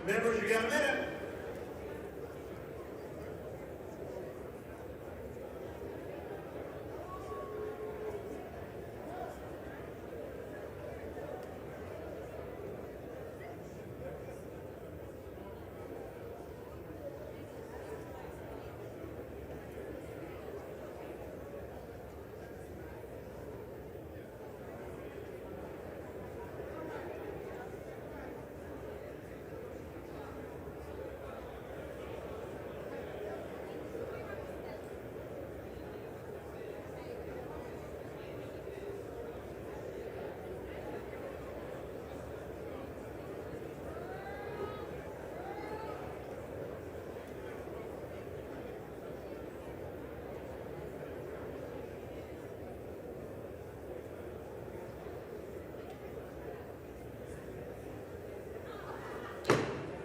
Members, you got a minute.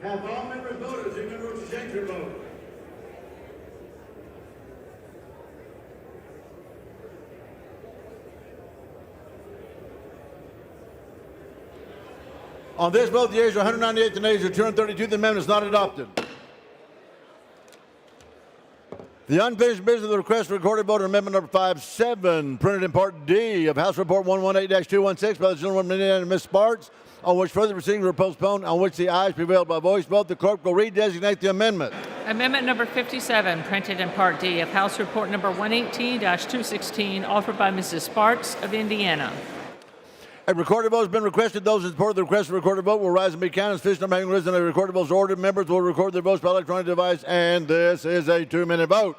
Have all members voted? Does anyone wish to change their vote? On this vote, the yeas are 198, the nays are 232. The amendment is not adopted. The unfinished business of the request for recorded vote on amendment number 57, printed in Part D of House Report 118-216 by the gentlewoman and Ms. Sparks, on which further proceedings were postponed, on which the ayes prevailed by voice vote. The clerk will redesignate the amendment. Amendment number 57, printed in Part D of House Report number 118-216, offered by Mrs. Sparks of Indiana. A recorded vote has been requested. Those in support of the request for recorded vote will rise and be counted. Sufficient number having risen, a recorded vote is ordered. Members will record their votes by electronic device, and this is a 2-minute vote.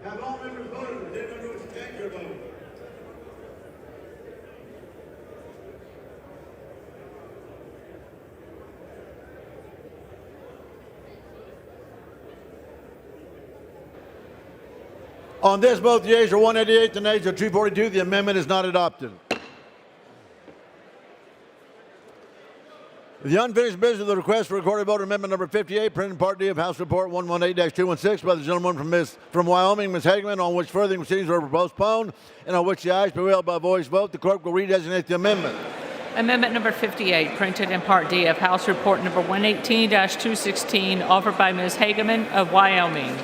Have all members voted? Does anyone wish to change their vote? On this vote, the yeas are 188, the nays are 242. The amendment is not adopted. The unfinished business of the request for recorded vote amendment number 58, printed in Part D of House Report 118-216 by the gentleman from Wyoming, Ms. Hageman, on which further proceedings were postponed and on which the ayes prevailed by voice vote. The clerk will redesignate the amendment. Amendment number 58, printed in Part D of House Report number 118-216, offered by Ms. Hageman of Wyoming.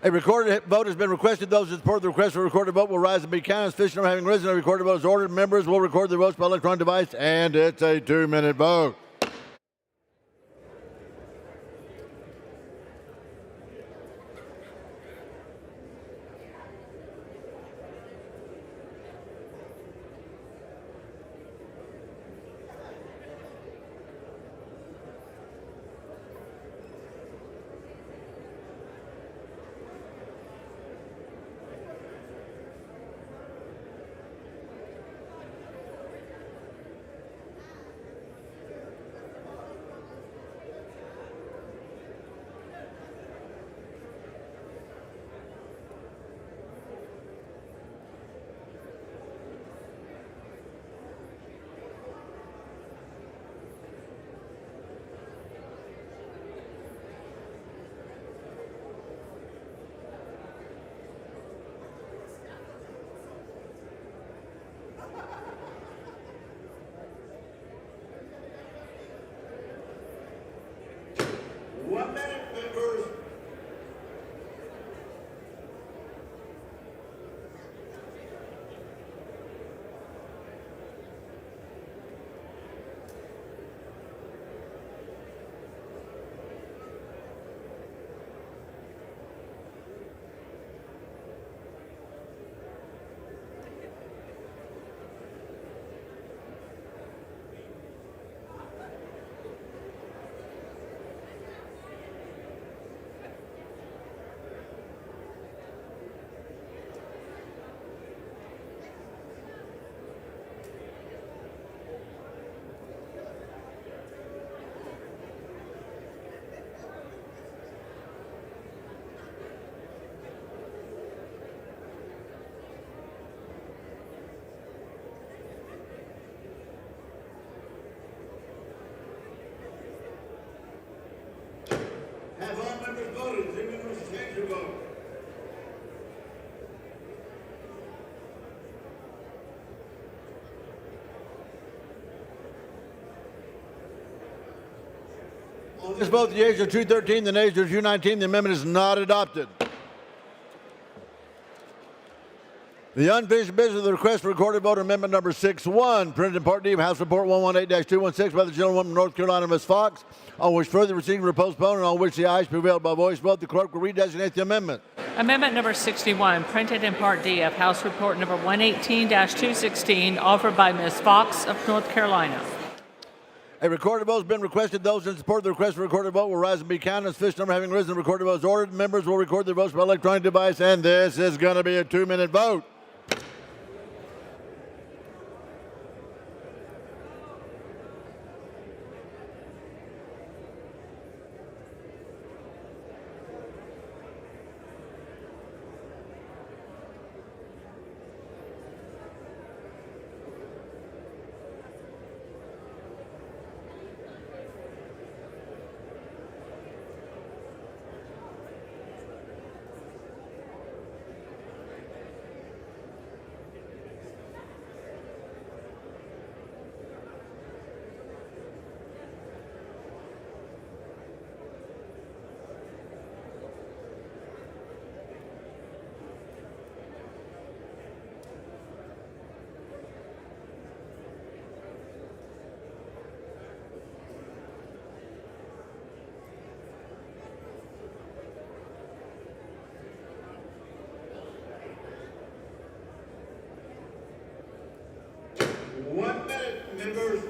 A recorded vote has been requested. Those in support of the request for a recorded vote will rise and be counted. Sufficient number having risen, a recorded vote is ordered. Members will record their votes by electronic device, and it's a 2-minute vote. On this vote, the yeas are 213, the nays are 219. The amendment is not adopted. The unfinished business of the request for recorded vote amendment number 6-1, printed in Part D of House Report 118-216 by the gentlewoman from North Carolina, Ms. Fox, on which further proceedings were postponed and on which the ayes prevailed by voice vote. The clerk will redesignate the amendment. Amendment number 61, printed in Part D of House Report number 118-216, offered by Ms. Fox of North Carolina. A recorded vote has been requested. Those in support of the request for recorded vote will rise and be counted. As fish number having risen, the recorded vote is ordered. Members will record their votes by electronic device, and this is going to be a 2-minute vote. Members.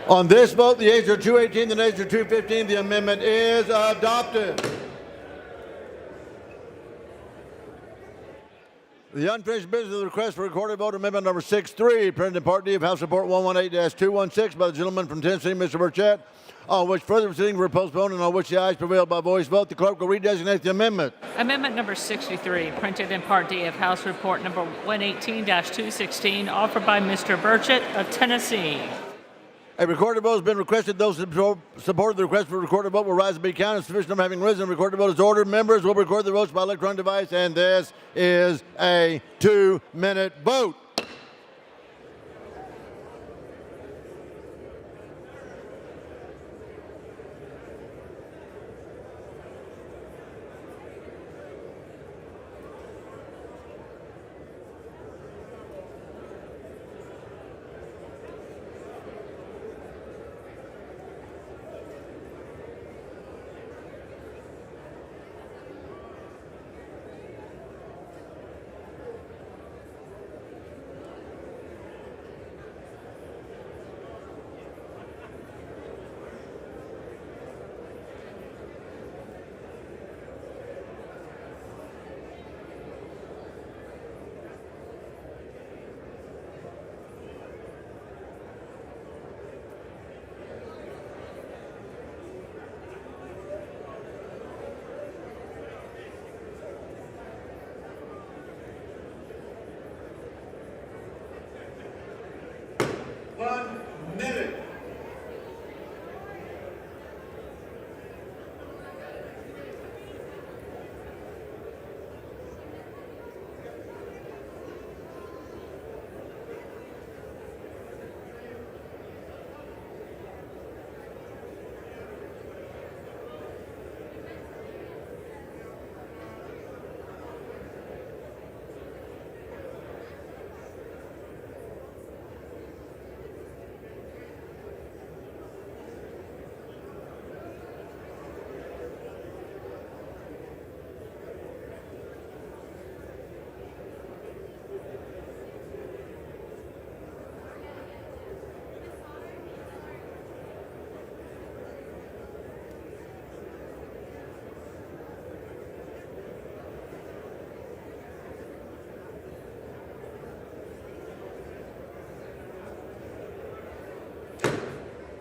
On this vote, the ayes are 218, the nays are 215. The amendment is adopted. The unfinished business of the request for recorded vote, amendment number 6-3, printed in Part D of House Report 118-216 by the gentleman from Tennessee, Mr. Burchett, on which further proceedings were postponed and on which the ayes prevailed by voice vote. The clerk will redesignate the amendment. Amendment number 63, printed in Part D of House Report number 118-216, offered by Mr. Burchett of Tennessee. A recorded vote has been requested. Those who support the request for a recorded vote will rise and be counted. Sufficient number having risen, recorded vote is ordered. Members will record their votes by electronic device, and this is a 2-minute vote.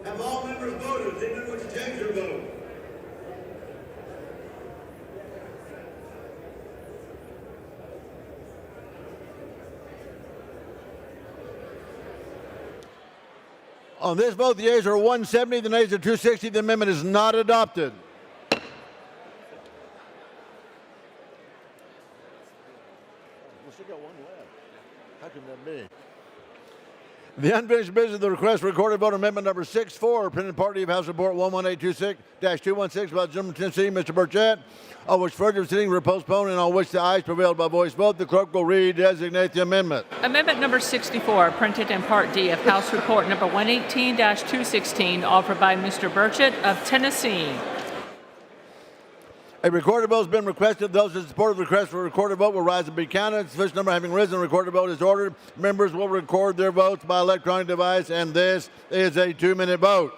Have all members voted? Does anyone want to change their vote? On this vote, the ayes are 170, the nays are 260. The amendment is not adopted. We still got one left. How can that be? The unfinished business of the request for recorded vote amendment number 6-4, printed Part D of House Report 118-216 by the gentleman from Tennessee, Mr. Burchett, on which further proceedings were postponed and on which the ayes prevailed by voice vote. The clerk will redesignate the amendment. Amendment number 64, printed in Part D of House Report number 118-216, offered by Mr. Burchett of Tennessee. A recorded vote has been requested. Those in support of the request for a recorded vote will rise and be counted. Sufficient number having risen, a recorded vote is ordered. Members will record their votes by electronic device, and this is a 2-minute vote.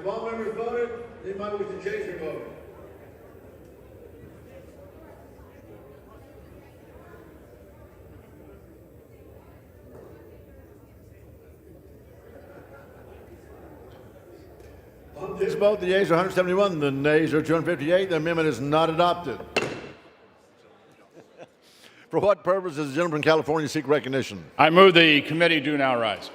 Have all members voted? Anybody wish to change their vote? On this vote, the yeas are 171, the nays are 258. The amendment is not adopted. For what purpose does the gentleman from California seek recognition? I move the committee do now rise.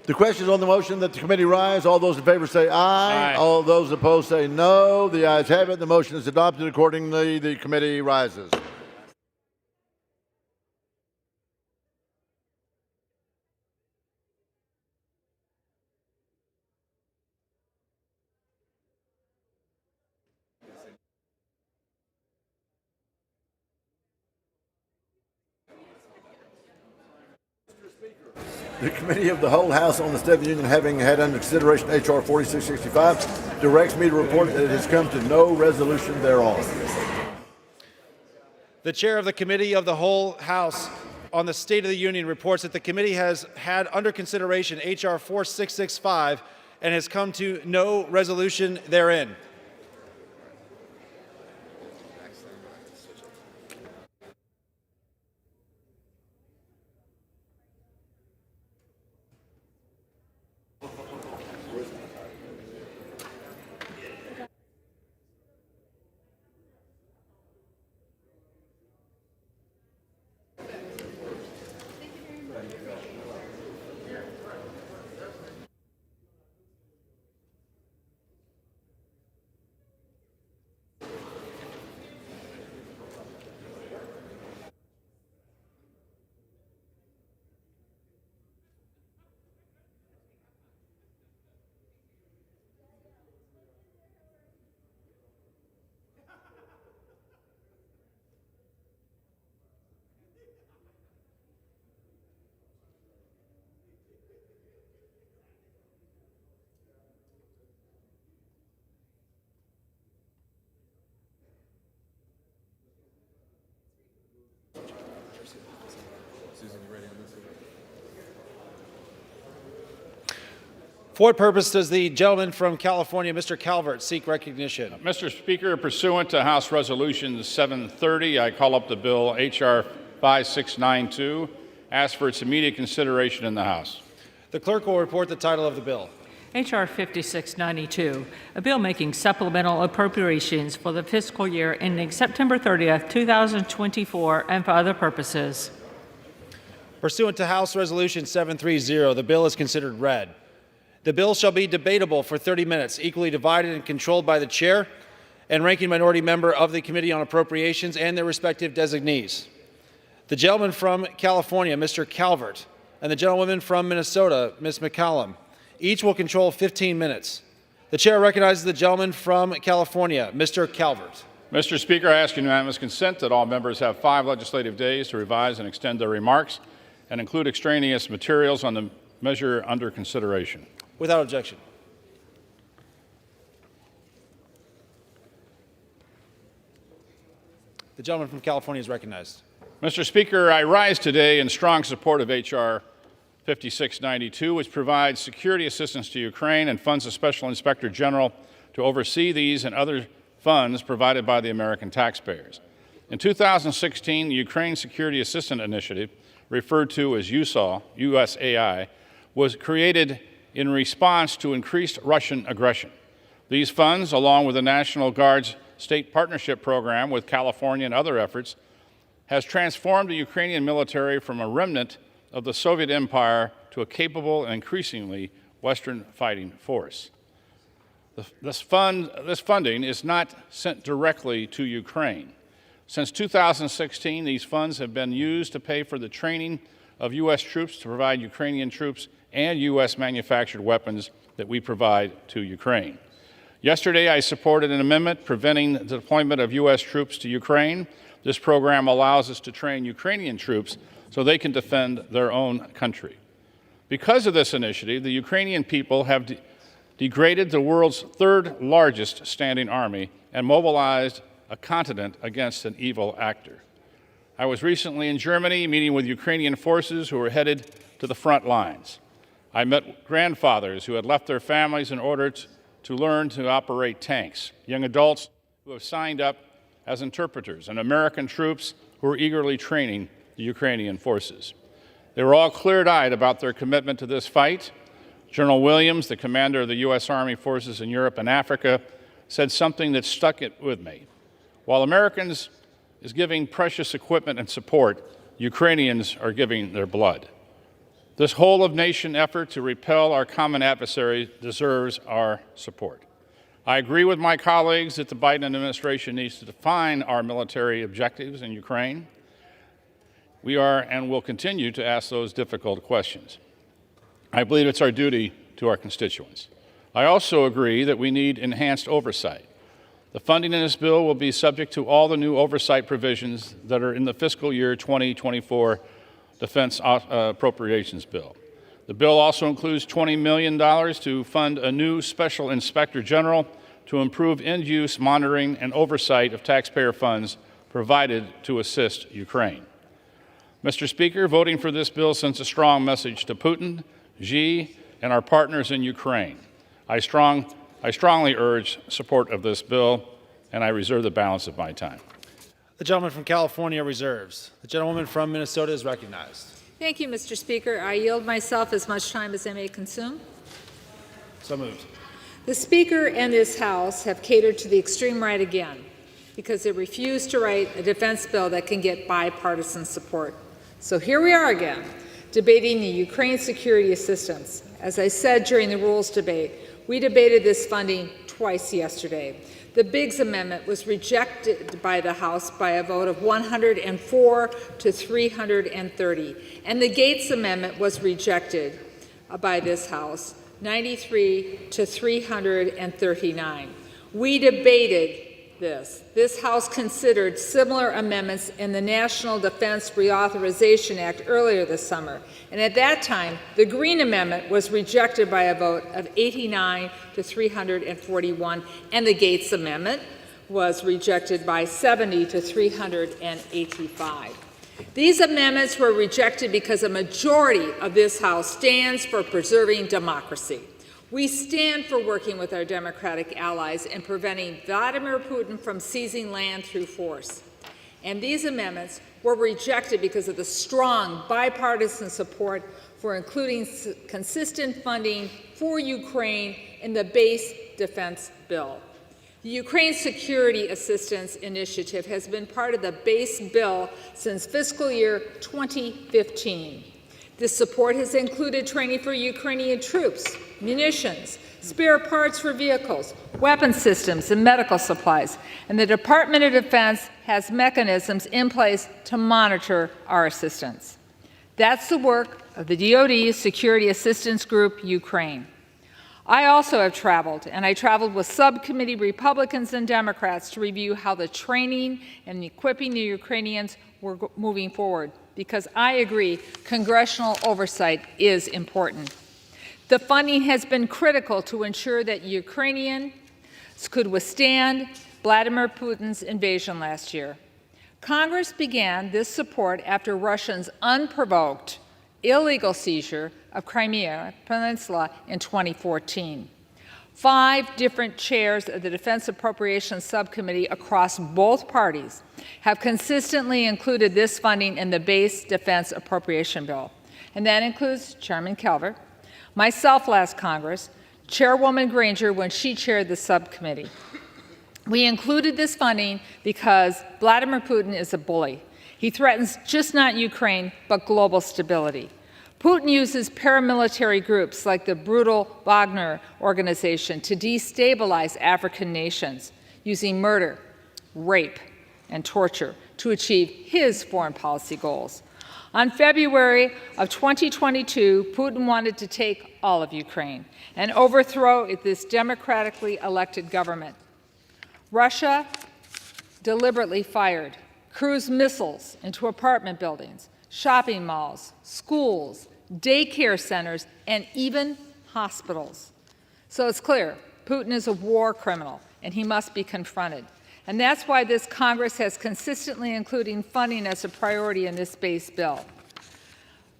The question is on the motion that the committee rise. All those in favor say aye. Aye. All those opposed say no. The ayes have it. The motion is adopted. Accordingly, the committee rises. The Committee of the Whole House on the State of the Union, having had under consideration H.R. 4665, directs me to report that it has come to no resolution thereon. The chair of the Committee of the Whole House on the State of the Union reports that the committee has had under consideration H.R. 4665 and has come to no resolution therein. For what purpose does the gentleman from California, Mr. Calvert, seek recognition? Mr. Speaker, pursuant to House Resolution 730, I call up the bill H.R. 5692, ask for its immediate consideration in the House. The clerk will report the title of the bill. H.R. 5692, a bill making supplemental appropriations for the fiscal year ending September 30th, 2024, and for other purposes. Pursuant to House Resolution 730, the bill is considered read. The bill shall be debatable for 30 minutes, equally divided and controlled by the chair and ranking minority member of the Committee on Appropriations and their respective designees. The gentleman from California, Mr. Calvert, and the gentlewoman from Minnesota, Ms. McCallum, each will control 15 minutes. The chair recognizes the gentleman from California, Mr. Calvert. Mr. Speaker, I ask unanimous consent that all members have 5 legislative days to revise and extend their remarks and include extraneous materials on the measure under consideration. Without objection. The gentleman from California is recognized. Mr. Speaker, I rise today in strong support of H.R. 5692, which provides security assistance to Ukraine and funds a special inspector general to oversee these and other funds provided by the American taxpayers. In 2016, the Ukraine Security Assistance Initiative, referred to as USAI, was created in response to increased Russian aggression. These funds, along with the National Guard's state partnership program with California and other efforts, has transformed the Ukrainian military from a remnant of the Soviet Empire to a capable and increasingly Western fighting force. This funding is not sent directly to Ukraine. Since 2016, these funds have been used to pay for the training of U.S. troops to provide Ukrainian troops and U.S. manufactured weapons that we provide to Ukraine. Yesterday, I supported an amendment preventing the deployment of U.S. troops to Ukraine. This program allows us to train Ukrainian troops so they can defend their own country. Because of this initiative, the Ukrainian people have degraded the world's third largest standing army and mobilized a continent against an evil actor. I was recently in Germany meeting with Ukrainian forces who were headed to the front lines. I met grandfathers who had left their families in order to learn to operate tanks, young adults who have signed up as interpreters, and American troops who are eagerly training the Ukrainian forces. They were all clear-eyed about their commitment to this fight. General Williams, the commander of the U.S. Army forces in Europe and Africa, said something that stuck it with me. While Americans is giving precious equipment and support, Ukrainians are giving their blood. This whole-of-nation effort to repel our common adversary deserves our support. I agree with my colleagues that the Biden administration needs to define our military objectives in Ukraine. We are and will continue to ask those difficult questions. I believe it's our duty to our constituents. I also agree that we need enhanced oversight. The funding in this bill will be subject to all the new oversight provisions that are in the fiscal year 2024 Defense Appropriations Bill. The bill also includes $20 million to fund a new Special Inspector General to improve end-use monitoring and oversight of taxpayer funds provided to assist Ukraine. Mr. Speaker, voting for this bill sends a strong message to Putin, Xi, and our partners in Ukraine. I strongly urge support of this bill, and I reserve the balance of my time. The gentleman from California reserves. The gentlewoman from Minnesota is recognized. Thank you, Mr. Speaker. I yield myself as much time as I may consume. So moved. The Speaker and this House have catered to the extreme right again because they refused to write a defense bill that can get bipartisan support. So here we are again, debating the Ukraine security assistance. As I said during the rules debate, we debated this funding twice yesterday. The Biggs Amendment was rejected by the House by a vote of 104 to 330, and the Gates Amendment was rejected by this House, 93 to 339. We debated this. This House considered similar amendments in the National Defense Reauthorization Act earlier this summer, and at that time, the Green Amendment was rejected by a vote of 89 to 341, and the Gates Amendment was rejected by 70 to 385. These amendments were rejected because a majority of this House stands for preserving democracy. We stand for working with our Democratic allies and preventing Vladimir Putin from seizing land through force. And these amendments were rejected because of the strong bipartisan support for including consistent funding for Ukraine in the base defense bill. The Ukraine Security Assistance Initiative has been part of the base bill since fiscal year 2015. This support has included training for Ukrainian troops, munitions, spare parts for vehicles, weapon systems, and medical supplies. And the Department of Defense has mechanisms in place to monitor our assistance. That's the work of the DoD Security Assistance Group, Ukraine. I also have traveled, and I traveled with subcommittee Republicans and Democrats to review how the training and equipping the Ukrainians were moving forward, because I agree congressional oversight is important. The funding has been critical to ensure that Ukrainians could withstand Vladimir Putin's invasion last year. Congress began this support after Russia's unprovoked, illegal seizure of Crimea Peninsula in 2014. 5 different chairs of the Defense Appropriations Subcommittee across both parties have consistently included this funding in the base defense appropriation bill. And that includes Chairman Calvert, myself last Congress, Chairwoman Granger when she chaired the subcommittee. We included this funding because Vladimir Putin is a bully. He threatens just not Ukraine, but global stability. Putin uses paramilitary groups like the brutal Wagner organization to destabilize African nations, using murder, rape, and torture to achieve his foreign policy goals. On February of 2022, Putin wanted to take all of Ukraine and overthrow this democratically elected government. Russia deliberately fired cruise missiles into apartment buildings, shopping malls, schools, daycare centers, and even hospitals. So it's clear, Putin is a war criminal, and he must be confronted. And that's why this Congress has consistently included funding as a priority in this base bill.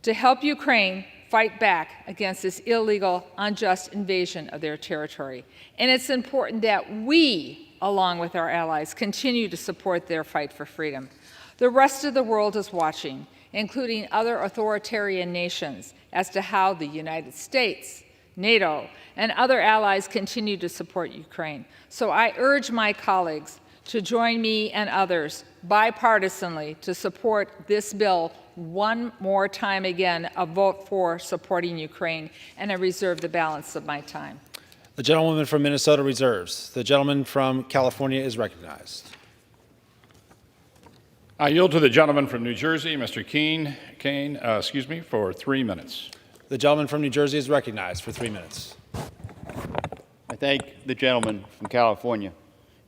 To help Ukraine fight back against this illegal, unjust invasion of their territory. And it's important that we, along with our allies, continue to support their fight for freedom. The rest of the world is watching, including other authoritarian nations, as to how the United States, NATO, and other allies continue to support Ukraine. So I urge my colleagues to join me and others bipartisanly to support this bill one more time again, a vote for supporting Ukraine, and I reserve the balance of my time. The gentlewoman from Minnesota reserves. The gentleman from California is recognized. I yield to the gentleman from New Jersey, Mr. Kane, for 3 minutes. The gentleman from New Jersey is recognized for 3 minutes. I thank the gentleman from California,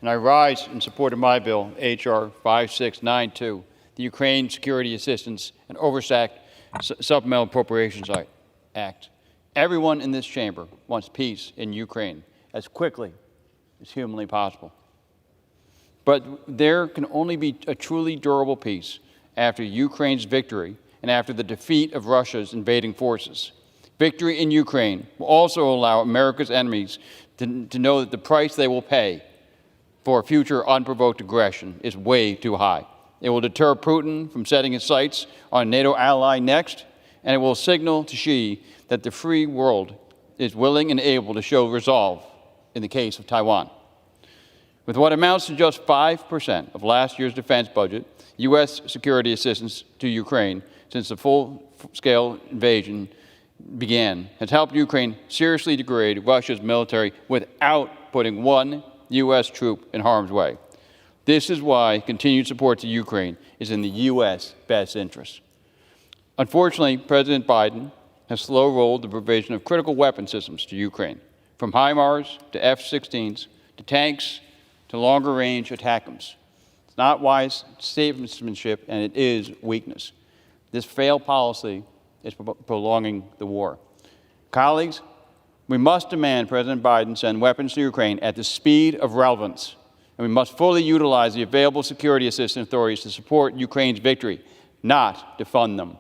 and I rise in support of my bill, H.R. 5692, the Ukraine Security Assistance and Oversight Supplemental Appropriations Act. Everyone in this chamber wants peace in Ukraine as quickly as humanly possible. But there can only be a truly durable peace after Ukraine's victory and after the defeat of Russia's invading forces. Victory in Ukraine will also allow America's enemies to know that the price they will pay for future unprovoked aggression is way too high. It will deter Putin from setting his sights on a NATO ally next, and it will signal to Xi that the free world is willing and able to show resolve in the case of Taiwan. With what amounts to just 5% of last year's defense budget, U.S. security assistance to Ukraine since the full-scale invasion began has helped Ukraine seriously degrade Russia's military without putting one U.S. troop in harm's way. This is why continued support to Ukraine is in the U.S. best interest. Unfortunately, President Biden has slow-rolled the provision of critical weapon systems to Ukraine, from HIMARS to F-16s to tanks to longer-range ATACMS. It's not wise statesmanship, and it is weakness. This failed policy is prolonging the war. Colleagues, we must demand President Biden send weapons to Ukraine at the speed of relevance, and we must fully utilize the available security assistance authorities to support Ukraine's victory, not defund them.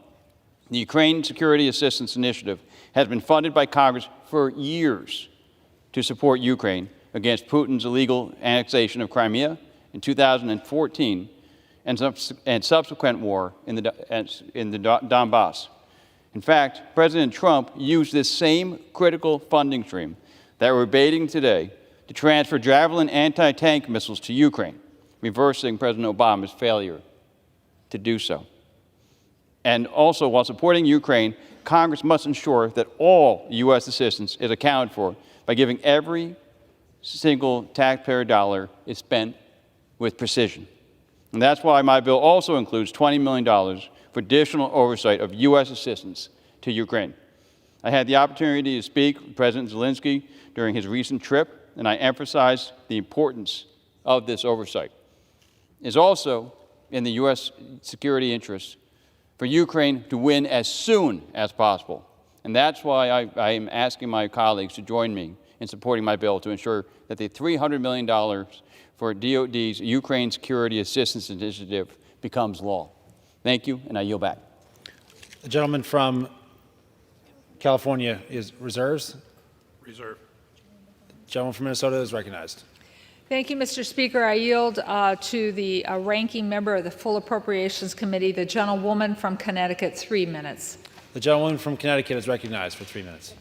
The Ukraine Security Assistance Initiative has been funded by Congress for years to support Ukraine against Putin's illegal annexation of Crimea in 2014 and subsequent war in the Donbass. In fact, President Trump used this same critical funding stream that we're debating today to transfer Javelin anti-tank missiles to Ukraine, reversing President Obama's failure to do so. And also, while supporting Ukraine, Congress must ensure that all U.S. assistance is accounted for by giving every single taxpayer dollar is spent with precision. And that's why my bill also includes $20 million for additional oversight of U.S. assistance to Ukraine. I had the opportunity to speak with President Zelensky during his recent trip, and I emphasized the importance of this oversight. It is also in the U.S. security interest for Ukraine to win as soon as possible. And that's why I am asking my colleagues to join me in supporting my bill to ensure that the $300 million for DOD's Ukraine Security Assistance Initiative becomes law. Thank you, and I yield back. The gentleman from California is reserves. Reserve. The gentleman from Minnesota is recognized. Thank you, Mr. Speaker. I yield to the ranking member of the Full Appropriations Committee, the gentlewoman from Connecticut, 3 minutes. The gentlewoman from Connecticut is recognized for 3 minutes.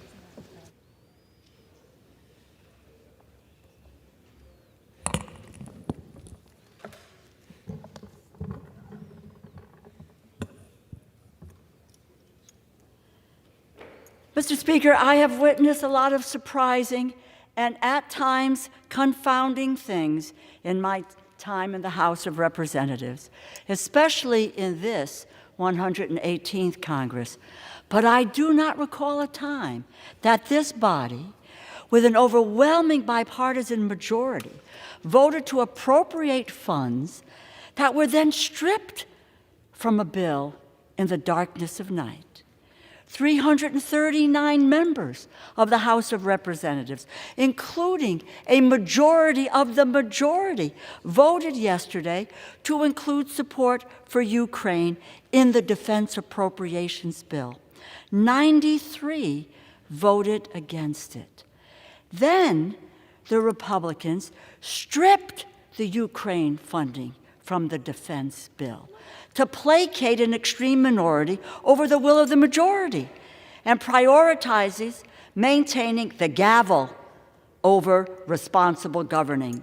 Mr. Speaker, I have witnessed a lot of surprising and at times confounding things in my time in the House of Representatives, especially in this 118th Congress. But I do not recall a time that this body, with an overwhelming bipartisan majority, voted to appropriate funds that were then stripped from a bill in the darkness of night. 339 members of the House of Representatives, including a majority of the majority, voted yesterday to include support for Ukraine in the defense appropriations bill. 93 voted against it. Then the Republicans stripped the Ukraine funding from the defense bill to placate an extreme minority over the will of the majority, and prioritizes maintaining the gavel over responsible governing.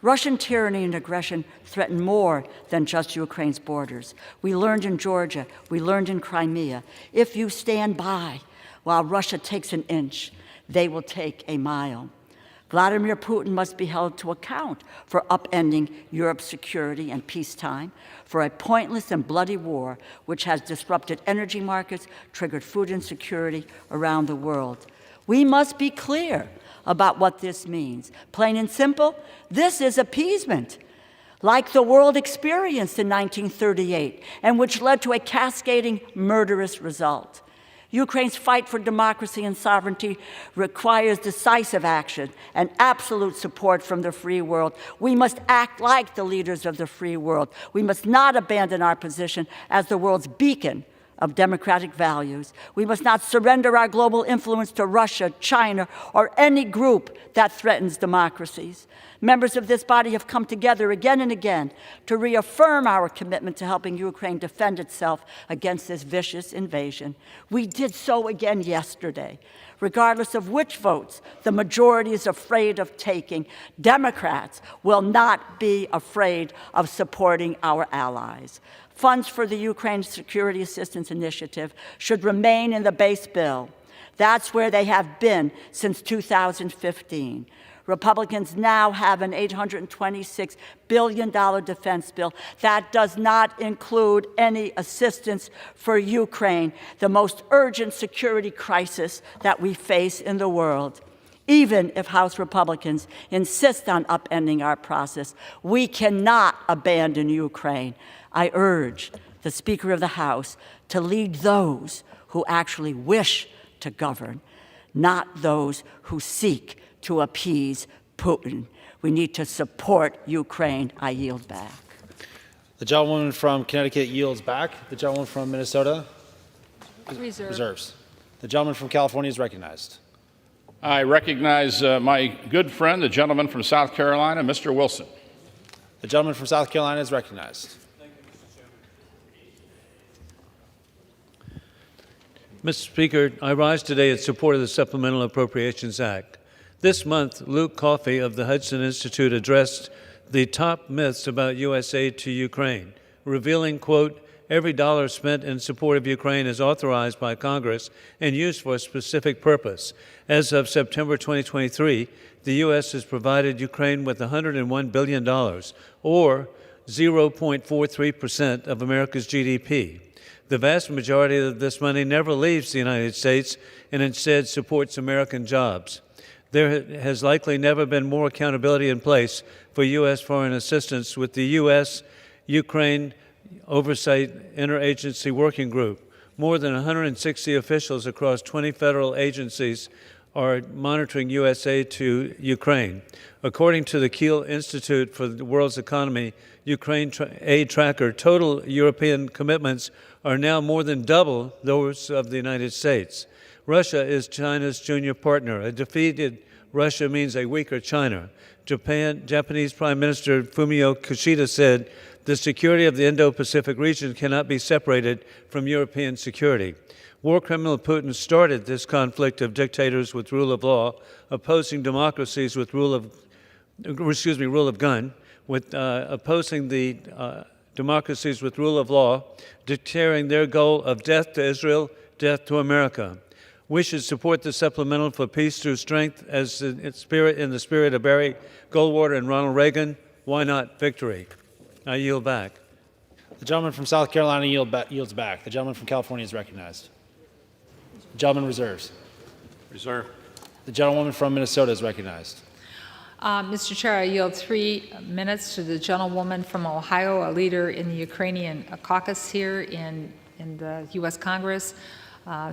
Russian tyranny and aggression threaten more than just Ukraine's borders. We learned in Georgia, we learned in Crimea. If you stand by while Russia takes an inch, they will take a mile. Vladimir Putin must be held to account for upending Europe's security and peacetime, for a pointless and bloody war which has disrupted energy markets, triggered food insecurity around the world. We must be clear about what this means. Plain and simple, this is appeasement, like the world experienced in 1938, and which led to a cascading murderous result. Ukraine's fight for democracy and sovereignty requires decisive action and absolute support from the free world. We must act like the leaders of the free world. We must not abandon our position as the world's beacon of democratic values. We must not surrender our global influence to Russia, China, or any group that threatens democracies. Members of this body have come together again and again to reaffirm our commitment to helping Ukraine defend itself against this vicious invasion. We did so again yesterday. Regardless of which votes the majority is afraid of taking, Democrats will not be afraid of supporting our allies. Funds for the Ukraine Security Assistance Initiative should remain in the base bill. That's where they have been since 2015. Republicans now have an $826 billion defense bill. That does not include any assistance for Ukraine, the most urgent security crisis that we face in the world. Even if House Republicans insist on upending our process, we cannot abandon Ukraine. I urge the Speaker of the House to lead those who actually wish to govern, not those who seek to appease Putin. We need to support Ukraine. I yield back. The gentlewoman from Connecticut yields back. The gentleman from Minnesota reserves. The gentleman from California is recognized. I recognize my good friend, the gentleman from South Carolina, Mr. Wilson. The gentleman from South Carolina is recognized. Mr. Speaker, I rise today in support of the Supplemental Appropriations Act. This month, Luke Coffey of the Hudson Institute addressed the top myths about U.S. aid to Ukraine, revealing, quote, every dollar spent in support of Ukraine is authorized by Congress and used for a specific purpose. As of September 2023, the U.S. has provided Ukraine with $101 billion, or 0.43% of America's GDP. The vast majority of this money never leaves the United States and instead supports American jobs. There has likely never been more accountability in place for U.S. foreign assistance, with the U.S.-Ukraine Oversight Interagency Working Group. More than 160 officials across 20 federal agencies are monitoring U.S. aid to Ukraine. According to the Kiel Institute for the World's Economy Ukraine Aid Tracker, total European commitments are now more than double those of the United States. Russia is China's junior partner. A defeated Russia means a weaker China. Japanese Prime Minister Fumio Kishida said, the security of the Indo-Pacific region cannot be separated from European security. War criminal Putin started this conflict of dictators with rule of law, opposing democracies with rule of gun, with opposing the democracies with rule of law, declaring their goal of death to Israel, death to America. We should support the supplemental for peace through strength as in the spirit of Barry Goldwater and Ronald Reagan. Why not victory? I yield back. The gentleman from South Carolina yields back. The gentleman from California is recognized. The gentleman reserves. Reserve. The gentlewoman from Minnesota is recognized. Mr. Chair, I yield 3 minutes to the gentlewoman from Ohio, a leader in the Ukrainian caucus here in the U.S. Congress.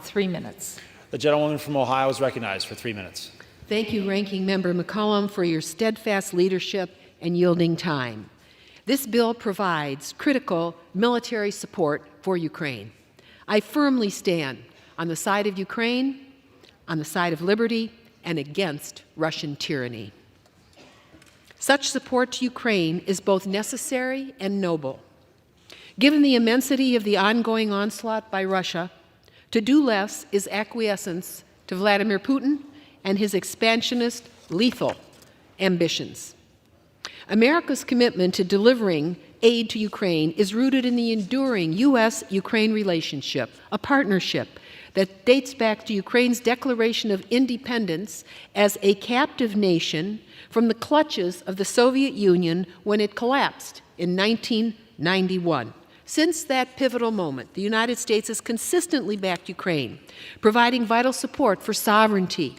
3 minutes. The gentlewoman from Ohio is recognized for 3 minutes. Thank you, Ranking Member McCollum, for your steadfast leadership and yielding time. This bill provides critical military support for Ukraine. I firmly stand on the side of Ukraine, on the side of liberty, and against Russian tyranny. Such support to Ukraine is both necessary and noble. Given the immensity of the ongoing onslaught by Russia, to do less is acquiescence to Vladimir Putin and his expansionist, lethal ambitions. America's commitment to delivering aid to Ukraine is rooted in the enduring U.S.-Ukraine relationship, a partnership that dates back to Ukraine's declaration of independence as a captive nation from the clutches of the Soviet Union when it collapsed in 1991. Since that pivotal moment, the United States has consistently backed Ukraine, providing vital support for sovereignty,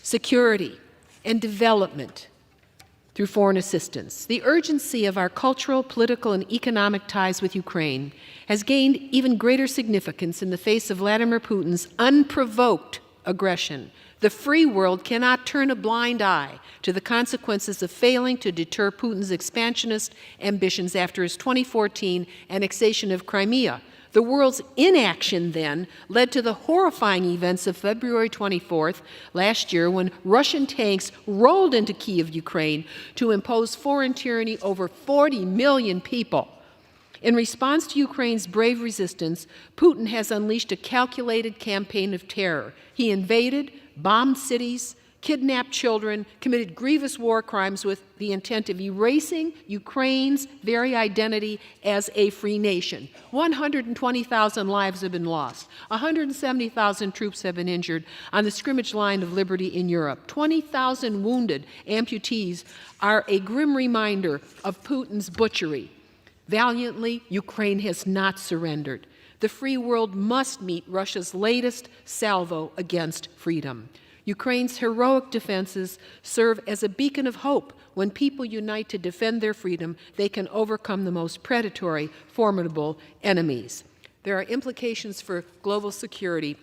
security, and development through foreign assistance. The urgency of our cultural, political, and economic ties with Ukraine has gained even greater significance in the face of Vladimir Putin's unprovoked aggression. The free world cannot turn a blind eye to the consequences of failing to deter Putin's expansionist ambitions after his 2014 annexation of Crimea. The world's inaction then led to the horrifying events of February 24th last year when Russian tanks rolled into Kyiv, Ukraine, to impose foreign tyranny over 40 million people. In response to Ukraine's brave resistance, Putin has unleashed a calculated campaign of terror. He invaded, bombed cities, kidnapped children, committed grievous war crimes with the intent of erasing Ukraine's very identity as a free nation. 120,000 lives have been lost. 170,000 troops have been injured on the scrimmage line of liberty in Europe. 20,000 wounded amputees are a grim reminder of Putin's butchery. Valiantly, Ukraine has not surrendered. The free world must meet Russia's latest salvo against freedom. Ukraine's heroic defenses serve as a beacon of hope. When people unite to defend their freedom, they can overcome the most predatory, formidable enemies. There are implications for global security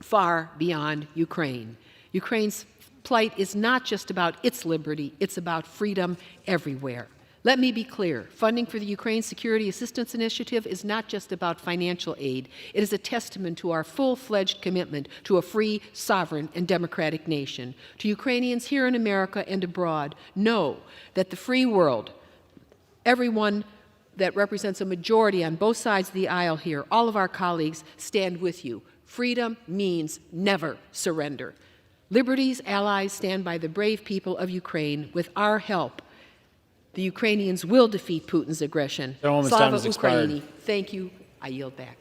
far beyond Ukraine. Ukraine's plight is not just about its liberty, it's about freedom everywhere. Let me be clear. Funding for the Ukraine Security Assistance Initiative is not just about financial aid. It is a testament to our full-fledged commitment to a free, sovereign, and democratic nation. To Ukrainians here in America and abroad, know that the free world, everyone that represents a majority on both sides of the aisle here, all of our colleagues, stand with you. Freedom means never surrender. Liberty's allies stand by the brave people of Ukraine. With our help, the Ukrainians will defeat Putin's aggression. Gentlewoman's time has expired. Ukraini. Thank you. I yield back.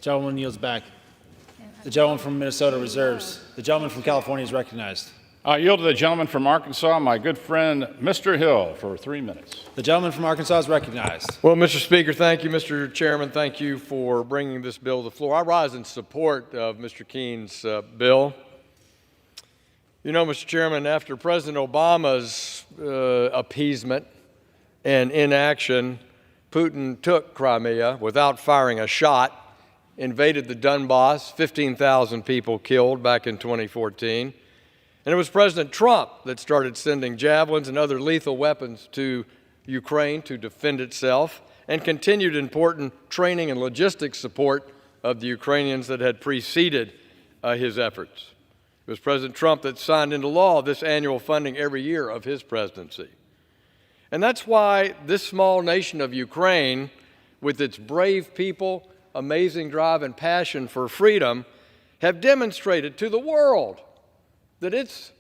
Gentleman yields back. The gentleman from Minnesota reserves. The gentleman from California is recognized. I yield to the gentleman from Arkansas, my good friend, Mr. Hill, for 3 minutes. The gentleman from Arkansas is recognized. Well, Mr. Speaker, thank you. Mr. Chairman, thank you for bringing this bill to the floor. I rise in support of Mr. Keene's bill. You know, Mr. Chairman, after President Obama's appeasement and inaction, Putin took Crimea without firing a shot, invaded the Donbass, 15,000 people killed back in 2014. And it was President Trump that started sending javelins and other lethal weapons to Ukraine to defend itself and continued important training and logistics support of the Ukrainians that had preceded his efforts. It was President Trump that signed into law this annual funding every year of his presidency. And that's why this small nation of Ukraine, with its brave people, amazing drive and passion for freedom, have demonstrated to the world that it's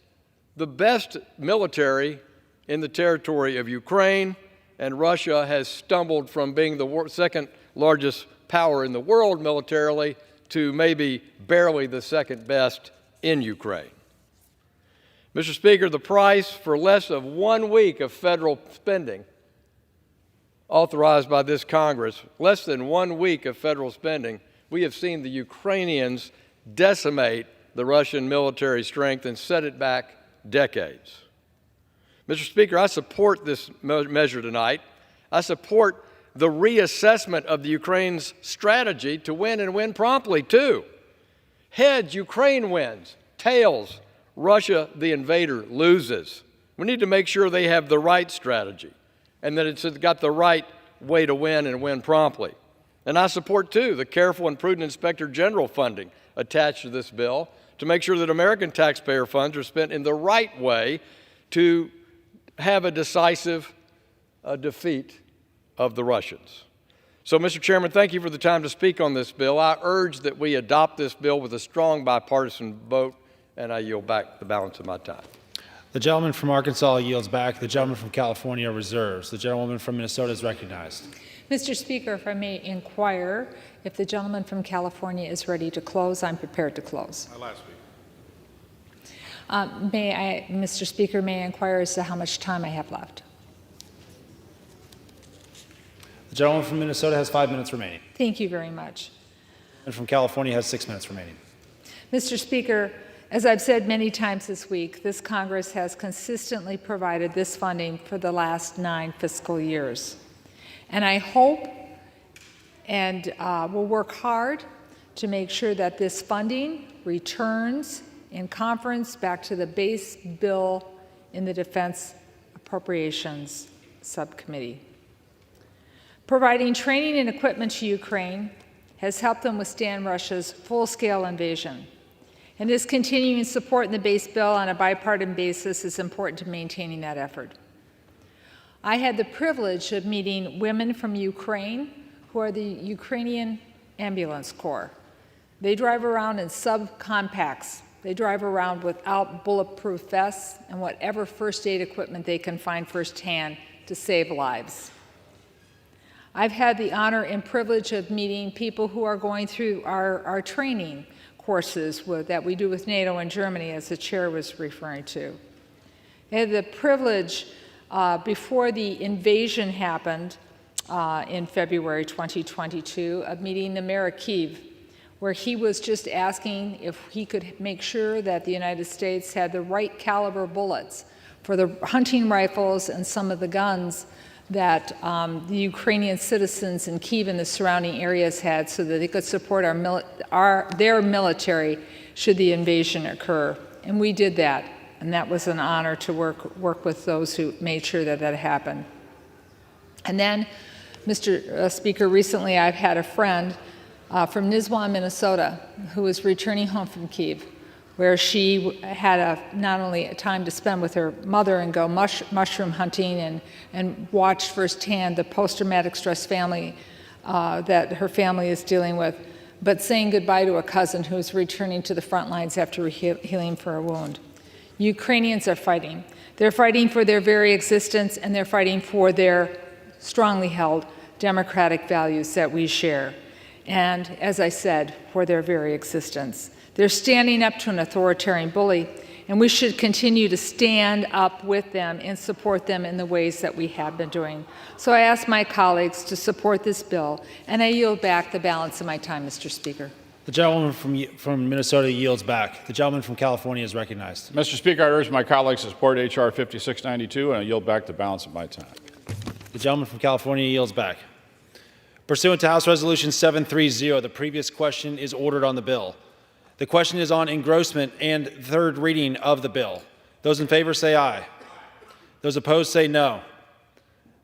the best military in the territory of Ukraine, and Russia has stumbled from being the second largest power in the world militarily to maybe barely the second best in Ukraine. Mr. Speaker, the price for less of 1 week of federal spending authorized by this Congress, less than 1 week of federal spending, we have seen the Ukrainians decimate the Russian military strength and set it back decades. Mr. Speaker, I support this measure tonight. I support the reassessment of the Ukraine's strategy to win and win promptly, too. Heads, Ukraine wins. Tails, Russia, the invader, loses. We need to make sure they have the right strategy and that it's got the right way to win and win promptly. And I support, too, the careful and prudent Inspector General funding attached to this bill to make sure that American taxpayer funds are spent in the right way to have a decisive defeat of the Russians. So, Mr. Chairman, thank you for the time to speak on this bill. I urge that we adopt this bill with a strong bipartisan vote, and I yield back the balance of my time. The gentleman from Arkansas yields back. The gentleman from California reserves. The gentlewoman from Minnesota is recognized. Mr. Speaker, if I may inquire if the gentleman from California is ready to close, I'm prepared to close. Mr. Speaker, may I inquire as to how much time I have left? The gentleman from Minnesota has 5 minutes remaining. Thank you very much. And from California has 6 minutes remaining. Mr. Speaker, as I've said many times this week, this Congress has consistently provided this funding for the last 9 fiscal years. And I hope and will work hard to make sure that this funding returns in conference back to the base bill in the Defense Appropriations Subcommittee. Providing training and equipment to Ukraine has helped them withstand Russia's full-scale invasion. And this continuing support in the base bill on a bipartisan basis is important to maintaining that effort. I had the privilege of meeting women from Ukraine who are the Ukrainian Ambulance Corps. They drive around in subcompacts. They drive around without bulletproof vests and whatever first aid equipment they can find firsthand to save lives. I've had the honor and privilege of meeting people who are going through our training courses that we do with NATO and Germany, as the chair was referring to. I had the privilege, before the invasion happened in February 2022, of meeting the mayor of Kyiv, where he was just asking if he could make sure that the United States had the right caliber bullets for the hunting rifles and some of the guns that the Ukrainian citizens in Kyiv and the surrounding areas had, so that they could support their military should the invasion occur. And we did that, and that was an honor to work with those who made sure that that happened. And then, Mr. Speaker, recently I've had a friend from Nizwa, Minnesota, who was returning home from Kyiv, where she had not only a time to spend with her mother and go mushroom hunting and watch firsthand the post-traumatic stress family that her family is dealing with, but saying goodbye to a cousin who's returning to the front lines after healing for a wound. Ukrainians are fighting. They're fighting for their very existence, and they're fighting for their strongly held democratic values that we share. And as I said, for their very existence. They're standing up to an authoritarian bully, and we should continue to stand up with them and support them in the ways that we have been doing. So I ask my colleagues to support this bill, and I yield back the balance of my time, Mr. Speaker. The gentleman from Minnesota yields back. The gentleman from California is recognized. Mr. Speaker, I urge my colleagues to support H.R. 5692, and I yield back the balance of my time. The gentleman from California yields back. Pursuant to House Resolution 730, the previous question is ordered on the bill. The question is on engrossment and third reading of the bill. Those in favor say aye. Those opposed say no.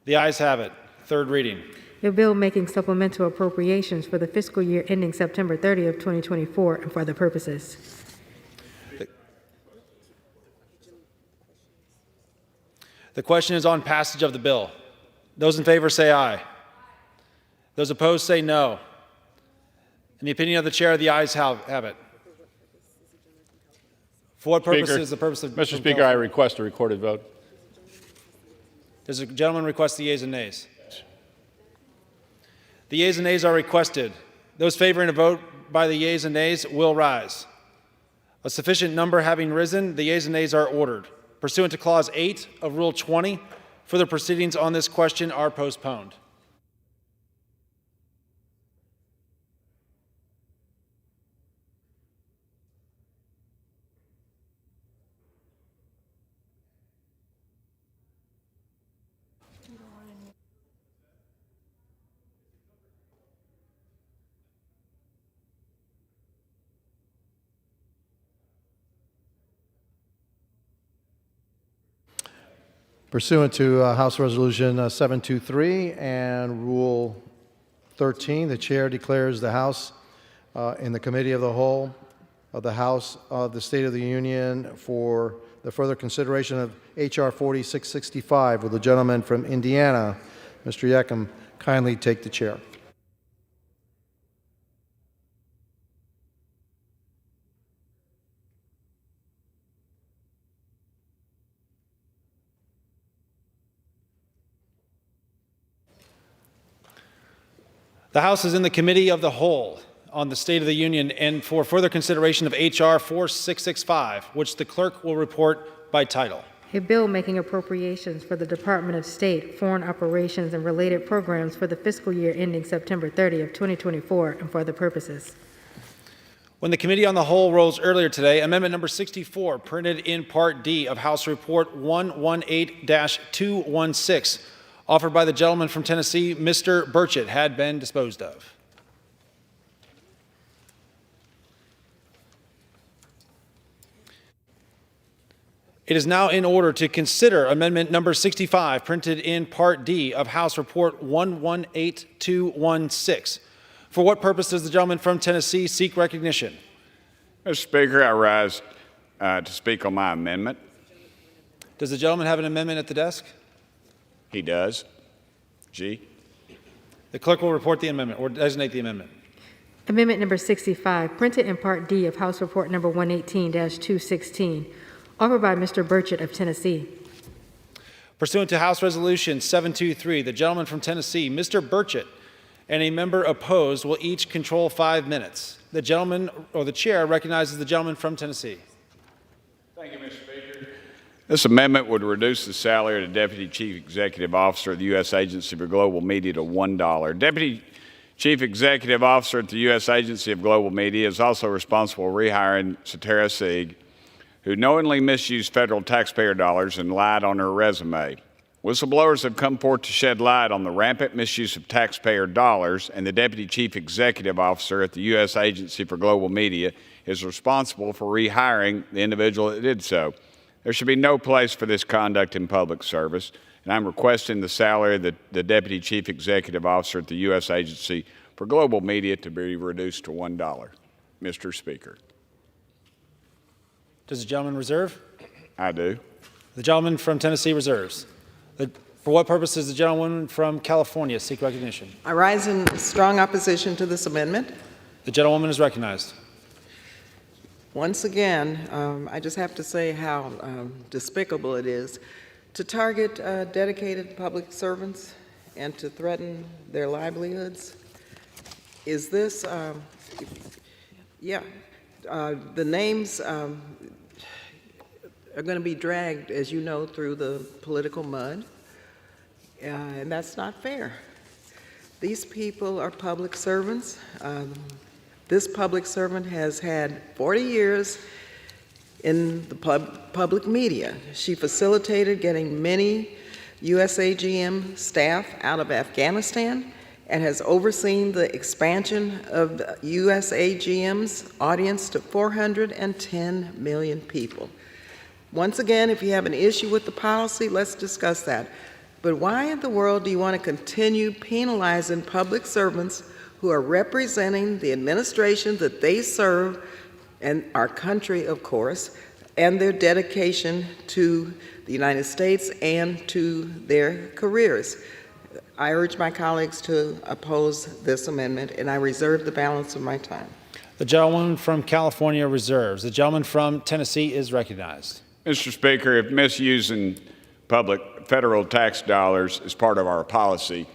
The ayes have it. Third reading. A bill making supplemental appropriations for the fiscal year ending September 30th, 2024, and for other purposes. The question is on passage of the bill. Those in favor say aye. Those opposed say no. In the opinion of the chair, the ayes have it. For what purpose is the purpose of... Mr. Speaker, I request a recorded vote. Does the gentleman request the yeas and nays? The yeas and nays are requested. Those favoring a vote by the yeas and nays will rise. A sufficient number having risen, the yeas and nays are ordered. Pursuant to Clause 8 of Rule 20, further proceedings on this question are postponed. Pursuant to House Resolution 723 and Rule 13, the chair declares the House in the Committee of the Whole of the House of the State of the Union for the further consideration of H.R. 4665. Will the gentleman from Indiana, Mr. Yeckham, kindly take the chair? The House is in the Committee of the Whole on the State of the Union and for further consideration of H.R. 4665, which the clerk will report by title. A bill making appropriations for the Department of State, Foreign Operations, and related programs for the fiscal year ending September 30 of 2024 and for other purposes. When the Committee on the Whole rose earlier today, Amendment number 64, printed in Part D of House Report 118-216, offered by the gentleman from Tennessee, Mr. Burchett, had been disposed of. It is now in order to consider Amendment number 65, printed in Part D of House Report 118216. For what purpose does the gentleman from Tennessee seek recognition? Mr. Speaker, I rise to speak on my amendment. Does the gentleman have an amendment at the desk? He does. G. The clerk will report the amendment or designate the amendment. Amendment number 65, printed in Part D of House Report number 118-216, offered by Mr. Burchett of Tennessee. Pursuant to House Resolution 723, the gentleman from Tennessee, Mr. Burchett, and a member opposed will each control 5 minutes. The gentleman or the chair recognizes the gentleman from Tennessee. Thank you, Mr. Speaker. This amendment would reduce the salary of the Deputy Chief Executive Officer of the U.S. Agency for Global Media to $1. Deputy Chief Executive Officer at the U.S. Agency of Global Media is also responsible for rehiring Satara Sieg, who knowingly misused federal taxpayer dollars and lied on her resume. Whistleblowers have come forth to shed light on the rampant misuse of taxpayer dollars, and the Deputy Chief Executive Officer at the U.S. Agency for Global Media is responsible for rehiring the individual that did so. There should be no place for this conduct in public service, and I'm requesting the salary of the Deputy Chief Executive Officer at the U.S. Agency for Global Media to be reduced to $1. Mr. Speaker. Does the gentleman reserve? I do. The gentleman from Tennessee reserves. For what purpose does the gentlewoman from California seek recognition? I rise in strong opposition to this amendment. The gentlewoman is recognized. Once again, I just have to say how despicable it is to target dedicated public servants and to threaten their livelihoods. Is this, the names are going to be dragged, as you know, through the political mud, and that's not fair. These people are public servants. This public servant has had 40 years in the public media. She facilitated getting many USAGM staff out of Afghanistan and has overseen the expansion of the USAGM's audience to 410 million people. Once again, if you have an issue with the policy, let's discuss that. But why in the world do you want to continue penalizing public servants who are representing the administration that they serve and our country, of course, and their dedication to the United States and to their careers? I urge my colleagues to oppose this amendment, and I reserve the balance of my time. The gentleman from California reserves. The gentleman from Tennessee is recognized. Mr. Speaker, if misusing federal tax dollars is part of our policy,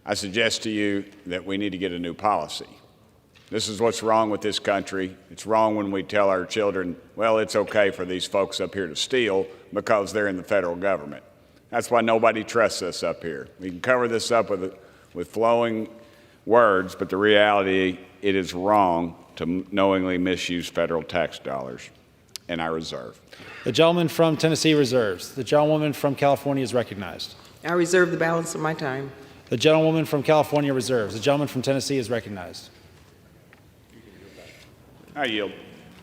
I suggest to you that we need to get a new policy. This is what's wrong with this country. It's wrong when we tell our children, well, it's okay for these folks up here to steal because they're in the federal government. That's why nobody trusts us up here. We can cover this up with flowing words, but the reality, it is wrong to knowingly misuse federal tax dollars, and I reserve. The gentleman from Tennessee reserves. The gentlewoman from California is recognized. I reserve the balance of my time. The gentlewoman from California reserves. The gentleman from Tennessee is recognized. I yield.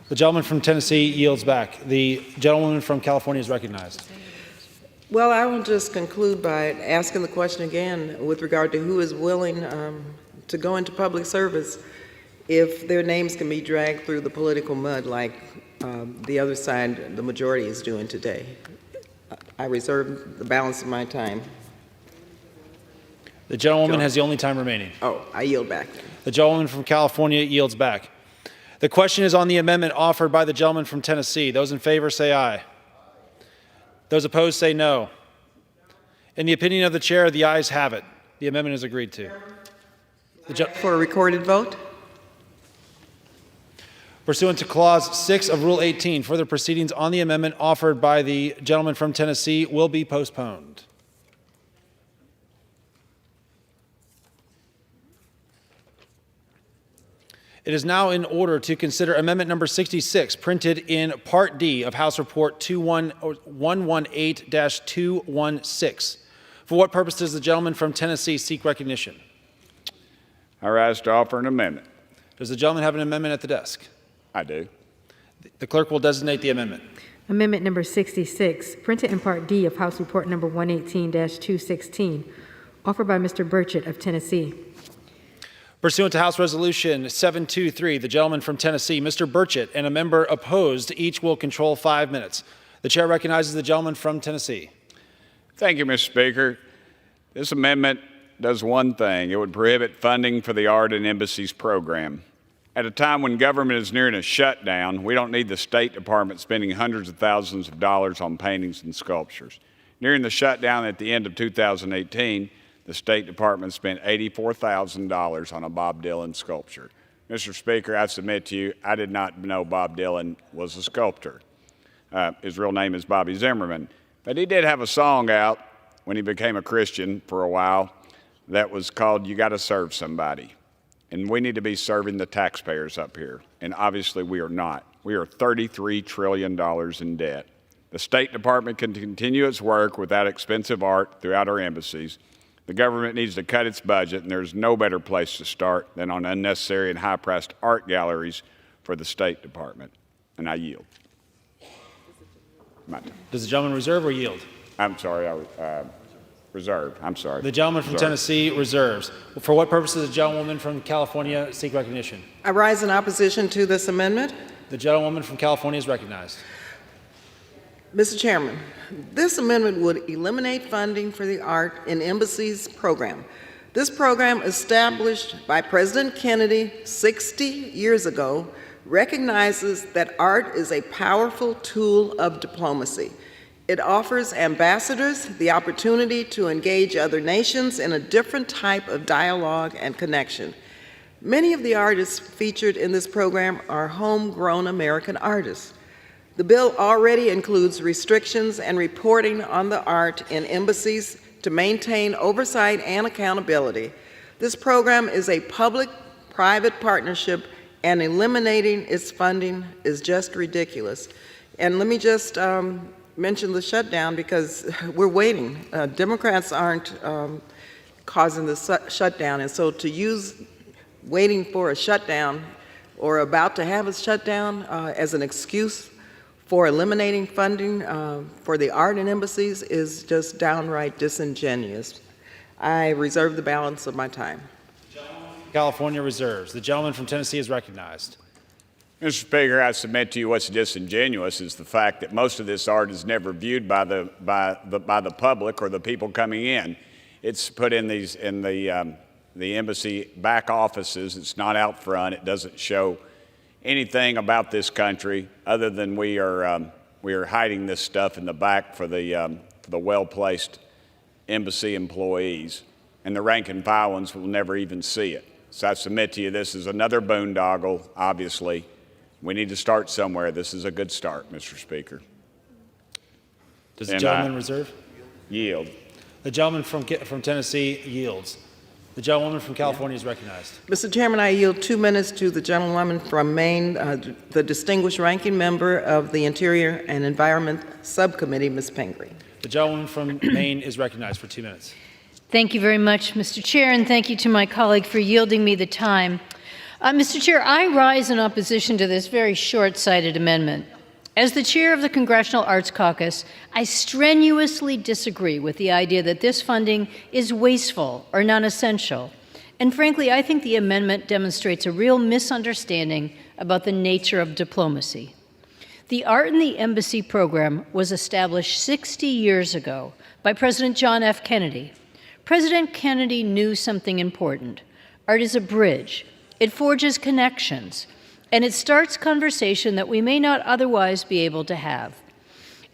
The gentleman from Tennessee yields back. The gentlewoman from California is recognized. Well, I will just conclude by asking the question again with regard to who is willing to go into public service if their names can be dragged through the political mud like the other side, the majority, is doing today. I reserve the balance of my time. The gentlewoman has the only time remaining. Oh, I yield back. The gentleman from California yields back. The question is on the amendment offered by the gentleman from Tennessee. Those in favor say aye. Those opposed say no. In the opinion of the chair, the ayes have it. The amendment is agreed to. For a recorded vote? Pursuant to Clause 6 of Rule 18, further proceedings on the amendment offered by the gentleman from Tennessee will be postponed. It is now in order to consider Amendment Number 66, printed in Part D of House Report 118-216. For what purpose does the gentleman from Tennessee seek recognition? I rise to offer an amendment. Does the gentleman have an amendment at the desk? I do. The clerk will designate the amendment. Amendment number 66, printed in Part D of House Report number 118-216, offered by Mr. Burchett of Tennessee. Pursuant to House Resolution 723, the gentleman from Tennessee, Mr. Burchett, and a member opposed, each will control 5 minutes. The chair recognizes the gentleman from Tennessee. Thank you, Mr. Speaker. This amendment does one thing. It would prohibit funding for the Art and Embassies program. At a time when government is nearing a shutdown, we don't need the State Department spending hundreds of thousands of dollars on paintings and sculptures. Nearing the shutdown at the end of 2018, the State Department spent $84,000 on a Bob Dylan sculpture. Mr. Speaker, I submit to you, I did not know Bob Dylan was a sculptor. His real name is Bobby Zimmerman. But he did have a song out when he became a Christian for a while that was called You Gotta Serve Somebody. And we need to be serving the taxpayers up here. And obviously we are not. We are $33 trillion in debt. The State Department can continue its work without expensive art throughout our embassies. The government needs to cut its budget, and there's no better place to start than on unnecessary and high-priced art galleries for the State Department. And I yield. Does the gentleman reserve or yield? I'm sorry, reserve. I'm sorry. The gentleman from Tennessee reserves. For what purpose does the gentlewoman from California seek recognition? I rise in opposition to this amendment. The gentlewoman from California is recognized. Mr. Chairman, this amendment would eliminate funding for the Art in Embassies program. This program, established by President Kennedy 60 years ago, recognizes that art is a powerful tool of diplomacy. It offers ambassadors the opportunity to engage other nations in a different type of dialogue and connection. Many of the artists featured in this program are homegrown American artists. The bill already includes restrictions and reporting on the art in embassies to maintain oversight and accountability. This program is a public-private partnership, and eliminating its funding is just ridiculous. And let me just mention the shutdown, because we're waiting. Democrats aren't causing the shutdown, and so to use waiting for a shutdown or about to have a shutdown as an excuse for eliminating funding for the art in embassies is just downright disingenuous. I reserve the balance of my time. California reserves. The gentleman from Tennessee is recognized. Mr. Speaker, I submit to you what's disingenuous is the fact that most of this art is never viewed by the public or the people coming in. It's put in the embassy back offices. It's not out front. It doesn't show anything about this country other than we are hiding this stuff in the back for the well-placed embassy employees, and the rank and file ones will never even see it. So I submit to you this is another boondoggle, obviously. We need to start somewhere. This is a good start, Mr. Speaker. Does the gentleman reserve? Yield. The gentleman from Tennessee yields. The gentlewoman from California is recognized. Mr. Chairman, I yield 2 minutes to the gentlewoman from Maine, the distinguished ranking member of the Interior and Environment Subcommittee, Ms. Pingree. The gentlewoman from Maine is recognized for 2 minutes. Thank you very much, Mr. Chair, and thank you to my colleague for yielding me the time. Mr. Chair, I rise in opposition to this very short-sighted amendment. As the chair of the Congressional Arts Caucus, I strenuously disagree with the idea that this funding is wasteful or non-essential. And frankly, I think the amendment demonstrates a real misunderstanding about the nature of diplomacy. The Art in the Embassy program was established 60 years ago by President John F. Kennedy. President Kennedy knew something important. Art is a bridge. It forges connections, and it starts conversation that we may not otherwise be able to have.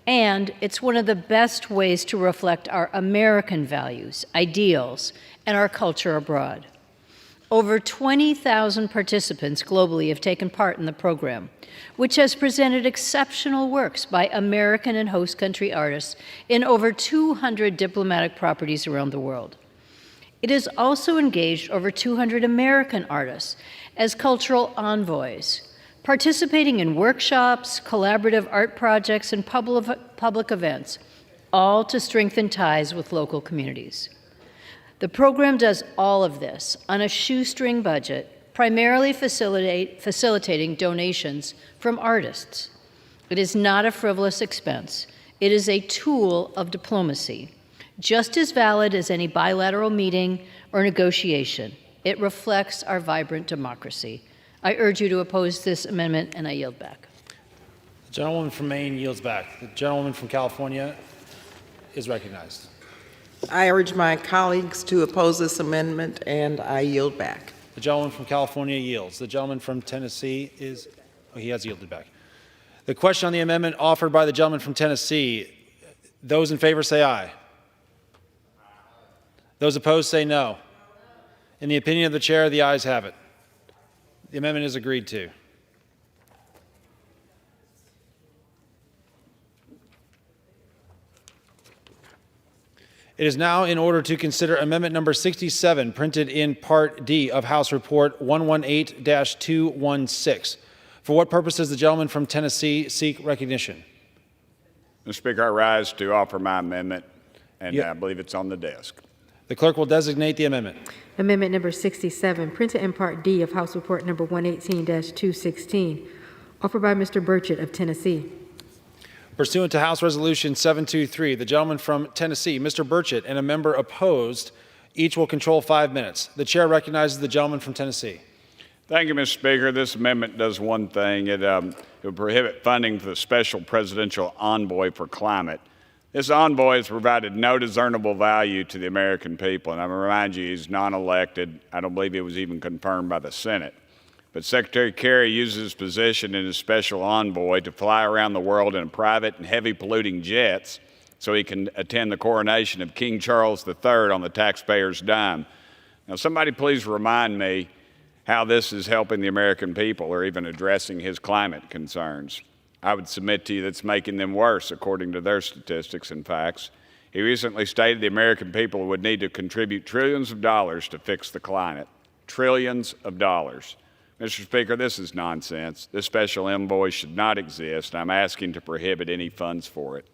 And it's one of the best ways to reflect our American values, ideals, and our culture abroad. Over 20,000 participants globally have taken part in the program, which has presented exceptional works by American and host country artists in over 200 diplomatic properties around the world. It has also engaged over 200 American artists as cultural envoys, participating in workshops, collaborative art projects, and public events, all to strengthen ties with local communities. The program does all of this on a shoestring budget, primarily facilitating donations from artists. It is not a frivolous expense. It is a tool of diplomacy, just as valid as any bilateral meeting or negotiation. It reflects our vibrant democracy. I urge you to oppose this amendment, and I yield back. The gentlewoman from Maine yields back. The gentleman from California is recognized. I urge my colleagues to oppose this amendment, and I yield back. The gentleman from California yields. The gentleman from Tennessee he has yielded back. The question on the amendment offered by the gentleman from Tennessee, those in favor say aye. Those opposed say no. In the opinion of the chair, the ayes have it. The amendment is agreed to. It is now in order to consider amendment number 67, printed in Part D of House Report 118-216. For what purpose does the gentleman from Tennessee seek recognition? Mr. Speaker, I rise to offer my amendment, and I believe it's on the desk. The clerk will designate the amendment. Amendment number 67, printed in Part D of House Report number 118-216, offered by Mr. Burchett of Tennessee. Pursuant to House Resolution 723, the gentleman from Tennessee, Mr. Burchett, and a member opposed, each will control 5 minutes. The chair recognizes the gentleman from Tennessee. Thank you, Mr. Speaker. This amendment does one thing. It will prohibit funding for the Special Presidential Envoy for Climate. This envoy has provided no discernible value to the American people, and I remind you, he's non-elected. I don't believe it was even confirmed by the Senate. But Secretary Kerry uses his position in his special envoy to fly around the world in private and heavy polluting jets so he can attend the coronation of King Charles III on the taxpayer's dime. Now, somebody please remind me how this is helping the American people or even addressing his climate concerns. I would submit to you that's making them worse, according to their statistics and facts. He recently stated the American people would need to contribute trillions of dollars to fix the climate. Trillions of dollars. Mr. Speaker, this is nonsense. This special envoy should not exist. I'm asking to prohibit any funds for it.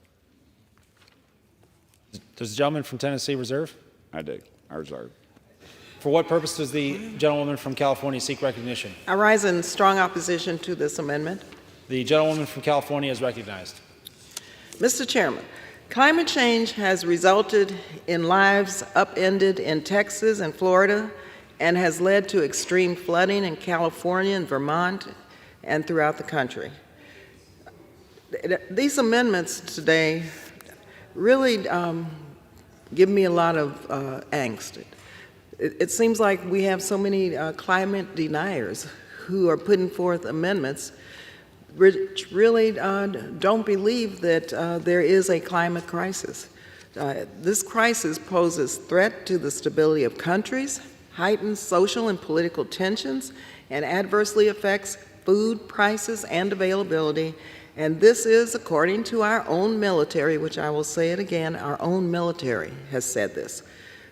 Does the gentleman from Tennessee reserve? I do. I reserve. For what purpose does the gentlewoman from California seek recognition? I rise in strong opposition to this amendment. The gentlewoman from California is recognized. Mr. Chairman, climate change has resulted in lives upended in Texas and Florida, and has led to extreme flooding in California and Vermont and throughout the country. These amendments today really give me a lot of angst. It seems like we have so many climate deniers who are putting forth amendments which really don't believe that there is a climate crisis. This crisis poses threat to the stability of countries, heightens social and political tensions, and adversely affects food prices and availability. And this is according to our own military, which I will say it again, our own military has said this.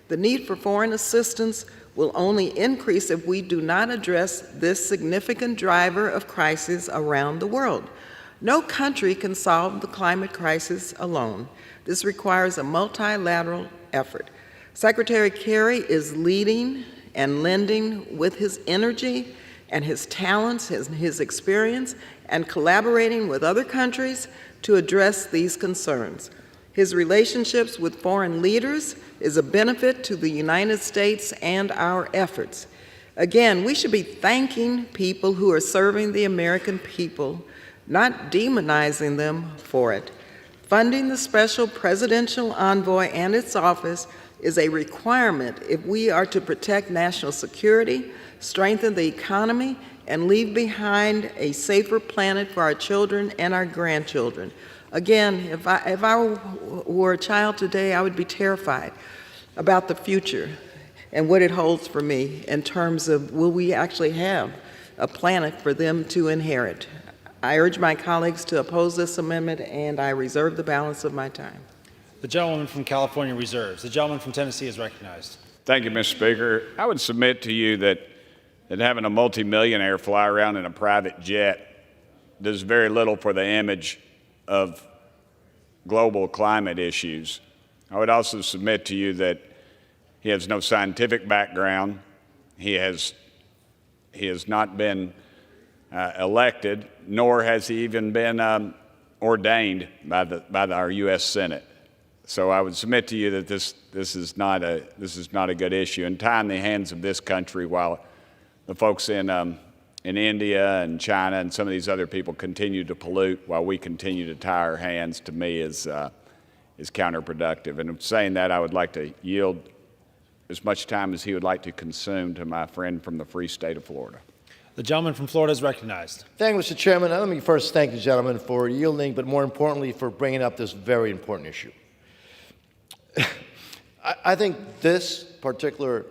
The need for foreign assistance will only increase if we do not address this significant driver of crisis around the world. No country can solve the climate crisis alone. This requires a multilateral effort. Secretary Kerry is leading and lending with his energy and his talents, his experience, and collaborating with other countries to address these concerns. His relationships with foreign leaders is a benefit to the United States and our efforts. Again, we should be thanking people who are serving the American people, not demonizing them for it. Funding the special presidential envoy and its office is a requirement if we are to protect national security, strengthen the economy, and leave behind a safer planet for our children and our grandchildren. Again, if I were a child today, I would be terrified about the future and what it holds for me in terms of will we actually have a planet for them to inherit. I urge my colleagues to oppose this amendment, and I reserve the balance of my time. The gentleman from California reserves. The gentleman from Tennessee is recognized. Thank you, Mr. Speaker. I would submit to you that having a multimillionaire fly around in a private jet does very little for the image of global climate issues. I would also submit to you that he has no scientific background. He has not been elected, nor has he even been ordained by our U.S. Senate. So I would submit to you that this is not a good issue, and tie in the hands of this country while the folks in India and China and some of these other people continue to pollute while we continue to tie our hands, to me is counterproductive. And saying that, I would like to yield as much time as he would like to consume to my friend from the free state of Florida. The gentleman from Florida is recognized. Thank you, Mr. Chairman. Let me first thank the gentleman for yielding, but more importantly, for bringing up this very important issue. I think this particular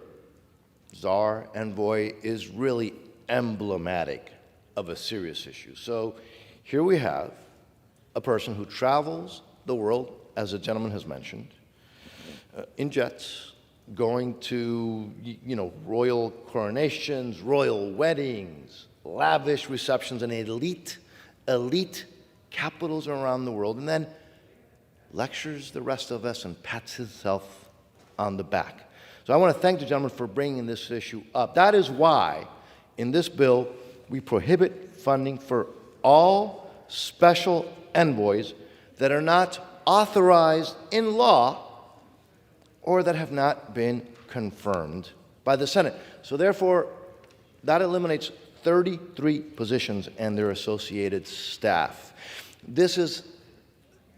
czar envoy is really emblematic of a serious issue. So here we have a person who travels the world, as the gentleman has mentioned, in jets, going to, royal coronations, royal weddings, lavish receptions in elite capitals around the world, and then lectures the rest of us and pats himself on the back. So I want to thank the gentleman for bringing this issue up. That is why, in this bill, we prohibit funding for all special envoys that are not authorized in law or that have not been confirmed by the Senate. So therefore, that eliminates 33 positions and their associated staff. This is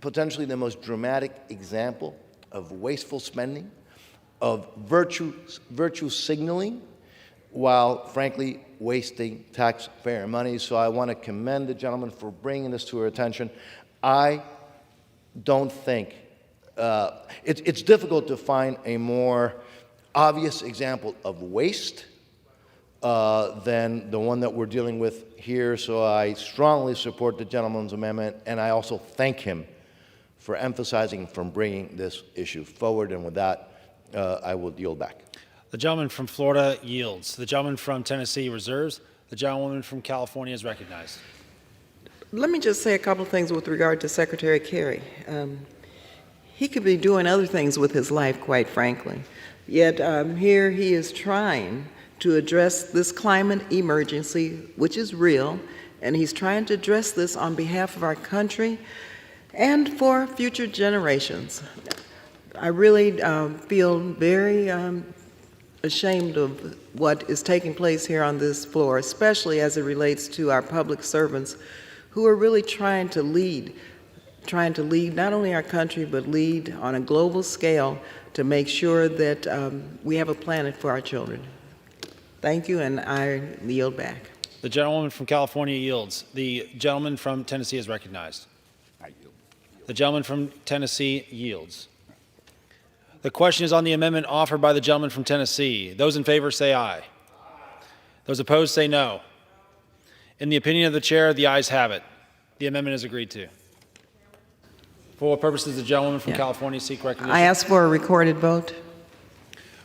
potentially the most dramatic example of wasteful spending, of virtue signaling, while frankly wasting taxpayer money. So I want to commend the gentleman for bringing this to our attention. I don't think it's difficult to find a more obvious example of waste than the one that we're dealing with here. So I strongly support the gentleman's amendment, and I also thank him for emphasizing, from bringing this issue forward. And with that, I will yield back. The gentleman from Florida yields. The gentleman from Tennessee reserves. The gentlewoman from California is recognized. Let me just say a couple of things with regard to Secretary Kerry. He could be doing other things with his life, quite frankly. Yet here he is trying to address this climate emergency, which is real, and he's trying to address this on behalf of our country and for future generations. I really feel very ashamed of what is taking place here on this floor, especially as it relates to our public servants who are really trying to lead not only our country, but lead on a global scale to make sure that we have a planet for our children. Thank you, and I yield back. The gentlewoman from California yields. The gentleman from Tennessee is recognized. The gentleman from Tennessee yields. The question is on the amendment offered by the gentleman from Tennessee. Those in favor say aye. Those opposed say no. In the opinion of the chair, the ayes have it. The amendment is agreed to. For what purposes does the gentleman from California seek recognition? I ask for a recorded vote.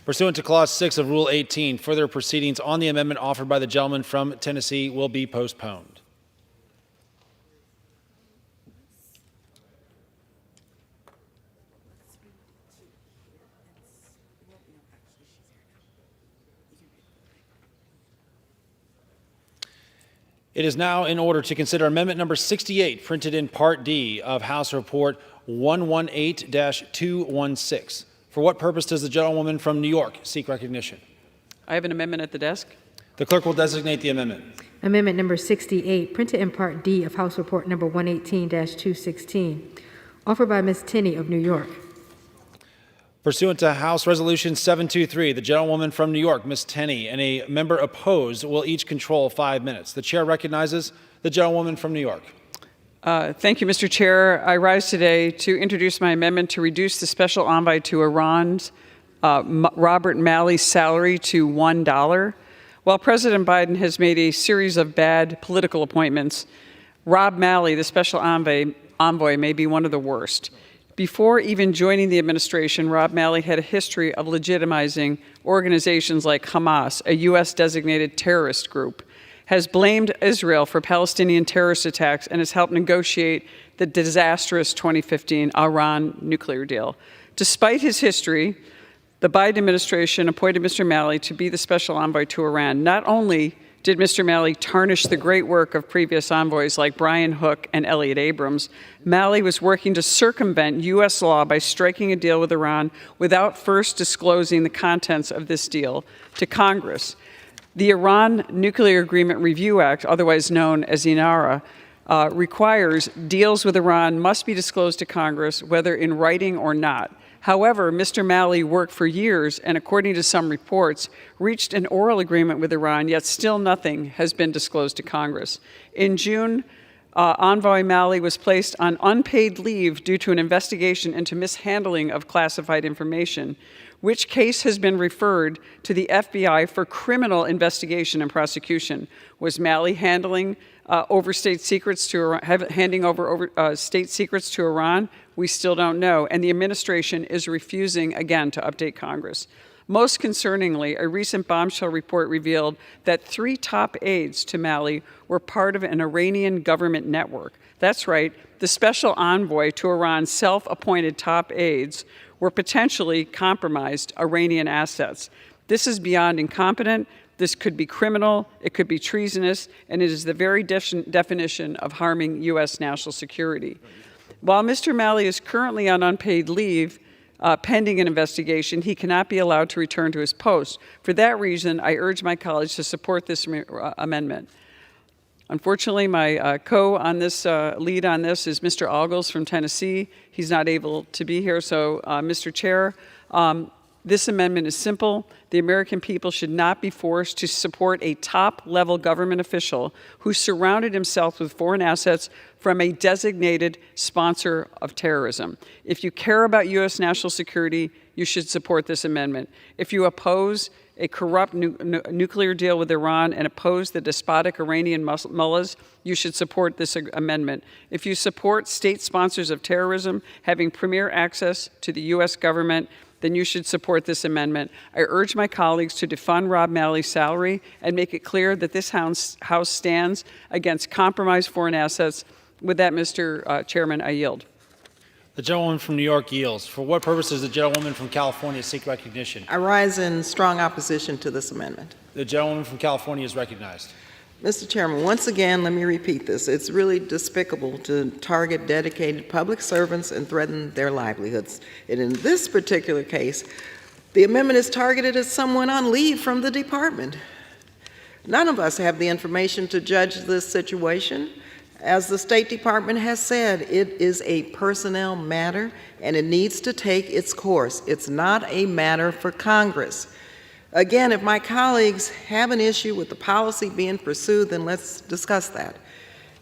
Pursuant to Clause 6 of Rule 18, further proceedings on the amendment offered by the gentleman from Tennessee will be postponed. It is now in order to consider amendment number 68, printed in Part D of House Report 118-216. For what purpose does the gentlewoman from New York seek recognition? I have an amendment at the desk. The clerk will designate the amendment. Amendment number 68, printed in Part D of House Report number 118-216, offered by Ms. Tenney of New York. Pursuant to House Resolution 723, the gentlewoman from New York, Ms. Tenney, and a member opposed will each control 5 minutes. The chair recognizes the gentlewoman from New York. Thank you, Mr. Chair. I rise today to introduce my amendment to reduce the special envoy to Iran's Robert Malley's salary to $1. While President Biden has made a series of bad political appointments, Rob Malley, the special envoy, may be one of the worst. Before even joining the administration, Rob Malley had a history of legitimizing organizations like Hamas, a U.S.-designated terrorist group, has blamed Israel for Palestinian terrorist attacks, and has helped negotiate the disastrous 2015 Iran nuclear deal. Despite his history, the Biden administration appointed Mr. Malley to be the special envoy to Iran. Not only did Mr. Malley tarnish the great work of previous envoys like Brian Hook and Elliott Abrams, Malley was working to circumvent U.S. law by striking a deal with Iran without first disclosing the contents of this deal to Congress. The Iran Nuclear Agreement Review Act, otherwise known as INARA, requires deals with Iran must be disclosed to Congress, whether in writing or not. However, Mr. Malley worked for years and, according to some reports, reached an oral agreement with Iran, yet still nothing has been disclosed to Congress. In June, Envoy Malley was placed on unpaid leave due to an investigation into mishandling of classified information, which case has been referred to the FBI for criminal investigation and prosecution. Was Malley handing over state secrets to Iran? We still don't know, and the administration is refusing again to update Congress. Most concerningly, a recent bombshell report revealed that 3 top aides to Malley were part of an Iranian government network. That's right, the special envoy to Iran's self-appointed top aides were potentially compromised Iranian assets. This is beyond incompetent. This could be criminal, it could be treasonous, and it is the very definition of harming U.S. national security. While Mr. Malley is currently on unpaid leave, pending an investigation, he cannot be allowed to return to his post. For that reason, I urge my colleagues to support this amendment. Unfortunately, my lead on this is Mr. Algles from Tennessee. He's not able to be here, so Mr. Chair, this amendment is simple. The American people should not be forced to support a top-level government official who surrounded himself with foreign assets from a designated sponsor of terrorism. If you care about U.S. national security, you should support this amendment. If you oppose a corrupt nuclear deal with Iran and oppose the despotic Iranian mullahs, you should support this amendment. If you support state sponsors of terrorism having premier access to the U.S. government, then you should support this amendment. I urge my colleagues to defund Rob Malley's salary and make it clear that this House stands against compromised foreign assets. With that, Mr. Chairman, I yield. The gentlewoman from New York yields. For what purpose does the gentlewoman from California seek recognition? I rise in strong opposition to this amendment. The gentlewoman from California is recognized. Mr. Chairman, once again, let me repeat this. It's really despicable to target dedicated public servants and threaten their livelihoods. And in this particular case, the amendment is targeted at someone on leave from the department. None of us have the information to judge this situation. As the State Department has said, it is a personnel matter and it needs to take its course. It's not a matter for Congress. Again, if my colleagues have an issue with the policy being pursued, then let's discuss that.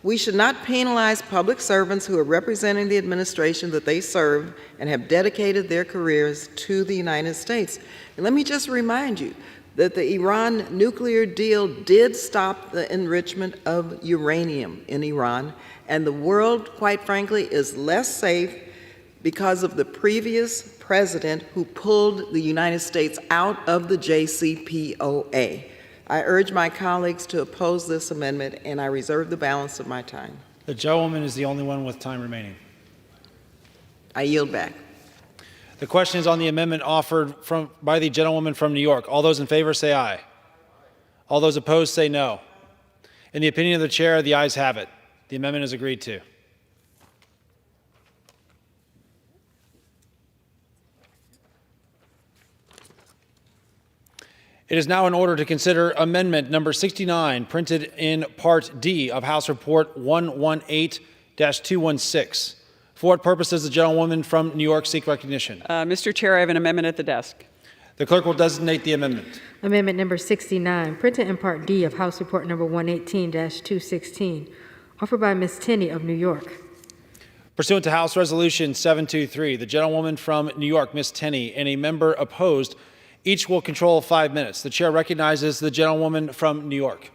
We should not penalize public servants who are representing the administration that they serve and have dedicated their careers to the United States. And let me just remind you that the Iran nuclear deal did stop the enrichment of uranium in Iran, and the world, quite frankly, is less safe because of the previous president who pulled the United States out of the JCPOA. I urge my colleagues to oppose this amendment, and I reserve the balance of my time. The gentlewoman is the only one with time remaining. I yield back. The question is on the amendment offered by the gentlewoman from New York. All those in favor say aye. All those opposed say no. In the opinion of the chair, the ayes have it. The amendment is agreed to. It is now in order to consider amendment number 69, printed in Part D of House Report 118-216. For what purpose does the gentlewoman from New York seek recognition? Mr. Chair, I have an amendment at the desk. The clerk will designate the amendment. Amendment number 69, printed in Part D of House Report number 118-216, offered by Ms. Tenney of New York. Pursuant to House Resolution 723, the gentlewoman from New York, Ms. Tenney, and a member opposed, each will control 5 minutes. The chair recognizes the gentlewoman from New York.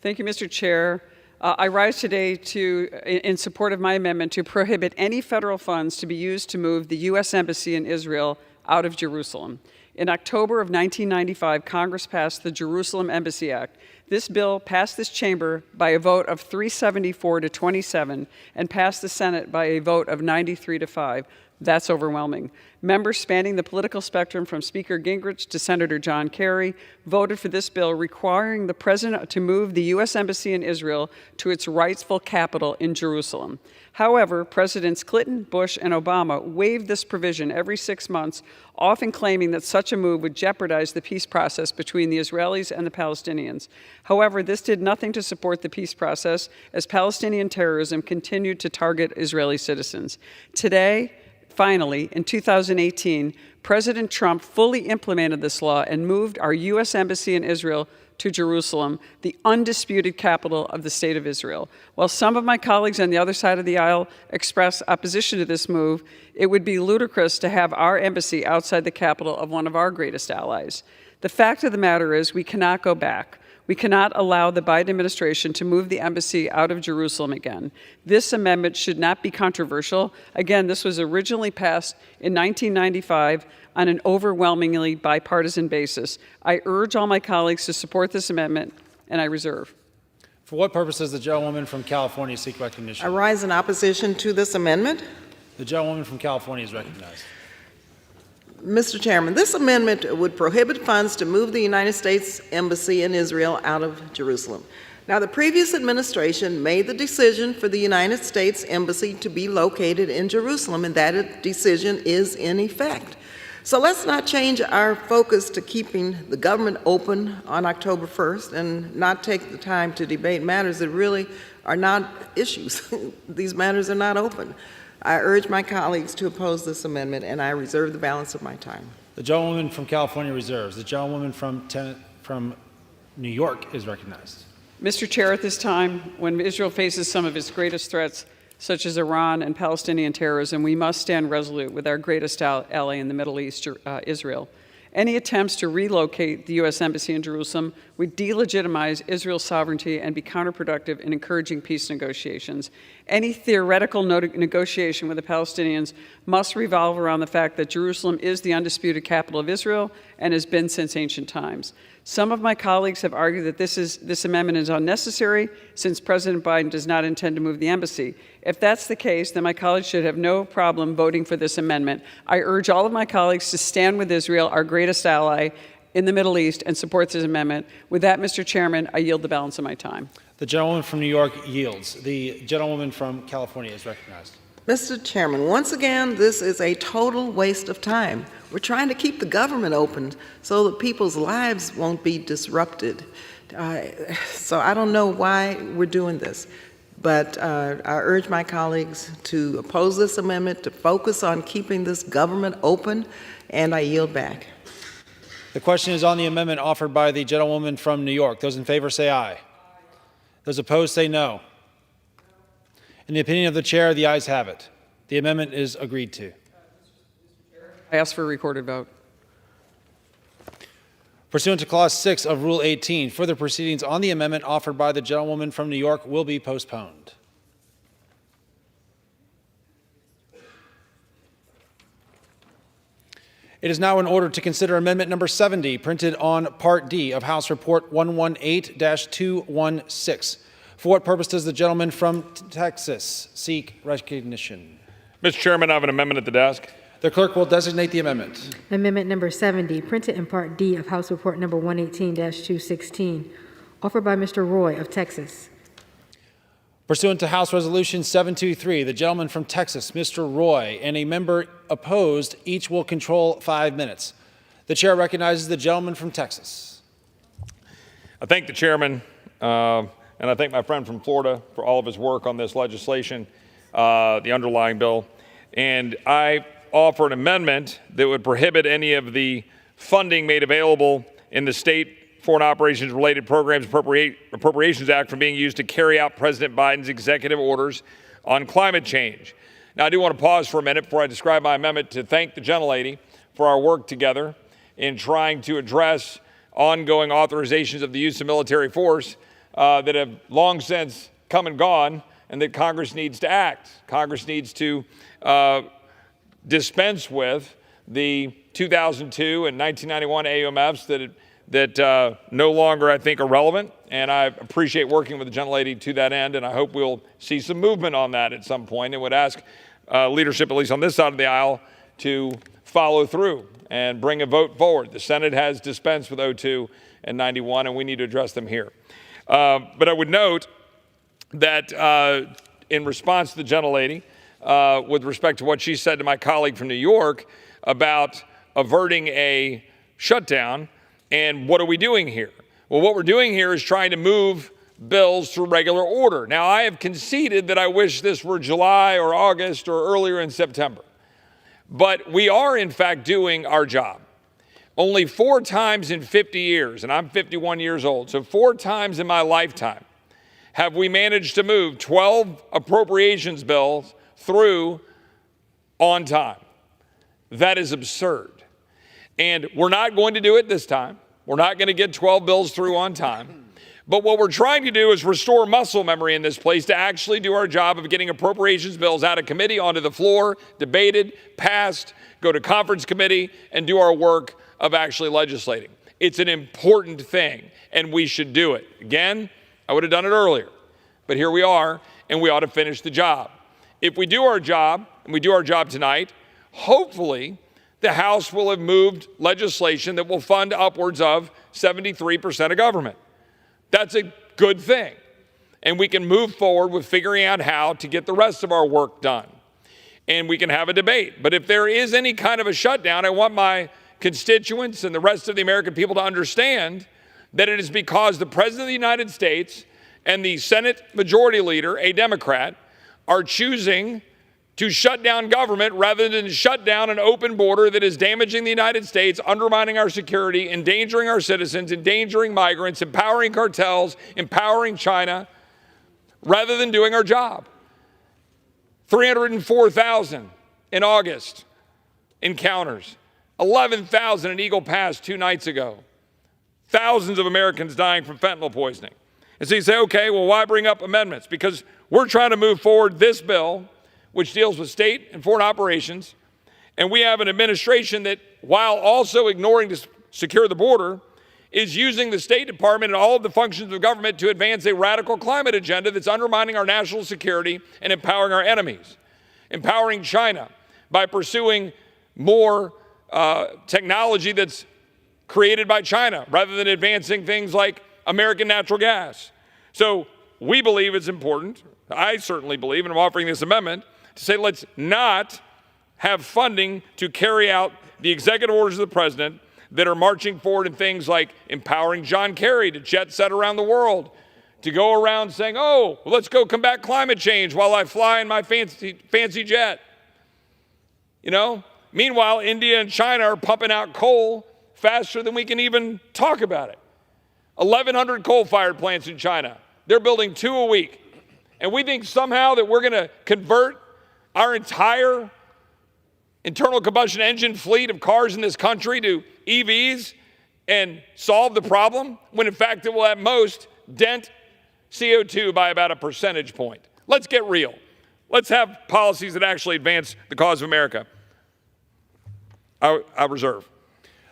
Thank you, Mr. Chair. I rise today in support of my amendment to prohibit any federal funds to be used to move the U.S. Embassy in Israel out of Jerusalem. In October of 1995, Congress passed the Jerusalem Embassy Act. This bill passed this chamber by a vote of 374 to 27 and passed the Senate by a vote of 93 to 5. That's overwhelming. Members spanning the political spectrum from Speaker Gingrich to Senator John Kerry voted for this bill requiring the president to move the U.S. Embassy in Israel to its rightful capital in Jerusalem. However, Presidents Clinton, Bush, and Obama waived this provision every 6 months, often claiming that such a move would jeopardize the peace process between the Israelis and the Palestinians. However, this did nothing to support the peace process as Palestinian terrorism continued to target Israeli citizens. Today, finally, in 2018, President Trump fully implemented this law and moved our U.S. Embassy in Israel to Jerusalem, the undisputed capital of the State of Israel. While some of my colleagues on the other side of the aisle express opposition to this move, it would be ludicrous to have our embassy outside the capital of one of our greatest allies. The fact of the matter is we cannot go back. We cannot allow the Biden administration to move the embassy out of Jerusalem again. This amendment should not be controversial. Again, this was originally passed in 1995 on an overwhelmingly bipartisan basis. I urge all my colleagues to support this amendment, and I reserve. For what purpose does the gentlewoman from California seek recognition? I rise in opposition to this amendment. The gentlewoman from California is recognized. Mr. Chairman, this amendment would prohibit funds to move the United States Embassy in Israel out of Jerusalem. Now, the previous administration made the decision for the United States Embassy to be located in Jerusalem, and that decision is in effect. So let's not change our focus to keeping the government open on October 1st and not take the time to debate matters that really are not issues. These matters are not open. I urge my colleagues to oppose this amendment, and I reserve the balance of my time. The gentlewoman from California reserves. The gentlewoman from New York is recognized. Mr. Chair, at this time, when Israel faces some of its greatest threats, such as Iran and Palestinian terrorism, we must stand resolute with our greatest ally in the Middle East, Israel. Any attempts to relocate the U.S. Embassy in Jerusalem would delegitimize Israel's sovereignty and be counterproductive in encouraging peace negotiations. Any theoretical negotiation with the Palestinians must revolve around the fact that Jerusalem is the undisputed capital of Israel and has been since ancient times. Some of my colleagues have argued that this amendment is unnecessary since President Biden does not intend to move the embassy. If that's the case, then my colleagues should have no problem voting for this amendment. I urge all of my colleagues to stand with Israel, our greatest ally in the Middle East, and support this amendment. With that, Mr. Chairman, I yield the balance of my time. The gentlewoman from New York yields. The gentlewoman from California is recognized. Mr. Chairman, once again, this is a total waste of time. We're trying to keep the government open so that people's lives won't be disrupted. So I don't know why we're doing this, but I urge my colleagues to oppose this amendment, to focus on keeping this government open, and I yield back. The question is on the amendment offered by the gentlewoman from New York. Those in favor say aye. Those opposed say no. In the opinion of the chair, the ayes have it. The amendment is agreed to. I ask for a recorded vote. Pursuant to Clause 6 of Rule 18, further proceedings on the amendment offered by the gentlewoman from New York will be postponed. It is now in order to consider amendment number 70, printed on Part D of House Report 118-216. For what purpose does the gentleman from Texas seek recognition? Mr. Chairman, I have an amendment at the desk. The clerk will designate the amendment. Amendment number 70, printed in Part D of House Report number 118-216, offered by Mr. Roy of Texas. Pursuant to House Resolution 723, the gentleman from Texas, Mr. Roy, and a member opposed, each will control 5 minutes. The chair recognizes the gentleman from Texas. I thank the chairman, and I thank my friend from Florida for all of his work on this legislation, the underlying bill. And I offer an amendment that would prohibit any of the funding made available in the state Foreign Operations Related Programs Appropriations Act from being used to carry out President Biden's executive orders on climate change. Now, I do want to pause for a minute before I describe my amendment to thank the gentlelady for our work together in trying to address ongoing authorizations of the use of military force that have long since come and gone, and that Congress needs to act. Congress needs to dispense with the 2002 and 1991 AUMFs that no longer, I think, are relevant. And I appreciate working with the gentlelady to that end, and I hope we'll see some movement on that at some point, and would ask leadership, at least on this side of the aisle, to follow through and bring a vote forward. The Senate has dispensed with 02 and 91, and we need to address them here. But I would note that in response to the gentlelady, with respect to what she said to my colleague from New York about averting a shutdown, and what are we doing here? Well, what we're doing here is trying to move bills through regular order. Now, I have conceded that I wish this were July or August or earlier in September. But we are, in fact, doing our job. Only 4 times in 50 years, and I'm 51 years old, so 4 times in my lifetime have we managed to move 12 appropriations bills through on time. That is absurd. And we're not going to do it this time. We're not going to get 12 bills through on time. But what we're trying to do is restore muscle memory in this place to actually do our job of getting appropriations bills out of committee onto the floor, debated, passed, go to conference committee, and do our work of actually legislating. It's an important thing, and we should do it. Again, I would have done it earlier, but here we are, and we ought to finish the job. If we do our job, and we do our job tonight, hopefully the House will have moved legislation that will fund upwards of 73% of government. That's a good thing. And we can move forward with figuring out how to get the rest of our work done. And we can have a debate. But if there is any kind of a shutdown, I want my constituents and the rest of the American people to understand that it is because the President of the United States and the Senate Majority Leader, a Democrat, are choosing to shut down government rather than shut down an open border that is damaging the United States, undermining our security, endangering our citizens, endangering migrants, empowering cartels, empowering China, rather than doing our job. 304,000 in August encounters, 11,000 in Eagle Pass 2 nights ago, thousands of Americans dying from fentanyl poisoning. And so you say, okay, well, why bring up amendments? Because we're trying to move forward this bill, which deals with state and foreign operations, and we have an administration that, while also ignoring to secure the border, is using the State Department and all of the functions of government to advance a radical climate agenda that's undermining our national security and empowering our enemies, empowering China by pursuing more technology that's created by China rather than advancing things like American natural gas. So we believe it's important, I certainly believe, and I'm offering this amendment, to say let's not have funding to carry out the executive orders of the president that are marching forward in things like empowering John Kerry to jet set around the world, to go around saying, oh, well, let's go combat climate change while I fly in my fancy jet. You know? Meanwhile, India and China are pumping out coal faster than we can even talk about it. 1,100 coal-fired plants in China. They're building 2 a week. And we think somehow that we're going to convert our entire internal combustion engine fleet of cars in this country to EVs and solve the problem, when in fact it will at most dent CO2 by about a percentage point. Let's get real. Let's have policies that actually advance the cause of America. I reserve.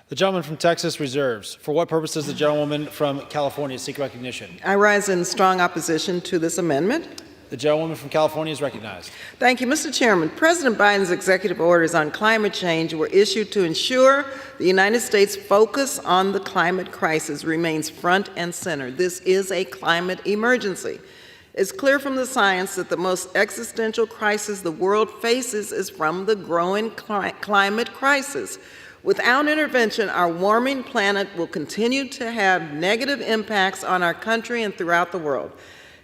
The gentleman from Texas reserves. For what purpose does the gentlewoman from California seek recognition? I rise in strong opposition to this amendment. The gentlewoman from California is recognized. Thank you, Mr. Chairman. President Biden's executive orders on climate change were issued to ensure the United States' focus on the climate crisis remains front and center. This is a climate emergency. It's clear from the science that the most existential crisis the world faces is from the growing climate crisis. Without intervention, our warming planet will continue to have negative impacts on our country and throughout the world.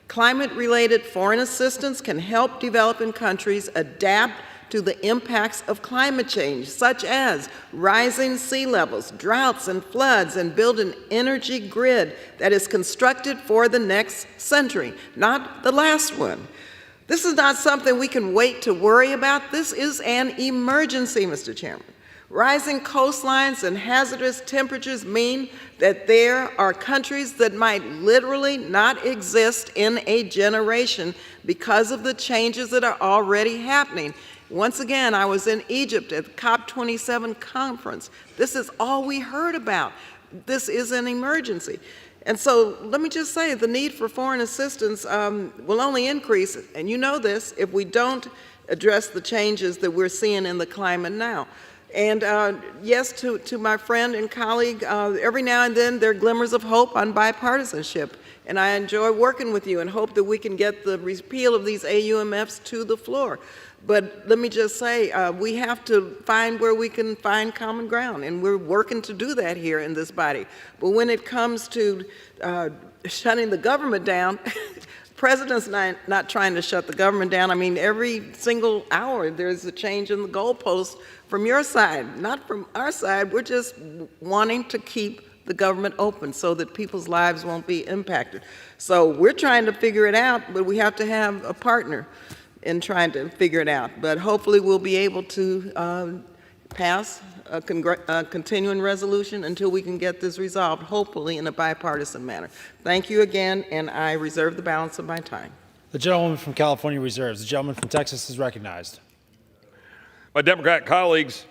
Climate-related foreign assistance can help developing countries adapt to the impacts of climate change, such as rising sea levels, droughts and floods, and build an energy grid that is constructed for the next century, not the last one. This is not something we can wait to worry about. This is an emergency, Mr. Chairman. Rising coastlines and hazardous temperatures mean that there are countries that might literally not exist in a generation because of the changes that are already happening. Once again, I was in Egypt at the COP27 conference. This is all we heard about. This is an emergency. And so let me just say, the need for foreign assistance will only increase, and you know this, if we don't address the changes that we're seeing in the climate now. And yes, to my friend and colleague, every now and then there are glimmers of hope on bipartisanship. And I enjoy working with you and hope that we can get the repeal of these AUMFs to the floor. But let me just say, we have to find where we can find common ground, and we're working to do that here in this body. But when it comes to shutting the government down, President's not trying to shut the government down. I mean, every single hour there's a change in the goalpost from your side, not from our side. We're just wanting to keep the government open so that people's lives won't be impacted. So we're trying to figure it out, but we have to have a partner in trying to figure it out. But hopefully we'll be able to pass a continuing resolution until we can get this resolved, hopefully in a bipartisan manner. Thank you again, and I reserve the balance of my time. The gentleman from California reserves. The gentleman from Texas is recognized. My Democrat colleagues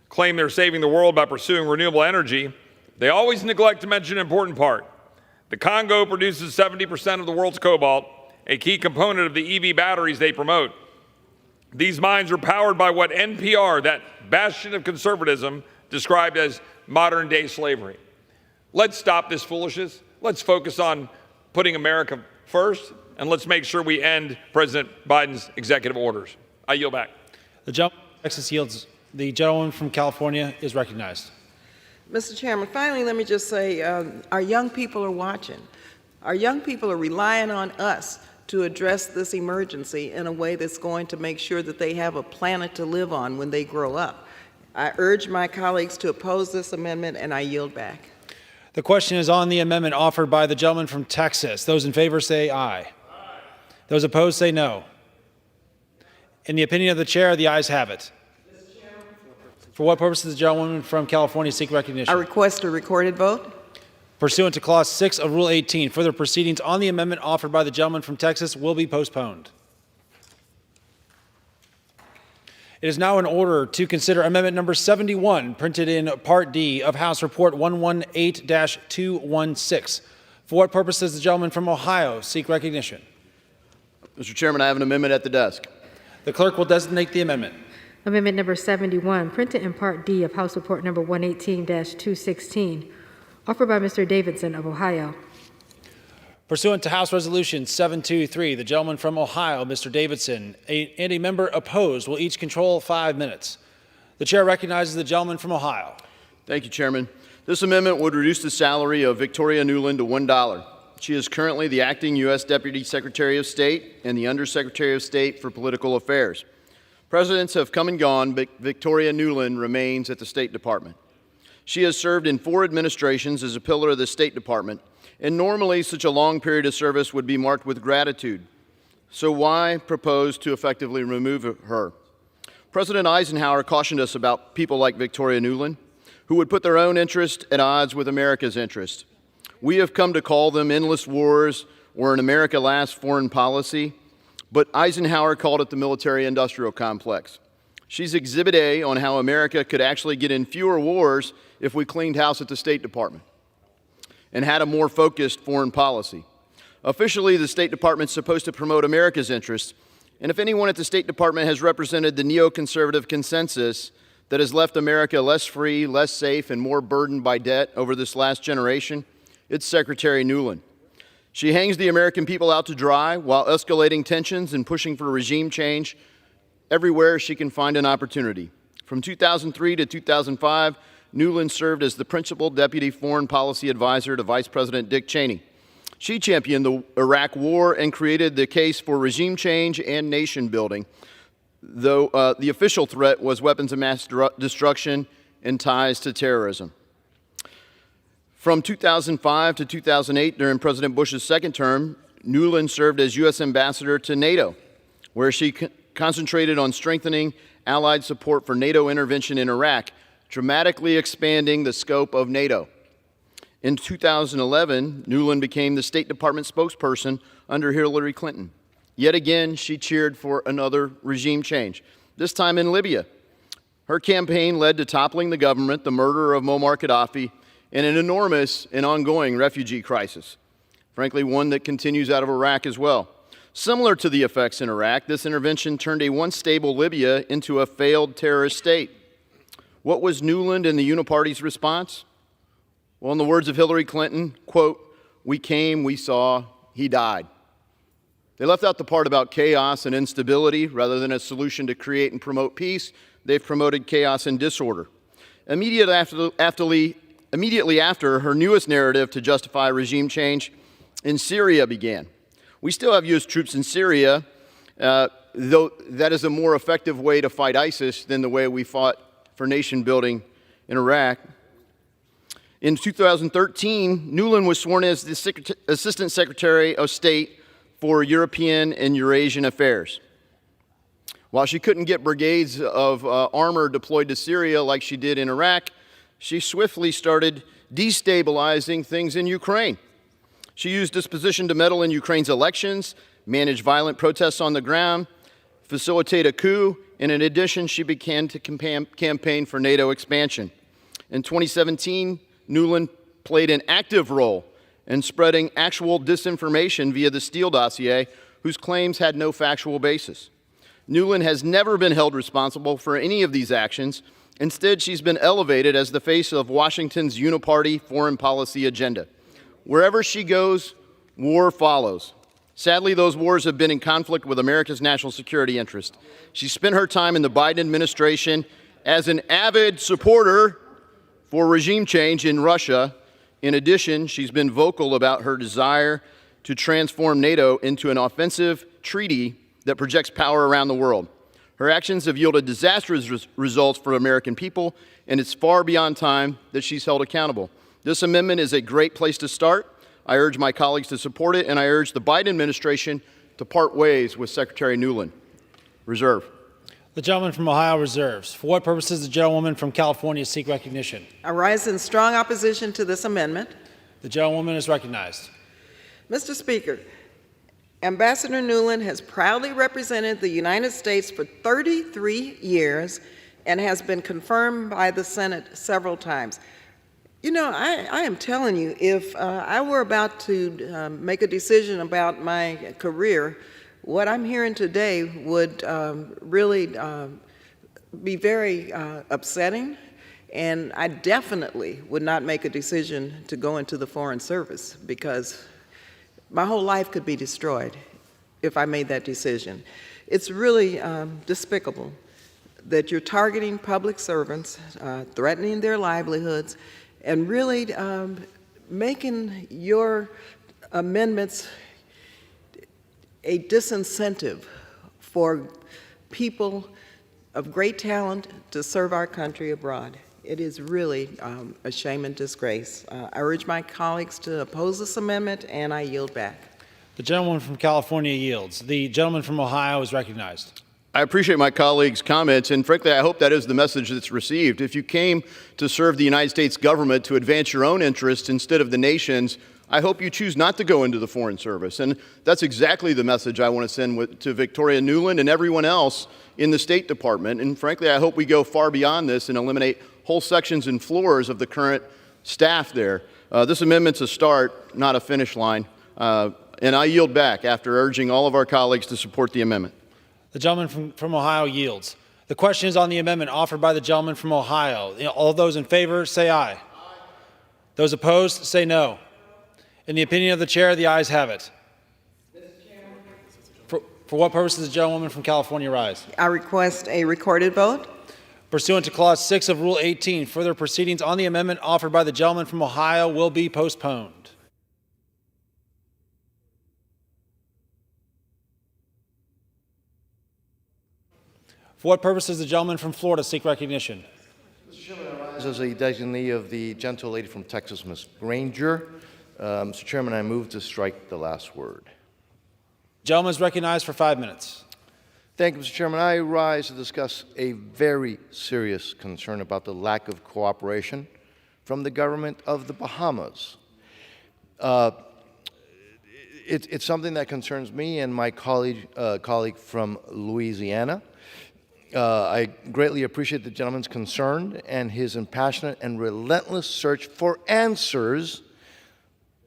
claim they're saving the world by pursuing renewable energy. They always neglect to mention an important part. The Congo produces 70% of the world's cobalt, a key component of the EV batteries they promote. These mines are powered by what NPR, that bastion of conservatism, described as modern-day slavery. Let's stop this foolishness. Let's focus on putting America first, and let's make sure we end President Biden's executive orders. I yield back. The gentleman from Texas yields. The gentleman from California is recognized. Mr. Chairman, finally, let me just say, our young people are watching. Our young people are relying on us to address this emergency in a way that's going to make sure that they have a planet to live on when they grow up. I urge my colleagues to oppose this amendment, and I yield back. The question is on the amendment offered by the gentleman from Texas. Those in favor say aye. Aye. Those opposed say no. In the opinion of the chair, the ayes have it. For what purpose does the gentleman from California seek recognition? I request a recorded vote. Pursuant to Clause 6 of Rule 18, further proceedings on the amendment offered by the gentleman from Texas will be postponed. It is now in order to consider Amendment Number 71, printed in Part D of House Report 118-216. For what purpose does the gentleman from Ohio seek recognition? Mr. Chairman, I have an amendment at the desk. The clerk will designate the amendment. Amendment number 71, printed in Part D of House Report number 118-216, offered by Mr. Davidson of Ohio. Pursuant to House Resolution 723, the gentleman from Ohio, Mr. Davidson, and a member opposed will each control 5 minutes. The chair recognizes the gentleman from Ohio. Thank you, Chairman. This amendment would reduce the salary of Victoria Nuland to $1. She is currently the acting U.S. Deputy Secretary of State and the Undersecretary of State for Political Affairs. Presidents have come and gone, but Victoria Nuland remains at the State Department. She has served in 4 administrations as a pillar of the State Department, and normally such a long period of service would be marked with gratitude. So why propose to effectively remove her? President Eisenhower cautioned us about people like Victoria Nuland, who would put their own interest at odds with America's interest. We have come to call them endless wars or an America Last foreign policy, but Eisenhower called it the military-industrial complex. She's Exhibit A on how America could actually get in fewer wars if we cleaned house at the State Department and had a more focused foreign policy. Officially, the State Department's supposed to promote America's interests, and if anyone at the State Department has represented the neoconservative consensus that has left America less free, less safe, and more burdened by debt over this last generation, it's Secretary Nuland. She hangs the American people out to dry while escalating tensions and pushing for regime change everywhere she can find an opportunity. From 2003 to 2005, Nuland served as the principal deputy foreign policy advisor to Vice President Dick Cheney. She championed the Iraq War and created the case for regime change and nation building, though the official threat was weapons of mass destruction and ties to terrorism. From 2005 to 2008, during President Bush's second term, Nuland served as U.S. ambassador to NATO, where she concentrated on strengthening Allied support for NATO intervention in Iraq, dramatically expanding the scope of NATO. In 2011, Nuland became the State Department spokesperson under Hillary Clinton. Yet again, she cheered for another regime change, this time in Libya. Her campaign led to toppling the government, the murder of Muammar Gaddafi, and an enormous and ongoing refugee crisis, frankly, one that continues out of Iraq as well. Similar to the effects in Iraq, this intervention turned a once stable Libya into a failed terrorist state. What was Nuland and the Uniparty's response? Well, in the words of Hillary Clinton, quote, "We came, we saw, he died." They left out the part about chaos and instability. Rather than a solution to create and promote peace, they've promoted chaos and disorder. Immediately after, her newest narrative to justify regime change in Syria began. We still have U.S. troops in Syria, though that is a more effective way to fight ISIS than the way we fought for nation building in Iraq. In 2013, Nuland was sworn as the Assistant Secretary of State for European and Eurasian Affairs. While she couldn't get brigades of armor deployed to Syria like she did in Iraq, she swiftly started destabilizing things in Ukraine. She used this position to meddle in Ukraine's elections, manage violent protests on the ground, facilitate a coup, and in addition, she began to campaign for NATO expansion. In 2017, Nuland played an active role in spreading actual disinformation via the Steele dossier, whose claims had no factual basis. Nuland has never been held responsible for any of these actions. Instead, she's been elevated as the face of Washington's uniparty foreign policy agenda. Wherever she goes, war follows. Sadly, those wars have been in conflict with America's national security interest. She spent her time in the Biden administration as an avid supporter for regime change in Russia. In addition, she's been vocal about her desire to transform NATO into an offensive treaty that projects power around the world. Her actions have yielded disastrous results for American people, and it's far beyond time that she's held accountable. This amendment is a great place to start. I urge my colleagues to support it, and I urge the Biden administration to part ways with Secretary Nuland. Reserve. The gentleman from Ohio reserves. For what purpose does the gentlewoman from California seek recognition? I rise in strong opposition to this amendment. The gentlewoman is recognized. Mr. Speaker, Ambassador Nuland has proudly represented the United States for 33 years and has been confirmed by the Senate several times. You know, I am telling you, if I were about to make a decision about my career, what I'm hearing today would really be very upsetting, and I definitely would not make a decision to go into the Foreign Service because my whole life could be destroyed if I made that decision. It's really despicable that you're targeting public servants, threatening their livelihoods, and really making your amendments a disincentive for people of great talent to serve our country abroad. It is really a shame and disgrace. I urge my colleagues to oppose this amendment, and I yield back. The gentleman from California yields. The gentleman from Ohio is recognized. I appreciate my colleagues' comments, and frankly, I hope that is the message that's received. If you came to serve the United States government to advance your own interests instead of the nation's, I hope you choose not to go into the Foreign Service. And that's exactly the message I want to send to Victoria Nuland and everyone else in the State Department. And frankly, I hope we go far beyond this and eliminate whole sections and floors of the current staff there. This amendment's a start, not a finish line. And I yield back after urging all of our colleagues to support the amendment. The gentleman from Ohio yields. The question is on the amendment offered by the gentleman from Ohio. All those in favor, say aye. Those opposed, say no. In the opinion of the chair, the ayes have it. For what purpose does the gentlewoman from California rise? I request a recorded vote. Pursuant to Clause 6 of Rule 18, further proceedings on the amendment offered by the gentleman from Ohio will be postponed. For what purpose does the gentleman from Florida seek recognition? Mr. Chairman, I rise as a designee of the gentle lady from Texas, Ms. Granger. Mr. Chairman, I move to strike the last word. The gentleman is recognized for 5 minutes. Thank you, Mr. Chairman. I rise to discuss a very serious concern about the lack of cooperation from the government of the Bahamas. It's something that concerns me and my colleague from Louisiana. I greatly appreciate the gentleman's concern and his impassionate and relentless search for answers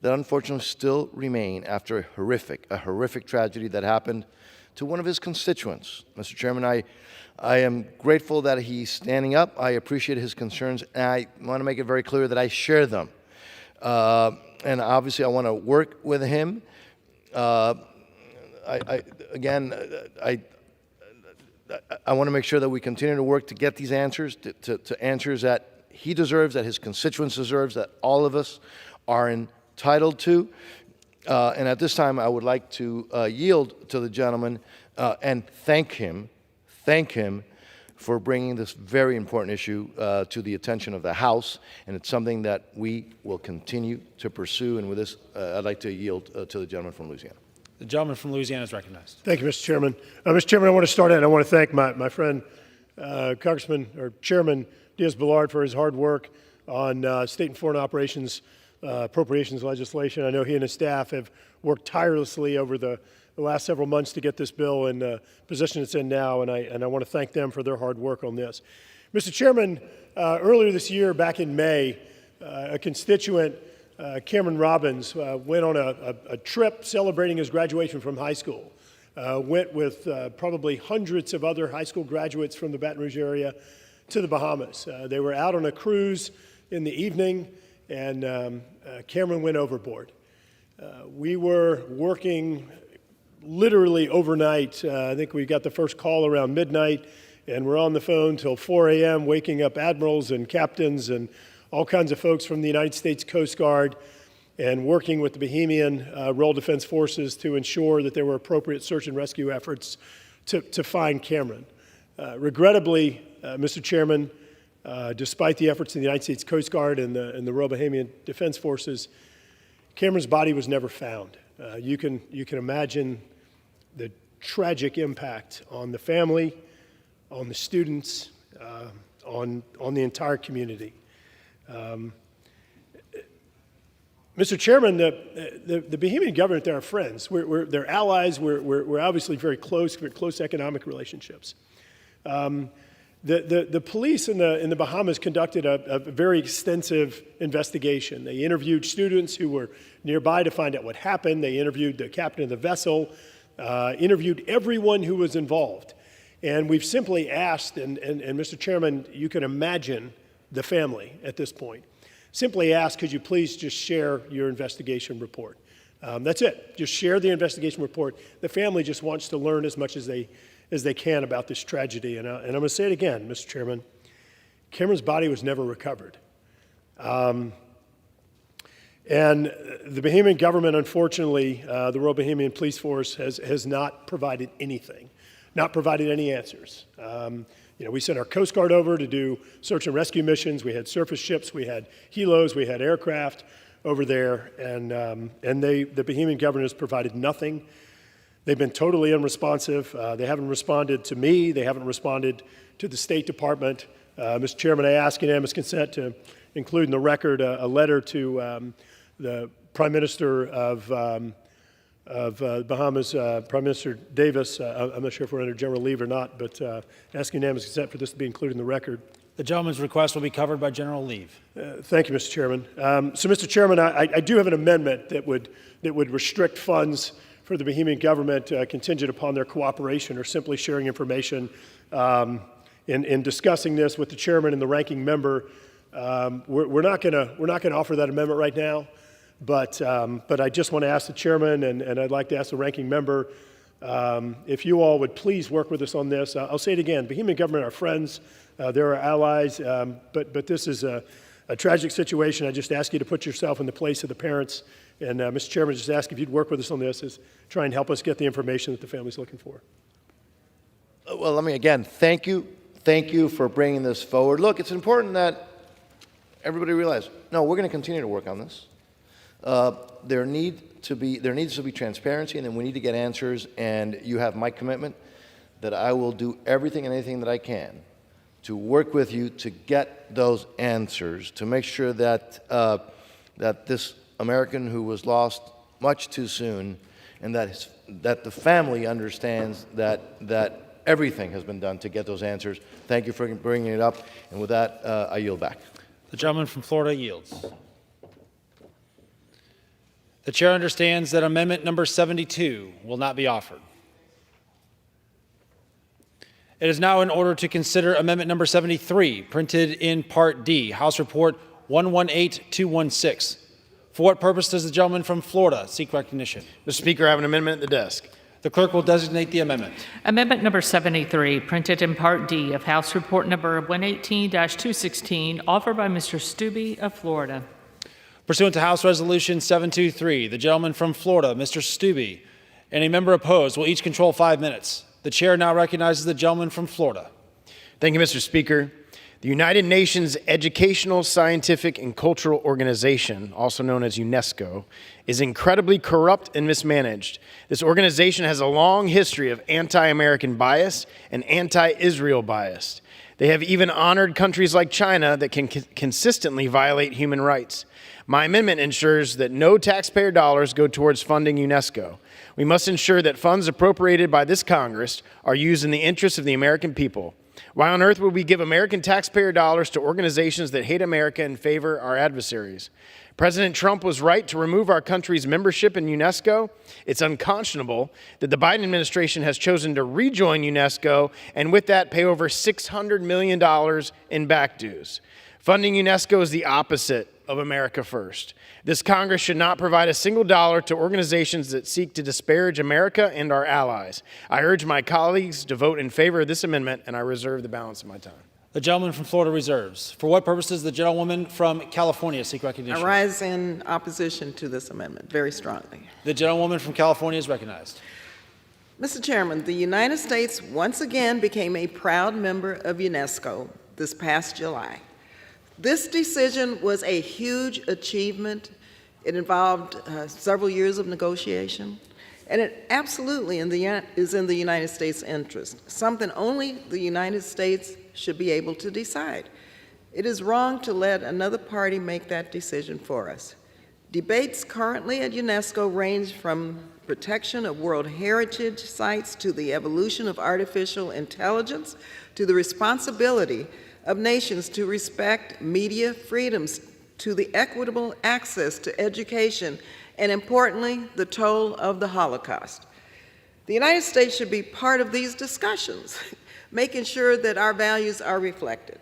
that unfortunately still remain after a horrific tragedy that happened to one of his constituents. Mr. Chairman, I am grateful that he's standing up. I appreciate his concerns, and I want to make it very clear that I share them. And obviously, I want to work with him. I want to make sure that we continue to work to get these answers, to answers that he deserves, that his constituents deserves, that all of us are entitled to. And at this time, I would like to yield to the gentleman and thank him for bringing this very important issue to the attention of the House. And it's something that we will continue to pursue. And with this, I'd like to yield to the gentleman from Louisiana. The gentleman from Louisiana is recognized. Thank you, Mr. Chairman. Mr. Chairman, I want to start out. I want to thank my friend, Congressman or Chairman Diaz-Balart, for his hard work on state and foreign operations appropriations legislation. I know he and his staff have worked tirelessly over the last several months to get this bill in the position it's in now, and I want to thank them for their hard work on this. Mr. Chairman, earlier this year, back in May, a constituent, Cameron Robbins, went on a trip celebrating his graduation from high school. Went with probably hundreds of other high school graduates from the Baton Rouge area to the Bahamas. They were out on a cruise in the evening, and Cameron went overboard. We were working literally overnight. I think we got the first call around midnight, and we're on the phone till 4 a.m., waking up admirals and captains and all kinds of folks from the United States Coast Guard, and working with the Bahamian Royal Defense Forces to ensure that there were appropriate search and rescue efforts to find Cameron. Regrettably, Mr. Chairman, despite the efforts of the United States Coast Guard and the Royal Bahamian Defense Forces, Cameron's body was never found. You can imagine the tragic impact on the family, on the students, on the entire community. Mr. Chairman, the Bahamian government, they're our friends. They're allies. We're obviously very close economic relationships. The police in the Bahamas conducted a very extensive investigation. They interviewed students who were nearby to find out what happened. They interviewed the captain of the vessel, interviewed everyone who was involved. And we've simply asked, and Mr. Chairman, you can imagine the family at this point, simply asked, could you please just share your investigation report? That's it. Just share the investigation report. The family just wants to learn as much as they can about this tragedy. And I'm going to say it again, Mr. Chairman. Cameron's body was never recovered. And the Bahamian government, unfortunately, the Royal Bahamian Police Force has not provided anything, not provided any answers. We sent our Coast Guard over to do search and rescue missions. We had surface ships, we had helos, we had aircraft over there, and the Bahamian government has provided nothing. They've been totally unresponsive. They haven't responded to me. They haven't responded to the State Department. Mr. Chairman, I ask unanimous consent to include in the record a letter to the Prime Minister of Bahamas, Prime Minister Davis. I'm not sure if we're under general leave or not, but asking unanimous consent for this to be included in the record. The gentleman's request will be covered by general leave. Thank you, Mr. Chairman. So, Mr. Chairman, I do have an amendment that would restrict funds for the Bahamian government contingent upon their cooperation or simply sharing information. In discussing this with the chairman and the ranking member, we're not going to offer that amendment right now. But I just want to ask the chairman, and I'd like to ask the ranking member, if you all would please work with us on this. I'll say it again, Bohemian government are friends, they're our allies, but this is a tragic situation. I just ask you to put yourself in the place of the parents. And Mr. Chairman, just ask if you'd work with us on this, is try and help us get the information that the family's looking for. Well, let me again thank you. Thank you for bringing this forward. Look, it's important that everybody realize, no, we're going to continue to work on this. There needs to be transparency, and then we need to get answers. And you have my commitment that I will do everything and anything that I can to work with you to get those answers, to make sure that that this American who was lost much too soon, and that the family understands that everything has been done to get those answers. Thank you for bringing it up. And with that, I yield back. The gentleman from Florida yields. The chair understands that amendment number 72 will not be offered. It is now in order to consider amendment number 73, printed in Part D, House Report 118216. For what purpose does the gentleman from Florida seek recognition? Mr. Speaker, I have an amendment at the desk. The clerk will designate the amendment. Amendment number 73, printed in Part D of House Report number 118-216, offered by Mr. Stubbe of Florida. Pursuant to House Resolution 723, the gentleman from Florida, Mr. Stubbe, and a member opposed will each control 5 minutes. The chair now recognizes the gentleman from Florida. Thank you, Mr. Speaker. The United Nations Educational, Scientific, and Cultural Organization, also known as UNESCO, is incredibly corrupt and mismanaged. This organization has a long history of anti-American bias and anti-Israel bias. They have even honored countries like China that can consistently violate human rights. My amendment ensures that no taxpayer dollars go towards funding UNESCO. We must ensure that funds appropriated by this Congress are used in the interests of the American people. Why on earth would we give American taxpayer dollars to organizations that hate America and favor our adversaries? President Trump was right to remove our country's membership in UNESCO. It's unconscionable that the Biden administration has chosen to rejoin UNESCO and with that pay over $600 million in back dues. Funding UNESCO is the opposite of America First. This Congress should not provide a single dollar to organizations that seek to disparage America and our allies. I urge my colleagues to vote in favor of this amendment, and I reserve the balance of my time. The gentleman from Florida reserves. For what purpose does the gentlewoman from California seek recognition? I rise in opposition to this amendment very strongly. The gentlewoman from California is recognized. Mr. Chairman, the United States once again became a proud member of UNESCO this past July. This decision was a huge achievement. It involved several years of negotiation, and it absolutely is in the United States' interest, something only the United States should be able to decide. It is wrong to let another party make that decision for us. Debates currently at UNESCO range from protection of World Heritage sites to the evolution of artificial intelligence to the responsibility of nations to respect media freedoms, to the equitable access to education, and importantly, the toll of the Holocaust. The United States should be part of these discussions, making sure that our values are reflected.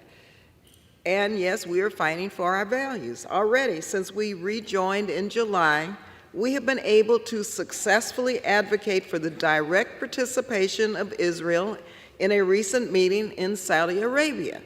And yes, we are fighting for our values. Already, since we rejoined in July, we have been able to successfully advocate for the direct participation of Israel in a recent meeting in Saudi Arabia,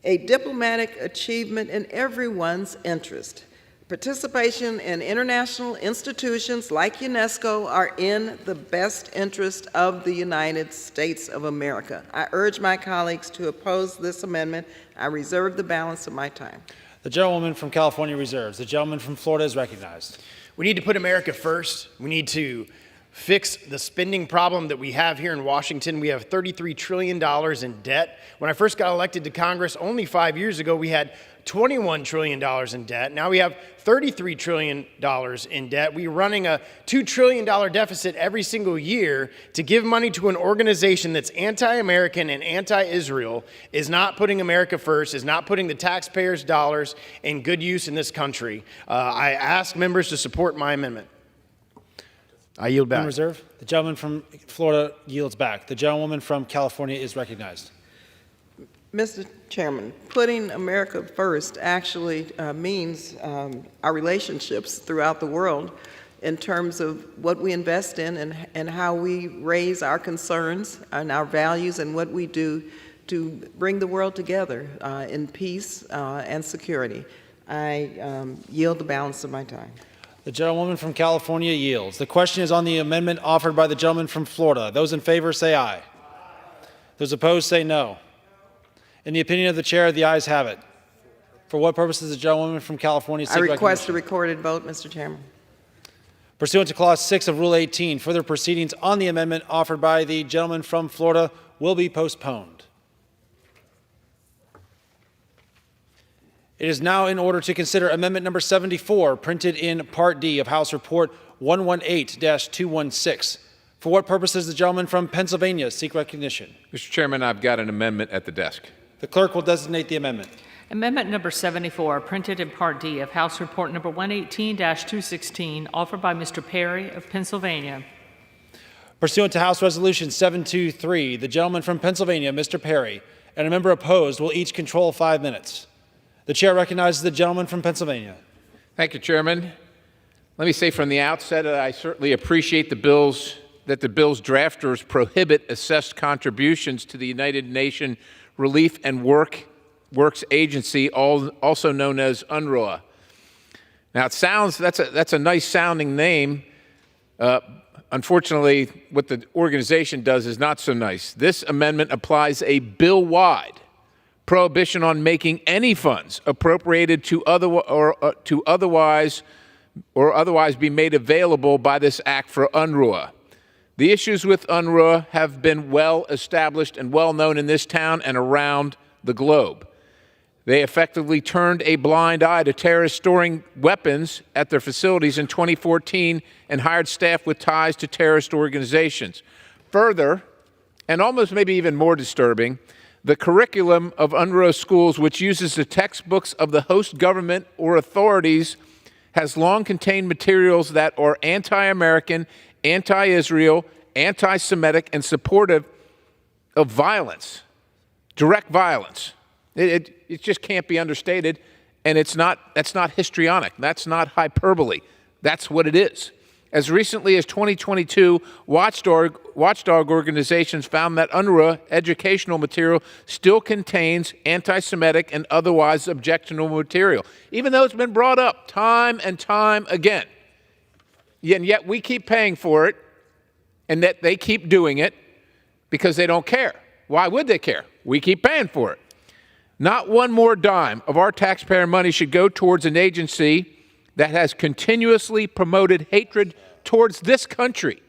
a diplomatic achievement in everyone's interest. Participation in international institutions like UNESCO are in the best interest of the United States of America. I urge my colleagues to oppose this amendment. I reserve the balance of my time. The gentlewoman from California reserves. The gentleman from Florida is recognized. We need to put America first. We need to fix the spending problem that we have here in Washington. We have $33 trillion in debt. When I first got elected to Congress only 5 years ago, we had $21 trillion in debt. Now we have $33 trillion in debt. We're running a $2 trillion deficit every single year. To give money to an organization that's anti-American and anti-Israel is not putting America first, is not putting the taxpayers' dollars in good use in this country. I ask members to support my amendment. I yield back. In reserve. The gentleman from Florida yields back. The gentlewoman from California is recognized. Mr. Chairman, putting America first actually means our relationships throughout the world in terms of what we invest in and how we raise our concerns and our values and what we do to bring the world together in peace and security. I yield the balance of my time. The gentlewoman from California yields. The question is on the amendment offered by the gentleman from Florida. Those in favor say aye. Those opposed say no. In the opinion of the chair, the ayes have it. For what purpose does the gentlewoman from California seek I request a recognition? recorded vote, Mr. Chairman. Pursuant to Clause 6 of Rule 18, further proceedings on the amendment offered by the gentleman from Florida will be postponed. It is now in order to consider Amendment Number 74, printed in Part D of House Report 118-216. For what purpose does the gentleman from Pennsylvania seek recognition? Mr. Chairman, I've got an amendment at the desk. The clerk will designate the amendment. Amendment number 74, printed in Part D of House Report number 118-216, offered by Mr. Perry of Pennsylvania. Pursuant to House Resolution 723, the gentleman from Pennsylvania, Mr. Perry, and a member opposed will each control 5 minutes. The chair recognizes the gentleman from Pennsylvania. Thank you, Chairman. Let me say from the outset that I certainly appreciate the bill's drafters prohibit assessed contributions to the United Nations Relief and Works Agency, also known as UNRWA. Now, it sounds that's a nice sounding name. Unfortunately, what the organization does is not so nice. This amendment applies a bill-wide prohibition on making any funds appropriated to otherwise be made available by this act for UNRWA. The issues with UNRWA have been well established and well known in this town and around the globe. They effectively turned a blind eye to terrorists storing weapons at their facilities in 2014 and hired staff with ties to terrorist organizations. Further, and almost maybe even more disturbing, the curriculum of UNRWA schools, which uses the textbooks of the host government or authorities, has long contained materials that are anti-American, anti-Israel, anti-Semitic, and supportive of violence, direct violence. It just can't be understated, and that's not histrionic. That's not hyperbole. That's what it is. As recently as 2022, watchdog organizations found that UNRWA educational material still contains anti-Semitic and otherwise objectionable material, even though it's been brought up time and time again. And yet we keep paying for it, and that they keep doing it because they don't care. Why would they care? We keep paying for it. Not one more dime of our taxpayer money should go towards an agency that has continuously promoted hatred towards this country,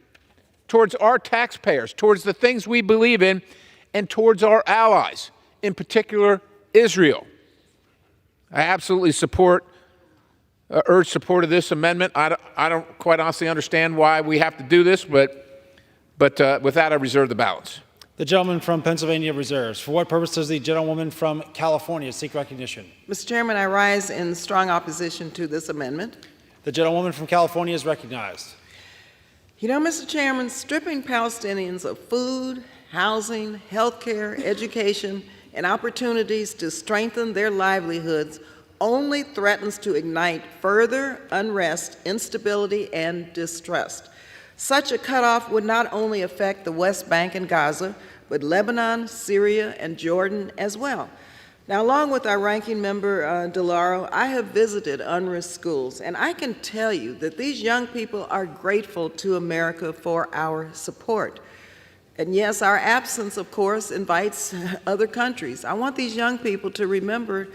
towards our taxpayers, towards the things we believe in, and towards our allies, in particular Israel. I absolutely urge support of this amendment. I don't quite honestly understand why we have to do this, but with that, I reserve the balance. The gentleman from Pennsylvania reserves. For what purpose does the gentlewoman from California seek recognition? Mr. Chairman, I rise in strong opposition to this amendment. The gentlewoman from California is recognized. You know, Mr. Chairman, stripping Palestinians of food, housing, health care, education, and opportunities to strengthen their livelihoods only threatens to ignite further unrest, instability, and distrust. Such a cutoff would not only affect the West Bank and Gaza, but Lebanon, Syria, and Jordan as well. Now, along with our ranking member, DeLauro, I have visited UNRWA schools, and I can tell you that these young people are grateful to America for our support. And yes, our absence, of course, invites other countries. I want these young people to remember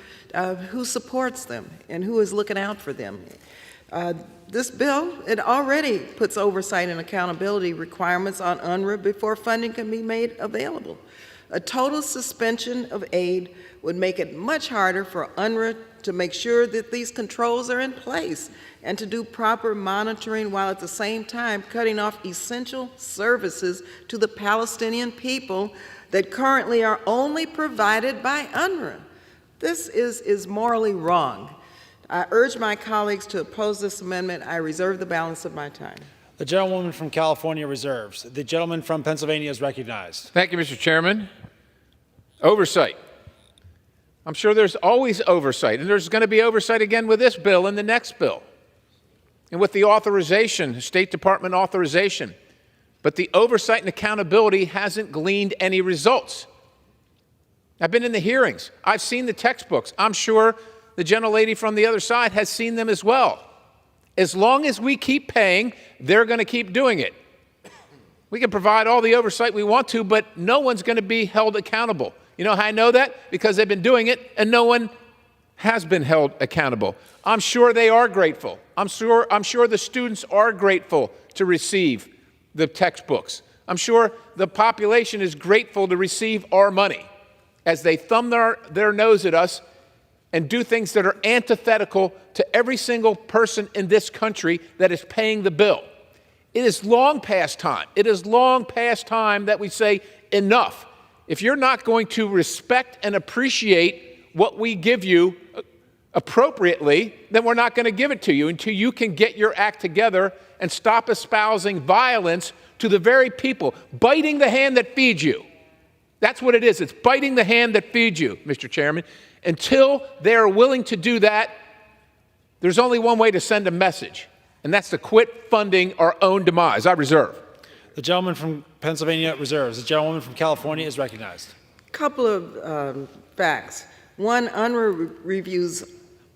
who supports them and who is looking out for them. This bill, it already puts oversight and accountability requirements on UNRWA before funding can be made available. A total suspension of aid would make it much harder for UNRWA to make sure that these controls are in place and to do proper monitoring while at the same time cutting off essential services to the Palestinian people that currently are only provided by UNRWA. This is morally wrong. I urge my colleagues to oppose this amendment. I reserve the balance of my time. The gentlewoman from California reserves. The gentleman from Pennsylvania is recognized. Thank you, Mr. Chairman. Oversight. I'm sure there's always oversight, and there's going to be oversight again with this bill and the next bill, and with the authorization, State Department authorization. But the oversight and accountability hasn't gleaned any results. I've been in the hearings. I've seen the textbooks. I'm sure the gentlelady from the other side has seen them as well. As long as we keep paying, they're going to keep doing it. We can provide all the oversight we want to, but no one's going to be held accountable. You know how I know that? Because they've been doing it, and no one has been held accountable. I'm sure they are grateful. I'm sure the students are grateful to receive the textbooks. I'm sure the population is grateful to receive our money as they thumb their nose at us and do things that are antithetical to every single person in this country that is paying the bill. It is long past time. It is long past time that we say enough. If you're not going to respect and appreciate what we give you appropriately, then we're not going to give it to you until you can get your act together and stop espousing violence to the very people, biting the hand that feeds you. That's what it is. It's biting the hand that feeds you, Mr. Chairman. Until they're willing to do that, there's only one way to send a message, and that's to quit funding our own demise. I reserve. The gentleman from Pennsylvania reserves. The gentlewoman from California is recognized. Couple of facts. One, UNRWA reviews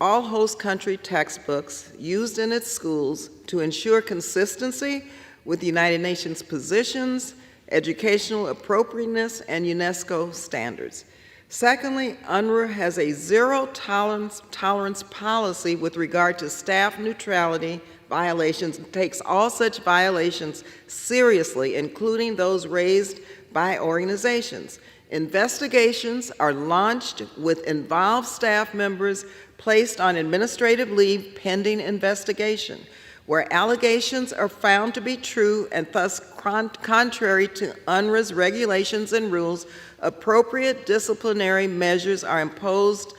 all host country textbooks used in its schools to ensure consistency with the United Nations positions, educational appropriateness, and UNESCO standards. Secondly, UNRWA has a zero tolerance policy with regard to staff neutrality violations and takes all such violations seriously, including those raised by organizations. Investigations are launched with involved staff members placed on administrative leave pending investigation. Where allegations are found to be true and thus contrary to UNRWA's regulations and rules, appropriate disciplinary measures are imposed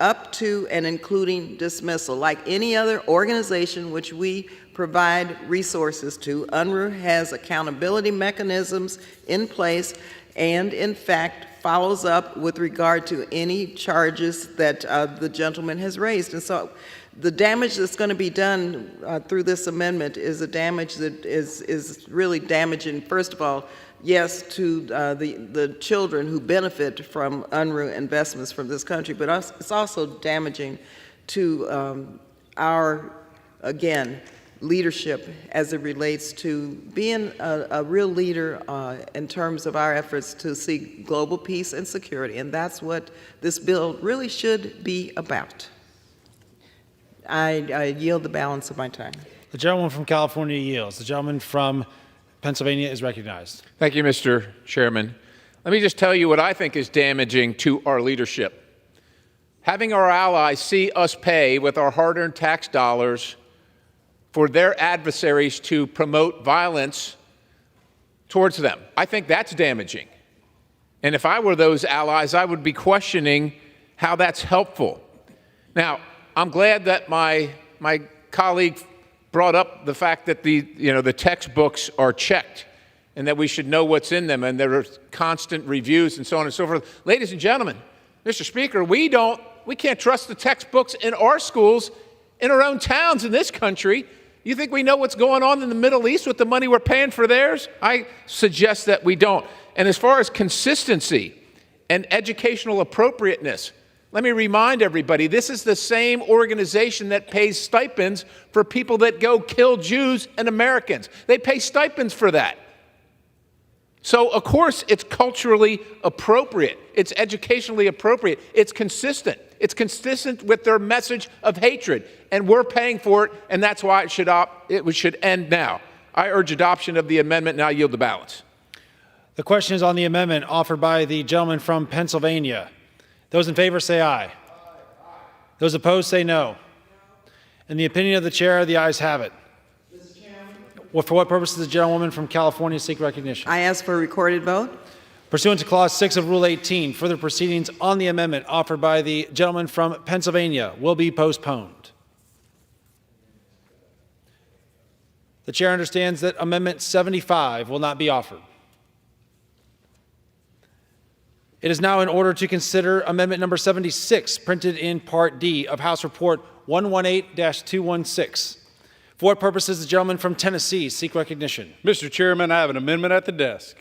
up to and including dismissal. Like any other organization which we provide resources to, UNRWA has accountability mechanisms in place and, in fact, follows up with regard to any charges that the gentleman has raised. And so the damage that's going to be done through this amendment is a damage that is really damaging, first of all, yes, to the children who benefit from UNRWA investments from this country, but it's also damaging to our, again, leadership as it relates to being a real leader in terms of our efforts to seek global peace and security, and that's what this bill really should be about. I yield the balance of my time. The gentleman from California yields. The gentleman from Pennsylvania is recognized. Thank you, Mr. Chairman. Let me just tell you what I think is damaging to our leadership. Having our allies see us pay with our hard-earned tax dollars for their adversaries to promote violence towards them. I think that's damaging. And if I were those allies, I would be questioning how that's helpful. Now, I'm glad that my colleague brought up the fact that the textbooks are checked and that we should know what's in them and there are constant reviews and so on and so forth. Ladies and gentlemen, Mr. Speaker, we can't trust the textbooks in our schools, in our own towns in this country. You think we know what's going on in the Middle East with the money we're paying for theirs? I suggest that we don't. And as far as consistency and educational appropriateness, let me remind everybody, this is the same organization that pays stipends for people that go kill Jews and Americans. They pay stipends for that. So, of course, it's culturally appropriate. It's educationally appropriate. It's consistent. It's consistent with their message of hatred, and we're paying for it, and that's why it should end now. I urge adoption of the amendment, and I yield the balance. The question is on the amendment offered by the gentleman from Pennsylvania. Those in favor say aye. Those opposed say no. In the opinion of the chair, the ayes have it. For what purpose does the gentlewoman from California seek recognition? I ask for a recorded vote. Pursuant to Clause 6 of Rule 18, further proceedings on the amendment offered by the gentleman from Pennsylvania will be postponed. The chair understands that Amendment 75 will not be offered. It is now in order to consider Amendment number 76, printed in Part D of House Report 118-216. For what purposes the gentleman from Tennessee seek recognition? Mr. Chairman, I have an amendment at the desk.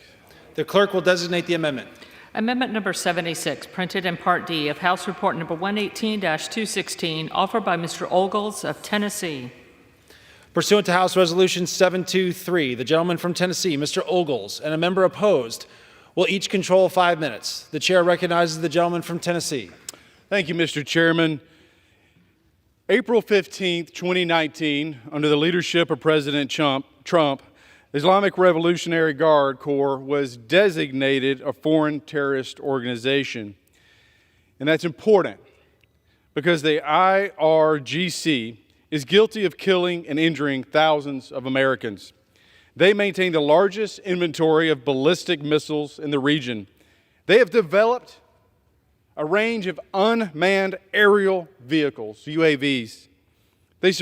The clerk will designate the amendment. Amendment number 76, printed in Part D of House Report number 118-216, offered by Mr. Ogles of Tennessee. Pursuant to House Resolution 723, the gentleman from Tennessee, Mr. Ogles, and a member opposed will each control 5 minutes. The chair recognizes the gentleman from Tennessee. Thank you, Mr. Chairman. April 15th, 2019, under the leadership of President Trump, Islamic Revolutionary Guard Corps was designated a foreign terrorist organization. And that's important because the IRGC is guilty of killing and injuring thousands of Americans. They maintain the largest inventory of ballistic missiles in the region. They have developed a range of unmanned aerial vehicles, UAVs. They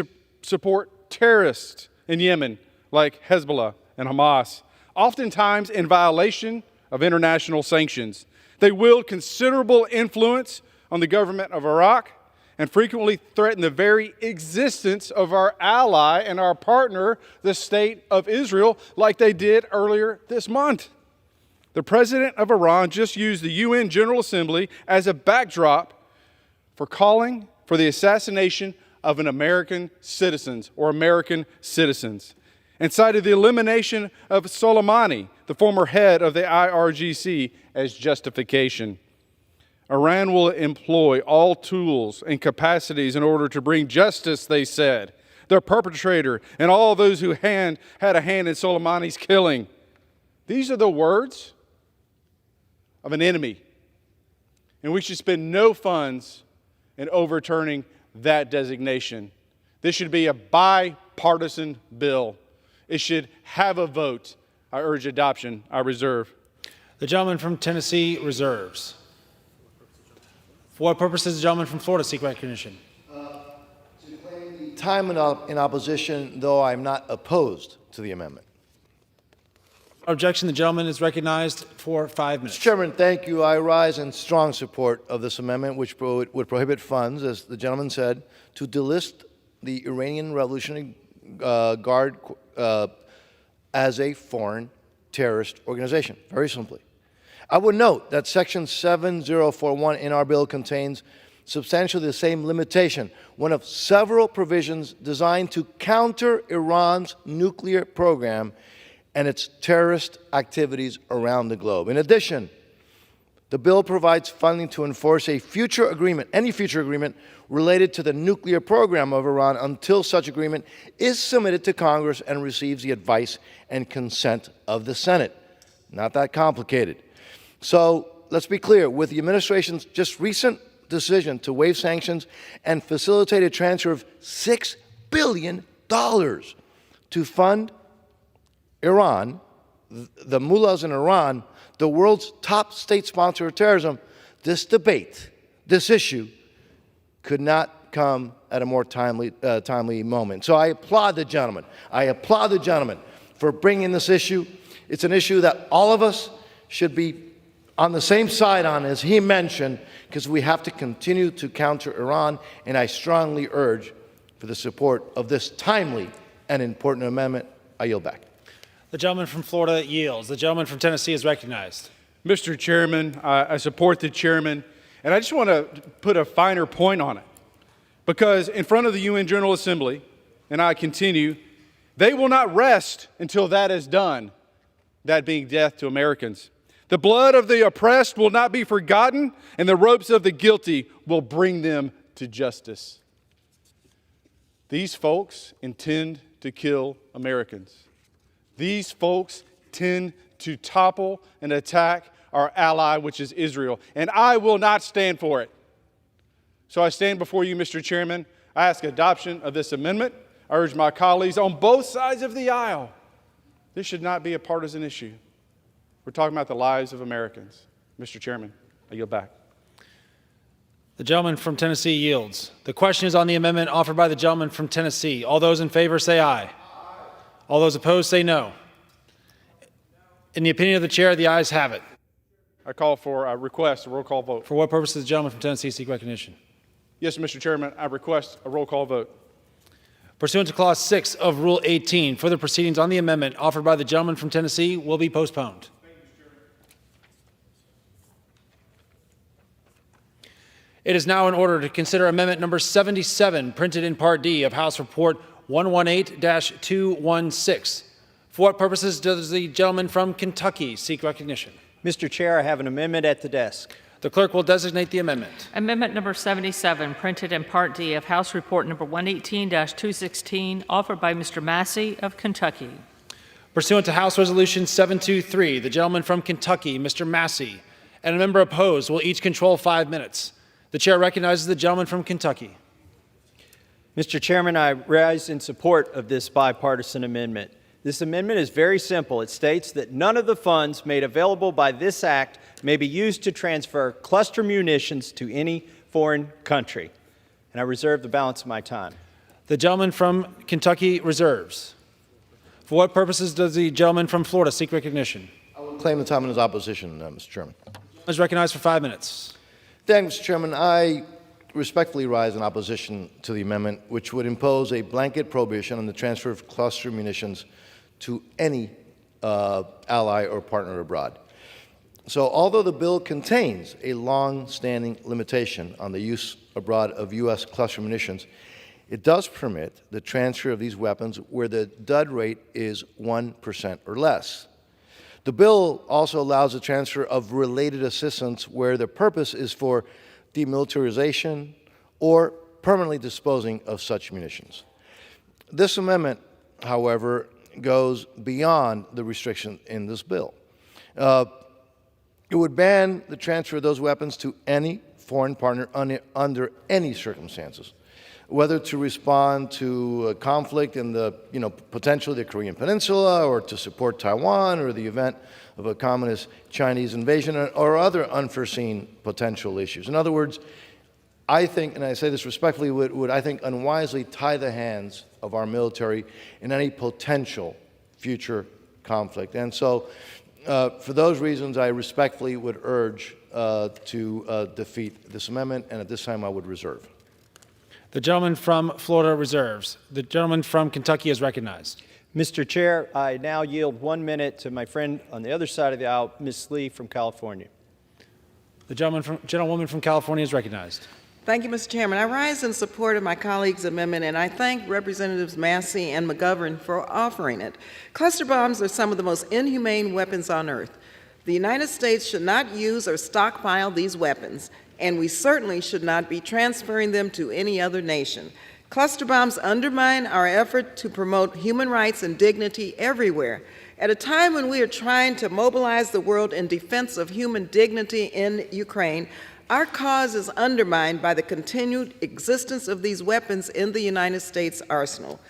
support terrorists in Yemen like Hezbollah and Hamas, oftentimes in violation of international sanctions. They wield considerable influence on the government of Iraq and frequently threaten the very existence of our ally and our partner, the State of Israel, like they did earlier this month. The president of Iran just used the UN General Assembly as a backdrop for calling for the assassination of an American citizens or American citizens, and cited the elimination of Soleimani, the former head of the IRGC, as justification. Iran will employ all tools and capacities in order to bring justice, they said, the perpetrator and all those who had a hand in Soleimani's killing. These are the words of an enemy, and we should spend no funds in overturning that designation. This should be a bipartisan bill. It should have a vote. I urge adoption. I reserve. The gentleman from Tennessee reserves. For what purpose does the gentleman from Florida seek recognition? To claim time in opposition, though I'm not opposed to the amendment. Objection. The gentleman is recognized for 5 minutes. Mr. Chairman, thank you. I rise in strong support of this amendment, which would prohibit funds, as the gentleman said, to delist the Iranian Revolutionary Guard as a foreign terrorist organization, very simply. I would note that Section 7041 in our bill contains substantially the same limitation, one of several provisions designed to counter Iran's nuclear program and its terrorist activities around the globe. In addition, the bill provides funding to enforce a future agreement, any future agreement related to the nuclear program of Iran until such agreement is submitted to Congress and receives the advice and consent of the Senate. Not that complicated. So let's be clear, with the administration's just recent decision to waive sanctions and facilitate a transfer of $6 billion to fund Iran, the mullahs in Iran, the world's top state sponsor of terrorism, this debate, this issue, could not come at a more timely moment. So I applaud the gentleman. I applaud the gentleman for bringing this issue. It's an issue that all of us should be on the same side on, as he mentioned, because we have to continue to counter Iran, and I strongly urge for the support of this timely and important amendment. I yield back. The gentleman from Florida yields. The gentleman from Tennessee is recognized. Mr. Chairman, I support the chairman, and I just want to put a finer point on it, because in front of the UN General Assembly, and I continue, they will not rest until that is done, that being death to Americans. The blood of the oppressed will not be forgotten, and the ropes of the guilty will bring them to justice. These folks intend to kill Americans. These folks tend to topple and attack our ally, which is Israel, and I will not stand for it. So I stand before you, Mr. Chairman. I ask adoption of this amendment. I urge my colleagues on both sides of the aisle. This should not be a partisan issue. We're talking about the lives of Americans. Mr. Chairman, I yield back. The gentleman from Tennessee yields. The question is on the amendment offered by the gentleman from Tennessee. All those in favor say aye. All those opposed say no. In the opinion of the chair, the ayes have it. I call for a request, a roll call vote. For what purpose does the gentleman from Tennessee seek recognition? Yes, Mr. Chairman, I request a roll call vote. Pursuant to Clause 6 of Rule 18, further proceedings on the amendment offered by the gentleman from Tennessee will be postponed. It is now in order to consider Amendment Number 77, printed in Part D of House Report 118-216. For what purposes does the gentleman from Kentucky seek recognition? Mr. Chair, I have an amendment at the desk. The clerk will designate the amendment. Amendment number 77, printed in Part D of House Report number 118-216, offered by Mr. Massey of Kentucky. Pursuant to House Resolution 723, the gentleman from Kentucky, Mr. Massey, and a member opposed will each control 5 minutes. The chair recognizes the gentleman from Kentucky. Mr. Chairman, I rise in support of this bipartisan amendment. This amendment is very simple. It states that none of the funds made available by this act may be used to transfer cluster munitions to any foreign country. And I reserve the balance of my time. The gentleman from Kentucky reserves. For what purposes does the gentleman from Florida seek recognition? I will claim the time in his opposition, Mr. Chairman. Is recognized for 5 minutes. Thank you, Mr. Chairman. I respectfully rise in opposition to the amendment, which would impose a blanket prohibition on the transfer of cluster munitions to any ally or partner abroad. So although the bill contains a long-standing limitation on the use abroad of U.S. cluster munitions, it does permit the transfer of these weapons where the dud rate is 1% or less. The bill also allows the transfer of related assistance where the purpose is for demilitarization or permanently disposing of such munitions. This amendment, however, goes beyond the restriction in this bill. It would ban the transfer of those weapons to any foreign partner under any circumstances, whether to respond to a conflict in the, potentially the Korean Peninsula, or to support Taiwan, or the event of a communist Chinese invasion, or other unforeseen potential issues. In other words, I think, and I say this respectfully, would I think unwisely tie the hands of our military in any potential future conflict. And so, for those reasons, I respectfully would urge to defeat this amendment, and at this time I would reserve. The gentleman from Florida reserves. The gentleman from Kentucky is recognized. Mr. Chair, I now yield 1 minute to my friend on the other side of the aisle, Ms. Lee from California. The gentlewoman from California is recognized. Thank you, Mr. Chairman. I rise in support of my colleague's amendment, and I thank Representatives Massey and McGovern for offering it. Cluster bombs are some of the most inhumane weapons on earth. The United States should not use or stockpile these weapons, and we certainly should not be transferring them to any other nation. Cluster bombs undermine our effort to promote human rights and dignity everywhere. At a time when we are trying to mobilize the world in defense of human dignity in Ukraine, our cause is undermined by the continued existence of these weapons in the United States arsenal.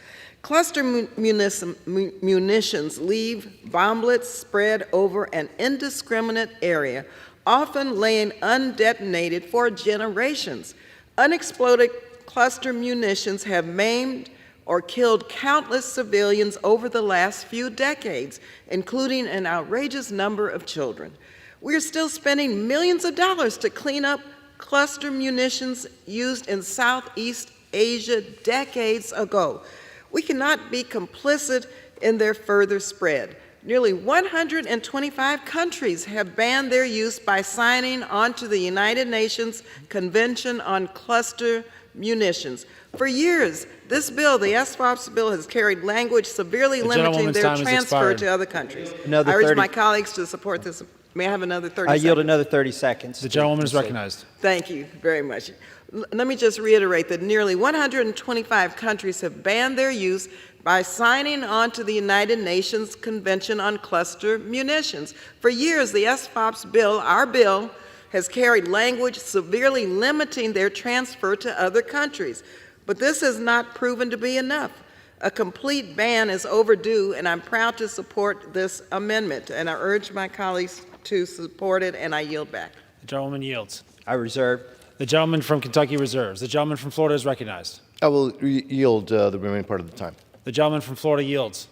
Cluster munitions leave bomblets spread over an indiscriminate area, often laying undetonated for generations. Unexploded cluster munitions have maimed or killed countless civilians over the last few decades, including an outrageous number of children. We are still spending millions of dollars to clean up cluster munitions used in Southeast Asia decades ago. We cannot be complicit in their further spread. Nearly 125 countries have banned their use by signing on to the United Nations Convention on Cluster Munitions. For years, this bill, the SFOPS bill, has carried language severely limiting their transfer to other countries. I urge my colleagues to support this. May I have another 30 seconds? I yield another 30 seconds. The gentlewoman is recognized. Thank you very much. Let me just reiterate that nearly 125 countries have banned their use by signing on to the United Nations Convention on Cluster Munitions. For years, the SFOPS bill, our bill, has carried language severely limiting their transfer to other countries. But this has not proven to be enough. A complete ban is overdue, and I'm proud to support this amendment. And I urge my colleagues to support it, and I yield back. The gentleman yields. I reserve. The gentleman from Kentucky reserves. The gentleman from Florida is recognized. I will yield the remaining part of the time. The gentleman from Florida yields.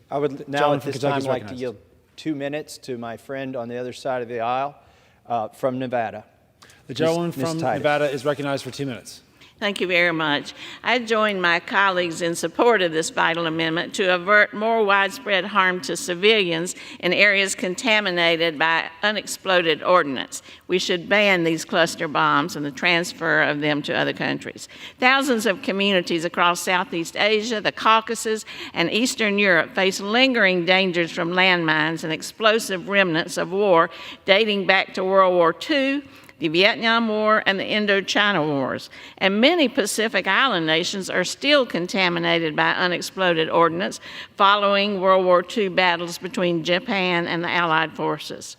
I would now at this time like to yield 2 minutes to my friend on the other side of the aisle from Nevada. The gentleman Ms. from Titus. Nevada is recognized for 2 minutes. Thank you very much. I join my colleagues in support of this vital amendment to avert more widespread harm to civilians in areas contaminated by unexploded ordnance. We should ban these cluster bombs and the transfer of them to other countries. Thousands of communities across Southeast Asia, the Caucasus, and Eastern Europe face lingering dangers from landmines and explosive remnants of war dating back to World War II, the Vietnam War, and the Indochina Wars. And many Pacific Island nations are still contaminated by unexploded ordnance following World War II battles between Japan and the Allied forces.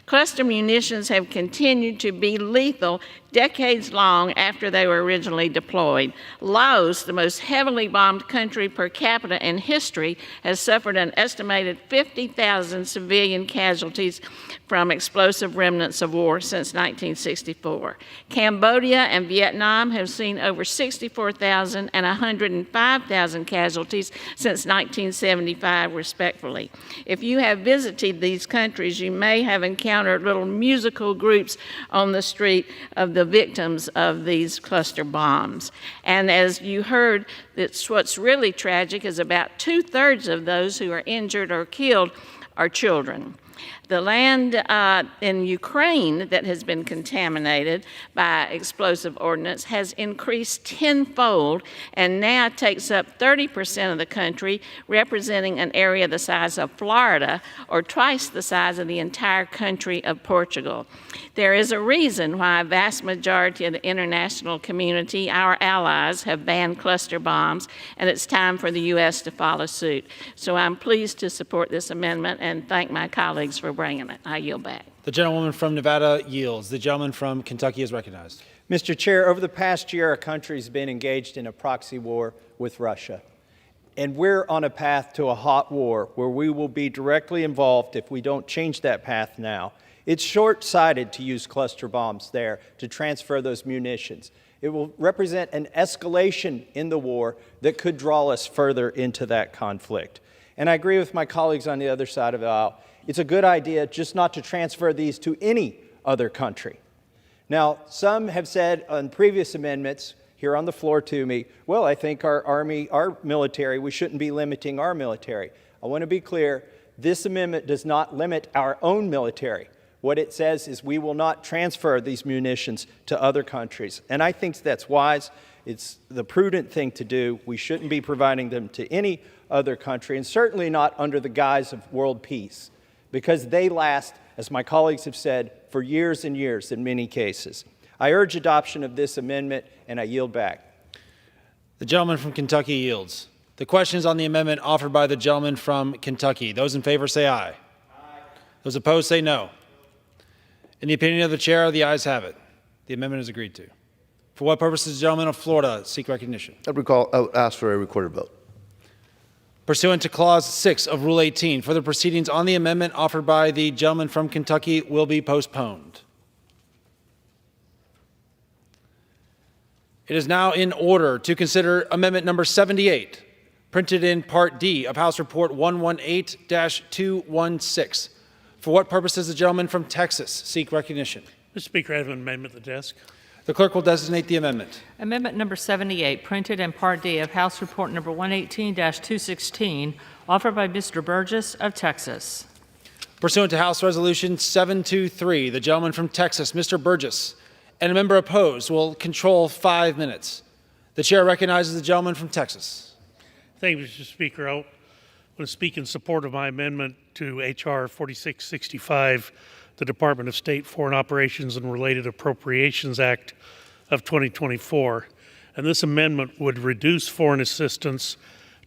Cluster munitions have continued to be lethal decades long after they were originally deployed. Laos, the most heavily bombed country per capita in history, has suffered an estimated 50,000 civilian casualties from explosive remnants of war since 1964. Cambodia and Vietnam have seen over 64,000 and 105,000 casualties since 1975, respectively. If you have visited these countries, you may have encountered little musical groups on the street of the victims of these cluster bombs. And as you heard, what's really tragic is about 2/3 of those who are injured or killed are children. The land in Ukraine that has been contaminated by explosive ordnance has increased tenfold and now takes up 30% of the country, representing an area the size of Florida or twice the size of the entire country of Portugal. There is a reason why a vast majority of the international community, our allies, have banned cluster bombs, and it's time for the U.S. to follow suit. So I'm pleased to support this amendment and thank my colleagues for bringing it. I yield back. The gentlewoman from Nevada yields. The gentleman from Kentucky is recognized. Mr. Chair, over the past year, our country's been engaged in a proxy war with Russia. And we're on a path to a hot war where we will be directly involved if we don't change that path now. It's short-sighted to use cluster bombs there to transfer those munitions. It will represent an escalation in the war that could draw us further into that conflict. And I agree with my colleagues on the other side of the aisle. It's a good idea just not to transfer these to any other country. Now, some have said on previous amendments here on the floor to me, well, I think our Army, our military, we shouldn't be limiting our military. I want to be clear, this amendment does not limit our own military. What it says is we will not transfer these munitions to other countries. And I think that's wise. It's the prudent thing to do. We shouldn't be providing them to any other country, and certainly not under the guise of world peace, because they last, as my colleagues have said, for years and years in many cases. I urge adoption of this amendment, and I yield back. The gentleman from Kentucky yields. The question is on the amendment offered by the gentleman from Kentucky. Those in favor say aye. Aye. Those opposed say no. In the opinion of the chair, the ayes have it. The amendment is agreed to. For what purpose does the gentleman of Florida seek recognition? I would ask for a recorded vote. Pursuant to Clause 6 of Rule 18, further proceedings on the amendment offered by the gentleman from Kentucky will be postponed. It is now in order to consider Amendment Number 78, printed in Part D of House Report 118-216. For what purpose does the gentleman from Texas seek recognition? Mr. Speaker, I have an amendment at the desk. The clerk will designate the amendment. Amendment number 78, printed in Part D of House Report number 118-216, offered by Mr. Burgess of Texas. Pursuant to House Resolution 723, the gentleman from Texas, Mr. Burgess, and a member opposed will control 5 minutes. The chair recognizes the gentleman from Texas. Thank you, Mr. Speaker. I want to speak in support of my amendment to H.R. 4665, the Department of State Foreign Operations and Related Appropriations Act of 2024. And this amendment would reduce foreign assistance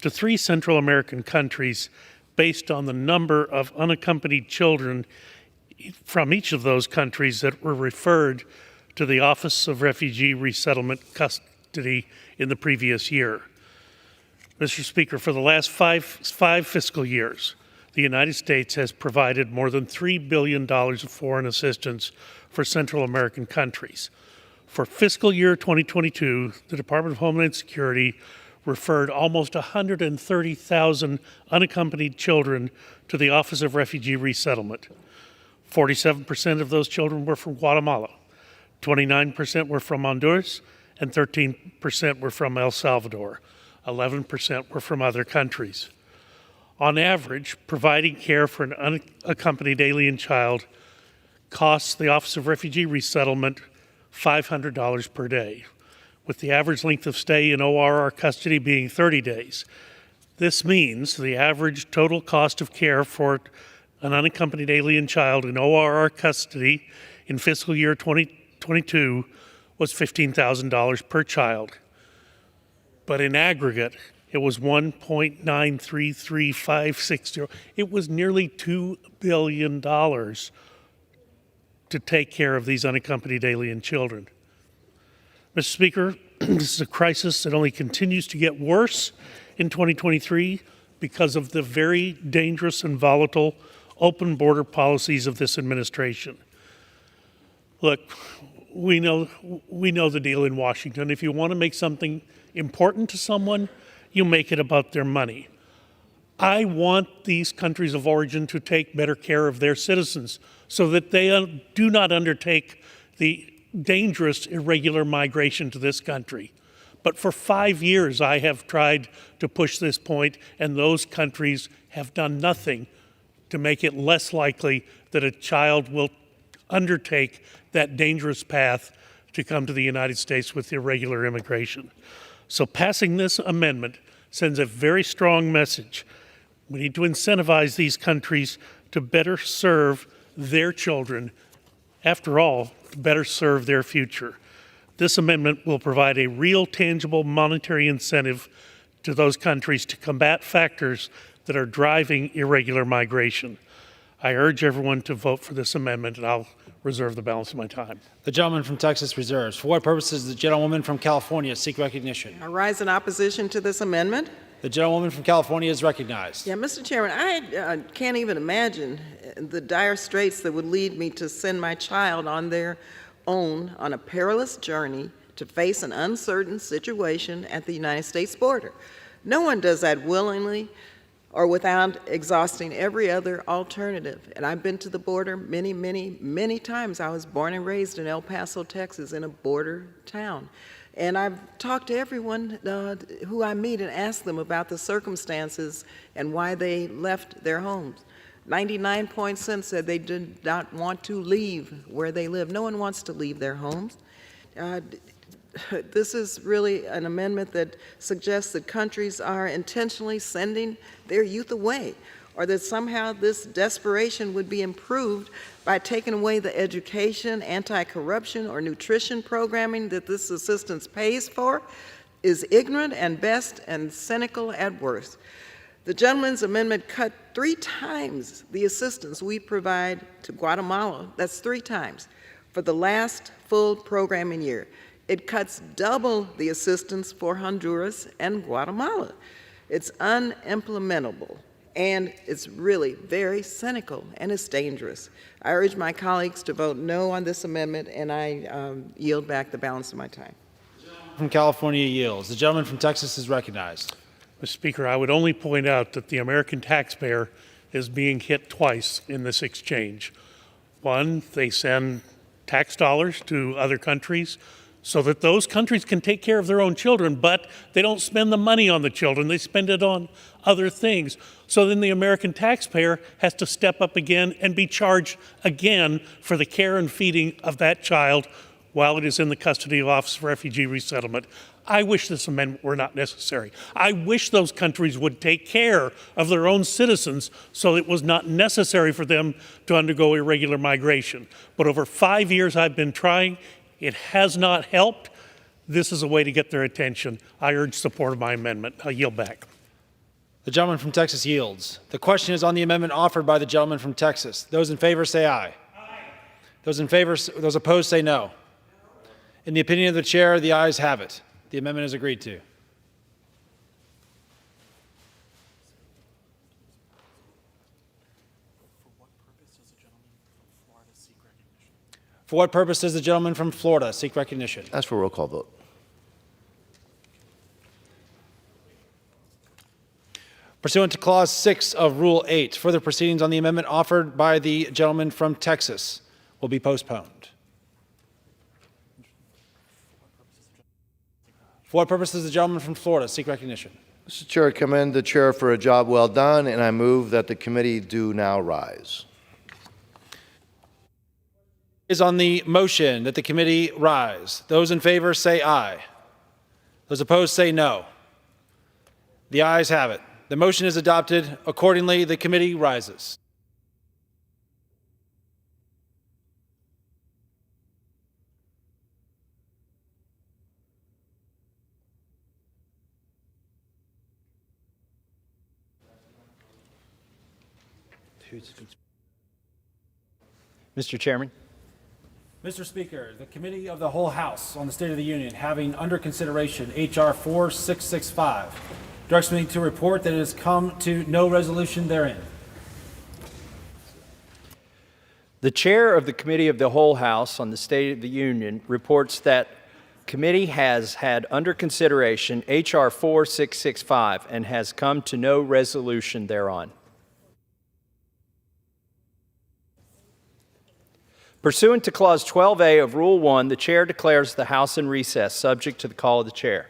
to 3 Central American countries based on the number of unaccompanied children from each of those countries that were referred to the Office of Refugee Resettlement Custody in the previous year. Mr. Speaker, for the last five fiscal years, the United States has provided more than $3 billion of foreign assistance for Central American countries. For fiscal year 2022, the Department of Homeland Security referred almost 130,000 unaccompanied children to the Office of Refugee Resettlement. 47% of those children were from Guatemala, 29% were from Honduras, and 13% were from El Salvador. 11% were from other countries. On average, providing care for an unaccompanied alien child costs the Office of Refugee Resettlement $500 per day, with the average length of stay in ORR custody being 30 days. This means the average total cost of care for an unaccompanied alien child in ORR custody in fiscal year 2022 was $15,000 per child. But in aggregate, it was 1.933560. It was nearly $2 billion to take care of these unaccompanied alien children. Mr. Speaker, this is a crisis that only continues to get worse in 2023 because of the very dangerous and volatile open border policies of this administration. Look, we know the deal in Washington. If you want to make something important to someone, you make it about their money. I want these countries of origin to take better care of their citizens so that they do not undertake the dangerous irregular migration to this country. But for 5 years, I have tried to push this point, and those countries have done nothing to make it less likely that a child will undertake that dangerous path to come to the United States with irregular immigration. So passing this amendment sends a very strong message. We need to incentivize these countries to better serve their children, after all, to better serve their future. This amendment will provide a real, tangible monetary incentive to those countries to combat factors that are driving irregular migration. I urge everyone to vote for this amendment, and I'll reserve the balance of my time. The gentleman from Texas reserves. For what purposes does the gentlewoman from California seek recognition? I rise in opposition to this amendment. The gentlewoman from California is recognized. Yeah, Mr. Chairman, I can't even imagine the dire straits that would lead me to send my child on their own on a perilous journey to face an uncertain situation at the United States border. No one does that willingly or without exhausting every other alternative. And I've been to the border many, many, many times. I was born and raised in El Paso, Texas, in a border town. And I've talked to everyone who I meet and asked them about the circumstances and why they left their homes. 99% said they did not want to leave where they live. No one wants to leave their homes. This is really an amendment that suggests that countries are intentionally sending their youth away, or that somehow this desperation would be improved by taking away the education, anti-corruption, or nutrition programming that this assistance pays for, is ignorant at best and cynical at worst. The gentleman's amendment cut 3 times the assistance we provide to Guatemala. That's 3 times for the last full programming year. It cuts double the assistance for Honduras and Guatemala. It's unimplementable, and it's really very cynical, and it's dangerous. I urge my colleagues to vote no on this amendment, and I yield back the balance of my time. From California yields. The gentleman from Texas is recognized. Mr. Speaker, I would only point out that the American taxpayer is being hit twice in this exchange. One, they send tax dollars to other countries so that those countries can take care of their own children, but they don't spend the money on the children. They spend it on other things. So then the American taxpayer has to step up again and be charged again for the care and feeding of that child while it is in the custody of Office of Refugee Resettlement. I wish this amendment were not necessary. I wish those countries would take care of their own citizens so it was not necessary for them to undergo irregular migration. But over 5 years I've been trying. It has not helped. This is a way to get their attention. I urge support of my amendment. I yield back. The gentleman from Texas yields. The question is on the amendment offered by the gentleman from Texas. Those in favor say aye. Aye. Those opposed say no. In the opinion of the chair, the ayes have it. The amendment is agreed to. For what purpose does the gentleman from Florida seek recognition? Ask for a roll call vote. Pursuant to Clause 6 of Rule 8, further proceedings on the amendment offered by the gentleman from Texas will be postponed. For what purpose does the gentleman from Florida seek recognition? Mr. Chair, I commend the chair for a job well done, and I move that the committee do now rise. Is on the motion that the committee rise. Those in favor say aye. Those opposed say no. The ayes have it. The motion is adopted. Accordingly, the committee rises. Mr. Chairman. Mr. Speaker, the Committee of the Whole House on the State of the Union, having under consideration H.R. 4665, directs me to report that it has come to no resolution therein. The chair of the Committee of the Whole House on the State of the Union reports that committee has had under consideration H.R. 4665 and has come to no resolution thereon. Pursuant to Clause 12A of Rule 1, the chair declares the House in recess, subject to the call of the chair.